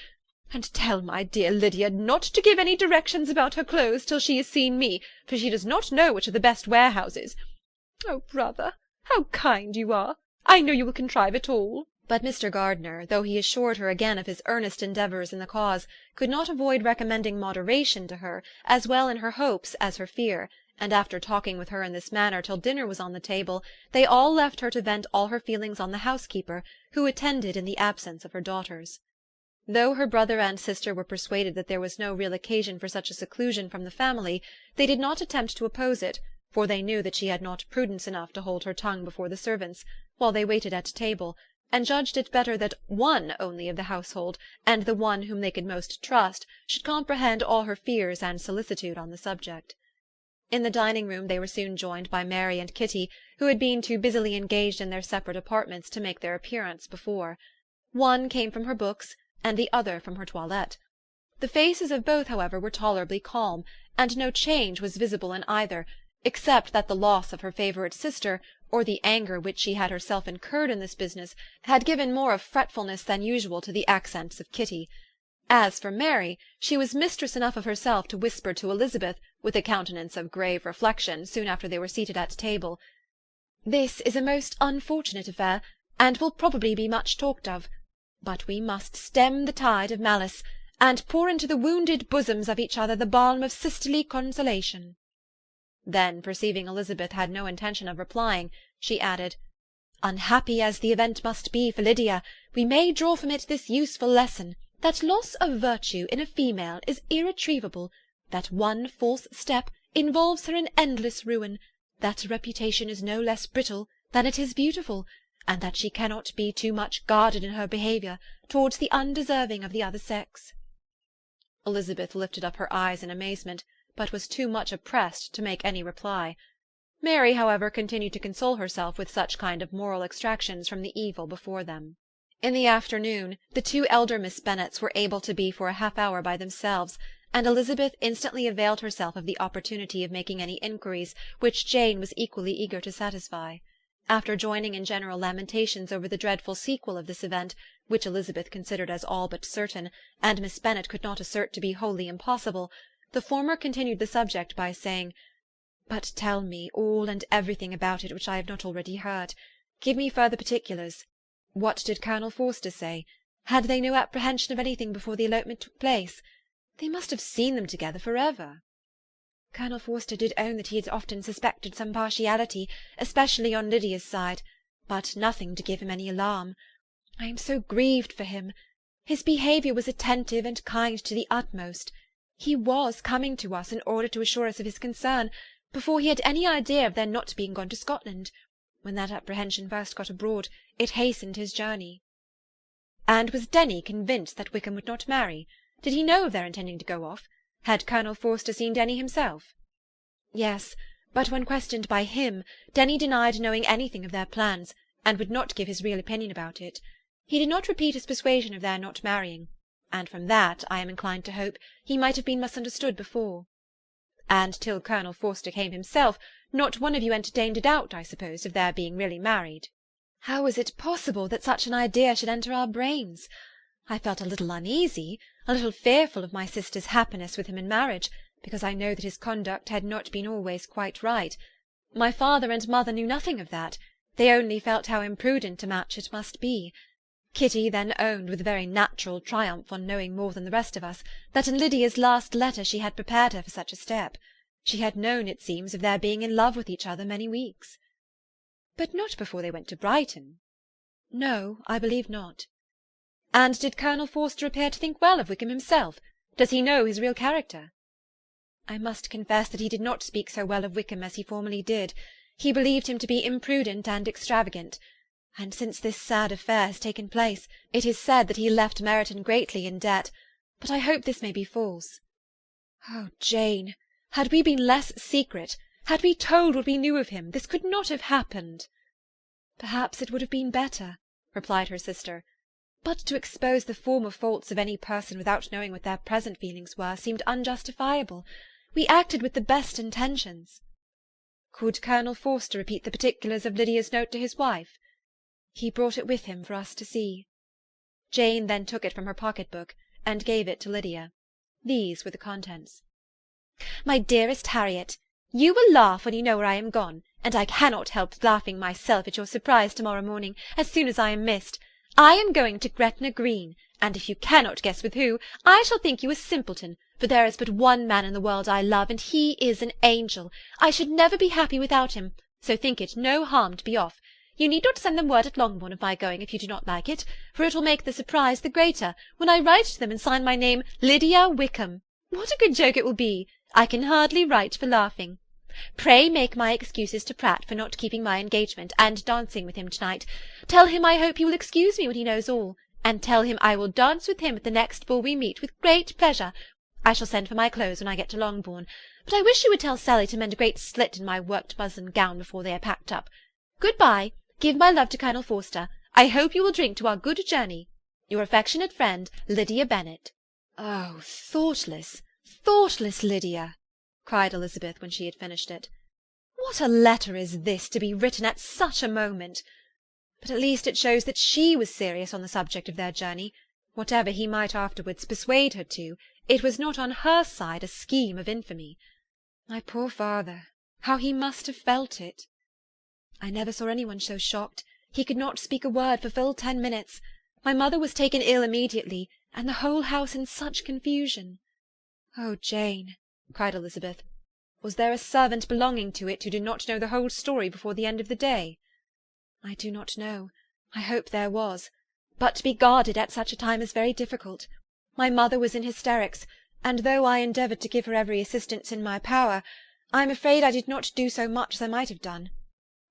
And tell my dear Lydia not to give any directions about her clothes till she has seen me, for she does not know which are the best warehouses. Oh, brother, how kind you are! I know you will contrive it all." But Mr. Gardiner, though he assured her again of his earnest endeavours in the cause, could not avoid recommending moderation to her, as well in her hopes as her fear, and after talking with her in this manner till dinner was on the table, they all left her to vent all her feelings on the housekeeper, who attended in the absence of her daughters. Though her brother and sister were persuaded that there was no real occasion for such a seclusion from the family, they did not attempt to oppose it, for they knew that she had not prudence enough to hold her tongue before the servants, while they waited at table, and judged it better that one only of the household, and the one whom they could most trust, should comprehend all her fears and solicitude on the subject. In the dining-room they were soon joined by Mary and Kitty, who had been too busily engaged in their separate apartments to make their appearance before. One came from her books, and the other from her toilette. The faces of both, however, were tolerably calm, and no change was visible in either, except that the loss of her favourite sister, or the anger which she had herself incurred in this business had given more of fretfulness than usual to the accents of Kitty. As for Mary, she was mistress enough of herself to whisper to Elizabeth, with a countenance of grave reflection, soon after they were seated at table, "This is a most unfortunate affair, and will probably be much talked of, but we must stem the tide of malice, and pour into the wounded bosoms of each other the balm of sisterly consolation." Then, perceiving Elizabeth had no intention of replying, she added, "Unhappy as the event must be for Lydia, we may draw from it this useful lesson, that loss of virtue in a female is irretrievable, that one false step involves her in endless ruin, that reputation is no less brittle than it is beautiful, and that she cannot be too much guarded in her behaviour towards the undeserving of the other sex." Elizabeth lifted up her eyes in amazement, but was too much oppressed to make any reply. Mary, however, continued to console herself with such kind of moral extractions from the evil before them. In the afternoon, the two elder Miss Bennets were able to be for a half-hour by themselves, and Elizabeth instantly availed herself of the opportunity of making any inquiries which Jane was equally eager to satisfy. After joining in general lamentations over the dreadful sequel of this event, which Elizabeth considered as all but certain, and Miss Bennet could not assert to be wholly impossible, the former continued the subject by saying, "But tell me all and everything about it which I have not already heard. Give me further particulars. What did Colonel Forster say? Had they no apprehension of anything before the elopement took place? They must have seen them together for ever." "Colonel Forster did own that he had often suspected some partiality, especially on Lydia's side, but nothing to give him any alarm. I am so grieved for him. His behaviour was attentive and kind to the utmost. He was coming to us in order to assure us of his concern, before he had any idea of their not being gone to Scotland. When that apprehension first got abroad, it hastened his journey." "And was Denny convinced that Wickham would not marry? Did he know of their intending to go off? Had Colonel Forster seen Denny himself?" "Yes, but when questioned by him, Denny denied knowing anything of their plans, and would not give his real opinion about it. He did not repeat his persuasion of their not marrying, and from that, I am inclined to hope, he might have been misunderstood before." "And till Colonel Forster came himself, not one of you entertained a doubt, I suppose, of their being really married?" "How was it possible that such an idea should enter our brains? I felt a little uneasy, a little fearful of my sister's happiness with him in marriage, because I know that his conduct had not been always quite right. My father and mother knew nothing of that. They only felt how imprudent a match it must be. Kitty then owned, with a very natural triumph on knowing more than the rest of us, that in Lydia's last letter she had prepared her for such a step. She had known, it seems, of their being in love with each other many weeks." "But not before they went to Brighton?" "No, I believe not." "And did Colonel Forster appear to think well of Wickham himself? Does he know his real character?" "I must confess that he did not speak so well of Wickham as he formerly did. He believed him to be imprudent and extravagant, and since this sad affair has taken place, it is said that he left Meryton greatly in debt, but I hope this may be false. Oh, Jane, had we been less secret, had we told what we knew of him, this could not have happened." "Perhaps it would have been better," replied her sister, "but to expose the former faults of any person without knowing what their present feelings were seemed unjustifiable. We acted with the best intentions." "Could Colonel Forster repeat the particulars of Lydia's note to his wife?" "He brought it with him for us to see." Jane then took it from her pocket-book, and gave it to Lydia. These were the contents. "My dearest Harriet, you will laugh when you know where I am gone, and I cannot help laughing myself at your surprise to-morrow morning, as soon as I am missed. I am going to Gretna Green, and if you cannot guess with who, I shall think you a simpleton, for there is but one man in the world I love, and he is an angel. I should never be happy without him, so think it no harm to be off. You need not send them word at Longbourn of my going if you do not like it, for it will make the surprise the greater when I write to them and sign my name Lydia Wickham. What a good joke it will be! I can hardly write for laughing. Pray make my excuses to Pratt for not keeping my engagement and dancing with him to-night. Tell him I hope he will excuse me when he knows all, and tell him I will dance with him at the next ball we meet with great pleasure. I shall send for my clothes when I get to Longbourn, but I wish you would tell Sally to mend a great slit in my worked muslin gown before they are packed up. Good-bye. Give my love to Colonel Forster. I hope you will drink to our good journey. Your affectionate friend, Lydia Bennet." "Oh, thoughtless, thoughtless Lydia!" cried Elizabeth when she had finished it. What a letter is this, to be written at such a moment! But at least it shows that she was serious on the subject of their journey. Whatever he might afterwards persuade her to, it was not on her side a scheme of infamy. My poor father, how he must have felt it! I never saw anyone so shocked. He could not speak a word for full 10 minutes. My mother was taken ill immediately, and the whole house in such confusion. Oh, Jane, cried Elizabeth, was there a servant belonging to it who did not know the whole story before the end of the day? I do not know. I hope there was. But to be guarded at such a time is very difficult. My mother was in hysterics, and though I endeavoured to give her every assistance in my power, I am afraid I did not do so much as I might have done.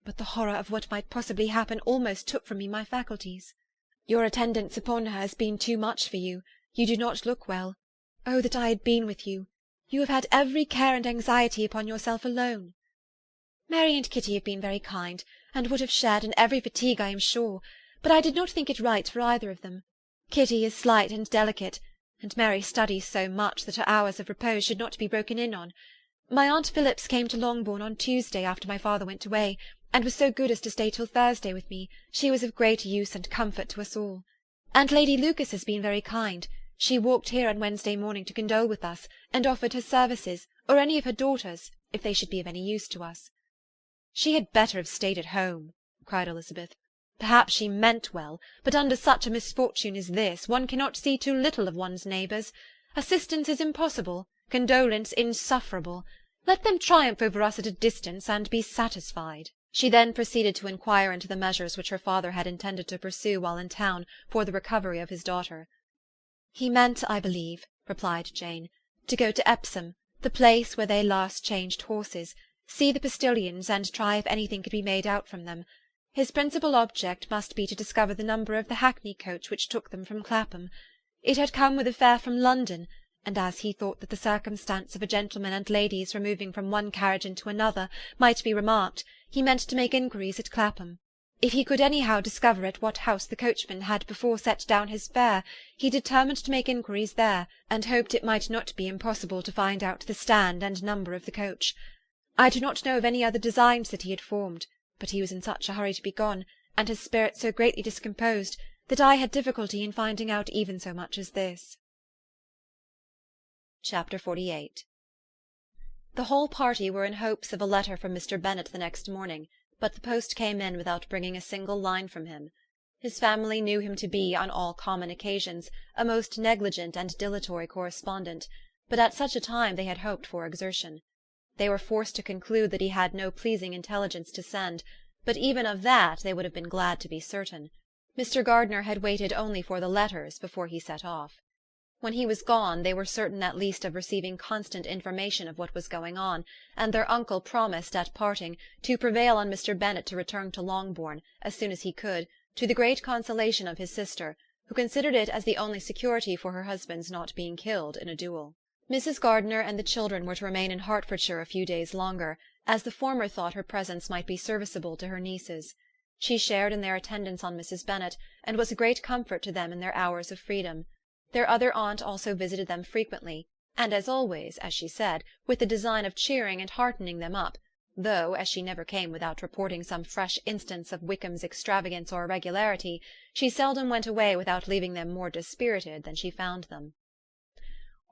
But the horror of what might possibly happen almost took from me my faculties. Your attendance upon her has been too much for you. You do not look well. Oh, that I had been with you! You have had every care and anxiety upon yourself alone. Mary and Kitty have been very kind, and would have shared in every fatigue, I am sure, but I did not think it right for either of them. Kitty is slight and delicate, and Mary studies so much that her hours of repose should not be broken in on. My Aunt Phillips came to Longbourn on Tuesday after my father went away, and was so good as to stay till Thursday with me. She was of great use and comfort to us all. And Lady Lucas has been very kind. She walked here on Wednesday morning to condole with us, and offered her services, or any of her daughters, if they should be of any use to us. She had better have stayed at home, cried Elizabeth. Perhaps she meant well, but under such a misfortune as this, one cannot see too little of one's neighbours. Assistance is impossible, condolence insufferable. Let them triumph over us at a distance, and be satisfied. She then proceeded to inquire into the measures which her father had intended to pursue while in town for the recovery of his daughter. He meant, I believe, replied Jane, to go to Epsom, the place where they last changed horses, see the postillions, and try if anything could be made out from them. His principal object must be to discover the number of the hackney coach which took them from Clapham. It had come with a fare from London, and as he thought that the circumstance of a gentleman and ladies removing from one carriage into another might be remarked, he meant to make inquiries at Clapham. If he could anyhow discover at what house the coachman had before set down his fare, he determined to make inquiries there, and hoped it might not be impossible to find out the stand and number of the coach. I do not know of any other designs that he had formed, but he was in such a hurry to be gone, and his spirits so greatly discomposed, that I had difficulty in finding out even so much as this. Chapter 48. The whole party were in hopes of a letter from Mr. Bennet the next morning, but the post came in without bringing a single line from him. His family knew him to be, on all common occasions, a most negligent and dilatory correspondent, but at such a time they had hoped for exertion. They were forced to conclude that he had no pleasing intelligence to send, but even of that they would have been glad to be certain. Mr. Gardiner had waited only for the letters before he set off. When he was gone, they were certain at least of receiving constant information of what was going on, and their uncle promised, at parting, to prevail on Mr. Bennet to return to Longbourn, as soon as he could, to the great consolation of his sister, who considered it as the only security for her husband's not being killed in a duel. Mrs. Gardiner and the children were to remain in Hertfordshire a few days longer, as the former thought her presence might be serviceable to her nieces. She shared in their attendance on Mrs. Bennet, and was a great comfort to them in their hours of freedom. Their other aunt also visited them frequently, and as always, as she said, with the design of cheering and heartening them up, though, as she never came without reporting some fresh instance of Wickham's extravagance or irregularity, she seldom went away without leaving them more dispirited than she found them.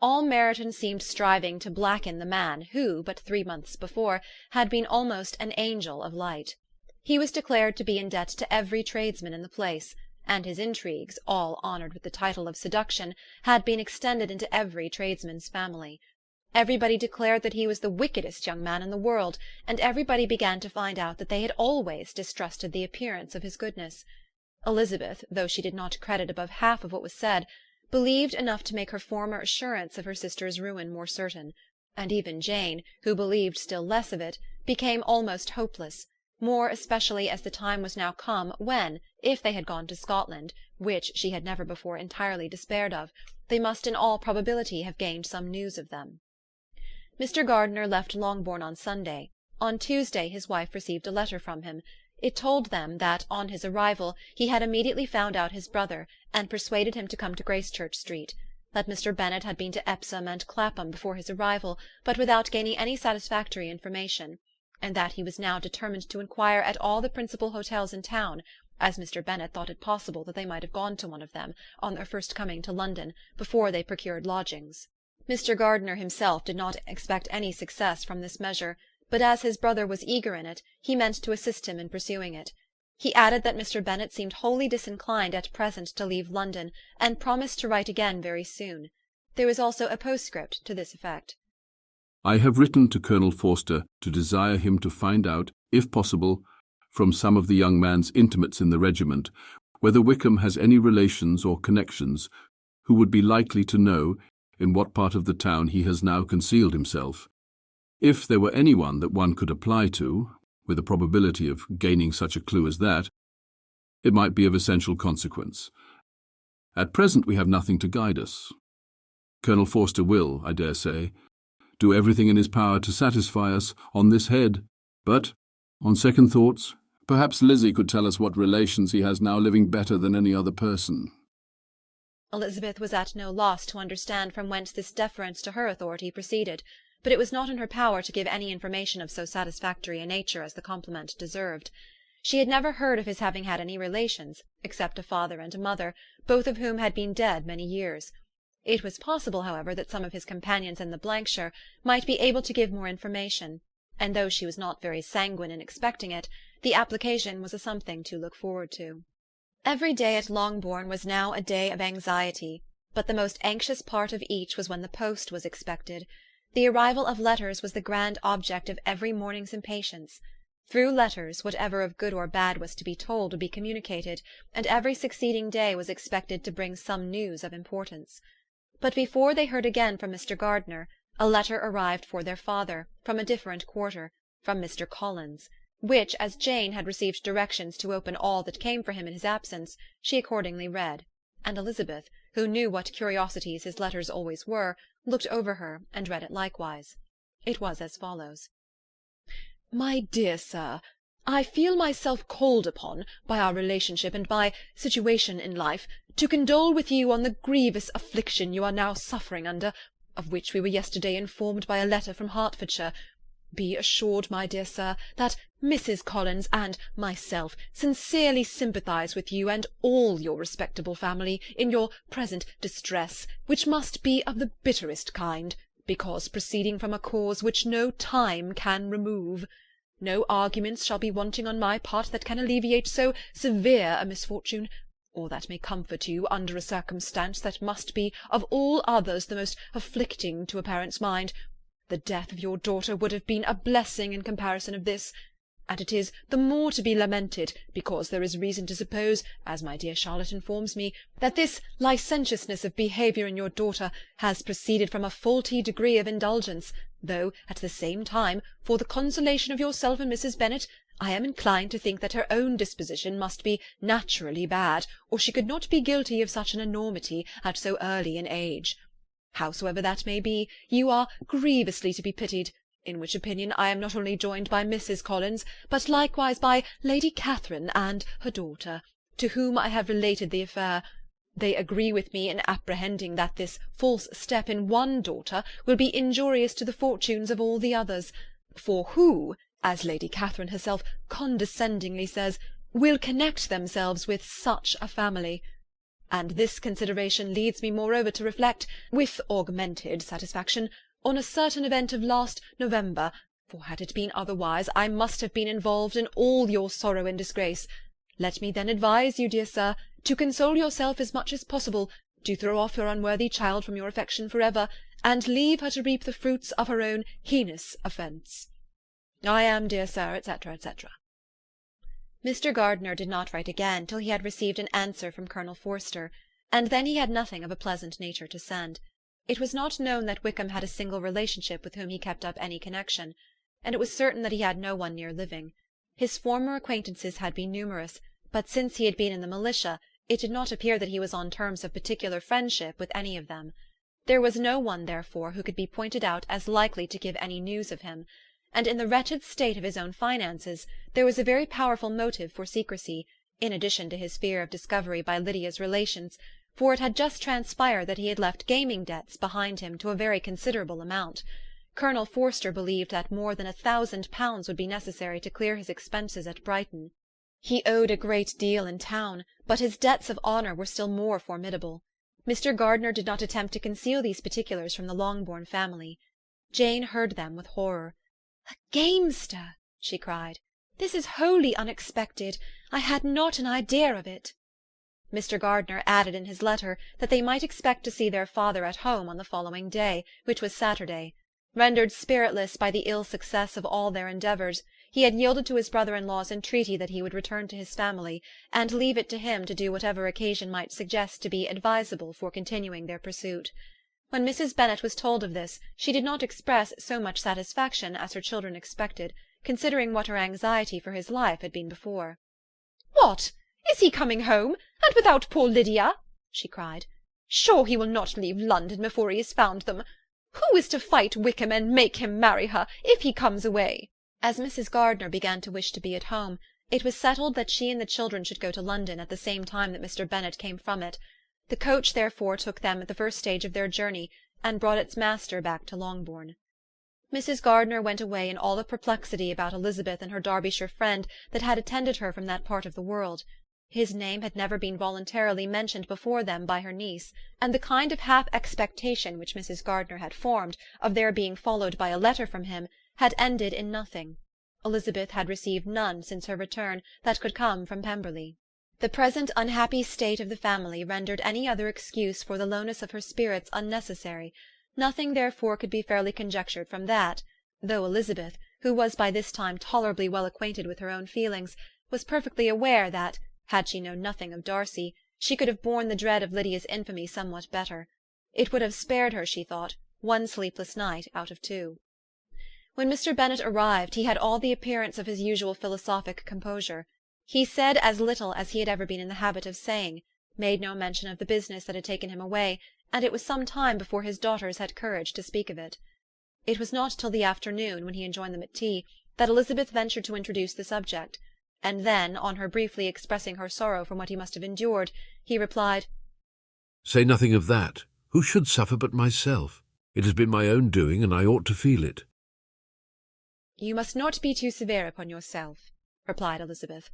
All Meryton seemed striving to blacken the man who, but 3 months before, had been almost an angel of light. He was declared to be in debt to every tradesman in the place, and his intrigues, all honoured with the title of seduction, had been extended into every tradesman's family. Everybody declared that he was the wickedest young man in the world, and everybody began to find out that they had always distrusted the appearance of his goodness. Elizabeth, though she did not credit above half of what was said, believed enough to make her former assurance of her sister's ruin more certain, and even Jane, who believed still less of it, became almost hopeless, more especially as the time was now come when, if they had gone to Scotland, which she had never before entirely despaired of, they must in all probability have gained some news of them. Mr. Gardiner left Longbourn on Sunday. On Tuesday his wife received a letter from him. It told them that, on his arrival, he had immediately found out his brother, and persuaded him to come to Gracechurch Street; that Mr. Bennet had been to Epsom and Clapham before his arrival, but without gaining any satisfactory information; and that he was now determined to inquire at all the principal hotels in town, as Mr. Bennet thought it possible that they might have gone to one of them, on their first coming to London, before they procured lodgings. Mr. Gardiner himself did not expect any success from this measure, but as his brother was eager in it, he meant to assist him in pursuing it. He added that Mr. Bennet seemed wholly disinclined at present to leave London, and promised to write again very soon. There was also a postscript to this effect. I have written to Colonel Forster to desire him to find out, if possible, from some of the young man's intimates in the regiment, whether Wickham has any relations or connections who would be likely to know in what part of the town he has now concealed himself. If there were anyone that one could apply to, with a probability of gaining such a clue as that, it might be of essential consequence. At present we have nothing to guide us. Colonel Forster will, I dare say, do everything in his power to satisfy us on this head, but, on second thoughts, perhaps Lizzie could tell us what relations he has now living better than any other person. Elizabeth was at no loss to understand from whence this deference to her authority proceeded, but it was not in her power to give any information of so satisfactory a nature as the compliment deserved. She had never heard of his having had any relations, except a father and a mother, both of whom had been dead many years. It was possible, however, that some of his companions in the shire might be able to give more information, and though she was not very sanguine in expecting it, the application was a something to look forward to. Every day at Longbourn was now a day of anxiety, but the most anxious part of each was when the post was expected. The arrival of letters was the grand object of every morning's impatience. Through letters, whatever of good or bad was to be told would be communicated, and every succeeding day was expected to bring some news of importance. But before they heard again from Mr. Gardiner, a letter arrived for their father, from a different quarter, from Mr. Collins, which, as Jane had received directions to open all that came for him in his absence, she accordingly read, and Elizabeth, who knew what curiosities his letters always were, looked over her and read it likewise. It was as follows. My dear sir, I feel myself called upon, by our relationship and by situation in life, to condole with you on the grievous affliction you are now suffering under, of which we were yesterday informed by a letter from Hertfordshire. Be assured, my dear sir, that Mrs. Collins and myself sincerely sympathise with you and all your respectable family in your present distress, which must be of the bitterest kind, because proceeding from a cause which no time can remove. No arguments shall be wanting on my part that can alleviate so severe a misfortune, or that may comfort you under a circumstance that must be of all others the most afflicting to a parent's mind. The death of your daughter would have been a blessing in comparison of this, and it is the more to be lamented, because there is reason to suppose, as my dear Charlotte informs me, that this licentiousness of behaviour in your daughter has proceeded from a faulty degree of indulgence, though, at the same time, for the consolation of yourself and Mrs. Bennet, I am inclined to think that her own disposition must be naturally bad, or she could not be guilty of such an enormity at so early an age. Howsoever that may be, you are grievously to be pitied, in which opinion I am not only joined by Mrs. Collins, but likewise by Lady Catherine and her daughter, to whom I have related the affair. They agree with me in apprehending that this false step in one daughter will be injurious to the fortunes of all the others, for who, as Lady Catherine herself condescendingly says, will connect themselves with such a family. And this consideration leads me moreover to reflect, with augmented satisfaction, on a certain event of last November, for had it been otherwise, I must have been involved in all your sorrow and disgrace. Let me then advise you, dear sir, to console yourself as much as possible, to throw off your unworthy child from your affection for ever, and leave her to reap the fruits of her own heinous offence. I am, dear sir, etc., etc. Mr. Gardiner did not write again till he had received an answer from Colonel Forster, and then he had nothing of a pleasant nature to send. It was not known that Wickham had a single relationship with whom he kept up any connection, and it was certain that he had no one near living. His former acquaintances had been numerous, but since he had been in the militia, it did not appear that he was on terms of particular friendship with any of them. There was no one, therefore, who could be pointed out as likely to give any news of him, and in the wretched state of his own finances there was a very powerful motive for secrecy, in addition to his fear of discovery by Lydia's relations, for it had just transpired that he had left gaming debts behind him to a very considerable amount. Colonel Forster believed that more than £1,000 would be necessary to clear his expenses at Brighton. He owed a great deal in town, but his debts of honour were still more formidable. Mr. Gardiner did not attempt to conceal these particulars from the Longbourn family. Jane heard them with horror. "A gamester!" she cried. "This is wholly unexpected. I had not an idea of it." Mr. Gardiner added in his letter that they might expect to see their father at home on the following day, which was Saturday. Rendered spiritless by the ill success of all their endeavours, he had yielded to his brother-in-law's entreaty that he would return to his family, and leave it to him to do whatever occasion might suggest to be advisable for continuing their pursuit. When Mrs. Bennet was told of this, she did not express so much satisfaction as her children expected, considering what her anxiety for his life had been before. "What! Is he coming home, and without poor Lydia?" she cried. "Sure he will not leave London before he has found them. Who is to fight Wickham and make him marry her, if he comes away?" As Mrs. Gardiner began to wish to be at home, it was settled that she and the children should go to London at the same time that Mr. Bennet came from it. The coach therefore took them at the first stage of their journey, and brought its master back to Longbourn. Mrs. Gardiner went away in all the perplexity about Elizabeth and her Derbyshire friend that had attended her from that part of the world. His name had never been voluntarily mentioned before them by her niece, and the kind of half-expectation which Mrs. Gardiner had formed of their being followed by a letter from him had ended in nothing. Elizabeth had received none since her return that could come from Pemberley. The present unhappy state of the family rendered any other excuse for the lowness of her spirits unnecessary. Nothing therefore could be fairly conjectured from that, though Elizabeth, who was by this time tolerably well acquainted with her own feelings, was perfectly aware that, had she known nothing of Darcy, she could have borne the dread of Lydia's infamy somewhat better. It would have spared her, she thought, one sleepless night out of 2. When Mr. Bennet arrived, he had all the appearance of his usual philosophic composure. He said as little as he had ever been in the habit of saying, made no mention of the business that had taken him away, and it was some time before his daughters had courage to speak of it. It was not till the afternoon, when he had joined them at tea, that Elizabeth ventured to introduce the subject, and then, on her briefly expressing her sorrow from what he must have endured, he replied, "Say nothing of that. Who should suffer but myself? It has been my own doing, and I ought to feel it." "You must not be too severe upon yourself," replied Elizabeth.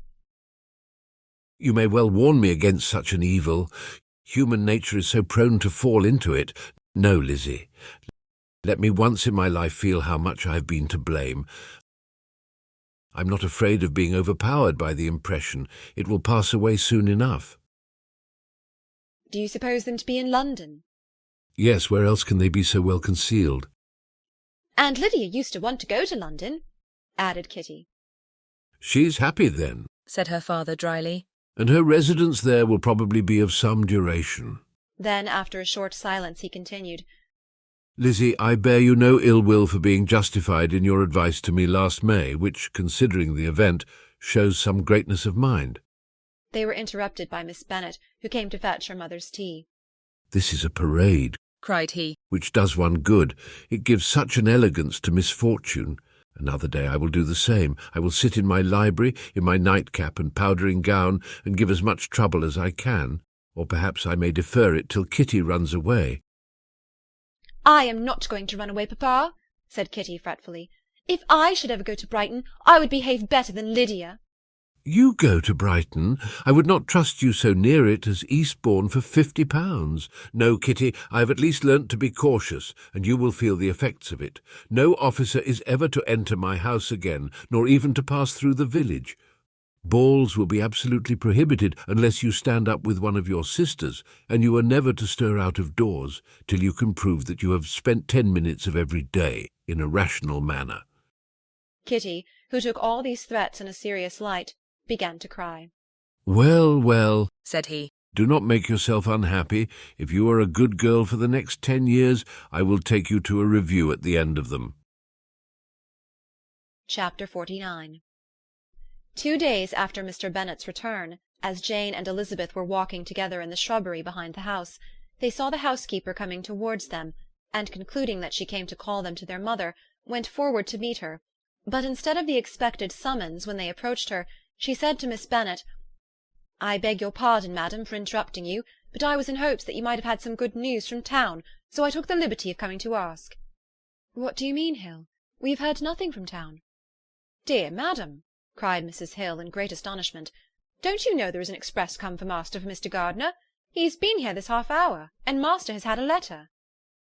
"You may well warn me against such an evil. Human nature is so prone to fall into it. No, Lizzie. Let me once in my life feel how much I have been to blame. I'm not afraid of being overpowered by the impression. It will pass away soon enough." "Do you suppose them to be in London?" "Yes, where else can they be so well concealed?" "And Lydia used to want to go to London," added Kitty. "She's happy then," said her father dryly. "and her residence there will probably be of some duration." Then, after a short silence, he continued, "Lizzie, I bear you no ill will for being justified in your advice to me last May, which, considering the event, shows some greatness of mind." They were interrupted by Miss Bennet, who came to fetch her mother's tea. "This is a parade," cried he, "which does one good. It gives such an elegance to misfortune. Another day I will do the same. I will sit in my library, in my nightcap and powdering gown, and give as much trouble as I can, or perhaps I may defer it till Kitty runs away." "I am not going to run away, papa," said Kitty fretfully. "If I should ever go to Brighton, I would behave better than Lydia." "You go to Brighton? I would not trust you so near it as Eastbourne for £50. No, Kitty, I have at least learnt to be cautious, and you will feel the effects of it. No officer is ever to enter my house again, nor even to pass through the village. Balls will be absolutely prohibited unless you stand up with one of your sisters, and you are never to stir out of doors till you can prove that you have spent 10 minutes of every day in a rational manner." Kitty, who took all these threats in a serious light, began to cry. "Well, well," said he, "do not make yourself unhappy. If you are a good girl for the next 10 years, I will take you to a review at the end of them." Chapter 49. 2 days after Mr. Bennet's return, as Jane and Elizabeth were walking together in the shrubbery behind the house, they saw the housekeeper coming towards them, and concluding that she came to call them to their mother, went forward to meet her. But instead of the expected summons, when they approached her, she said to Miss Bennet, "I beg your pardon, madam, for interrupting you, but I was in hopes that you might have had some good news from town, so I took the liberty of coming to ask." "What do you mean, Hill? We have heard nothing from town." "Dear madam," cried Mrs. Hill in great astonishment, "don't you know there is an express come for master from Mr. Gardiner? He has been here this half-hour, and master has had a letter."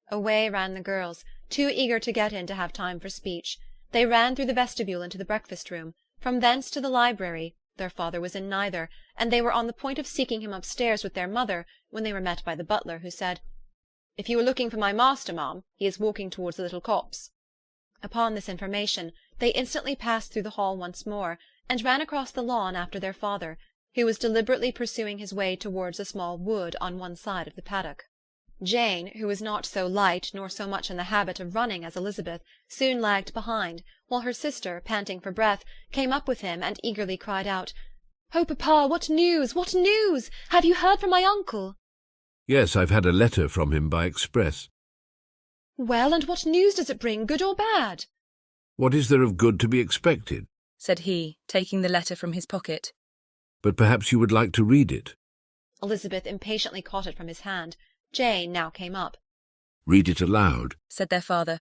Away ran the girls, too eager to get in to have time for speech. They ran through the vestibule into the breakfast-room, from thence to the library. Their father was in neither, and they were on the point of seeking him upstairs with their mother, when they were met by the butler, who said, "If you are looking for my master, ma'am, he is walking towards the little copse." Upon this information, they instantly passed through the hall once more, and ran across the lawn after their father, who was deliberately pursuing his way towards a small wood on one side of the paddock. Jane, who was not so light nor so much in the habit of running as Elizabeth, soon lagged behind, while her sister, panting for breath, came up with him and eagerly cried out, "Oh, papa, what news? What news? Have you heard from my uncle?" "Yes, I've had a letter from him by express." "Well, and what news does it bring, good or bad?" "What is there of good to be expected?" said he, taking the letter from his pocket. "But perhaps you would like to read it." Elizabeth impatiently caught it from his hand. Jane now came up. "Read it aloud," said their father,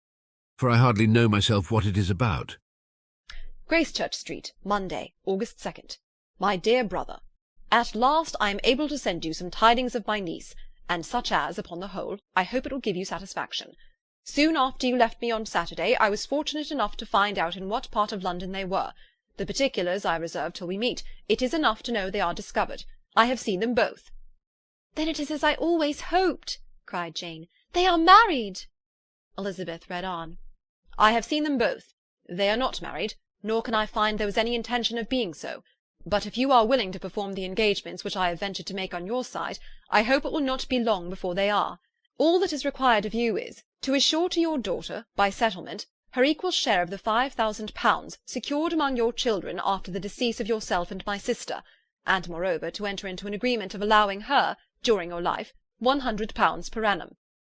"for I hardly know myself what it is about." Gracechurch Street, Monday, August 2nd. My dear brother, at last I am able to send you some tidings of my niece, and such as, upon the whole, I hope it will give you satisfaction. Soon after you left me on Saturday, I was fortunate enough to find out in what part of London they were. The particulars I reserve till we meet. It is enough to know they are discovered. I have seen them both. "Then it is as I always hoped," cried Jane. "They are married." Elizabeth read on. I have seen them both. They are not married, nor can I find there was any intention of being so. But if you are willing to perform the engagements which I have ventured to make on your side, I hope it will not be long before they are. All that is required of you is, to assure to your daughter, by settlement, her equal share of the £5,000 secured among your children after the decease of yourself and my sister, and moreover to enter into an agreement of allowing her, during your life, £100 per annum.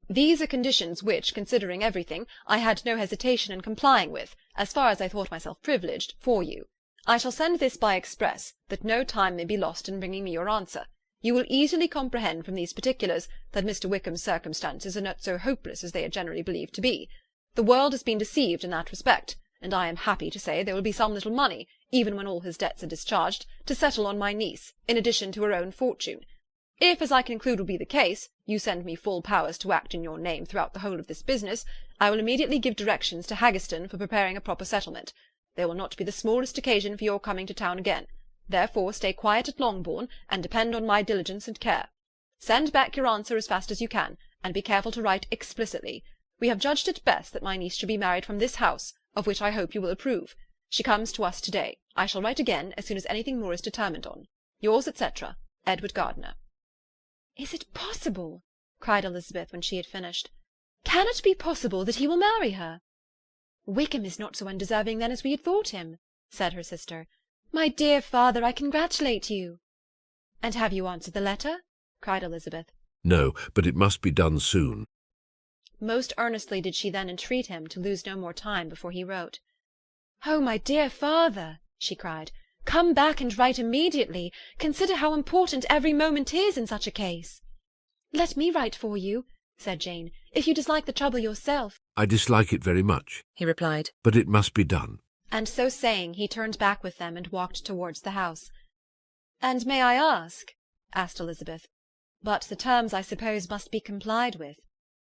These are conditions which, considering everything, I had no hesitation in complying with, as far as I thought myself privileged, for you. I shall send this by express, that no time may be lost in bringing me your answer. You will easily comprehend from these particulars that Mr. Wickham's circumstances are not so hopeless as they are generally believed to be. The world has been deceived in that respect, and I am happy to say there will be some little money, even when all his debts are discharged, to settle on my niece, in addition to her own fortune. If, as I conclude will be the case, you send me full powers to act in your name throughout the whole of this business, I will immediately give directions to Haggerston for preparing a proper settlement. There will not be the smallest occasion for your coming to town again. Therefore stay quiet at Longbourn, and depend on my diligence and care. Send back your answer as fast as you can, and be careful to write explicitly. We have judged it best that my niece should be married from this house, of which I hope you will approve. She comes to us to-day. I shall write again as soon as anything more is determined on. Yours, etc., Edward Gardiner. "Is it possible?" cried Elizabeth when she had finished. "Can it be possible that he will marry her?" "Wickham is not so undeserving then as we had thought him," said her sister. "My dear father, I congratulate you." "And have you answered the letter?" cried Elizabeth. "No, but it must be done soon." Most earnestly did she then entreat him to lose no more time before he wrote. "Oh, my dear father," she cried, "come back and write immediately. Consider how important every moment is in such a case." "Let me write for you," said Jane, "if you dislike the trouble yourself." "I dislike it very much," he replied, "but it must be done." And so saying, he turned back with them and walked towards the house. "And may I ask," asked Elizabeth, "but the terms, I suppose, must be complied with."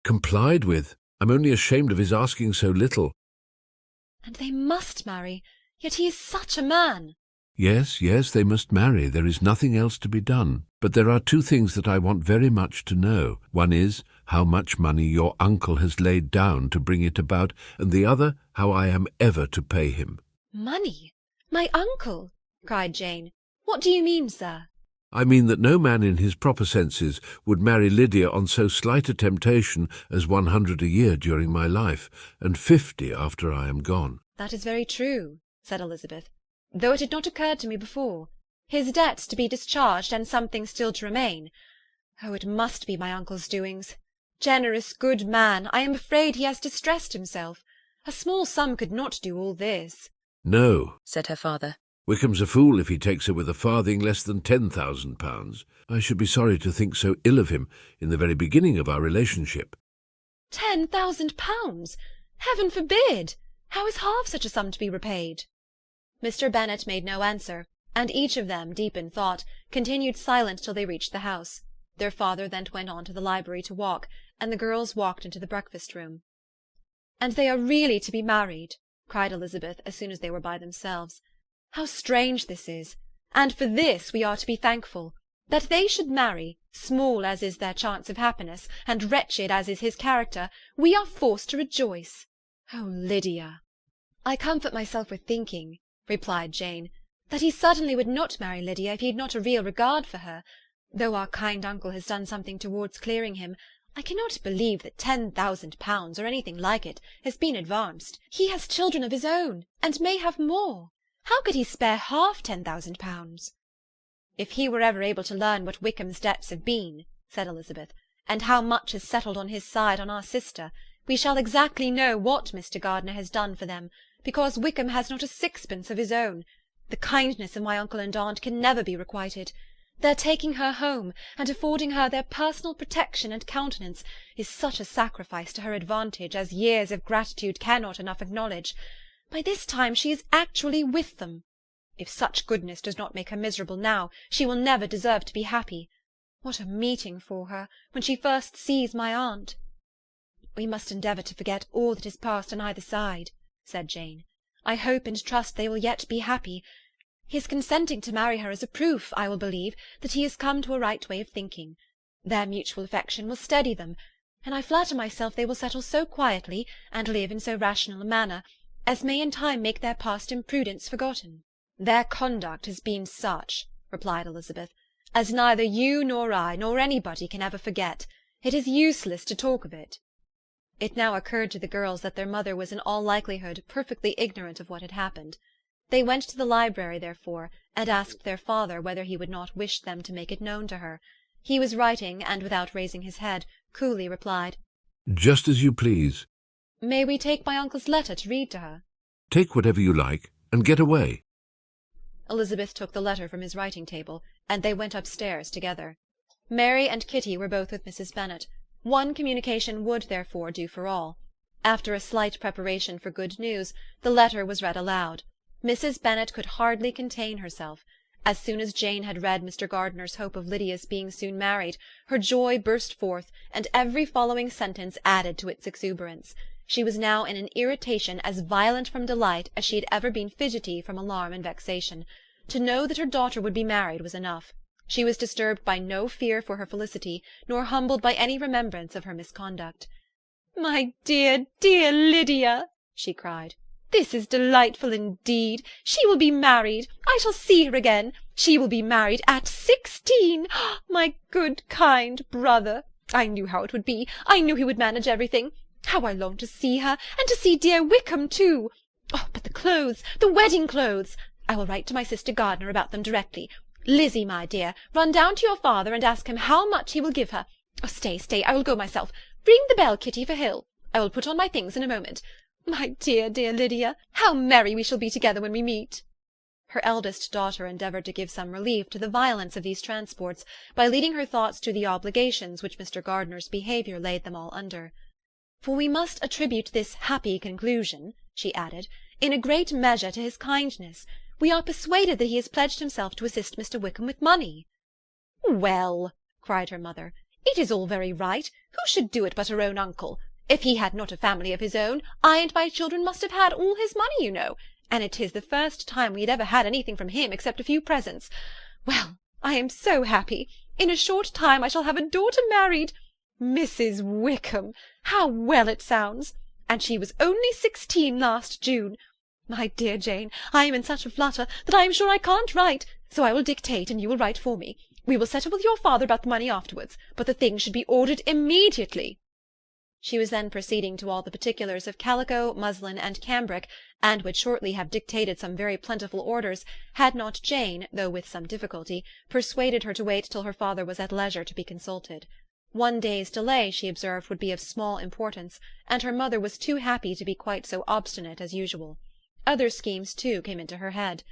"Complied with? I'm only ashamed of his asking so little." "And they must marry. Yet he is such a man." Yes, yes, they must marry. There is nothing else to be done. But there are two things that I want very much to know. One is how much money your uncle has laid down to bring it about, and the other, how I am ever to pay him." "Money? My uncle?" cried Jane. "What do you mean, sir?" "I mean that no man in his proper senses would marry Lydia on so slight a temptation as 100 a year during my life, and 50 after I am gone." "That is very true," said Elizabeth, "though it had not occurred to me before. His debts to be discharged, and something still to remain. Oh, it must be my uncle's doings. Generous, good man, I am afraid he has distressed himself. A small sum could not do all this." "No," said her father. "Wickham's a fool if he takes her with a farthing less than £10,000. I should be sorry to think so ill of him in the very beginning of our relationship." £10,000? Heaven forbid! How is half such a sum to be repaid? Mr. Bennet made no answer, and each of them, deep in thought, continued silent till they reached the house. Their father then went on to the library to walk, and the girls walked into the breakfast-room. "And they are really to be married," cried Elizabeth, as soon as they were by themselves. "How strange this is! And for this we are to be thankful. That they should marry, small as is their chance of happiness, and wretched as is his character, we are forced to rejoice. Oh, Lydia!" "I comfort myself with thinking," replied Jane, "that he certainly would not marry Lydia if he had not a real regard for her. Though our kind uncle has done something towards clearing him, I cannot believe that £10,000, or anything like it, has been advanced. He has children of his own, and may have more. How could he spare half £10,000? "If he were ever able to learn what Wickham's debts have been," said Elizabeth, "and how much is settled on his side on our sister, we shall exactly know what Mr. Gardiner has done for them, because Wickham has not a sixpence of his own. The kindness of my uncle and aunt can never be requited. Their taking her home, and affording her their personal protection and countenance, is such a sacrifice to her advantage as years of gratitude cannot enough acknowledge. By this time she is actually with them. If such goodness does not make her miserable now, she will never deserve to be happy. What a meeting for her, when she first sees my aunt!" "We must endeavour to forget all that has passed on either side," said Jane. "I hope and trust they will yet be happy. His consenting to marry her is a proof, I will believe, that he has come to a right way of thinking. Their mutual affection will steady them, and I flatter myself they will settle so quietly, and live in so rational a manner, as may in time make their past imprudence forgotten." "Their conduct has been such," replied Elizabeth, "as neither you nor I nor anybody can ever forget. It is useless to talk of it." It now occurred to the girls that their mother was in all likelihood perfectly ignorant of what had happened. They went to the library, therefore, and asked their father whether he would not wish them to make it known to her. He was writing, and without raising his head, coolly replied, "Just as you please. "May we take my uncle's letter to read to her?" Take whatever you like, and get away." Elizabeth took the letter from his writing-table, and they went upstairs together. Mary and Kitty were both with Mrs. Bennet. One communication would, therefore, do for all. After a slight preparation for good news, the letter was read aloud. Mrs. Bennet could hardly contain herself. As soon as Jane had read Mr. Gardiner's hope of Lydia's being soon married, her joy burst forth, and every following sentence added to its exuberance. She was now in an irritation as violent from delight as she had ever been fidgety from alarm and vexation. To know that her daughter would be married was enough. She was disturbed by no fear for her felicity, nor humbled by any remembrance of her misconduct. "My dear, dear Lydia!" she cried. "This is delightful indeed. She will be married. I shall see her again. She will be married at 16. My good, kind brother! I knew how it would be. I knew he would manage everything. How I long to see her, and to see dear Wickham too! Oh, but the clothes, the wedding clothes! I will write to my sister Gardiner about them directly. Lizzie, my dear, run down to your father and ask him how much he will give her. Oh, stay, I will go myself. Ring the bell, Kitty, for Hill. I will put on my things in a moment. My dear, dear Lydia, how merry we shall be together when we meet!" Her eldest daughter endeavoured to give some relief to the violence of these transports by leading her thoughts to the obligations which Mr. Gardiner's behaviour laid them all under. "For we must attribute this happy conclusion," she added, "in a great measure to his kindness. We are persuaded that he has pledged himself to assist Mr. Wickham with money." "Well," cried her mother, "it is all very right. Who should do it but her own uncle? If he had not a family of his own, I and my children must have had all his money, you know, and it is the first time we had ever had anything from him except a few presents. Well, I am so happy. In a short time I shall have a daughter married. Mrs. Wickham! How well it sounds! And she was only 16 last June. My dear Jane, I am in such a flutter that I am sure I can't write, so I will dictate and you will write for me. We will settle with your father about the money afterwards, but the things should be ordered immediately." She was then proceeding to all the particulars of calico, muslin, and cambric, and would shortly have dictated some very plentiful orders, had not Jane, though with some difficulty, persuaded her to wait till her father was at leisure to be consulted. One day's delay, she observed, would be of small importance, and her mother was too happy to be quite so obstinate as usual. Other schemes, too, came into her head.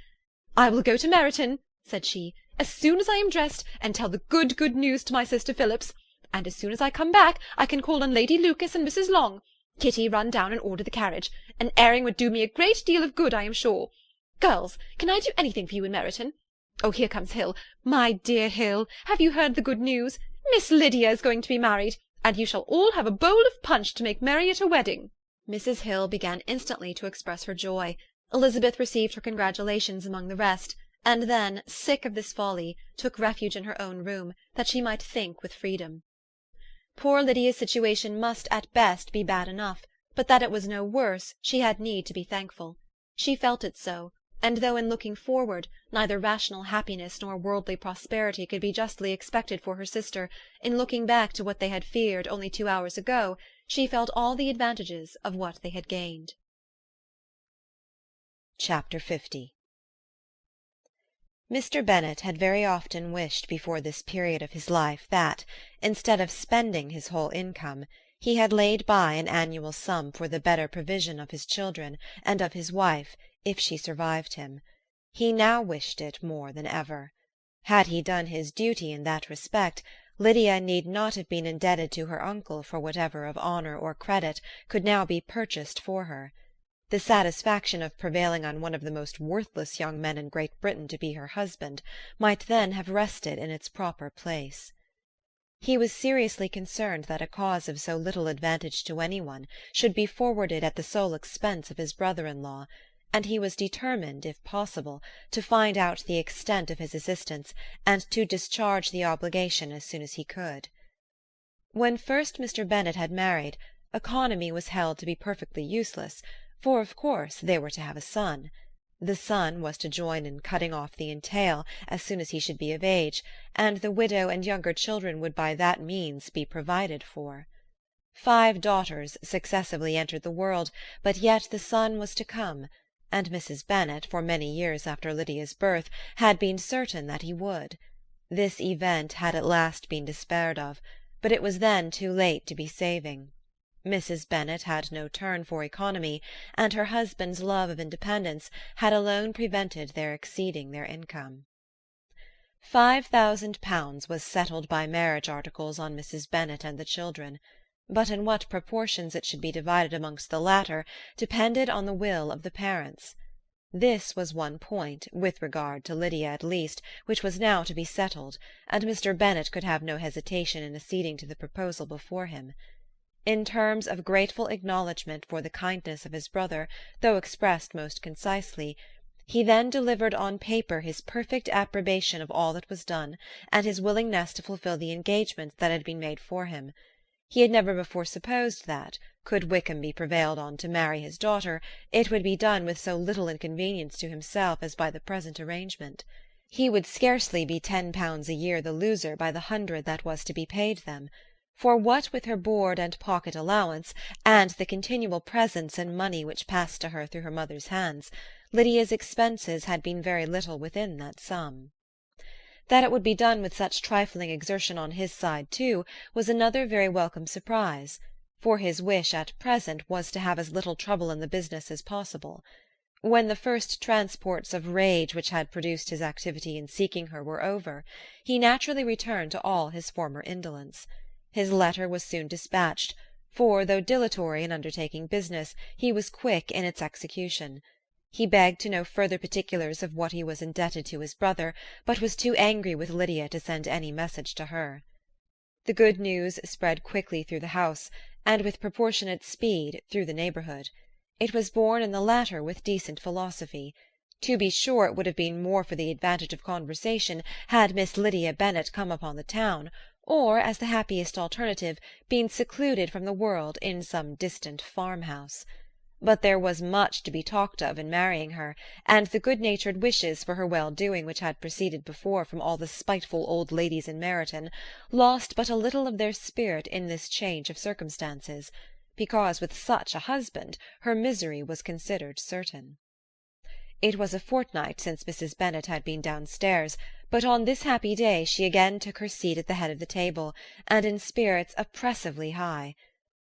"I will go to Meryton," said she, "as soon as I am dressed, and tell the good news to my sister Phillips. And as soon as I come back, I can call on Lady Lucas and Mrs. Long. Kitty, run down and order the carriage. An airing would do me a great deal of good, I am sure. Girls, can I do anything for you in Meryton? Oh, here comes Hill. My dear Hill, have you heard the good news? Miss Lydia is going to be married, and you shall all have a bowl of punch to make merry at her wedding." Mrs. Hill began instantly to express her joy. Elizabeth received her congratulations among the rest, and then, sick of this folly, took refuge in her own room, that she might think with freedom. Poor Lydia's situation must at best be bad enough, but that it was no worse she had need to be thankful. She felt it so, and though in looking forward neither rational happiness nor worldly prosperity could be justly expected for her sister, in looking back to what they had feared only 2 hours ago, she felt all the advantages of what they had gained. Chapter 50. Mr. Bennet had very often wished before this period of his life that, instead of spending his whole income, he had laid by an annual sum for the better provision of his children and of his wife, if she survived him. He now wished it more than ever. Had he done his duty in that respect, Lydia need not have been indebted to her uncle for whatever of honour or credit could now be purchased for her. The satisfaction of prevailing on one of the most worthless young men in Great Britain to be her husband might then have rested in its proper place. He was seriously concerned that a cause of so little advantage to any one should be forwarded at the sole expense of his brother-in-law, and he was determined, if possible, to find out the extent of his assistance, and to discharge the obligation as soon as he could. When first Mr. Bennet had married, economy was held to be perfectly useless, for of course they were to have a son. The son was to join in cutting off the entail as soon as he should be of age, and the widow and younger children would by that means be provided for. 5 daughters successively entered the world, but yet the son was to come, and Mrs. Bennet, for many years after Lydia's birth, had been certain that he would. This event had at last been despaired of, but it was then too late to be saving. Mrs. Bennet had no turn for economy, and her husband's love of independence had alone prevented their exceeding their income. £5,000 was settled by marriage articles on Mrs. Bennet and the children, but in what proportions it should be divided amongst the latter depended on the will of the parents. This was one point, with regard to Lydia at least, which was now to be settled, and Mr. Bennet could have no hesitation in acceding to the proposal before him. In terms of grateful acknowledgment for the kindness of his brother, though expressed most concisely, he then delivered on paper his perfect approbation of all that was done, and his willingness to fulfil the engagements that had been made for him. He had never before supposed that, could Wickham be prevailed on to marry his daughter, it would be done with so little inconvenience to himself as by the present arrangement. He would scarcely be £10 a year the loser by the 100 that was to be paid them. For what with her board and pocket allowance, and the continual presents and money which passed to her through her mother's hands, Lydia's expenses had been very little within that sum. That it would be done with such trifling exertion on his side, too, was another very welcome surprise, for his wish at present was to have as little trouble in the business as possible. When the first transports of rage which had produced his activity in seeking her were over, he naturally returned to all his former indolence. His letter was soon dispatched, for, though dilatory in undertaking business, he was quick in its execution. He begged to know further particulars of what he was indebted to his brother, but was too angry with Lydia to send any message to her. The good news spread quickly through the house, and with proportionate speed through the neighbourhood. It was borne in the latter with decent philosophy. To be sure, it would have been more for the advantage of conversation had Miss Lydia Bennet come upon the town, or, as the happiest alternative, been secluded from the world in some distant farmhouse. But there was much to be talked of in marrying her, and the good-natured wishes for her well-doing which had proceeded before from all the spiteful old ladies in Meryton lost but a little of their spirit in this change of circumstances, because with such a husband her misery was considered certain. It was a fortnight since Mrs. Bennet had been downstairs, but on this happy day she again took her seat at the head of the table, and in spirits oppressively high.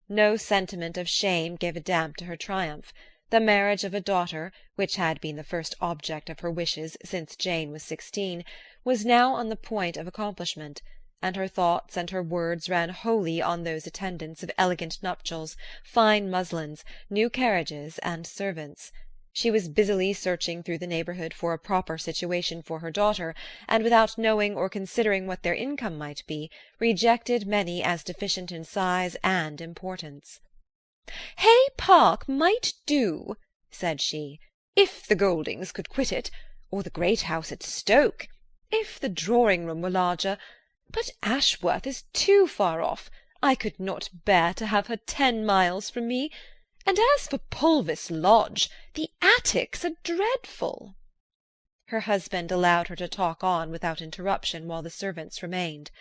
No sentiment of shame gave a damp to her triumph. The marriage of a daughter, which had been the first object of her wishes since Jane was 16, was now on the point of accomplishment, and her thoughts and her words ran wholly on those attendants of elegant nuptials, fine muslins, new carriages, and servants. She was busily searching through the neighbourhood for a proper situation for her daughter, and without knowing or considering what their income might be, rejected many as deficient in size and importance. "Hay Park might do," said she, "if the Goldings could quit it, or the great house at Stoke, if the drawing-room were larger. But Ashworth is too far off. I could not bear to have her 10 miles from me. And as for Pulvis Lodge, the attics are dreadful." Her husband allowed her to talk on without interruption while the servants remained.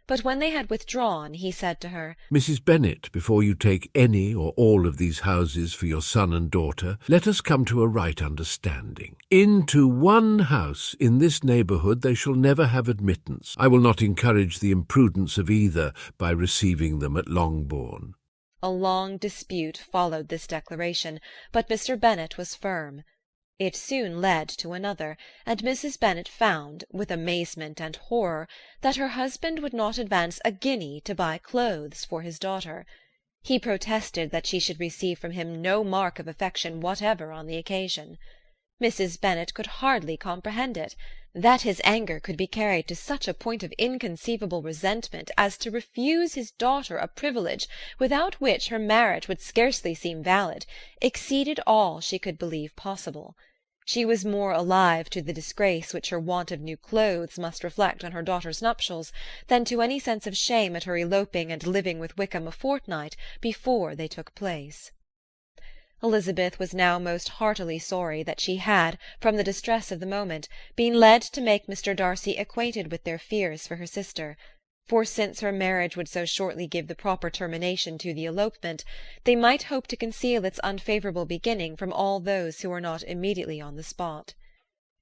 But when they had withdrawn, he said to her, "Mrs. Bennet, before you take any or all of these houses for your son and daughter, let us come to a right understanding. Into one house in this neighbourhood they shall never have admittance. I will not encourage the imprudence of either by receiving them at Longbourn." A long dispute followed this declaration, but Mr. Bennet was firm. It soon led to another, and Mrs. Bennet found, with amazement and horror, that her husband would not advance a guinea to buy clothes for his daughter. He protested that she should receive from him no mark of affection whatever on the occasion. Mrs. Bennet could hardly comprehend it. That his anger could be carried to such a point of inconceivable resentment as to refuse his daughter a privilege without which her marriage would scarcely seem valid, exceeded all she could believe possible. She was more alive to the disgrace which her want of new clothes must reflect on her daughter's nuptials than to any sense of shame at her eloping and living with Wickham a fortnight before they took place. Elizabeth was now most heartily sorry that she had, from the distress of the moment, been led to make Mr. Darcy acquainted with their fears for her sister, for since her marriage would so shortly give the proper termination to the elopement, they might hope to conceal its unfavourable beginning from all those who were not immediately on the spot.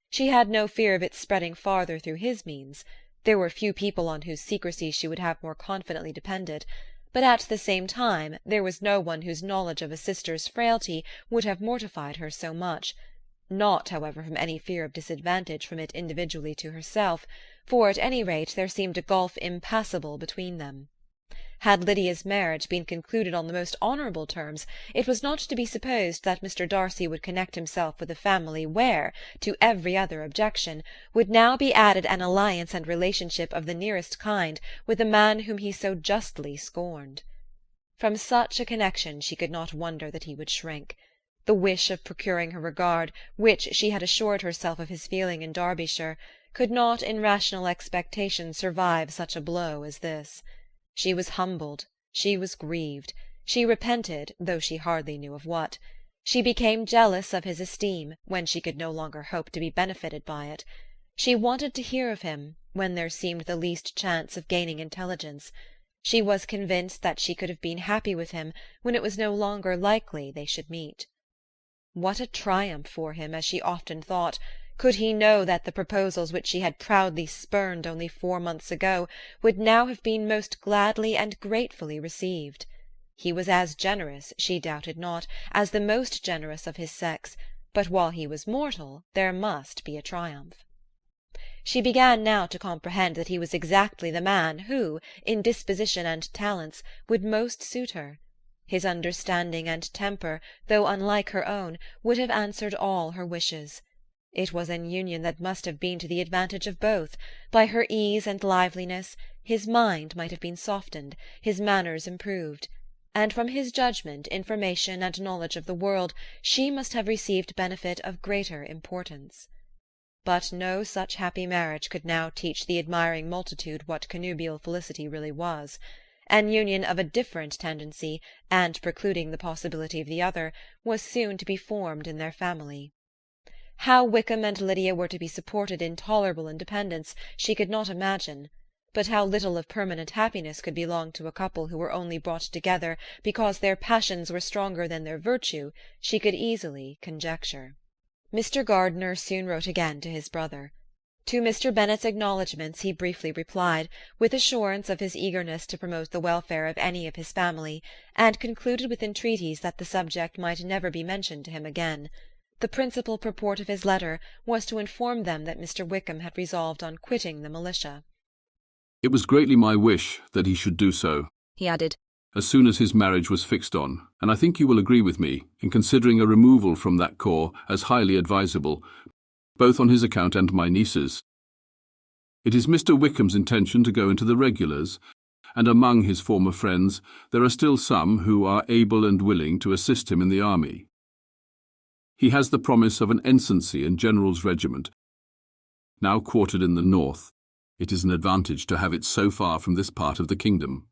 She had no fear of its spreading farther through his means. There were few people on whose secrecy she would have more confidently depended, but at the same time there was no one whose knowledge of a sister's frailty would have mortified her so much, not, however, from any fear of disadvantage from it individually to herself, for at any rate there seemed a gulf impassable between them. Had Lydia's marriage been concluded on the most honourable terms, it was not to be supposed that Mr. Darcy would connect himself with a family where, to every other objection, would now be added an alliance and relationship of the nearest kind with a man whom he so justly scorned. From such a connection she could not wonder that he would shrink. The wish of procuring her regard, which she had assured herself of his feeling in Derbyshire, could not in rational expectation survive such a blow as this. She was humbled, she was grieved, she repented, though she hardly knew of what. She became jealous of his esteem, when she could no longer hope to be benefited by it. She wanted to hear of him, when there seemed the least chance of gaining intelligence. She was convinced that she could have been happy with him, when it was no longer likely they should meet. What a triumph for him, as she often thought, could he know that the proposals which she had proudly spurned only 4 months ago would now have been most gladly and gratefully received. He was as generous, she doubted not, as the most generous of his sex, but while he was mortal there must be a triumph. She began now to comprehend that he was exactly the man who, in disposition and talents, would most suit her. His understanding and temper, though unlike her own, would have answered all her wishes. It was an union that must have been to the advantage of both. By her ease and liveliness, his mind might have been softened, his manners improved, and from his judgment, information, and knowledge of the world, she must have received benefit of greater importance. But no such happy marriage could now teach the admiring multitude what connubial felicity really was. An union of a different tendency, and precluding the possibility of the other, was soon to be formed in their family. How Wickham and Lydia were to be supported in tolerable independence she could not imagine, but how little of permanent happiness could belong to a couple who were only brought together because their passions were stronger than their virtue she could easily conjecture. Mr. Gardiner soon wrote again to his brother. To Mr. Bennet's acknowledgments he briefly replied, with assurance of his eagerness to promote the welfare of any of his family, and concluded with entreaties that the subject might never be mentioned to him again. The principal purport of his letter was to inform them that Mr. Wickham had resolved on quitting the militia. It was greatly my wish that he should do so, he added, as soon as his marriage was fixed on, and I think you will agree with me in considering a removal from that corps as highly advisable, both on his account and my niece's. It is Mr. Wickham's intention to go into the regulars, and among his former friends there are still some who are able and willing to assist him in the army. He has the promise of an ensigncy in General's regiment, now quartered in the north. It is an advantage to have it so far from this part of the kingdom.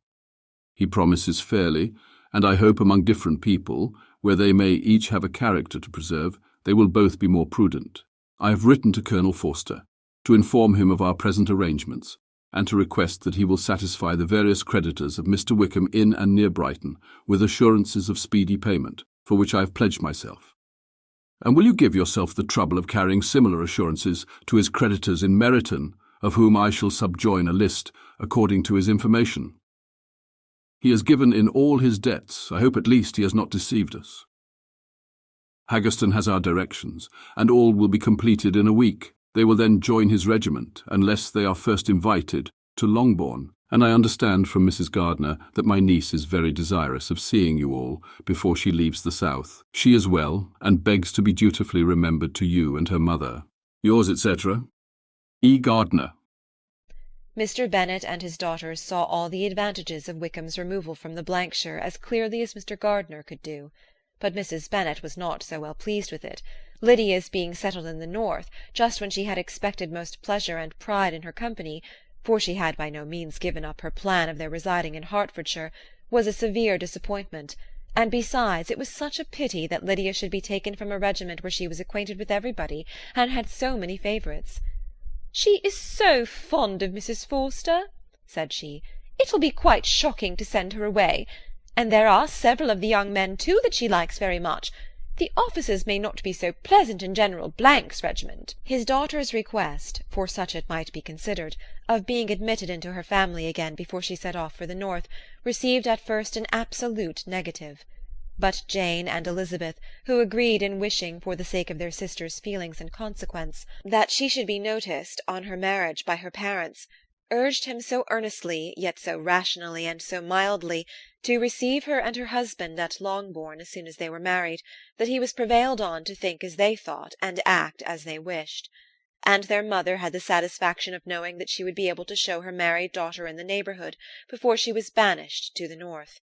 He promises fairly, and I hope among different people, where they may each have a character to preserve, they will both be more prudent. I have written to Colonel Forster to inform him of our present arrangements, and to request that he will satisfy the various creditors of Mr. Wickham in and near Brighton with assurances of speedy payment, for which I have pledged myself. And will you give yourself the trouble of carrying similar assurances to his creditors in Meryton, of whom I shall subjoin a list according to his information? He has given in all his debts. I hope at least he has not deceived us. Haggerston has our directions, and all will be completed in a week. They will then join his regiment, unless they are first invited, to Longbourn, and I understand from Mrs. Gardiner that my niece is very desirous of seeing you all before she leaves the south. She is well, and begs to be dutifully remembered to you and her mother. Yours, etc., E. Gardiner. Mr. Bennet and his daughters saw all the advantages of Wickham's removal from the Blankshire as clearly as Mr. Gardiner could do. But Mrs. Bennet was not so well pleased with it. Lydia's being settled in the north, just when she had expected most pleasure and pride in her company, for she had by no means given up her plan of their residing in Hertfordshire, was a severe disappointment, and besides it was such a pity that Lydia should be taken from a regiment where she was acquainted with everybody, and had so many favourites. "She is so fond of Mrs. Forster," said she, "it'll be quite shocking to send her away. And there are several of the young men, too, that she likes very much. The officers may not be so pleasant in General Blank's regiment." His daughter's request, for such it might be considered, of being admitted into her family again before she set off for the north, received at first an absolute negative. But Jane and Elizabeth, who agreed in wishing, for the sake of their sister's feelings and consequence, that she should be noticed on her marriage by her parents, urged him so earnestly, yet so rationally and so mildly, to receive her and her husband at Longbourn as soon as they were married, that he was prevailed on to think as they thought and act as they wished. And their mother had the satisfaction of knowing that she would be able to show her married daughter in the neighbourhood before she was banished to the north.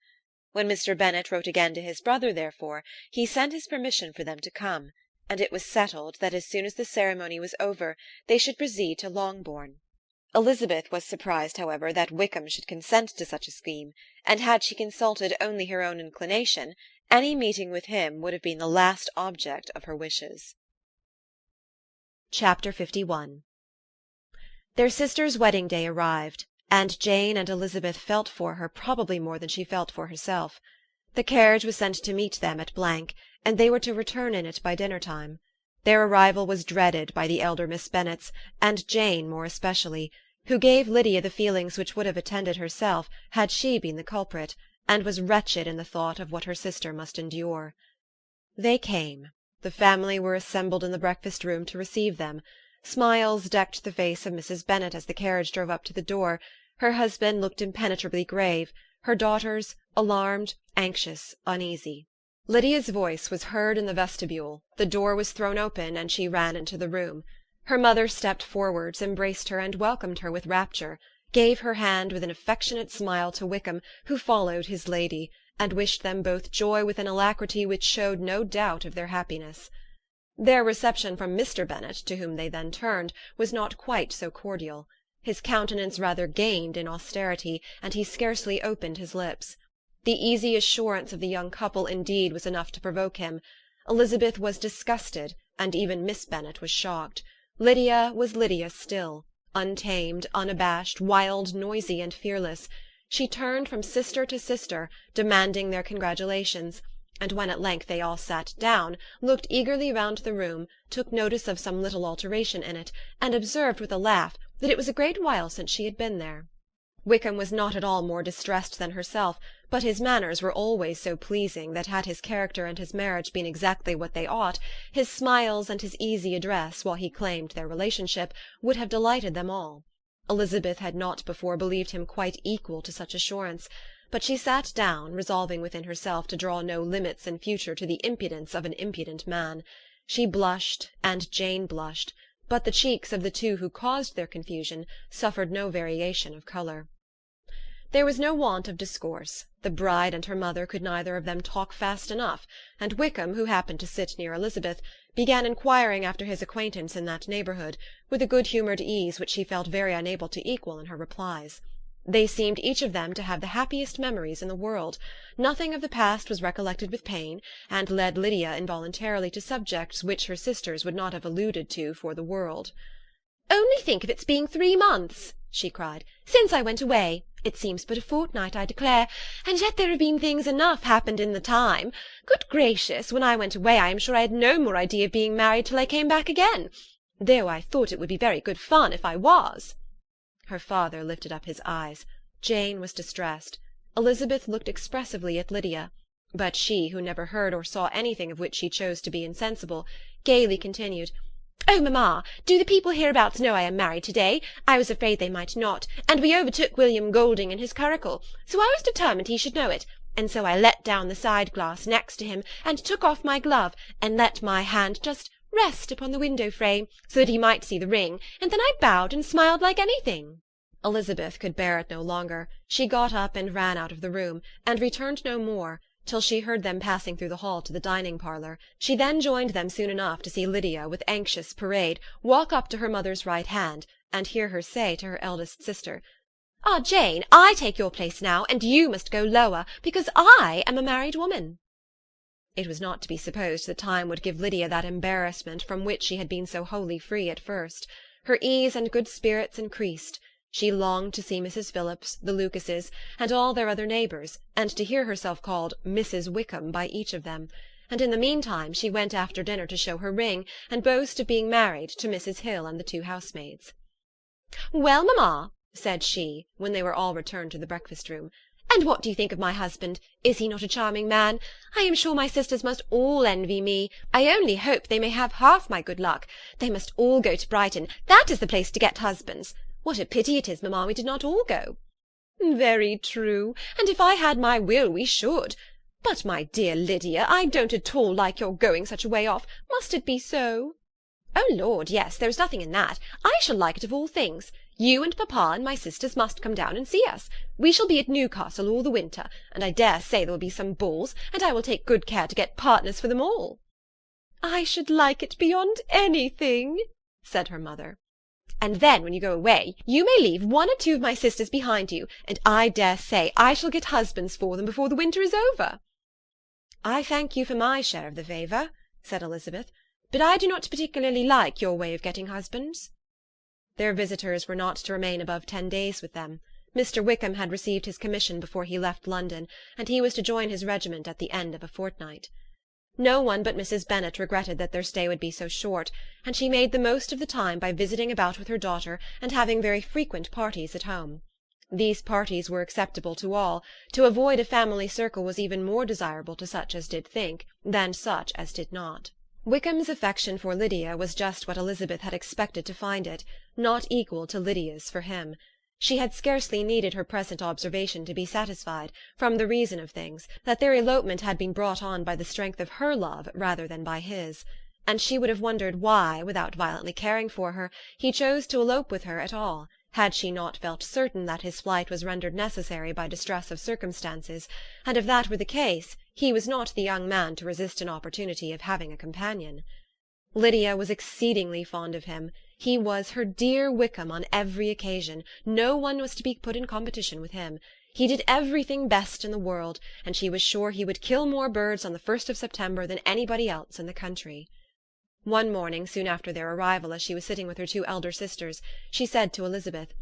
When Mr. Bennet wrote again to his brother, therefore, he sent his permission for them to come, and it was settled that as soon as the ceremony was over they should proceed to Longbourn. Elizabeth was surprised, however, that Wickham should consent to such a scheme, and had she consulted only her own inclination, any meeting with him would have been the last object of her wishes. Chapter 51. Their sister's wedding day arrived, and Jane and Elizabeth felt for her probably more than she felt for herself. The carriage was sent to meet them at Blank, and they were to return in it by dinner-time. Their arrival was dreaded by the elder Miss Bennets, and Jane more especially, who gave Lydia the feelings which would have attended herself had she been the culprit, and was wretched in the thought of what her sister must endure. They came. The family were assembled in the breakfast-room to receive them. Smiles decked the face of Mrs. Bennet as the carriage drove up to the door. Her husband looked impenetrably grave, her daughters alarmed, anxious, uneasy. Lydia's voice was heard in the vestibule, the door was thrown open, and she ran into the room. Her mother stepped forwards, embraced her, and welcomed her with rapture, gave her hand with an affectionate smile to Wickham, who followed his lady, and wished them both joy with an alacrity which showed no doubt of their happiness. Their reception from Mr. Bennet, to whom they then turned, was not quite so cordial. His countenance rather gained in austerity, and he scarcely opened his lips. The easy assurance of the young couple, indeed, was enough to provoke him. Elizabeth was disgusted, and even Miss Bennet was shocked. Lydia was Lydia still, untamed, unabashed, wild, noisy, and fearless. She turned from sister to sister, demanding their congratulations, and when at length they all sat down, looked eagerly round the room, took notice of some little alteration in it, and observed with a laugh that it was a great while since she had been there. Wickham was not at all more distressed than herself, but his manners were always so pleasing that had his character and his marriage been exactly what they ought, his smiles and his easy address, while he claimed their relationship, would have delighted them all. Elizabeth had not before believed him quite equal to such assurance, but she sat down, resolving within herself to draw no limits in future to the impudence of an impudent man. She blushed, and Jane blushed, but the cheeks of the two who caused their confusion suffered no variation of colour. There was no want of discourse. The bride and her mother could neither of them talk fast enough, and Wickham, who happened to sit near Elizabeth, began inquiring after his acquaintance in that neighbourhood, with a good-humoured ease which she felt very unable to equal in her replies. They seemed each of them to have the happiest memories in the world. Nothing of the past was recollected with pain, and led Lydia involuntarily to subjects which her sisters would not have alluded to for the world. "Only think of its being 3 months," she cried, "since I went away. It seems but a fortnight, I declare, and yet there have been things enough happened in the time. Good gracious, when I went away I am sure I had no more idea of being married till I came back again, though I thought it would be very good fun if I was." Her father lifted up his eyes. Jane was distressed. Elizabeth looked expressively at Lydia, but she, who never heard or saw anything of which she chose to be insensible, gaily continued, "Oh, mamma, do the people hereabouts know I am married to-day? I was afraid they might not, and we overtook William Golding in his curricle, so I was determined he should know it, and so I let down the side-glass next to him, and took off my glove, and let my hand just rest upon the window-frame, so that he might see the ring, and then I bowed and smiled like anything." Elizabeth could bear it no longer. She got up and ran out of the room, and returned no more, till she heard them passing through the hall to the dining-parlour. She then joined them soon enough to see Lydia, with anxious parade, walk up to her mother's right hand, and hear her say to her eldest sister, "Ah, Jane, I take your place now, and you must go lower, because I am a married woman." It was not to be supposed that time would give Lydia that embarrassment from which she had been so wholly free at first. Her ease and good spirits increased. She longed to see Mrs. Phillips, the Lucases, and all their other neighbours, and to hear herself called Mrs. Wickham by each of them, and in the meantime she went after dinner to show her ring, and boast of being married, to Mrs. Hill and the 2 housemaids. "Well, mamma," said she, when they were all returned to the breakfast-room, "and what do you think of my husband? Is he not a charming man? I am sure my sisters must all envy me. I only hope they may have half my good luck. They must all go to Brighton. That is the place to get husbands. What a pity it is, mamma, we did not all go." "Very true, and if I had my will we should. But, my dear Lydia, I don't at all like your going such a way off. Must it be so?" "Oh, Lord, yes, there is nothing in that. I shall like it of all things. You and papa and my sisters must come down and see us. We shall be at Newcastle all the winter, and I dare say there will be some balls, and I will take good care to get partners for them all." "I should like it beyond anything," said her mother. "And then, when you go away, you may leave 1 or 2 of my sisters behind you, and I dare say I shall get husbands for them before the winter is over." "I thank you for my share of the favour," said Elizabeth, "but I do not particularly like your way of getting husbands." Their visitors were not to remain above 10 days with them. Mr. Wickham had received his commission before he left London, and he was to join his regiment at the end of a fortnight. No one but Mrs. Bennet regretted that their stay would be so short, and she made the most of the time by visiting about with her daughter and having very frequent parties at home. These parties were acceptable to all. To avoid a family circle was even more desirable to such as did think than such as did not. Wickham's affection for Lydia was just what Elizabeth had expected to find it, not equal to Lydia's for him. She had scarcely needed her present observation to be satisfied, from the reason of things, that their elopement had been brought on by the strength of her love rather than by his, and she would have wondered why, without violently caring for her, he chose to elope with her at all, had she not felt certain that his flight was rendered necessary by distress of circumstances, and if that were the case, he was not the young man to resist an opportunity of having a companion. Lydia was exceedingly fond of him. He was her dear Wickham on every occasion. No one was to be put in competition with him. He did everything best in the world, and she was sure he would kill more birds on the 1st of September than anybody else in the country. One morning, soon after their arrival, as she was sitting with her 2 elder sisters, she said to Elizabeth,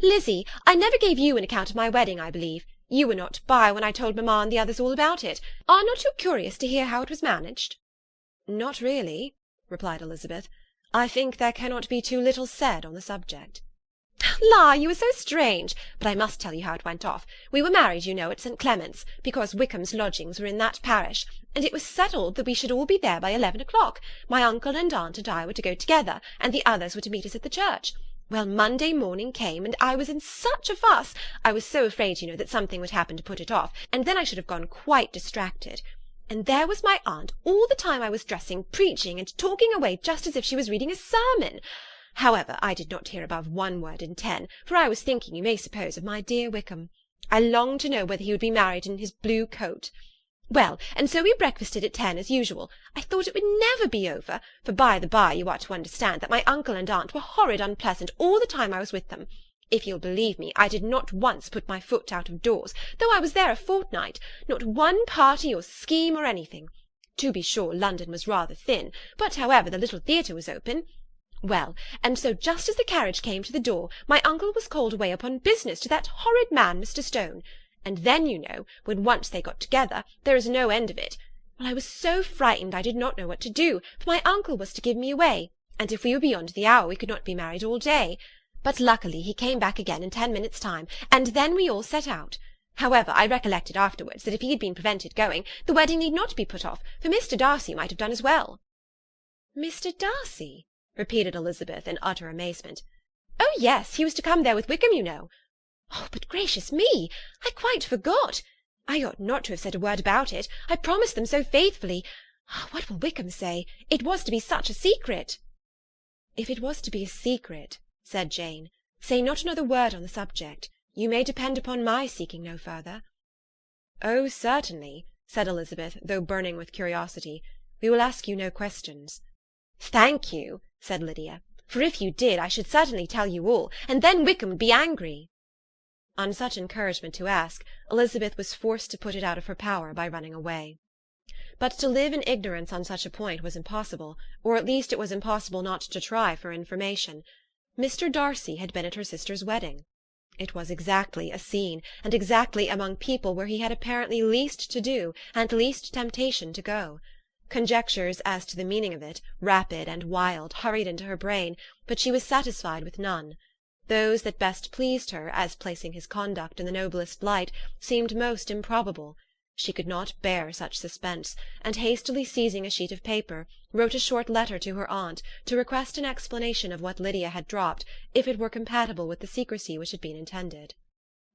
"Lizzie, I never gave you an account of my wedding, I believe. You were not by when I told mamma and the others all about it. Are not you curious to hear how it was managed?" "Not really," replied Elizabeth. "I think there cannot be too little said on the subject." "La, you are so strange! But I must tell you how it went off. We were married, you know, at St. Clement's, because Wickham's lodgings were in that parish, and it was settled that we should all be there by 11 o'clock. My uncle and aunt and I were to go together, and the others were to meet us at the church. Well, Monday morning came, and I was in such a fuss. I was so afraid, you know, that something would happen to put it off, and then I should have gone quite distracted. And there was my aunt all the time I was dressing, preaching and talking away just as if she was reading a sermon. However, I did not hear above 1 word in 10, for I was thinking, you may suppose, of my dear Wickham. I longed to know whether he would be married in his blue coat. Well, and so we breakfasted at 10 as usual. I thought it would never be over, for by the by you are to understand that my uncle and aunt were horrid unpleasant all the time I was with them. If you'll believe me, I did not once put my foot out of doors, though I was there a fortnight, not one party or scheme or anything. To be sure, London was rather thin, but however the little theatre was open. Well, and so just as the carriage came to the door, my uncle was called away upon business to that horrid man, Mr. Stone. And then, you know, when once they got together, there is no end of it. Well, I was so frightened I did not know what to do, for my uncle was to give me away, and if we were beyond the hour we could not be married all day. But luckily he came back again in 10 minutes' time, and then we all set out. However, I recollected afterwards that if he had been prevented going, the wedding need not be put off, for Mr. Darcy might have done as well. Mr. Darcy? Repeated Elizabeth in utter amazement. Oh, yes, he was to come there with Wickham, you know. Oh, but gracious me! I quite forgot. I ought not to have said a word about it. I promised them so faithfully. What will Wickham say? It was to be such a secret. If it was to be a secret, said Jane, say not another word on the subject. You may depend upon my seeking no further. Oh, certainly, said Elizabeth, though burning with curiosity. We will ask you no questions. Thank you, said Lydia, for if you did, I should certainly tell you all, and then Wickham would be angry. On such encouragement to ask, Elizabeth was forced to put it out of her power by running away. But to live in ignorance on such a point was impossible, or at least it was impossible not to try for information. Mr. Darcy had been at her sister's wedding. It was exactly a scene, and exactly among people where he had apparently least to do, and least temptation to go. Conjectures as to the meaning of it, rapid and wild, hurried into her brain, but she was satisfied with none. Those that best pleased her, as placing his conduct in the noblest light, seemed most improbable. She could not bear such suspense, and hastily seizing a sheet of paper, wrote a short letter to her aunt, to request an explanation of what Lydia had dropped, if it were compatible with the secrecy which had been intended.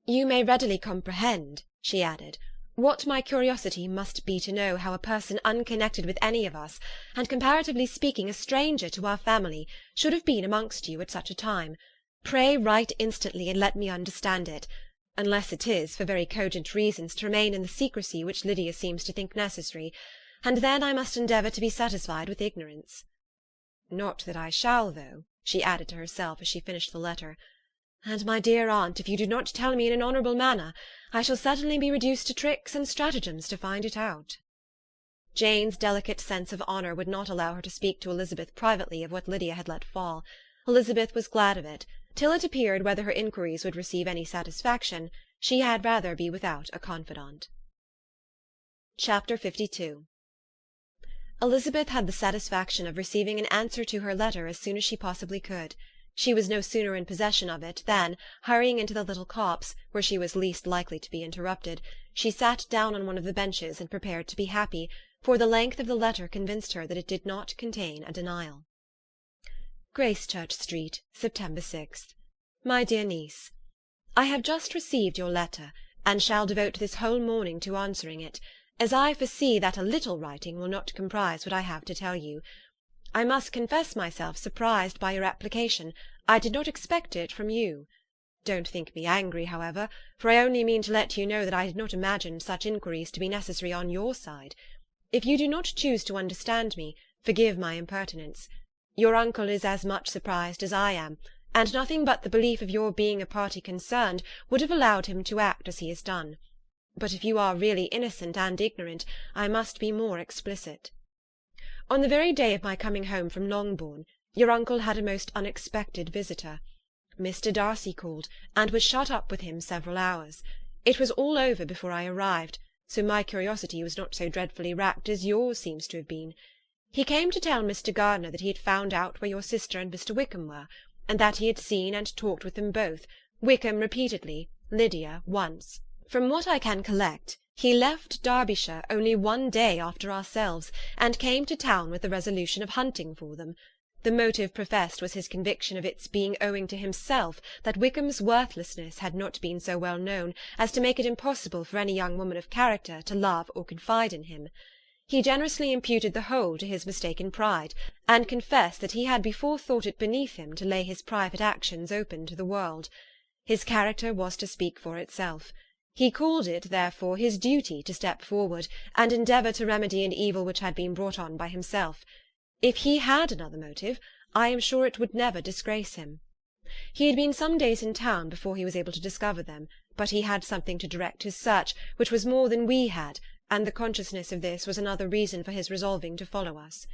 You may readily comprehend, she added, what my curiosity must be to know how a person unconnected with any of us, and comparatively speaking a stranger to our family, should have been amongst you at such a time. Pray write instantly and let me understand it, unless it is, for very cogent reasons, to remain in the secrecy which Lydia seems to think necessary, and then I must endeavour to be satisfied with ignorance. Not that I shall, though, she added to herself as she finished the letter. And, my dear aunt, if you do not tell me in an honourable manner, I shall certainly be reduced to tricks and stratagems to find it out. Jane's delicate sense of honour would not allow her to speak to Elizabeth privately of what Lydia had let fall. Elizabeth was glad of it. Till it appeared whether her inquiries would receive any satisfaction, she had rather be without a confidant. Chapter 52. Elizabeth had the satisfaction of receiving an answer to her letter as soon as she possibly could. She was no sooner in possession of it than, hurrying into the little copse, where she was least likely to be interrupted, she sat down on one of the benches and prepared to be happy, for the length of the letter convinced her that it did not contain a denial. Gracechurch Street, September 6th. My dear niece, I have just received your letter, and shall devote this whole morning to answering it, as I foresee that a little writing will not comprise what I have to tell you. I must confess myself surprised by your application. I did not expect it from you. Don't think me angry, however, for I only mean to let you know that I did not imagine such inquiries to be necessary on your side. If you do not choose to understand me, forgive my impertinence. Your uncle is as much surprised as I am, and nothing but the belief of your being a party concerned would have allowed him to act as he has done. But if you are really innocent and ignorant, I must be more explicit. On the very day of my coming home from Longbourn, your uncle had a most unexpected visitor. Mr. Darcy called, and was shut up with him several hours. It was all over before I arrived, so my curiosity was not so dreadfully racked as yours seems to have been. He came to tell Mr. Gardiner that he had found out where your sister and Mr. Wickham were, and that he had seen and talked with them both, Wickham repeatedly, Lydia once. From what I can collect, he left Derbyshire only 1 day after ourselves, and came to town with the resolution of hunting for them. The motive professed was his conviction of its being owing to himself that Wickham's worthlessness had not been so well known as to make it impossible for any young woman of character to love or confide in him. He generously imputed the whole to his mistaken pride, and confessed that he had before thought it beneath him to lay his private actions open to the world. His character was to speak for itself. He called it, therefore, his duty to step forward, and endeavour to remedy an evil which had been brought on by himself. If he had another motive, I am sure it would never disgrace him. He had been some days in town before he was able to discover them, but he had something to direct his search, which was more than we had, and the consciousness of this was another reason for his resolving to follow us.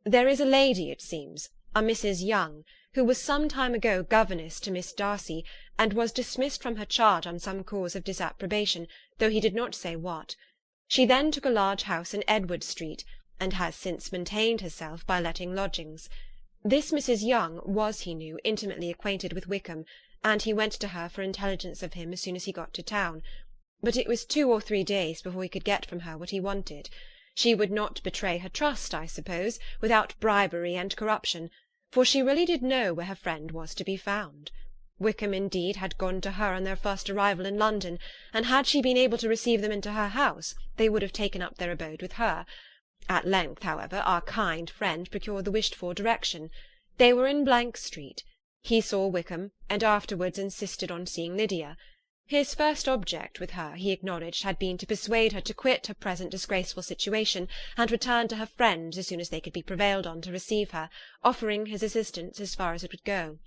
There is a lady, it seems, a Mrs. Young, who was some time ago governess to Miss Darcy, and was dismissed from her charge on some cause of disapprobation, though he did not say what. She then took a large house in Edward Street, and has since maintained herself by letting lodgings. This Mrs. Young was, he knew, intimately acquainted with Wickham, and he went to her for intelligence of him as soon as he got to town. But it was 2 or 3 days before he could get from her what he wanted. She would not betray her trust, I suppose, without bribery and corruption, for she really did know where her friend was to be found. Wickham, indeed, had gone to her on their first arrival in London, and had she been able to receive them into her house, they would have taken up their abode with her. At length, however, our kind friend procured the wished-for direction. They were in Street. He saw Wickham, and afterwards insisted on seeing Lydia. His first object with her, he acknowledged, had been to persuade her to quit her present disgraceful situation, and return to her friends as soon as they could be prevailed on to receive her, offering his assistance as far as it would go.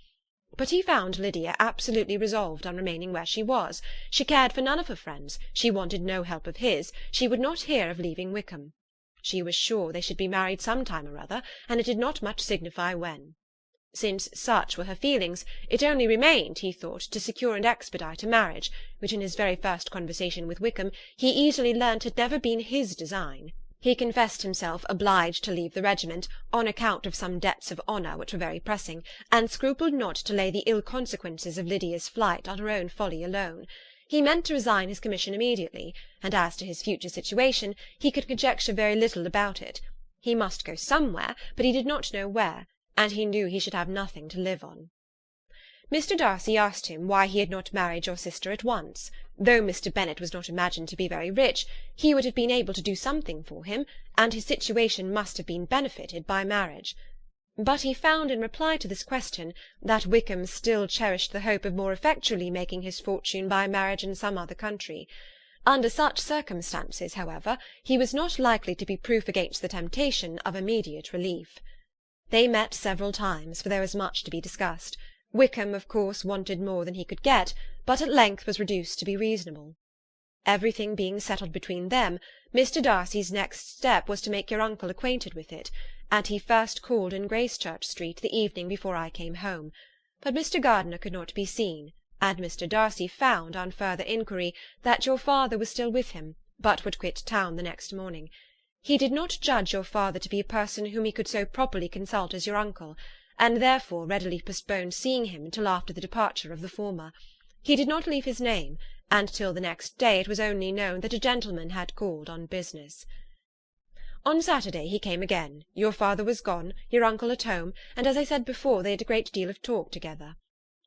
But he found Lydia absolutely resolved on remaining where she was. She cared for none of her friends, she wanted no help of his, she would not hear of leaving Wickham. She was sure they should be married some time or other, and it did not much signify when. Since such were her feelings, it only remained, he thought, to secure and expedite a marriage, which in his very first conversation with Wickham he easily learnt had never been his design. He confessed himself obliged to leave the regiment, on account of some debts of honour which were very pressing, and scrupled not to lay the ill consequences of Lydia's flight on her own folly alone. He meant to resign his commission immediately, and as to his future situation, he could conjecture very little about it. He must go somewhere, but he did not know where, and he knew he should have nothing to live on. Mr. Darcy asked him why he had not married your sister at once. Though Mr. Bennet was not imagined to be very rich, he would have been able to do something for him, and his situation must have been benefited by marriage. But he found in reply to this question that Wickham still cherished the hope of more effectually making his fortune by marriage in some other country. Under such circumstances, however, he was not likely to be proof against the temptation of immediate relief. They met several times, for there was much to be discussed. Wickham, of course, wanted more than he could get, but at length was reduced to be reasonable. Everything being settled between them, Mr. Darcy's next step was to make your uncle acquainted with it, and he first called in Gracechurch Street the evening before I came home. But Mr. Gardiner could not be seen, and Mr. Darcy found, on further inquiry, that your father was still with him, but would quit town the next morning. He did not judge your father to be a person whom he could so properly consult as your uncle, and therefore readily postponed seeing him until after the departure of the former. He did not leave his name, and till the next day it was only known that a gentleman had called on business. On Saturday he came again. Your father was gone, your uncle at home, and as I said before, they had a great deal of talk together.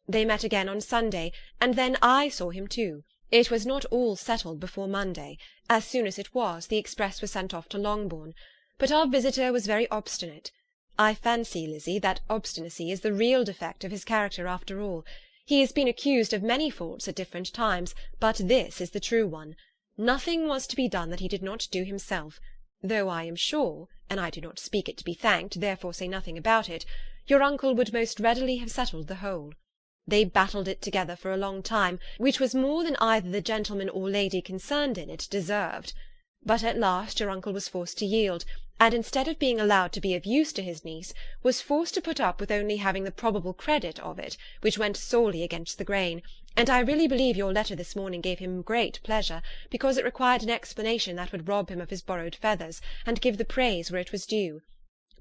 They met again on Sunday, and then I saw him too. It was not all settled before Monday. As soon as it was, the express was sent off to Longbourn. But our visitor was very obstinate. I fancy, Lizzie, that obstinacy is the real defect of his character after all. He has been accused of many faults at different times, but this is the true one. Nothing was to be done that he did not do himself, though I am sure, and I do not speak it to be thanked, therefore say nothing about it, your uncle would most readily have settled the whole. They battled it together for a long time, which was more than either the gentleman or lady concerned in it deserved. But at last your uncle was forced to yield, and instead of being allowed to be of use to his niece, was forced to put up with only having the probable credit of it, which went sorely against the grain, and I really believe your letter this morning gave him great pleasure, because it required an explanation that would rob him of his borrowed feathers, and give the praise where it was due.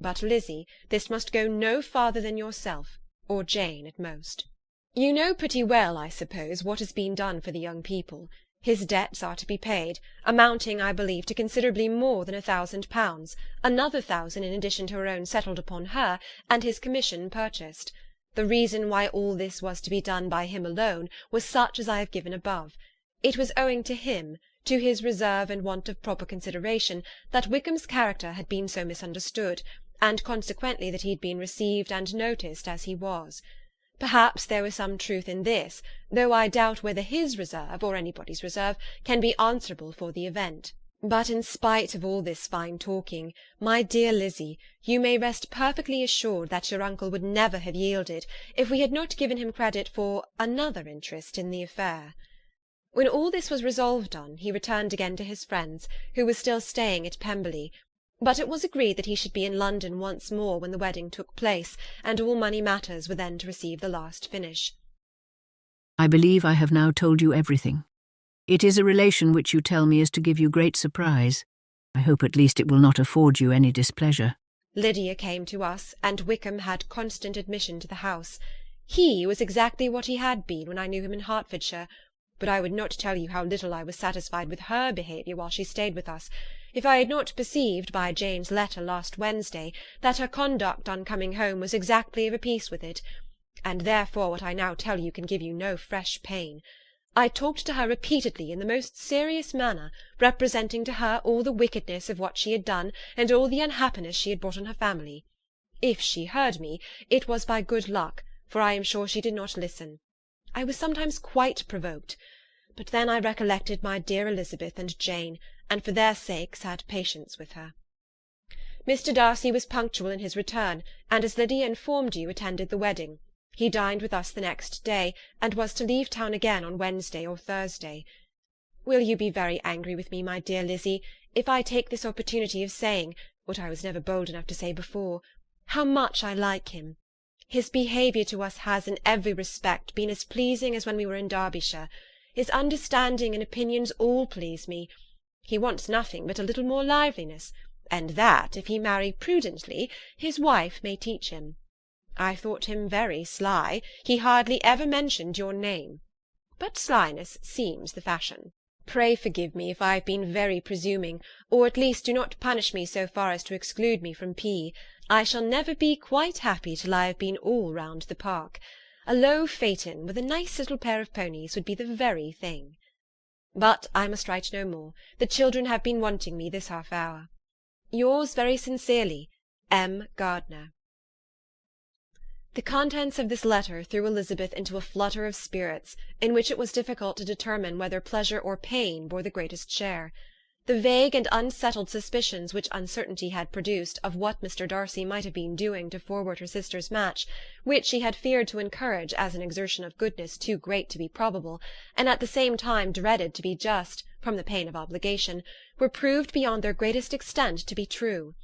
But, Lizzie, this must go no farther than yourself, or Jane at most. You know pretty well, I suppose, what has been done for the young people. His debts are to be paid, amounting, I believe, to considerably more than £1,000, another 1,000 in addition to her own settled upon her, and his commission purchased. The reason why all this was to be done by him alone was such as I have given above. It was owing to him, to his reserve and want of proper consideration, that Wickham's character had been so misunderstood, and consequently that he had been received and noticed as he was. Perhaps there was some truth in this, though I doubt whether his reserve, or anybody's reserve, can be answerable for the event. But in spite of all this fine talking, my dear Lizzie, you may rest perfectly assured that your uncle would never have yielded, if we had not given him credit for another interest in the affair. When all this was resolved on, he returned again to his friends, who were still staying at Pemberley. But it was agreed that he should be in London once more when the wedding took place, and all money matters were then to receive the last finish. I believe I have now told you everything. It is a relation which you tell me is to give you great surprise. I hope at least it will not afford you any displeasure. Lydia came to us, and Wickham had constant admission to the house. He was exactly what he had been when I knew him in Hertfordshire, but I would not tell you how little I was satisfied with her behaviour while she stayed with us, if I had not perceived by Jane's letter last Wednesday that her conduct on coming home was exactly of a piece with it, and therefore what I now tell you can give you no fresh pain. I talked to her repeatedly in the most serious manner, representing to her all the wickedness of what she had done, and all the unhappiness she had brought on her family. If she heard me, it was by good luck, for I am sure she did not listen. I was sometimes quite provoked, but then I recollected my dear Elizabeth and Jane, and for their sakes had patience with her. Mr. Darcy was punctual in his return, and as Lydia informed you, attended the wedding. He dined with us the next day, and was to leave town again on Wednesday or Thursday. Will you be very angry with me, my dear Lizzie, if I take this opportunity of saying, what I was never bold enough to say before, how much I like him? His behaviour to us has in every respect been as pleasing as when we were in Derbyshire. His understanding and opinions all please me. He wants nothing but a little more liveliness, and that, if he marry prudently, his wife may teach him. I thought him very sly. He hardly ever mentioned your name. But slyness seems the fashion. Pray forgive me if I have been very presuming, or at least do not punish me so far as to exclude me from P. I shall never be quite happy till I have been all round the park. A low phaeton with a nice little pair of ponies would be the very thing. But I must write no more. The children have been wanting me this half-hour. Yours very sincerely, M. Gardiner. The contents of this letter threw Elizabeth into a flutter of spirits, in which it was difficult to determine whether pleasure or pain bore the greatest share. The vague and unsettled suspicions which uncertainty had produced of what Mr. Darcy might have been doing to forward her sister's match, which she had feared to encourage as an exertion of goodness too great to be probable, and at the same time dreaded to be just, from the pain of obligation, were proved beyond their greatest extent to be true.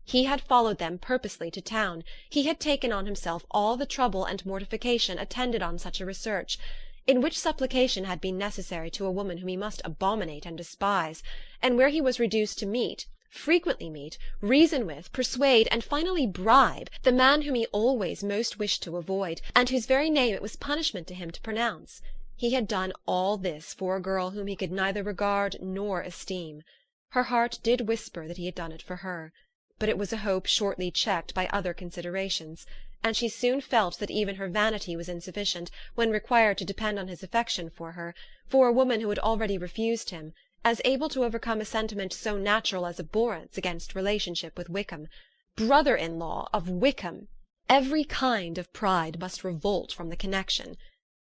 He had followed them purposely to town. He had taken on himself all the trouble and mortification attendant on such a research, in which supplication had been necessary to a woman whom he must abominate and despise, and where he was reduced to meet, frequently meet, reason with, persuade, and finally bribe the man whom he always most wished to avoid, and whose very name it was punishment to him to pronounce. He had done all this for a girl whom he could neither regard nor esteem. Her heart did whisper that he had done it for her, but it was a hope shortly checked by other considerations, and she soon felt that even her vanity was insufficient, when required to depend on his affection for her, for a woman who had already refused him, as able to overcome a sentiment so natural as abhorrence against relationship with Wickham. Brother-in-law of Wickham! Every kind of pride must revolt from the connection.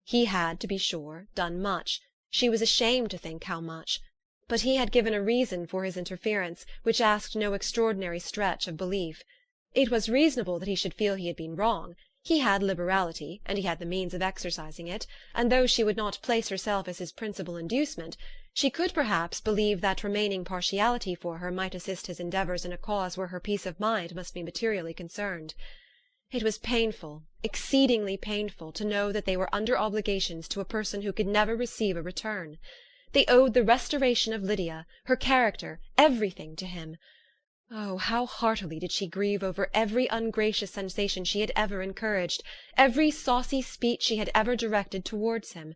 He had, to be sure, done much. She was ashamed to think how much. But he had given a reason for his interference, which asked no extraordinary stretch of belief. It was reasonable that he should feel he had been wrong. He had liberality, and he had the means of exercising it, and though she would not place herself as his principal inducement, she could perhaps believe that remaining partiality for her might assist his endeavours in a cause where her peace of mind must be materially concerned. It was painful, exceedingly painful, to know that they were under obligations to a person who could never receive a return. They owed the restoration of Lydia, her character, everything to him. Oh, how heartily did she grieve over every ungracious sensation she had ever encouraged, every saucy speech she had ever directed towards him.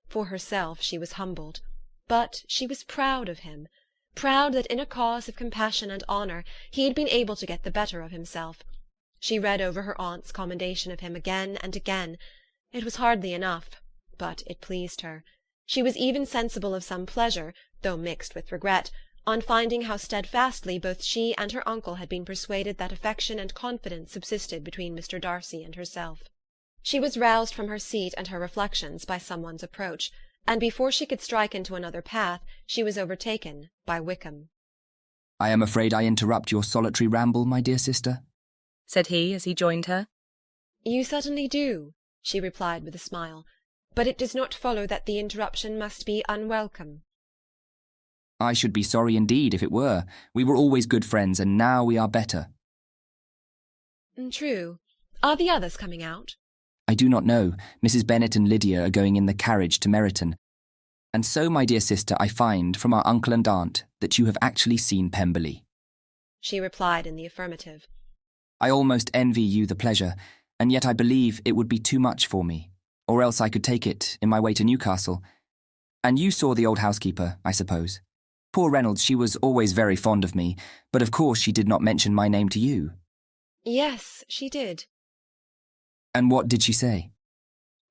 For herself she was humbled. But she was proud of him, proud that in a cause of compassion and honour he had been able to get the better of himself. She read over her aunt's commendation of him again and again. It was hardly enough, but it pleased her. She was even sensible of some pleasure, though mixed with regret, on finding how steadfastly both she and her uncle had been persuaded that affection and confidence subsisted between Mr. Darcy and herself. She was roused from her seat and her reflections by someone's approach, and before she could strike into another path, she was overtaken by Wickham. "I am afraid I interrupt your solitary ramble, my dear sister," said he as he joined her. "You certainly do," she replied with a smile, "but it does not follow that the interruption must be unwelcome." "I should be sorry indeed if it were. We were always good friends, and now we are better." "True. Are the others coming out?" "I do not know. Mrs. Bennet and Lydia are going in the carriage to Meryton. And so, my dear sister, I find, from our uncle and aunt, that you have actually seen Pemberley." She replied in the affirmative. "I almost envy you the pleasure, and yet I believe it would be too much for me, or else I could take it in my way to Newcastle. And you saw the old housekeeper, I suppose? Poor Reynolds, she was always very fond of me, but of course she did not mention my name to you." "Yes, she did." "And what did she say?"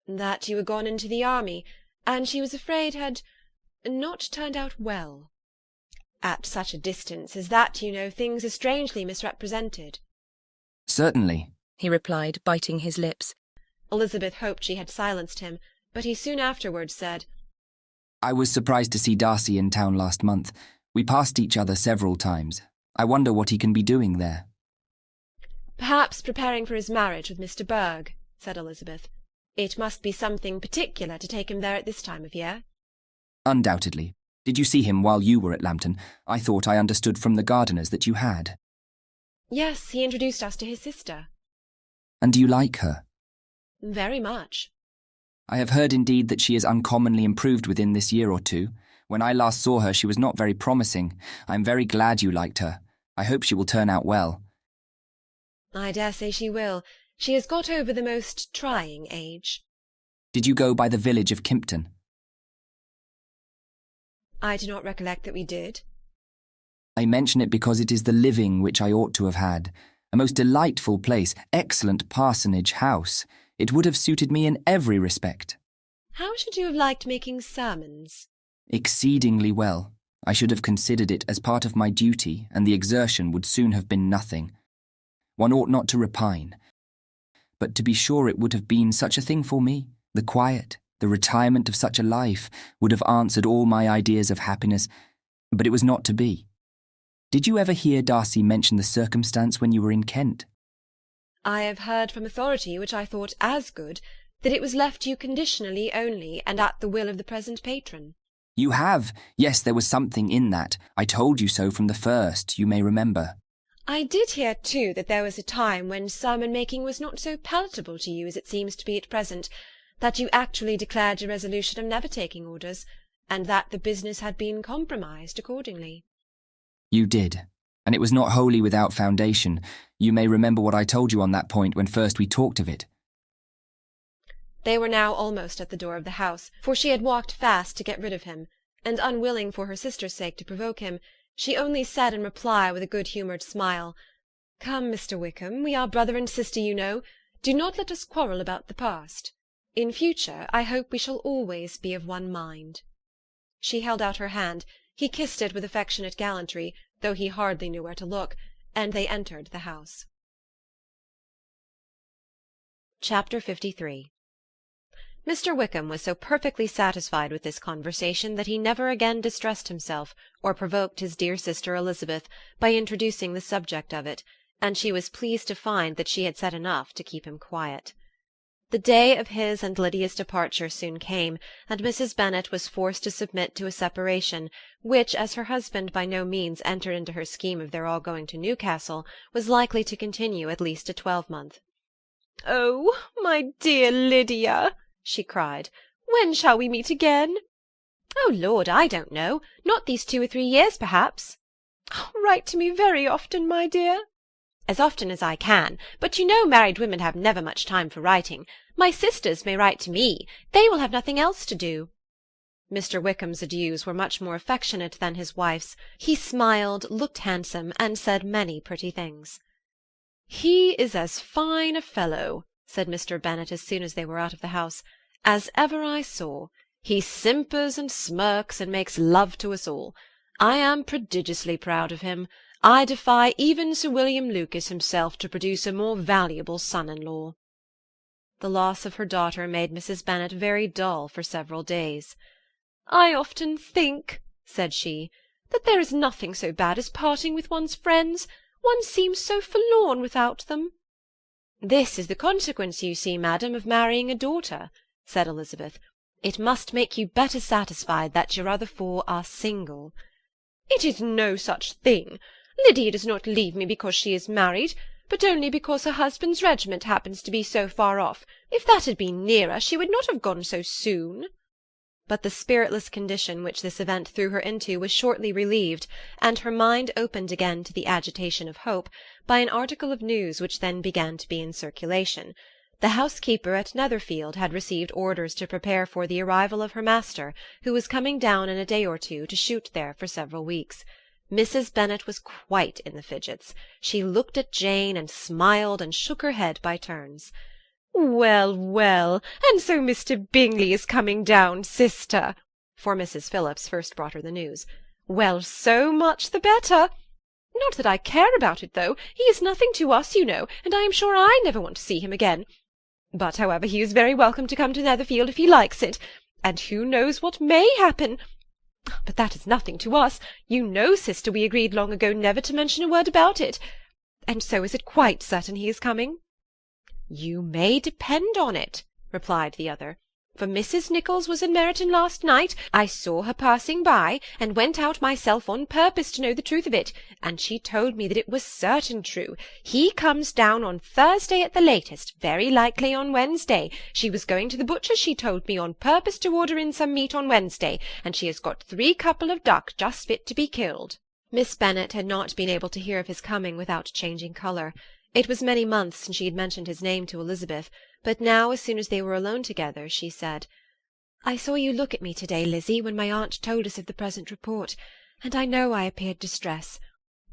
"That you were gone into the army, and she was afraid had not turned out well. At such a distance as that, you know, things are strangely misrepresented." "Certainly," he replied, biting his lips. Elizabeth hoped she had silenced him, but he soon afterwards said, "I was surprised to see Darcy in town last month. We passed each other several times. I wonder what he can be doing there." "Perhaps preparing for his marriage with Mr. Berg," said Elizabeth. "It must be something particular to take him there at this time of year." "Undoubtedly. Did you see him while you were at Lambton? I thought I understood from the gardeners that you had." "Yes, he introduced us to his sister." "And do you like her?" "Very much." "I have heard indeed that she is uncommonly improved within this year or two. When I last saw her she was not very promising. I am very glad you liked her. I hope she will turn out well." "I dare say she will. She has got over the most trying age." "Did you go by the village of Kimpton?" "I do not recollect that we did." "I mention it because it is the living which I ought to have had. A most delightful place, excellent parsonage house. It would have suited me in every respect." "How should you have liked making sermons?" "Exceedingly well. I should have considered it as part of my duty, and the exertion would soon have been nothing. One ought not to repine. But to be sure it would have been such a thing for me. The quiet, the retirement of such a life would have answered all my ideas of happiness, but it was not to be. Did you ever hear Darcy mention the circumstance when you were in Kent?" "I have heard from authority, which I thought as good, that it was left you conditionally only, and at the will of the present patron." "You have? Yes, there was something in that. I told you so from the first, you may remember." "I did hear, too, that there was a time when sermon-making was not so palatable to you as it seems to be at present, that you actually declared your resolution of never taking orders, and that the business had been compromised accordingly." "You did, and it was not wholly without foundation. You may remember what I told you on that point when first we talked of it." They were now almost at the door of the house, for she had walked fast to get rid of him, and unwilling for her sister's sake to provoke him, she only said in reply with a good-humoured smile, "Come, Mr. Wickham, we are brother and sister, you know. Do not let us quarrel about the past. In future I hope we shall always be of one mind." She held out her hand. He kissed it with affectionate gallantry, though he hardly knew where to look, and they entered the house. Chapter 53. Mr. Wickham was so perfectly satisfied with this conversation that he never again distressed himself or provoked his dear sister Elizabeth by introducing the subject of it, and she was pleased to find that she had said enough to keep him quiet. The day of his and Lydia's departure soon came, and Mrs. Bennet was forced to submit to a separation, which, as her husband by no means entered into her scheme of their all going to Newcastle, was likely to continue at least a twelvemonth. "Oh, my dear Lydia," she cried, "when shall we meet again?" "Oh, Lord, I don't know. Not these 2 or 3 years, perhaps." "Write to me very often, my dear." "As often as I can, but you know married women have never much time for writing. My sisters may write to me. They will have nothing else to do." Mr. Wickham's adieus were much more affectionate than his wife's. He smiled, looked handsome, and said many pretty things. "He is as fine a fellow," said Mr. Bennet as soon as they were out of the house, "as ever I saw. He simpers and smirks and makes love to us all. I am prodigiously proud of him. I defy even Sir William Lucas himself to produce a more valuable son-in-law." The loss of her daughter made Mrs. Bennet very dull for several days. "I often think," said she, "that there is nothing so bad as parting with one's friends. One seems so forlorn without them." "This is the consequence, you see, madam, of marrying a daughter," said Elizabeth. "It must make you better satisfied that your other four are single." "It is no such thing. Lydia does not leave me because she is married, but only because her husband's regiment happens to be so far off. If that had been nearer, she would not have gone so soon." But the spiritless condition which this event threw her into was shortly relieved, and her mind opened again to the agitation of hope by an article of news which then began to be in circulation. The housekeeper at Netherfield had received orders to prepare for the arrival of her master, who was coming down in a day or two to shoot there for several weeks. Mrs. Bennet was quite in the fidgets. She looked at Jane and smiled and shook her head by turns. "Well, well, and so Mr. Bingley is coming down, sister," for Mrs. Phillips first brought her the news. "Well, so much the better. Not that I care about it, though. He is nothing to us, you know, and I am sure I never want to see him again. But, however, he is very welcome to come to Netherfield if he likes it, and who knows what may happen? But that is nothing to us. You know, sister, we agreed long ago never to mention a word about it. And so is it quite certain he is coming?" "You may depend on it," replied the other, "for Mrs. Nicholls was in Meryton last night. I saw her passing by, and went out myself on purpose to know the truth of it, and she told me that it was certain true. He comes down on Thursday at the latest, very likely on Wednesday. She was going to the butcher's, she told me, on purpose to order in some meat on Wednesday, and she has got 3 couple of duck just fit to be killed." Miss Bennet had not been able to hear of his coming without changing colour. It was many months since she had mentioned his name to Elizabeth, but now, as soon as they were alone together, she said, "I saw you look at me to-day, Lizzie, when my aunt told us of the present report, and I know I appeared distressed.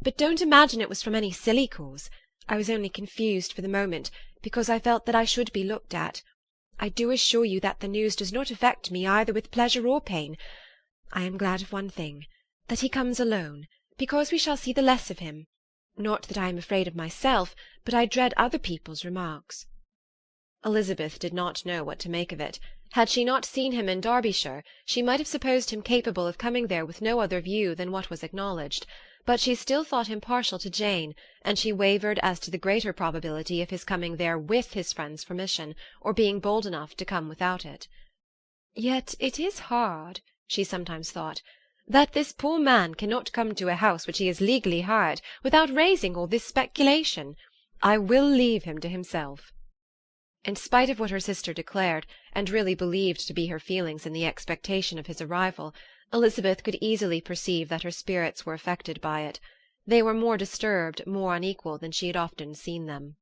But don't imagine it was from any silly cause. I was only confused for the moment, because I felt that I should be looked at. I do assure you that the news does not affect me either with pleasure or pain. I am glad of one thing, that he comes alone, because we shall see the less of him. Not that I am afraid of myself, but I dread other people's remarks." Elizabeth did not know what to make of it. Had she not seen him in Derbyshire, she might have supposed him capable of coming there with no other view than what was acknowledged, but she still thought him partial to Jane, and she wavered as to the greater probability of his coming there with his friend's permission, or being bold enough to come without it. "Yet it is hard," she sometimes thought, "that this poor man cannot come to a house which he has legally hired, without raising all this speculation. I will leave him to himself." In spite of what her sister declared, and really believed to be her feelings in the expectation of his arrival, Elizabeth could easily perceive that her spirits were affected by it. They were more disturbed, more unequal than she had often seen them.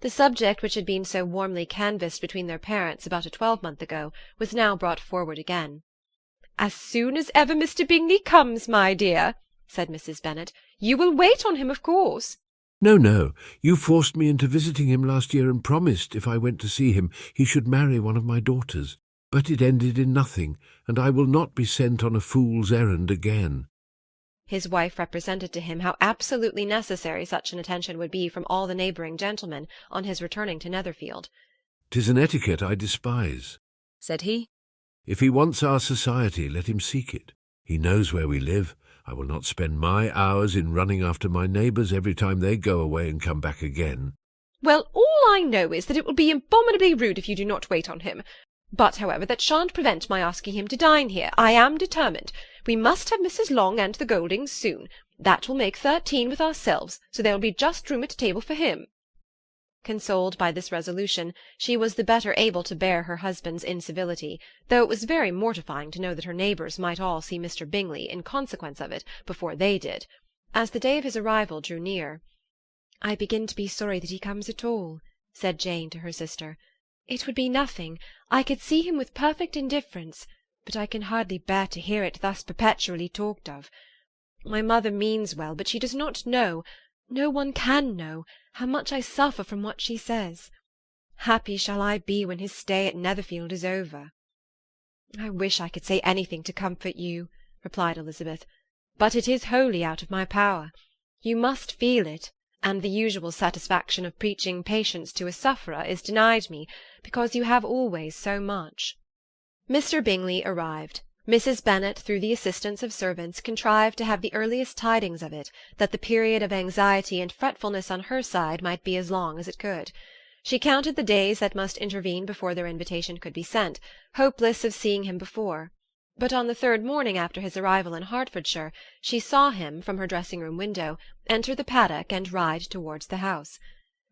The subject which had been so warmly canvassed between their parents about a 12-month ago was now brought forward again. "As soon as ever Mr. Bingley comes, my dear," said Mrs. Bennet, "you will wait on him, of course." "No, no. You forced me into visiting him last year and promised, if I went to see him, he should marry one of my daughters. But it ended in nothing, and I will not be sent on a fool's errand again." His wife represented to him how absolutely necessary such an attention would be from all the neighbouring gentlemen on his returning to Netherfield. "'Tis an etiquette I despise," said he. "If he wants our society, let him seek it. He knows where we live. I will not spend my hours in running after my neighbours every time they go away and come back again." "Well, all I know is that it will be abominably rude if you do not wait on him. But, however, that shan't prevent my asking him to dine here. I am determined. We must have Mrs. Long and the Goldings soon. That will make 13 with ourselves, so there will be just room at table for him." Consoled by this resolution, she was the better able to bear her husband's incivility, though it was very mortifying to know that her neighbours might all see Mr. Bingley, in consequence of it, before they did. As the day of his arrival drew near, "I begin to be sorry that he comes at all," said Jane to her sister. "It would be nothing. I could see him with perfect indifference, but I can hardly bear to hear it thus perpetually talked of. My mother means well, but she does not know, no one can know, how much I suffer from what she says. Happy shall I be when his stay at Netherfield is over." "I wish I could say anything to comfort you," replied Elizabeth, "but it is wholly out of my power. You must feel it, and the usual satisfaction of preaching patience to a sufferer is denied me, because you have always so much." Mr. Bingley arrived. Mrs. Bennet, through the assistance of servants, contrived to have the earliest tidings of it, that the period of anxiety and fretfulness on her side might be as long as it could. She counted the days that must intervene before their invitation could be sent, hopeless of seeing him before. But on the third morning after his arrival in Hertfordshire, she saw him, from her dressing-room window, enter the paddock and ride towards the house.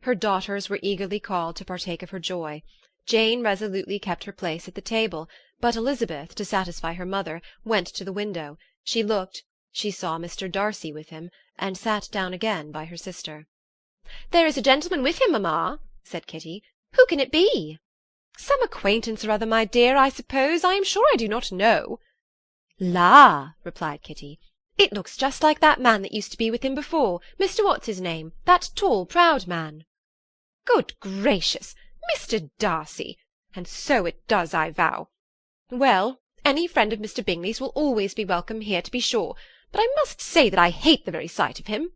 Her daughters were eagerly called to partake of her joy. Jane resolutely kept her place at the table, but Elizabeth, to satisfy her mother, went to the window. She looked, she saw Mr. Darcy with him, and sat down again by her sister. "There is a gentleman with him, mamma," said Kitty. "Who can it be?" "Some acquaintance or other, my dear, I suppose. I am sure I do not know." "La!" replied Kitty, "it looks just like that man that used to be with him before, Mr. What's-his-name, that tall, proud man." "Good gracious! Mr. Darcy! And so it does, I vow. Well, any friend of Mr. Bingley's will always be welcome here, to be sure, but I must say that I hate the very sight of him."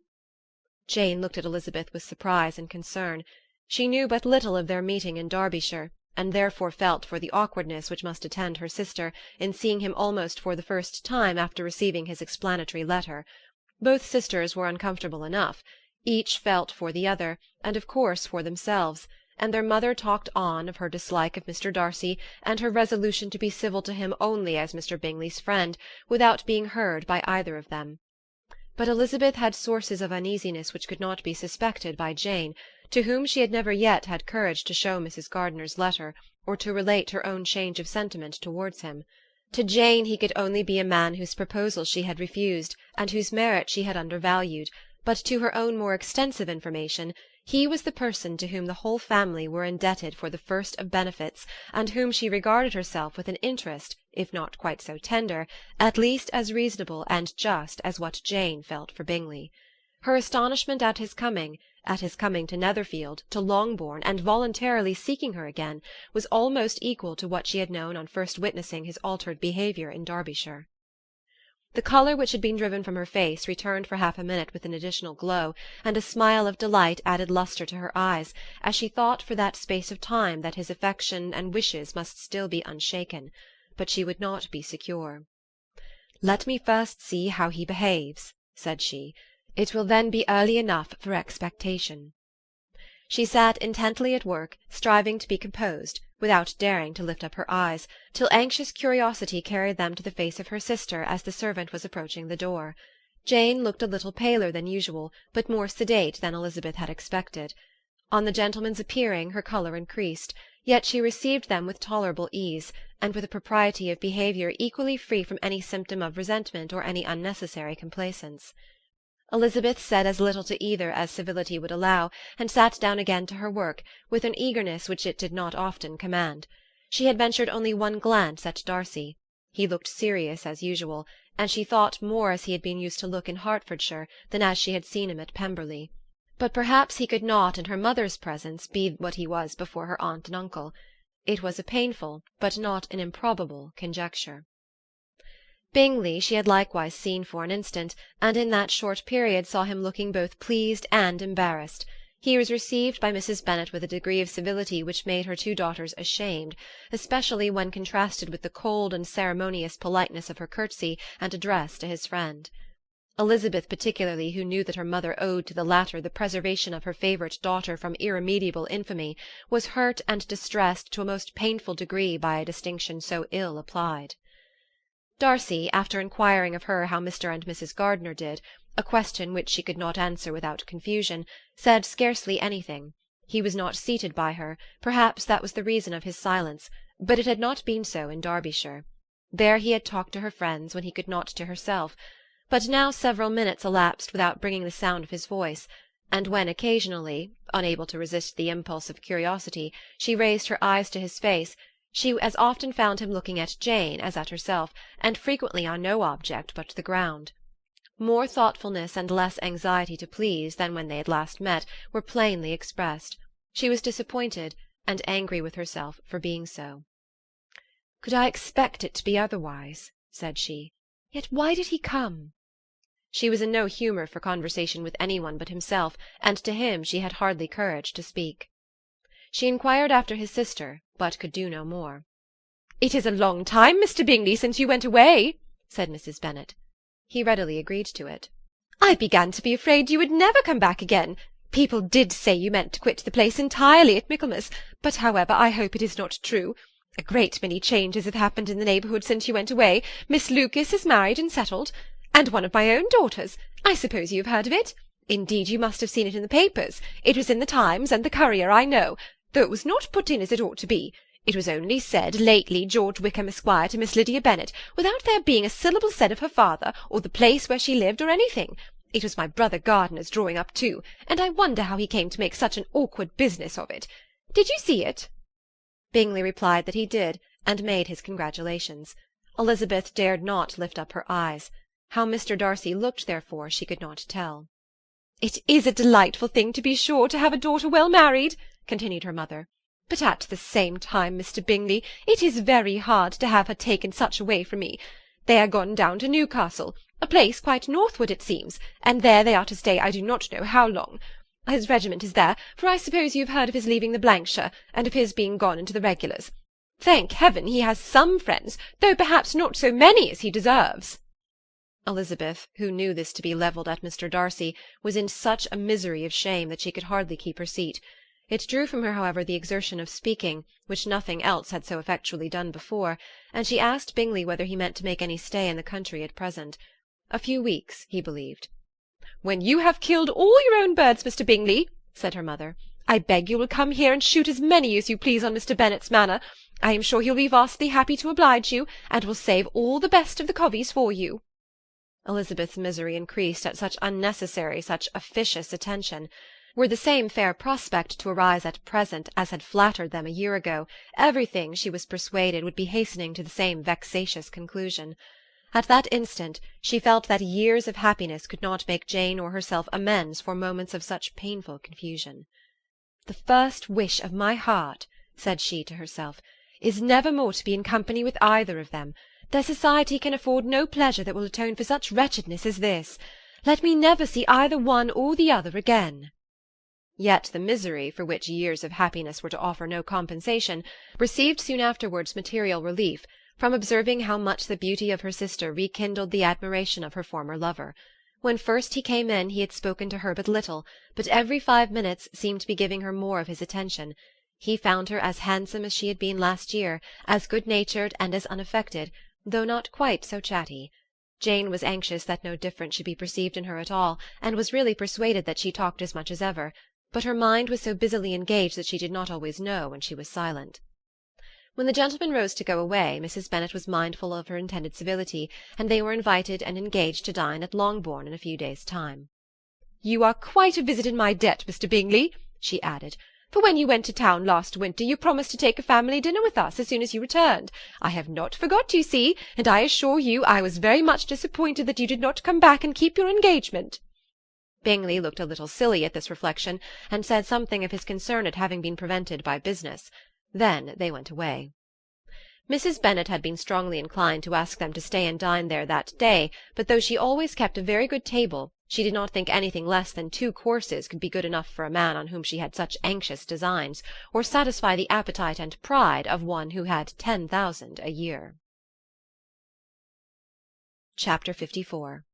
Jane looked at Elizabeth with surprise and concern. She knew but little of their meeting in Derbyshire, and therefore felt for the awkwardness which must attend her sister in seeing him almost for the first time after receiving his explanatory letter. Both sisters were uncomfortable enough. Each felt for the other, and of course for themselves, and their mother talked on of her dislike of Mr. Darcy, and her resolution to be civil to him only as Mr. Bingley's friend, without being heard by either of them. But Elizabeth had sources of uneasiness which could not be suspected by Jane, to whom she had never yet had courage to show Mrs. Gardiner's letter, or to relate her own change of sentiment towards him. To Jane he could only be a man whose proposals she had refused, and whose merit she had undervalued, but to her own more extensive information, he was the person to whom the whole family were indebted for the first of benefits, and whom she regarded herself with an interest, if not quite so tender, at least as reasonable and just as what Jane felt for Bingley. Her astonishment at his coming to Netherfield, to Longbourn, and voluntarily seeking her again, was almost equal to what she had known on first witnessing his altered behaviour in Derbyshire. The colour which had been driven from her face returned for half a minute with an additional glow, and a smile of delight added lustre to her eyes, as she thought for that space of time that his affection and wishes must still be unshaken. But she would not be secure. "Let me first see how he behaves," said she. "It will then be early enough for expectation." She sat intently at work, striving to be composed, without daring to lift up her eyes, till anxious curiosity carried them to the face of her sister as the servant was approaching the door. Jane looked a little paler than usual, but more sedate than Elizabeth had expected. On the gentlemen's appearing her colour increased, yet she received them with tolerable ease, and with a propriety of behaviour equally free from any symptom of resentment or any unnecessary complaisance. Elizabeth said as little to either as civility would allow, and sat down again to her work, with an eagerness which it did not often command. She had ventured only one glance at Darcy. He looked serious as usual, and she thought more as he had been used to look in Hertfordshire than as she had seen him at Pemberley. But perhaps he could not in her mother's presence be what he was before her aunt and uncle. It was a painful, but not an improbable, conjecture. Bingley she had likewise seen for an instant, and in that short period saw him looking both pleased and embarrassed. He was received by Mrs. Bennet with a degree of civility which made her two daughters ashamed, especially when contrasted with the cold and ceremonious politeness of her curtsy and address to his friend. Elizabeth particularly, who knew that her mother owed to the latter the preservation of her favourite daughter from irremediable infamy, was hurt and distressed to a most painful degree by a distinction so ill applied. Darcy, after inquiring of her how Mr. and Mrs. Gardiner did, a question which she could not answer without confusion, said scarcely anything. He was not seated by her, perhaps that was the reason of his silence, but it had not been so in Derbyshire. There he had talked to her friends when he could not to herself, but now several minutes elapsed without bringing the sound of his voice, and when occasionally, unable to resist the impulse of curiosity, she raised her eyes to his face, She as often found him looking at Jane as at herself, and frequently on no object but the ground. More thoughtfulness and less anxiety to please than when they had last met were plainly expressed. She was disappointed, and angry with herself for being so. "Could I expect it to be otherwise?" said she. "Yet why did he come?" She was in no humour for conversation with anyone but himself, and to him she had hardly courage to speak. She inquired after his sister, but could do no more. "It is a long time, Mr. Bingley, since you went away," said Mrs. Bennet. He readily agreed to it. "I began to be afraid you would never come back again. People did say you meant to quit the place entirely at Michaelmas, but however I hope it is not true. A great many changes have happened in the neighbourhood since you went away. Miss Lucas is married and settled, and one of my own daughters. I suppose you have heard of it? Indeed, you must have seen it in the papers. It was in the Times and the Courier, I know, though it was not put in as it ought to be. It was only said lately George Wickham Esquire to Miss Lydia Bennet, without there being a syllable said of her father, or the place where she lived, or anything. It was my brother Gardiner's drawing up too, and I wonder how he came to make such an awkward business of it. Did you see it?" Bingley replied that he did, and made his congratulations. Elizabeth dared not lift up her eyes. How Mr. Darcy looked, therefore, she could not tell. "It is a delightful thing, to be sure, to have a daughter well married," continued her mother. "But at the same time, Mr. Bingley, it is very hard to have her taken such away from me. They are gone down to Newcastle, a place quite northward, it seems, and there they are to stay I do not know how long. His regiment is there, for I suppose you have heard of his leaving the Blankshire, and of his being gone into the regulars. Thank heaven he has some friends, though perhaps not so many as he deserves." Elizabeth, who knew this to be levelled at Mr. Darcy, was in such a misery of shame that she could hardly keep her seat. It drew from her, however, the exertion of speaking, which nothing else had so effectually done before, and she asked Bingley whether he meant to make any stay in the country at present. A few weeks, he believed. "When you have killed all your own birds, Mr. Bingley," said her mother, "I beg you will come here and shoot as many as you please on Mr. Bennet's manor. I am sure he'll be vastly happy to oblige you, and will save all the best of the coveys for you." Elizabeth's misery increased at such unnecessary, such officious attention. Were the same fair prospect to arise at present as had flattered them a year ago, everything, she was persuaded, would be hastening to the same vexatious conclusion. At that instant she felt that years of happiness could not make Jane or herself amends for moments of such painful confusion. "The first wish of my heart," said she to herself, "is never more to be in company with either of them. Their society can afford no pleasure that will atone for such wretchedness as this. Let me never see either one or the other again." Yet the misery, for which years of happiness were to offer no compensation, received soon afterwards material relief, from observing how much the beauty of her sister rekindled the admiration of her former lover. When first he came in he had spoken to her but little, but every 5 minutes seemed to be giving her more of his attention. He found her as handsome as she had been last year, as good-natured and as unaffected, though not quite so chatty. Jane was anxious that no difference should be perceived in her at all, and was really persuaded that she talked as much as ever, but her mind was so busily engaged that she did not always know when she was silent. When the gentlemen rose to go away, Mrs. Bennet was mindful of her intended civility, and they were invited and engaged to dine at Longbourn in a few days' time. "You are quite a visit in my debt, Mr. Bingley," she added, "for when you went to town last winter you promised to take a family dinner with us as soon as you returned. I have not forgot, you see, and I assure you I was very much disappointed that you did not come back and keep your engagement." Bingley looked a little silly at this reflection, and said something of his concern at having been prevented by business. Then they went away. Mrs. Bennet had been strongly inclined to ask them to stay and dine there that day, but though she always kept a very good table, she did not think anything less than 2 courses could be good enough for a man on whom she had such anxious designs, or satisfy the appetite and pride of one who had 10,000 a year. Chapter 54.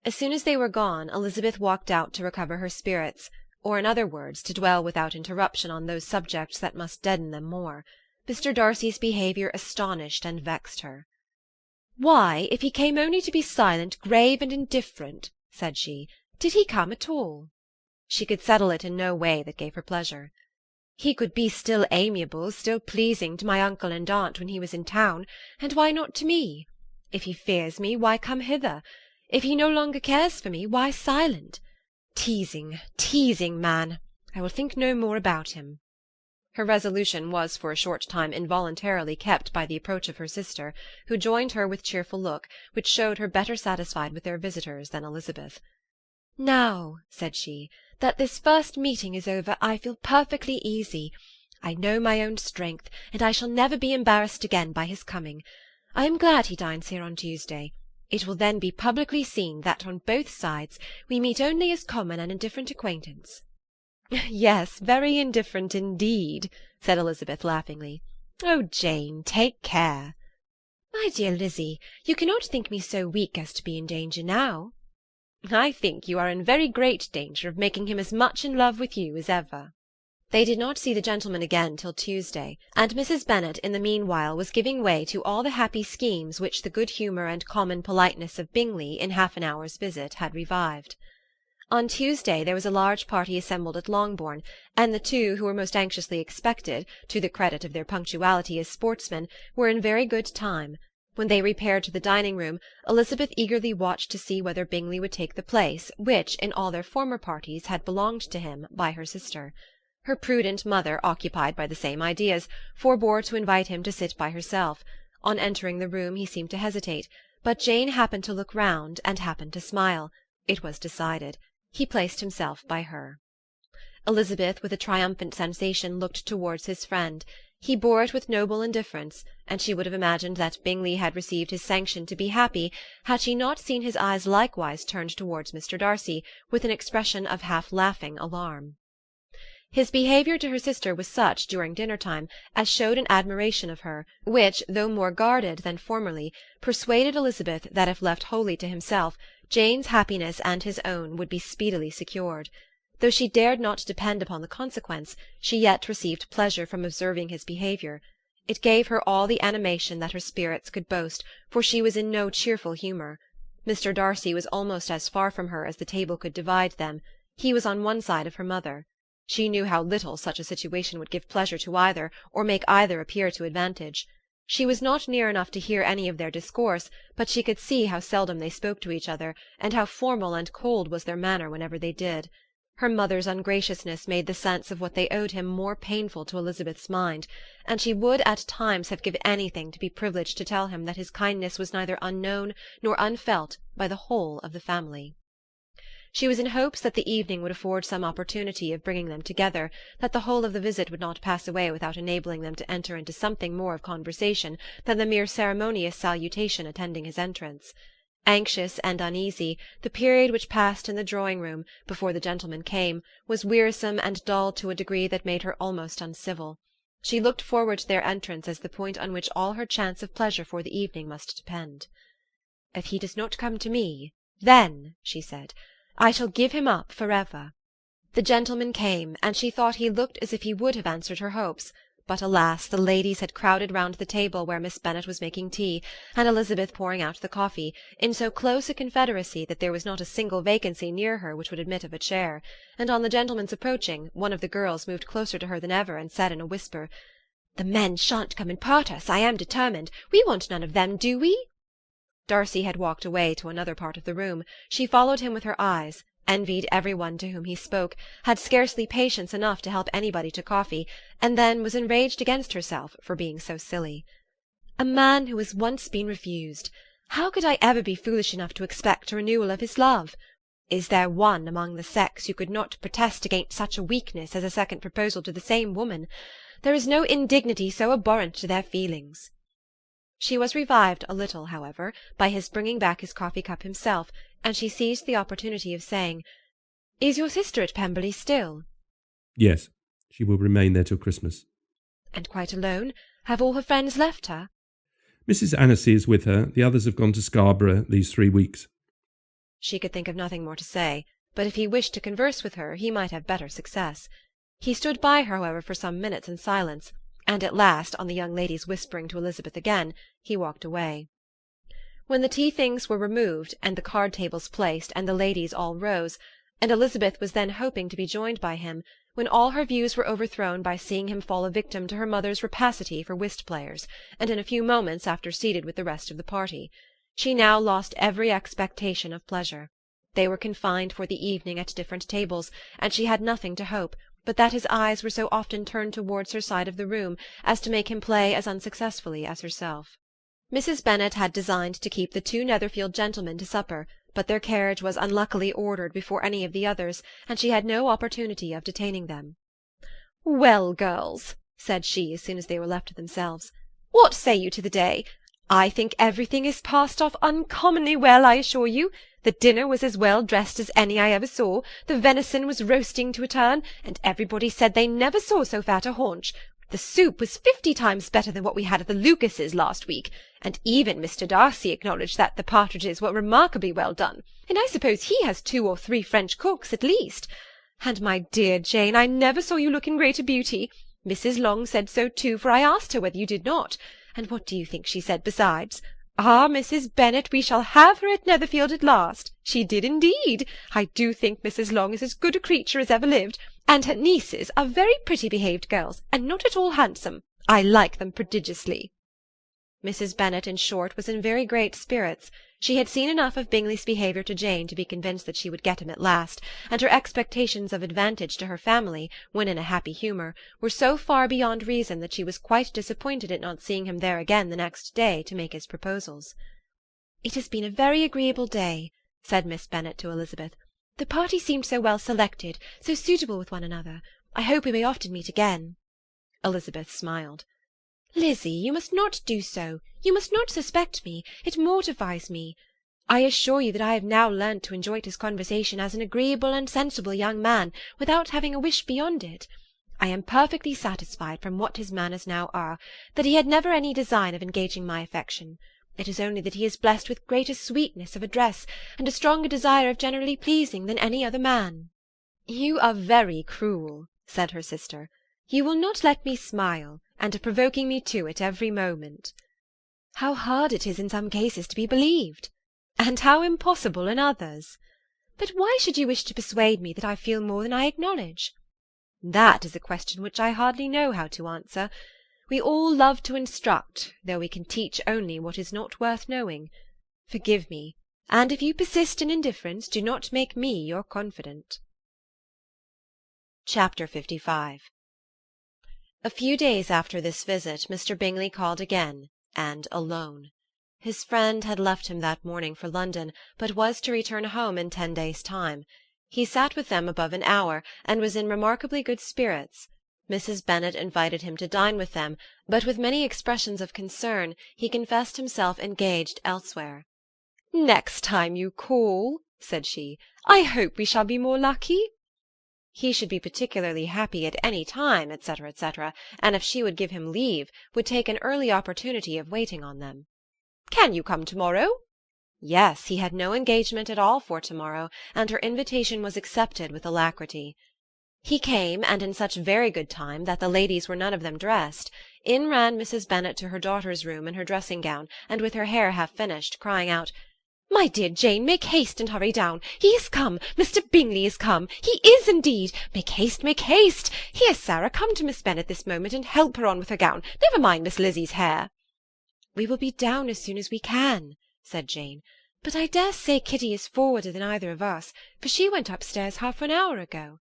As soon as they were gone, Elizabeth walked out to recover her spirits, or in other words, to dwell without interruption on those subjects that must deaden them more. Mr. Darcy's behaviour astonished and vexed her. "Why, if he came only to be silent, grave, and indifferent," said she, "did he come at all?" She could settle it in no way that gave her pleasure. "He could be still amiable, still pleasing to my uncle and aunt when he was in town, and why not to me? If he fears me, why come hither? If he no longer cares for me, why silent? Teasing, teasing man! I will think no more about him." Her resolution was for a short time involuntarily kept by the approach of her sister, who joined her with cheerful look, which showed her better satisfied with their visitors than Elizabeth. "Now," said she, "that this first meeting is over, I feel perfectly easy. I know my own strength, and I shall never be embarrassed again by his coming. I am glad he dines here on Tuesday. It will then be publicly seen that on both sides we meet only as common and indifferent acquaintance." "Yes, very indifferent indeed," said Elizabeth laughingly. "Oh, Jane, take care." "My dear Lizzie, you cannot think me so weak as to be in danger now." "I think you are in very great danger of making him as much in love with you as ever." They did not see the gentleman again till Tuesday, and Mrs. Bennet in the meanwhile was giving way to all the happy schemes which the good humour and common politeness of Bingley in half an hour's visit had revived. On Tuesday there was a large party assembled at Longbourn, and the two who were most anxiously expected, to the credit of their punctuality as sportsmen, were in very good time. When they repaired to the dining-room, Elizabeth eagerly watched to see whether Bingley would take the place which, in all their former parties, had belonged to him by her sister. Her prudent mother, occupied by the same ideas, forbore to invite him to sit by herself. On entering the room he seemed to hesitate, but Jane happened to look round, and happened to smile. It was decided. He placed himself by her. Elizabeth, with a triumphant sensation, looked towards his friend. He bore it with noble indifference, and she would have imagined that Bingley had received his sanction to be happy, had she not seen his eyes likewise turned towards Mr. Darcy, with an expression of half-laughing alarm. His behaviour to her sister was such, during dinner-time, as showed an admiration of her, which, though more guarded than formerly, persuaded Elizabeth that if left wholly to himself, Jane's happiness and his own would be speedily secured. Though she dared not depend upon the consequence, she yet received pleasure from observing his behaviour. It gave her all the animation that her spirits could boast, for she was in no cheerful humour. Mr. Darcy was almost as far from her as the table could divide them. He was on one side of her mother. She knew how little such a situation would give pleasure to either, or make either appear to advantage. She was not near enough to hear any of their discourse, but she could see how seldom they spoke to each other, and how formal and cold was their manner whenever they did. Her mother's ungraciousness made the sense of what they owed him more painful to Elizabeth's mind, and she would at times have given anything to be privileged to tell him that his kindness was neither unknown nor unfelt by the whole of the family. She was in hopes that the evening would afford some opportunity of bringing them together, that the whole of the visit would not pass away without enabling them to enter into something more of conversation than the mere ceremonious salutation attending his entrance. Anxious and uneasy, the period which passed in the drawing-room, before the gentleman came, was wearisome and dull to a degree that made her almost uncivil. She looked forward to their entrance as the point on which all her chance of pleasure for the evening must depend. "If he does not come to me, then," she said, "I shall give him up for ever." The gentleman came, and she thought he looked as if he would have answered her hopes. But alas, the ladies had crowded round the table where Miss Bennet was making tea, and Elizabeth pouring out the coffee, in so close a confederacy that there was not a single vacancy near her which would admit of a chair, and on the gentleman's approaching, one of the girls moved closer to her than ever, and said in a whisper, "The men shan't come and part us, I am determined. We want none of them, do we?" Darcy had walked away to another part of the room. She followed him with her eyes, envied every one to whom he spoke, had scarcely patience enough to help anybody to coffee, and then was enraged against herself for being so silly. A man who has once been refused! How could I ever be foolish enough to expect a renewal of his love? Is there one among the sex who could not protest against such a weakness as a second proposal to the same woman? There is no indignity so abhorrent to their feelings. She was revived a little, however, by his bringing back his coffee-cup himself, and she seized the opportunity of saying, "Is your sister at Pemberley still?" "Yes, she will remain there till Christmas." "And quite alone? Have all her friends left her?" "Mrs. Annesley is with her. The others have gone to Scarborough these 3 weeks." She could think of nothing more to say, but if he wished to converse with her, he might have better success. He stood by her, however, for some minutes in silence, and at last, on the young lady's whispering to Elizabeth again, he walked away. When the tea-things were removed, and the card-tables placed, and the ladies all rose, and Elizabeth was then hoping to be joined by him, when all her views were overthrown by seeing him fall a victim to her mother's rapacity for whist-players, and in a few moments after seated with the rest of the party. She now lost every expectation of pleasure. They were confined for the evening at different tables, and she had nothing to hope, but that his eyes were so often turned towards her side of the room as to make him play as unsuccessfully as herself. Mrs. Bennet had designed to keep the 2 Netherfield gentlemen to supper, but their carriage was unluckily ordered before any of the others, and she had no opportunity of detaining them. "Well, girls," said she, as soon as they were left to themselves, "what say you to the day? I think everything is passed off uncommonly well, I assure you. The dinner was as well dressed as any I ever saw, the venison was roasting to a turn, and everybody said they never saw so fat a haunch. The soup was 50 times better than what we had at the Lucases last week, and even Mr. Darcy acknowledged that the partridges were remarkably well done, and I suppose he has 2 or 3 French cooks at least. And, my dear Jane, I never saw you look in greater beauty. Mrs. Long said so too, for I asked her whether you did not. And what do you think she said besides? 'Ah, Mrs. Bennet, we shall have her at Netherfield at last.' She did indeed. I do think Mrs. Long is as good a creature as ever lived, and her nieces are very pretty behaved girls, and not at all handsome. I like them prodigiously." Mrs. Bennet, in short, was in very great spirits. She had seen enough of Bingley's behaviour to Jane to be convinced that she would get him at last, and her expectations of advantage to her family, when in a happy humour, were so far beyond reason that she was quite disappointed at not seeing him there again the next day to make his proposals. "It has been a very agreeable day," said Miss Bennet to Elizabeth. "The party seemed so well selected, so suitable with one another. I hope we may often meet again." Elizabeth smiled. "Lizzie, you must not do so. You must not suspect me. It mortifies me. I assure you that I have now learnt to enjoy his conversation as an agreeable and sensible young man, without having a wish beyond it. I am perfectly satisfied, from what his manners now are, that he had never any design of engaging my affection. It is only that he is blessed with greater sweetness of address, and a stronger desire of generally pleasing, than any other man." "You are very cruel," said her sister. "You will not let me smile, and are provoking me to it every moment." "How hard it is in some cases to be believed!" "And how impossible in others!" "But why should you wish to persuade me that I feel more than I acknowledge?" "That is a question which I hardly know how to answer. We all love to instruct, though we can teach only what is not worth knowing. Forgive me, and if you persist in indifference, do not make me your confidant." Chapter 55. A few days after this visit, Mr. Bingley called again, and alone. His friend had left him that morning for London, but was to return home in 10 days' time. He sat with them above an hour, and was in remarkably good spirits. Mrs. Bennet invited him to dine with them, but with many expressions of concern he confessed himself engaged elsewhere. "Next time you call," said she, "I hope we shall be more lucky." He should be particularly happy at any time, etc., etc., and if she would give him leave, would take an early opportunity of waiting on them. "Can you come to-morrow?" Yes, he had no engagement at all for to-morrow, and her invitation was accepted with alacrity. He came, and in such very good time that the ladies were none of them dressed. In ran Mrs. Bennet to her daughter's room in her dressing-gown, and with her hair half finished, crying out, "My dear Jane, make haste and hurry down. He is come. Mr. Bingley is come. He is indeed. Make haste, make haste. Here, Sarah, come to Miss Bennet this moment, and help her on with her gown. Never mind Miss Lizzie's hair." "We will be down as soon as we can," said Jane. "But I dare say Kitty is forwarder than either of us, for she went upstairs half an hour ago."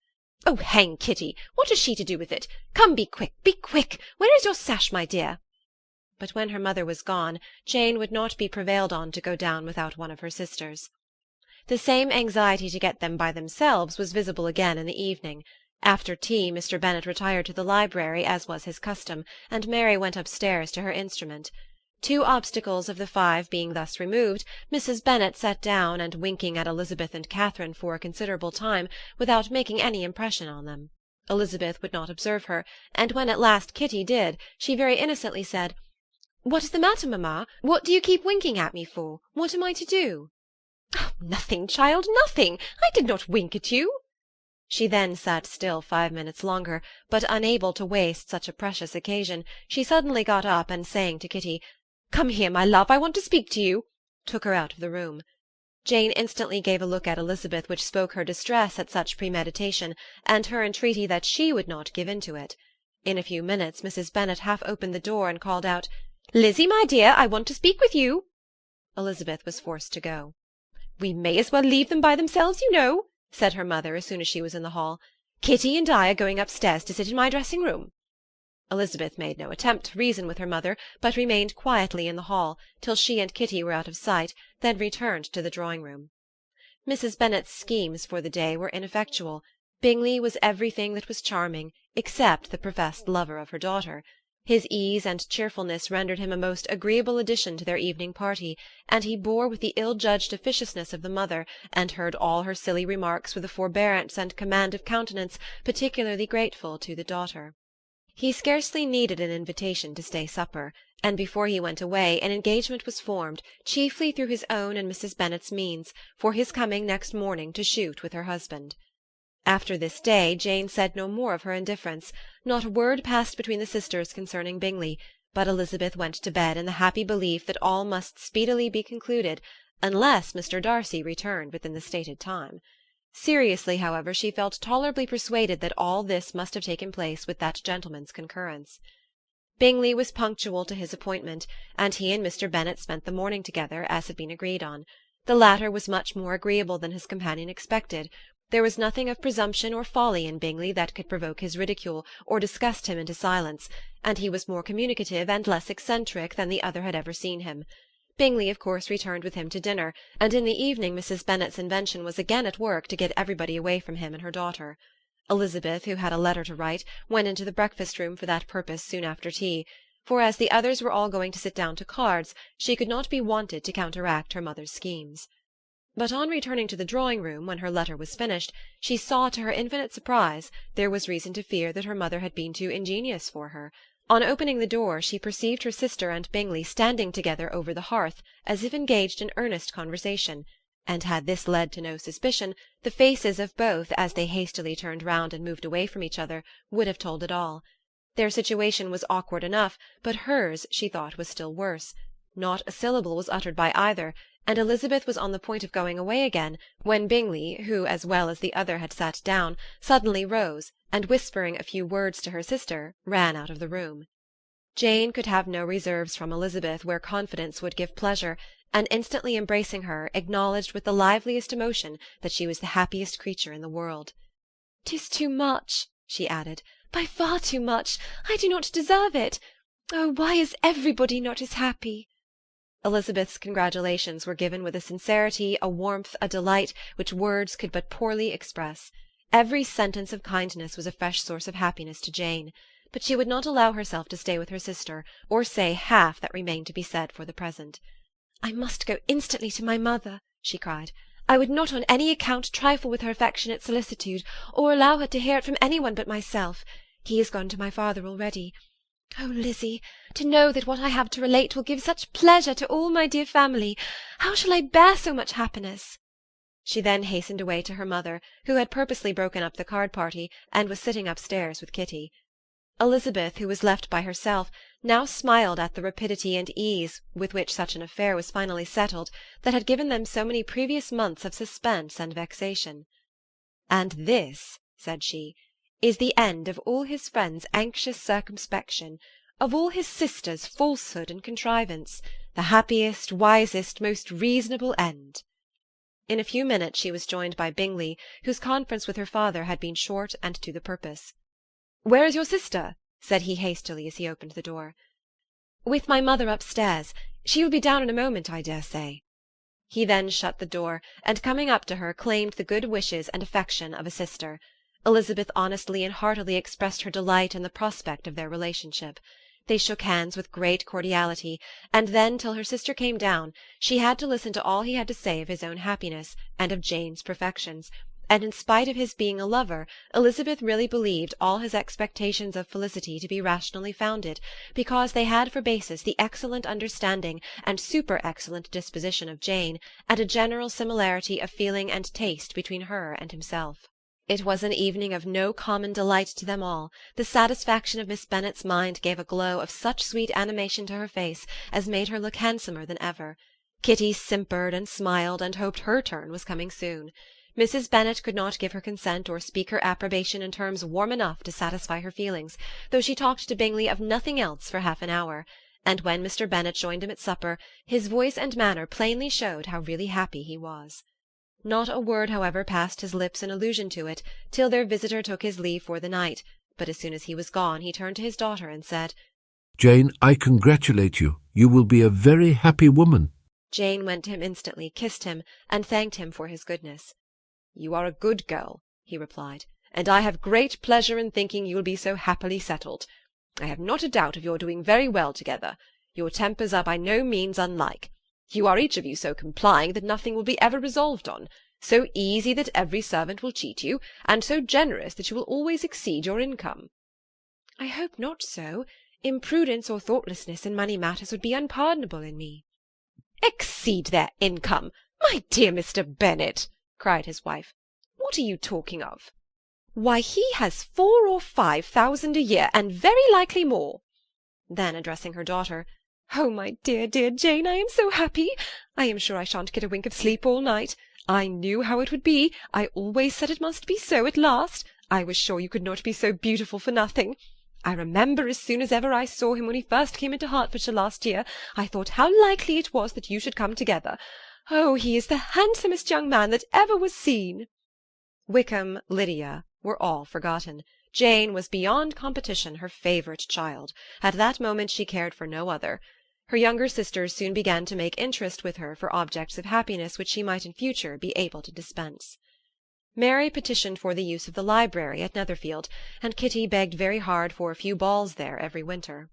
"Oh, hang Kitty! What has she to do with it? Come, be quick, be quick! Where is your sash, my dear?" But when her mother was gone, Jane would not be prevailed on to go down without one of her sisters. The same anxiety to get them by themselves was visible again in the evening. After tea Mr. Bennet retired to the library, as was his custom, and Mary went upstairs to her instrument. 2 obstacles of the 5 being thus removed, Mrs. Bennet sat down, and winking at Elizabeth and Catherine for a considerable time, without making any impression on them. Elizabeth would not observe her, and when at last Kitty did, she very innocently said, "What is the matter, mamma? What do you keep winking at me for? What am I to do?" "Oh, nothing, child, nothing. I did not wink at you." She then sat still 5 minutes longer, but unable to waste such a precious occasion, she suddenly got up, and saying to Kitty, "Come here, my love, I want to speak to you," took her out of the room. Jane instantly gave a look at Elizabeth which spoke her distress at such premeditation, and her entreaty that she would not give in to it. In a few minutes Mrs. Bennet half opened the door and called out, "Lizzie, my dear, I want to speak with you." Elizabeth was forced to go. "We may as well leave them by themselves, you know," said her mother as soon as she was in the hall. Kitty and I are going upstairs to sit in my dressing-room." Elizabeth made no attempt to reason with her mother, but remained quietly in the hall till she and Kitty were out of sight, then returned to the drawing-room. Mrs. Bennet's schemes for the day were ineffectual. Bingley was everything that was charming, except the professed lover of her daughter. His ease and cheerfulness rendered him a most agreeable addition to their evening party, and he bore with the ill-judged officiousness of the mother, and heard all her silly remarks with a forbearance and command of countenance particularly grateful to the daughter. He scarcely needed an invitation to stay supper, and before he went away an engagement was formed, chiefly through his own and Mrs. Bennet's means, for his coming next morning to shoot with her husband. After this day Jane said no more of her indifference. Not a word passed between the sisters concerning Bingley, but Elizabeth went to bed in the happy belief that all must speedily be concluded, unless Mr. Darcy returned within the stated time. Seriously, however, she felt tolerably persuaded that all this must have taken place with that gentleman's concurrence. Bingley was punctual to his appointment, and he and Mr. Bennet spent the morning together, as had been agreed on. The latter was much more agreeable than his companion expected. There was nothing of presumption or folly in Bingley that could provoke his ridicule or disgust him into silence, and he was more communicative and less eccentric than the other had ever seen him. Bingley of course returned with him to dinner, and in the evening Mrs. Bennet's invention was again at work to get everybody away from him and her daughter. Elizabeth, who had a letter to write, went into the breakfast-room for that purpose soon after tea, for as the others were all going to sit down to cards, she could not be wanted to counteract her mother's schemes. But on returning to the drawing-room, when her letter was finished, she saw, to her infinite surprise, there was reason to fear that her mother had been too ingenious for her. On opening the door, she perceived her sister and Bingley standing together over the hearth, as if engaged in earnest conversation, and had this led to no suspicion, the faces of both, as they hastily turned round and moved away from each other, would have told it all. Their situation was awkward enough, but hers, she thought, was still worse. Not a syllable was uttered by either, and Elizabeth was on the point of going away again, when Bingley, who as well as the other had sat down, suddenly rose, and whispering a few words to her sister, ran out of the room. Jane could have no reserves from Elizabeth where confidence would give pleasure, and instantly embracing her, acknowledged with the liveliest emotion that she was the happiest creature in the world. "'Tis too much," she added, "by far too much. I do not deserve it. Oh, why is everybody not as happy?" Elizabeth's congratulations were given with a sincerity, a warmth, a delight, which words could but poorly express. Every sentence of kindness was a fresh source of happiness to Jane, but she would not allow herself to stay with her sister, or say half that remained to be said for the present. "I must go instantly to my mother," she cried. "I would not on any account trifle with her affectionate solicitude, or allow her to hear it from any one but myself. He is gone to my father already. Oh, Lizzie, to know that what I have to relate will give such pleasure to all my dear family! How shall I bear so much happiness?" She then hastened away to her mother, who had purposely broken up the card-party, and was sitting upstairs with Kitty. Elizabeth, who was left by herself, now smiled at the rapidity and ease with which such an affair was finally settled, that had given them so many previous months of suspense and vexation. "And this," said she, "is the end of all his friends' anxious circumspection, of all his sisters' falsehood and contrivance, the happiest, wisest, most reasonable end." In a few minutes she was joined by Bingley, whose conference with her father had been short and to the purpose. "Where is your sister?" said he hastily as he opened the door. "With my mother upstairs. She will be down in a moment, I dare say." He then shut the door, and coming up to her, claimed the good wishes and affection of a sister. Elizabeth honestly and heartily expressed her delight in the prospect of their relationship. They shook hands with great cordiality, and then, till her sister came down, she had to listen to all he had to say of his own happiness, and of Jane's perfections, and in spite of his being a lover, Elizabeth really believed all his expectations of felicity to be rationally founded, because they had for basis the excellent understanding and super-excellent disposition of Jane, and a general similarity of feeling and taste between her and himself. It was an evening of no common delight to them all. The satisfaction of Miss Bennet's mind gave a glow of such sweet animation to her face as made her look handsomer than ever. Kitty simpered and smiled and hoped her turn was coming soon. Mrs. Bennet could not give her consent or speak her approbation in terms warm enough to satisfy her feelings, though she talked to Bingley of nothing else for half an hour, and when Mr. Bennet joined him at supper, his voice and manner plainly showed how really happy he was. Not a word, however, passed his lips in allusion to it, till their visitor took his leave for the night, but as soon as he was gone he turned to his daughter and said, "Jane, I congratulate you. You will be a very happy woman." Jane went to him instantly, kissed him, and thanked him for his goodness. "You are a good girl," he replied, "and I have great pleasure in thinking you will be so happily settled. I have not a doubt of your doing very well together. Your tempers are by no means unlike. You are each of you so complying that nothing will be ever resolved on, so easy that every servant will cheat you, and so generous that you will always exceed your income." "I hope not so. Imprudence or thoughtlessness in money matters would be unpardonable in me." "Exceed their income! My dear Mr. Bennet," cried his wife, "what are you talking of? Why, he has 4,000 or 5,000 a year, and very likely more." Then, addressing her daughter, "Oh, my dear, dear Jane, I am so happy! I am sure I shan't get a wink of sleep all night. I knew how it would be. I always said it must be so at last. I was sure you could not be so beautiful for nothing. I remember as soon as ever I saw him when he first came into Hertfordshire last year, I thought how likely it was that you should come together. Oh, he is the handsomest young man that ever was seen." Wickham, Lydia, were all forgotten. Jane was beyond competition her favourite child. At that moment she cared for no other. Her younger sisters soon began to make interest with her for objects of happiness which she might in future be able to dispense. Mary petitioned for the use of the library at Netherfield, and Kitty begged very hard for a few balls there every winter.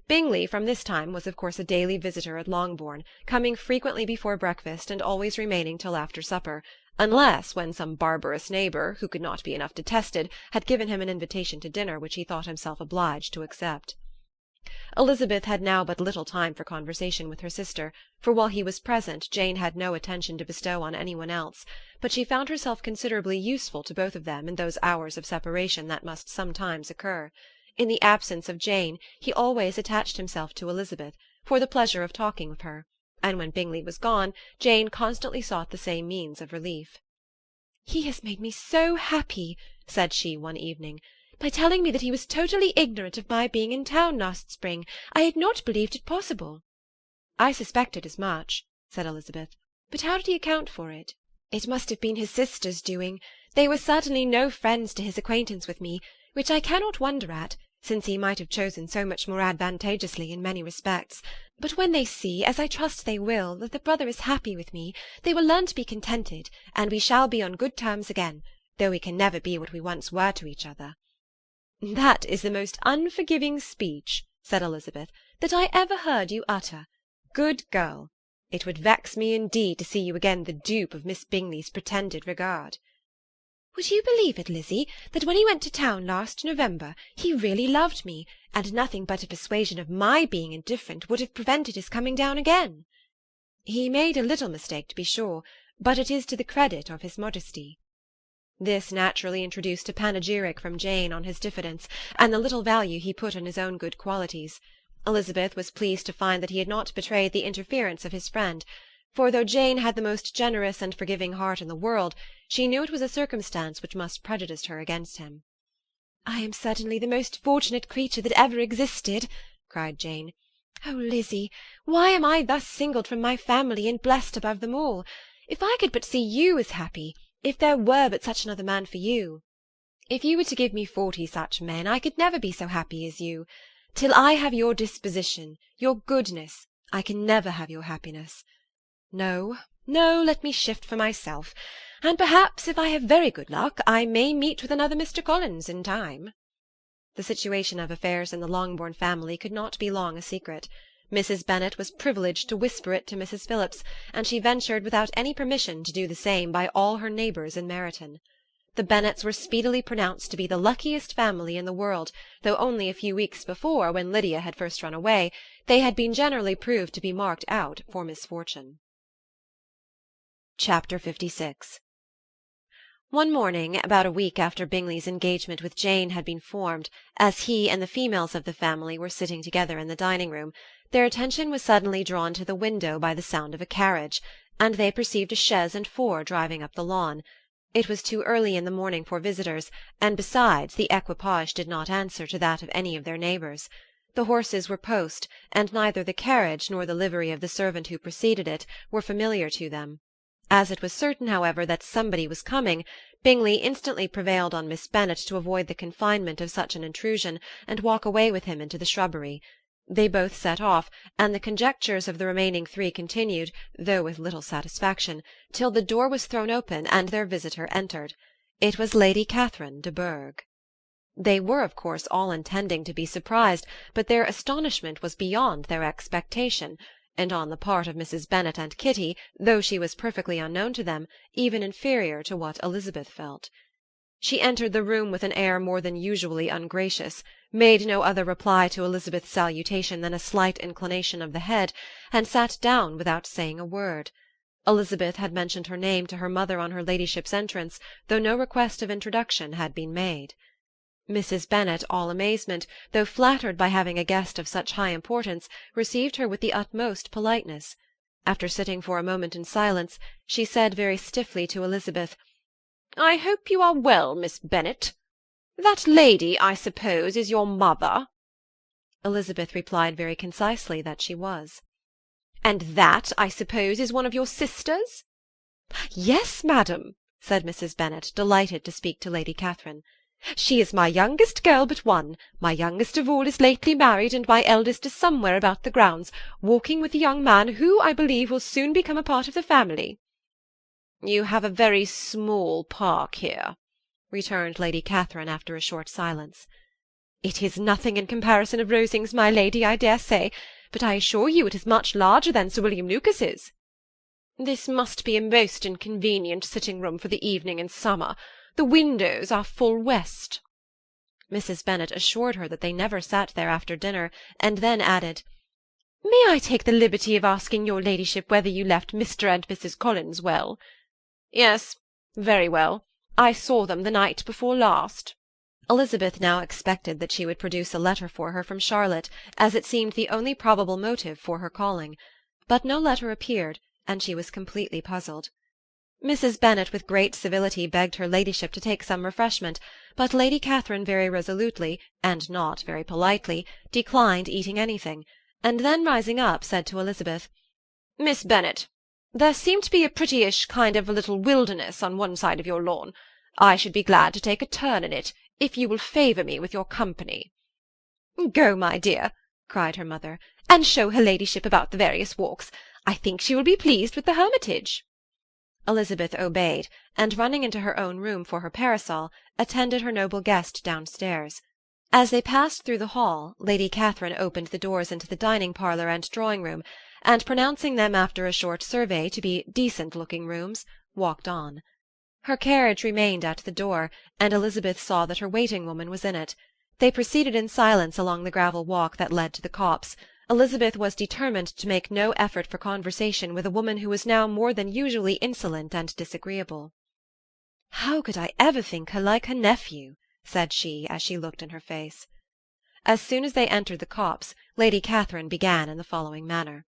Bingley from this time was of course a daily visitor at Longbourn, coming frequently before breakfast and always remaining till after supper, unless when some barbarous neighbour, who could not be enough detested, had given him an invitation to dinner which he thought himself obliged to accept. Elizabeth had now but little time for conversation with her sister, for while he was present Jane had no attention to bestow on any one else, but she found herself considerably useful to both of them in those hours of separation that must sometimes occur. In the absence of Jane he always attached himself to Elizabeth, for the pleasure of talking with her, and when Bingley was gone Jane constantly sought the same means of relief. "He has made me so happy," said she one evening, "by telling me that he was totally ignorant of my being in town last spring. I had not believed it possible." "I suspected as much," said Elizabeth. "But how did he account for it?" "It must have been his sister's doing. They were certainly no friends to his acquaintance with me, which I cannot wonder at, since he might have chosen so much more advantageously in many respects. But when they see, as I trust they will, that the brother is happy with me, they will learn to be contented, and we shall be on good terms again, though we can never be what we once were to each other." "That is the most unforgiving speech," said Elizabeth, "that I ever heard you utter. Good girl! It would vex me indeed to see you again the dupe of Miss Bingley's pretended regard." "Would you believe it, Lizzie, that when he went to town last November he really loved me, and nothing but a persuasion of my being indifferent would have prevented his coming down again?" "He made a little mistake, to be sure, but it is to the credit of his modesty." This naturally introduced a panegyric from Jane on his diffidence, and the little value he put on his own good qualities. Elizabeth was pleased to find that he had not betrayed the interference of his friend, for though Jane had the most generous and forgiving heart in the world, she knew it was a circumstance which must prejudice her against him. "I am certainly the most fortunate creature that ever existed," cried Jane. "Oh, Lizzie, why am I thus singled from my family and blessed above them all? If I could but see you as happy, if there were but such another man for you! If you were to give me 40 such men, I could never be so happy as you. Till I have your disposition, your goodness, I can never have your happiness. No, no, let me shift for myself, and perhaps, if I have very good luck, I may meet with another Mr. Collins in time." The situation of affairs in the Longbourn family could not be long a secret. Mrs. Bennet was privileged to whisper it to Mrs. Phillips, and she ventured without any permission to do the same by all her neighbours in Meryton. The Bennets were speedily pronounced to be the luckiest family in the world, though only a few weeks before, when Lydia had first run away, they had been generally proved to be marked out for misfortune. Chapter 56. One morning, about a week after Bingley's engagement with Jane had been formed, as he and the females of the family were sitting together in the dining-room, their attention was suddenly drawn to the window by the sound of a carriage, and they perceived a chaise and four driving up the lawn. It was too early in the morning for visitors, and besides, the equipage did not answer to that of any of their neighbours. The horses were post, and neither the carriage nor the livery of the servant who preceded it were familiar to them. As it was certain, however, that somebody was coming, Bingley instantly prevailed on Miss Bennet to avoid the confinement of such an intrusion, and walk away with him into the shrubbery. They both set off, and the conjectures of the remaining three continued, though with little satisfaction, till the door was thrown open and their visitor entered. It was Lady Catherine de Bourgh. They were, of course, all intending to be surprised, but their astonishment was beyond their expectation, and on the part of Mrs. Bennet and Kitty, though she was perfectly unknown to them, even inferior to what Elizabeth felt. She entered the room with an air more than usually ungracious, made no other reply to Elizabeth's salutation than a slight inclination of the head, and sat down without saying a word. Elizabeth had mentioned her name to her mother on her ladyship's entrance, though no request of introduction had been made. Mrs. Bennet, all amazement, though flattered by having a guest of such high importance, received her with the utmost politeness. After sitting for a moment in silence, she said very stiffly to Elizabeth, "I hope you are well, Miss Bennet. That lady, I suppose, is your mother?" Elizabeth replied very concisely that she was. "And that, I suppose, is one of your sisters?" "Yes, madam," said Mrs. Bennet, delighted to speak to Lady Catherine. "She is my youngest girl but one. My youngest of all is lately married, and my eldest is somewhere about the grounds, walking with a young man who, I believe, will soon become a part of the family." "You have a very small park here," returned Lady Catherine after a short silence. "It is nothing in comparison of Rosings, my lady, I dare say, but I assure you it is much larger than Sir William Lucas's." "This must be a most inconvenient sitting-room for the evening in summer. The windows are full west." Mrs. Bennet assured her that they never sat there after dinner, and then added, "May I take the liberty of asking your ladyship whether you left Mr. and Mrs. Collins well?" "Yes, very well. I saw them the night before last." Elizabeth now expected that she would produce a letter for her from Charlotte, as it seemed the only probable motive for her calling. But no letter appeared, and she was completely puzzled. Mrs. Bennet with great civility begged her ladyship to take some refreshment, but Lady Catherine very resolutely, and not very politely, declined eating anything, and then rising up said to Elizabeth, "Miss Bennet, there seemed to be a prettyish kind of a little wilderness on one side of your lawn. I should be glad to take a turn in it, if you will favour me with your company." "Go, my dear," cried her mother, "and show her ladyship about the various walks. I think she will be pleased with the hermitage." Elizabeth obeyed, and running into her own room for her parasol, attended her noble guest downstairs. As they passed through the hall, Lady Catherine opened the doors into the dining-parlour and drawing-room, and pronouncing them after a short survey to be decent-looking rooms, walked on. Her carriage remained at the door, and Elizabeth saw that her waiting-woman was in it. They proceeded in silence along the gravel walk that led to the copse. Elizabeth was determined to make no effort for conversation with a woman who was now more than usually insolent and disagreeable. "How could I ever think her like her nephew?" said she, as she looked in her face. As soon as they entered the copse, Lady Catherine began in the following manner.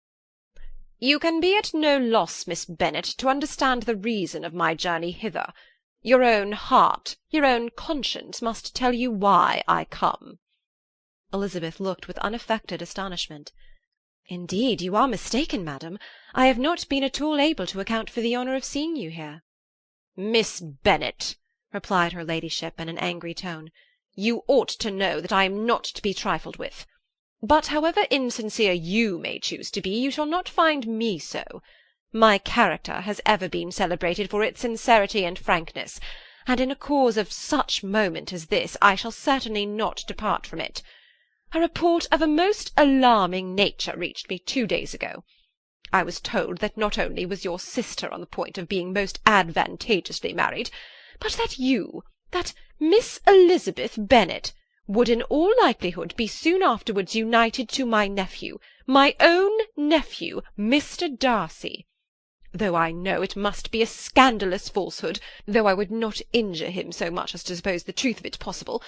"You can be at no loss, Miss Bennet, to understand the reason of my journey hither. Your own heart, your own conscience must tell you why I come." Elizabeth looked with unaffected astonishment. "Indeed, you are mistaken, madam. I have not been at all able to account for the honour of seeing you here." "Miss Bennet," replied her ladyship in an angry tone, "you ought to know that I am not to be trifled with. But however insincere you may choose to be, you shall not find me so. My character has ever been celebrated for its sincerity and frankness, and in a cause of such moment as this I shall certainly not depart from it. A report of a most alarming nature reached me 2 days ago. I was told that not only was your sister on the point of being most advantageously married, but that you, that Miss Elizabeth Bennet, would in all likelihood be soon afterwards united to my nephew, my own nephew, Mr. Darcy. Though I know it must be a scandalous falsehood, though I would not injure him so much as to suppose the truth of it possible,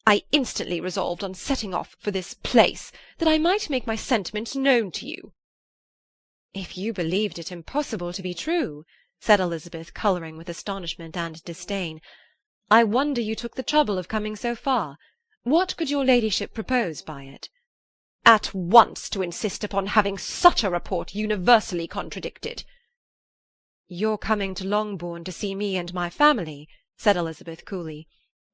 I instantly resolved on setting off for this place, that I might make my sentiments known to you." "If you believed it impossible to be true," said Elizabeth, colouring with astonishment and disdain, "I wonder you took the trouble of coming so far. What could your ladyship propose by it?" "At once to insist upon having such a report universally contradicted." "Your coming to Longbourn to see me and my family," said Elizabeth coolly,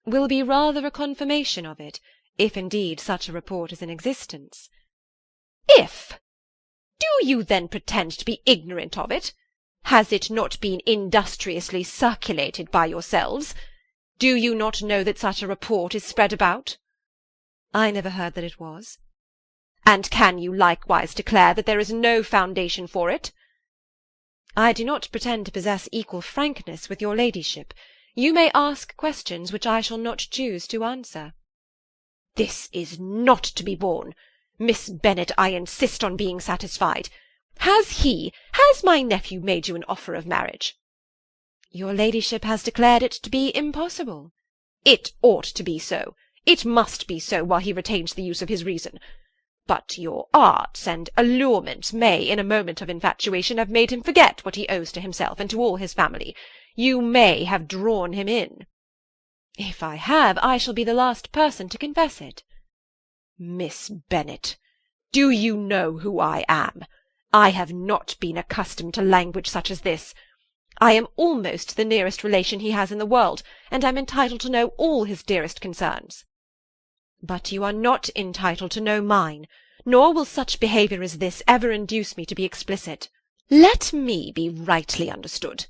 "will be rather a confirmation of it, if indeed such a report is in existence." "If! Do you then pretend to be ignorant of it? Has it not been industriously circulated by yourselves? Do you not know that such a report is spread about?" "I never heard that it was." "And can you likewise declare that there is no foundation for it?" "I do not pretend to possess equal frankness with your ladyship. You may ask questions which I shall not choose to answer." "This is not to be borne. Miss Bennet, I insist on being satisfied. Has my nephew made you an offer of marriage?" "Your ladyship has declared it to be impossible." "It ought to be so. It must be so while he retains the use of his reason. But your arts and allurements may, in a moment of infatuation, have made him forget what he owes to himself and to all his family. You may have drawn him in." "If I have, I shall be the last person to confess it." "Miss Bennet, do you know who I am? I have not been accustomed to language such as this. I am almost the nearest relation he has in the world, and am entitled to know all his dearest concerns." "But you are not entitled to know mine, nor will such behaviour as this ever induce me to be explicit." "Let me be rightly understood.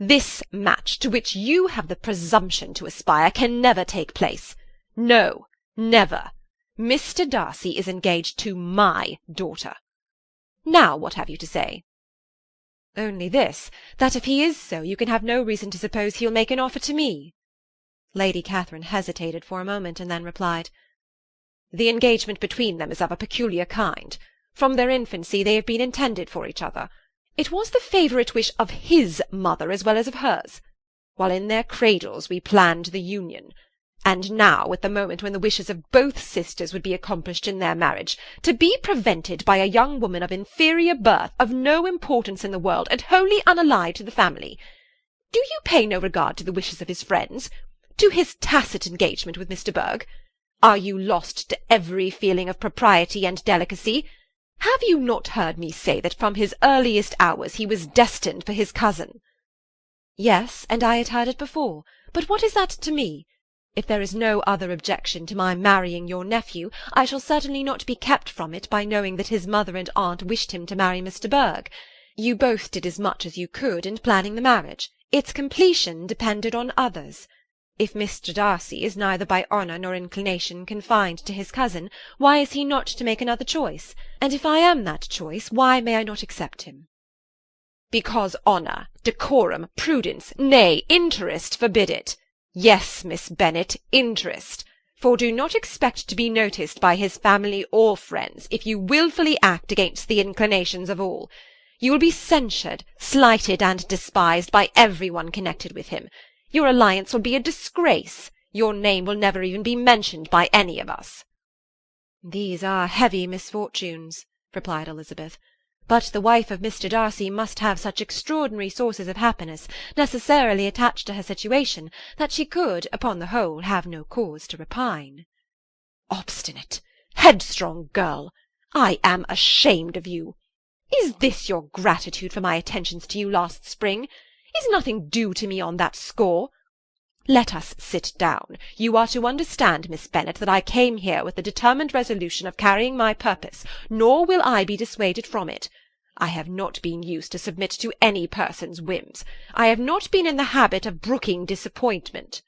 This match, to which you have the presumption to aspire, can never take place. No, never. Mr. Darcy is engaged to my daughter. Now what have you to say?" "Only this, that if he is so, you can have no reason to suppose he'll make an offer to me." Lady Catherine hesitated for a moment, and then replied, "The engagement between them is of a peculiar kind. From their infancy they have been intended for each other. It was the favourite wish of his mother as well as of hers. While in their cradles we planned the union. And now, at the moment when the wishes of both sisters would be accomplished in their marriage, to be prevented by a young woman of inferior birth, of no importance in the world, and wholly unallied to the family. Do you pay no regard to the wishes of his friends? To his tacit engagement with Mr. Berg? Are you lost to every feeling of propriety and delicacy? Have you not heard me say that from his earliest hours he was destined for his cousin?" "Yes, and I had heard it before. But what is that to me? If there is no other objection to my marrying your nephew, I shall certainly not be kept from it by knowing that his mother and aunt wished him to marry Mr. Berg. You both did as much as you could in planning the marriage. Its completion depended on others. If Mr. Darcy is neither by honour nor inclination confined to his cousin, why is he not to make another choice? And if I am that choice, why may I not accept him?" "Because honour, decorum, prudence, nay, interest forbid it. Yes, Miss Bennet, interest. For do not expect to be noticed by his family or friends if you wilfully act against the inclinations of all. You will be censured, slighted, and despised by every one connected with him. Your alliance will be a disgrace. Your name will never even be mentioned by any of us." "These are heavy misfortunes," replied Elizabeth. "But the wife of Mr. Darcy must have such extraordinary sources of happiness necessarily attached to her situation, that she could, upon the whole, have no cause to repine." "Obstinate, headstrong girl! I am ashamed of you. Is this your gratitude for my attentions to you last spring? Is nothing due to me on that score? Let us sit down. You are to understand, Miss Bennet, that I came here with the determined resolution of carrying my purpose, nor will I be dissuaded from it. I have not been used to submit to any person's whims. I have not been in the habit of brooking disappointment."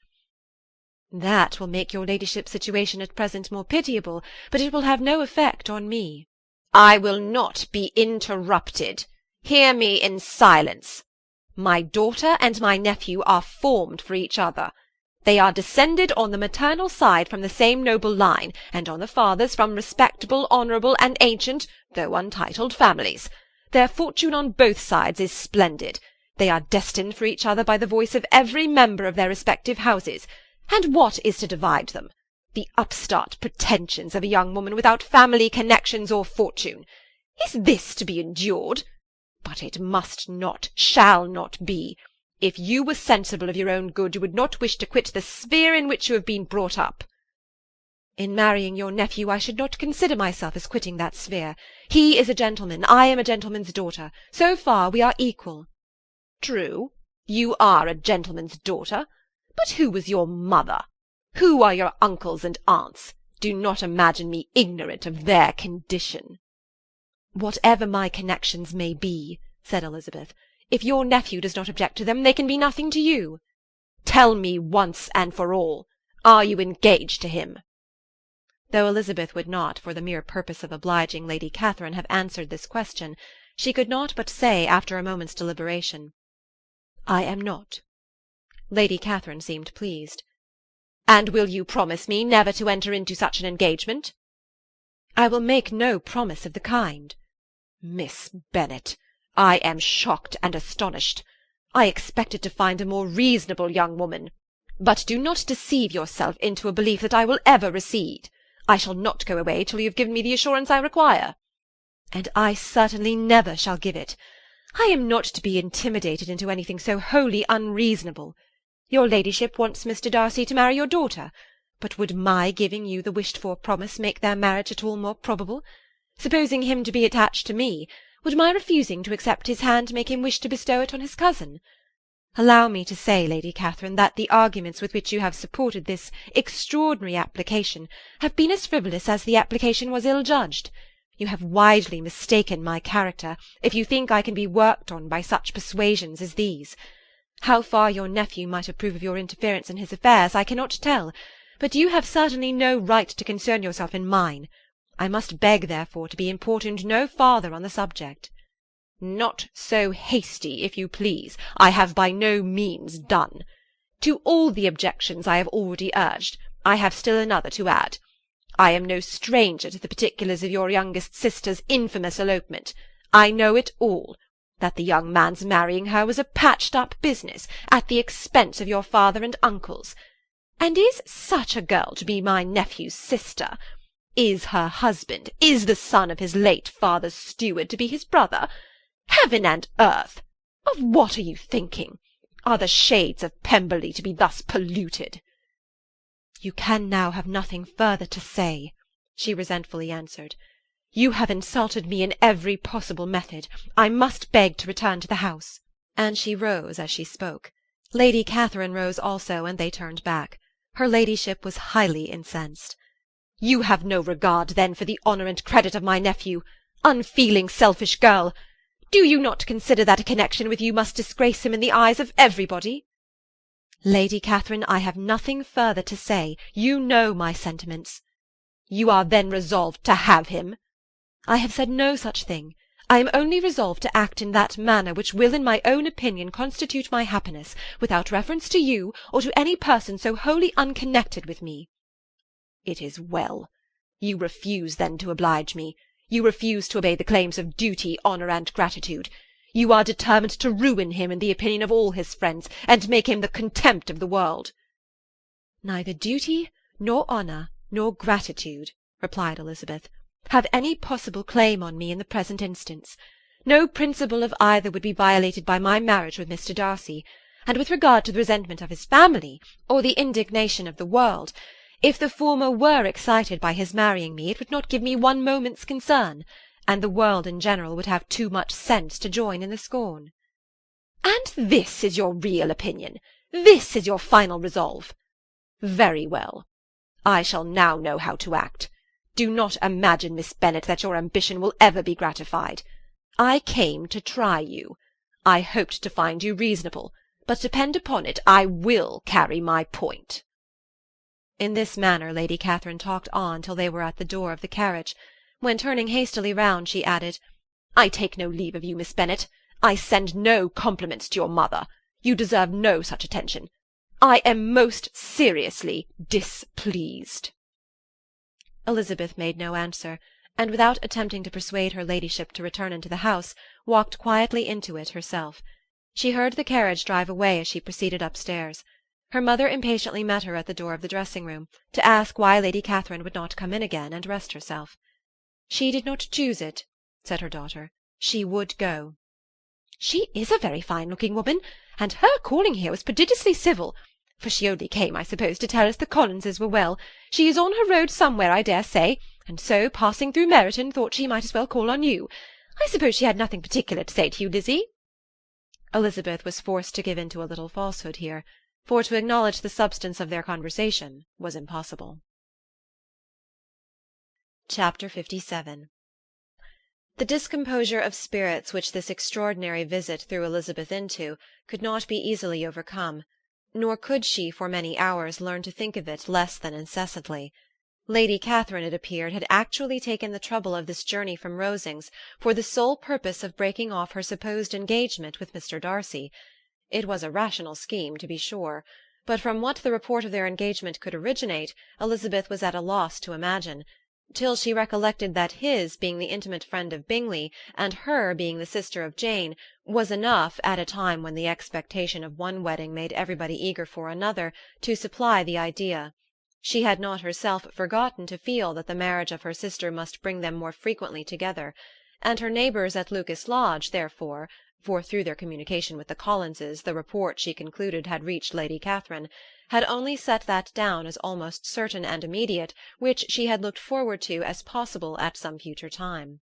"That will make your ladyship's situation at present more pitiable, but it will have no effect on me." "I will not be interrupted. Hear me in silence. My daughter and my nephew are formed for each other. They are descended on the maternal side from the same noble line, and on the father's from respectable, honourable, and ancient, though untitled, families. Their fortune on both sides is splendid. They are destined for each other by the voice of every member of their respective houses. And what is to divide them? The upstart pretensions of a young woman without family connections or fortune. Is this to be endured? But it must not, shall not be. If you were sensible of your own good, you would not wish to quit the sphere in which you have been brought up." "In marrying your nephew, I should not consider myself as quitting that sphere. He is a gentleman, I am a gentleman's daughter. So far we are equal." True, you are a gentleman's daughter, but who was your mother? Who are your uncles and aunts? Do not imagine me ignorant of their condition." "Whatever my connections may be," said Elizabeth, "if your nephew does not object to them, they can be nothing to you." "Tell me once and for all, are you engaged to him?" Though Elizabeth would not, for the mere purpose of obliging Lady Catherine, have answered this question, she could not but say, after a moment's deliberation, "I am not." Lady Catherine seemed pleased. "And will you promise me never to enter into such an engagement?" "I will make no promise of the kind." "Miss Bennet, I am shocked and astonished. I expected to find a more reasonable young woman. But do not deceive yourself into a belief that I will ever recede. I shall not go away till you have given me the assurance I require." "And I certainly never shall give it. I am not to be intimidated into anything so wholly unreasonable. Your ladyship wants Mr. Darcy to marry your daughter, but would my giving you the wished-for promise make their marriage at all more probable? Supposing him to be attached to me, would my refusing to accept his hand make him wish to bestow it on his cousin? Allow me to say, Lady Catherine, that the arguments with which you have supported this extraordinary application have been as frivolous as the application was ill-judged. You have widely mistaken my character, if you think I can be worked on by such persuasions as these. How far your nephew might approve of your interference in his affairs I cannot tell, but you have certainly no right to concern yourself in mine. I must beg, therefore, to be importuned no farther on the subject." "Not so hasty, if you please. I have by no means done. To all the objections I have already urged, I have still another to add. I am no stranger to the particulars of your youngest sister's infamous elopement. I know it all. That the young man's marrying her was a patched-up business, at the expense of your father and uncles. And is such a girl to be my nephew's sister? Is her husband, is the son of his late father's steward, to be his brother? Heaven and earth! Of what are you thinking? Are the shades of Pemberley to be thus polluted?" "You can now have nothing further to say," she resentfully answered. "You have insulted me in every possible method. I must beg to return to the house." And she rose as she spoke. Lady Catherine rose also, and they turned back. Her ladyship was highly incensed. "You have no regard, then, for the honour and credit of my nephew. Unfeeling, selfish girl! Do you not consider that a connection with you must disgrace him in the eyes of everybody?" "Lady Catherine, I have nothing further to say. You know my sentiments." "You are then resolved to have him?" "I have said no such thing. I am only resolved to act in that manner which will in my own opinion constitute my happiness, without reference to you, or to any person so wholly unconnected with me." "It is well. You refuse, then, to oblige me. You refuse to obey the claims of duty, honour, and gratitude. You are determined to ruin him in the opinion of all his friends, and make him the contempt of the world." "Neither duty, nor honour, nor gratitude," replied Elizabeth, "have any possible claim on me in the present instance. No principle of either would be violated by my marriage with Mr. Darcy, and with regard to the resentment of his family, or the indignation of the world, if the former were excited by his marrying me, it would not give me one moment's concern, and the world in general would have too much sense to join in the scorn." "And this is your real opinion? This is your final resolve? Very well. I shall now know how to act. Do not imagine, Miss Bennet, that your ambition will ever be gratified. I came to try you. I hoped to find you reasonable, but depend upon it, I will carry my point." In this manner Lady Catherine talked on till they were at the door of the carriage, when, turning hastily round, she added, "I take no leave of you, Miss Bennet. I send no compliments to your mother. You deserve no such attention. I am most seriously displeased." Elizabeth made no answer, and without attempting to persuade her ladyship to return into the house, walked quietly into it herself. She heard the carriage drive away as she proceeded upstairs. Her mother impatiently met her at the door of the dressing-room, to ask why Lady Catherine would not come in again and rest herself. "She did not choose it," said her daughter. "She would go." "She is a very fine-looking woman, and her calling here was prodigiously civil, for she only came, I suppose, to tell us the Collinses were well. She is on her road somewhere, I dare say, and so, passing through Meryton, thought she might as well call on you. I suppose she had nothing particular to say to you, Lizzie?" Elizabeth was forced to give in to a little falsehood here, for to acknowledge the substance of their conversation was impossible. Chapter 57. The discomposure of spirits which this extraordinary visit threw Elizabeth into could not be easily overcome, nor could she for many hours learn to think of it less than incessantly. Lady Catherine, it appeared, had actually taken the trouble of this journey from Rosings for the sole purpose of breaking off her supposed engagement with Mr. Darcy. It was a rational scheme, to be sure, but from what the report of their engagement could originate, Elizabeth was at a loss to imagine, till she recollected that his being the intimate friend of Bingley, and her being the sister of Jane, was enough, at a time when the expectation of one wedding made everybody eager for another, to supply the idea. She had not herself forgotten to feel that the marriage of her sister must bring them more frequently together, and her neighbours at Lucas Lodge, therefore, for through their communication with the Collinses the report, she concluded, had reached Lady Catherine, had only set that down as almost certain and immediate, which she had looked forward to as possible at some future time.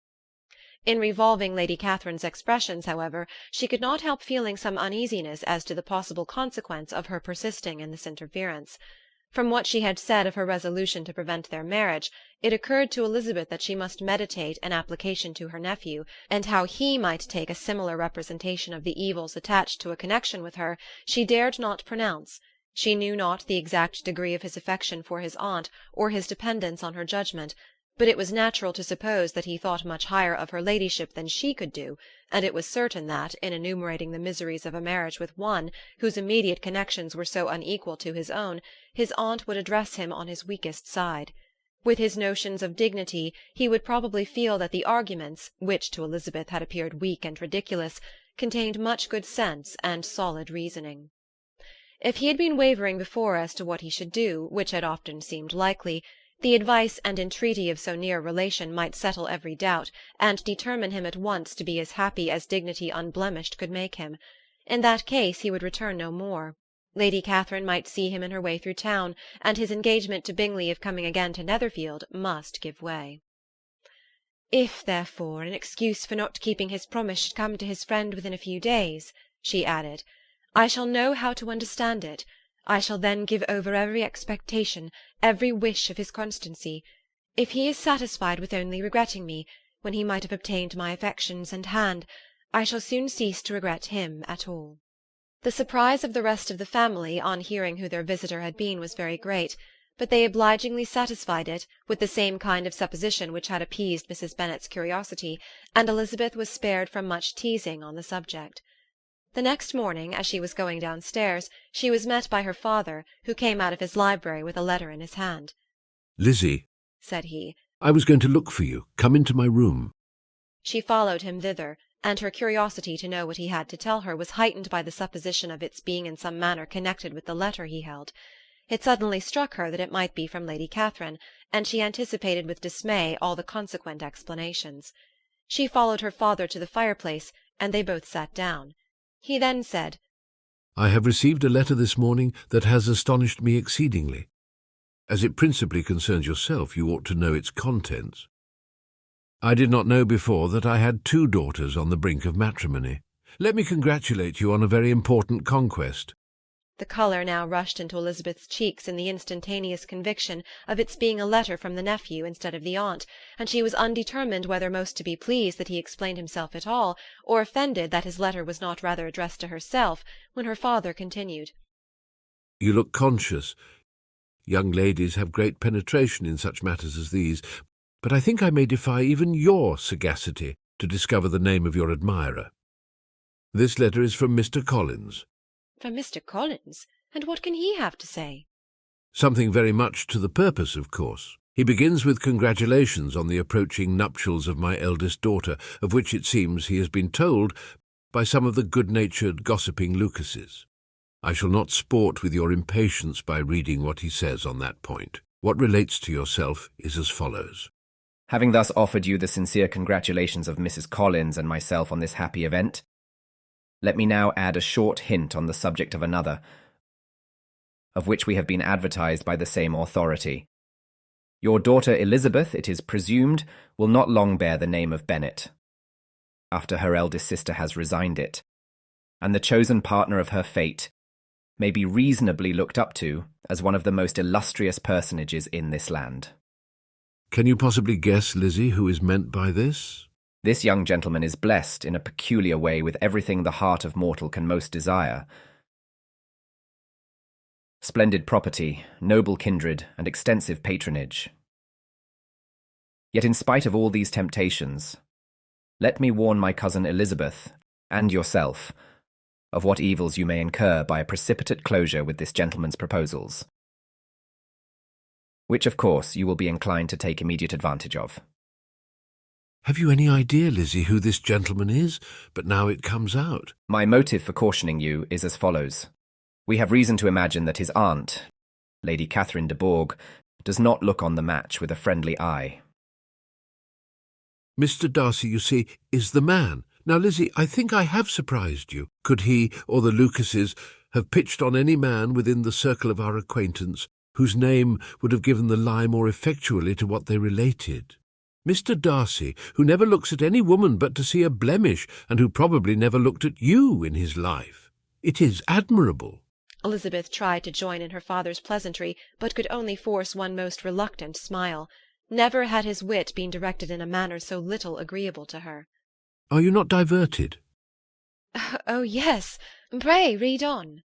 In revolving Lady Catherine's expressions, however, she could not help feeling some uneasiness as to the possible consequence of her persisting in this interference. From what she had said of her resolution to prevent their marriage, it occurred to Elizabeth that she must meditate an application to her nephew, and how he might take a similar representation of the evils attached to a connection with her she dared not pronounce. She knew not the exact degree of his affection for his aunt, or his dependence on her judgment, but it was natural to suppose that he thought much higher of her ladyship than she could do, and it was certain that, in enumerating the miseries of a marriage with one, whose immediate connections were so unequal to his own, his aunt would address him on his weakest side. With his notions of dignity, he would probably feel that the arguments, which to Elizabeth had appeared weak and ridiculous, contained much good sense and solid reasoning. If he had been wavering before as to what he should do, which had often seemed likely, the advice and entreaty of so near a relation might settle every doubt, and determine him at once to be as happy as dignity unblemished could make him. In that case he would return no more. Lady Catherine might see him in her way through town, and his engagement to Bingley of coming again to Netherfield must give way. "If, therefore, an excuse for not keeping his promise should come to his friend within a few days," she added, "I shall know how to understand it. I shall then give over every expectation, every wish of his constancy. If he is satisfied with only regretting me, when he might have obtained my affections and hand, I shall soon cease to regret him at all." The surprise of the rest of the family on hearing who their visitor had been was very great, but they obligingly satisfied it with the same kind of supposition which had appeased Mrs. Bennet's curiosity, and Elizabeth was spared from much teasing on the subject. The next morning, as she was going downstairs, she was met by her father, who came out of his library with a letter in his hand. "Lizzie," said he, "I was going to look for you. Come into my room." She followed him thither, and her curiosity to know what he had to tell her was heightened by the supposition of its being in some manner connected with the letter he held. It suddenly struck her that it might be from Lady Catherine, and she anticipated with dismay all the consequent explanations. She followed her father to the fireplace, and they both sat down. He then said, "I have received a letter this morning that has astonished me exceedingly. As it principally concerns yourself, you ought to know its contents. I did not know before that I had 2 daughters on the brink of matrimony. Let me congratulate you on a very important conquest." The colour now rushed into Elizabeth's cheeks in the instantaneous conviction of its being a letter from the nephew instead of the aunt, and she was undetermined whether most to be pleased that he explained himself at all, or offended that his letter was not rather addressed to herself, when her father continued, "You look conscious. Young ladies have great penetration in such matters as these, but I think I may defy even your sagacity to discover the name of your admirer. This letter is from Mr. Collins." "From Mr. Collins? And what can he have to say?" "Something very much to the purpose, of course. He begins with congratulations on the approaching nuptials of my eldest daughter, of which it seems he has been told by some of the good-natured, gossiping Lucases. I shall not sport with your impatience by reading what he says on that point. What relates to yourself is as follows. Having thus offered you the sincere congratulations of Mrs. Collins and myself on this happy event, let me now add a short hint on the subject of another, of which we have been advertised by the same authority. Your daughter Elizabeth, it is presumed, will not long bear the name of Bennet, after her eldest sister has resigned it. and the chosen partner of her fate, may be reasonably looked up to as one of the most illustrious personages in this land. Can you possibly guess, Lizzie, who is meant by this? This young gentleman is blessed in a peculiar way with everything the heart of mortal can most desire. Splendid property, noble kindred, and extensive patronage. Yet in spite of all these temptations, let me warn my cousin Elizabeth, and yourself, of what evils you may incur by a precipitate closure with this gentleman's proposals, which, of course, you will be inclined to take immediate advantage of. Have you any idea, Lizzie, who this gentleman is? But now it comes out. My motive for cautioning you is as follows. We have reason to imagine that his aunt, Lady Catherine de Bourgh, does not look on the match with a friendly eye. Mr. Darcy, you see, is the man. Now, Lizzie, I think I have surprised you. Could he, or the Lucases, have pitched on any man within the circle of our acquaintance, whose name would have given the lie more effectually to what they related? Mr. Darcy, who never looks at any woman but to see a blemish, and who probably never looked at you in his life. It is admirable. Elizabeth tried to join in her father's pleasantry, but could only force one most reluctant smile. Never had his wit been directed in a manner so little agreeable to her. Are you not diverted? Oh, yes. Pray, read on.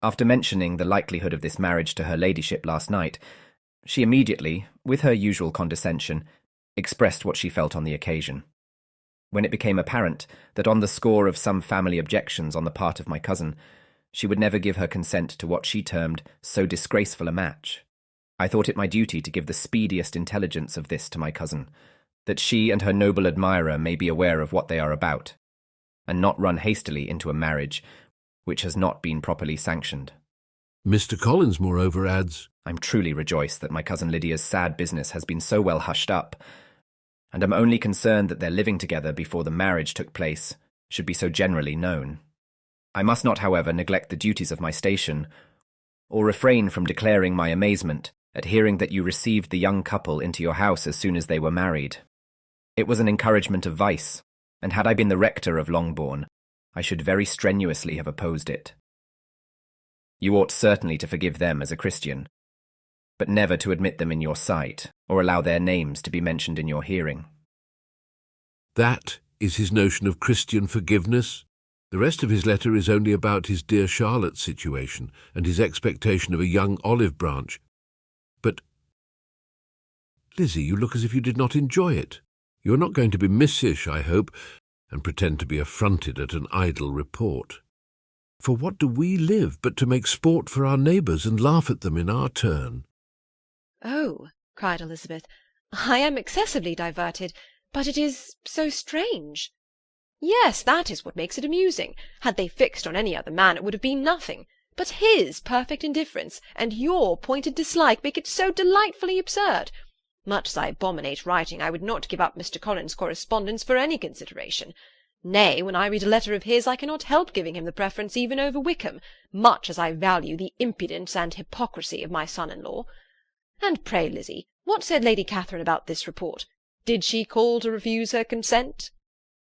After mentioning the likelihood of this marriage to her ladyship last night, she immediately, with her usual condescension, expressed what she felt on the occasion. When it became apparent that on the score of some family objections on the part of my cousin, she would never give her consent to what she termed so disgraceful a match, I thought it my duty to give the speediest intelligence of this to my cousin, that she and her noble admirer may be aware of what they are about, and not run hastily into a marriage which has not been properly sanctioned. Mr. Collins, moreover, adds, I'm truly rejoiced that my cousin Lydia's sad business has been so well hushed up, and am only concerned that their living together before the marriage took place should be so generally known. I must not, however, neglect the duties of my station, or refrain from declaring my amazement at hearing that you received the young couple into your house as soon as they were married. It was an encouragement of vice, and had I been the rector of Longbourn, I should very strenuously have opposed it. You ought certainly to forgive them as a Christian, but never to admit them in your sight, or allow their names to be mentioned in your hearing. That is his notion of Christian forgiveness. The rest of his letter is only about his dear Charlotte's situation, and his expectation of a young olive branch. But, Lizzie, you look as if you did not enjoy it. You are not going to be missish, I hope, and pretend to be affronted at an idle report. For what do we live but to make sport for our neighbours and laugh at them in our turn? Oh, cried Elizabeth, I am excessively diverted, but it is so strange. Yes, that is what makes it amusing. Had they fixed on any other man, it would have been nothing. But his perfect indifference and your pointed dislike make it so delightfully absurd. Much as I abominate writing, I would not give up Mr. Collins' correspondence for any consideration. Nay, when I read a letter of his, I cannot help giving him the preference even over Wickham, much as I value the impudence and hypocrisy of my son-in-law. And pray, Lizzie, what said Lady Catherine about this report? Did she call to refuse her consent?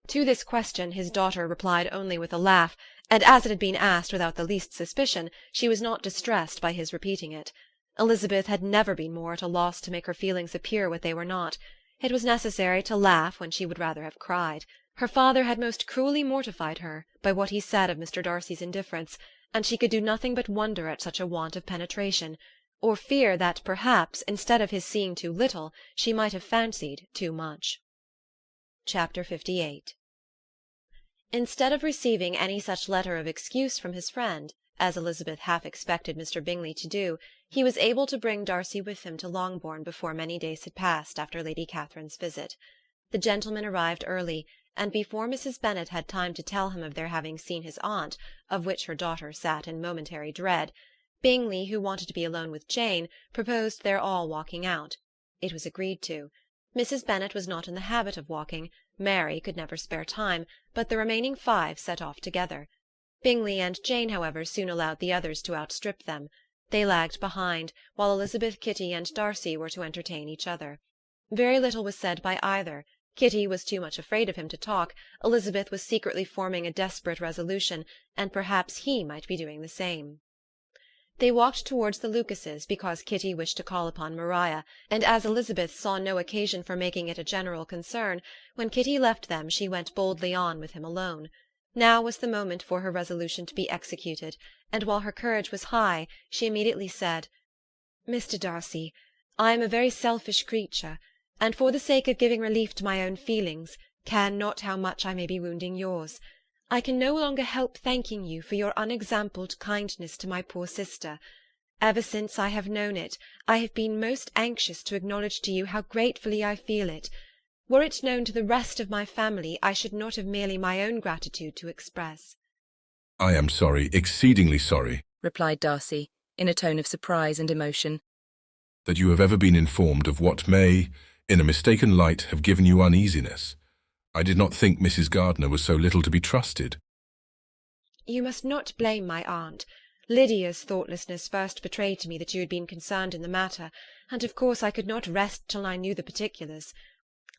To this question his daughter replied only with a laugh, and as it had been asked without the least suspicion, she was not distressed by his repeating it. Elizabeth had never been more at a loss to make her feelings appear what they were not. It was necessary to laugh when she would rather have cried. Her father had most cruelly mortified her by what he said of Mr. Darcy's indifference, and she could do nothing but wonder at such a want of penetration, or fear that perhaps, instead of his seeing too little, she might have fancied too much. Chapter 58. Instead of receiving any such letter of excuse from his friend, as Elizabeth half expected Mr. Bingley to do, he was able to bring Darcy with him to Longbourn before many days had passed after Lady Catherine's visit. The gentleman arrived early, and before Mrs. Bennet had time to tell him of their having seen his aunt, of which her daughter sat in momentary dread, Bingley, who wanted to be alone with Jane, proposed their all walking out. It was agreed to. Mrs. Bennet was not in the habit of walking, Mary could never spare time, but the remaining 5 set off together. Bingley and Jane, however, soon allowed the others to outstrip them. They lagged behind, while Elizabeth, Kitty, and Darcy were to entertain each other. Very little was said by either. Kitty was too much afraid of him to talk. Elizabeth was secretly forming a desperate resolution, and perhaps he might be doing the same. They walked towards the Lucases because Kitty wished to call upon Maria, and as Elizabeth saw no occasion for making it a general concern, when Kitty left them she went boldly on with him alone. Now was the moment for her resolution to be executed, and while her courage was high, she immediately said, "Mr. Darcy, I am a very selfish creature, and for the sake of giving relief to my own feelings, care not how much I may be wounding yours. I can no longer help thanking you for your unexampled kindness to my poor sister. Ever since I have known it, I have been most anxious to acknowledge to you how gratefully I feel it. Were it known to the rest of my family, I should not have merely my own gratitude to express." "I am sorry, exceedingly sorry," replied Darcy, in a tone of surprise and emotion, "that you have ever been informed of what may, in a mistaken light, have given you uneasiness. I did not think Mrs. Gardiner was so little to be trusted." "You must not blame my aunt. Lydia's thoughtlessness first betrayed to me that you had been concerned in the matter, and of course I could not rest till I knew the particulars.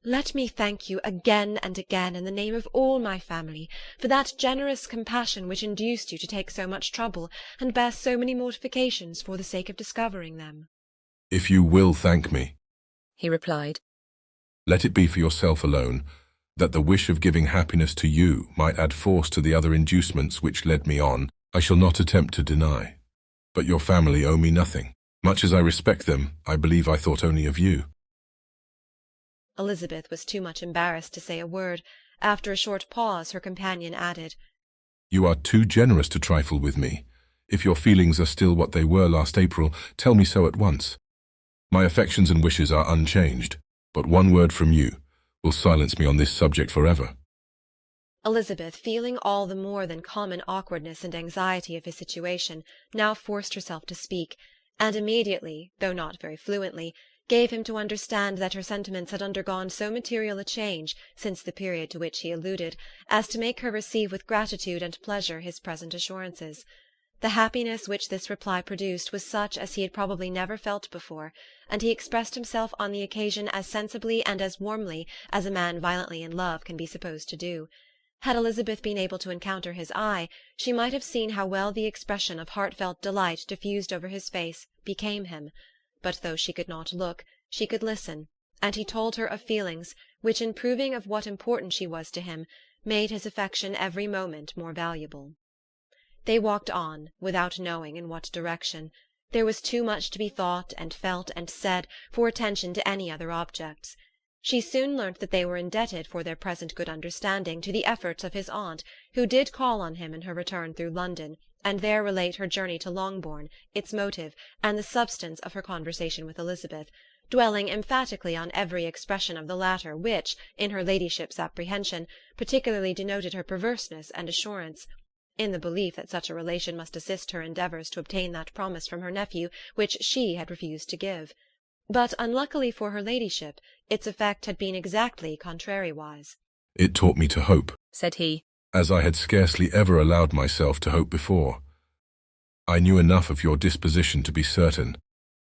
Let me thank you again and again in the name of all my family for that generous compassion which induced you to take so much trouble and bear so many mortifications for the sake of discovering them." "If you will thank me," he replied, "let it be for yourself alone, that the wish of giving happiness to you might add force to the other inducements which led me on, I shall not attempt to deny. But your family owe me nothing. Much as I respect them, I believe I thought only of you." Elizabeth was too much embarrassed to say a word. After a short pause, her companion added, "You are too generous to trifle with me. If your feelings are still what they were last April, tell me so at once. My affections and wishes are unchanged, but one word from you will silence me on this subject forever." Elizabeth, feeling all the more than common awkwardness and anxiety of his situation, now forced herself to speak, and immediately, though not very fluently, gave him to understand that her sentiments had undergone so material a change since the period to which he alluded, as to make her receive with gratitude and pleasure his present assurances. The happiness which this reply produced was such as he had probably never felt before, and he expressed himself on the occasion as sensibly and as warmly as a man violently in love can be supposed to do. Had Elizabeth been able to encounter his eye, she might have seen how well the expression of heartfelt delight diffused over his face became him. But though she could not look, she could listen, and he told her of feelings which, in proving of what importance she was to him, made his affection every moment more valuable. They walked on, without knowing in what direction. There was too much to be thought and felt and said for attention to any other objects. She soon learnt that they were indebted for their present good understanding to the efforts of his aunt, who did call on him in her return through London, and there relate her journey to Longbourn, its motive, and the substance of her conversation with Elizabeth, dwelling emphatically on every expression of the latter which, in her ladyship's apprehension, particularly denoted her perverseness and assurance, in the belief that such a relation must assist her endeavours to obtain that promise from her nephew which she had refused to give. But, unluckily for her ladyship, its effect had been exactly contrariwise. "It taught me to hope," said he, "as I had scarcely ever allowed myself to hope before. I knew enough of your disposition to be certain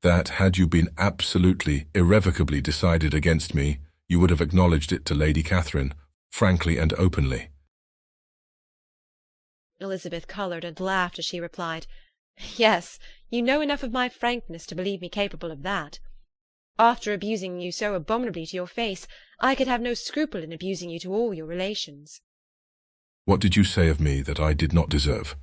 that, had you been absolutely, irrevocably decided against me, you would have acknowledged it to Lady Catherine, frankly and openly." Elizabeth coloured and laughed as she replied, "Yes, you know enough of my frankness to believe me capable of that. After abusing you so abominably to your face, I could have no scruple in abusing you to all your relations." "What did you say of me that I did not deserve?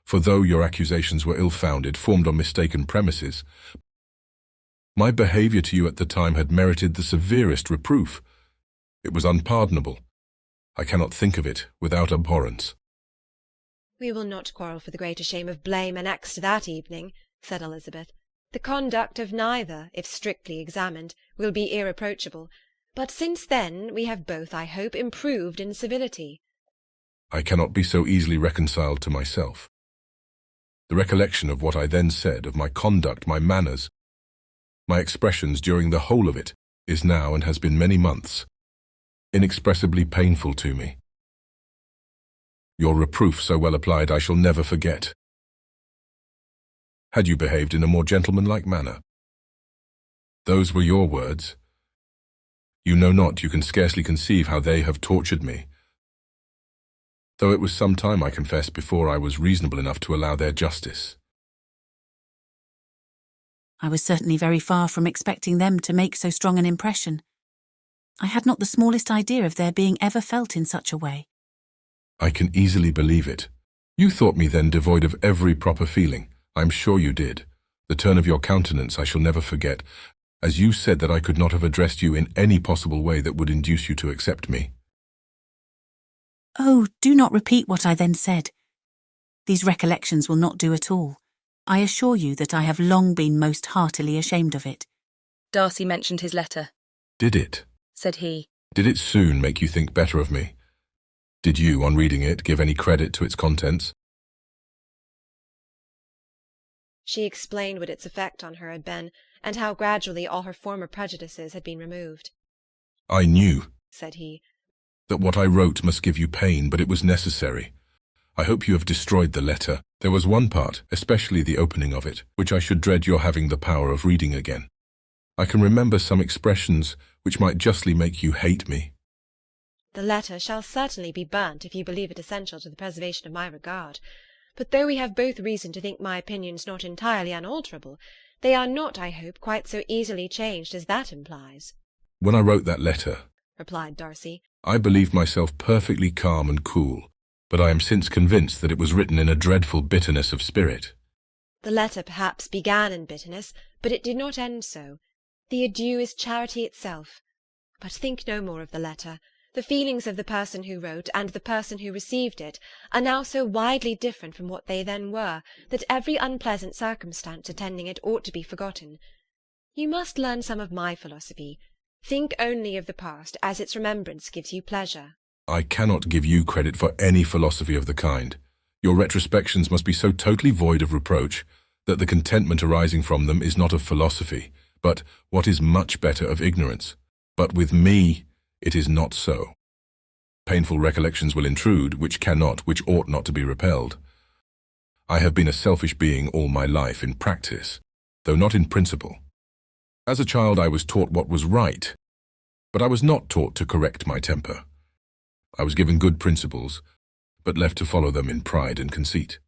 For though your accusations were ill-founded, formed on mistaken premises, my behaviour to you at the time had merited the severest reproof. It was unpardonable. I cannot think of it without abhorrence." "We will not quarrel for the greater shame of blame annexed that evening," said Elizabeth. "The conduct of neither, if strictly examined, will be irreproachable. But since then we have both, I hope, improved in civility." "I cannot be so easily reconciled to myself. The recollection of what I then said, of my conduct, my manners, my expressions during the whole of it, is now, and has been many months, inexpressibly painful to me. Your reproof, so well applied, I shall never forget. Had you behaved in a more gentlemanlike manner? Those were your words. You know not, you can scarcely conceive how they have tortured me. Though it was some time, I confess, before I was reasonable enough to allow their justice. I was certainly very far from expecting them to make so strong an impression. I had not the smallest idea of their being ever felt in such a way. I can easily believe it. You thought me then devoid of every proper feeling. I am sure you did. The turn of your countenance I shall never forget, as you said that I could not have addressed you in any possible way that would induce you to accept me. Oh, do not repeat what I then said. These recollections will not do at all. I assure you that I have long been most heartily ashamed of it. Darcy mentioned his letter. Did it? Said he. Did it soon make you think better of me? Did you, on reading it, give any credit to its contents? She explained what its effect on her had been, and how gradually all her former prejudices had been removed. I knew, said he, that what I wrote must give you pain, but it was necessary. I hope you have destroyed the letter. There was one part, especially the opening of it, which I should dread your having the power of reading again. I can remember some expressions which might justly make you hate me. The letter shall certainly be burnt if you believe it essential to the preservation of my regard. But though we have both reason to think my opinions not entirely unalterable, they are not, I hope, quite so easily changed as that implies. When I wrote that letter, replied Darcy, I believed myself perfectly calm and cool, but I am since convinced that it was written in a dreadful bitterness of spirit. The letter perhaps began in bitterness, but it did not end so. The adieu is charity itself. But think no more of the letter. The feelings of the person who wrote and the person who received it are now so widely different from what they then were, that every unpleasant circumstance attending it ought to be forgotten. You must learn some of my philosophy. Think only of the past, as its remembrance gives you pleasure. I cannot give you credit for any philosophy of the kind. Your retrospections must be so totally void of reproach that the contentment arising from them is not of philosophy, but, what is much better, of ignorance. But with me, it is not so. Painful recollections will intrude, which cannot, which ought not to be repelled. I have been a selfish being all my life in practice, though not in principle. As a child I was taught what was right, but I was not taught to correct my temper. I was given good principles, but left to follow them in pride and conceit.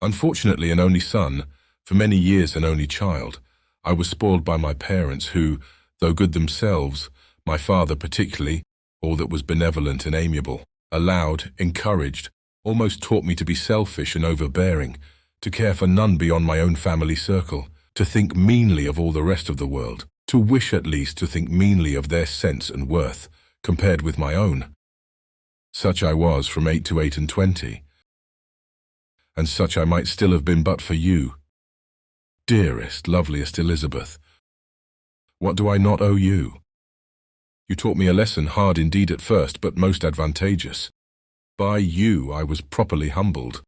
Unfortunately an only son, for many years an only child, I was spoiled by my parents who, though good themselves, my father particularly, all that was benevolent and amiable, allowed, encouraged, almost taught me to be selfish and overbearing, to care for none beyond my own family circle, to think meanly of all the rest of the world, to wish at least to think meanly of their sense and worth, compared with my own. Such I was from 8 to 28, and such I might still have been but for you. Dearest, loveliest Elizabeth, what do I not owe you? You taught me a lesson hard indeed at first, but most advantageous. By you I was properly humbled.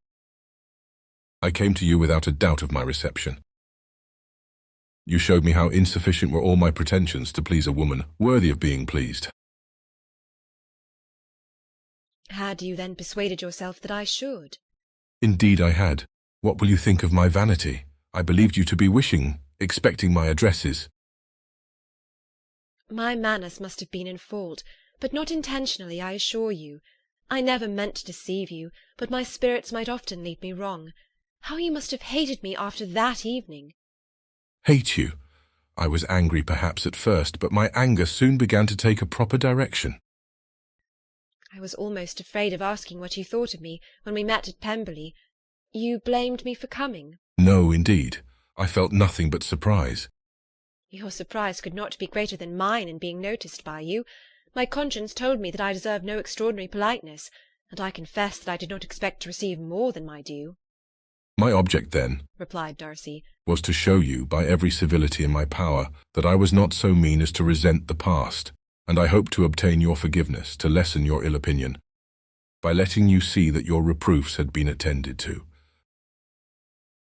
I came to you without a doubt of my reception. You showed me how insufficient were all my pretensions to please a woman worthy of being pleased. Had you then persuaded yourself that I should? Indeed I had. What will you think of my vanity? I believed you to be wishing, expecting my addresses. My manners must have been in fault, but not intentionally, I assure you. I never meant to deceive you, but my spirits might often lead me wrong. How you must have hated me after that evening! Hate you? I was angry perhaps at first, but my anger soon began to take a proper direction. I was almost afraid of asking what you thought of me when we met at Pemberley. You blamed me for coming. No, indeed. I felt nothing but surprise. Your surprise could not be greater than mine in being noticed by you. My conscience told me that I deserved no extraordinary politeness, and I confess that I did not expect to receive more than my due. My object then, replied Darcy, was to show you, by every civility in my power, that I was not so mean as to resent the past, and I hope to obtain your forgiveness to lessen your ill opinion, by letting you see that your reproofs had been attended to.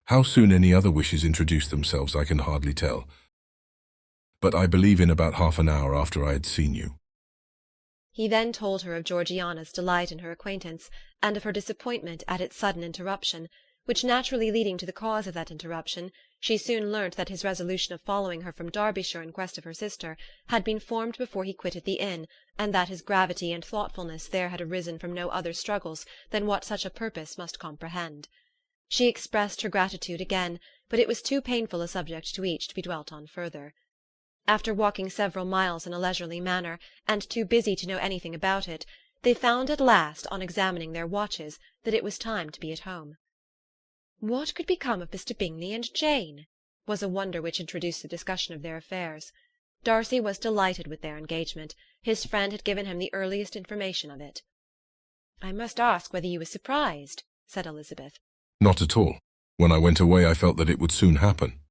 How soon any other wishes introduced themselves I can hardly tell, but I believe in about half an hour after I had seen you. He then told her of Georgiana's delight in her acquaintance, and of her disappointment at its sudden interruption, which naturally leading to the cause of that interruption, she soon learnt that his resolution of following her from Derbyshire in quest of her sister had been formed before he quitted the inn, and that his gravity and thoughtfulness there had arisen from no other struggles than what such a purpose must comprehend. She expressed her gratitude again, but it was too painful a subject to each to be dwelt on further. After walking several miles in a leisurely manner, and too busy to know anything about it, they found at last, on examining their watches, that it was time to be at home. What could become of Mr. Bingley and Jane? Was a wonder which introduced the discussion of their affairs. Darcy was delighted with their engagement. His friend had given him the earliest information of it. "I must ask whether you were surprised," said Elizabeth. Not at all. When I went away I felt that it would soon happen.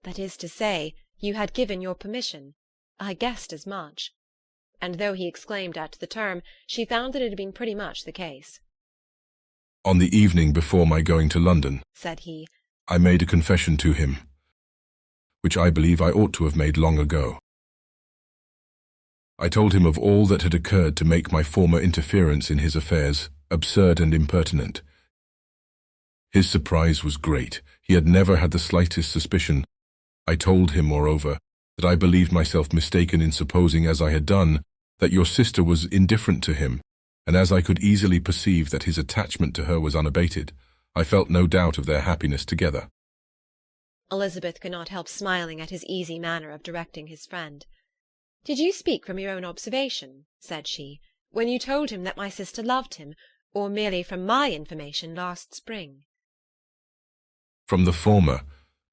"That is to say, you had given your permission. I guessed as much." And though he exclaimed at the term, she found that it had been pretty much the case. On the evening before my going to London, said he, I made a confession to him, which I believe I ought to have made long ago. I told him of all that had occurred to make my former interference in his affairs absurd and impertinent. His surprise was great. He had never had the slightest suspicion. I told him, moreover, that I believed myself mistaken in supposing, as I had done, that your sister was indifferent to him, and as I could easily perceive that his attachment to her was unabated, I felt no doubt of their happiness together. Elizabeth could not help smiling at his easy manner of directing his friend. "Did you speak from your own observation," said she, "when you told him that my sister loved him, or merely from my information last spring?" From the former,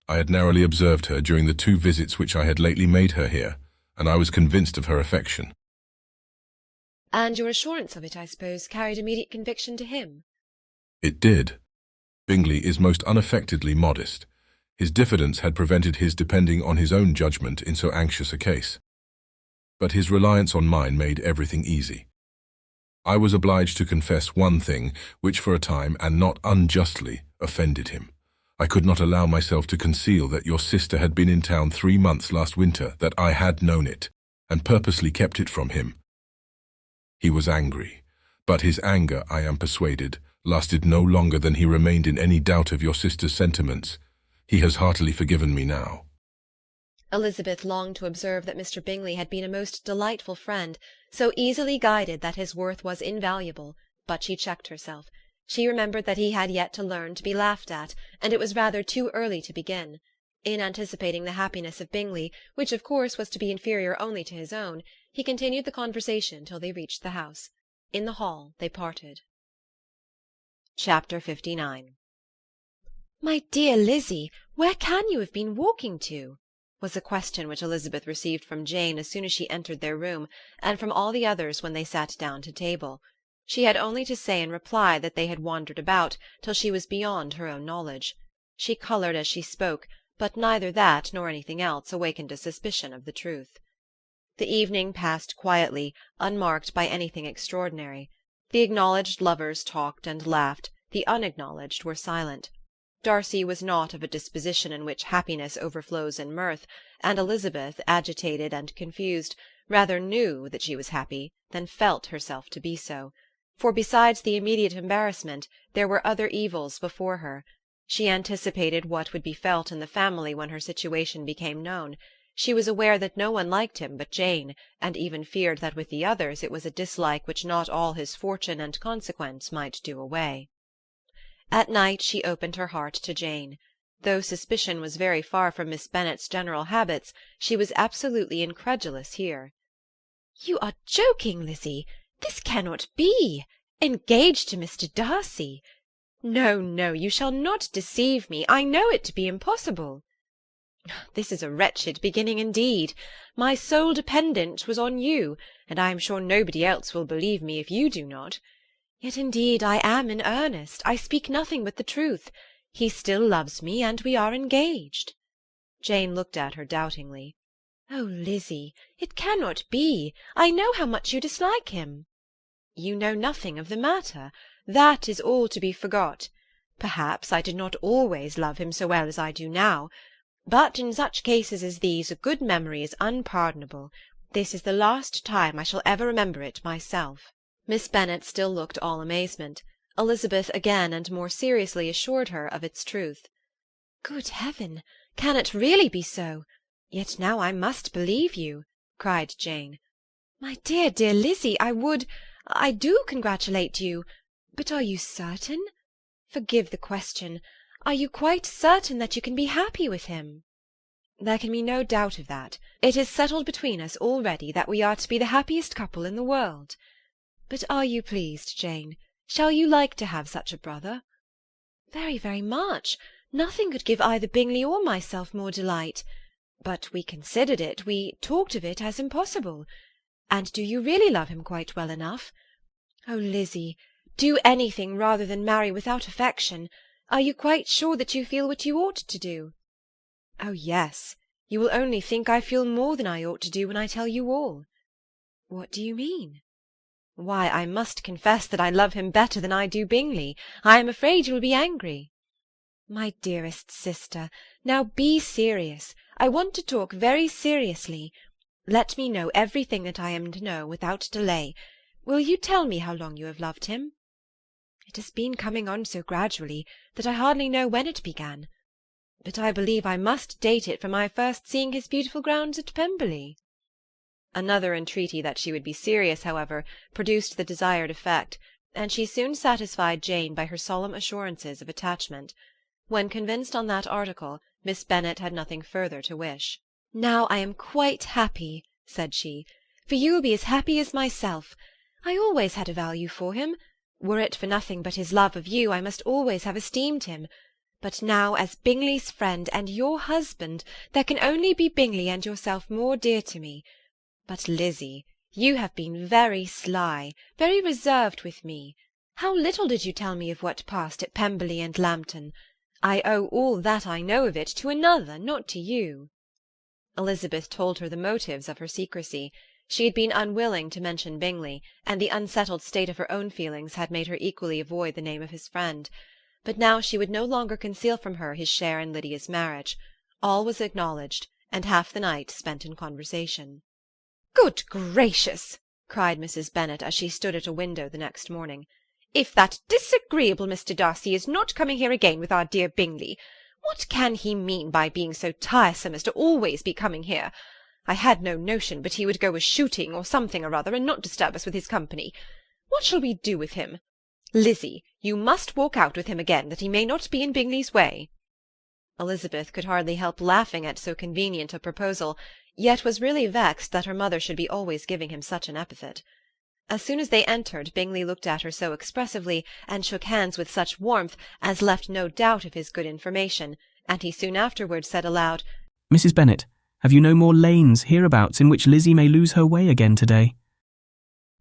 I had narrowly observed her during the 2 visits which I had lately made her here, and I was convinced of her affection. "And your assurance of it, I suppose, carried immediate conviction to him?" It did. Bingley is most unaffectedly modest. His diffidence had prevented his depending on his own judgment in so anxious a case. But his reliance on mine made everything easy. I was obliged to confess one thing which for a time, and not unjustly, offended him. I could not allow myself to conceal that your sister had been in town 3 months last winter, that I had known it, and purposely kept it from him. He was angry, but his anger, I am persuaded, lasted no longer than he remained in any doubt of your sister's sentiments. He has heartily forgiven me now. Elizabeth longed to observe that Mr. Bingley had been a most delightful friend, so easily guided that his worth was invaluable, but she checked herself. She remembered that he had yet to learn to be laughed at, and it was rather too early to begin. In anticipating the happiness of Bingley, which of course was to be inferior only to his own, he continued the conversation till they reached the house. In the hall they parted. Chapter 59. "My dear Lizzie, where can you have been walking to?" was a question which Elizabeth received from Jane as soon as she entered their room, and from all the others when they sat down to table. She had only to say in reply that they had wandered about till she was beyond her own knowledge. She coloured as she spoke, but neither that nor anything else awakened a suspicion of the truth. The evening passed quietly, unmarked by anything extraordinary. The acknowledged lovers talked and laughed, the unacknowledged were silent. Darcy was not of a disposition in which happiness overflows in mirth, and Elizabeth, agitated and confused, rather knew that she was happy than felt herself to be so. For besides the immediate embarrassment, there were other evils before her. She anticipated what would be felt in the family when her situation became known. She was aware that no one liked him but Jane, and even feared that with the others it was a dislike which not all his fortune and consequence might do away. At night she opened her heart to Jane. Though suspicion was very far from Miss Bennet's general habits, she was absolutely incredulous here. "You are joking, Lizzie. This cannot be. Engaged to Mr. Darcy? No, no, you shall not deceive me. I know it to be impossible." "This is a wretched beginning indeed. My sole dependence was on you, and I am sure nobody else will believe me if you do not. Yet indeed I am in earnest. I speak nothing but the truth. He still loves me, and we are engaged." Jane looked at her doubtingly. "Oh, Lizzie, it cannot be. I know how much you dislike him." "You know nothing of the matter. That is all to be forgot. Perhaps I did not always love him so well as I do now. But in such cases as these a good memory is unpardonable. This is the last time I shall ever remember it myself." Miss Bennet still looked all amazement. Elizabeth again and more seriously assured her of its truth. "Good heaven! Can it really be so? Yet now I must believe you," cried Jane. "My dear, dear Lizzie, I do congratulate you. But are you certain? Forgive the question. Are you quite certain that you can be happy with him?" "There can be no doubt of that. It is settled between us already that we are to be the happiest couple in the world. But are you pleased, Jane? Shall you like to have such a brother?" "Very, very much. Nothing could give either Bingley or myself more delight. But we considered it, we talked of it as impossible. And do you really love him quite well enough? Oh, Lizzie, do anything rather than marry without affection. Are you quite sure that you feel what you ought to do?" "Oh, yes. You will only think I feel more than I ought to do when I tell you all." "What do you mean?" "Why, I must confess that I love him better than I do Bingley. I am afraid you will be angry." "My dearest sister, now be serious. I want to talk very seriously. Let me know everything that I am to know without delay. Will you tell me how long you have loved him?" "It has been coming on so gradually that I hardly know when it began. But I believe I must date it from my first seeing his beautiful grounds at Pemberley." Another entreaty that she would be serious, however, produced the desired effect, and she soon satisfied Jane by her solemn assurances of attachment. When convinced on that article, Miss Bennet had nothing further to wish. "Now I am quite happy," said she, "for you will be as happy as myself. I always had a value for him. Were it for nothing but his love of you, I must always have esteemed him. But now, as Bingley's friend and your husband, there can only be Bingley and yourself more dear to me. But, Lizzie, you have been very sly, very reserved with me. How little did you tell me of what passed at Pemberley and Lambton! I owe all that I know of it to another, not to you." Elizabeth told her the motives of her secrecy. She had been unwilling to mention Bingley, and the unsettled state of her own feelings had made her equally avoid the name of his friend. But now she would no longer conceal from her his share in Lydia's marriage. All was acknowledged, and half the night spent in conversation. "Good gracious!" cried Mrs. Bennet as she stood at a window the next morning. "If that disagreeable Mr. Darcy is not coming here again with our dear Bingley, what can he mean by being so tiresome as to always be coming here? I had no notion but he would go a-shooting or something or other, and not disturb us with his company. What shall we do with him? Lizzie, you must walk out with him again, that he may not be in Bingley's way." Elizabeth could hardly help laughing at so convenient a proposal, yet was really vexed that her mother should be always giving him such an epithet. As soon as they entered, Bingley looked at her so expressively, and shook hands with such warmth, as left no doubt of his good information, and he soon afterwards said aloud, "Mrs. Bennet, have you no more lanes hereabouts in which Lizzie may lose her way again today?"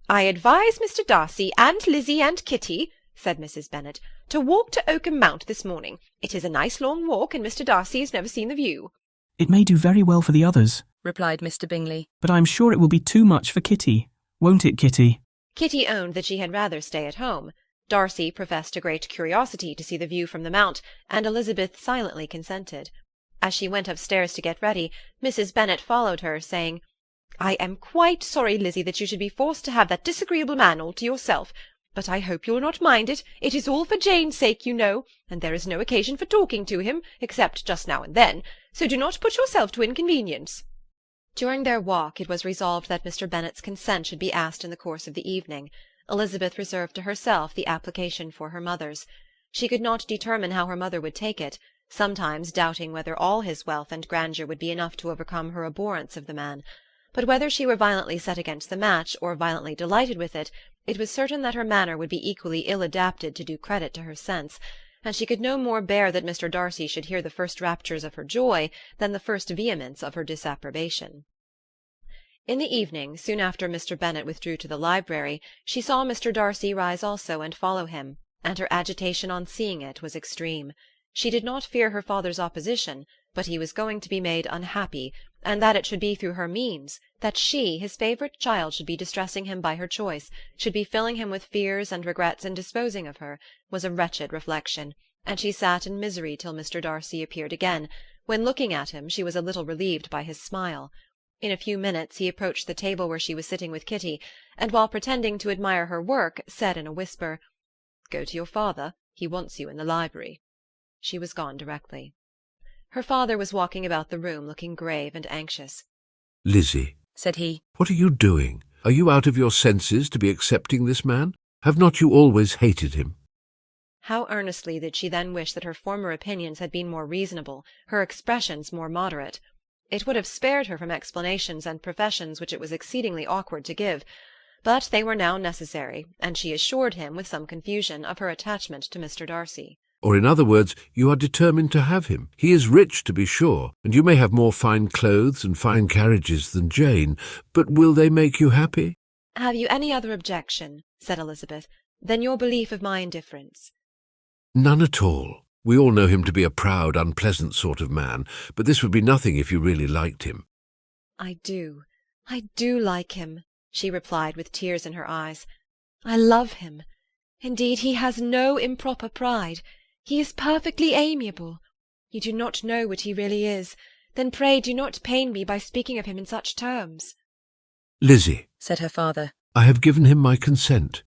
"I advise Mr. Darcy and Lizzie and Kitty," said Mrs. Bennet, "to walk to Oakham Mount this morning. It is a nice long walk, and Mr. Darcy has never seen the view." "It may do very well for the others," replied Mr. Bingley, "but I am sure it will be too much for Kitty. Won't it, Kitty?" Kitty owned that she had rather stay at home. Darcy professed a great curiosity to see the view from the Mount, and Elizabeth silently consented. As she went upstairs to get ready, Mrs. Bennet followed her, saying, "I am quite sorry, Lizzie, that you should be forced to have that disagreeable man all to yourself. But I hope you will not mind it. It is all for Jane's sake, you know, and there is no occasion for talking to him, except just now and then, so do not put yourself to inconvenience." During their walk it was resolved that Mr. Bennet's consent should be asked in the course of the evening. Elizabeth reserved to herself the application for her mother's. She could not determine how her mother would take it, sometimes doubting whether all his wealth and grandeur would be enough to overcome her abhorrence of the man. But whether she were violently set against the match, or violently delighted with it, it was certain that her manner would be equally ill adapted to do credit to her sense, and she could no more bear that Mr. Darcy should hear the first raptures of her joy than the first vehemence of her disapprobation. In the evening, soon after Mr. Bennet withdrew to the library, she saw Mr. Darcy rise also and follow him, and her agitation on seeing it was extreme. She did not fear her father's opposition, but he was going to be made unhappy, and that it should be through her means, that she, his favourite child, should be distressing him by her choice, should be filling him with fears and regrets in disposing of her, was a wretched reflection, and she sat in misery till Mr. Darcy appeared again, when, looking at him, she was a little relieved by his smile. In a few minutes he approached the table where she was sitting with Kitty, and while pretending to admire her work, said in a whisper, Go to your father. He wants you in the library." She was gone directly. Her father was walking about the room looking grave and anxious. "Lizzie," said he, "what are you doing? Are you out of your senses to be accepting this man? Have not you always hated him?" How earnestly did she then wish that her former opinions had been more reasonable, her expressions more moderate. It would have spared her from explanations and professions which it was exceedingly awkward to give, but they were now necessary, and she assured him, with some confusion, of her attachment to Mr. Darcy. Or in other words, you are determined to have him. He is rich, to be sure, and you may have more fine clothes and fine carriages than Jane, but will they make you happy? "Have you any other objection," said Elizabeth, "than your belief of my indifference?" "None at all. We all know him to be a proud, unpleasant sort of man, but this would be nothing if you really liked him." I do like him," she replied with tears in her eyes. "I love him. Indeed, he has no improper pride. He is perfectly amiable. You do not know what he really is. Then pray do not pain me by speaking of him in such terms." "Lizzie," said her father, "I have given him my consent.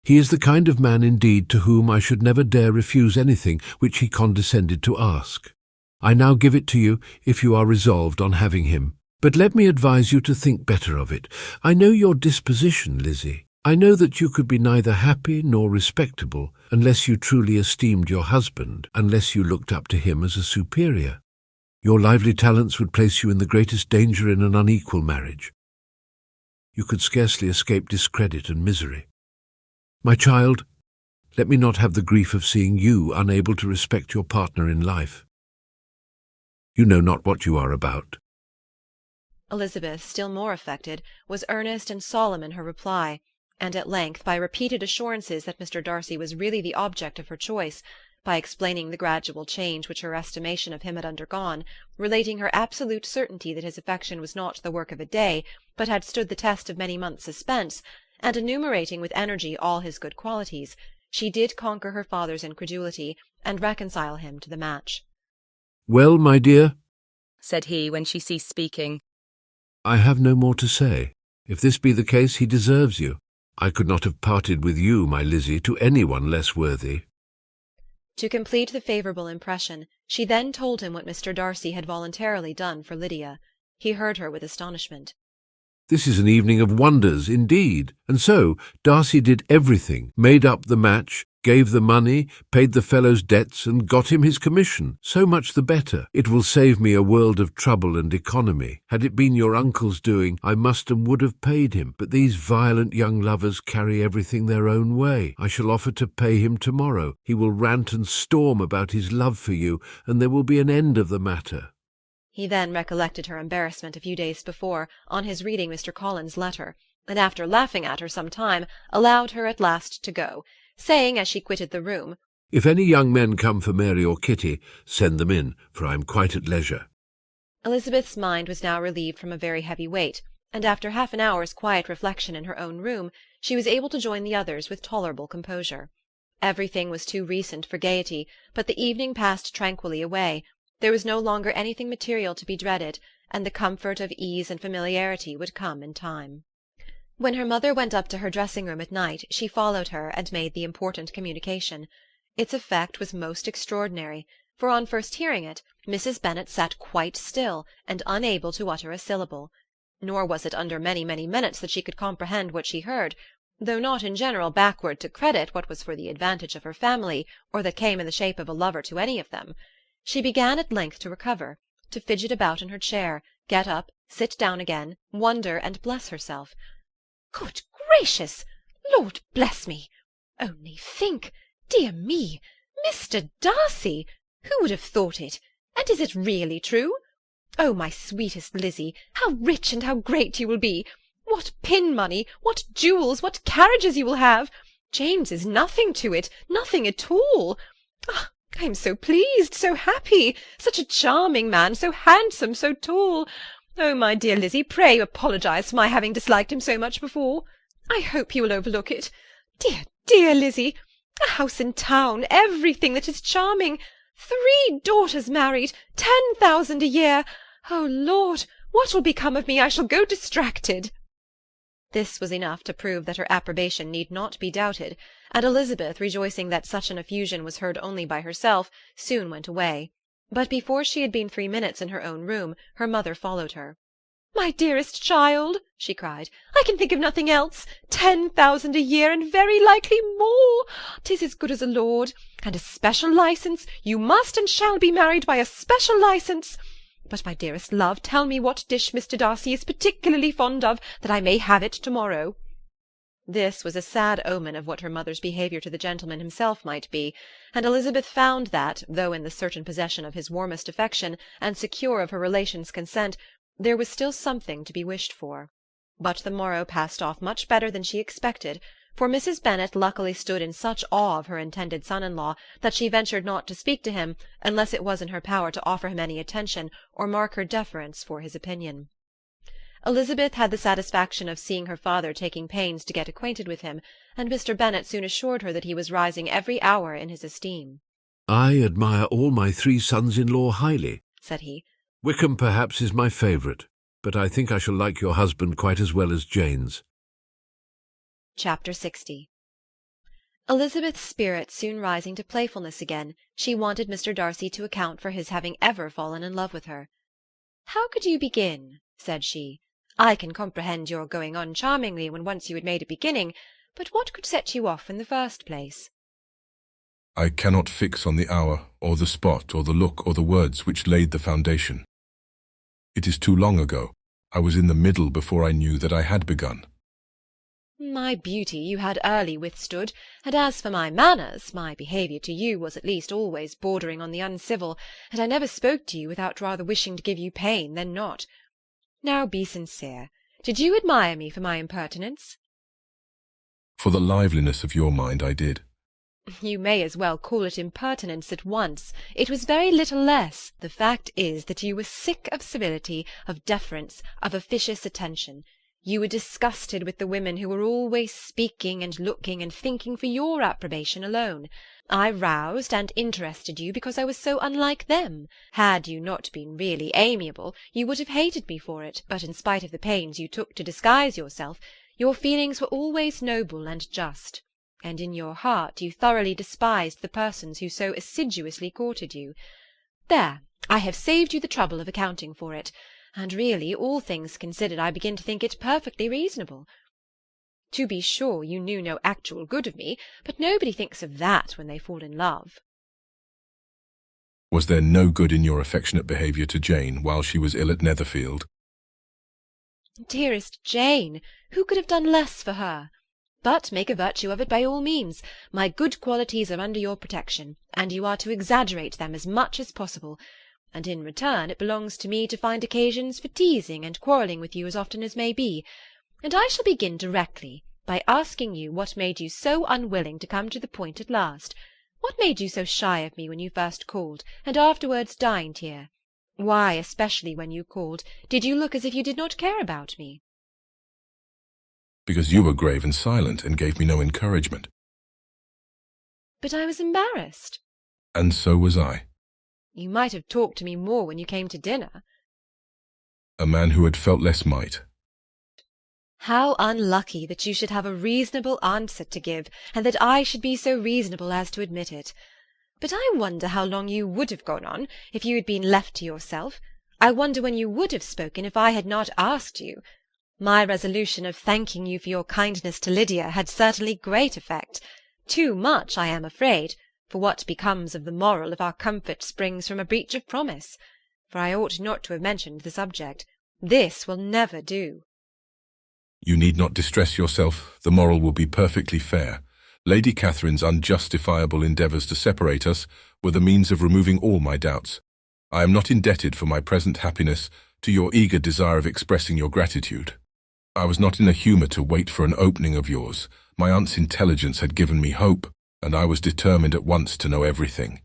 He is the kind of man indeed to whom I should never dare refuse anything which he condescended to ask. I now give it to you if you are resolved on having him. But let me advise you to think better of it. I know your disposition, Lizzie. I know that you could be neither happy nor respectable unless you truly esteemed your husband, unless you looked up to him as a superior. Your lively talents would place you in the greatest danger in an unequal marriage. You could scarcely escape discredit and misery. My child, let me not have the grief of seeing you unable to respect your partner in life. You know not what you are about." Elizabeth, still more affected, was earnest and solemn in her reply, and at length, by repeated assurances that Mr. Darcy was really the object of her choice, by explaining the gradual change which her estimation of him had undergone, relating her absolute certainty that his affection was not the work of a day, but had stood the test of many months' suspense, and enumerating with energy all his good qualities, she did conquer her father's incredulity, and reconcile him to the match. "Well, my dear," said he, when she ceased speaking, "I have no more to say. If this be the case, he deserves you. I could not have parted with you, my Lizzie, to anyone less worthy." To complete the favourable impression, she then told him what Mr. Darcy had voluntarily done for Lydia. He heard her with astonishment. "This is an evening of wonders, indeed. And so, Darcy did everything, made up the match, gave the money, paid the fellow's debts, and got him his commission. So much the better. It will save me a world of trouble and economy. Had it been your uncle's doing, I must and would have paid him. But these violent young lovers carry everything their own way. I shall offer to pay him tomorrow. He will rant and storm about his love for you, and there will be an end of the matter." He then recollected her embarrassment a few days before, on his reading Mr. Collins's letter, and after laughing at her some time, allowed her at last to go, saying as she quitted the room, "If any young men come for Mary or Kitty, send them in, for I am quite at leisure." Elizabeth's mind was now relieved from a very heavy weight, and after half an hour's quiet reflection in her own room, she was able to join the others with tolerable composure. Everything was too recent for gaiety, but the evening passed tranquilly away. There was no longer anything material to be dreaded, and the comfort of ease and familiarity would come in time. When her mother went up to her dressing-room at night, she followed her and made the important communication. Its effect was most extraordinary, for on first hearing it, Mrs. Bennet sat quite still, and unable to utter a syllable. Nor was it under many, many minutes that she could comprehend what she heard, though not in general backward to credit what was for the advantage of her family, or that came in the shape of a lover to any of them. She began at length to recover, to fidget about in her chair, get up, sit down again, wonder and bless herself. "Good gracious! Lord bless me! Only think! Dear me! Mr. Darcy! Who would have thought it? And is it really true? Oh, my sweetest Lizzie, how rich and how great you will be! What pin-money, what jewels, what carriages you will have! James is nothing to it, nothing at all. Ah, I am so pleased, so happy! Such a charming man, so handsome, so tall! Oh, my dear Lizzie, pray apologize for my having disliked him so much before. I hope you will overlook it. Dear, dear Lizzie! A house in town, everything that is charming. 3 daughters married, 10,000 a year. Oh, Lord, what will become of me? I shall go distracted." This was enough to prove that her approbation need not be doubted, and Elizabeth, rejoicing that such an effusion was heard only by herself, soon went away. But before she had been 3 minutes in her own room, her mother followed her. "My dearest child," she cried, "I can think of nothing else. 10,000 a year, and very likely more. 'Tis as good as a lord. And a special licence. You must and shall be married by a special licence. But, my dearest love, tell me what dish Mr. Darcy is particularly fond of, that I may have it to-morrow." This was a sad omen of what her mother's behaviour to the gentleman himself might be, and Elizabeth found that, though in the certain possession of his warmest affection, and secure of her relations' consent, there was still something to be wished for. But the morrow passed off much better than she expected, for Mrs. Bennet luckily stood in such awe of her intended son-in-law that she ventured not to speak to him unless it was in her power to offer him any attention or mark her deference for his opinion. Elizabeth had the satisfaction of seeing her father taking pains to get acquainted with him, and Mr. Bennet soon assured her that he was rising every hour in his esteem. "I admire all my 3 sons-in-law highly," said he. "Wickham perhaps is my favourite, but I think I shall like your husband quite as well as Jane's." Chapter 60. Elizabeth's spirits soon rising to playfulness again, she wanted Mr. Darcy to account for his having ever fallen in love with her. "How could you begin?" said she. "I can comprehend your going on charmingly when once you had made a beginning, but what could set you off in the first place?" I cannot fix on the hour, or the spot, or the look, or the words which laid the foundation. It is too long ago. I was in the middle before I knew that I had begun. "My beauty you had early withstood, and as for my manners, my behaviour to you was at least always bordering on the uncivil, and I never spoke to you without rather wishing to give you pain than not. Now be sincere. Did you admire me for my impertinence?" For the liveliness of your mind I did. "You may as well call it impertinence at once. It was very little less. The fact is that you were sick of civility, of deference, of officious attention. You were disgusted with the women who were always speaking and looking and thinking for your approbation alone. I roused and interested you because I was so unlike them. Had you not been really amiable, you would have hated me for it, but in spite of the pains you took to disguise yourself, your feelings were always noble and just, and in your heart you thoroughly despised the persons who so assiduously courted you. There, I have saved you the trouble of accounting for it, and really, all things considered, I begin to think it perfectly reasonable. To be sure, you knew no actual good of me, but nobody thinks of that when they fall in love." Was there no good in your affectionate behaviour to Jane while she was ill at Netherfield? "Dearest Jane, who could have done less for her? But make a virtue of it by all means. My good qualities are under your protection, and you are to exaggerate them as much as possible. And in return it belongs to me to find occasions for teasing and quarrelling with you as often as may be. And I shall begin directly by asking you what made you so unwilling to come to the point at last. What made you so shy of me when you first called, and afterwards dined here? Why, especially when you called, did you look as if you did not care about me?" Because you were grave and silent, and gave me no encouragement. "But I was embarrassed." And so was I. "You might have talked to me more when you came to dinner." A man who had felt less might. "How unlucky that you should have a reasonable answer to give, and that I should be so reasonable as to admit it. But I wonder how long you would have gone on, if you had been left to yourself. I wonder when you would have spoken if I had not asked you. My resolution of thanking you for your kindness to Lydia had certainly great effect. Too much, I am afraid, for what becomes of the moral if our comfort springs from a breach of promise? For I ought not to have mentioned the subject. This will never do." You need not distress yourself. The moral will be perfectly fair. Lady Catherine's unjustifiable endeavours to separate us were the means of removing all my doubts. I am not indebted for my present happiness to your eager desire of expressing your gratitude. I was not in a humour to wait for an opening of yours. My aunt's intelligence had given me hope, and I was determined at once to know everything.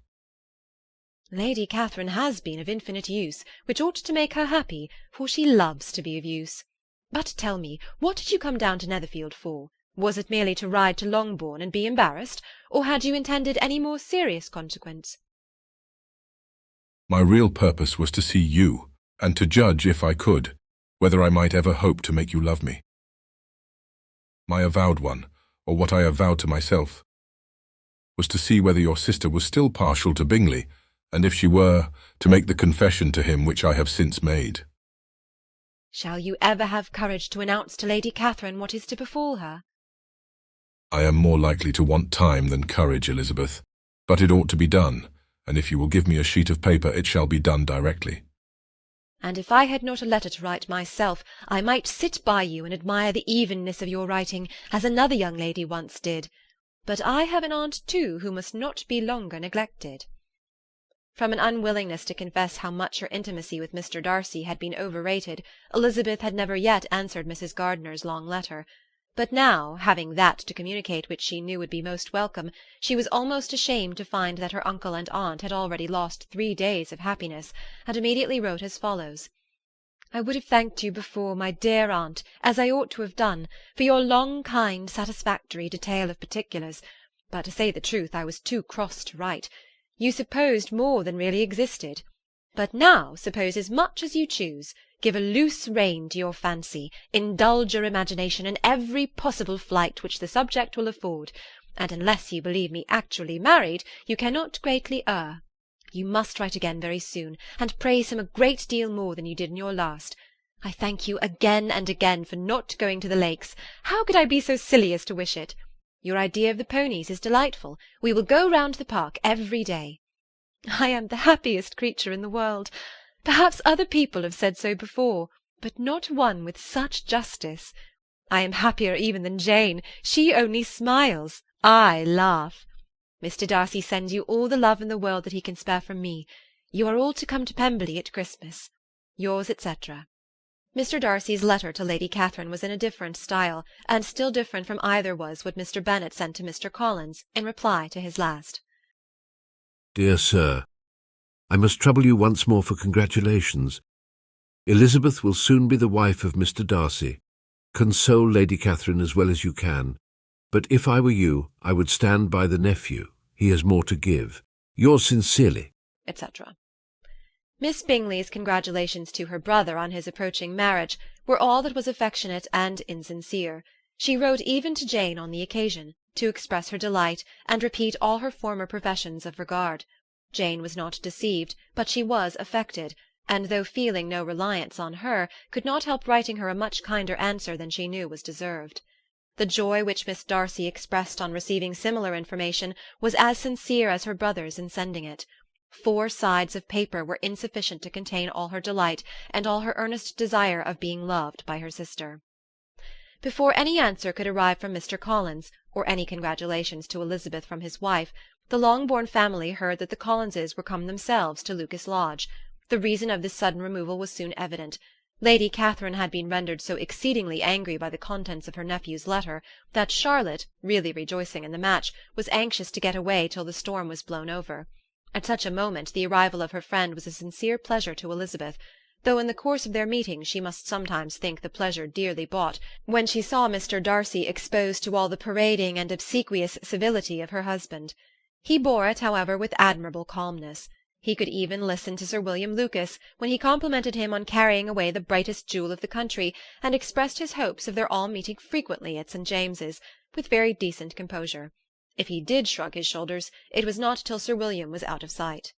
"Lady Catherine has been of infinite use, which ought to make her happy, for she loves to be of use. But tell me, what did you come down to Netherfield for? Was it merely to ride to Longbourn and be embarrassed, or had you intended any more serious consequence?" My real purpose was to see you, and to judge, if I could, whether I might ever hope to make you love me. my avowed one, or what I avowed to myself, was to see whether your sister was still partial to Bingley, and if she were, to make the confession to him which I have since made. Shall you ever have courage to announce to Lady Catherine what is to befall her? I am more likely to want time than courage, Elizabeth, but it ought to be done, and if you will give me a sheet of paper, it shall be done directly. And if I had not a letter to write myself, I might sit by you and admire the evenness of your writing, as another young lady once did. But I have an aunt too who must not be longer neglected. From an unwillingness to confess how much her intimacy with Mr. Darcy had been overrated, Elizabeth had never yet answered Mrs. Gardiner's long letter. But now, having that to communicate which she knew would be most welcome, she was almost ashamed to find that her uncle and aunt had already lost 3 days of happiness, and immediately wrote as follows. I would have thanked you before, my dear aunt, as I ought to have done, for your long, kind, satisfactory detail of particulars, but to say the truth, I was too cross to write. You supposed more than really existed. But now suppose as much as you choose. Give a loose rein to your fancy, indulge your imagination in every possible flight which the subject will afford, and unless you believe me actually married, you cannot greatly err. You must write again very soon, and praise him a great deal more than you did in your last. I thank you again and again for not going to the Lakes. How could I be so silly as to wish it? Your idea of the ponies is delightful. We will go round the park every day. I am the happiest creature in the world. Perhaps other people have said so before, but not one with such justice. I am happier even than Jane. She only smiles. I laugh. Mr. Darcy sends you all the love in the world that he can spare from me. You are all to come to Pemberley at Christmas. Yours, etc. Mr. Darcy's letter to Lady Catherine was in a different style, and still different from either was what Mr. Bennet sent to Mr. Collins, in reply to his last. Dear Sir, I must trouble you once more for congratulations. Elizabeth will soon be the wife of Mr. Darcy. Console Lady Catherine as well as you can, but if I were you, I would stand by the nephew. He has more to give. Yours sincerely, etc. Miss Bingley's congratulations to her brother on his approaching marriage were all that was affectionate and insincere. She wrote even to Jane on the occasion, to express her delight, and repeat all her former professions of regard. Jane was not deceived, but she was affected, and though feeling no reliance on her, could not help writing her a much kinder answer than she knew was deserved. The joy which Miss Darcy expressed on receiving similar information was as sincere as her brother's in sending it. 4 sides of paper were insufficient to contain all her delight and all her earnest desire of being loved by her sister. Before any answer could arrive from Mr. Collins, or any congratulations to Elizabeth from his wife, the Longbourn family heard that the Collinses were come themselves to Lucas Lodge. The reason of this sudden removal was soon evident. Lady Catherine had been rendered so exceedingly angry by the contents of her nephew's letter, that Charlotte, really rejoicing in the match, was anxious to get away till the storm was blown over. At such a moment the arrival of her friend was a sincere pleasure to Elizabeth, though in the course of their meeting she must sometimes think the pleasure dearly bought, when she saw Mr. Darcy exposed to all the parading and obsequious civility of her husband. He bore it, however, with admirable calmness. He could even listen to Sir William Lucas, when he complimented him on carrying away the brightest jewel of the country, and expressed his hopes of their all meeting frequently at St. James's, with very decent composure. If he did shrug his shoulders, it was not till Sir William was out of sight.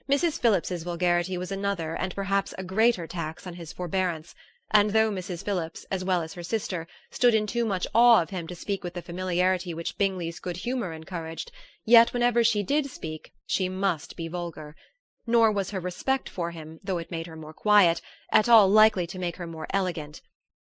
Mrs. Phillips's vulgarity was another, and perhaps a greater tax on his forbearance, and though Mrs. Phillips, as well as her sister, stood in too much awe of him to speak with the familiarity which Bingley's good humour encouraged, yet whenever she did speak, she must be vulgar. Nor was her respect for him, though it made her more quiet, at all likely to make her more elegant.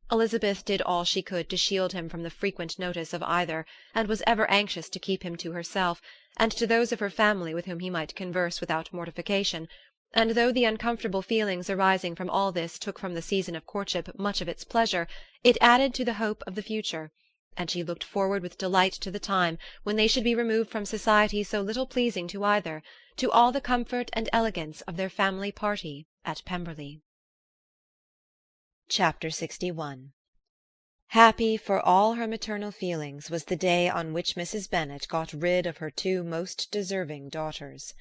Elizabeth did all she could to shield him from the frequent notice of either, and was ever anxious to keep him to herself, and to those of her family with whom he might converse without mortification, and though the uncomfortable feelings arising from all this took from the season of courtship much of its pleasure, it added to the hope of the future, and she looked forward with delight to the time when they should be removed from society so little pleasing to either, to all the comfort and elegance of their family party at Pemberley. Chapter 61. Happy for all her maternal feelings was the day on which Mrs. Bennet got rid of her 2 most deserving daughters.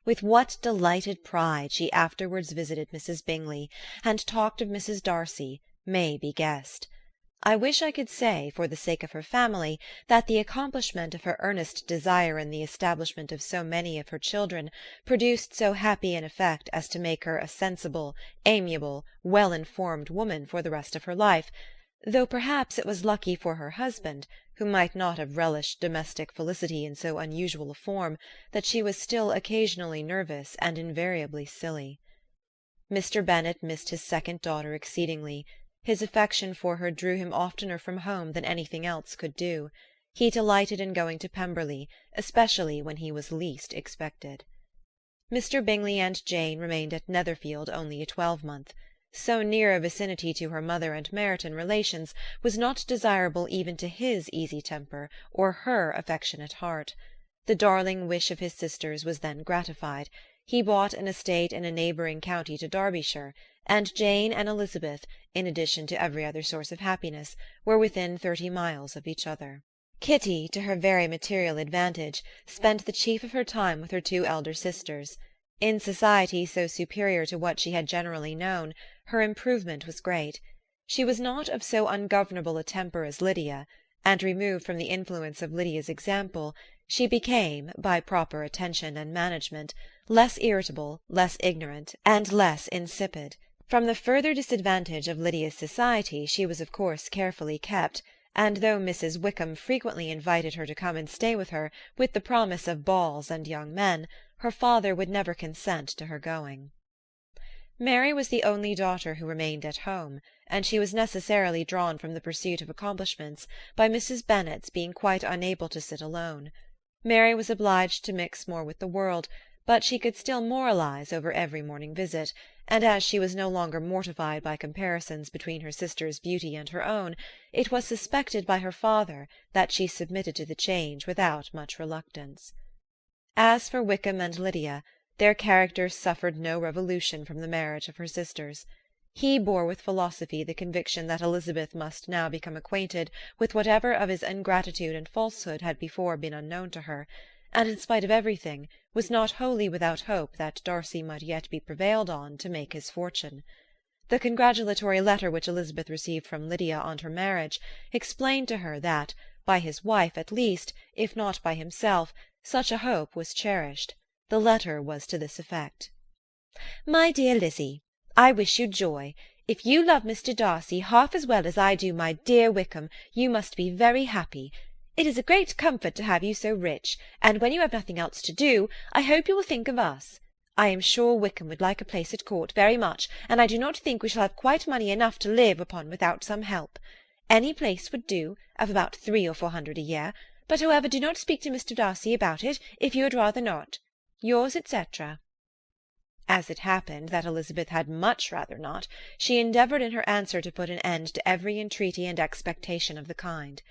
With what delighted pride she afterwards visited Mrs. Bingley, and talked of Mrs. Darcy, may be guessed. I wish I could say, for the sake of her family, that the accomplishment of her earnest desire in the establishment of so many of her children produced so happy an effect as to make her a sensible, amiable, well-informed woman for the rest of her life, though perhaps it was lucky for her husband, who might not have relished domestic felicity in so unusual a form, that she was still occasionally nervous and invariably silly. Mr. Bennet missed his second daughter exceedingly. His affection for her drew him oftener from home than anything else could do. He delighted in going to Pemberley, especially when he was least expected. Mr. Bingley and Jane remained at Netherfield only a twelvemonth. So near a vicinity to her mother and Meryton relations was not desirable even to his easy temper or her affectionate heart. The darling wish of his sisters was then gratified. He bought an estate in a neighbouring county to Derbyshire, and Jane and Elizabeth, in addition to every other source of happiness, were within 30 miles of each other. Kitty, to her very material advantage, spent the chief of her time with her 2 elder sisters. In society so superior to what she had generally known, her improvement was great. She was not of so ungovernable a temper as Lydia, and removed from the influence of Lydia's example, she became, by proper attention and management, less irritable, less ignorant, and less insipid. From the further disadvantage of Lydia's society she was of course carefully kept, and though Mrs. Wickham frequently invited her to come and stay with her, with the promise of balls and young men, her father would never consent to her going. Mary was the only daughter who remained at home, and she was necessarily drawn from the pursuit of accomplishments by Mrs. Bennet's being quite unable to sit alone. Mary was obliged to mix more with the world, but she could still moralize over every morning visit, and as she was no longer mortified by comparisons between her sister's beauty and her own, it was suspected by her father that she submitted to the change without much reluctance. As for Wickham and Lydia, their characters suffered no revolution from the marriage of her sisters. He bore with philosophy the conviction that Elizabeth must now become acquainted with whatever of his ingratitude and falsehood had before been unknown to her, and in spite of everything was not wholly without hope that Darcy might yet be prevailed on to make his fortune. The congratulatory letter which Elizabeth received from Lydia on her marriage explained to her that, by his wife at least, if not by himself, such a hope was cherished. The letter was to this effect: "My dear Lizzie, I wish you joy. If you love Mr. Darcy half as well as I do my dear Wickham, you must be very happy. It is a great comfort to have you so rich, and when you have nothing else to do, I hope you will think of us. I am sure Wickham would like a place at court very much, and I do not think we shall have quite money enough to live upon without some help. Any place would do, of about 300 or 400 a year, but however do not speak to Mr. Darcy about it, if you had rather not. Yours, etc." As it happened that Elizabeth had much rather not, she endeavoured in her answer to put an end to every entreaty and expectation of the kind.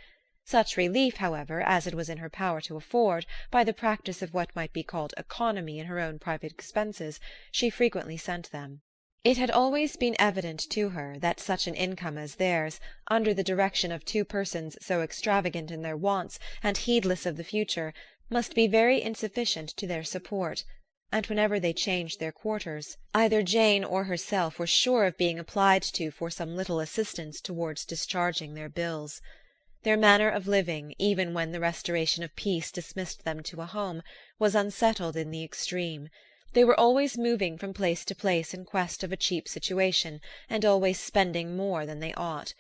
Such relief, however, as it was in her power to afford, by the practice of what might be called economy in her own private expenses, she frequently sent them. It had always been evident to her that such an income as theirs, under the direction of 2 persons so extravagant in their wants and heedless of the future, must be very insufficient to their support, and whenever they changed their quarters, either Jane or herself were sure of being applied to for some little assistance towards discharging their bills. Their manner of living, even when the restoration of peace dismissed them to a home, was unsettled in the extreme. They were always moving from place to place in quest of a cheap situation, and always spending more than they ought.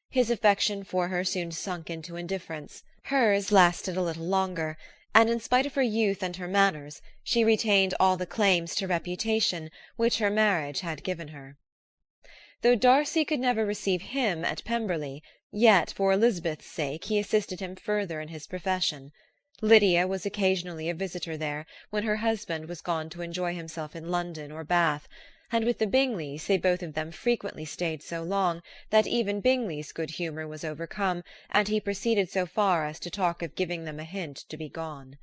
His affection for her soon sunk into indifference. Hers lasted a little longer, and in spite of her youth and her manners, she retained all the claims to reputation which her marriage had given her. Though Darcy could never receive him at Pemberley, yet for Elizabeth's sake he assisted him further in his profession. Lydia was occasionally a visitor there, when her husband was gone to enjoy himself in London or Bath, and with the Bingleys they both of them frequently stayed so long that even Bingley's good humour was overcome, and he proceeded so far as to talk of giving them a hint to be gone.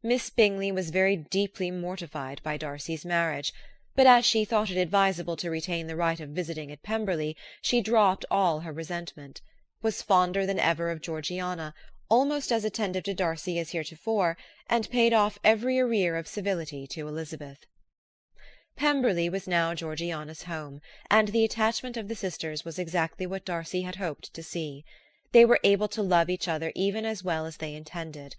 Miss Bingley was very deeply mortified by Darcy's marriage, but as she thought it advisable to retain the right of visiting at Pemberley, she dropped all her resentment, was fonder than ever of Georgiana, almost as attentive to Darcy as heretofore, and paid off every arrear of civility to Elizabeth. Pemberley was now Georgiana's home, and the attachment of the sisters was exactly what Darcy had hoped to see. They were able to love each other even as well as they intended.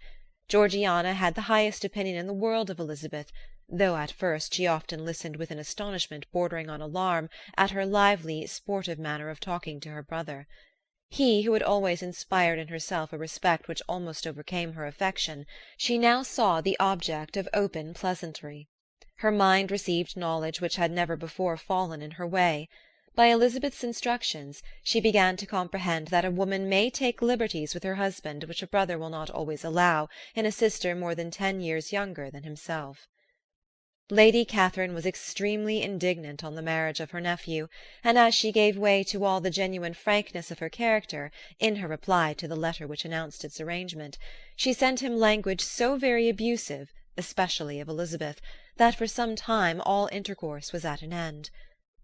Georgiana had the highest opinion in the world of Elizabeth, though at first she often listened with an astonishment bordering on alarm at her lively, sportive manner of talking to her brother. He, who had always inspired in herself a respect which almost overcame her affection, she now saw the object of open pleasantry. Her mind received knowledge which had never before fallen in her way. By Elizabeth's instructions she began to comprehend that a woman may take liberties with her husband which a brother will not always allow in a sister more than 10 years younger than himself. Lady Catherine was extremely indignant on the marriage of her nephew, and as she gave way to all the genuine frankness of her character in her reply to the letter which announced its arrangement, she sent him language so very abusive, especially of Elizabeth, that for some time all intercourse was at an end.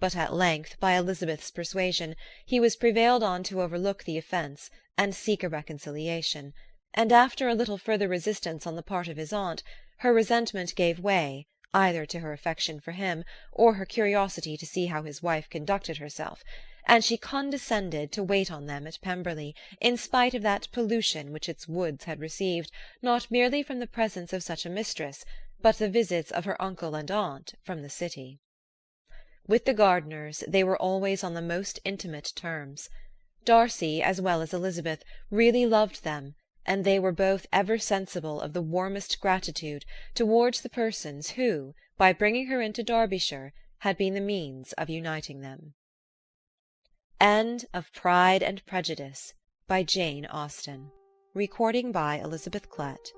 But at length, by Elizabeth's persuasion, he was prevailed on to overlook the offence and seek a reconciliation, and after a little further resistance on the part of his aunt, her resentment gave way, either to her affection for him, or her curiosity to see how his wife conducted herself, and she condescended to wait on them at Pemberley, in spite of that pollution which its woods had received, not merely from the presence of such a mistress, but the visits of her uncle and aunt from the city. With the Gardiners they were always on the most intimate terms. Darcy, as well as Elizabeth, really loved them, and they were both ever sensible of the warmest gratitude towards the persons who, by bringing her into Derbyshire, had been the means of uniting them. End of Pride and Prejudice by Jane Austen. Recording by Elizabeth Klett.